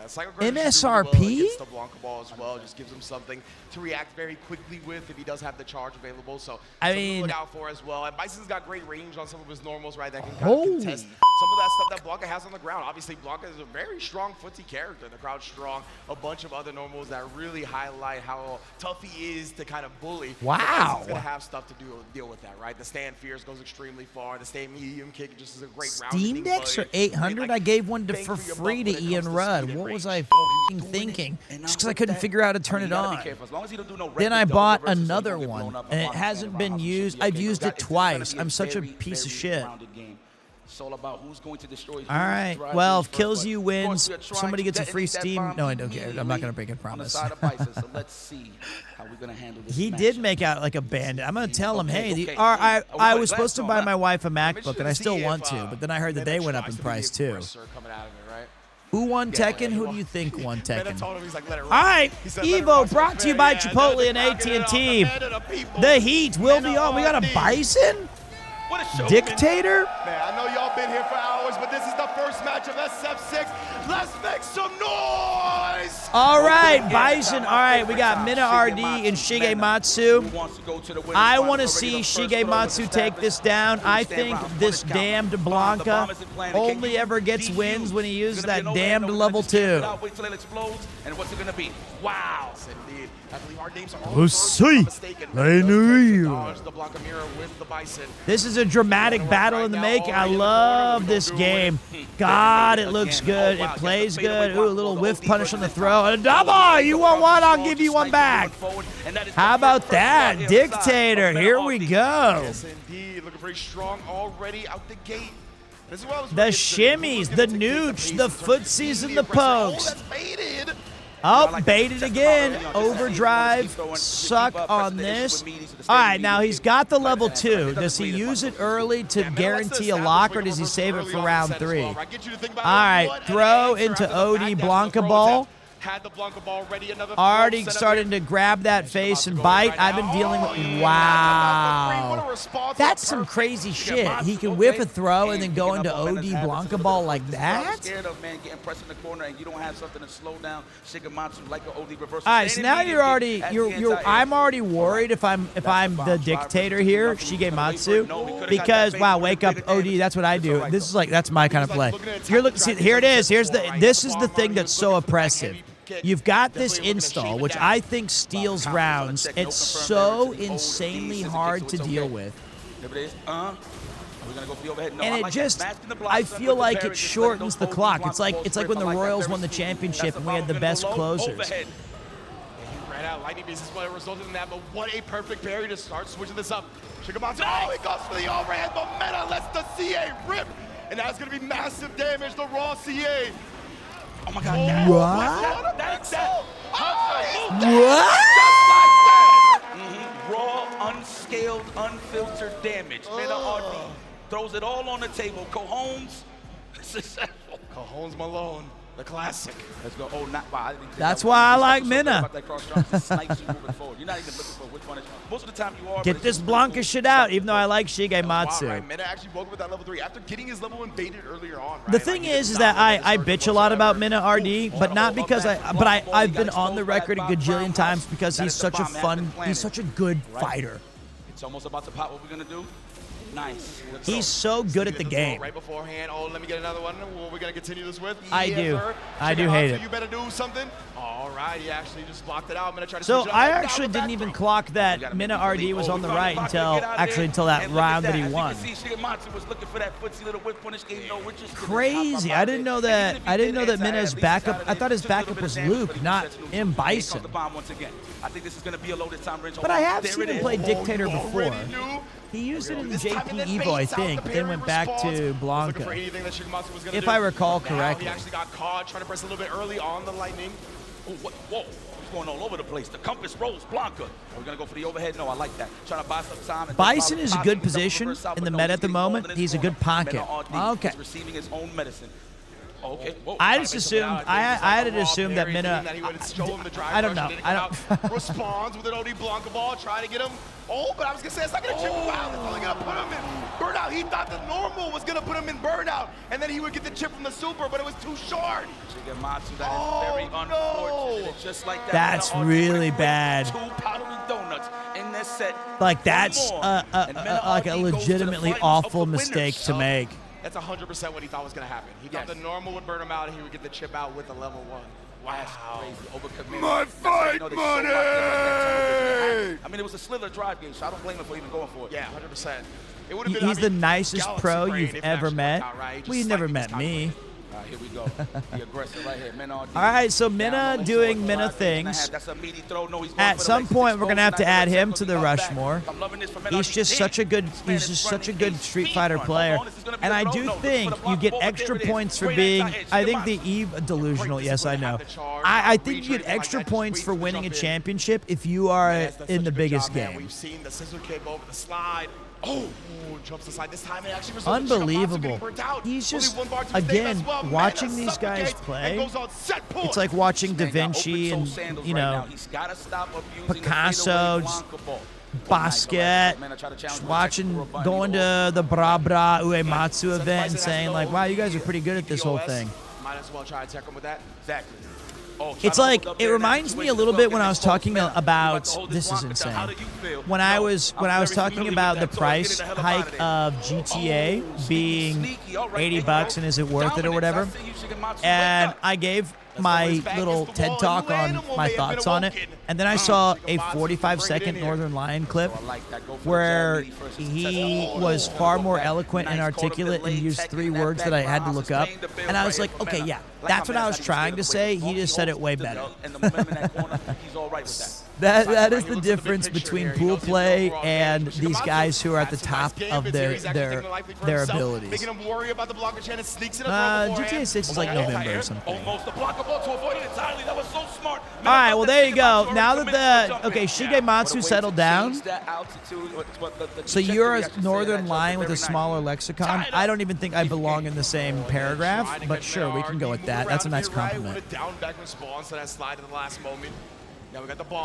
MSRP? Against the Blanca ball as well, just gives him something to react very quickly with if he does have the charge available. So I mean, look out for as well. And Bison's got great range on some of his normals, right? That can kind of contest some of that stuff that Blanca has on the ground. Obviously, Blanca is a very strong footsie character. The crowd's strong. A bunch of other normals that really highlight how tough he is to kind of bully. Wow. He's going to have stuff to deal with that, right? The stand fierce goes extremely far. The stand medium kick just is a great round. Steam Decks are $800. I gave one for free to Ian Rudd. What was I thinking? Just because I couldn't figure out how to turn it on. Then I bought another one, and it hasn't been used. I've used it twice. I'm such a piece of shit. All right. Well, if Kills You wins, somebody gets a free Steam. No, I don't care. I'm not going to break a promise. He did make out like a bandit. I'm going to tell him, hey, I was supposed to buy my wife a MacBook, and I still want to, but then I heard that they went up in price too. Who won Tekken? Who do you think won Tekken? All right, Evo brought to you by Chipotle and AT&T. The heat will be on. We got a Bison? Dictator? Man, I know y'all been here for hours, but this is the first match of SF6. Let's make some noise! All right, Bison. All right, we got Mina RD and Shigematsu. I want to see Shigematsu take this down. I think this damned Blanca only ever gets wins when he uses that damned level 2. And what's it going to be? Wow. Indeed. I believe our names are all This is a dramatic battle in the making. I love this game. God, it looks good. It plays good. Ooh, a little whiff punish on the throw. A double! You want one? I'll give you one back. How about that? Dictator. Here we go. Yes, indeed. Looking pretty strong already out the gate. The shimmies, the nooch, the footsies, and the pokes. Oh, baited again. Overdrive. Suck on this. All right, now he's got the level 2. Does he use it early to guarantee a lock, or does he save it for round 3? All right, throw into OD Blanca Ball. Had the Blanca ball ready, another Already starting to grab that face and bite. I've been dealing with... Wow. That's some crazy shit. He can whiff a throw and then go into OD Blanca Ball like that? Scared of, man, getting pressed in the corner, and you don't have something to slow down Shigematsu like an OD reversal. All right, so now you're already... I'm already worried if I'm the dictator here, Shigematsu, because, wow, wake up OD, that's what I do. This is like, that's my kind of play. You're looking... See, here it is. This is the thing that's so oppressive. You've got this install, which I think steals rounds. It's so insanely hard to deal with. And it just, I feel like it shortens the clock. It's like when the Royals won the championship and we had the best closers. He ran out lightning beast is what resulted in that, but what a perfect parry to start switching this up. Shigematsu, oh, he goes for the overhead, but Meta lets the CA rip, and that's going to be massive damage, the raw CA. Oh my God! What? That's What? Raw, unscaled, unfiltered damage. Meta RD throws it all on the table. Cajones successful. Cajones Malone, the classic. Let's go. Oh, not wow. That's why I like Minna. Most of the time you are. Get this Blanca shit out, even though I like Shigematsu. Right. Minna actually woke up with that level 3 after getting his level invaded earlier on. Right? The thing is that I bitch a lot about Minna RD, but not because I've been on the record a gajillion times because he's such a good fighter. It's almost about to pop. What we're gonna do? Nice. He's so good at the game. Right beforehand. Oh, let me get another one. What we're gonna continue this with? I do. I do hate it. You better do something. All right, he actually just blocked it out. I'm gonna try to. So I actually didn't even clock that Minna RD was on the right until that round that he won. Crazy. I didn't know that. Minna's backup. I thought his backup was Luke, not M. Bison. But I have seen him play Dictator before. He used it in the JP Evo, I think, then went back to Blanca, if I recall correctly. He actually got caught trying to press a little bit early on the lightning. Oh, whoa, he's going all over the place. The compass rolls Blanca. We're going to go for the overhead. No, I like that. Trying to buy some time. Bison is a good position in the meta at the moment. He's a good pocket. Okay. He's receiving his own medicine. Okay. Whoa. I just assumed, I had to assume that Minna, I don't know. Responds with an OD Blanca ball, trying to get him. Oh, but I was going to say, it's not going to chip him out. It's only going to put him in burnout. He thought the normal was going to put him in burnout, and then he would get the chip from the super, but it was too short. Shigematsu, that is very unfortunate. It's just like that. That's really bad. 2 powdery donuts in this set. Like, that's like a legitimately awful mistake to make. That's 100% what he thought was going to happen. He thought the normal would burn him out, and he would get the chip out with the level 1. Wow. Crazy. My fight money! I mean, it was a slither drive game, so I don't blame him for even going for it. Yeah, 100%. It would have been, He's the nicest pro you've ever met. Well, you never met me. Here we go. The aggressor right here. All right, so Minna doing Minna things. At some point, we're gonna have to add him to the Rushmore. He's just such a good. He's just such a good Street Fighter player, and I do think you get extra points for being. I think the Eve delusional. Yes, I know. I think you get extra points for winning a championship if you are in the biggest game. We've seen the scissor kick over the slide. Oh, jumps aside this time. It actually unbelievable. He's just, again, watching these guys play, it's like watching Da Vinci and, you know, Picasso, Basket, just watching, going to the Bra Bra Uematsu event and saying, like, wow, you guys are pretty good at this whole thing. Might as well try to attack him with that. Exactly. It's like, it reminds me a little bit when I was talking about, this is insane, when I was talking about the price hike of GTA being $80 and is it worth it or whatever, and I gave my little TED Talk on my thoughts on it, and then I saw a 45-second Northern Lion clip where he was far more eloquent and articulate and used 3 words that I had to look up, and I was like, okay, yeah, that's what I was trying to say. He just said it way better. That is the difference between pool play and these guys who are at the top of their abilities. Making him worry about the blocker chance, sneaks in GTA 6 is like November or something. Almost a blockable to avoid it entirely. That was so smart. All right, well, there you go. Now that Shigematsu settled down, so you're a northern lion with a smaller lexicon. I don't even think I belong in the same paragraph, but sure, we can go with that. That's a nice compliment. Down back response to that slide in the last moment.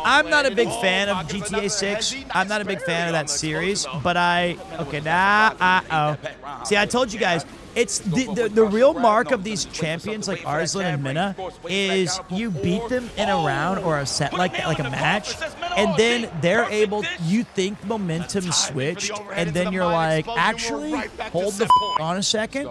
I'm not a big fan of GTA 6. I'm not a big fan of that series, but See, I told you guys, it's the real mark of these champions like Arslan and Minna is you beat them in a round or a set like a match, and then they're able, you think momentum switched, and then you're like, actually, hold the on a second.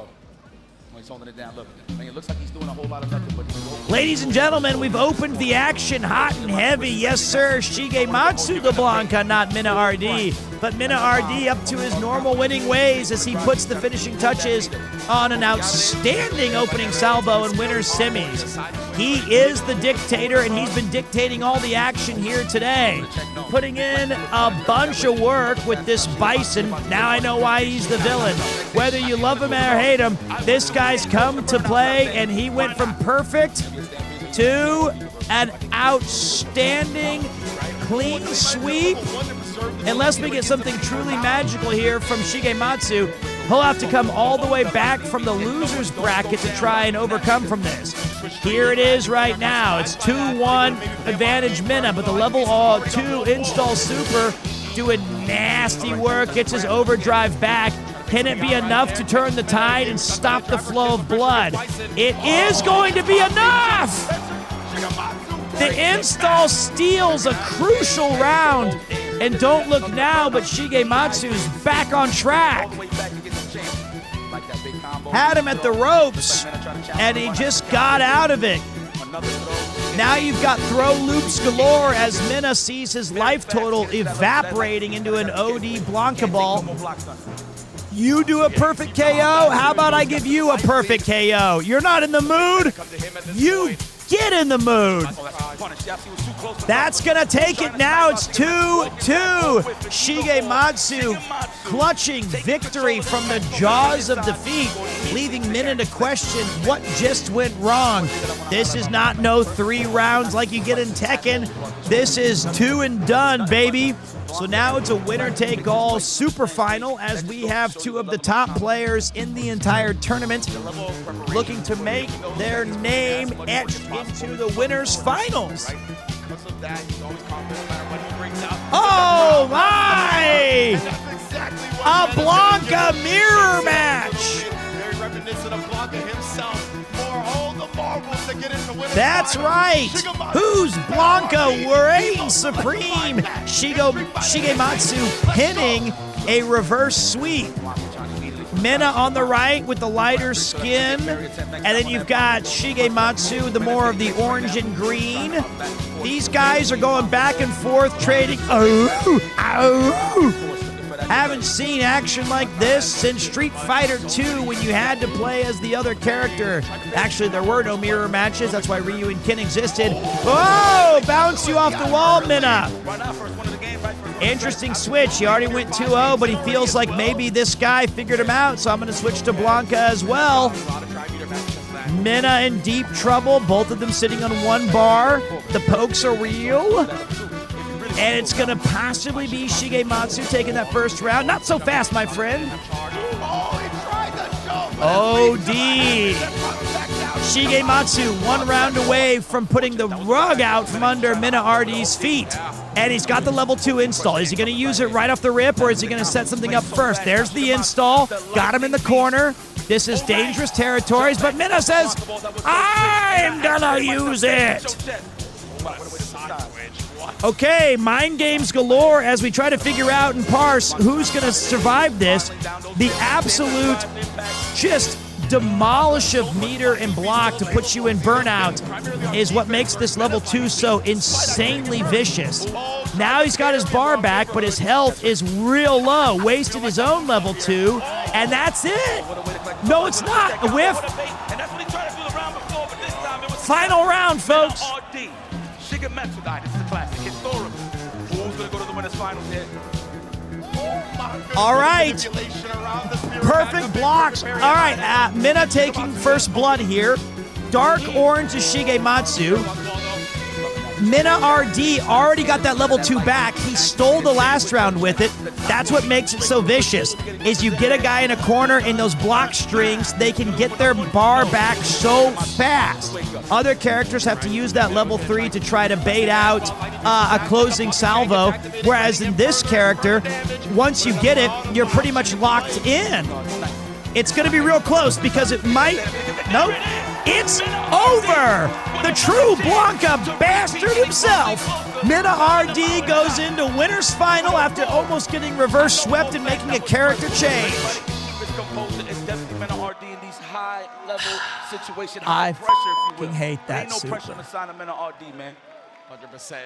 He's holding it down. Look, I mean, it looks like he's doing a whole lot of nothing, but ladies and gentlemen, we've opened the action hot and heavy. Yes, sir. Shigematsu the Blanca, not Minna RD. But Minna RD up to his normal winning ways as he puts the finishing touches on an outstanding opening salvo in winner's semis. He is the dictator, and he's been dictating all the action here today. Putting in a bunch of work with this Bison. Now I know why he's the villain. Whether you love him or hate him, this guy's come to play, and he went from perfect to an outstanding clean sweep. Unless we get something truly magical here from Shigematsu, he'll have to come all the way back from the loser's bracket to try and overcome from this. Here it is right now. It's 2-1 advantage Minna, but the level 2 install super doing nasty work, gets his overdrive back. Can it be enough to turn the tide and stop the flow of blood? It is going to be enough! The install steals a crucial round. And don't look now, but Shigematsu's back on track. Had him at the ropes, and he just got out of it. Now you've got throw loops galore as Minna sees his life total evaporating into an OD Blanca ball. You do a perfect KO? How about I give you a perfect KO? You're not in the mood? You get in the mood. That's going to take it now. It's 2-2. Shigematsu clutching victory from the jaws of defeat, leaving Minna to question what just went wrong. This is not no 3 rounds like you get in Tekken. This is 2 and done, baby. So now it's a winner-take-all super final as we have 2 of the top players in the entire tournament looking to make their name etched into the winners' finals. Oh my! A Blanca mirror match! Very reminiscent of Blanca himself. For all the marbles to get into winning. That's right! Who's Blanca reigns supreme? Shigematsu pinning a reverse sweep. Minna on the right with the lighter skin. And then you've got Shigematsu, the more of the orange and green. These guys are going back and forth trading. Haven't seen action like this since Street Fighter 2 when you had to play as the other character. Actually, there were no mirror matches. That's why Ryu and Ken existed. Oh, bounce you off the wall, Minna. Interesting switch. He already went 2-0, but he feels like maybe this guy figured him out, so I'm going to switch to Blanca as well. Minna in deep trouble, both of them sitting on 1 bar. The pokes are real. And it's going to possibly be Shigematsu taking that first round. Not so fast, my friend. OD. Shigematsu 1 round away from putting the rug out from under Minna RD's feet. And he's got the level 2 install. Is he going to use it right off the rip, or is he going to set something up first? There's the install. Got him in the corner. This is dangerous territories, but Minna says, I'm going to use it. Okay, mind games galore as we try to figure out and parse who's going to survive this. The absolute just demolish of meter and block to put you in burnout is what makes this level 2 so insanely vicious. Now he's got his bar back, but his health is real low. Wasted his own level 2, and that's it. No, it's not. A whiff. Final round, folks. Shigematsu died. This is a classic. Historical. this finals hit. All right. Perfect blocks. All right. Mina taking first blood here. Dark Orange is Shigematsu. Mina RD already got that level 2 back. He stole the last round with it. That's what makes it so vicious, is you get a guy in a corner in those block strings, they can get their bar back so fast. Other characters have to use that level 3 to try to bait out a closing salvo, whereas in this character, once you get it, you're pretty much locked in. It's going to be real close because it might... Nope. It's over! The true Blanca bastard himself, Mina RD, goes into winner's final after almost getting reverse swept and making a character change. I fucking hate that Ain't no super. pressure on the side of Mina RD, man. 100%.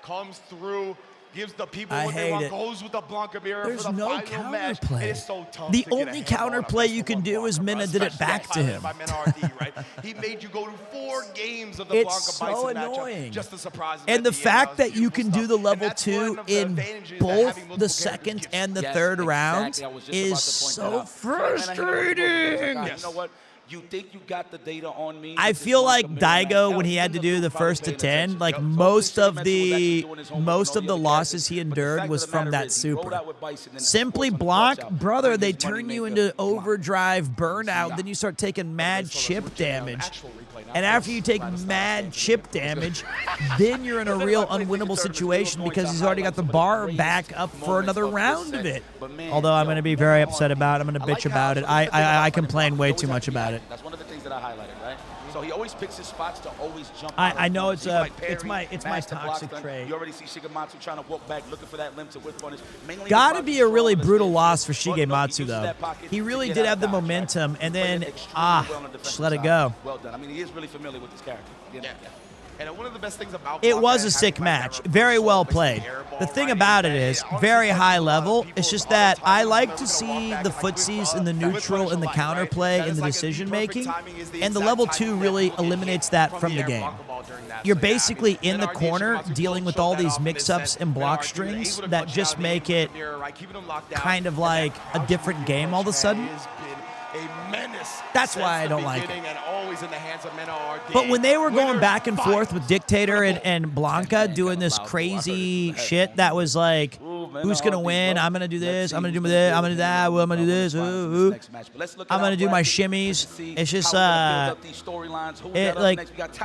Comes through, gives the people I what they hate want, it. goes with the Blanca mirror There's for the no final match. counterplay. It is so tough The to get a only handle on a counterplay you can do is Mina did it back to him. by Mina RD, right? He made you go to 4 games of the It's Blanca so Bison annoying. matchup just to surprise him And at the the end. fact that you can do the level 2 in both the second and the third round is so frustrating. You know what? You think you got the data on me? I feel like Daigo, when he had to do the first to 10, like most of the losses he endured was from that super. Simply block, brother, they turn you into overdrive burnout, then you start taking mad chip damage. And after you take mad chip damage, then you're in a real unwinnable situation because he's already got the bar back up for another round of it. Although I'm going to be very upset about it. I'm going to bitch about it. I complain way too much about it. That's one of the things that I highlighted, right? So he always picks his spots to always jump. I know it's my toxic trait. You already see Shigematsu trying to walk back, looking for that limb to whip punish. Gotta be a really brutal loss for Shigematsu, though. He really did have the momentum, and then, just let it go. Well done. I mean, he is really familiar with this character. Yeah. And one of the best things about It was a sick match. Very well played. The thing about it is, very high level. It's just that I like to see the footsies in the neutral and the counterplay and the decision making. And the level 2 really eliminates that from the game. You're basically in the corner dealing with all these mix-ups and block strings that just make it kind of like a different game all of a sudden. A menace. That's why I don't like it. And always in the hands of Mina RD. But when they were going back and forth with Dictator and Blanca doing this crazy shit that was like, who's going to win? I'm going to do this. I'm going to do this. I'm going to do that. Well, I'm going to do this. I'm going to do my shimmies. It's just, the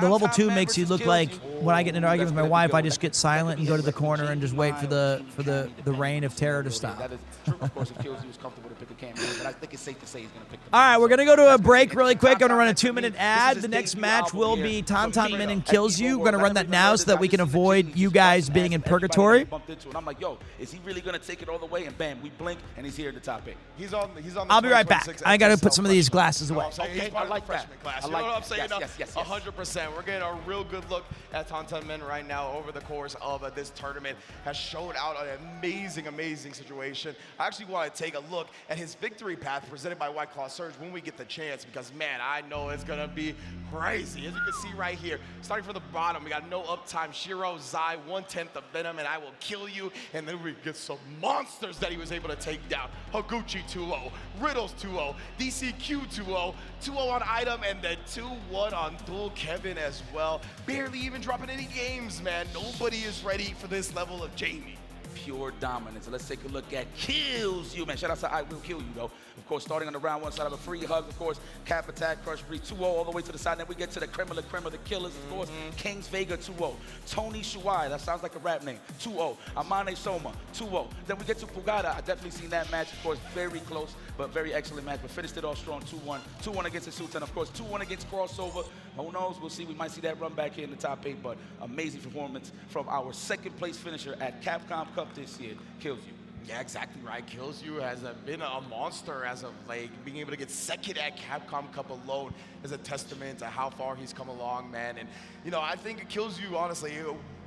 level 2 makes you look like when I get in an argument with my wife, I just get silent and go to the corner and just wait for the reign of terror to stop. That is true. Of course, it kills you. It's comfortable to pick a cameo, but I think it's safe to say he's going to pick All right, we're going to go to a break really quick. I'm going to run a 2-minute ad. The next match will be Tauntaun Min and Kills You. We're going to run that now so that we can avoid you guys being in purgatory. And I'm like, yo, is he really going to take it all the way? And bam, we blink, and he's here at the top 8. He's on. I'll be right back. I got to put some of these glasses away. Okay, I like that. I You know like what I'm saying? yes. 100%. We're getting a real good look at Tauntaun Min right now over the course of this tournament. Has shown out an amazing situation. I actually want to take a look at his victory path presented by White Claw Surge when we get the chance, because man, I know it's gonna be crazy. As you can see right here, starting from the bottom, we got no uptime. Shiro, Zai, 1/10 of Venom, and I will kill you. And then we get some monsters that he was able to take down. Higuchi 2-0, Riddles 2-0, DCQ 2-0, 2-0 on Item, and then 2-1 on Dual Kevin as well. Barely even dropping any games, man. Nobody is ready for this level of Jamie. Pure dominance. So let's take a look at Kills You, man. Shout out to I Will Kill You, though. Of course, starting on the round 1 side of a free hug, of course, cap attack, crush free 2-0 all the way to the side. Then we get to the creme of the killers, of course. Kings Vega 2-0. Tony Shuai, that sounds like a rap name, 2-0. Amane Soma, 2-0. Then we get to Pugata. I definitely seen that match, of course, very close, but very excellent match. But finished it off strong, 2-1. 2-1 against the Sultan, of course. 2-1 against Crossover. Who knows? We'll see. We might see that run back here in the top 8, but amazing performance from our second place finisher at Capcom Cup this year. Kills You. Yeah, exactly right. Kills You has been a monster as of late. Being able to get second at Capcom Cup alone is a testament to how far he's come along, man. And, you know, I think it Kills You, honestly,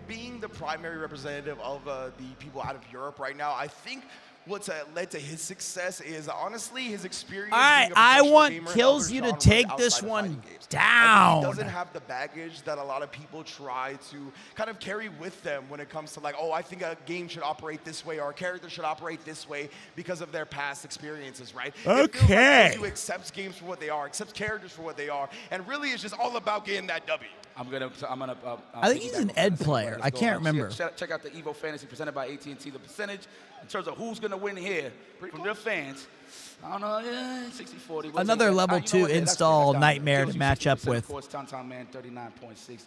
being the primary representative of the people out of Europe right now, I think what's led to his success is honestly his experience. All right, I want Kills You to take this one down. He doesn't have the baggage that a lot of people try to kind of carry with them when it comes to like, oh, I think a game should operate this way or a character should operate this way because of their past experiences, right? Okay. It feels like Kills You accepts games for what they are, accepts characters for what they are, and really it's just all about getting that W. I think he's an Ed player. I can't remember. Check out the Evo Fantasy presented by AT&T. The percentage in terms of who's going to win here from their fans, I don't know, 60-40. Another level 2 install nightmare to match up with. Of course, Tantan Man, 39.6.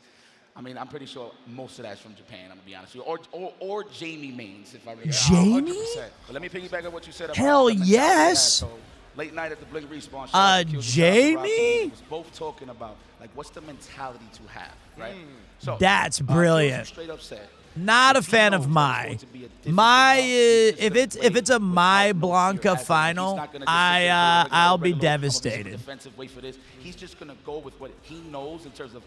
I mean, I'm pretty sure most of that's from Japan, I'm going to be honest with you. Or Jamie mains, if I remember. Jamie? 100%. But let me piggyback on what you said. Hell yes. Late night at the Blink Respawn. Jamie? Was both talking about, like, what's the mentality to have, right? So that's brilliant. Straight up said, not a fan of Mai. Mai, if it's a Mai Blanca final, I'll be devastated. Defensive way for this. He's just gonna go with what he knows in terms of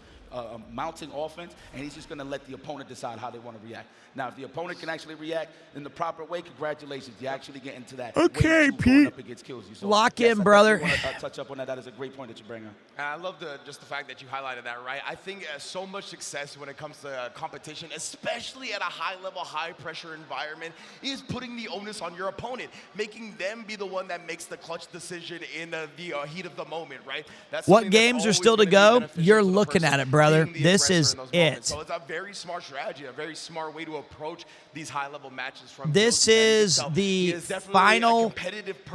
mounting offense, and he's just gonna let the opponent decide how they want to react. Now, if the opponent can actually react in the proper way, congratulations. You actually get into that. Okay, Pete. Up against Kills You. So, lock in, brother. Want to touch up on that. That is a great point that you bring up. And I love just the fact that you highlighted that, right? I think so much success when it comes to competition, especially at a high-level, high-pressure environment, is putting the onus on your opponent, making them be the one that makes the clutch decision in the heat of the moment, right? That's what games are still to go? You're looking at it, brother. This is it. So it's a very smart strategy, a very smart way to approach these high-level matches. From this is the final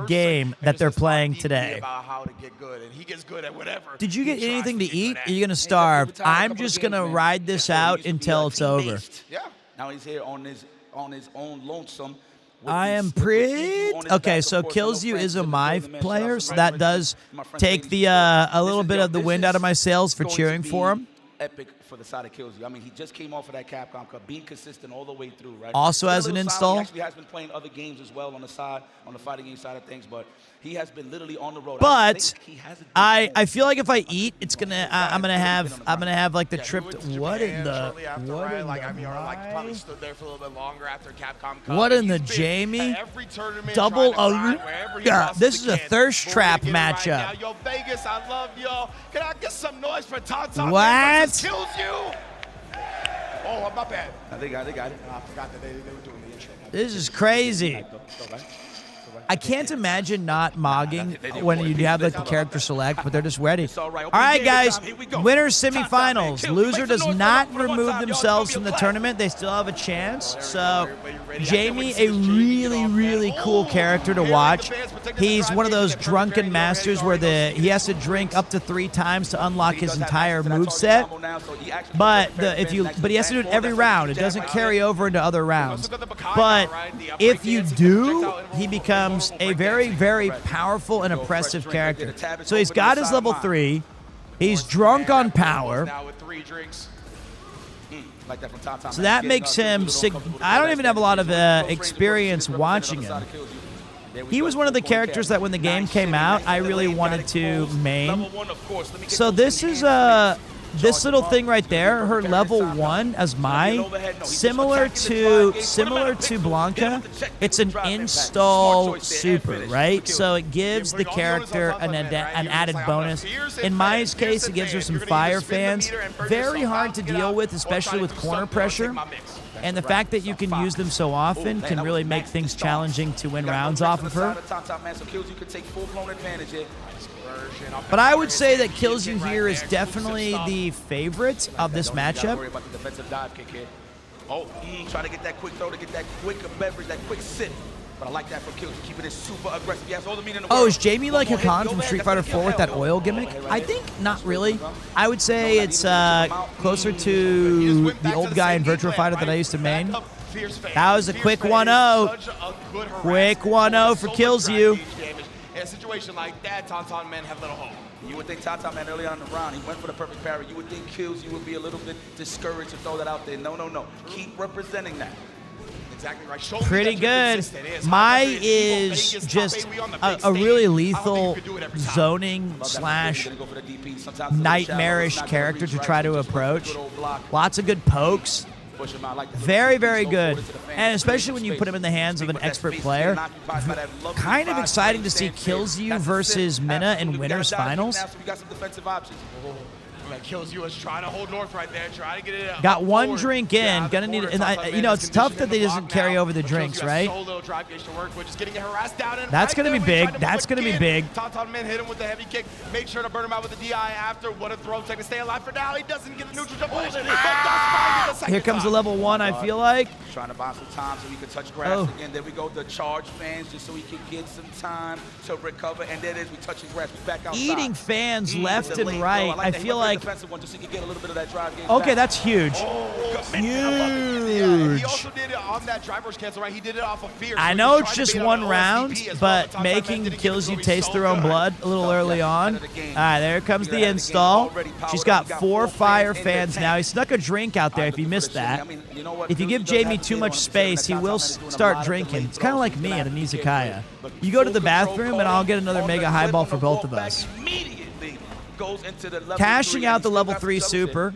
game that they're playing today. About how to get good, and he gets good at whatever. Did you get anything to eat? Are you gonna starve? I'm just gonna ride this out until it's over. Yeah. Now he's here on his own lonesome. I am pretty okay. So Kills You is a Mai player, so that does take the a little bit of the wind out of my sails for cheering for him. Epic for the side of Kills You. I mean, he just came off of that Capcom Cup, being consistent all the way through, right? Also has an install. He actually has been playing other games as well on the side, on the fighting game side of things, but he has been literally on the road. But I feel like if I eat, it's gonna I'm gonna have like the trip. What in the probably stood there for a little bit longer after Capcom Cup. What in the Jamie? Double this is a thirst trap matchup. Yo, Vegas, I love y'all. Can I get some noise for Tantan? What? Kills You. Oh, my bad. They got it. I forgot that they were doing the intro. This is crazy. I can't imagine not mogging when you have like the character select, but they're just ready. All right, guys, winner semifinals. Loser does not remove themselves from the tournament. They still have a chance. So Jamie, a really, really cool character to watch. He's one of those drunken masters where he has to drink up to 3 times to unlock his entire moveset. But he has to do it every round. It doesn't carry over into other rounds. But if you do, he becomes a very, very powerful and impressive character. So he's got his level 3. He's drunk on power. So that makes him I don't even have a lot of experience watching him. He was one of the characters that when the game came out, I really wanted to main. So this is this little thing right there, her level 1 as Mai, similar to Blanca, it's an install super, right? So it gives the character an added bonus. In Mai's case, it gives her some fire fans. Very hard to deal with, especially with corner pressure. And the fact that you can use them so often can really make things challenging to win rounds off of her. But I would say that Kills You here is definitely the favorite of this matchup. Trying to get that quick throw, to get that quick beverage, that quick sip. But I like that from Kills You, keeping it super aggressive. He has all the meaning in the world. Is Jamie like Hakan from Street Fighter 4 with that oil gimmick? I think not really. I would say it's closer to the old guy in Virtua Fighter that I used to main. That was a quick 1-0. Quick 1-0 for Kills You. In a situation like that, Tantan Men have little hope. You would think Tantan Man early on in the round, he went for the perfect parry. You would think Kills You would be a little bit discouraged to throw that out there. No. Keep representing that. Exactly right. Pretty good. Mai is just a really lethal zoning / nightmarish character to try to approach. Lots of good pokes. Push him out like the Very, very so good. forward to the fans. And especially when you Space. put him in the hands of an Put that expert space, player. getting occupied by that lovely Kind of five exciting to see play stance Kills there. You That's versus it. Minna in Absolutely. We winners gotta dive deep finals. now, so we got some defensive options. Man, Kills You is trying to hold North right there, trying to get it Got up one forward. drink Yeah, in. the Gonna need corner, it. And Tom you know, is it's tough conditioned that they in the doesn't block carry now, over the but Kills drinks, You has right? so little drive gauge to work with, just getting harassed down and That's right gonna be there, we tried big. to That's move gonna be again. big. Tom Min hit him with the heavy kick. Made sure to burn him out with the DI after. What a throw. Take to stay alive for now. He doesn't get the neutral jump. Here comes the level 1, I feel like. Trying to buy some time so he can touch grass again. There we go. The charge fans just so he can get some time to recover. And there it is. We touching grass. We back outside. Eating fans left and Delayed right. throw. I that. He feel went for the like. defensive one just so he can get a little bit of that drive game Okay, back. that's huge. Yeah, Huge. he also did it on that driver's cancel, right? He did it off of fear. I So know he it's tried to just bait out one an round, OSDP as well, but Tom Min making didn't Kills get You it, taste so their own good. blood a little early on. All right, there comes the install. She's got 4 fire fans now. He snuck a drink out there if you missed that. If you give Jamie too much space, he will start drinking. It's kind of like me at an izakaya. You go to the bathroom, and I'll get another mega highball for both of us. Cashing out the level 3 super.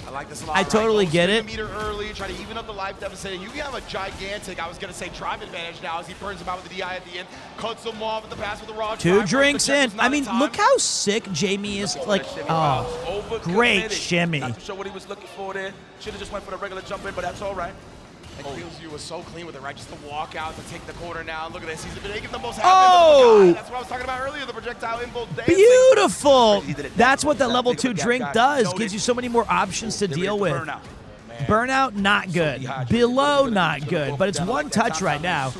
I like this a lot. I totally Go get swing it. a meter early, try to even up the life deficit, and you can have a gigantic, I was going to say, drive advantage now as he burns him out with the DI at the end, cuts him off at the pass with the raw 2 drive. drinks The check in. was not I in mean, time. look how sick Jamie is. Like, oh, great shimmy. Not too sure what he was looking for there. Should have just went for the regular jump in, but that's all right. And Kills You was so clean with it, right? Just to walk out, to take the corner now. Look at this. He's making the most happen. Oh! That's what I was talking about earlier, the projectile inbolt dancing. Beautiful. That's what that level 2 drink does. Gives you so many more options to deal with. Burnout, not good. Below, not good. But it's one touch right now.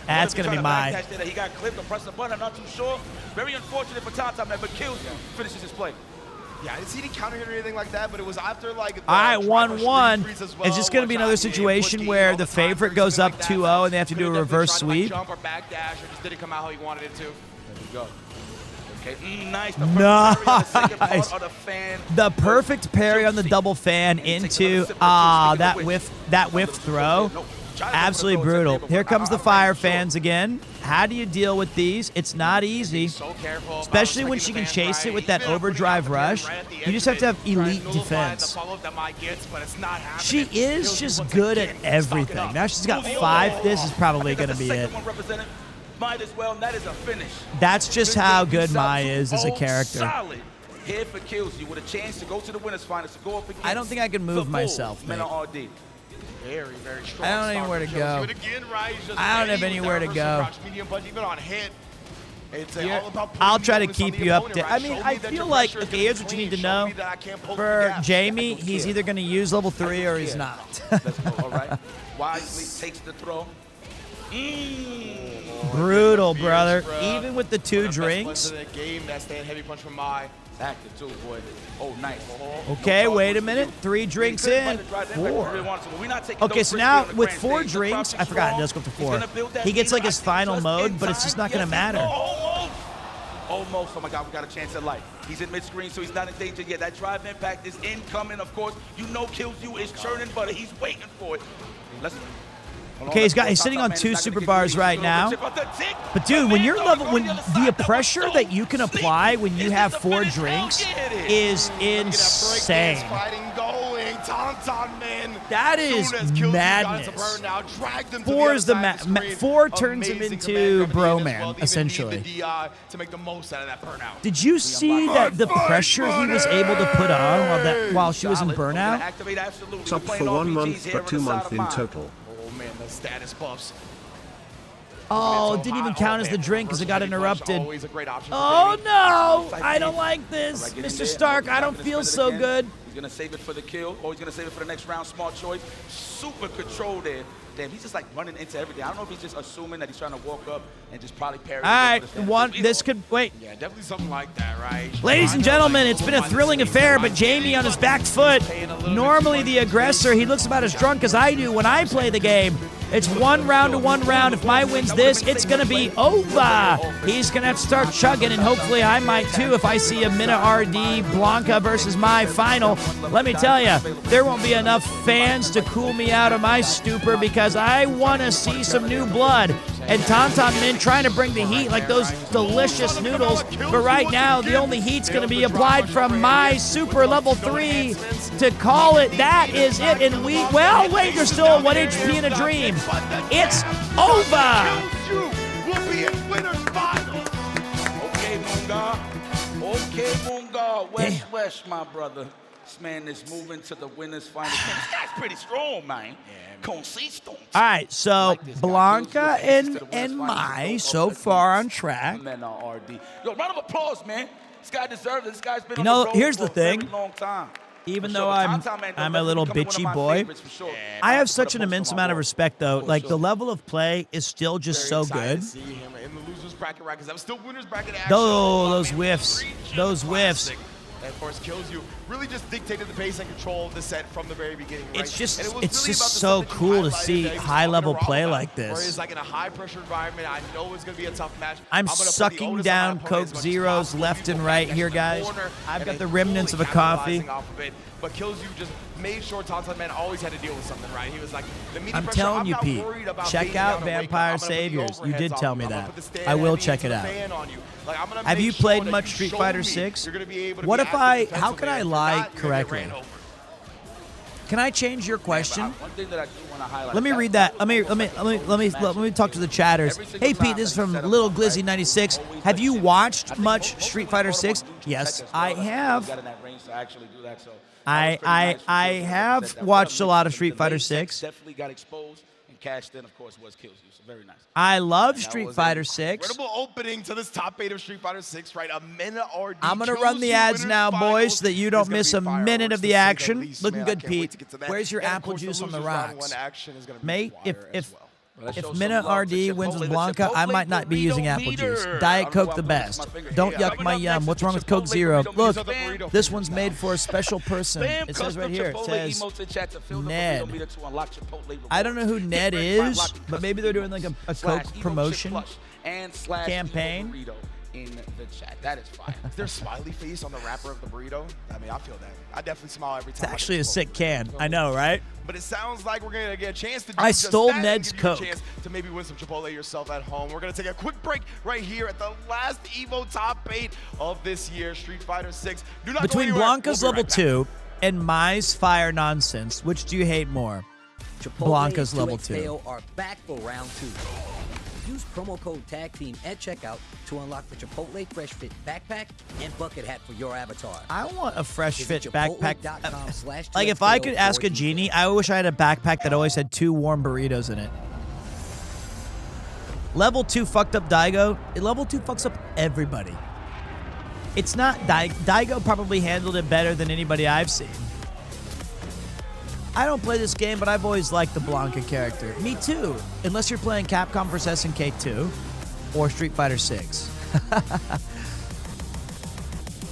That's going to be my. He got clipped or pressed the button. I'm not too sure. Very unfortunate for Tom, man, but Kills You finishes his play. Yeah, I didn't see any counter hit or anything like that, but it was after like. All right, 1-1. Is this going to be another situation where the favorite goes up 2-0 and they have to do a reverse sweep? Jump or back dash, or just didn't come out how he wanted it to. There we go. Okay, nice. Nice. The perfect parry on the double fan into that whiff throw. Absolutely brutal. Here comes the fire fans again. How do you deal with these? It's not easy, especially when she can chase it with that overdrive rush. You just have to have elite defense. She is just good at everything. Now she's got 5. This is probably going to be it. Might as well, and that is a finish. That's just how good Mai is as a character. Solid. Here for Kills You with a chance to go to the winners finals, to go up against I don't think I can move myself, mate. RD. Very, very strong. I don't know anywhere to go. Again, right? I don't have anywhere to go. Medium punch, even on hit. It's all about I'll try to keep you up to. I mean, I feel like, okay, here's what you need to know. For Jamie, he's either going to use level 3 or he's not. Let's go, all right. Wisely takes the throw. Brutal, brother. Even with the 2 drinks. The game, that's that heavy punch from Mai. Active too, boy. Oh, nice. Okay, wait a minute. 3 drinks in. 4. Okay, so now with 4 drinks, I forgot it does go up to 4. He gets like his final mode, but it's just not going to matter. Almost. Oh my God, we got a chance at life. He's in mid-screen, so he's not in danger yet. That drive impact is incoming, of course. You know Kills You is churning butter. He's waiting for it. Okay, he's sitting on 2 super bars right now. But dude, when the pressure that you can apply when you have 4 drinks is insane. That is madness. 4 is the 4 turns him into bro man, essentially. Did you see that the pressure he was able to put on while she was in burnout? Sub for 1 month but 2 months in total. Man, the status buffs. Oh, it didn't even count as the drink because it got interrupted. Always a great option. Oh no! I don't like this. Mr. Stark, I don't feel so good. He's going to save it for the kill, or he's going to save it for the next round. Smart choice. Super control there. Damn, he's just like running into everything. I don't know if he's just assuming that he's trying to walk up and just probably parry. All right, this could, wait. Yeah, definitely something like that, right? Ladies and gentlemen, it's been a thrilling affair, but Jamie on his back foot. Normally the aggressor, he looks about as drunk as I do when I play the game. It's 1 round to 1 round. If Mai wins this, it's going to be over. He's going to have to start chugging, and hopefully I might too if I see a Minna RD Blanca versus Mai final. Let me tell you, there won't be enough fans to cool me out of my stupor because I want to see some new blood. and Tauntaun Min trying to bring the heat like those delicious noodles. But right now, the only heat's going to be applied from my super level 3 to call it. That is it. And well, wait, there's still a 1 HP in a dream. It's over. Okay, Moongar. Okay, Moongar. West, my brother. This man is moving to the winners final. This guy's pretty strong, man. Consistent. All right, so Blanca and Mai so far on track. Yo, round of applause, man. This guy deserves it. This guy's been You know, on the road here's for the thing. a very long time. Even though I'm a little bitchy boy, I have such an immense amount of respect, though. Like, the level of play is still just so good. Those whiffs. Those whiffs. And of course, Kills You really just dictated the pace and control of the set from the very beginning. Right? It's just so cool to see high-level play like this. Whereas, like in a high-pressure environment, I know it's going to be a tough match. I'm sucking down Coke Zeros left and right here, guys. I've got the remnants of a coffee. But Kills You just made sure Tauntaun Man always had to deal with something, right? He was like, I'm telling you, Pete, check out Vampire Saviors. You did tell me that. I will check it out. Have you played much Street Fighter 6? What if how can I lie correctly? Can I change your question? Let me read that. Let me talk to the chatters. Hey Pete, this is from Little Glizzy 96. Have you watched much Street Fighter 6? Yes, I have. I have watched a lot of Street Fighter 6. Definitely got exposed and cashed in, of course, was Kills You. So very nice. I love Street Fighter 6. Incredible opening to this top 8 of Street Fighter 6, right? A minute RD. I'm going to run the ads now, boys, so that you don't miss a minute of the action. Looking good, Pete. Where's your apple juice on the rocks? Mate, if Minna RD wins with Blanca, I might not be using apple juice. Diet Coke the best. Don't yuck my yum. What's wrong with Coke Zero? Look, this one's made for a special person. It says right here, it says Ned. I don't know who Ned is, but maybe they're doing like a Coke promotion campaign. In the chat. That is fire. Is there a smiley face on the wrapper of the burrito? I mean, I feel that. I definitely smile every time. It's actually a sick can. I know, right? But it sounds like we're going to get a chance to do I just stole that Ned's and give you a Coke. chance to maybe win some Chipotle yourself at home. We're going to take a quick break right here at the last Evo top 8 of this year, Street Fighter 6. Do not Between go anywhere. Blanca's level 2 and Mai's fire nonsense, which do you hate more? Chipotle Blanca's and level 2XKO 2. are back for round 2. Use promo code TAGTEAM at checkout to unlock the Chipotle Fresh Fit backpack and bucket hat for your avatar. I want a Fresh Fit backpack. Like, if I could ask a genie, I wish I had a backpack that always had 2 warm burritos in it. Level 2 fucked up Daigo. Level 2 fucks up everybody. It's not Daigo probably handled it better than anybody I've seen. I don't play this game, but I've always liked the Blanca character. Me too. Unless you're playing Capcom vs. SNK 2 or Street Fighter 6.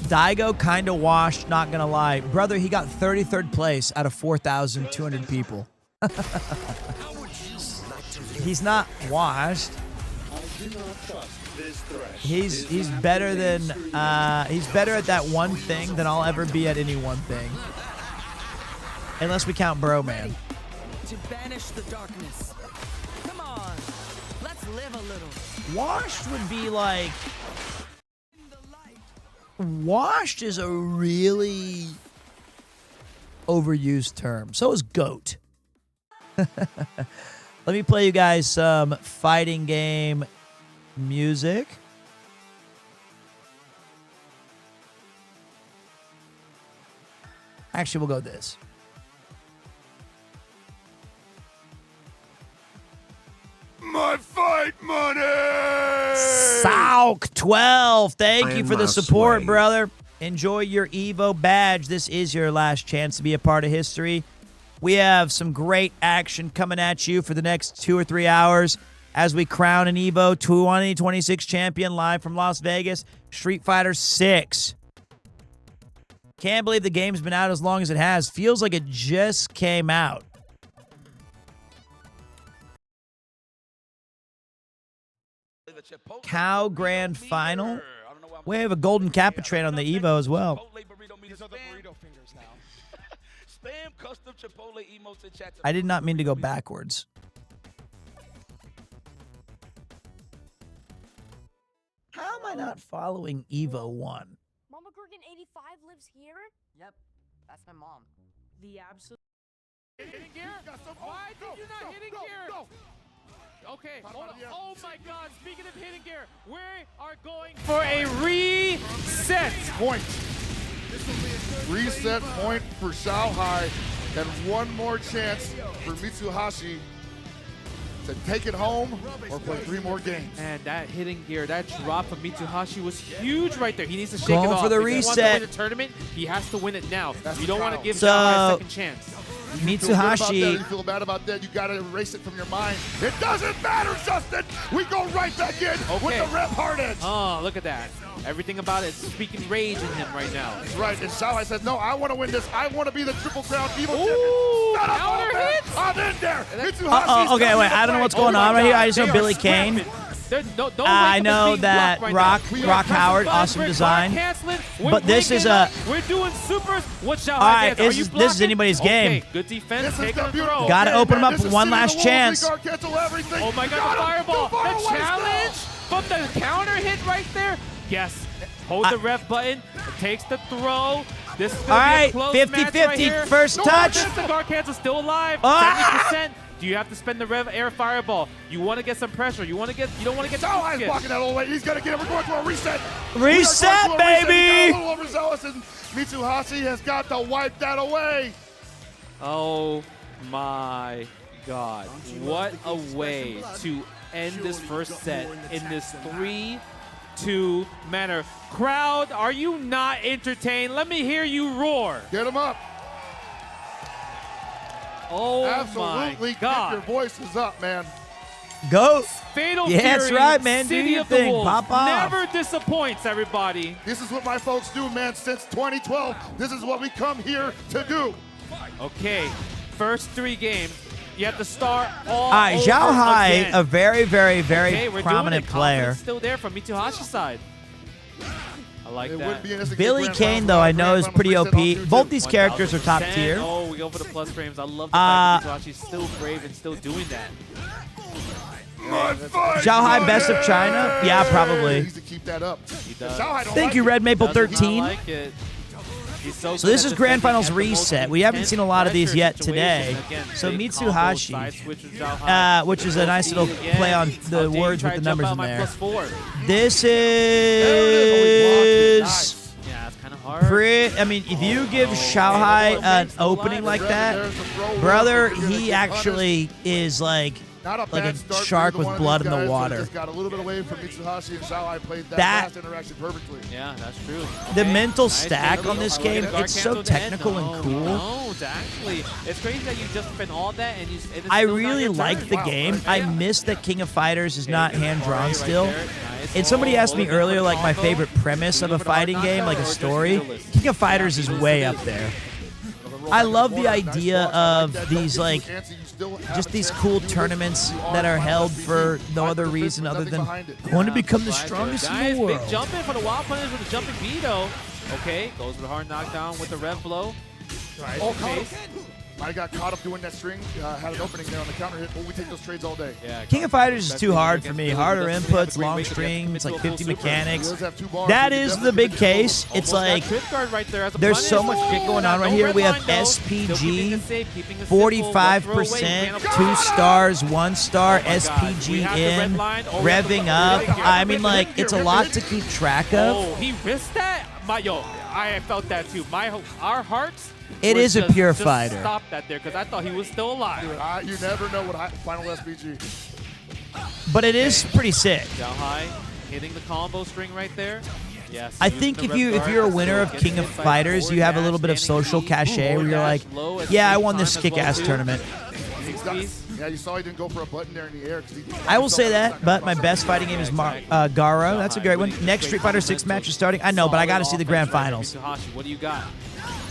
Daigo kind of washed, not gonna lie. Brother, he got 33rd place out of 4,200 people. He's not washed. He's better than he's better at that one thing than I'll ever be at any one thing. Unless we count Bro Man. To banish the darkness. Come on, let's live a little. Washed would be like... Washed is a really overused term. So is GOAT. Let me play you guys some fighting game music. Actually, we'll go this. My fight money! Sauk 12. Thank you for the support, sway. brother. Enjoy your Evo badge. This is your last chance to be a part of history. We have some great action coming at you for the next 2 or 3 hours as we crown an Evo 2026 champion live from Las Vegas, Street Fighter 6. Can't believe the game's been out as long as it has. Feels like it just came out. Cow Grand Final. We have a golden Capitrain on the Evo as well. I did not mean to go backwards. am I not following Evo 1? Mama Gorgon 85 lives here? Yep, that's my mom. The absolute hitting gear? Why did you not hitting gear? Okay, hold on. Oh my god, speaking of hitting gear, we are going for a reset. Point. Reset point for Shanghai, and one more chance for Mitsuhashi to take it home or play 3 more games. And that hitting gear, that drop from Mitsuhashi was huge right there. He needs to shake Going it off. for the If he wants to reset. win the tournament, he has to win it now. You don't want to give So- Shanghai a second chance. Mitsuhashi. You feel bad about that, you got to erase it from your mind. It doesn't matter, Justin. We go right back in with the Rev hard edge. Oh, look at that. Everything about it is speaking rage in him right now. That's right, and Shanghai says, no, I want to win this. I want to be the Triple Crown Evo Ooh, champion. counter hit. I'm in there. Uh-oh, okay, wait, I don't know what's going on right here. I just know Billy Kane. I know that Rock Howard, awesome design. But this is a... We're doing supers. What's All right, this is anybody's game. Good defense. Take a throw. Got to open him up for one last chance. Oh my god, the fireball. The challenge from the counter hit right there. Yes. Hold the ref button. It takes the throw. This is going to be a close 50-50, match right here. first touch. The guard cancel still alive. 70%. Do you have to spend the rev air fireball? You want to get some pressure. You don't want to get Shanghai's blocking that all the way. He's going to get it. We're going to a reset. Reset, baby. He got a little overzealous, and Mitsuhashi has got to wipe that away. Oh my god. What a way to end this first set in this 3-2 manner. Crowd, are you not entertained? Let me hear you roar. Get him up. Oh Absolutely, my god. Get your voices up, man. Go. Fatal Yeah, Fury, that's right, man. Do City your of the thing. Wolves. Pop off. Never disappoints, everybody. This is what my folks do, man. Since 2012, this is what we come here to do. Okay, first 3 games. You have to start all All right, over Zhao Hai, again. a very, very, very Okay, we're prominent doing it. player. Confidence still there from Mitsuhashi's side. I like that. Billy Kane, though, I know is pretty OP. Both these characters are top 1000%. tier. Oh, we go for the plus frames. I love the fact that Mitsuhashi's still brave and still doing that. Zhao Hai, best of China? Yeah, probably. Needs to keep that up. He does. Thank you, Red Maple Does not 13. like it. He's so So good this at is Grand defending Finals at the most reset. We haven't seen a lot of these pressure yet situation. today. Again, So big combos, Mitsuhashi, side switch with Zhao Hai. which is a nice little play on the words with the numbers in there. +4. This is... Yeah, it's kind of hard. I mean, if you give Zhao Hai an opening like that, brother, he actually is like Not a a bad start for shark either with one of blood these in the guys, but water. Just got a little bit away from Mitsuhashi, and Shanghai played that last interaction perfectly. Yeah, that's true. The Okay, mental nice stack little on this guard game, cancel it's so to the head. technical and cool. No, actually, it's crazy that you just spent all that and you. And it's I still not really your like turn. the game. I miss that King of Fighters is not hand-drawn right still. there. Nice. And somebody asked me Hold it earlier, for like, my combo. favorite premise of a fighting game, like a just story. realistic? King of Fighters is way up there. I love the idea of these, like, just these cool tournaments that are held for no other reason other than I want to become the strongest in Nice the world. big jump in for the wild punish with the jumping veto. Okay, goes with a hard knockdown with the rev blow. Right. Oh, I got caught up doing that string. Had an opening there on the counter hit. But we take those trades all day. Yeah, King of Fighters is too hard for me. Harder inputs, long strings, like 50 mechanics. That is the big case. It's like there's so much shit going on right here. We have SPG, 45%, 2 stars, 1 star, SPG in, revving up. I mean, like, it's a lot to keep track of. Oh, he risked that? I felt that too. Our hearts. It is a pure just fighter. Stop that there because I thought he was still alive. You never know what final SPG. But it is pretty sick. Zhao Hai hitting the combo string right there. Yes. I think if you're a winner of King of Fighters, you have a little bit of social cachet where you're like, yeah, I won this kick-ass tournament. Yeah, you saw he didn't go for a button there in the air. I will say that, but my best fighting game is Garo. That's a great one. Next Street Fighter 6 match is starting. I know, but I got to see the grand finals. What do you got?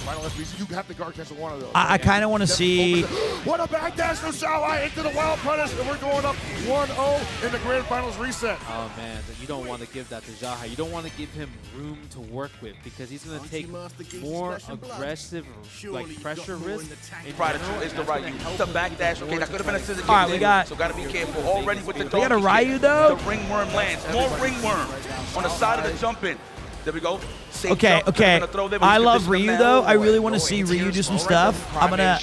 Final SPG, you have to guard cancel one of those. I kind of want to see. What a backdash from Zhao Hai into the wild punish, and we're going up 1-0 in the grand finals reset. Oh man, you don't want to give that to Zhao Hai. You don't want to give him room to work with because he's going to take more aggressive, like pressure risk. Prodigal is the Ryu. The backdash. Okay, that could have been a scissor kick. All right, we got. So got to be careful. Already with the We got a Ryu though. The ringworm lands. More ringworm. on the side of the jump in. There we go. Safe Okay, jump. okay. Throw there, but I he's love conditioning Ryu him though. now. I really want to see Ryu do some stuff. I'm gonna.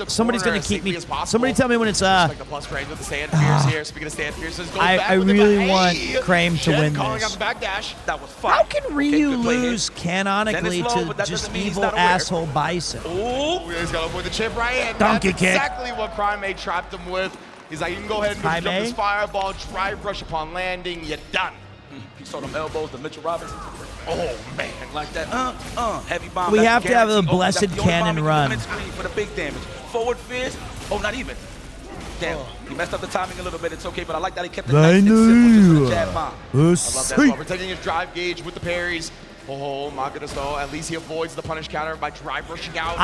Somebody's gonna keep me. Somebody tell me when it's Like the plus range with the stand fierce here. Speaking of stand fierce, goes back I with it, really but want hey, Crane to Jen win calling this. out the backdash. That was fire. How can Ryu good play here. lose canonically Then it's low, to but that just doesn't mean he's evil not aware. asshole Bison? Ooh, he's got to avoid the chip right in. Donkey That's kick. exactly what Crime trapped him with. He's like, you can go ahead and Crime jump this fireball, drive rush upon landing, you're done. He saw them elbows, the Mitchell Robinson. Oh, man. Like that, heavy bomb. We That's have to have a guarantee. Oh, that's blessed the only cannon bomb he can run. do mid-screen for the big damage. Forward fierce. Oh, not even. Damn, he messed up the timing a little bit. It's okay, but I like that he kept it nice and simple just with the jab bomb. I love that. While protecting his drive gauge with the parries. Oh my goodness, though. At least he avoids the punish counter by drive rushing out.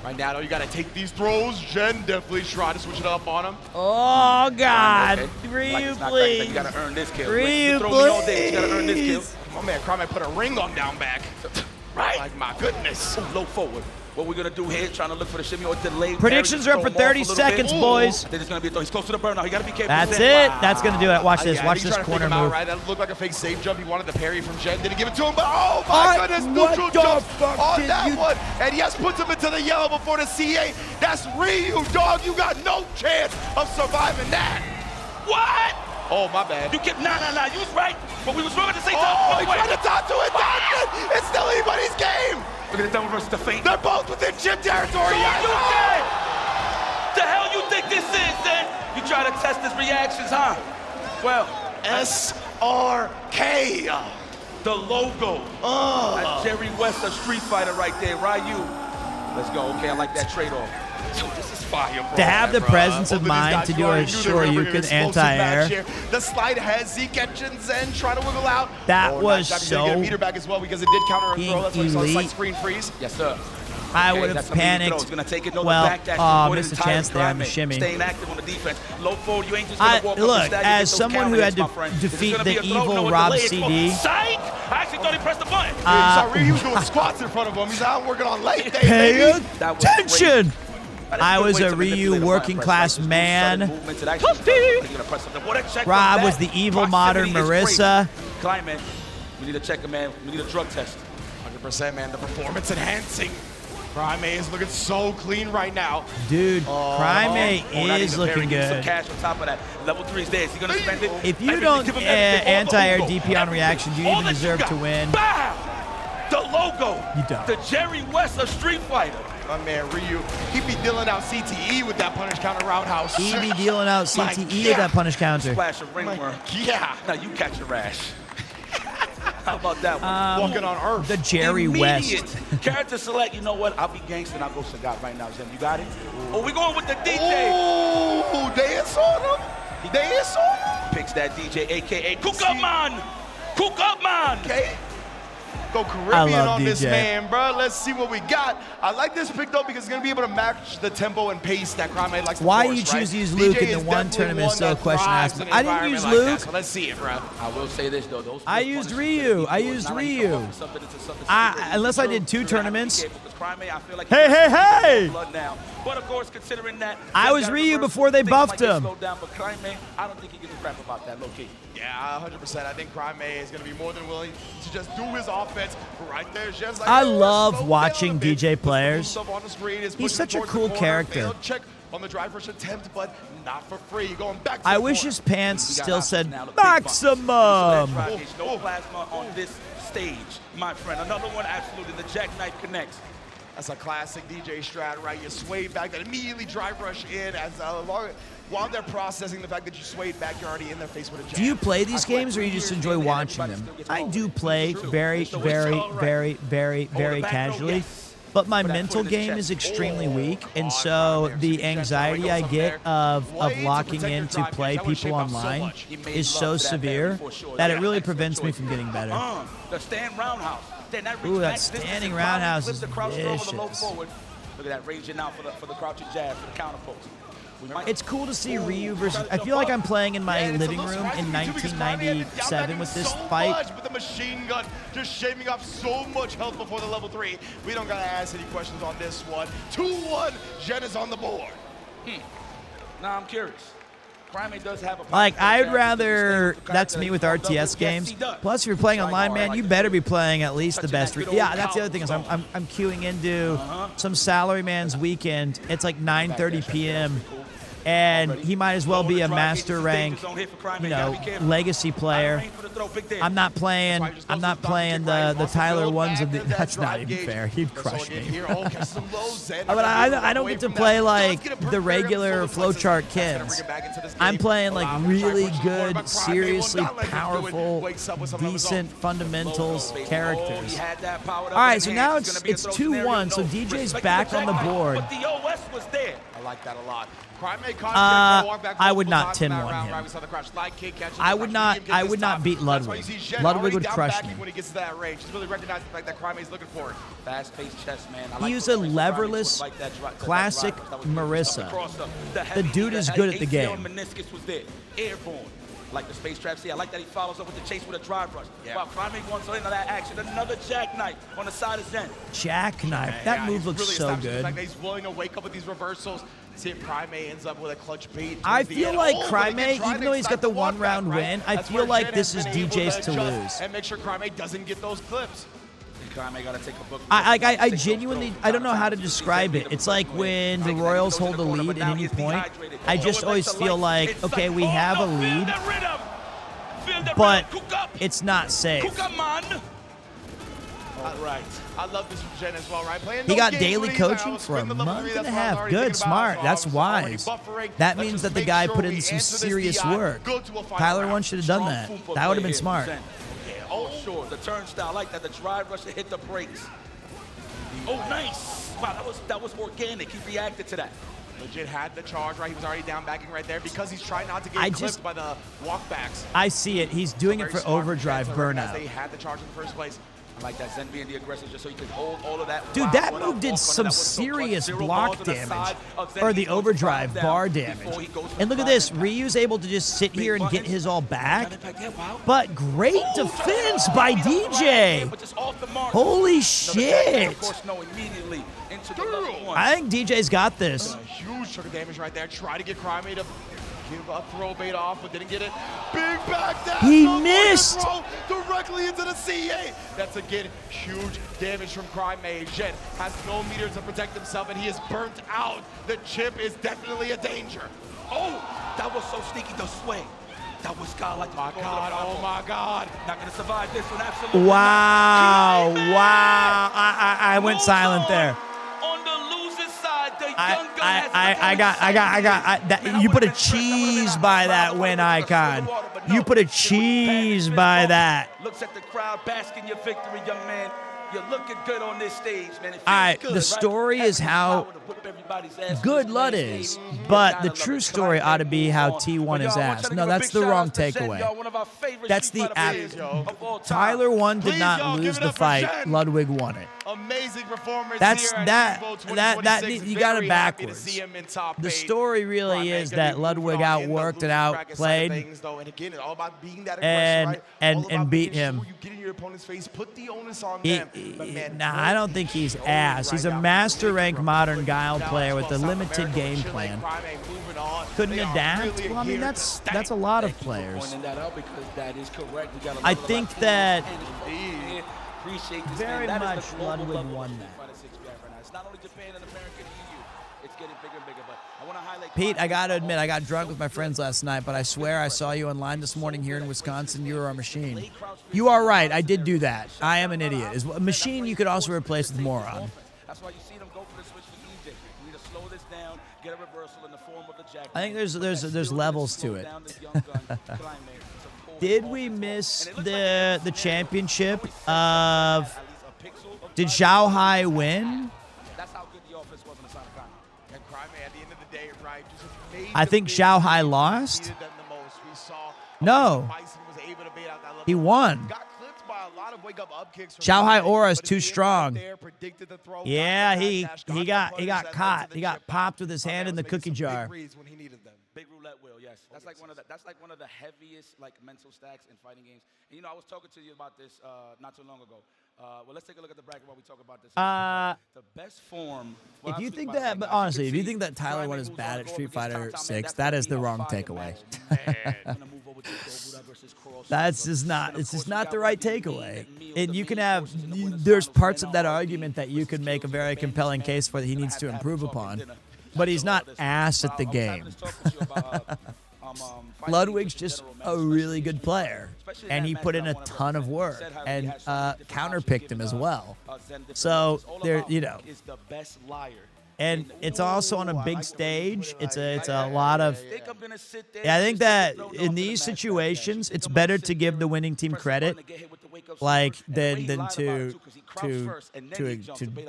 Right now, though, you got to take these throws. Jen definitely tried to switch it up on him. Oh, God. Okay. Ryu, Like it's not please. crazy. You got to earn this kill. Ryu, You throw me all day, you got to earn this kill. My man, Crime put a ring on down back. Right? Like, my goodness. Ooh, low forward. What we're going to do here, trying to look for the shimmy or delay. Predictions are up for 30 seconds, boys. I think it's going to be a throw. He's close to the burnout. He got to be careful. That's it. That's going to do it. Watch this. Yeah, Watch he's this trying to corner fake him move. Out, right? That looked like a fake safe jump. He wanted the parry from Jen. Didn't give it to him, but oh my goodness, neutral jump on that one. And yes, puts him into the yellow before the C8. That's Ryu, dog. You got no chance of surviving that. What? Oh, my bad. You kept, nah. You was right. But we was wrong at the same time. Oh, he tried to talk to it. It's still anybody's game. Look at the double versus the feint. They're both within chip territory. The hell you think this is, then? You try to test his reactions, huh? Well, SRK. The logo. That's Jerry West, a Street Fighter right there. Ryu. Let's go. Okay, I like that trade-off. This is fire, bro. To have the presence of mind to do a Shoryuken anti-air. The slide ahead, Zeke catching Zen, trying to wiggle out. That was He's so gonna get a meter back as well because it did counter and throw. That's why he saw the slight screen freeze. Yes, sir. I would have panicked. Well, missed a chance there on the shimmy. Staying active on the defense. Low forward, you ain't just gonna walk look, up and as someone who had to defeat the evil Rob CD. Psych! I actually thought he pressed the button. He was doing squats in front of him. He's out working on late day. Pay attention! I was a Ryu working class man. Rob was the evil modern Marissa. Climate, we need to check him, man. We need a drug test. 100%, man. The performance enhancing. Crime is looking so clean right now. Dude, Crime is looking good. Some cash on top of that. Level 3 is there. Is he going to spend it? If you don't anti-air DP on reaction, you even deserve to win. Bam! The logo. You don't. The Jerry West of Street Fighter. My man Ryu, he be dealing out CTE with that punish counter roundhouse. He be dealing out CTE with that punish counter. Splash of ringworm. Yeah. Now you catch a rash. How about that one? Walking on Earth. The Jerry West. Character select, you know what? I'll be gangster and I'll go cigar right now, Zen. You got it? Oh, we going with the DJ. Ooh, dance on him. Dance on him. Picks that DJ, a.k.a. Cook Up Man. Cook Up Man. Okay. Go Caribbean on this man, bro. Let's see what we got. I like this pick, though, because it's going to be able to match the tempo and pace that Crime likes to Why force, you choose right? to use Luke DJ in the one tournament is still a question I asked. in an I didn't use environment like Luke. that, so let's see it, bro. I will say this, though. I used Ryu. Unless I did 2 tournaments. Hey! But of course, considering that I was Ryu before they buffed him. I don't think he gives a crap about that, low key. Yeah, 100%. I think Crime is going to be more than willing to just do his offense right there. Like, I love watching DJ players. On the screen is He's such a towards cool the corner. character. Failed check on the drive rush attempt, but not for free. Going back to I the wish corner. his pants still said No maximum. plasma on this stage, my friend. Another one, absolutely. The jackknife connects. That's a classic DJ strat, right? You sway back, then immediately drive rush in as while they're processing the fact that you swayed back, you're already in their face with a jab. Do you play these games or you just enjoy watching them? I do play very casually, but my mental game is extremely weak, and so the anxiety I get of locking in to play people online is so severe that it really prevents me from getting better. The stand roundhouse. Ooh, that standing roundhouse is vicious. Look at that raging out for the crouching jab, for the counter post. It's cool to see Ryu versus. I feel like I'm playing in my living room in 1997 with this fight. With the machine gun, just shaving off so much health before the level 3. We don't gotta ask any questions on this one. 2-1, Jen is on the board. Now I'm curious. Crime does have a Like, I'd rather, that's me with RTS games. Plus, if you're playing online, man, you better be playing at least the best. Yeah, that's the other thing is I'm queuing into some salaryman's weekend. It's like 9:30 p.m. And he might as well be a master rank, legacy player. I'm not playing the Tyler ones of the. That's not even fair. He'd crush me. But I don't get to play like the regular flowchart kids. I'm playing like really good, seriously powerful, decent fundamentals characters. All right, so now it's 2-1. So DJ's back on the board. But the OS was there. I like that a lot. I would not 10-1 him. I would not beat Ludwig. Ludwig would crush me. When he gets to that range, he's really recognized the fact that Crime is looking for it. Fast-paced chess, man. He used a leverless, classic Marissa. The dude is good at the game. Meniscus was there. Airborne. Like the space trap. See, I like that he follows up with the chase with a drive rush. Yeah. Wow, Crime wants into that action. Another jackknife on the side of Zen. Jackknife. That move looks really so good. Like he's willing to wake up with these reversals. See if Crime ends up with a clutch beat. I feel like Crime, even though he's got the one-round win, I feel like this is DJ's to lose. And make sure Crime doesn't get those clips. I genuinely, I don't know how to describe it. It's like when the Royals hold a lead at any point, I just always feel like, okay, we have a lead, but it's not safe. All right. I love this from Jen as well, right? He got daily coaching for a month and a half. Good, smart. That's wise. That means that the guy put in some serious work. Tyler 1 should have done that. That would have been smart. Oh, sure. The turnstile, I like that. The drive rush to hit the brakes. Oh, nice. Wow, that was organic. He reacted to that. Legit had the charge, right? He was already down backing right there because he's trying not to get clipped by the walkbacks. I see it. He's doing it for overdrive burnout. They had the charge in the first place. I like that Zen being the aggressor just so you can hold all of that. Dude, that move did some serious block damage, or the overdrive bar damage. And look at this, Ryu's able to just sit here and get his all back. But great defense by DJ. Holy shit. I think DJ's got this. Huge chunk of damage right there. Try to get Crime to give a throw bait off, but didn't get it. Big back down. He missed. Directly into the C8. That's again huge damage from Crime. Jen has no meter to protect himself, and he is burnt out. The chip is definitely a danger. Oh, that was so sneaky. The swing. That was godlike. Oh my God. Not gonna survive this one. Absolutely. Wow. Wow. I went silent there. On the losing side, the young gun I got. You put a cheese by that win icon. You put a cheese by that. Looks at the crowd, basking your victory, young man. You're looking good on this stage, man. All right, the story is how good Lud is, but the true story ought to be how T1 is ass. No, that's the wrong takeaway. That's the Tyler 1 did not lose the fight. Ludwig won it. Amazing performance. That's that you got it backwards. The story really is that Ludwig outworked and outplayed and beat him. Nah, I don't think he's ass. He's a master rank modern Guile player with a limited game plan. Couldn't adapt? Well, I mean, that's a lot of players. I think that very much Ludwig won that. It's not only Japan and America and EU. It's getting bigger and bigger, but I want to highlight Pete, I got to admit, I got drunk with my friends last night, but I swear I saw you online this morning here in Wisconsin. You were a machine. You are right. I did do that. I am an idiot. A machine you could also replace with moron. That's why you see them go for the switch for EJ. We need to slow this down, get a reversal in the form of the jack. I think there's levels to it. Did we miss the championship of? Did Zhao Hai win? That's how good the offense was on the side of Crime. And Crime at the end of the day, right? I think Zhao Hai lost. No. He won. Zhao Hai Aura is too strong. Yeah, he got caught. He got popped with his hand in the cookie jar. at will. Yes, that's like one of the heaviest like mental stacks in fighting games. And you know, I was talking to you about this not too long ago. Well, let's take a look at the bracket while we talk about this. The best form. If you think that, but honestly, if you think that Tyler 1 is bad at Street Fighter 6, that is the wrong takeaway. That's just not. It's just not the right takeaway. And you can have. There's parts of that argument that you could make a very compelling case for that he needs to improve upon, but he's not ass at the game. Ludwig's just a really good player, and he put in a ton of work and counterpicked him as well. So there, you know. And it's also on a big stage. It's a lot of. I think that in these situations, it's better to give the winning team credit, like than to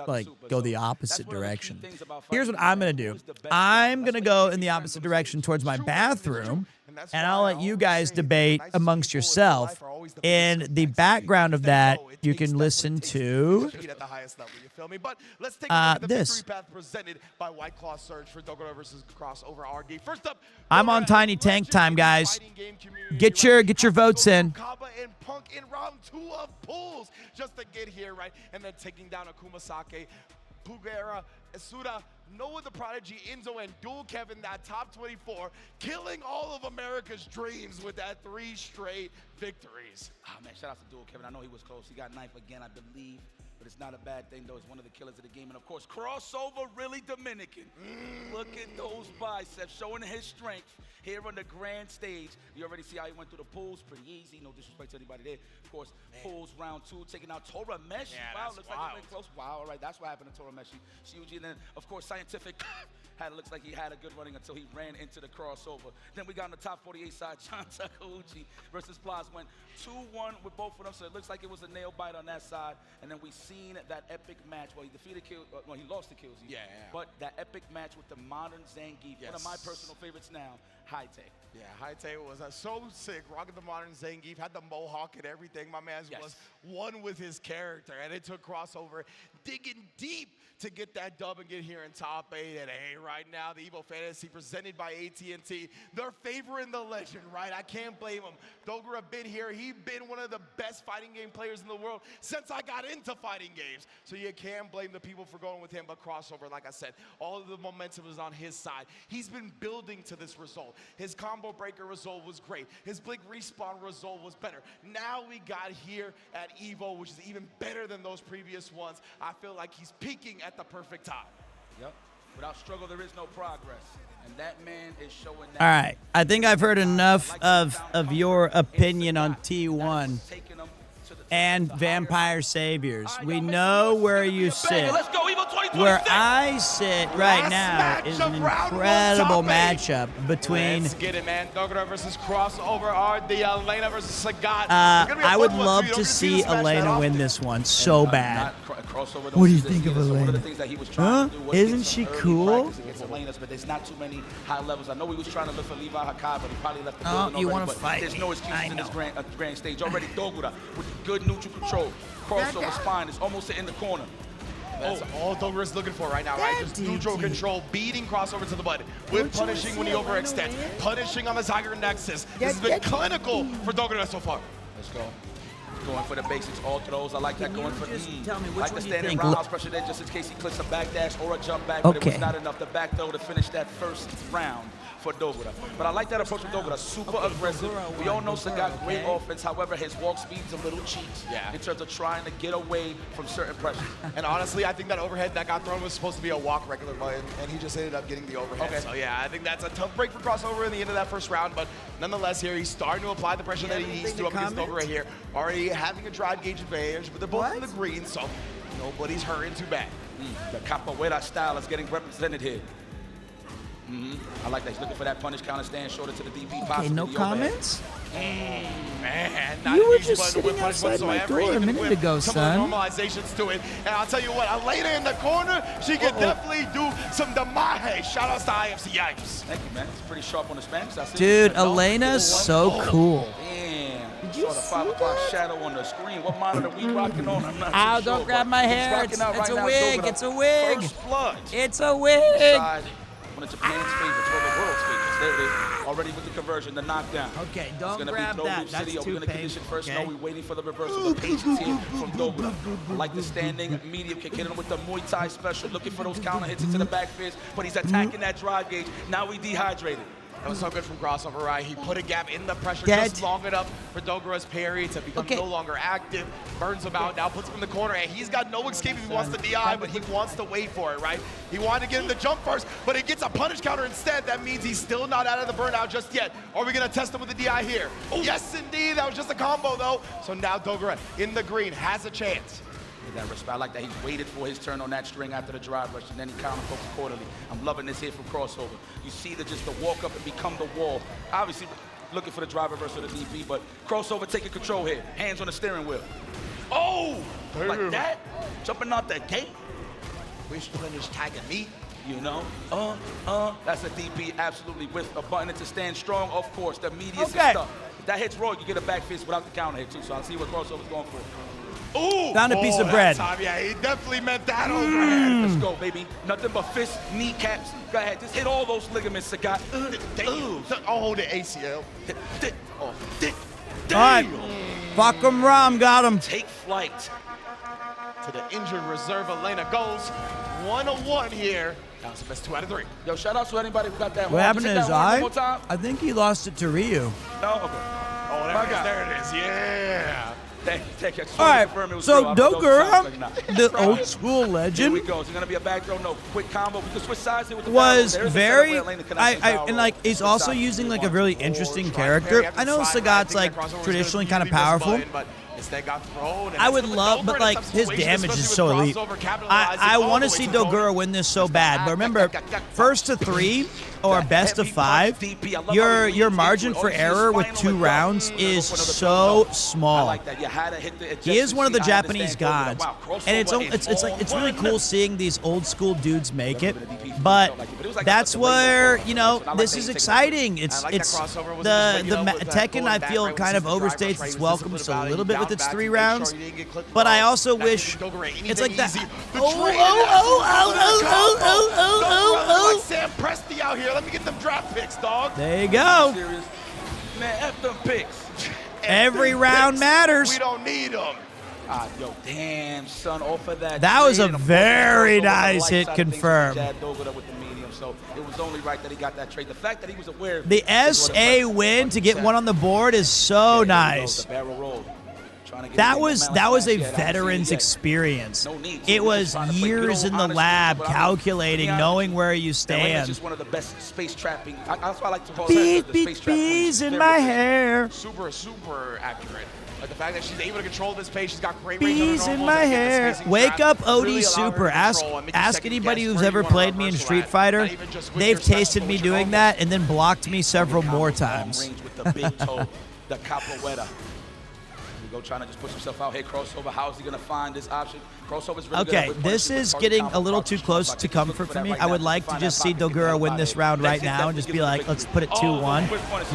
like go the opposite direction. Here's what I'm gonna do. I'm gonna go in the opposite direction towards my bathroom, and I'll let you guys debate amongst yourself. In the background of that, you can listen to this. I'm on Tiny Tank time, guys. Get your votes in. In round 2 of pools just to get here, right? And then taking down Akumasake, Pugera, Asuda, Noah the Prodigy, Enzo, and Dual Kevin, that top 24, killing all of America's dreams with that 3 straight victories. Oh, man, shout out to Dual Kevin. I know he was close. He got knife again, I believe. But it's not a bad thing, though. It's one of the killers of the game. And, of course, crossover really Dominican. Look at those biceps, showing his strength here on the grand stage. You already see how he went through the pools. Pretty easy. No disrespect to anybody there. Of course, pools round 2, taking out Tora Meshi. Yeah, wow, looks like he went close. Wow, all right. That's what happened to Tora Meshi. Shuji, and then, of course, Scientific looks like he had a good running until he ran into the crossover. Then we got on the top 48 side, John Takauchi versus Plaz went 2-1 with both of them, so it looks like it was a nail bite on that side. And then we seen that epic match. Well, he defeated he lost to Killzy. Yeah. But that epic match with the modern Zangief, one of my personal favorites now, High Tech. Yeah, High Tech was so sick. Rocking the modern Zangief, had the mohawk and everything. My man was one with his character, and it took crossover, digging deep to get that dub and get here in top 8. And hey, right now, the Evo Fantasy presented by AT&T, they're favoring the legend, right? I can't blame him. Dogura been here. He's been one of the best fighting game players in the world since I got into fighting games. So you can't blame the people for going with him, but crossover, like I said, all of the momentum is on his side. He's been building to this result. His combo breaker result was great. His blink respawn result was better. Now we got here at Evo, which is even better than those previous ones. I feel like he's peaking at the perfect time. Yep. Without struggle, there is no progress. And that man is showing that. All right. I think I've heard enough of your opinion on T1 and Vampire Saviors. We know where you sit. Where I sit right now is an incredible matchup between. Let's get it, man. Dogura versus Crossover are the Elena versus Sagat. I would love to see Elena win this one so bad. What do you think of Elena? Huh? Isn't she cool? Elena's, but there's not too many high levels. I know he was trying to look for Levi Hakai, but he probably left the building already. You want to fight? There's no excuses in this grand stage. Already Dogura with good neutral control. Crossover spine is almost in the corner. That's all Dogura's looking for right now, right? Just neutral control, beating Crossover to the butt, with punishing when he overextends, punishing on the Tiger Nexus. This has been clinical for Dogura so far. Let's go. Going for the basics, all throws. I like that. Going for tell me which like one the you standing think. roundhouse pressure there, just in case he clicks a back dash or a jump back. But it was not enough. The back throw to finish that first round for Dogura. But I like that approach from Dogura. Super aggressive. We all know Sagat great offense. However, his walk speed's a little cheap in terms of trying to get away from certain pressures. And honestly, I think that overhead that got thrown was supposed to be a walk regular button, and he just ended up getting the overhead. So yeah, I think that's a tough break for Crossover in the end of that first round. But nonetheless, here he's starting to apply the pressure that he needs to up against Dogura here. Already having a drive gauge advantage, but they're both in the green, so nobody's hurting too bad. The capoeira style is getting represented here. I like that. He's looking for that punish counter, stand shorter to the DP. Okay, no comments? Man, you were just sitting outside my door a minute ago, son. Normalizations to it. And I'll tell you what, Elena in the corner, she can definitely do some damaje. Shout outs to IFC Yipes. Thank you, man. It's pretty sharp on the Spanish. Dude, Elena's so cool. Damn. You saw the 5 o'clock shadow on the screen. What monitor we rocking on? I'm not Ow, too sure, don't grab my hair. It's a wig. It's a wig. First blood. It's a wig. going to Japan's favor, for the world's favor. There it is. Already with the conversion, the knockdown. Okay, don't it's grab be no that. Loop That's City. Are too we going to condition painful, first? okay? No, we're waiting for the reversal. The patience here from Dogura. I like the standing medium kick, hitting him with the Muay Thai special, looking for those counter hits into the back fist, but he's attacking that drive gauge. Now we dehydrated. That was so good from Crossover, right? He put a gap in the pressure just long enough for Dogura's parry to become no longer active, burns him out, now puts him in the corner, and he's got no escape if he wants the DI, but he wants to wait for it, right? He wanted to get in the jump first, but he gets a punish counter instead. That means he's still not out of the burnout just yet. Are we going to test him with the DI here? Oh. Yes, indeed. That was just a combo, though. So now Dogura in the green has a chance. That respect. I like that he's waited for his turn on that string after the drive rush, and then he counter-focused accordingly. I'm loving this here from Crossover. You see the walk up and become the wall. Obviously, looking for the drive reverse of the DP, but Crossover taking control here. Hands on the steering wheel. Oh! Like that? Jumping out that gate? Wish Flinch tagging me. You know? That's a DP absolutely with a button to stand strong, of course. The immediacy stuff. If that hits raw, you get a back fist without the counter hit, too. So I'll see what Crossover's going for. Ooh! Found a piece of bread. Yeah, he definitely meant that overhand. Let's go, baby. Nothing but fists, kneecaps. Go ahead, just hit all those ligaments, Sagat. Oh, the ACL. All right. Fuck him, Ram. Got him. Take flight. To the injured reserve, Elena goes 1-1 here. That was the best 2 out of 3. Yo, shout out to anybody who got that. What happened to his eye? Time. I think he lost it to Ryu. No? Okay. Oh, there it is. Yeah. Thank you. All right, so Dogura, the old school legend, here we go. Is it gonna be a back throw? No, quick combo. We can switch sides here with the was very. And like he's also using like a really interesting character. I know Sagat's like traditionally kind of powerful. I would love, but like his damage is so elite. I want to see Dogura win this so bad. But remember, first to 3 or best of 5, your margin for error with 2 rounds is so small. He is one of the Japanese gods, and it's really cool seeing these old school dudes make it. But that's where this is exciting. It's the Tekken, I feel, kind of overstates its welcome just a little bit with its 3 rounds. But I also wish it's like that. Like Sam Presti out here. Let me get them draft picks, dog. There you go. Man, F them picks. Every round matters. We don't need them. Yo, damn, son, off of that. That was a very nice hit confirmed. So it was only right that he got that trade. The fact that he was aware. The SA win to get 1 on the board is so nice. That was a veteran's experience. It was years in the lab, calculating, knowing where you stand. Just one of the best space trapping. That's why I like to call it the space trap. Bees in my hair. Super accurate. Like the fact that she's able to control this pace, she's got great range on Bees in my hair. Wake up, OD Super. Ask anybody who's ever played me in Street Fighter. They've tasted me doing that and then blocked me several more times. With the big toe, the capoeira. Go trying to just push himself out. Hey, Crossover, how is he going to find this option? Crossover's really good. Okay, this is getting a little too close to comfort for me. I would like to just see Dogura win this round right now and just be like, let's put it 2-1.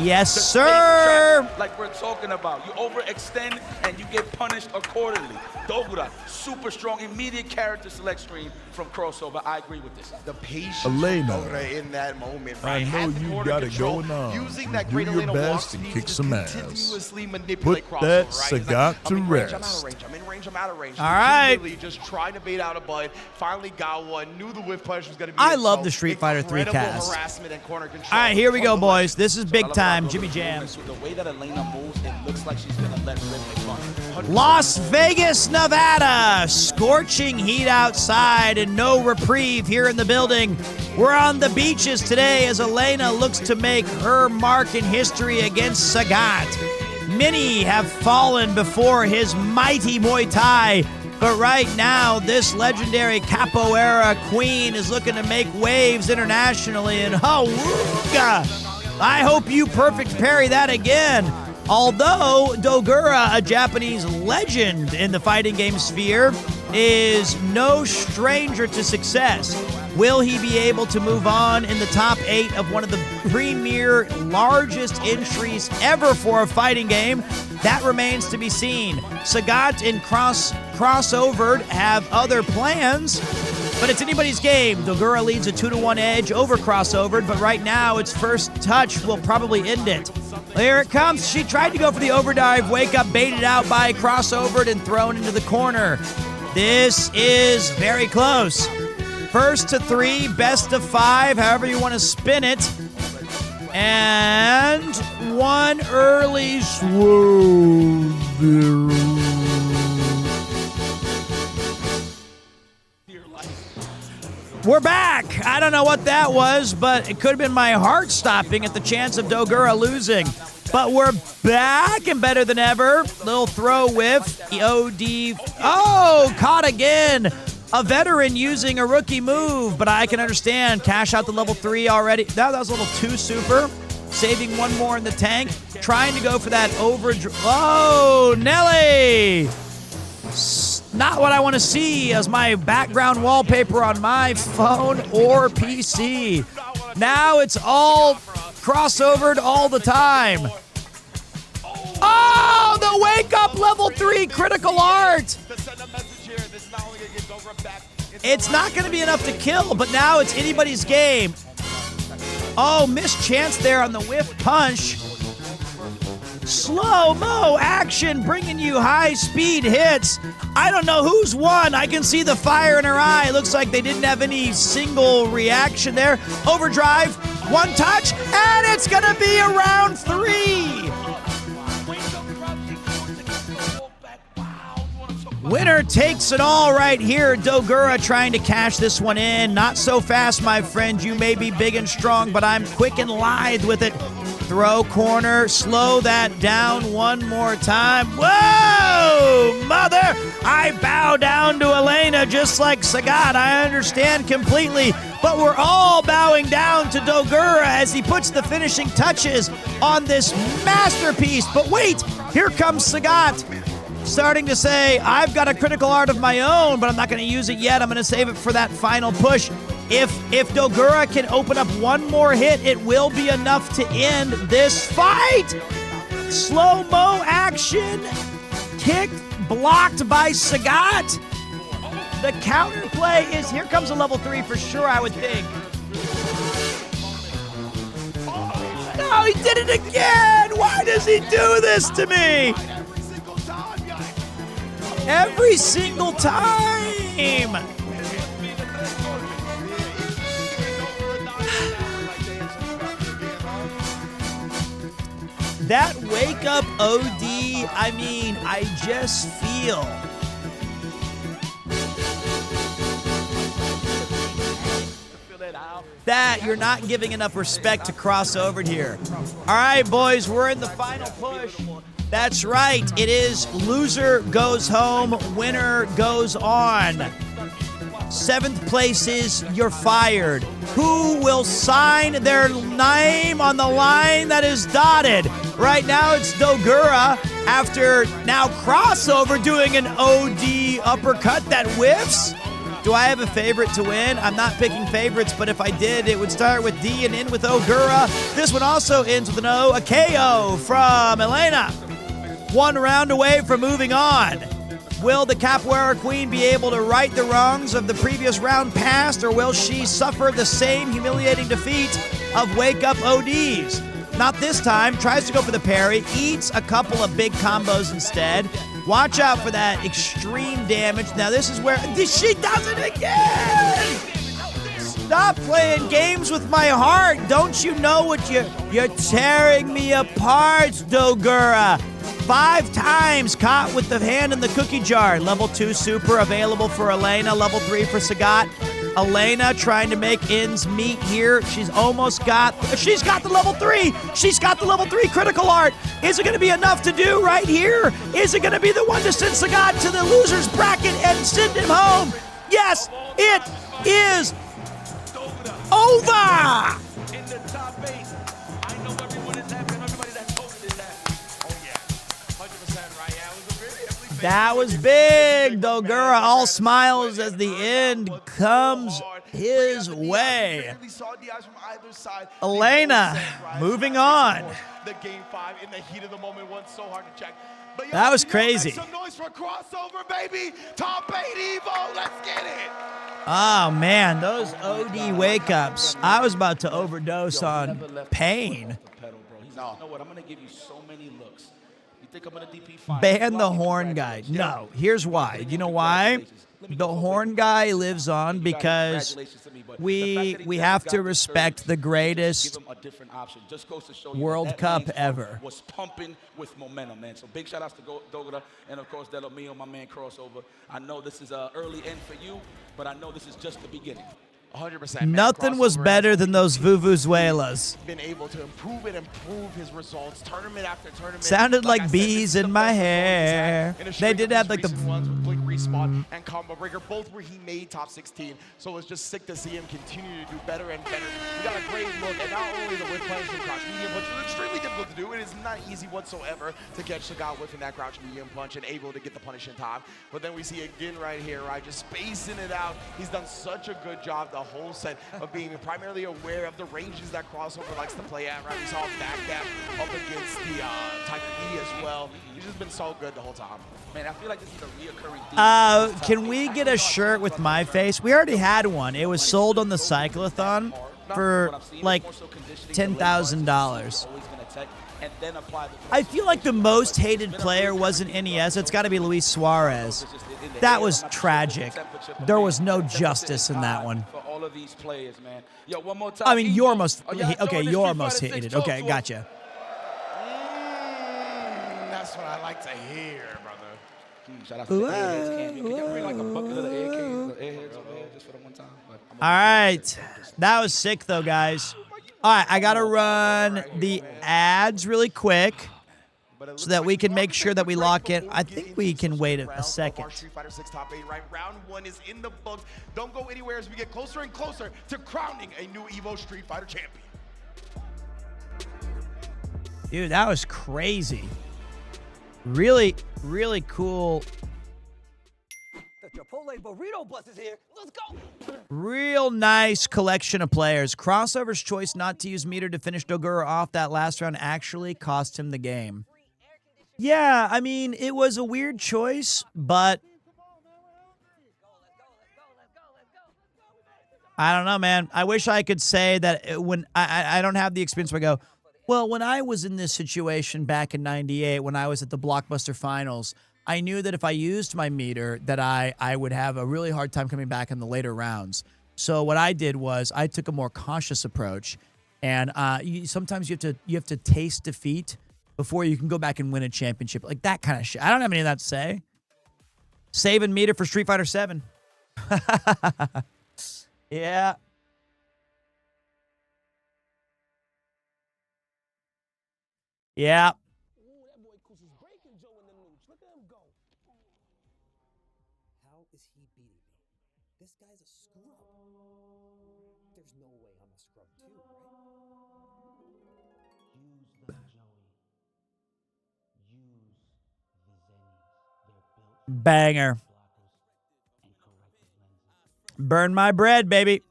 Yes, sir! Like we're talking about. You overextend and you get punished accordingly. Dogura, super strong, immediate character select screen from Crossover. I agree with this. The patience Elena, of Dogura in that moment, I right? know you got it going on. Using that Do great your Elena best walks, and he kick needs some to ass. continuously manipulate Put Crossover, that right? Sagat to I'm in range, I'm out rest. of range, I'm in range, I'm out of range. All right. Just trying to bait out a bud. Finally got one. Knew the whiff punch was going to be. I love the Street Fighter 3 cast. Harassment and corner control. All right, here we go, boys. This is big time. Jimmy Jam. The way that Elena moves, it looks like she's going to let rip fun. Las Vegas, Nevada. Scorching heat outside and no reprieve here in the building. We're on the beaches today as Elena looks to make her mark in history against Sagat. Many have fallen before his mighty Muay Thai, but right now this legendary capoeira queen is looking to make waves internationally, and I hope you perfect parry that again. Although Dogura, a Japanese legend in the fighting game sphere, is no stranger to success. Will he be able to move on in the top 8 of one of the premier largest entries ever for a fighting game? That remains to be seen. Sagat and Crossover have other plans. But it's anybody's game. Dogura leads a 2-1 edge over Crossovered, but right now its first touch will probably end it. Here it comes. She tried to go for the overdrive. Wake Up baited out by Crossovered and thrown into the corner. This is very close. First to 3, best of 5, however you want to spin it. And one early swoon. We're back. I don't know what that was, but it could have been my heart stopping at the chance of Dogura losing. But we're back and better than ever. Little throw whiff. OD. Oh, caught again. A veteran using a rookie move, but I can understand. Cash out the level 3 already. That was a little too super. Saving one more in the tank. Trying to go for that overdrive. Oh, Nelly. Not what I want to see as my background wallpaper on my phone or PC. Now it's all crossovered all the time. Oh, the Wake Up level 3 critical art. It's not going to be enough to kill, but now it's anybody's game. Oh, missed chance there on the whiff punch. Slow-mo action bringing you high-speed hits. I don't know who's won. I can see the fire in her eye. It looks like they didn't have any single reaction there. Overdrive, one touch, and it's going to be a round 3. Winner takes it all right here. Dogura trying to cash this one in. Not so fast, my friend. You may be big and strong, but I'm quick and lithe with it. Throw corner, slow that down one more time. Whoa, mother! I bow down to Elena just like Sagat. I understand completely, but we're all bowing down to Dogura as he puts the finishing touches on this masterpiece. But wait, here comes Sagat. Starting to say, I've got a critical art of my own, but I'm not going to use it yet. I'm going to save it for that final push. If Dogura can open up one more hit, it will be enough to end this fight. Slow-mo action. Kick blocked by Sagat. The counterplay is, here comes a level 3 for sure, I would think. No, he did it again. Why does he do this to me? Every single time. That Wake Up OD, I mean, I just feel that you're not giving enough respect to Crossover here. All right, boys, we're in the final push. That's right. It is loser goes home, winner goes on. 7th place is you're fired. Who will sign their name on the line that is dotted? Right now it's Dogura after now Crossover doing an OD uppercut that whiffs. Do I have a favorite to win? I'm not picking favorites, but if I did, it would start with D and end with Ogura. This one also ends with an O, a KO from Elena. 1 round away from moving on. Will the Capoeira Queen be able to right the wrongs of the previous round past, or will she suffer the same humiliating defeat of Wake Up ODs? Not this time. Tries to go for the parry, eats a couple of big combos instead. Watch out for that extreme damage. Now this is where she does it again! Stop playing games with my heart. Don't you know what you're tearing me apart, Dogura. 5 times caught with the hand in the cookie jar. Level 2 super available for Elena. Level 3 for Sagat. Elena trying to make ends meet here. She's got the level 3. She's got the level 3 critical art. Is it going to be enough to do right here? Is it going to be the one to send Sagat to the loser's bracket and send him home? Yes, it is over. In the top 8. I know everyone is happy. Everybody that's voted in that. Oh yeah, 100% right. Yeah, it was a very heavily. That was big. Dogura all smiles as the end comes his way. Elena moving on. The game 5 in the heat of the moment went so hard to check. That was crazy. Some noise for a crossover, baby. Top 8 Evo. Let's get it. Oh, man, those OD wake-ups. I was about to overdose on pain. No. You know what? I'm going to give you so many looks. You think I'm going to DP fine? Ban the horn guy. No, here's why. You know why? The horn guy lives on because we have to respect the greatest World Cup ever. Was pumping with momentum, man. So big shout outs to Dogura and of course Delo Mio, my man Crossover. I know this is an early end for you, but I know this is just the beginning. 100%. Nothing was better than those Vuvuzuelas. Been able to improve his results, tournament after tournament. Sounded like bees in my hair. They did have like the ones with quick respawn and combo breaker, both where he made top 16. So it's just sick to see him continue to do better and better. We got a great look, and not only the whip punch and crouch medium punch, which is extremely difficult to do. It is not easy whatsoever to catch the guy whiffing that crouch medium punch and able to get the punish in time. But then we see again right here, right, just spacing it out. He's done such a good job the whole set of being primarily aware of the ranges that Crossover likes to play at, right? We saw him back that up against the Type E as well. He's just been so good the whole time. Man, I feel like this is a reoccurring theme. Can we get a shirt with my face? We already had one. It was sold on the Cyclothon for like $10,000. I feel like the most hated player wasn't NES. It's got to be Luis Suarez. That was tragic. There was no justice in that one. For all of these players, man. Yo, one more time. I mean, you're most okay. You're most hated. Okay, gotcha. That's what I like to hear, brother. Shout out to the Airheads. Can you bring like a bucket of the Airheads over here just for the one time? All right, that was sick though, guys. All right, I gotta run the ads really quick so that we can make sure that we lock in. I think we can wait a second. Street Fighter 6 top 8, right? Round 1 is in the books. Don't go anywhere as we get closer and closer to crowning a new Evo Street Fighter champion. Dude, that was crazy. Really, really cool. The Chipotle burrito bus is here. Let's go. Real nice collection of players. Crossover's choice not to use meter to finish Dogura off that last round actually cost him the game. Yeah, I mean, it was a weird choice, but I don't know, man. I wish I could say that when I don't have the experience where I go, well, when I was in this situation back in '98, when I was at the Blockbuster Finals, I knew that if I used my meter, that I would have a really hard time coming back in the later rounds. So what I did was I took a more cautious approach, and sometimes you have to taste defeat before you can go back and win a championship. Like that kind of shit. I don't have any of that to say. Saving meter for Street Fighter 7. Yeah. Yeah. How is he beating me? This guy's a scrub. There's no way I'm a scrub too, right? Use them, Joey. Use the Zennies. They're built Banger. Burn my bread, baby.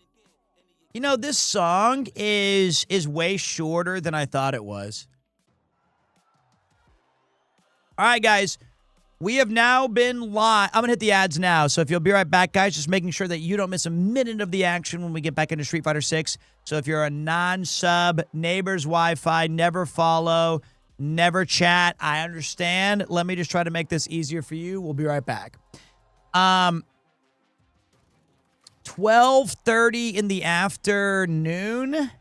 You know, this song is way shorter than I thought it was. All right, guys. We have now been live. I'm going to hit the ads now. So if you'll be right back, guys, just making sure that you don't miss a minute of the action when we get back into Street Fighter 6. So if you're a non-sub, neighbor's Wi-Fi, never follow, never chat, I understand. Let me just try to make this easier for you. We'll be right back. 12:30 in the afternoon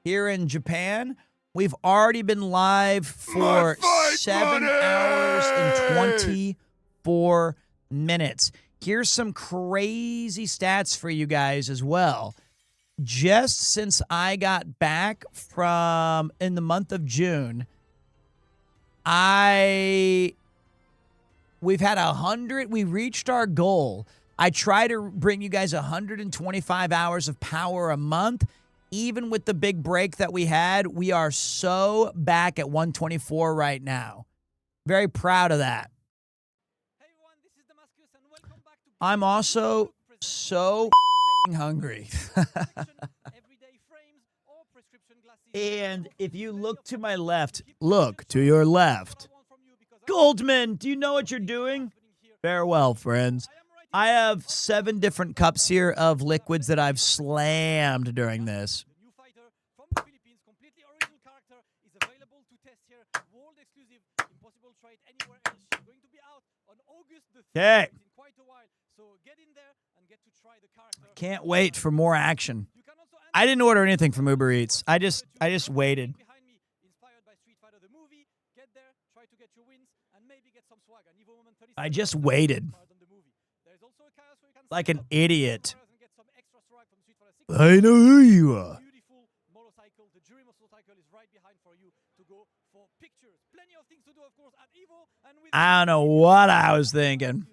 here in Japan. We've already been live for 7 hours and 24 minutes. Here's some crazy stats for you guys as well. Just since I got back from in the month of June, we've had 100. We reached our goal. I try to bring you guys 125 hours of power a month. Even with the big break that we had, we are so back at 124 right now. Very proud of that. I'm also so hungry. And if you look to my left, look to your left. Goldman, do you know what you're doing? Farewell, friends. I have 7 different cups here of liquids that I've slammed during this. Okay. Can't wait for more action. I didn't order anything from Uber Eats. I just waited. I just waited. Like an idiot. I know who you are. I don't know what I was thinking.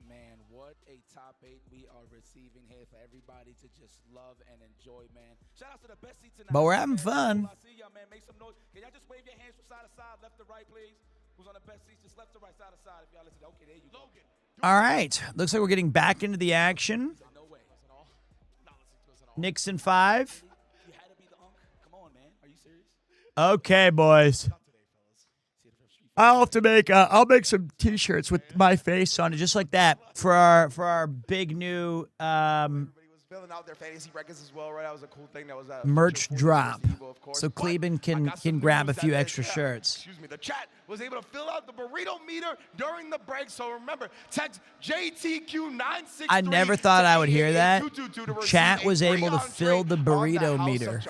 Man, what a top 8 we are receiving here for everybody to just love and enjoy, man. Shout out to the best seats in the But we're house, having man. fun. I see y'all, man. Make some noise. Can y'all just wave your hands from side to side, left to right, please? Who's on the best seats? Just left to right, side to side. If y'all listen. Okay, there you go. All right. Looks like we're getting back into the action. Nixon 5. Okay, boys. I'll make some t-shirts with my face on it, just like that, for our big new Filling out their fantasy records as well, right? That was a cool thing. That was merch drop. Evo, of course. So But Cleben I got some can grab a news few that- extra shirts. Excuse me. The chat was able to fill out the burrito meter during the break. So remember, text JTQ963. I never thought I would hear that. Chat was able to fill the burrito meter.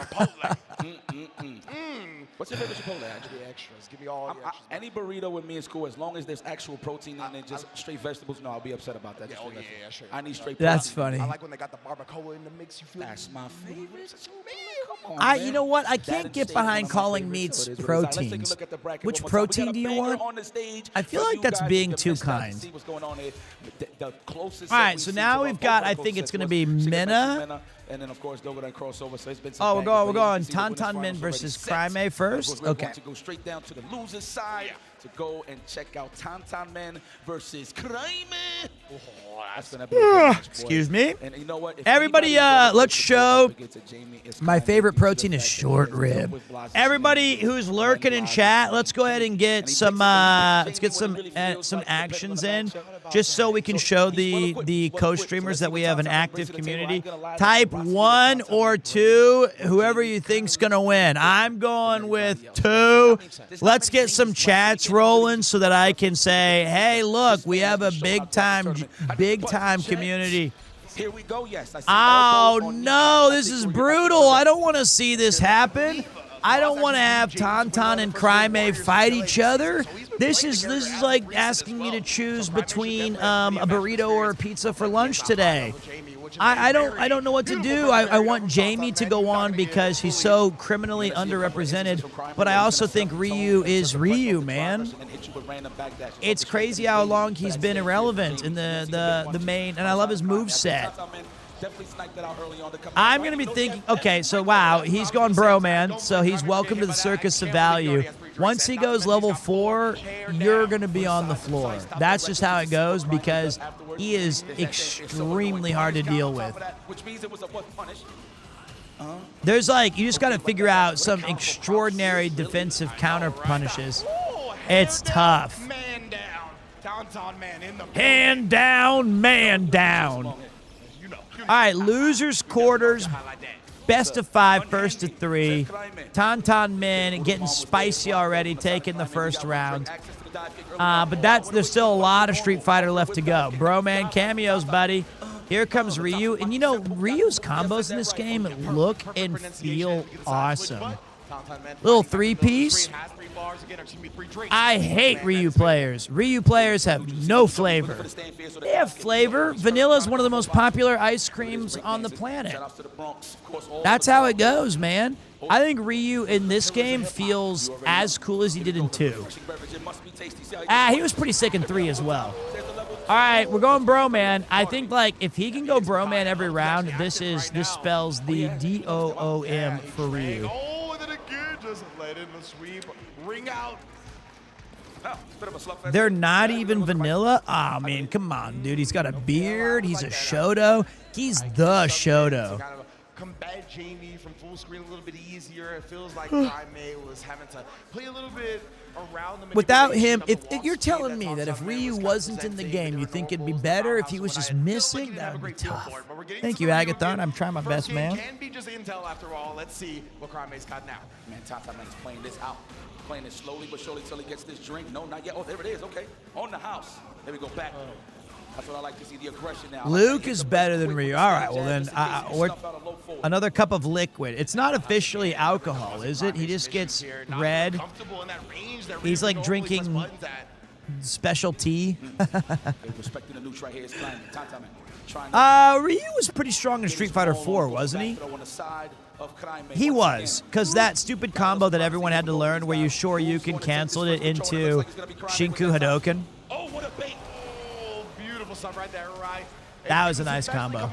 What's your favorite Chipotle, actually? Extras. Give me all the extras. Any burrito with me is cool as long as there's actual protein in it, just straight vegetables. No, I'll be upset about that. Yeah, Just oh, straight yeah, vegetables. straight I need straight That's protein. funny. I like when they got the barbacoa in the mix. You feel That's my favorite. Come on, You know what? I That can't and get steak is one behind of my calling favorites, meats so it is what it is. Let's take a proteins. look at the bracket Which one more time. We protein got a do you banger want? on the stage I feel for like you that's guys being if too you missed out to kind. see what's going on here. The closest All set right, we so see now to we've our got, I closest think it's set going to was be Chicken Minna. And then, of course, Dogodan crossover. So it's been some Oh, we're going bangers, but you can see the Tantan winners Min finals versus already set. Crime Of first? course, we're Okay. going to go straight down to the loser's side to go and check out Tantan Men versus Crime. That's going to be a good match, boys. Excuse me. And you know what? If Everybody, anybody is let's to go show up against a Jamie, it's my Crime favorite due to the protein is fact that short he has dealt rib. with Blas's Everybody shenanigans. who's lurking in Blas is chat, fun. let's go ahead and get some actions in, just so we can show the co-streamers that we have an active community. Type 1 or 2, whoever you think's gonna win. I'm going with 2. Let's get some chats rolling so that I can say, hey, look, we have a big time community. Here we go. Yes. I see Oh elbows on no, knees. this is brutal. I don't want to see this happen. I don't want to have Tantan and Crime fight each other. This is like asking me to choose between a burrito or a pizza for lunch today. I don't know what to do. I want Jamie to go on because he's so criminally underrepresented, but I also think Ryu is Ryu, man. It's crazy how long he's been irrelevant in the main, and I love his moveset. I'm going to be thinking, okay, so wow, he's gone bro, man, so he's welcome to the circus of value. Once he goes level 4, you're going to be on the floor. That's just how it goes because he is extremely hard to deal with. There's like, you just got to figure out some extraordinary defensive counter punishes. It's tough. Man down. Tantan Man in the Hand down, man down. All right, losers quarters, best of 5, first to 3. Tantan Min getting spicy already, taking the first round. But there's still a lot of Street Fighter left to go. Bro man cameos, buddy. Here comes Ryu. And you know, Ryu's combos in this game look and feel awesome. Little 3-piece. I hate Ryu players. Ryu players have no flavor. They have flavor. Vanilla is one of the most popular ice creams on the planet. That's how it goes, man. I think Ryu in this game feels as cool as he did in 2. He was pretty sick in 3 as well. All right, we're going bro man. I think like if he can go bro man every round, this spells the DOOM for Ryu. Just let in the sweep. Ring out. They're not even vanilla? Oh, man, come on, dude. He's got a beard. He's a Shoto. He's the Shoto. combat Jamie from full screen a little bit easier. It feels like Jaime was having to play a little bit around the Without him, if you're telling me that if Ryu wasn't in the game, you think it'd be better if he was just missing? That would be tough. Thank you, Agathon. I'm trying my best, man. Can be just intel after all. Let's see what Jaime's got now. Man, Tantanman's playing this out. Playing it slowly but surely till he gets this drink. No, not yet. Oh, there it is. Okay. On the house. There we go. Back. That's what I like to see, the aggression now. Luke is better than Ryu. All right, well then, another cup of liquid. It's not officially alcohol, is it? He just gets red. He's like drinking special tea. Ryu was pretty strong in Street Fighter 4, wasn't he? He was, because that stupid combo that everyone had to learn where you Shoryuken canceled it into Shinku Hadoken. Oh, what a bait. Beautiful stuff right there, right? That was a nice combo.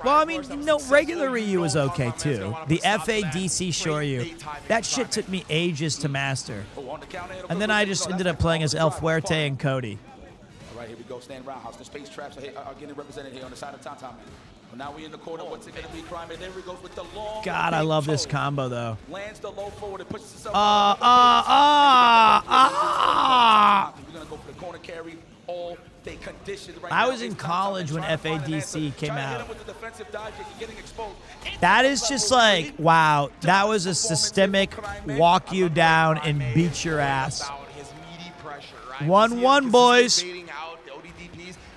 Well, I mean, no, regular Ryu was okay, too. The FADC Shoryu, that shit took me ages to master. And then I just ended up playing as El Fuerte and Cody. All right, here we go, stand roundhouse. The space traps are getting represented here on the side of Tantanman. But now we in the corner. What's it going to be? Crime. There he goes with the long. God, I love this combo, though. Lands the low forward and pushes himself. We're going to go for the corner carry. All they conditioned right I now. was in college when FADC came out. With the defensive dodge, getting exposed. That is just like, wow, that was a systemic walk you down and beat your ass. 1-1, boys.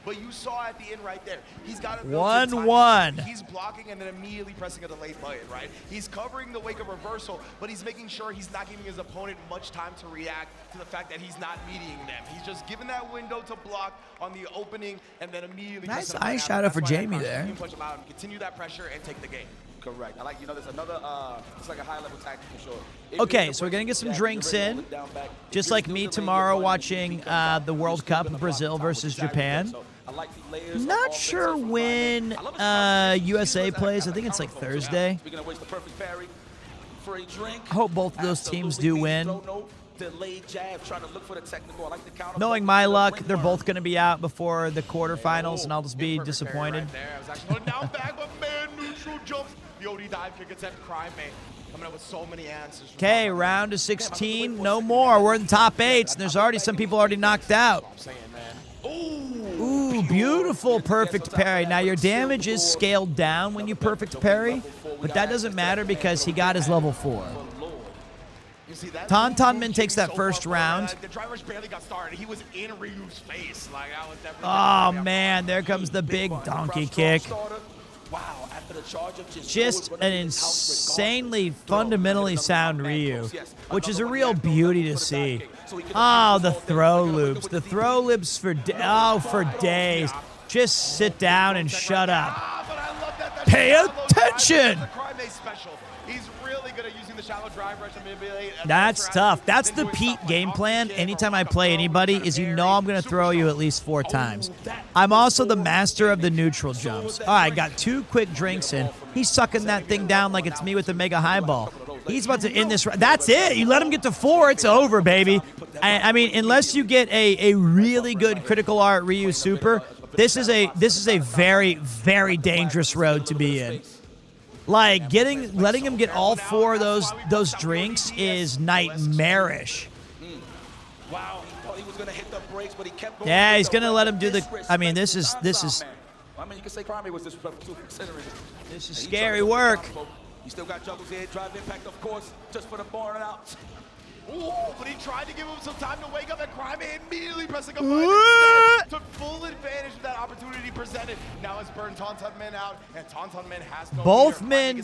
But you saw at the end right there, he's got 1-1. He's blocking and then immediately pressing a delayed button, right? He's covering the wake of reversal, but he's making sure he's not giving his opponent much time to react to the fact that he's not meeting them. He's just giving that window to block on the opening and then immediately. Nice eye shadow for Jamie there. Continue that pressure and take the game. Correct. I like, there's another, it's like a high-level tactic for sure. Okay, so we're going to get some drinks in. Just like me tomorrow watching the World Cup, Brazil versus Japan. Not sure when USA plays. I think it's like Thursday. I hope both of those teams do win. Knowing my luck, they're both going to be out before the quarterfinals, and I'll just be disappointed. Okay, round of 16. No more. We're in the top 8, and there's already some people already knocked out. Ooh, beautiful perfect parry. Now, your damage is scaled down when you perfect parry, but that doesn't matter because he got his level 4. Tantanman takes that first round. The drivers barely got started. He was in Ryu's face. Like, I was definitely oh, man, there comes the big donkey kick. Wow, after the charge of just an insanely fundamentally sound Ryu, which is a real beauty to see. Oh, the throw loops. The throw loops for days. Just sit down and shut up. Pay attention. He's really good at using the shallow drive rush to manipulate. That's tough. That's the Pete game plan. Anytime I play anybody is I'm going to throw you at least 4 times. I'm also the master of the neutral jumps. All right, got 2 quick drinks in. He's sucking that thing down like it's me with a mega highball. He's about to end this. That's it. You let him get to 4, it's over, baby. I mean, unless you get a really good critical art Ryu super, this is a very, very dangerous road to be in. Like letting him get all 4 of those drinks is nightmarish. Wow, he thought he was gonna hit the brakes, but he kept going. Yeah, he's gonna let him do the. I mean, this is. I mean, you can say Crime was this is scary work. He still got juggles here, drive impact, of course, just for the barn out. Ooh, but he tried to give him some time to wake up, and Crime immediately pressing a button instead. Took full advantage of that opportunity presented. Now it's burned Tantanman out, and Tantanman has no both men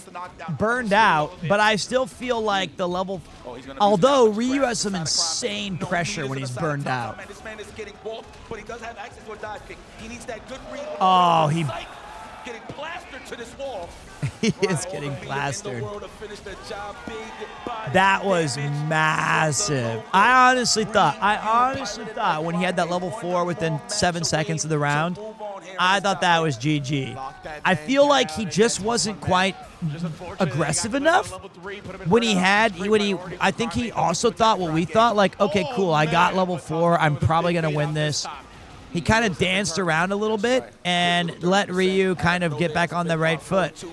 burned out, but I still feel like the level. Although Ryu has some insane pressure when he's burned out. This man is getting walked, but he does have access to a dive kick. He needs that good read. Oh, he getting plastered to this wall. He is getting plastered. That was massive. I honestly thought when he had that level 4 within 7 seconds of the round, I thought that was GG. I feel like he just wasn't quite aggressive enough I think he also thought what we thought, like, okay, cool, I got level 4, I'm probably gonna win this. He kind of danced around a little bit and let Ryu kind of get back on the right foot.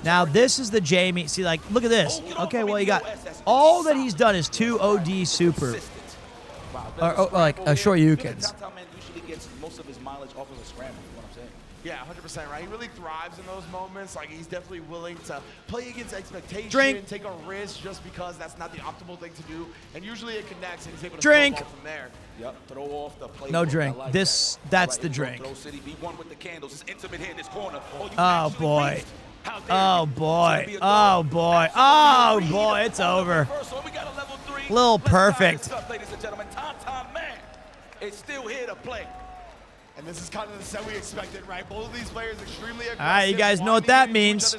Now, this is the Jamie. See, like, look at this. Okay, well, you got all that he's done is 2 OD super. Or like, Shoryukens. Usually gets most of his mileage off of a scramble, you know what I'm saying? Yeah, 100%, right? He really thrives in those moments. Like, he's definitely willing to play against expectation, take a risk just because that's not the optimal thing to do. And usually it connects, and he's able to throw from there. Yep, throw off the play. No drink. Like that's the drink. City, be one with the candles. It's intimate here in this corner. Oh, boy. Oh, boy. Oh, boy. Oh, boy. It's over. Little perfect. Ladies and gentlemen, Tom Man is still here to play. And this is kind of the set we expected, right? Both of these players extremely aggressive. All right, you guys know what that means.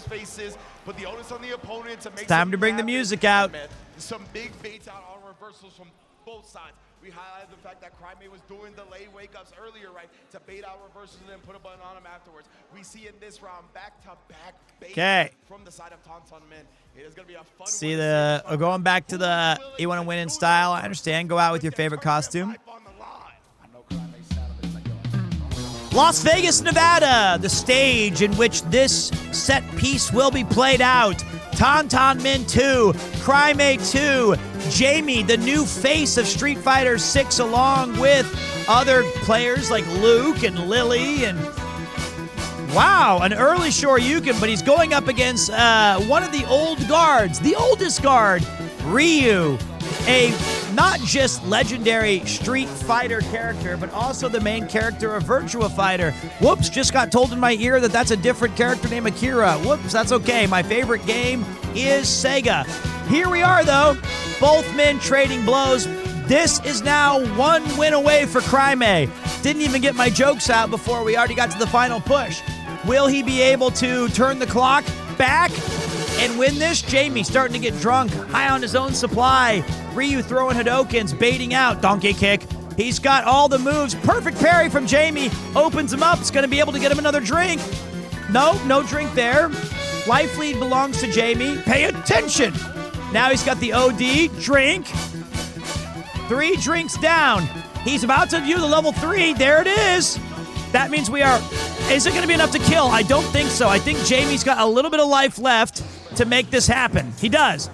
But the onus on the opponent to make it's time to bring the music out. Some big baits out on reversals from both sides. We highlighted the fact that Crimea was doing delayed wake-ups earlier, right, to bait out reversals and then put a button on him afterwards. We see in this round back-to-back bait from the side of Tauntaun Men. It is going to be a fun See, we're going back to the you want to win in style. I understand. Go out with your favorite costume. Las Vegas, Nevada, the stage in which this set piece will be played out. Tauntaun Men 2, Crimea 2, Jamie, the new face of Street Fighter 6, along with other players like Luke and Lily and wow, an early Shoryuken, but he's going up against one of the old guards, the oldest guard, Ryu, a not just legendary Street Fighter character, but also the main character of Virtua Fighter. Whoops, just got told in my ear that that's a different character named Akira. Whoops, that's okay. My favorite game is Sega. Here we are, though. Both men trading blows. This is now 1 win away for Crimea. Didn't even get my jokes out before we already got to the final push. Will he be able to turn the clock back and win this? Jamie starting to get drunk, high on his own supply. Ryu throwing Hadokens, baiting out. Donkey kick. He's got all the moves. Perfect parry from Jamie. Opens him up. It's going to be able to get him another drink. No drink there. Life lead belongs to Jamie. Pay attention. Now he's got the OD. Drink. 3 drinks down. He's about to view the level 3. There it is. That means we are... Is it going to be enough to kill? I don't think so. I think Jamie's got a little bit of life left to make this happen. He does.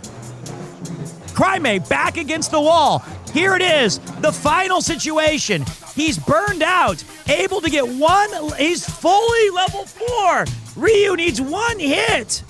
Crimea back against the wall. Here it is. The final situation. He's burned out. Able to get 1. He's fully level 4. Ryu needs 1 hit.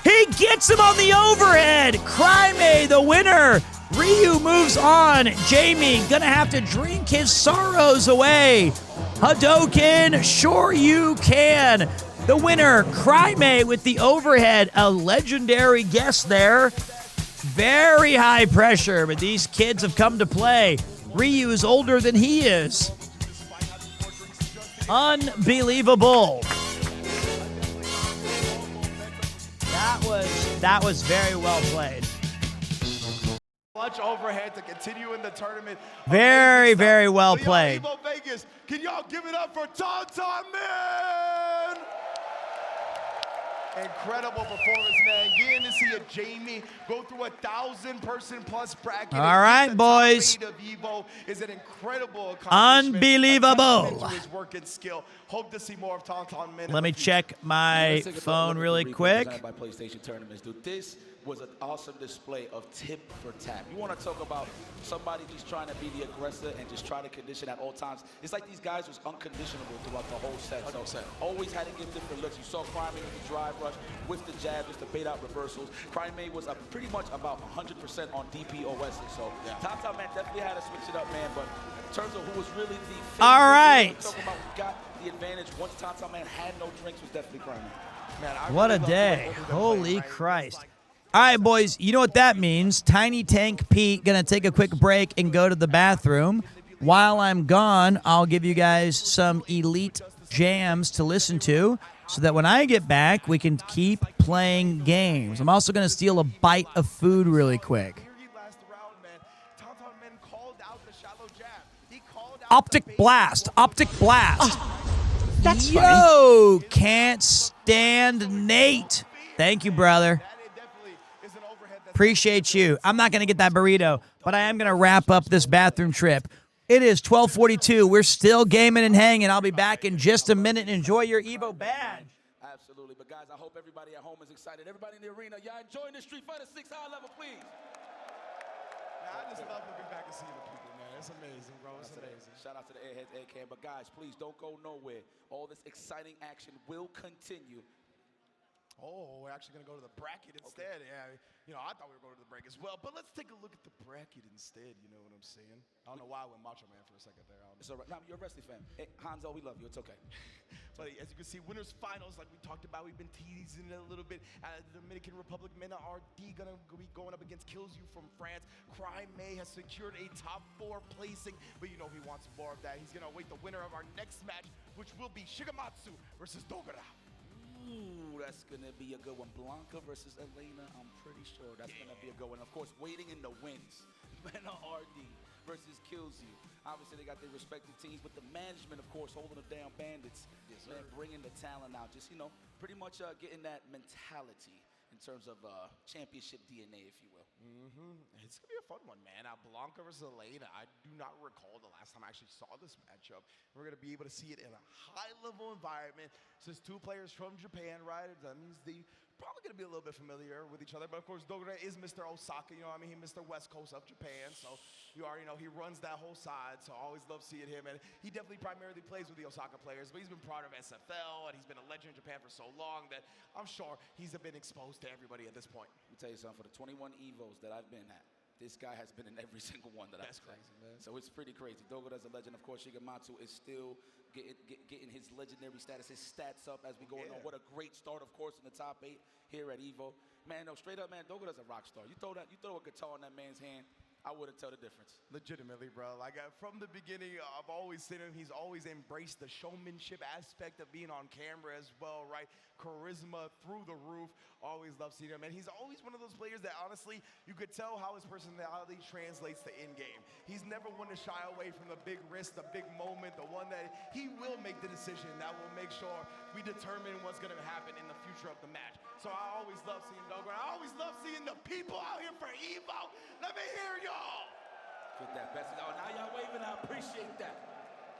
He gets him on the overhead. Crimea the winner. Ryu moves on. Jamie gonna have to drink his sorrows away. Hadouken, sure you can. The winner, Crimea with the overhead. A legendary guest there. Very high pressure, but these kids have come to play. Ryu is older than he is. Unbelievable. That was very well played. Much overhead to continue in the tournament. Very, very well played. Evo Vegas, can y'all give it up for Tauntaun Man? Incredible performance, man. Getting to see a Jamie go through a 1,000-person plus bracket. All right, boys. Evo is an incredible Unbelievable. His work and skill. Hope to see more of Tauntaun Man. Let me check my phone really quick. By PlayStation tournaments, dude. This was an awesome display of tip for tap. You want to talk about somebody just trying to be the aggressor and just try to condition at all times. It's like these guys was unconditionable throughout the whole set. So always had to give different looks. You saw Crimea with the drive rush, with the jab, just the bait out reversals. Crimea was pretty much about 100% on DPOS. So Tauntaun Man definitely had to switch it up, man. But in terms of who was really the favorite, all right, talking about who got the advantage once Tauntaun Man had no drinks was definitely Crimea. Man, what a day. Holy Christ. All right, boys, you know what that means. Tiny Tank Pete going to take a quick break and go to the bathroom. While I'm gone, I'll give you guys some elite jams to listen to so that when I get back, we can keep playing games. I'm also going to steal a bite of food really quick. Optic Blast. Optic Blast. That's Yo, can't stand Nate. Thank you, brother. Appreciate you. I'm not going to get that burrito, but I am going to wrap up this bathroom trip. It is 12:42. We're still gaming and hanging. I'll be back in just a minute. Enjoy your Evo badge. Absolutely. But, guys, I hope everybody at home is excited. Everybody in the arena, y'all enjoying the Street Fighter 6 high level, please. I just love looking back and seeing the people, man. It's amazing, bro. It's amazing. Shout out to the Airheads, Aircam. But, guys, please don't go nowhere. All this exciting action will continue. Oh, we're actually going to go to the bracket instead. Yeah, you know, I thought we were going to the break as well. But let's take a look at the bracket instead, you know what I'm saying? I don't know why I went Macho Man for a second there. It's all right. No, you're a wrestling fan. Hey, Hanzo, we love you. It's okay. But as you can see, winners finals, like we talked about, we've been teasing it a little bit. The Dominican Republic, Mena RD gonna be going up against Kills You from France. Crime May has secured a top 4 placing, but you know he wants more of that. He's gonna await the winner of our next match, which will be Shigematsu versus Dogura. Ooh, that's gonna be a good one. Blanca versus Elena. I'm pretty sure that's gonna be a good one. Of course, waiting in the wings. Mena RD versus Kills You. Obviously, they got their respective teams, but the management, of course, holding them down bandits. Yes, man, bringing the talent out. Just, you know, pretty much getting that mentality in terms of championship DNA, if you will. It's going to be a fun one, man. Blanca versus Elena. I do not recall the last time I actually saw this matchup. We're going to be able to see it in a high-level environment. Since 2 players from Japan, right? That means they probably going to be a little bit familiar with each other. But, of course, Dogura is Mr. Osaka. You know what I mean? He's Mr. West Coast of Japan. So, you already know he runs that whole side. So, I always love seeing him. And he definitely primarily plays with the Osaka players. But he's been part of SFL. And he's been a legend in Japan for so long that I'm sure he's been exposed to everybody at this point. Let me tell you something. For the 21 Evos that I've been at, this guy has been in every single one that I've played. Crazy, man. So it's pretty crazy. Dogura's a legend. Of course, Shigematsu is still getting his legendary status, his stats up as we go on. What a great start, of course, in the top 8 here at Evo. Man, no, straight up, man, Dogura's a rock star. You throw a guitar in that man's hand, I wouldn't tell the difference. Legitimately, bro. Like, from the beginning, I've always seen him. He's always embraced the showmanship aspect of being on camera as well, right? Charisma through the roof. Always love seeing him. And he's always one of those players that, honestly, you could tell how his personality translates to in-game. He's never one to shy away from the big risk, the big moment, the one that he will make the decision that will make sure we determine what's going to happen in the future of the match. So I always love seeing Dogura. I always love seeing the people out here for Evo. Let me hear y'all. Get that best. Oh, now y'all waving. I appreciate that.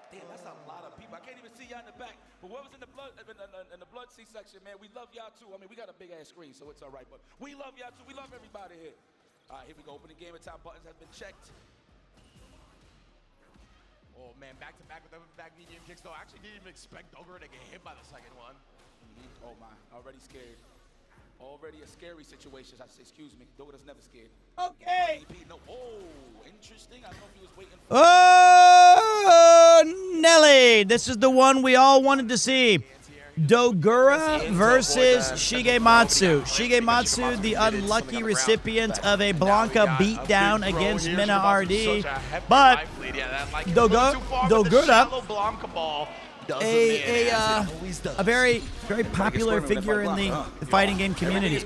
Damn, that's a lot of people. I can't even see y'all in the back. But whoever's in the blood C section, man, we love y'all too. I mean, we got a big ass screen, so it's all right. But we love y'all too. We love everybody here. All right, here we go. Opening game and top buttons has been checked. Oh man, back to back with the back medium kicks. Though I actually didn't even expect Dogura to get hit by the second one. Oh my, already scared. Already a scary situation. I say, excuse me. Dogura's never scared. Okay. No. Oh, interesting. I don't know if he was waiting for. Oh, Nelly. This is the one we all wanted to see. Dogura versus Shigematsu. Shigematsu, the unlucky recipient of a Blanca beatdown against Mena RD. But Dogura, a very popular figure in the fighting game community.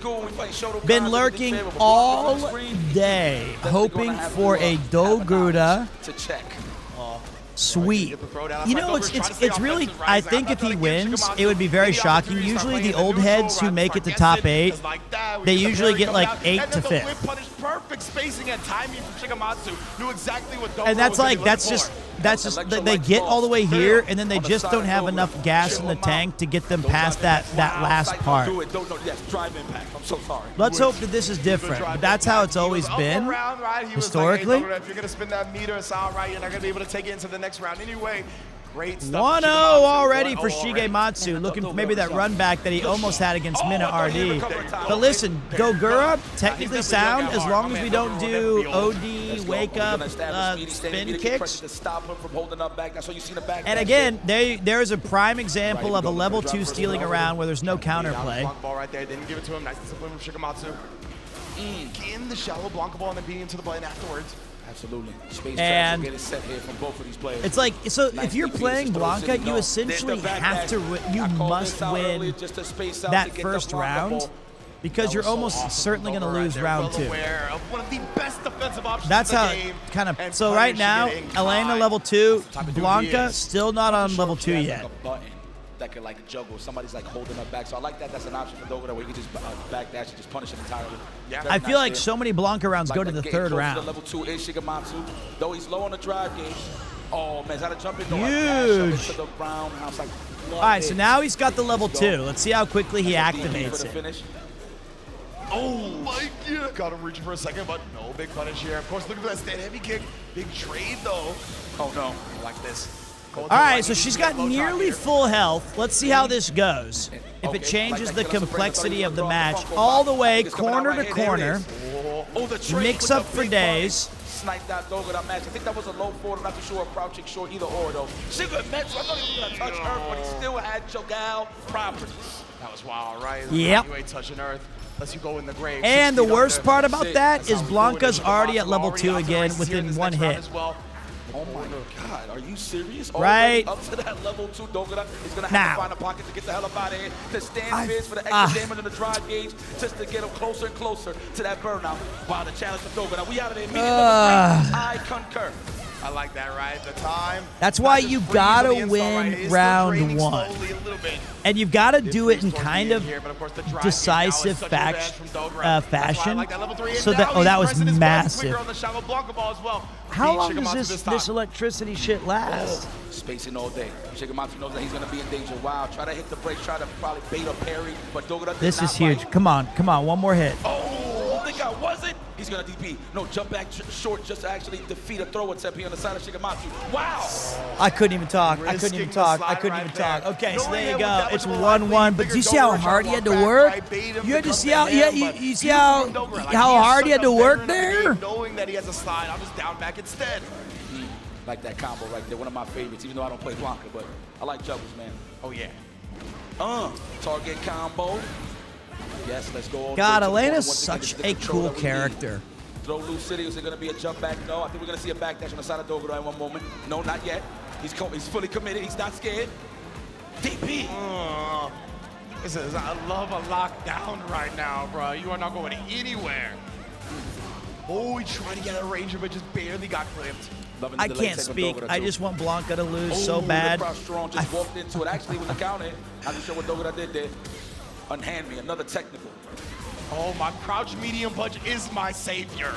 Been lurking all day, hoping for a Dogura sweep. You know, it's really, I think if he wins, it would be very shocking. Usually the old heads who make it to top 8, they usually get like 8 to 5th. Perfect spacing and timing from Shigematsu. Knew exactly what Dogura and that's just they get all the way here, and then they just don't have enough gas in the tank to get them past that last part. I'm so sorry. Let's hope that this is different. But that's how it's always been historically. If you're gonna spin that meter aside, right, you're not gonna be able to take it into the next round anyway. Great stuff. 1-0 already for Shigematsu, looking for maybe that run back that he almost had against Mena RD. But listen, Dogura, technically sound, as long as we don't do OD, wake up, spin kicks. And again, there is a prime example of a level 2 stealing around where there's no counterplay. Ball right there, didn't give it to him. Nice discipline from Shigematsu. In the shallow Blanca ball and then beating him to the plane afterwards. Absolutely. Space and get it set here from both of these players. It's like, so if you're playing Blanca, you essentially have to, you must win that first round because you're almost certainly going to lose round 2. That's how it kind of, so right now, Elena level 2, Blanca still not on level 2 yet. That like a juggle. Somebody's like holding her back. So I like that. That's an option for Dogura where you can just backdash and just punish it entirely. Yeah. I feel like so many Blanca rounds go to the getting third close round. To level 2 is Shigematsu. Though he's low on the drive gauge. Oh, man, is that a jump in? Huge. Into the roundhouse, like, All right, so now he's got the level 2. Let's see how quickly he activates it. Oh my God! Got him reaching for a second, but no big punish here. Of course, look at that stand heavy kick. Big trade though. Oh no, I like this. All right, so she's got nearly full health. Let's see how this goes. If it changes the complexity of the match all the way corner to corner, mix up for days. Sniped that Dogura match. I think that was a low forward. I'm not too sure, crouching short, either or though. Sigurd Metz, I thought he was gonna touch Earth, but he still had Cho'Gal properties. That was wild, right? Yep. You ain't touching Earth. Unless you go in the grave. And the worst part about that is Blanca's already at level 2 again within one hit. Oh my God, are you serious? Right. Up to that level 2, Dogura is going to have to find a pocket to get the hell up out of here, to stand fierce for the extra damage on the drive gauge, just to get him closer and closer to that burnout. Wow, the challenge for Dogura. We out of there immediately. I concur. I like that, right? The time. That's why you gotta win round 1. And you've got to do it in kind of decisive fashion. So that that was massive. How long does this electricity shit last? Spacing all day. Shigematsu knows that he's going to be in danger. Wow, try to hit the brakes, try to probably bait or parry, but Dogura This is huge. Come on, one more hit. Oh, I think I wasn't. He's going to DP. No, jump back short just to actually defeat a throw attempt here on the side of Shigematsu. Wow. I couldn't even talk. Okay, so there you go. It's 1-1. But do you see how hard he had to work? You had to see how you see how hard he had to work there? Knowing that he has a slide, I'm just down back instead. Like that combo right there, one of my favorites, even though I don't play Blanca, but I like juggles, man. Oh, yeah. Target combo. Yes, let's go. God, Elena's such a cool character. Throw loose city. Is it going to be a jump back? No, I think we're going to see a backdash on the side of Dogura in one moment. No, not yet. He's fully committed. He's not scared. DP. I love a lockdown right now, bro. You are not going anywhere. Oh, he tried to get a ranger, but just barely got clipped. I can't speak. I just want Blanca to lose so bad. Strong just walked into it. Actually, with the counter, I'm not sure what Dogura did there. Unhand me, another technical. Oh, my crouch medium punch is my savior.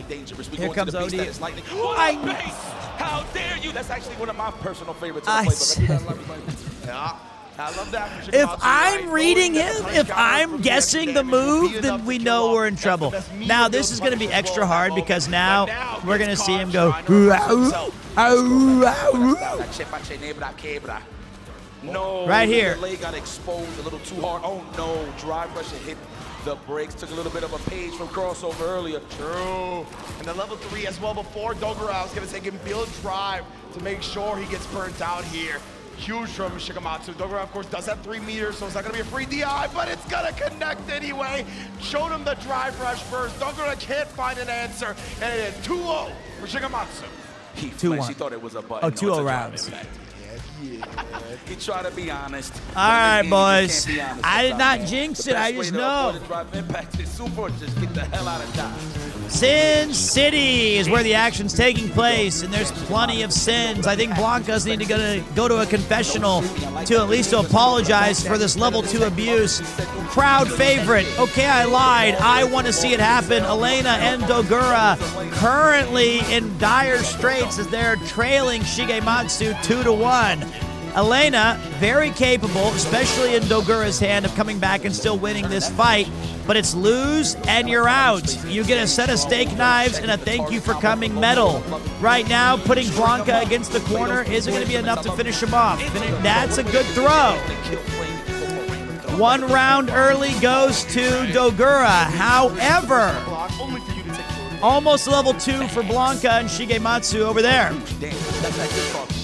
Dangerous. Here comes OD. How dare you? That's actually one of my personal favorites in the playbook. Yeah. I love that. If I'm reading him, if I'm guessing the move, then we know we're in trouble. Now, this is going to be extra hard because now we're going to see him go. No, right here. The leg got exposed a little too hard. Oh no, drive pressure hit the brakes. Took a little bit of a page from crossover earlier. True. And the level 3 as well before Dogura. I was going to say give him build drive to make sure he gets burnt out here. Huge from Shigematsu. Dogura, of course, does have 3 meters, so it's not going to be a free DI, but it's going to connect anyway. Showed him the drive rush first. Dogura can't find an answer, and it is 2-0 for Shigematsu. He thought it was a button. Oh, 2-0 rounds. He tried to be honest. All right, boys. I did not jinx it. I just know. Just get the hell out of Dodge. Sin City is where the action's taking place, and there's plenty of sins. I think Blanca's need to go to a confessional to at least apologize for this level 2 abuse. Crowd favorite. Okay, I lied. I want to see it happen. Elena and Dogura currently in dire straits as they're trailing Shigematsu 2-1. Elena, very capable, especially in Dogura's hand, of coming back and still winning this fight. But it's lose and you're out. You get a set of steak knives and a thank you for coming medal. Right now, putting Blanca against the corner isn't going to be enough to finish him off. That's a good throw. 1 round early goes to Dogura. However, almost level 2 for Blanca and Shigematsu over there.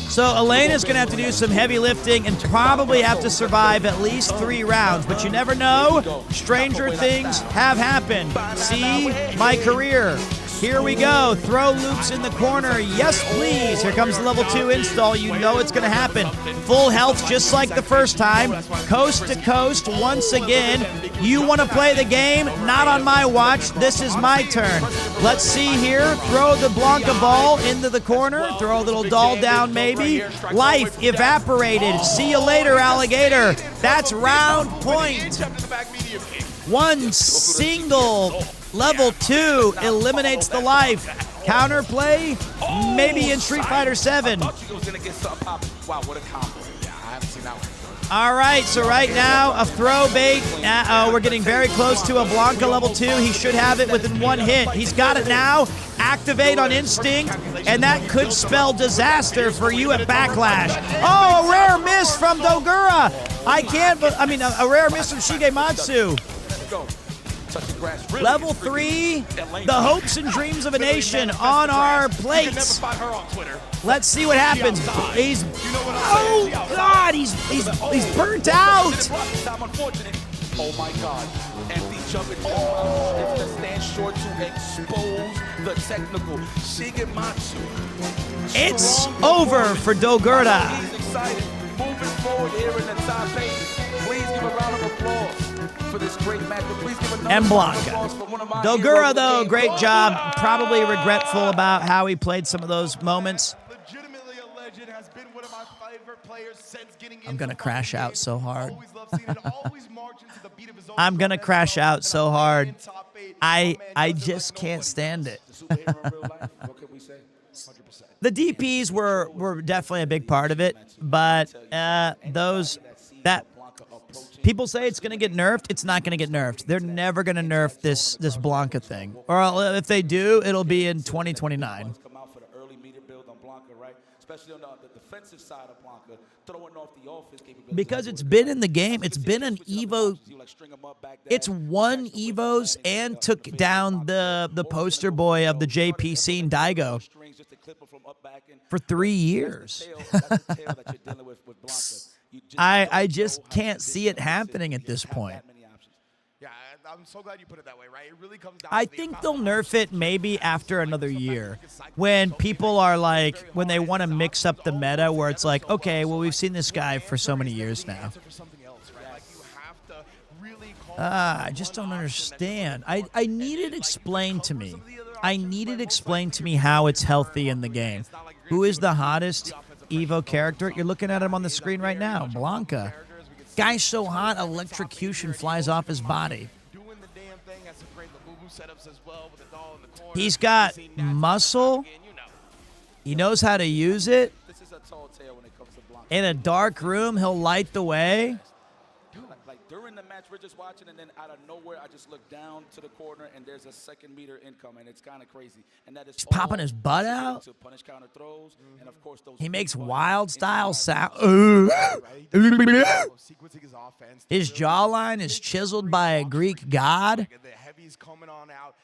So Elena's going to have to do some heavy lifting and probably have to survive at least 3 rounds. But you never know. Stranger things have happened. See my career. Here we go. Throw loops in the corner. Yes, please. Here comes the level 2 install. You know it's going to happen. Full health just like the first time. Coast to coast once again. You want to play the game? Not on my watch. This is my turn. Let's see here. Throw the Blanca ball into the corner. Throw a little doll down maybe. Life evaporated. See you later, alligator. That's round point. One single level 2 eliminates the life. Counterplay, maybe in Street Fighter 7. All right, so right now, a throw bait. We're getting very close to a Blanca level 2. He should have it within one hit. He's got it now. Activate on instinct, and that could spell disaster for you at Backlash. Oh, a rare miss from Dogura. A rare miss from Shigematsu. Level 3, the hopes and dreams of a nation on our plates. Let's see what happens. Oh God, he's burnt out. Oh my God. Empty jumping is to stand short to expose the technical Shigematsu. It's over for Dogura. He's excited. Moving forward here in the top 8. Please give a round of applause for this great match. Please give And Blanca. Dogura, though, great job. Probably regretful about how he played some of those moments. I'm going to crash out so hard. I'm going to crash out so hard. I just can't stand it. The DPs were definitely a big part of it, but people say it's going to get nerfed. It's not going to get nerfed. They're never going to nerf this Blanca thing. Or if they do, it'll be in 2029. Because it's been in the game. It's been an Evo. It's won Evos and took down the poster boy of the JP scene, Daigo, for 3 years. I just can't see it happening at this point. Yeah, I'm so glad you put it that way, right? It really comes down I think they'll nerf it maybe after another year when people are like, when they want to mix up the meta where it's like, okay, well, we've seen this guy for so many years now. I just don't understand. I need it explained to me. I need it explained to me how it's healthy in the game. Who is the hottest Evo character? You're looking at him on the screen right now, Blanca. Guy's so hot, electrocution flies off his body. He's got muscle. He knows how to use it. In a dark room, he'll light the way. During the match, we're just watching, and then out of nowhere, I just look down to the corner, and there's a second meter incoming. It's kind of crazy. And that is He's popping his butt out. To punish counter throws, and of course, those he makes wild style sound. His jawline is chiseled by a Greek god.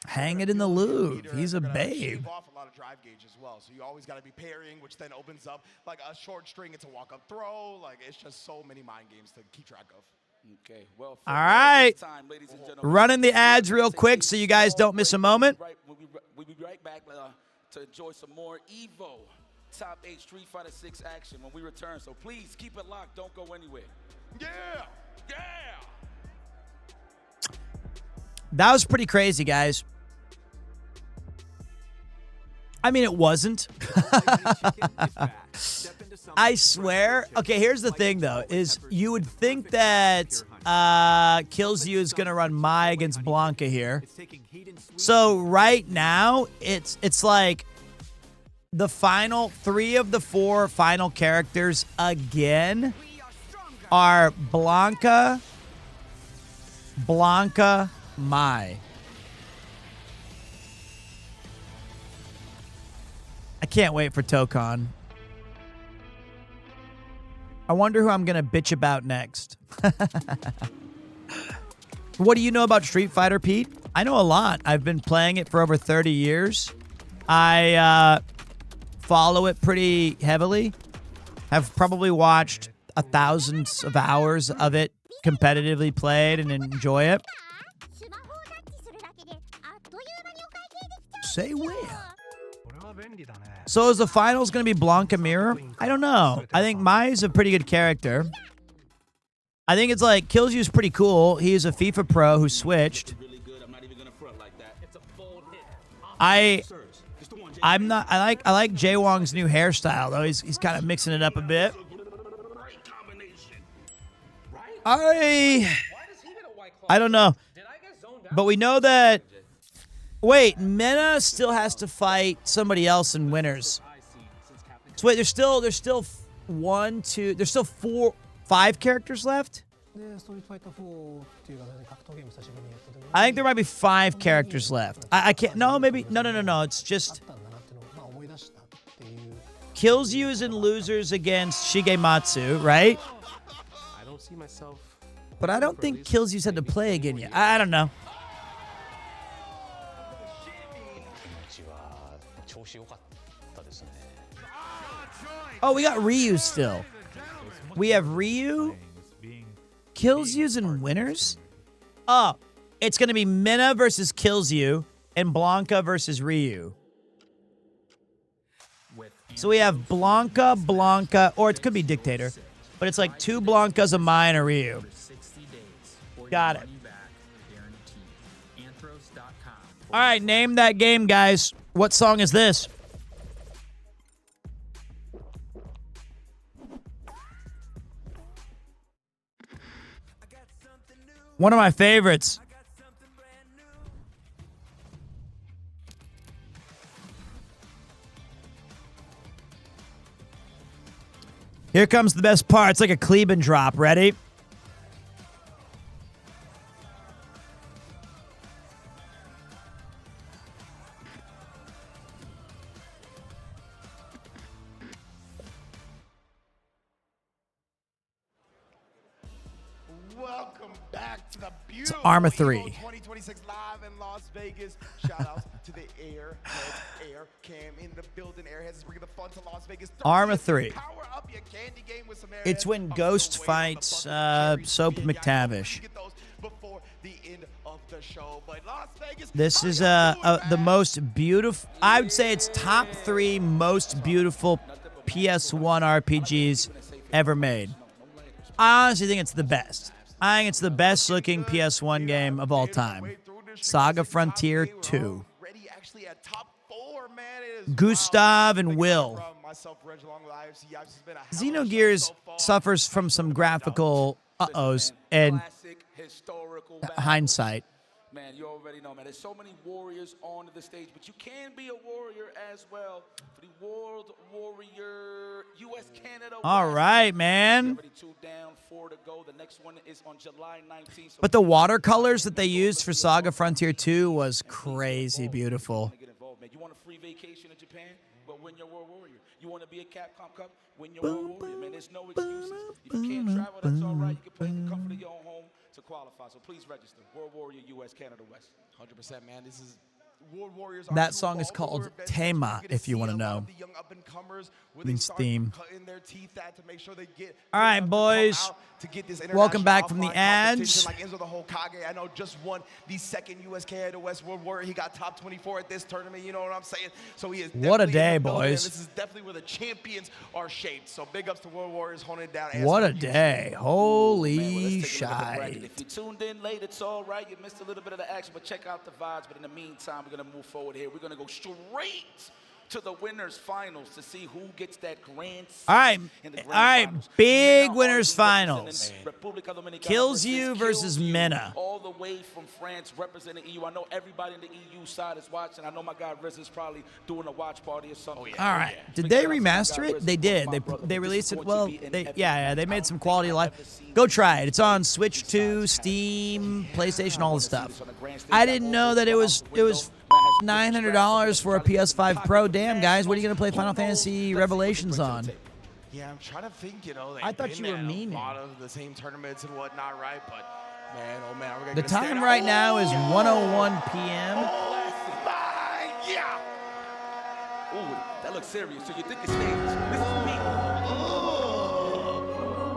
Hang it in the loop. He's a babe. So you always got to be parrying, which then opens up like a short string. It's a walk-up throw. Like, it's just so many mind games to keep track of. Okay, well, all right. Running the ads real quick so you guys don't miss a moment. We'll be right back to enjoy some more Evo Top 8 Street Fighter 6 action when we return. So please keep it locked. Don't go anywhere. Yeah! Yeah! That was pretty crazy, guys. I mean, it wasn't. I swear. Okay, here's the thing, though, is you would think that Kills You is going to run Mai against Blanca here. So right now, it's like the final 3 of the 4 final characters again are Blanca, Mai. I can't wait for Tokon. I wonder who I'm going to bitch about next. What do you know about Street Fighter, Pete? I know a lot. I've been playing it for over 30 years. I follow it pretty heavily. Have probably watched thousands of hours of it competitively played and enjoy it. Say where. So is the finals going to be Blanca Mirror? I don't know. I think Mai's a pretty good character. I think it's like Killzyu's pretty cool. He's a FIFA pro who switched. I'm not. I like Jaewong's new hairstyle though. He's kind of mixing it up a bit. I don't know, but we know that. Wait, Mena still has to fight somebody else in winners. So wait, there's still 5 characters left. I think there might be 5 characters left. I can't. No, maybe no. It's just Killzyu's in losers against Shigematsu, right? I don't see myself. But I don't think Killzyu's had to play again yet. I don't know. Oh, we got Ryu still. We have Ryu. Killzyu's in winners? Oh, it's going to be Mena versus Killzyu and Blanca versus Ryu. So we have Blanca, or it could be Dictator. But it's like 2 Blancas, a Mai, and a Ryu. Got it. All right, name that game, guys. What song is this? One of my favorites. Here comes the best part. It's like a Kleben drop. Ready? Welcome back to the It's Arma 3. 2026 live in Las Vegas. Shout out to the Airheads, Air Cam in the building. Airheads is bringing the fun to Las Vegas. Arma 3. Power up your candy game with some Airheads. It's when Ghost fights Soap McTavish. Before the end of the show, but Las Vegas, This is the most beautiful. I would say it's top 3 most beautiful PS1 RPGs ever made. I honestly think it's the best. I think it's the best looking PS1 game of all time. Saga Frontier 2. Gustav and Will. Xenogears suffers from some graphical uh-ohs and hindsight. Man, you already know, man. There's so many warriors on the stage, but you can be a warrior as well. For the World Warrior US Canada. All right, man. 2 down, 4 to go. The next one is on July 19th. So But the watercolors that they used for Saga Frontier 2 was crazy beautiful. you want a free vacation in Japan? Well, win your World Warrior. You want to be a Capcom Cup? Win your World Warrior, man. There's no excuses. If you can't travel, that's all right. You can play in the comfort of your own home to qualify. So please register. World Warrior US Canada West. 100%, man. This is World Warriors. That song is called Tema, if you want to know. Means theme. All right, boys. Welcome back from the ads. Like Enzo the Hokage, I know, just won the 2nd US Canada West World Warrior. He got top 24 at this tournament. You know what I'm saying? So he is. What a day, boys. This is definitely where the champions are shaped. So big ups to World Warriors holding it down. What a day. Holy shite. If you tuned in late, it's all right. You missed a little bit of the action, but check out the vibes. But in the meantime, we're going to move forward here. We're going to go straight to the winners finals to see who gets that grand. All right, big winners finals. Killzyu versus Mena. All the way from France, representing EU. I know everybody in the EU side is watching. I know my guy Riz is probably doing a watch party or something. All right. Did they remaster it? They did. They released it. Well, they made some quality of life. Go try it. It's on Switch 2, Steam, PlayStation, all the stuff. I didn't know that it was $900 for a PS5 Pro. Damn, guys, what are you going to play Final Fantasy Revelations on? Yeah, I'm trying to think, I thought you were meaning. A lot of the same tournaments and whatnot, right? But, man, oh, man. We're The time right now is 1:01 p.m. Yeah. Ooh, that looks serious. So you think it's staged. This is me.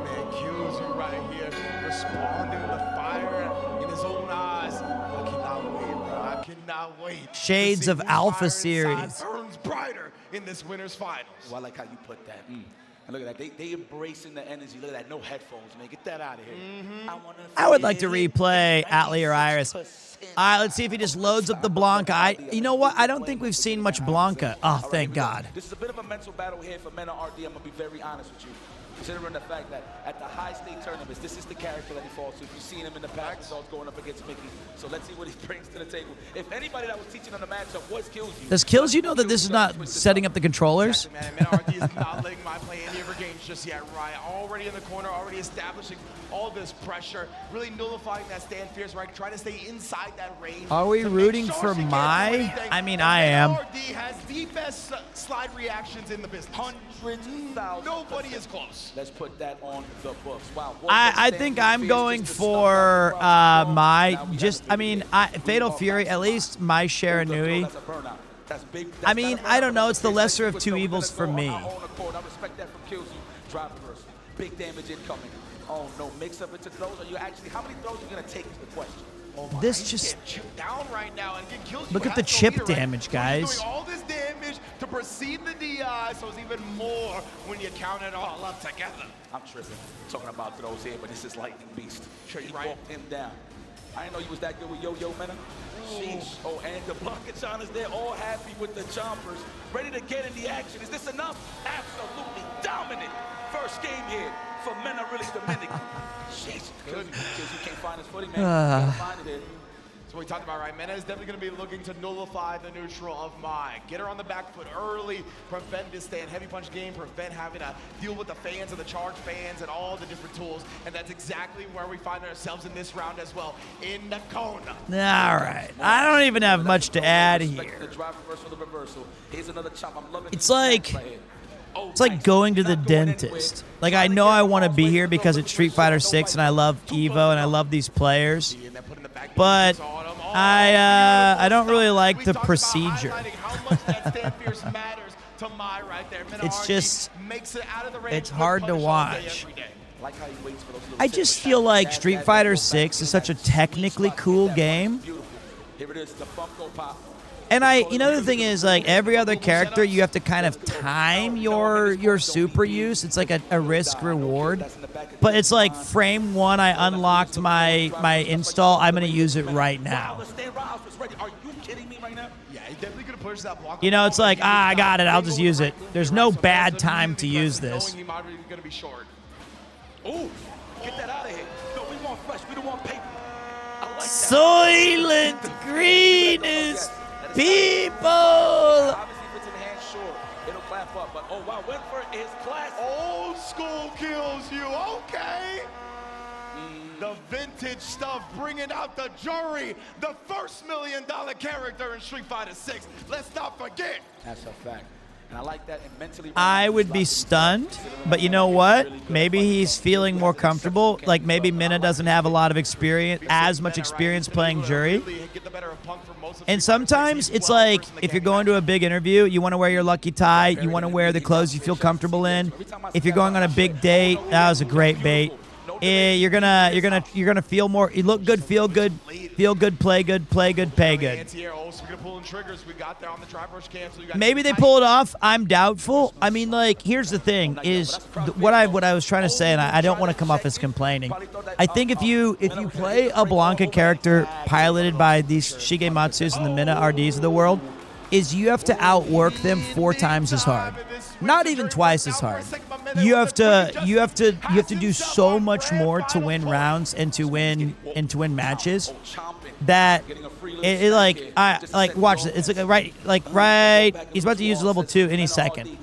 Man, Killzyu right here responding with fire in his own eyes. I cannot wait, bro. I cannot wait. Shades of Alpha Series. Burns brighter in this winner's finals. Well, I like how you put that. And look at that. They embracing the energy. Look at that. No headphones, man. Get that out of here. I would like to replay Atlee or Iris. All right, let's see if he just loads up the Blanca. You know what? I don't think we've seen much Blanca. Oh, thank God. This is a bit of a mental battle here for men of RD. I'm going to be very honest with you. Considering the fact that at the high-state tournaments, this is the character that he falls to. If you've seen him in the past, it's all going up against Mickey. So let's see what he brings to the table. If anybody that was teaching on the matchup was Kills You. Does Kills You know that this is not setting up the controllers? Exactly, man. RD is not letting my play any other games just yet, right? Already in the corner, already establishing all this pressure, really nullifying that stand fierce, right? Trying to stay inside that range. Are we rooting for Mai? I mean, I am. RD has the best slide reactions in the business. Hundreds of thousands. Nobody is close. Let's put that on the books. Wow. I think I'm going for Mai. Fatal Fury, at least Mai Shiranui. I mean, I don't know. It's the lesser of two evils for me. I respect that from Kills You. Drive reversal. Big damage incoming. Oh, no. Mix up into throws. Are you actually, how many throws are you going to take is the question? This just down right now and again, Kills You look at the chip damage, guys. Doing all this damage to precede the DI, so it's even more when you count it all up together. I'm tripping. Talking about throws here, but this is Lightning Beast. Sure, he right. walked him down. I didn't know you was that good with Yo-Yo, man. Sheesh. Oh, and the Blanca-Chanas, they're all happy with the chompers. Ready to get in the action. Is this enough? Absolutely dominant. First game here for men are really Dominican. Sheesh. Kills You can't find his footing, man. You gotta find it here. That's what we talked about, right? Mena is definitely going to be looking to nullify the neutral of Mai. Get her on the back foot early, prevent this stand heavy punch game, prevent having to deal with the fans and the charge fans and all the different tools. And that's exactly where we find ourselves in this round as well, in the Kona. All right. I don't even have much to add here. It's like going to the dentist. Like, I know I want to be here because it's Street Fighter 6 and I love Evo and I love these players, but I don't really like the procedure. It's just, it's hard to watch. I just feel like Street Fighter 6 is such a technically cool game. And the thing is, like, every other character, you have to kind of time your super use. It's like a risk reward. But it's like frame one, I unlocked my install. I'm going to use it right now. You know, it's like, I got it. I'll just use it. There's no bad time to use this. Oh, get that out of here. No, we want fresh. We don't want paper. Soylent Greenest people. Obviously, if it's in hand, sure, it'll clap up. But oh wow, Winford is classic. Old school Kills You. Okay. The vintage stuff, bringing out the jury, the first $1 million character in Street Fighter 6. Let's not forget. That's a fact. And I like that. And mentally, I would be stunned, but you know what? Maybe he's feeling more comfortable. Like, maybe Minna doesn't have a lot of experience, as much experience playing jury. And sometimes it's like, if you're going to a big interview, you want to wear your lucky tie, you want to wear the clothes you feel comfortable in. If you're going on a big date, that was a great bait. You're gonna feel more. You look good, feel good, play good, pay good. Maybe they pull it off. I'm doubtful. I mean, like, here's the thing: is what I was trying to say, and I don't want to come off as complaining. I think if you play a Blanca character piloted by these Shigematsus and the Minna RDs of the world, is you have to outwork them 4 times as hard. Not even twice as hard. You have to do so much more to win rounds and to win matches that it watch it. It's like right he's about to use level 2 any second.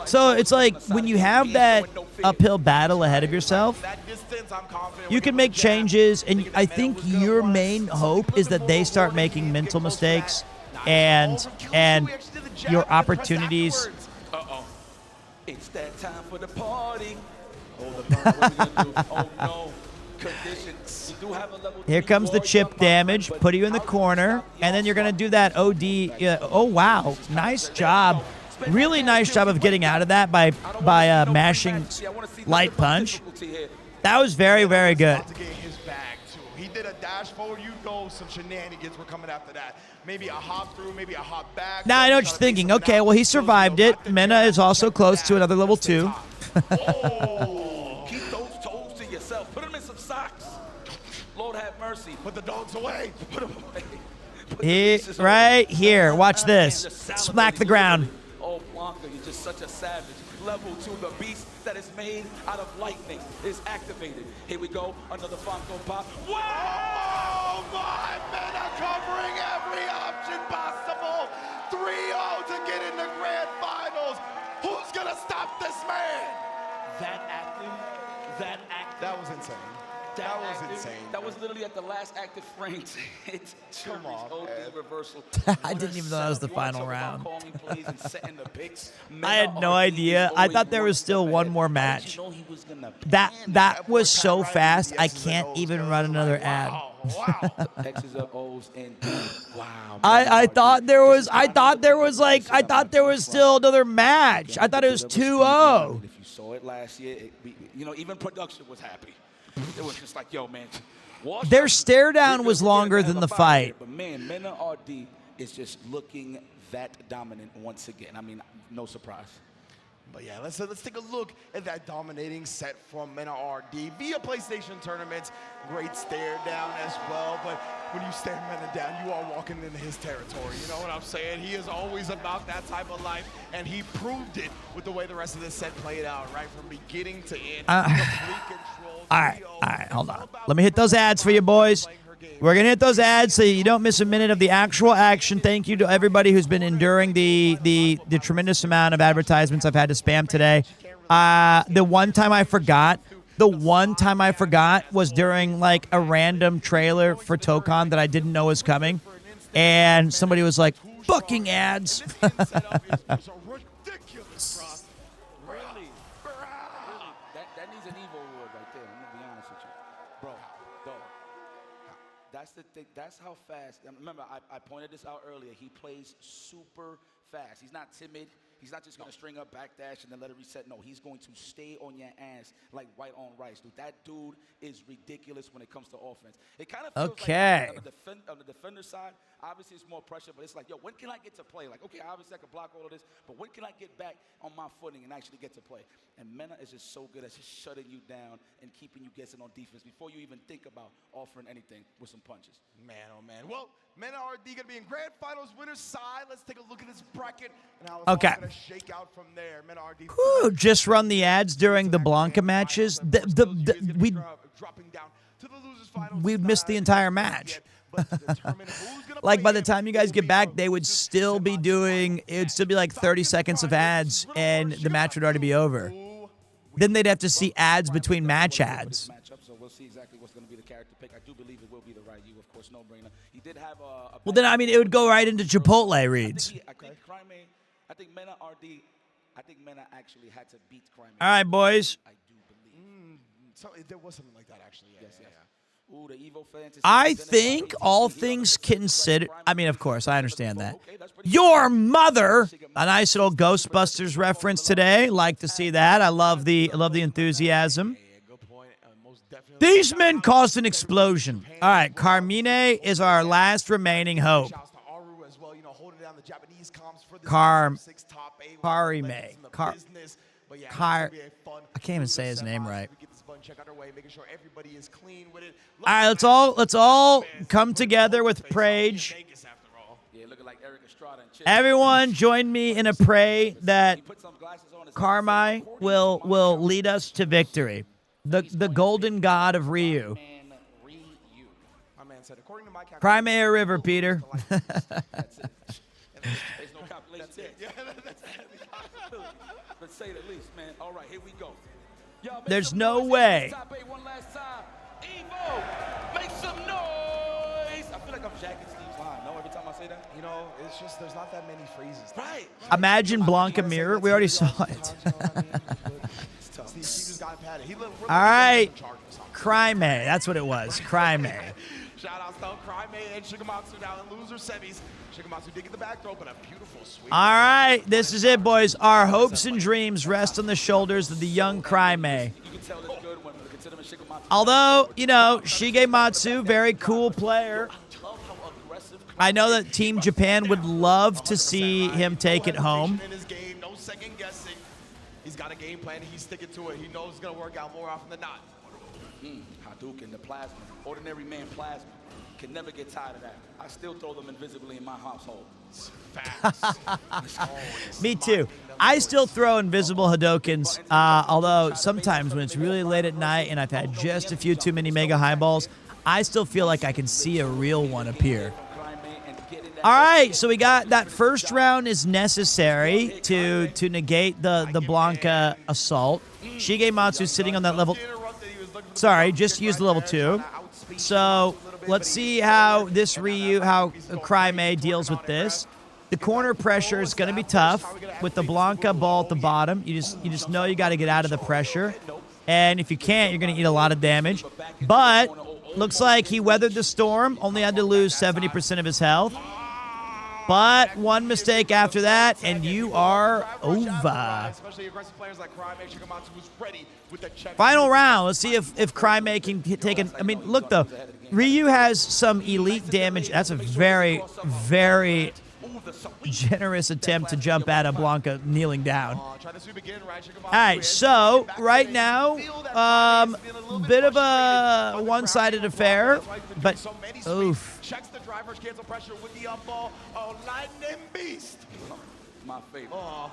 So it's like when you have that uphill battle ahead of yourself, you can make changes, and I think your main hope is that they start making mental mistakes and your opportunities. It's that time for the party. Oh no. Here comes the chip damage, put you in the corner, and then you're going to do that OD. Oh, wow. Nice job. Really nice job of getting out of that by mashing light punch. That was very, very good. He did a that dash forward, you know some shenanigans were coming after that. Maybe a hop through, maybe a hop back. Now I know what you're thinking. Okay, well, he survived it. Mena is also close to another level 2. Oh, keep those toes to yourself. Put them in some socks. Lord have mercy. Put the dogs away. Put them away. Right here. Watch this. Smack the ground. Oh, Blanca, you're just such a savage. Level 2, the beast that is made out of lightning is activated. Here we go. Another Funko Pop. Wow! My Mena covering every option possible. 3-0 to get in the grand finals. Who's going to stop this man? That active. That was insane. That was insane. That was literally at the last active frame to hit Come on, man. reversal. I didn't even know that was the final round. I had no idea. I thought there was still one more match. That was so fast, I can't even run another ad. X's up, O's, and wow. I thought there was still another match. I thought it was 2-0. If you saw it last year, even production was happy. It was just like, yo, man. Their stare down was longer than the fight. But man, Mena RD is just looking that dominant once again. I mean, no surprise. But yeah, let's take a look at that dominating set from Mena RD via PlayStation tournaments. Great stare down as well. But when you stare Mena down, you are walking into his territory. You know what I'm saying? He is always about that type of life, and he proved it with the way the rest of this set played out, right from beginning to end. Complete control. All right, hold on. Let me hit those ads for you, boys. We're going to hit those ads so you don't miss a minute of the actual action. Thank you to everybody who's been enduring the tremendous amount of advertisements I've had to spam today. The one time I forgot was during like a random trailer for Tokon that I didn't know was coming. And somebody was like, fucking ads. That's how fast. Remember, I pointed this out earlier. He plays super fast. He's not timid. He's not just going to string up backdash and then let it reset. No, he's going to stay on your ass like white on rice, dude. That dude is ridiculous when it comes to offense. It kind of feels like on the defender side, obviously it's more pressure, but it's like, yo, when can I get to play? Like, okay, obviously I can block all of this, but when can I get back on my footing and actually get to play? And Mena is just so good at just shutting you down and keeping you guessing on defense before you even think about offering anything with some punches. Man, oh man. Well, Mena RD going to be in grand finals winner's side. Let's take a look at this bracket and how it's all going to shake out from there. Mena RD. Whew, just run the ads during the Blanca matches. We'd miss the entire match. Like by the time you guys get back, they would still be doing, it would still be like 30 seconds of ads and the match would already be over. Then they'd have to see ads between match ads. So we'll see exactly what's going to be the character pick. I do believe it will be the Ryu, of course, no-brainer. He did have a well, then, I mean, it would go right into Chipotle reads. I think Mena RD, I think Mena actually had to beat Crime. All right, boys. I do believe. So there was something like that, actually. Yes. Ooh, the Evo Fantasy. I think all things considered, I mean, of course, I understand that. Your mother, a nice little Ghostbusters reference today. Like to see that. I love the enthusiasm. These men caused an explosion. All right, Carmine is our last remaining hope. Karime. I can't even say his name right. All right, let's all come together with Prage. Everyone join me in a pray that Carmine will lead us to victory. The golden god of Ryu. Crimea River, Peter. Let's say it at least, man. All right, here we go. There's no way. One last time. Evo, make some noise. I feel like I'm jacking Steve's line. No, every time I say that. You know, it's just there's not that many phrases. Right. Imagine Blanca Mirror. We already saw it. All right. Crimea. That's what it was. Crimea. Shout out to Crimea and Shigematsu now in loser semis. Shigematsu did get the back throw, but a beautiful sweep. All right, this is it, boys. Our hopes and dreams rest on the shoulders of the young Crimea. Although, you know, Shigematsu, very cool player. I know that Team Japan would love to see him take it home. In his game, no second guessing. He's got a game plan. He's sticking to it. He knows it's going to work out more often than not. Hadouken, the plasma. Ordinary man plasma. Can never get tired of that. I still throw them invisibly in my household. Me too. I still throw invisible Hadokens, although sometimes when it's really late at night and I've had just a few too many Mega Highballs, I still feel like I can see a real one appear. All right, so we got that first round is necessary to negate the Blanca assault. Shigematsu sitting on that level. Sorry, just used the level 2. So let's see how this Ryu, how Cry-Mei deals with this. The corner pressure is going to be tough with the Blanca ball at the bottom. You just know you got to get out of the pressure, and if you can't, you're going to eat a lot of damage. But looks like he weathered the storm. Only had to lose 70% of his health. But one mistake after that, and you are over. Final round. Let's see if Cry-Mei can take it. I mean, look, though. Ryu has some elite damage. That's a very, very generous attempt to jump at a Blanca kneeling down. All right, so right now, bit of a one-sided affair, but oof. Checks the driver's cancel pressure with the up ball. Oh, lightning beast. My favorite. Oh,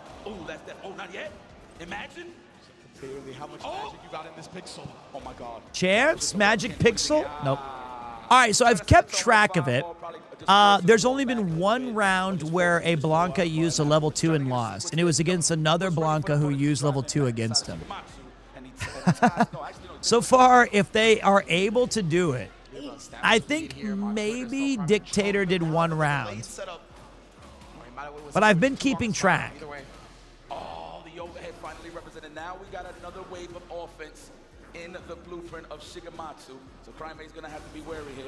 that's that. Oh, not yet. Imagine. Barely how much magic you got in this pixel. Oh my God. Chance? Magic Pixel? Nope. All right, so I've kept track of it. There's only been one round where a Blanca used a level 2 and lost, and it was against another Blanca who used level 2 against him. So far, if they are able to do it, I think maybe Dictator did one round. But I've been keeping track. Oh, the overhead finally represented. Now we got another wave of offense in the blueprint of Shigematsu. So Cry-Mei's going to have to be wary here.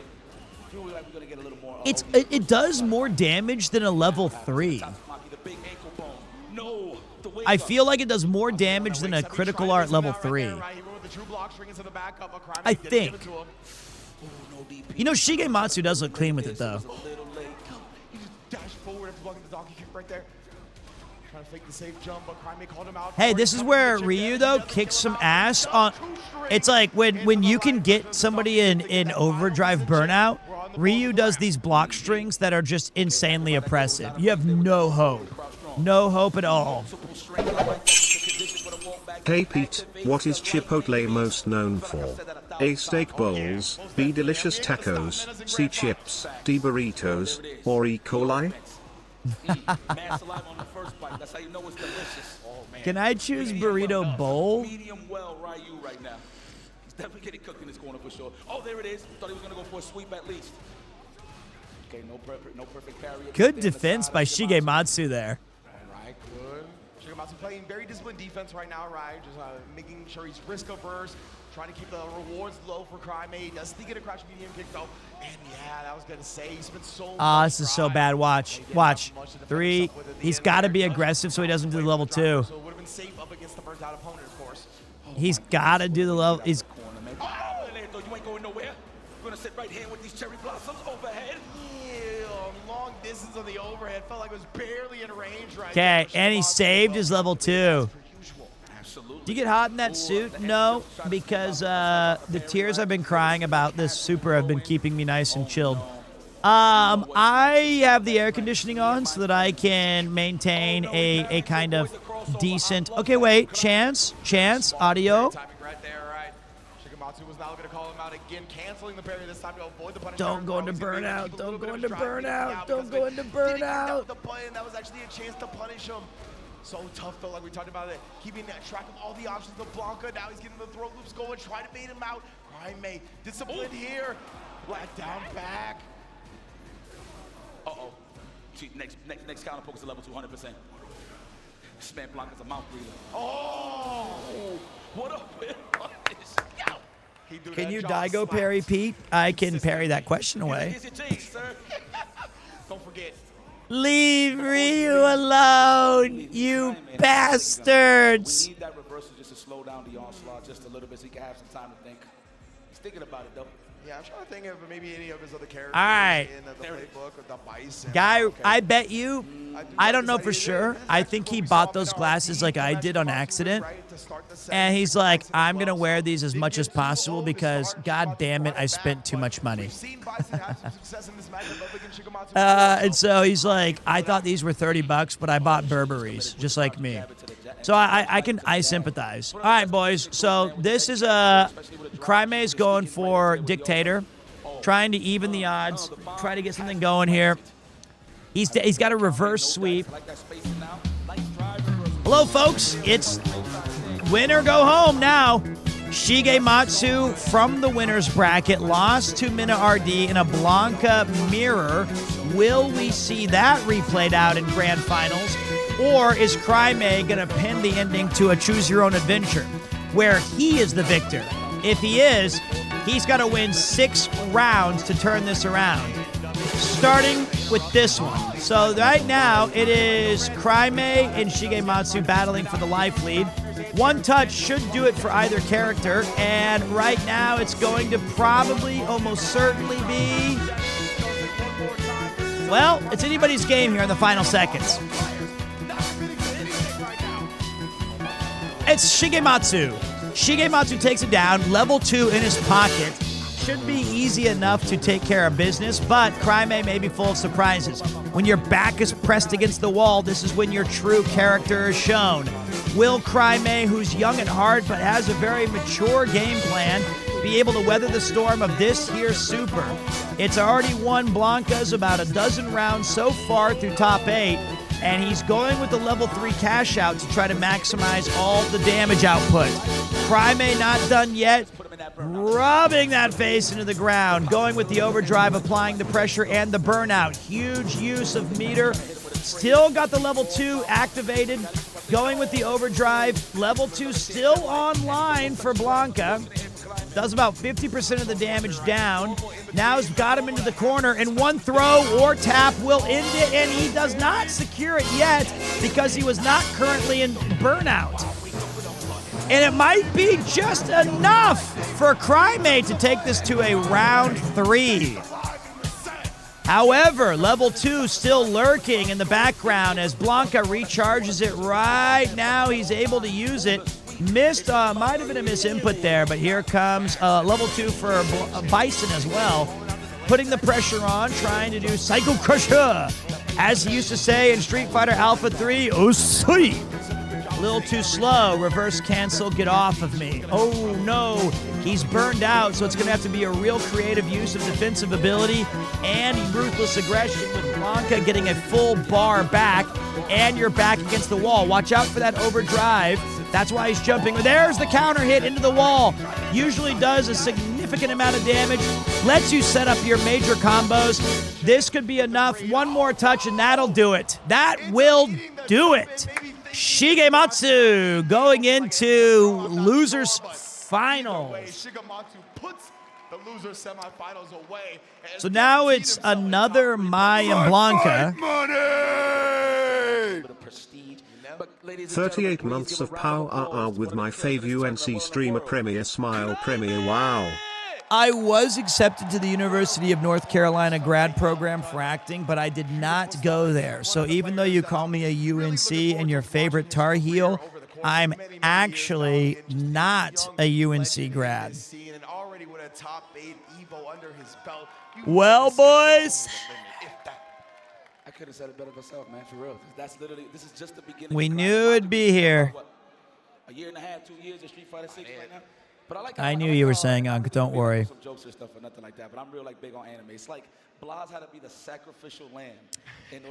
I feel like we're going to get a little more. It does more damage than a level 3. I feel like it does more damage than a critical art level 3. I think. You know, Shigematsu does look clean with it, though. He just dashed forward after blocking the donkey kick right there. Trying to fake the safe jump, but Cry-Mei called him out. Hey, this is where Ryu, though, kicks some ass on. It's like when you can get somebody in overdrive burnout, Ryu does these block strings that are just insanely oppressive. You have no hope. No hope at all. Hey Pete, what is Chipotle most known for? A. Steak bowls, B. delicious tacos, C. chips, D. burritos, or E. coli? Can I choose burrito bowl? Medium well Ryu right now. He's definitely getting cooked in this corner for sure. Oh, there it is. Thought he was going to go for a sweep at least. Okay, no perfect parry. Good defense by Shigematsu there. Right, good. Shigematsu playing very disciplined defense right now, right? Just making sure he's risk averse, trying to keep the rewards low for Cry-Mei. Does sneak in a crouch medium kick though. And yeah, that was gonna say he's been so. This is so bad. Watch. 3. He's got to be aggressive so he doesn't do the level 2. So it would have been safe up against the burnt out opponent, of course. He's got to do the level. He's. You ain't going nowhere. You're gonna sit right here with these cherry blossoms overhead. Long distance on the overhead. Felt like it was barely in range right Okay, and he saved his level 2. Do you get hot in that suit? No, because the tears I've been crying about this super have been keeping me nice and chilled. I have the air conditioning on so that I can maintain a kind of decent. Okay, wait, chance, audio. Shigematsu was now going to call him out again, canceling the parry this time to avoid the punish. Don't go into burnout. Don't go into burnout. Don't go into burnout. The button, that was actually a chance to punish him. So tough, though, like we talked about it. Keeping track of all the options of Blanca. Now he's getting the throw loops going, trying to bait him out. Cry-Mei, disciplined here. Black down back. Uh-oh. Next counter poke is a level 200%. This man Blanca's a mouth breather. Oh! What a whip on this. Can you Daigo parry, Pete? I can parry that question away. Don't forget. Leave Ryu alone, you bastards! We need that reversal just to slow down the onslaught just a little bit so he can have some time to think. He's thinking about it, though. Yeah, I'm trying to think of maybe any of his other characters All right. in the playbook with the Bison. Guy, Okay. I bet you, I don't know for sure. I think he bought those glasses like I did on accident. And he's like, I'm going to wear these as much as possible because, God damn it, I spent too much money. And so he's like, I thought these were $30, but I bought Burberry's, just like me. So I sympathize. All right, boys. So this is Cryme's going for Dictator, trying to even the odds, try to get something going here. He's got a reverse sweep. Hello, folks. It's win or go home now. Shigematsu from the winner's bracket lost to Mina RD in a Blanca mirror. Will we see that replayed out in grand finals? Or is Cryme going to pin the ending to a choose-your-own-adventure where he is the victor? If he is, he's got to win 6 rounds to turn this around. Starting with this one. So right now, it is Cryme and Shigematsu battling for the life lead. One touch should do it for either character, and right now it's going to probably, almost certainly be... Well, it's anybody's game here in the final seconds. It's Shigematsu. Shigematsu takes it down, level 2 in his pocket. Should be easy enough to take care of business, but Cryme may be full of surprises. When your back is pressed against the wall, this is when your true character is shown. Will Cryme, who's young at heart but has a very mature game plan, be able to weather the storm of this here super? It's already won Blanca's about a dozen rounds so far through top 8, and he's going with the level 3 cash out to try to maximize all the damage output. Cryme not done yet. Rubbing that face into the ground, going with the overdrive, applying the pressure and the burnout. Huge use of meter. Still got the level 2 activated. Going with the overdrive. Level 2 still online for Blanca. Does about 50% of the damage down. Now he's got him into the corner, and one throw or tap will end it, and he does not secure it yet because he was not currently in burnout. And it might be just enough for Cryme to take this to a round 3. However, level 2 still lurking in the background as Blanca recharges it right now. He's able to use it. Missed, might have been a misinput there, but here comes level 2 for Bison as well. Putting the pressure on, trying to do Psycho Crusher. As he used to say in Street Fighter Alpha 3, Osui. A little too slow. Reverse cancel, get off of me. Oh no, he's burned out, so it's going to have to be a real creative use of defensive ability and ruthless aggression with Blanca getting a full bar back, and you're back against the wall. Watch out for that overdrive. That's why he's jumping. There's the counter hit into the wall. Usually does a significant amount of damage. Lets you set up your major combos. This could be enough. One more touch and that'll do it. That will do it. Shigematsu going into losers finals. Shigematsu puts the loser semifinals away. So now it's another Mai and Blanca. 38 months of power with my fave UNC streamer Premier Smile Premier Wow. I was accepted to the University of North Carolina grad program for acting, but I did not go there. So even though you call me a UNC and your favorite Tar Heel, I'm actually not a UNC grad. Well, boys, I could have said it better myself, man, for real. That's literally, this is just the beginning. We knew it'd be here. A year and a half, 2 years of Street Fighter 6 right now. But I knew you were saying, Uncle, don't worry. Some jokes or stuff or nothing like that, but I'm real big on anime. It's like Blas had to be the sacrificial lamb.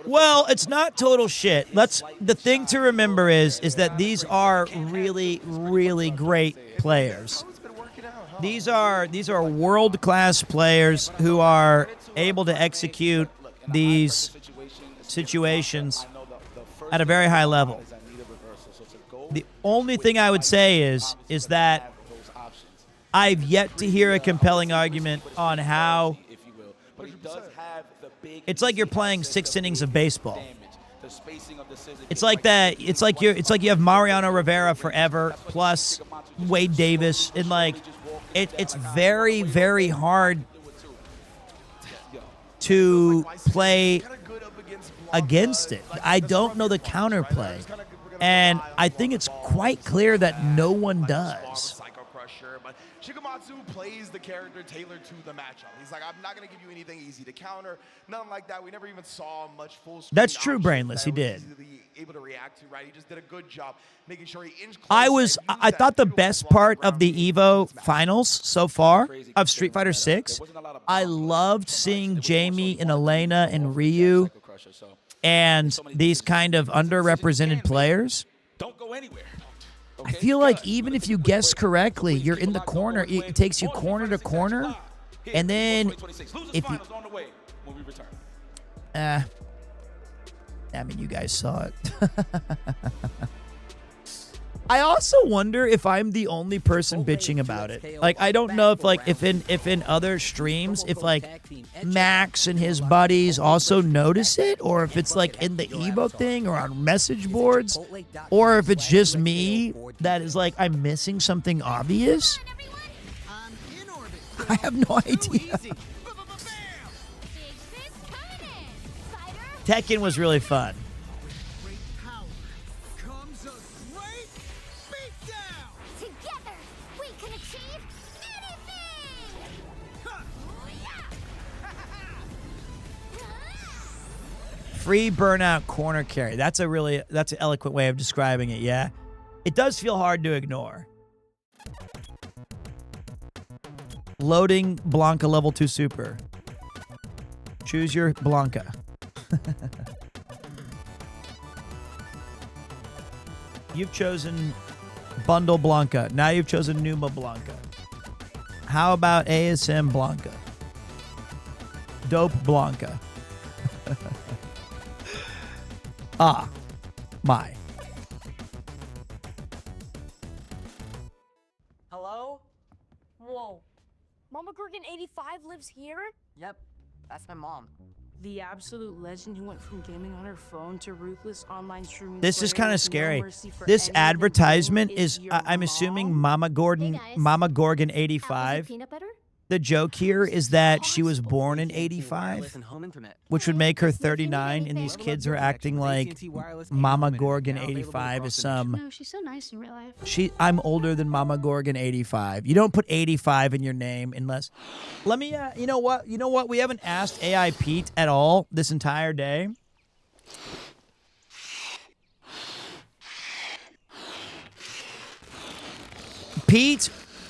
Well, it's not total shit. The thing to remember is that these are really, really great players. These are world-class players who are able to execute these situations at a very high level. The only thing I would say is that I've yet to hear a compelling argument on how it's like you're playing 6 innings of baseball. spacing of the scissors. It's like that. It's like you have Mariano Rivera forever plus Wade Davis, and like it's very, very hard to play against it. I don't know the counterplay, and I think it's quite clear that no one does. But Shikamatsu plays the character tailored to the matchup. He's like, I'm not going to give you anything easy to counter, nothing like that. We never even saw much full screen. That's true, Brainless. He did. Able to react to, right? He just did a good job making sure he inched I thought the best part of the Evo finals so far of Street Fighter 6, I loved seeing Jamie and Elena and Ryu and these kind of underrepresented players. Don't go anywhere. I feel like even if you guess correctly, you're in the corner. It takes you corner to corner, and then if you, I mean, you guys saw it. I also wonder if I'm the only person bitching about it. Like, I don't know if in other streams, if like Max and his buddies also notice it, or if it's like in the Evo thing or on message boards, or if it's just me that is like, I'm missing something obvious. I have no idea. Tekken was really fun. Free burnout corner carry. That's an eloquent way of describing it, yeah? It does feel hard to ignore. Loading Blanca level 2 super. Choose your Blanca. You've chosen Bundle Blanca. Now you've chosen Numa Blanca. How about ASM Blanca? Dope Blanca. Ah, my. Hello? Whoa. Mama Gorgon 85 lives here? Yep, that's my mom. The absolute legend who went from gaming on her phone to ruthless online streaming. This is kind of scary. This advertisement is, I'm assuming Mama Gorgon 85. Peanut butter? The joke here is that she was born in 85, which would make her 39, and these kids are acting like Mama Gorgon 85 is some... No, she's so nice in real life. I'm older than Mama Gorgon 85. You don't put 85 in your name unless... Let me, you know what? We haven't asked AI Pete at all this entire day. Pete...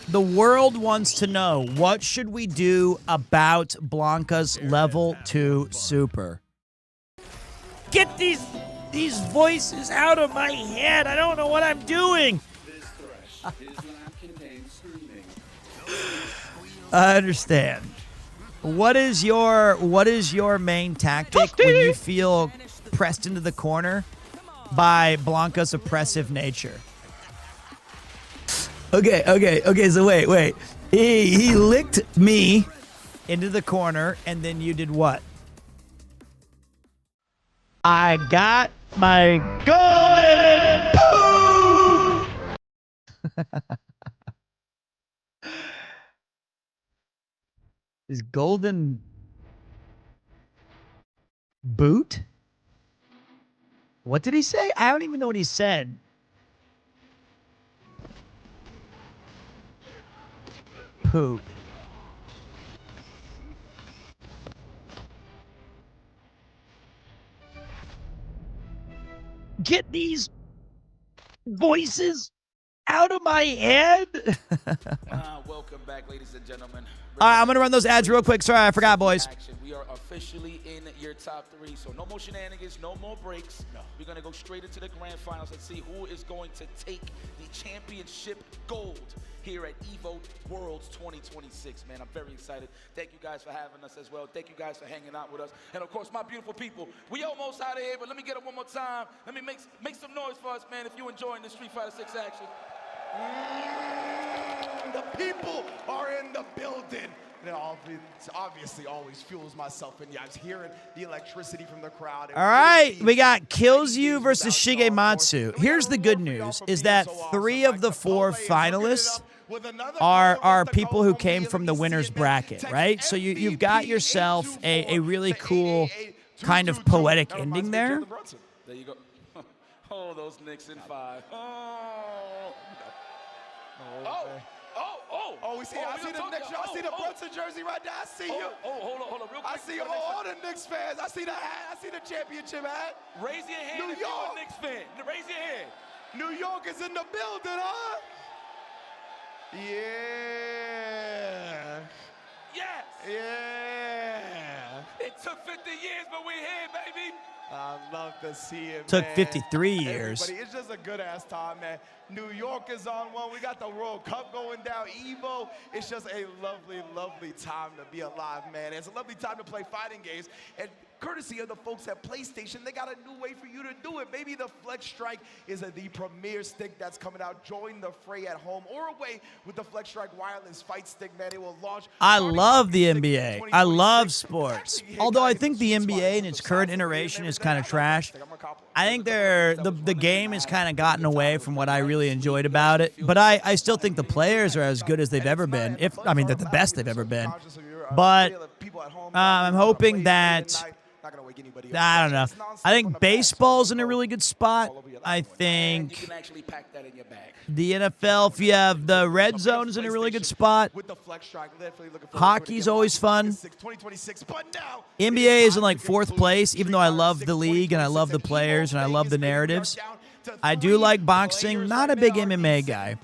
The world wants to know, what should we do about Blanca's level 2 super? Get these voices out of my head. I don't know what I'm doing. I understand. What is your main tactic when you feel pressed into the corner by Blanca's oppressive nature? Okay, so wait. He licked me into the corner, and then you did what? I got my golden boot! His golden boot? What did he say? I don't even know what he said. Poop. Get these voices out of my head. Welcome back, ladies and gentlemen. All right, I'm going to run those ads real quick. Sorry, I forgot, boys. We are officially in your top 3, so no more shenanigans, no more breaks. No. We're going to go straight into the grand finals and see who is going to take the championship gold here at Evo Worlds 2026, man. I'm very excited. Thank you guys for having us as well. Thank you guys for hanging out with us. And of course, my beautiful people, we almost out of here, but let me get it one more time. Let me make some noise for us, man, if you're enjoying the Street Fighter 6 action. The people are in the building. It obviously always fuels myself, and yeah, I was hearing the electricity from the crowd. All right, we got Kills You versus Shigematsu. Here's the good news, is that 3 of the 4 finalists are people who came from the winner's bracket, right? So you've got yourself a really cool kind of poetic ending there. There you go. Oh, those Knicks in 5. Oh, we see. I see the Knicks. I see the Brunson jersey right there. I see you. Hold on, real quick. I see all the Knicks fans. I see the hat. I see the championship hat. Raise your hand if you're a Knicks fan. Raise your hand. New York is in the building, huh? Yeah. Yes. Yeah. It took 50 years, but we're here, baby. I love to see it, Took man. 53 years. Everybody, it's just a good-ass time, man. New York is on one. We got the World Cup going down. Evo. It's just a lovely, lovely time to be alive, man. It's a lovely time to play fighting games. And courtesy of the folks at PlayStation, they got a new way for you to do it. Maybe the Flex Strike is the premier stick that's coming out. Join the fray at home or away with the Flex Strike wireless fight stick, man. It will launch. I love the NBA. I love sports. Although I think the NBA in its current iteration is kind of trash. I think the game has kind of gotten away from what I really enjoyed about it. But I still think the players are as good as they've ever been. I mean, they're the best they've ever been. But I'm hoping that, I don't know. I think baseball's in a really good spot. I think You can actually pack that in your bag. the NFL, if you have the red zone, is in a really good spot. Hockey's always fun. NBA is in like 4th place, even though I love the league and I love the players and I love the narratives. I do like boxing. Not a big MMA guy.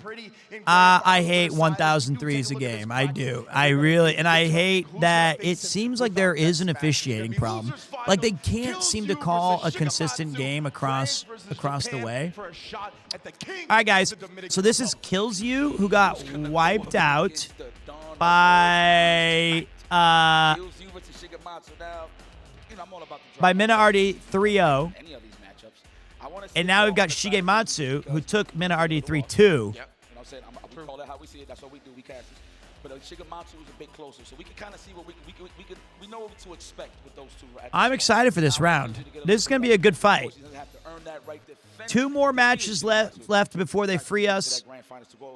I hate 1,003s a game. I do. I really, and I hate that it seems like there is an officiating problem. Like they can't seem to call a consistent game across the way. All right, guys. So this is Kills You, who got wiped out by Minardi 3-0. And now we've got Shigematsu, who took Minardi 3-2. Yep. You know what I'm saying? We call that how we see it. That's what we do. We cast it. But Shigematsu is a bit closer, so we can kind of see what we know what to expect with those two. I'm excited for this round. This is going to be a good fight. 2 more matches left before they free us.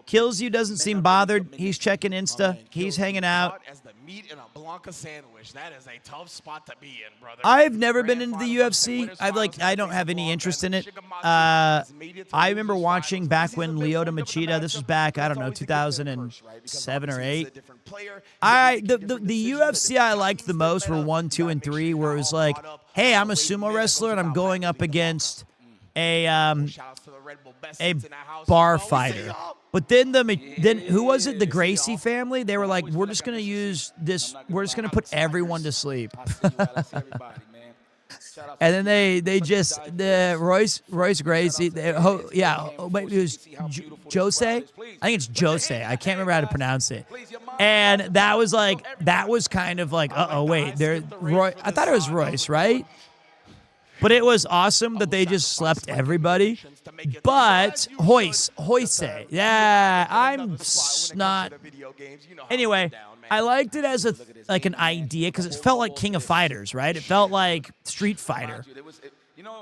Kills You doesn't seem bothered. He's checking Insta. He's hanging out. Meat in a Blanca sandwich. That is a tough spot to be in, brother. I've never been into the UFC. I don't have any interest in it. I remember watching back when Lyoto Machida. This was back, I don't know, 2007 or 8. The UFC I liked the most were 1, 2, and 3, where it was like, hey, I'm a sumo wrestler and I'm going up against a bar fighter. But then who was it? The Gracie family? They were like, we're just going to use this. We're just going to put everyone to sleep. And then the Royce Gracie, it was Jose. I think it's Jose. I can't remember how to pronounce it. And that was kind of like, wait, Roy. I thought it was Royce, right? But it was awesome that they just slept everybody. But Hoyce, yeah, I'm not. Anyway, I liked it as an idea because it felt like King of Fighters, right? It felt like Street Fighter.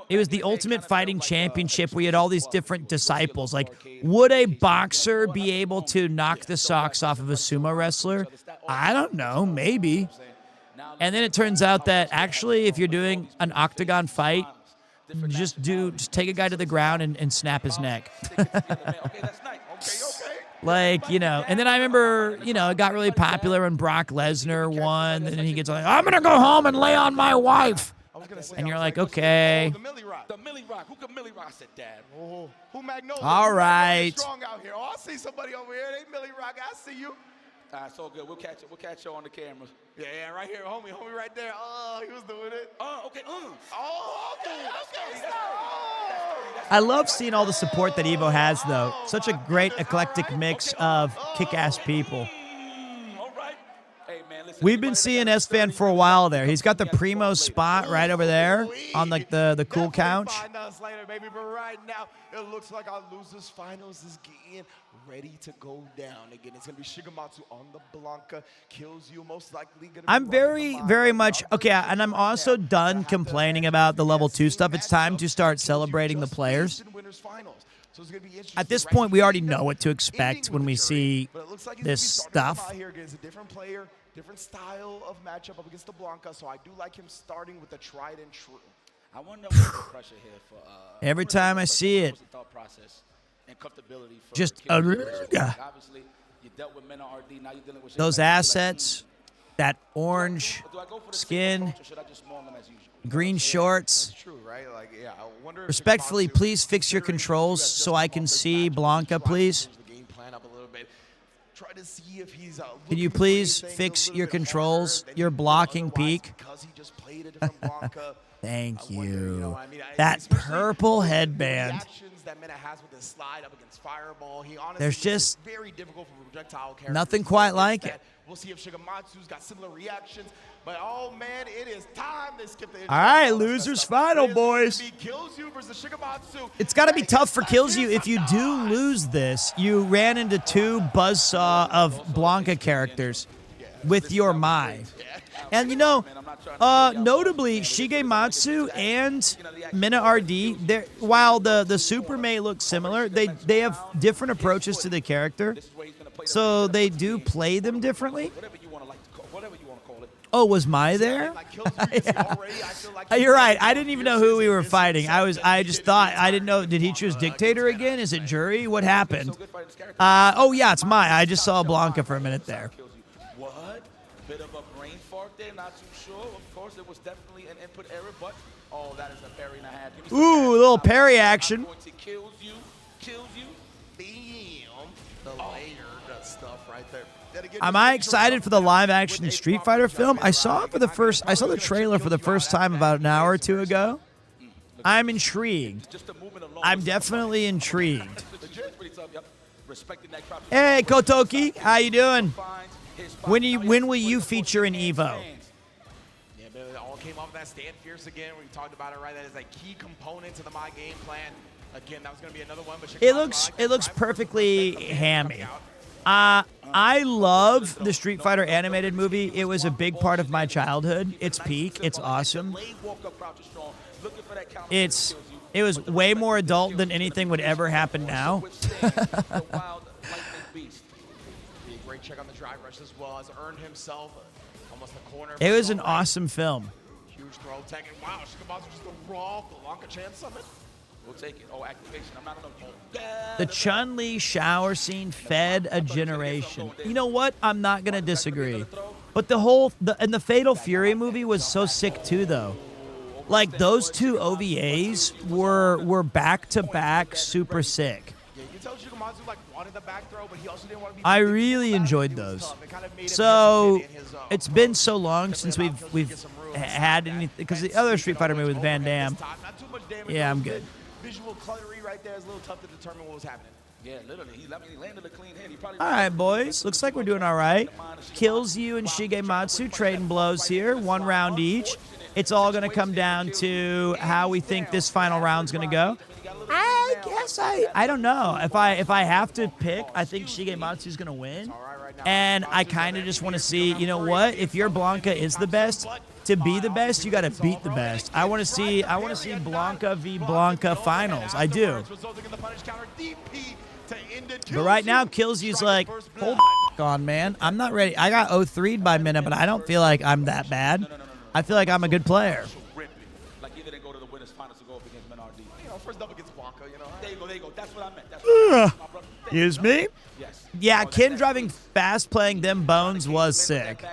It was the Ultimate Fighting Championship. We had all these different disciples. Like, would a boxer be able to knock the socks off of a sumo wrestler? I don't know, maybe. And then it turns out that actually, if you're doing an octagon fight, just take a guy to the ground and snap his neck. Like, and then I remember, it got really popular when Brock Lesnar won, and then he gets like, I'm going to go home and lay on my wife. And you're like, okay. The Millie Rock. Who can Millie Rock? I said, Dad. Who Magnolia? All right. Strong out here. Oh, I see somebody over here. They Millie Rock. I see you. It's all good. We'll catch you on the camera. Yeah, right here, homie right there. Oh, he was doing it. Okay. Oh, okay. I love seeing all the support that Evo has, though. Such a great eclectic mix of kick-ass people. All right. Hey, man, listen. We've been seeing S-Fan for a while there. He's got the primo spot right over there on like the cool couch. Find us later, baby. But right now, it looks like our losers finals is getting ready to go down again. It's gonna be Shigematsu on the Blanca. Kills you, most likely gonna be I'm very much okay, and I'm also done complaining about the level 2 stuff. It's time to start celebrating the players. At this point, we already know what to expect when we see this stuff. Here against a different player, different style of matchup up against the Blanca. So I do like him starting with the tried and true. I wonder what the pressure here for every time I see it. Just obviously you dealt with men on RD, now you're dealing with those assets, that orange skin, green shorts. True, right? Like, yeah, I wonder respectfully, please fix your controls so I can see Blanca, please. Try to see if he's Can you please fix your controls? You're blocking peak. Thank you. That purple headband. There's just nothing quite like it. We'll see if Shigematsu's got similar reactions. But, oh, man, it is time to skip the intro. All right, losers final, boys. It's got to be tough for Kills You. If you do lose this, you ran into 2 buzzsaw of Blanca characters with your Mai. And, you know, notably, Shigematsu and Mina RD, while the Super May look similar, they have different approaches to the character. So they do play them differently. Oh, was Mai there? Yeah. You're right. I didn't even know who we were fighting. I just thought, I didn't know. Did he choose Dictator again? Is it Jury? What happened? Oh, yeah, it's Mai. I just saw Blanca for a minute there. What? Bit of a brain fart there, not too sure. Of course, it was definitely an input error, but oh, that is a parry and a half. Ooh, a little parry action. Kills you. Bam. The layered stuff right there. Am I excited for the live-action Street Fighter film? I saw the trailer for the first time about an hour or 2 ago. I'm intrigued. I'm definitely intrigued. Hey, Kotoki, how you doing? When will you feature in Evo? Yeah, but it all came off of that Stand Fierce again. We talked about it, right? That is a key component to my game plan. Again, that was going to be another one. But It looks perfectly hammy. I love the Street Fighter animated movie. It was a big part of my childhood. It's peak. It's awesome. It was way more adult than anything would ever happen now. Great check on the drive rush as well. Has earned himself almost the corner. It was an awesome film. Huge throw tech. And wow, Shigematsu just a raw Blanca chance summit. We'll take it. Oh, activation. I'm not going to. The Chun-Li shower scene fed a generation. You know what? I'm not going to disagree. But the Fatal Fury movie was so sick too, though. Like, those 2 OVAs were back-to-back super sick. Yeah, you can tell Shigematsu wanted the back throw, but he also didn't want to be. I really enjoyed those. So it's been so long since we've had anything, because the other Street Fighter movie with Van Damme. Yeah, I'm good. Visual cluttery right there is a little tough to determine what was happening. Yeah, literally. He landed a clean hit. All right, boys. Looks like we're doing all right. Kills You and Shigematsu trading blows here, 1 round each. It's all going to come down to how we think this final round's going to go. I guess I don't know. If I have to pick, I think Shigematsu's going to win. And I kind of just want to see, you know what? If your Blanca is the best, to be the best, you got to beat the best. I want to see Blanca v Blanca finals. I do. But right now, Kills You's like, hold on, man. I'm not ready. I got 0-3'd by Mina, but I don't feel like I'm that bad. I feel like I'm a good player. Like, he didn't go to the winners finals to go up against Menardi. You know, first up against Blanca, you know. There you go. That's what I meant. That's what I meant. Excuse me? Yes. Yeah, Ken driving fast playing them bones was sick.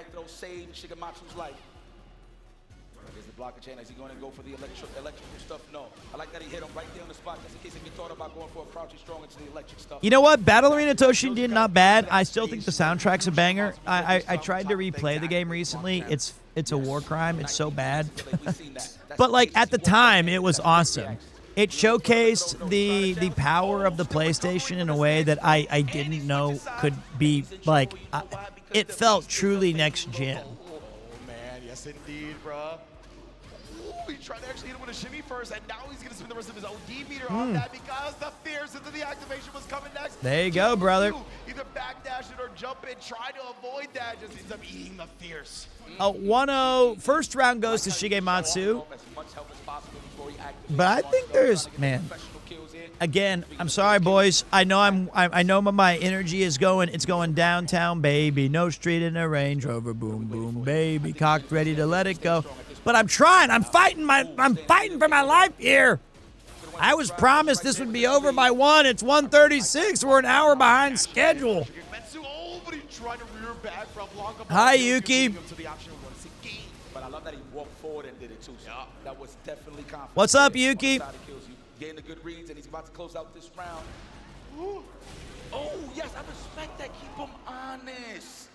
Blocker chain. Is he going to go for the electrical stuff? No. I like that he hit him right there on the spot, just in case if he thought about going for a crouching strong into the electric stuff. You know what? Battle Arena Toshinden, not bad. I still think the soundtrack's a banger. I tried to replay the game recently. It's a war crime. It's so bad. But like at the time, it was awesome. It showcased the power of the PlayStation in a way that I didn't know could be like. It felt truly next gen. indeed, bruh. Ooh, he tried to actually hit him with a shimmy first, and now he's going to spend the rest of his OD meter on that because the fierce into the activation was coming next. There you go, brother. Either backdash it or jump in, try to avoid that, just ends up eating the fierce. 1-0. First round goes to Shigematsu. But I think there's, man. Again, I'm sorry, boys. I know my energy is going. It's going downtown, baby. No street in a Range Rover. Boom, boom, baby. Cocked, ready to let it go. But I'm trying. I'm fighting for my life here. I was promised this would be over by 1. It's 1:36. We're an hour behind schedule. Hi, Yuki. But I love that he walked forward and did it too. So that was definitely confident. What's up, Yuki? Getting the good reads, and he's about to close out this round. Ooh. Oh, yes, I respect that. Keep him honest.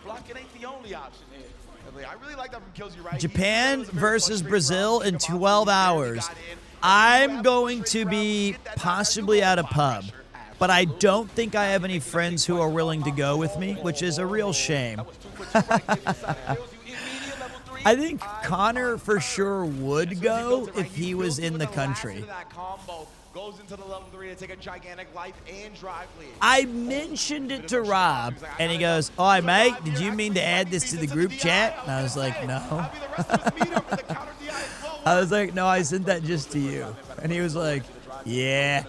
Blocking ain't the only option here. I really like that from Kills You, right? Japan versus Brazil in 12 hours. I'm going to be possibly at a pub, but I don't think I have any friends who are willing to go with me, which is a real shame. I think Connor for sure would go if he was in the country. Goes into the level 3 to take a gigantic life and drive lead. I mentioned it to Rob, and he goes, "Oh, mate, did you mean to add this to the group chat?" And I was like, "No." I was like, "No, I sent that just to you." And he was like, "Yeah."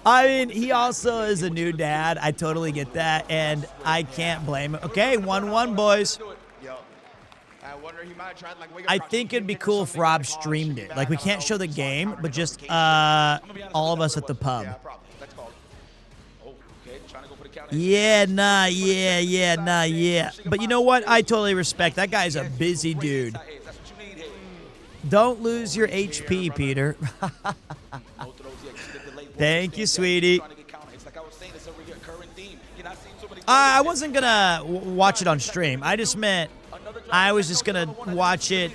I mean, he also is a new dad. I totally get that, and I can't blame him. Okay, 1-1, boys. I think it'd be cool if Rob streamed it. Like, we can't show the game, but just all of us at the pub. Yeah. But you know what? I totally respect. That guy's a busy dude. Don't lose your HP, Peter. Thank you, sweetie. I wasn't going to watch it on stream. I just meant I was just going to watch it.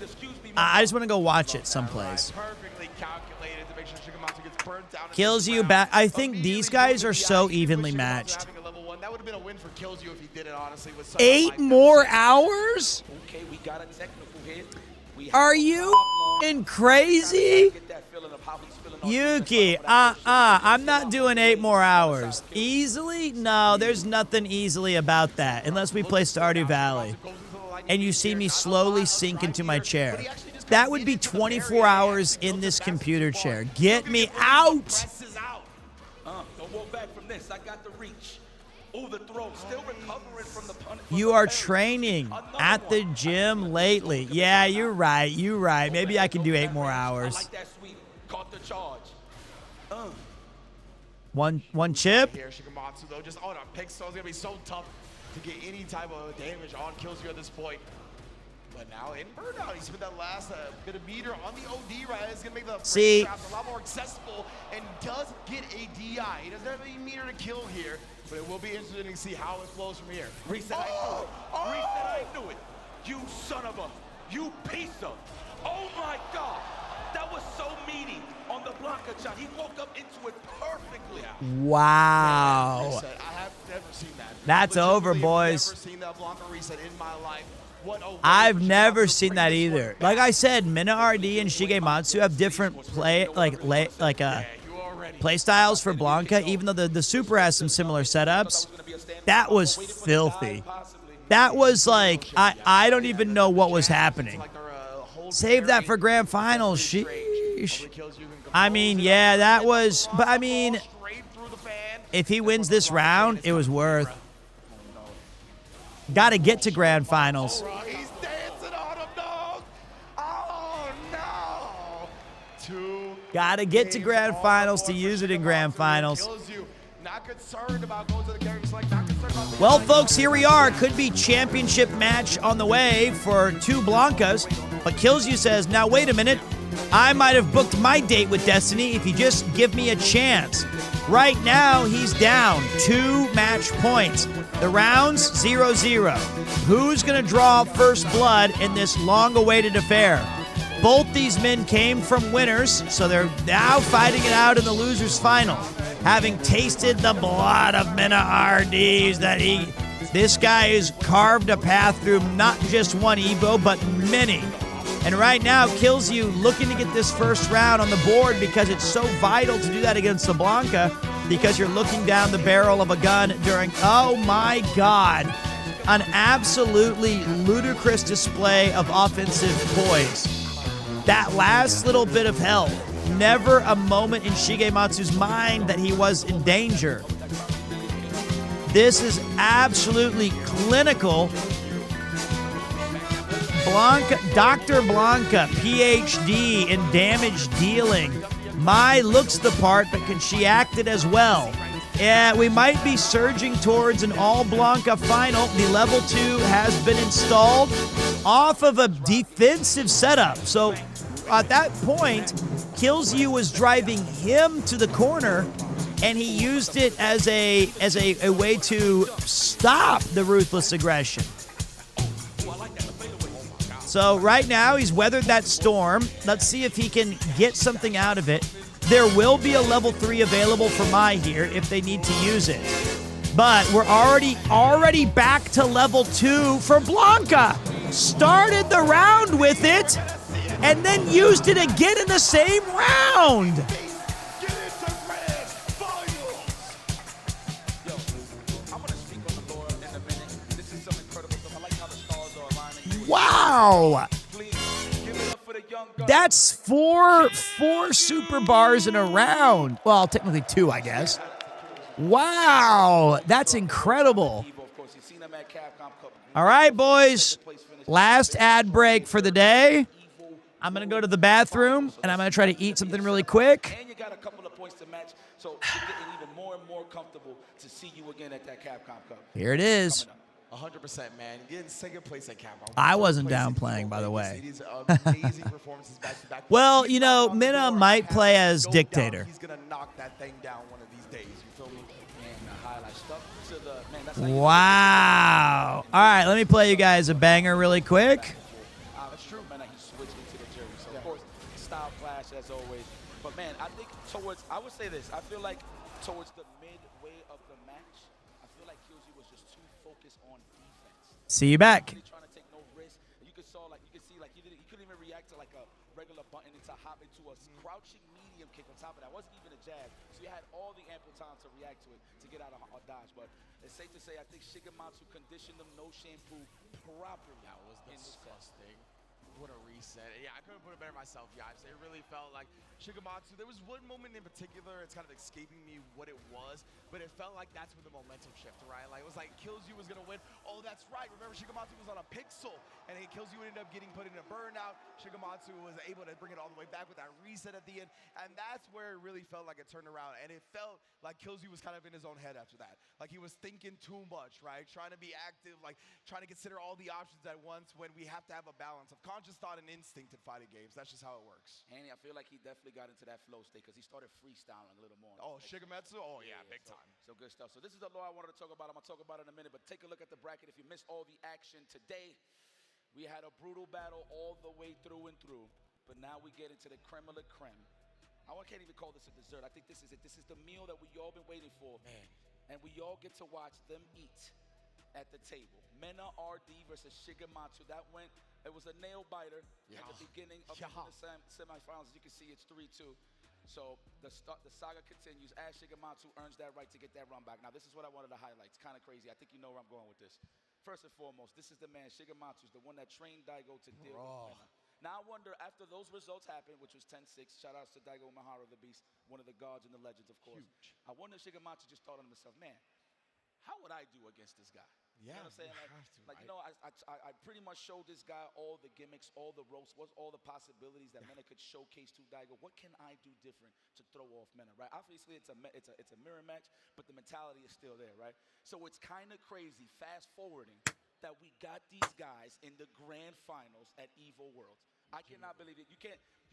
I just want to go watch it someplace. Kills You back. I think these guys are so evenly matched. 8 more hours? Are you crazy? Yuki, I'm not doing 8 more hours. Easily? No, there's nothing easily about that, unless we play Stardew Valley. And you see me slowly sink into my chair. That would be 24 hours in this computer chair. Get me out! Don't walk back from this. I got the reach. Oh, the throw. Still recovering from the punch. You are training at the gym lately. Yeah, you're right. You're right. Maybe I can do 8 more hours. I like that sweep. Caught the charge. One chip. Here, Shigematsu, though, just the pick so it's gonna be so tough to get any type of damage on Kills You at this point. But now in Burnout, he spent that last bit of meter on the OD, right? It's gonna make the traps a lot more accessible and does get a DI. He doesn't have any meter to kill here, but it will be interesting to see how it flows from here. Reset, I knew it. Reset, I knew it. You son of a, you piece of. Oh my God. That was so meaty on the Blanca shot. He woke up into it perfectly. Wow. I have never seen that. That's over, boys. Never seen that Blanca reset in my life. I've never seen that either. Like I said, Mina RD and Shigematsu have different play styles for Blanca, even though the Super has some similar setups. That was filthy. That was like, I don't even know what was happening. Save that for grand finals. Sheesh. I mean, yeah, that was, but I mean, if he wins this round, it was worth. Got to get to grand finals. He's dancing on him, dog. Oh, no. Got to get to grand finals to use it in grand finals. Not concerned about going to the character select. Not concerned about well, folks, here we are. Could be championship match on the way for 2 Blancas. But Kills You says, now wait a minute. I might have booked my date with Destiny if you just give me a chance. Right now, he's down 2 match points. The round's 0-0. Who's going to draw first blood in this long-awaited affair? Both these men came from winners, so they're now fighting it out in the loser's final. Having tasted the blood of Mina RDs that he This guy has carved a path through not just one Evo, but many. And right now, kills you looking to get this first round on the board because it's so vital to do that against the Blanca because you're looking down the barrel of a gun during, oh my God, an absolutely ludicrous display of offensive poise. That last little bit of health, never a moment in Shigematsu's mind that he was in danger. This is absolutely clinical. Blanca, Dr. Blanca, PhD in damage dealing. Mai looks the part, but can she act it as well? Yeah, we might be surging towards an all-Blanca final. The level 2 has been installed off of a defensive setup. So at that point, Killsy was driving him to the corner, and he used it as a way to stop the ruthless aggression. So right now, he's weathered that storm. Let's see if he can get something out of it. There will be a level 3 available for Mai here if they need to use it. But we're already back to level 2 for Blanca. Started the round with it, and then used it again in the same round. Wow! That's four super bars in a round. Well, technically 2, I guess. Wow, that's incredible. All right, boys. Last ad break for the day. I'm going to go to the bathroom, and I'm going to try to eat something really quick. And you got a couple of points to match, so you're getting even more and more comfortable to see you again at that Capcom Cup. Here it is. 100%, man. Getting second place at Capcom. I wasn't downplaying, by the way. These amazing performances back to back. Well, you know, Minna might play as Dictator. He's gonna knock that thing down one of these days. You feel me? And the highlight stuff to the man. That's Wow. All right, let me play you guys a banger really quick. That's true, man. He switched into the jersey. So, of course, style clash as always. But, man, I think I would say this. I feel like towards the midway of the match, I feel like Killsy was just too focused on defense. See you back. Really trying to take no risk. You could see he couldn't even react to like a regular button and to hop into a crouching medium kick on top of that. It wasn't even a jab. So you had all the ample time to react to it, to get out of a dodge. But it's safe to say I think Shigematsu conditioned them no shampoo properly. That was disgusting. What a reset. Yeah, I couldn't put it better myself, guys. It really felt like Shigematsu. There was one moment in particular, it's kind of escaping me what it was, but it felt like that's where the momentum shifted, right? Like, it was like Killsy was going to win. Oh, that's right. Remember, Shigematsu was on a pixel, and Killsy ended up getting put in a burnout. Shigematsu was able to bring it all the way back with that reset at the end, and that's where it really felt like it turned around, and it felt like Killsy was kind of in his own head after that. Like, he was thinking too much, right? Trying to be active, like, trying to consider all the options at once when we have to have a balance of conscious thought and instinct in fighting games. That's just how it works. Hanny, I feel like he definitely got into that flow state because he started freestyling a little more. Oh, Shigematsu? Oh, yeah, big time. So good stuff. So this is the law I wanted to talk about. I'm going to talk about it in a minute, but take a look at the bracket. If you missed all the action today, we had a brutal battle all the way through and through, but now we get into the creme of la creme. I can't even call this a dessert. I think this is it. This is the meal that we all been waiting for. Man. And we all get to watch them eat at the table. Mena RD versus Shigematsu. It was a nail biter at the beginning of the semifinals. As you can see, it's 3-2. So the saga continues as Shigematsu earns that right to get that run back. Now, this is what I wanted to highlight. It's kind of crazy. I think you know where I'm going with this. First and foremost, this is the man, Shigematsu, the one that trained Daigo to deal with Mena. Now, I wonder, after those results happened, which was 10-6, shout-outs to Daigo Umehara, the Beast, one of the gods and the legends, of course. Huge. I wonder if Shigematsu just thought to himself, man, how would I do against this guy? Yeah, you know what I'm saying? I pretty much showed this guy all the gimmicks, all the ropes, all the possibilities that Mena could showcase to Daigo. What can I do different to throw off Mena, right? Obviously, it's a mirror match, but the mentality is still there, right? So it's kind of crazy, fast-forwarding, that we got these guys in the grand finals at Evo Worlds. I cannot believe it. You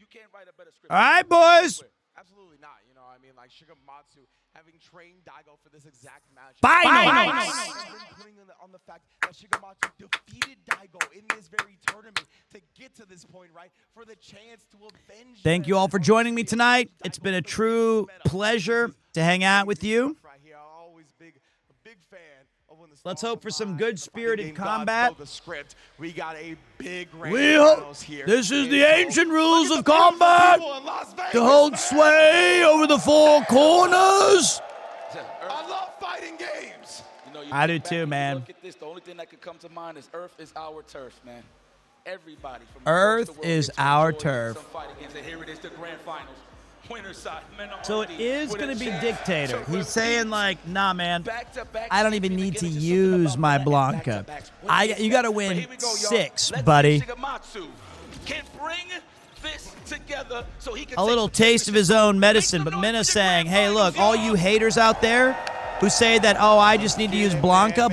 can't write a better script. All right, boys. Absolutely not. You know, I mean, like Shigematsu having trained Daigo for this exact match. Finals. Putting on the fact that Shigematsu defeated Daigo in this very tournament to get to this point, right? For the chance to avenge. Thank you all for joining me tonight. It's been a true pleasure to hang out with you. Right here, always a big fan of Let's hope for some good spirited combat. The script. We got a big here. This is the ancient rules of combat to hold sway over the four corners. I love fighting games. I do too, man. Look at this. The only thing that could come to mind is Earth is our turf, man. Everybody from Earth is our turf. Some fighting games, and here it is, the grand finals. Winner side, So it is going to be Dictator. He's saying like, nah, man, I don't even need to use my Blanca. You got to win 6, buddy. A little taste of his own medicine, but Minna's saying, hey, look, all you haters out there who say that, oh, I just need to use Blanca,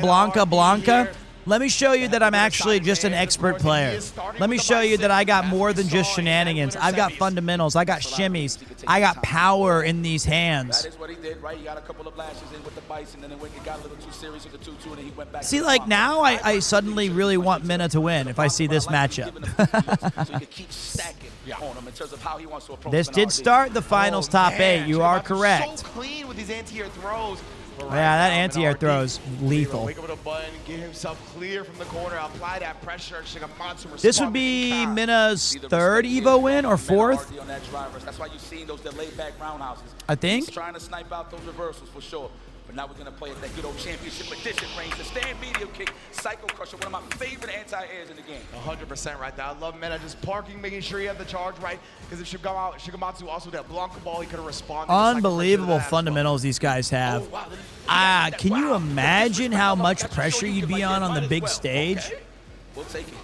let me show you that I'm actually just an expert player. Let me show you that I got more than just shenanigans. I've got fundamentals. I got shimmies. I got power in these hands. That is what he did, right? He got a couple of lashes in with the Bison, and then it got a little too serious with the 2-2, and then he went back. See, like, now I suddenly really want Minna to win if I see this matchup. So you can keep stacking on him in terms of how he wants to approach. This did start the finals top 8. You are correct. So clean with these anti-air throws. Yeah, that anti-air throw is lethal. Wake up with a button, get himself clear from the corner, apply that pressure. This would be Minna's 3rd Evo win or 4th? That's why you're seeing those delayed back roundhouses. I think. He's trying to snipe out those reversals for sure. But now we're going to play at that good old championship edition range. The stand medium kick, Psycho Crusher, one of my favorite anti-airs in the game. 100% right there. I love Minna just parking, making sure he had the charge right. Because if Shigematsu also that Blanca ball, he could have responded. Unbelievable fundamentals these guys have. Can you imagine how much pressure you'd be on the big stage? We'll take it.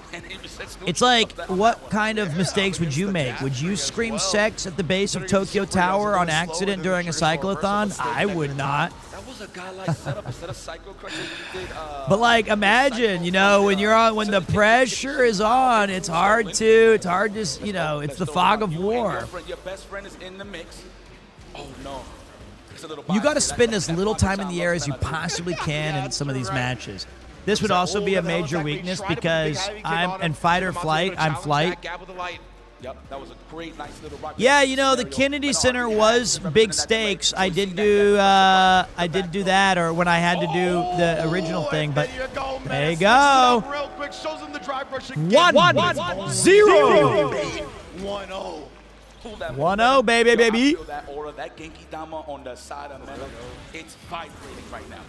It's like, what kind of mistakes would you make? Would you scream sex at the base of Tokyo Tower on accident during a cyclothon? I would not. That was a guy like setup instead of Psycho Crusher. But like, imagine, when the pressure is on, it's hard to, it's the fog of war. Your best friend is in the mix. Oh no. You got to spend as little time in the air as you possibly can in some of these matches. This would also be a major weakness because I'm in fight or flight. I'm flight. Yep, that was a great, nice little rock. Yeah, the Kennedy Center was big stakes. I did do that, or when I had to do the original thing. But there you go. 1-0. 1-0, baby. That aura, that Genki Dama on the side of Minna, it's vibrating right now.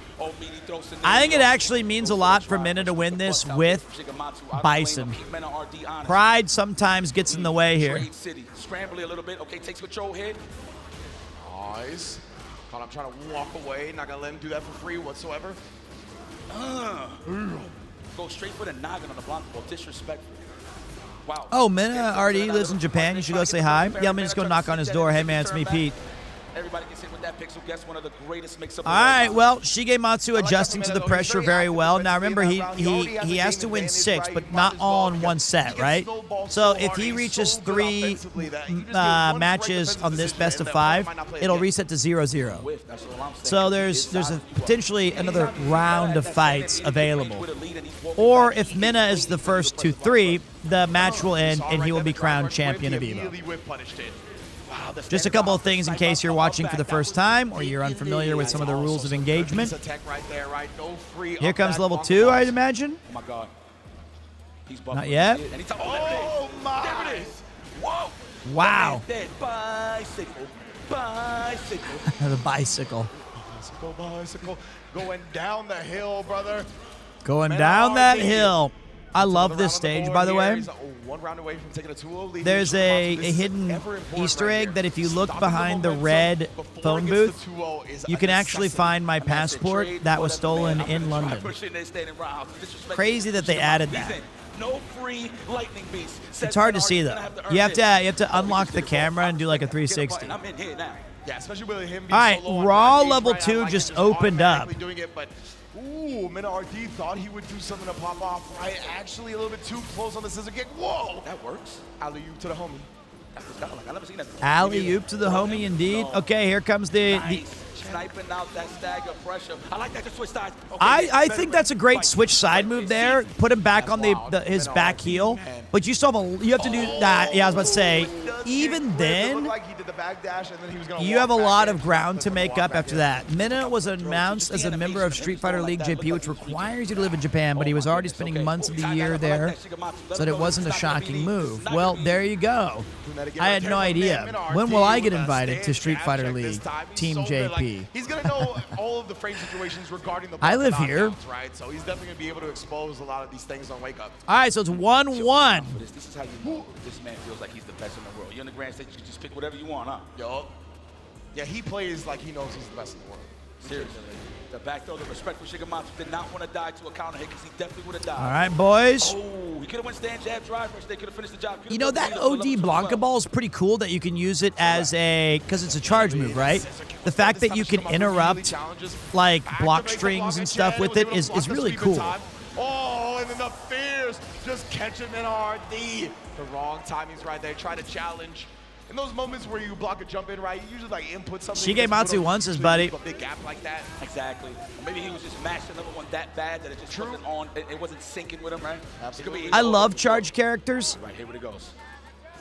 I think it actually means a lot for Minna to win this with Bison. Pride sometimes gets in the way here. Scrambling a little bit. Okay, takes control here. Nice. I'm trying to walk away. Not going to let him do that for free whatsoever. Go straight for the noggin on the Blanca ball. Disrespectful. Wow. Oh, Minna already lives in Japan. You should go say hi. Yeah, let me just go knock on his door. Hey, man, it's me, Pete. Everybody gets hit with that pixel. Guess one of the greatest mix-up. All right, well, Shigematsu adjusting to the pressure very well. Now, remember, he has to win 6, but not all in one set, right? So if he reaches 3 matches on this best of 5, it'll reset to 0-0. So there's potentially another round of fights available. Or if Minna is the first to 3, the match will end and he will be crowned champion of Evo. Just a couple of things in case you're watching for the first time or you're unfamiliar with some of the rules of engagement. Here comes level 2, I'd imagine. Oh my God. Not yet. Oh my! There it is. Whoa! Wow. Bicycle. The bicycle. Bicycle. Going down the hill, brother. Going down that hill. I love this stage, by the way. There's a hidden Easter egg that if you look behind the red phone booth, you can actually find my passport that was stolen in London. Crazy that they added that. No free lightning beast. It's hard to see though. You have to unlock the camera and do like a 360. I'm in here now. Yeah, especially with him being all right, solo Raw on level right 2 now, just opened up. Ooh, Minna RD thought he would do something to pop off right. Actually, a little bit too close on the scissor kick. Whoa! That works. Alley-oop to the homie. I've never seen that. Alley-oop to the homie, indeed. Okay, here comes the sniping out that stagger pressure. I like that to switch sides. Okay, I think that's a great switch side move there. Put him back on his back heel. But you still have to do that. Yeah, I was about to say, even then, like he did the backdash and then he was gonna you have a lot of ground to make up after that. Minna was announced as a member of Street Fighter League JP, which requires you to live in Japan, but he was already spending months of the year there, so that it wasn't a shocking move. Well, there you go. I had no idea. When will I get invited to Street Fighter League, Team JP? He's gonna know all of the frame situations regarding the I live here. right? So he's definitely gonna be able to expose a lot of these things on Wake Up. All right, so it's 1-1. This is how you know this man feels like he's the best in the world. You're in the grand stage, you can just pick whatever you want, huh? Yo. Yeah, he plays like he knows he's the best in the world. Seriously. The back throw, the respect for Shigematsu, did not want to die to a counter hit because he definitely would have died. All right, boys. Oh, he could have went stand jab drive first. They could have finished the job. You know, that OD Blanca ball is pretty cool that you can use it as a, because it's a charge move, right? The fact that you can interrupt, like, block strings and stuff with it is really cool. Oh, and then the fears just catch him in RD. The wrong timing's right there. Try to challenge. In those moments where you block a jump in right, you usually like input something. Shigematsu wants his buddy. A big gap like that. Exactly. Or maybe he was just matching level one that bad that it just wasn't on. It wasn't syncing with him, right? Absolutely. I love charge characters. Right, here it goes.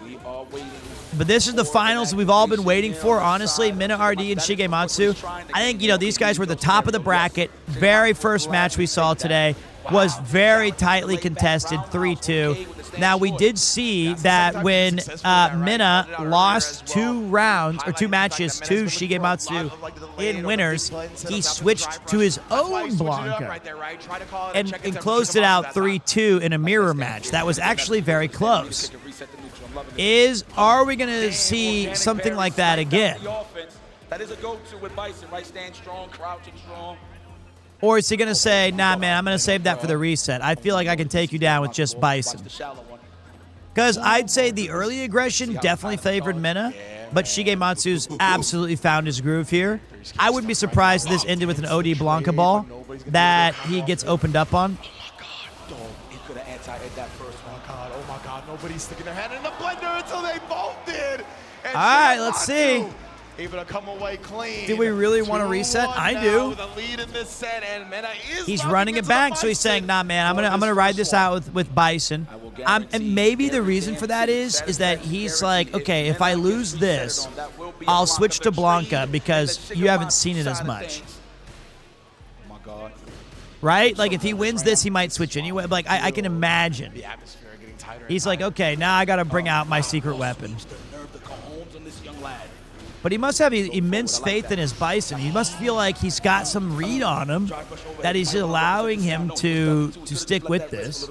We are waiting. But this is the finals we've all been waiting for. Honestly, Minna RD and Shigematsu. I think, you know, these guys were the top of the bracket. Very first match we saw today was very tightly contested, 3-2. Now, we did see that when Minna lost 2 rounds, or 2 matches to Shigematsu in winners, he switched to his own Blanca and closed it out 3-2 in a mirror match. That was actually very close. Are we going to see something like that again? That is a go-to with Bison, right? Stand strong, crouching strong. Or is he going to say, nah, man, I'm going to save that for the reset. I feel like I can take you down with just Bison. Because I'd say the early aggression definitely favored Minna, but Shigematsu's absolutely found his groove here. I wouldn't be surprised if this ended with an OD Blanca ball that he gets opened up on. He could have anti-hit that first one. Oh my God, nobody's sticking their hand in the blender until they both did. And all right, let's see. Able to come away clean. Do we really want to reset? I do. With a lead in this set, and Minna is he's running it back, so he's saying, nah, man, I'm gonna ride this out with Bison. And maybe the reason for that is that he's like, okay, if I lose this, I'll switch to Blanca because you haven't seen it as much. Oh my God. Right? Like, if he wins this, he might switch anyway. Like, I can imagine. The atmosphere getting tighter. He's like, okay, now I got to bring out my secret weapon. But he must have immense faith in his Bison. He must feel like he's got some read on him, that he's allowing him to stick with this.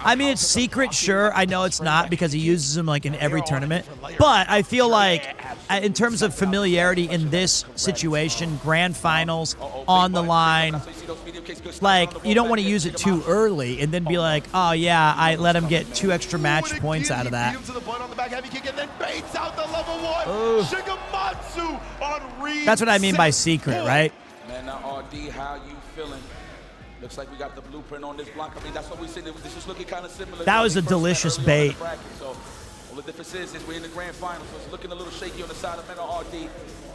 I mean, it's secret, sure. I know it's not because he uses them like in every tournament. But I feel like in terms of familiarity in this situation, grand finals, on the line, like, you don't want to use it too early and then be like, oh yeah, I let him get 2 extra match points out of that. That's what I mean by secret, right? Man, now RD, how you feeling? Looks like we got the blueprint on this block. I mean, that's what we said. This is looking kind of similar. That was a delicious bait. So, all the difference is we're in the grand final, so it's looking a little shaky on the side of Minna RD.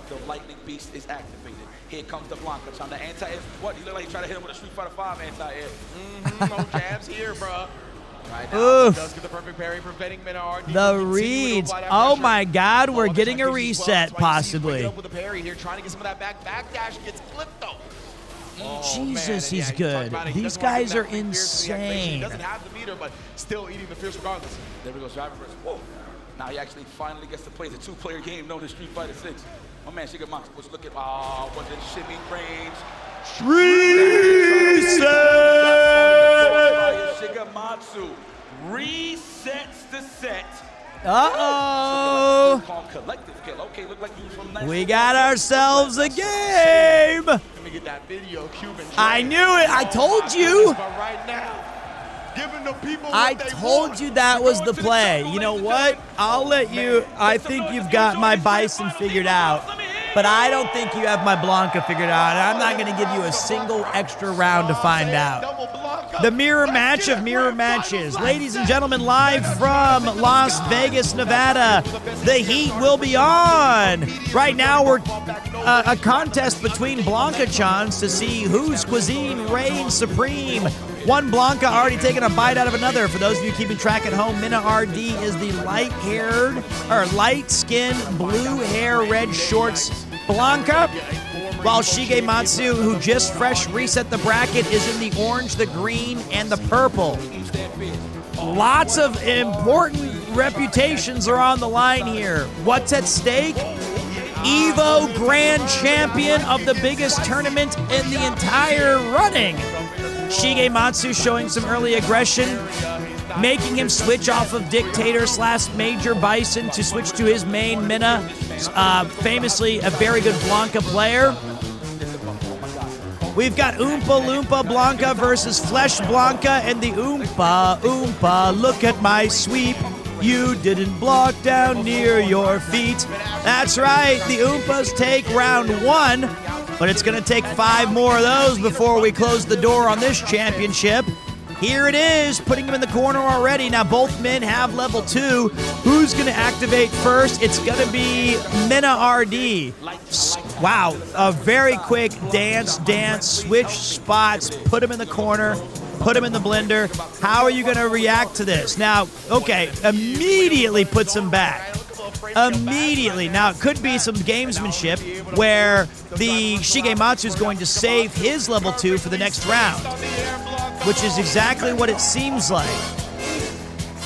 The lightning beast is activated. Here comes the Blanca trying to anti-air. What? He looked like he's trying to hit him with a Street Fighter 5 anti-air. No jabs here, bro. Right now, does get the perfect parry, preventing Minna RD. The reads. Oh my God, we're getting a reset possibly. With a parry here, trying to get some of that backdash. Gets flipped though. Jesus, he's good. These guys are insane. He doesn't have the meter, but still eating the fierce regardless. There we go, driving first. Whoa. Now he actually finally gets to play the 2-player game known as Street Fighter 6. My man Shigematsu was looking, was in shimmy range. Reset! Shigematsu resets the set. Uh-oh. Collective kill. Okay, look like you from we got ourselves a game. Let me get that video, Cuban. I knew it. I told you. Right now, giving the people I told you that was the play. You know what? I'll let you. I think you've got my Bison figured out, but I don't think you have my Blanca figured out. And I'm not going to give you a single extra round to find out. The mirror match of mirror matches. Ladies and gentlemen, live from Las Vegas, Nevada, the heat will be on. Right now, we're a contest between Blanca-chans to see whose cuisine reigns supreme. One Blanca already taking a bite out of another. For those of you keeping track at home, Mina RD is the light-skinned, blue hair, red shorts Blanca, while Shigematsu, who just fresh reset the bracket, is in the orange, the green, and the purple. Lots of important reputations are on the line here. What's at stake? Evo Grand Champion of the biggest tournament in the entire running. Shigematsu showing some early aggression, making him switch off of Dictator / Major Bison to switch to his main Mina, famously a very good Blanca player. We've got Oompa Loompa Blanca versus Flesh Blanca, and the Oompa, look at my sweep. You didn't block down near your feet. That's right, the Oompas take round 1, but it's going to take 5 more of those before we close the door on this championship. Here it is, putting him in the corner already. Now both men have level 2. Who's going to activate first? It's going to be Mina RD. Wow, a very quick dance, switch spots, put him in the corner, put him in the blender. How are you going to react to this? Now, okay, immediately puts him back. Immediately. Now, it could be some gamesmanship where the Shigematsu is going to save his level 2 for the next round, which is exactly what it seems like.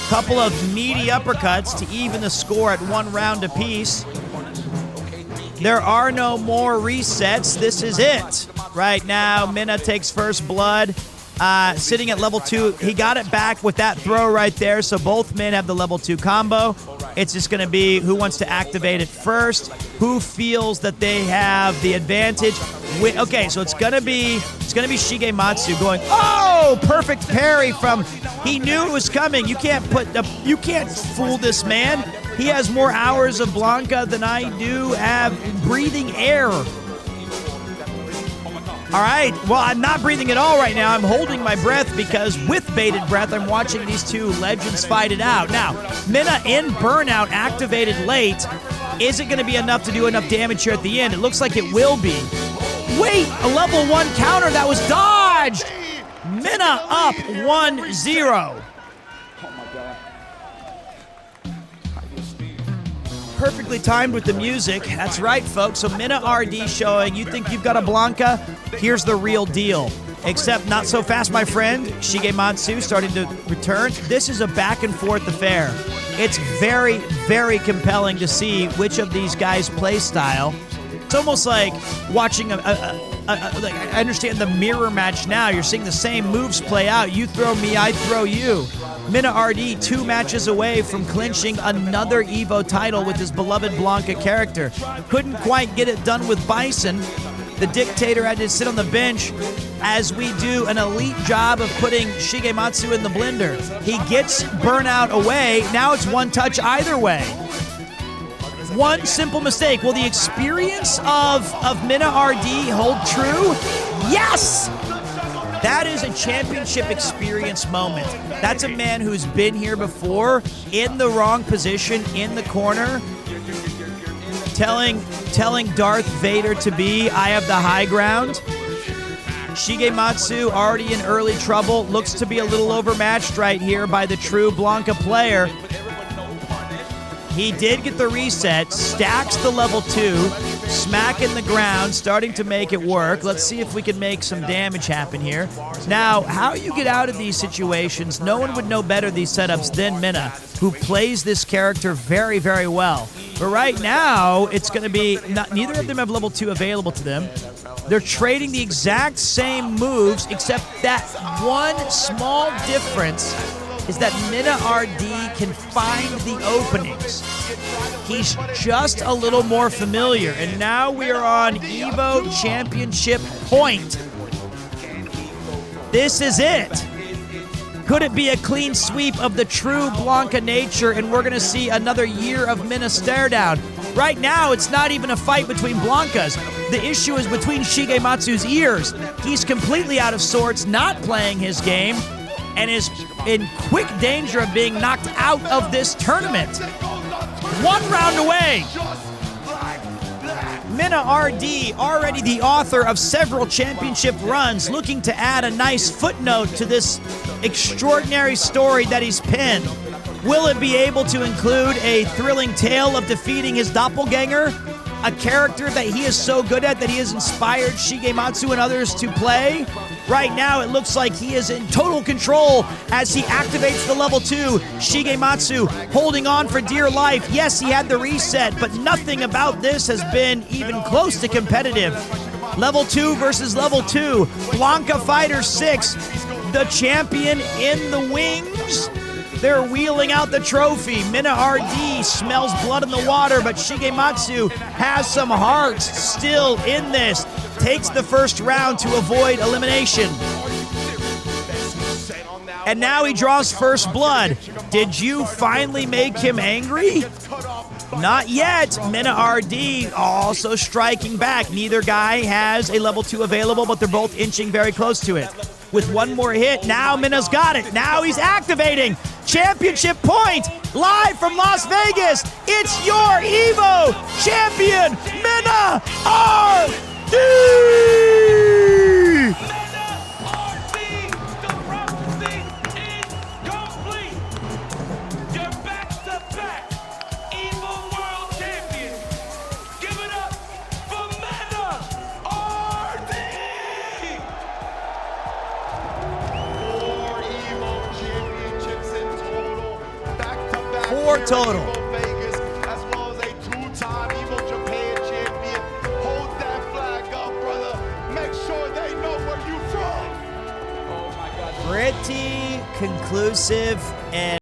Couple of meaty uppercuts to even the score at 1 round apiece. There are no more resets. This is it. Right now, Mina takes first blood. Sitting at level 2. He got it back with that throw right there, so both men have the level 2 combo. It's just going to be who wants to activate it first, who feels that they have the advantage. Okay, so it's going to be Shigematsu going, oh, perfect parry from, he knew it was coming. You can't fool this man. He has more hours of Blanca than I do have breathing air. All right, well, I'm not breathing at all right now. I'm holding my breath because with bated breath, I'm watching these two legends fight it out. Now, Mina in burnout activated late. Is it going to be enough to do enough damage here at the end? It looks like it will be. Wait, a level 1 counter that was dodged. Mina up 1-0. Perfectly timed with the music. That's right, folks. So Mina RD showing, you think you've got a Blanca? Here's the real deal. Except not so fast, my friend. Shigematsu starting to return. This is a back and forth affair. It's very, very compelling to see which of these guys' play style. It's almost like watching I understand the mirror match now. You're seeing the same moves play out. You throw me, I throw you. Mina RD 2 matches away from clinching another Evo title with his beloved Blanca character. Couldn't quite get it done with Bison. The Dictator had to sit on the bench as we do an elite job of putting Shigematsu in the blender. He gets burnout away. Now it's one touch either way. One simple mistake. Will the experience of Mina RD hold true? Yes! That is a championship experience moment. That's a man who's been here before, in the wrong position, in the corner, telling Darth Vader to be, I have the high ground. Shigematsu already in early trouble, looks to be a little overmatched right here by the true Blanca player. He did get the reset, stacks the level 2, smack in the ground, starting to make it work. Let's see if we can make some damage happen here. Now, how you get out of these situations, no one would know better these setups than Mina, who plays this character very, very well. But right now, it's going to be, neither of them have level 2 available to them. They're trading the exact same moves, except that one small difference is that Mina RD can find the openings. He's just a little more familiar. And now we are on Evo Championship point. This is it. Could it be a clean sweep of the true Blanca nature and we're going to see another year of Mina stare down? Right now, it's not even a fight between Blancas. The issue is between Shigematsu's ears. He's completely out of sorts, not playing his game, and is in quick danger of being knocked out of this tournament. 1 round away. Minna RD, already the author of several championship runs, looking to add a nice footnote to this extraordinary story that he's penned. Will it be able to include a thrilling tale of defeating his doppelganger? A character that he is so good at that he has inspired Shigematsu and others to play? Right now, it looks like he is in total control as he activates the level 2. Shigematsu holding on for dear life. Yes, he had the reset, but nothing about this has been even close to competitive. Level 2 versus level 2. Blanca Fighter 6, the champion in the wings. They're wheeling out the trophy. Minna RD smells blood in the water, but Shigematsu has some heart still in this. Takes the first round to avoid elimination. And now he draws first blood. Did you finally make him angry? Not yet. Minna RD also striking back. Neither guy has a level 2 available, but they're both inching very close to it. With one more hit, now Minna's got it. Now he's activating. Championship point, live from Las Vegas. It's your Evo champion, Minna RD! Four total. Vegas, as well as a two-time Evo Japan champion. Hold that flag up, brother. Make sure they know where you from. Oh my God. Pretty conclusive and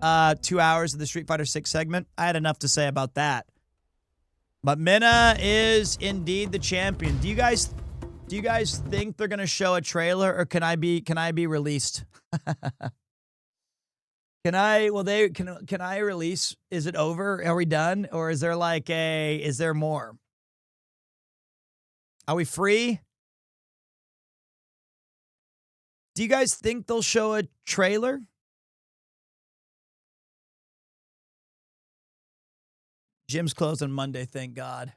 uh, 2 hours of the Street Fighter 6 segment. I had enough to say about that. But Minna is indeed the champion. Do you guys think they're gonna show a trailer, or can I be released? Can I release? Is it over? Are we done? Or is there is there more? Are we free? Do you guys think they'll show a trailer? Gym's closed on Monday, thank God.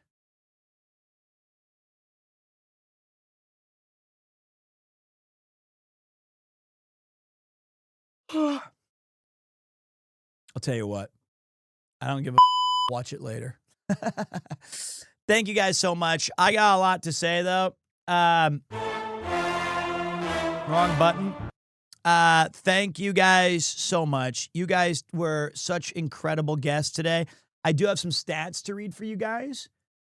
I'll tell you what. I don't give a watch it later. Thank you guys so much. I got a lot to say though. Wrong button. Thank you guys so much. You guys were such incredible guests today. I do have some stats to read for you guys.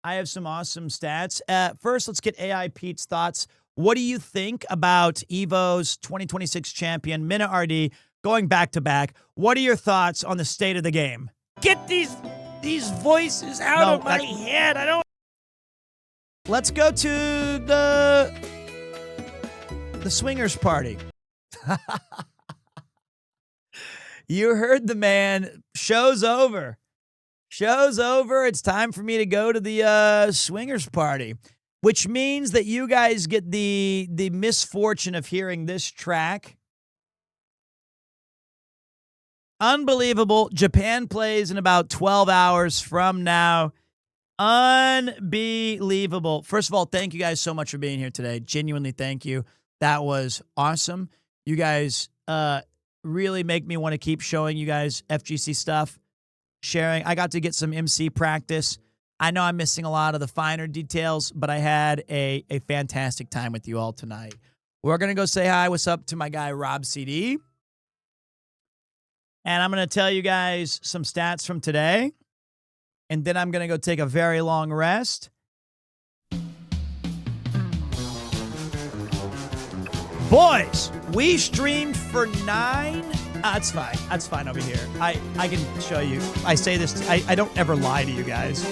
I have some awesome stats. First, let's get AI Pete's thoughts. What do you think about Evo's 2026 champion, Minna RD, going back-to-back? What are your thoughts on the state of the game? Get these voices out of my head. I don't. Let's go to the swingers party. You heard the man. Show's over. Show's over. It's time for me to go to the swingers party, which means that you guys get the misfortune of hearing this track. Unbelievable. Japan plays in about 12 hours from now. Unbelievable. First of all, thank you guys so much for being here today. Genuinely, thank you. That was awesome. You guys really make me want to keep showing you guys FGC stuff, sharing. I got to get some MC practice. I know I'm missing a lot of the finer details, but I had a fantastic time with you all tonight. We're going to go say hi. What's up to my guy, Rob CD. And I'm going to tell you guys some stats from today. And then I'm going to go take a very long rest. Boys, we streamed for 9. That's fine. That's fine over here. I can show you. I say this. I don't ever lie to you guys.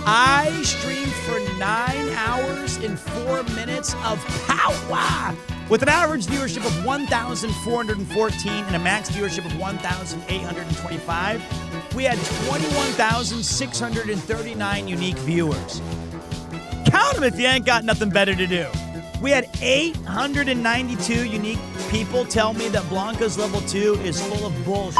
I streamed for 9 hours and 4 minutes of power with an average viewership of 1,414 and a max viewership of 1,825. We had 21,639 unique viewers. Count them if you ain't got nothing better to do. We had 892 unique people tell me that Blanca's level 2 is full of bullshit.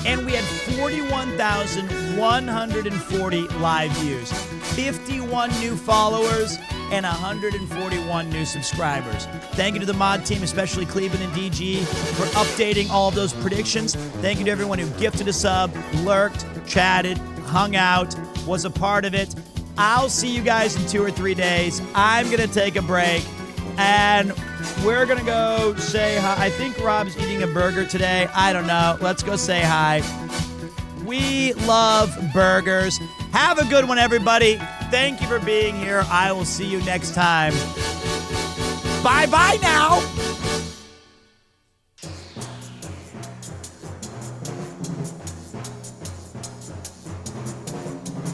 And we had 41,140 live views, 51 new followers, and 141 new subscribers. Thank you to the mod team, especially Cleveland and DG, for updating all of those predictions. Thank you to everyone who gifted a sub, lurked, chatted, hung out, was a part of it. I'll see you guys in 2 or 3 days. I'm going to take a break, and we're going to go say hi. I think Rob's eating a burger today. I don't know. Let's go say hi. We love burgers. Have a good one, everybody. Thank you for being here. I will see you next time. Bye-bye now.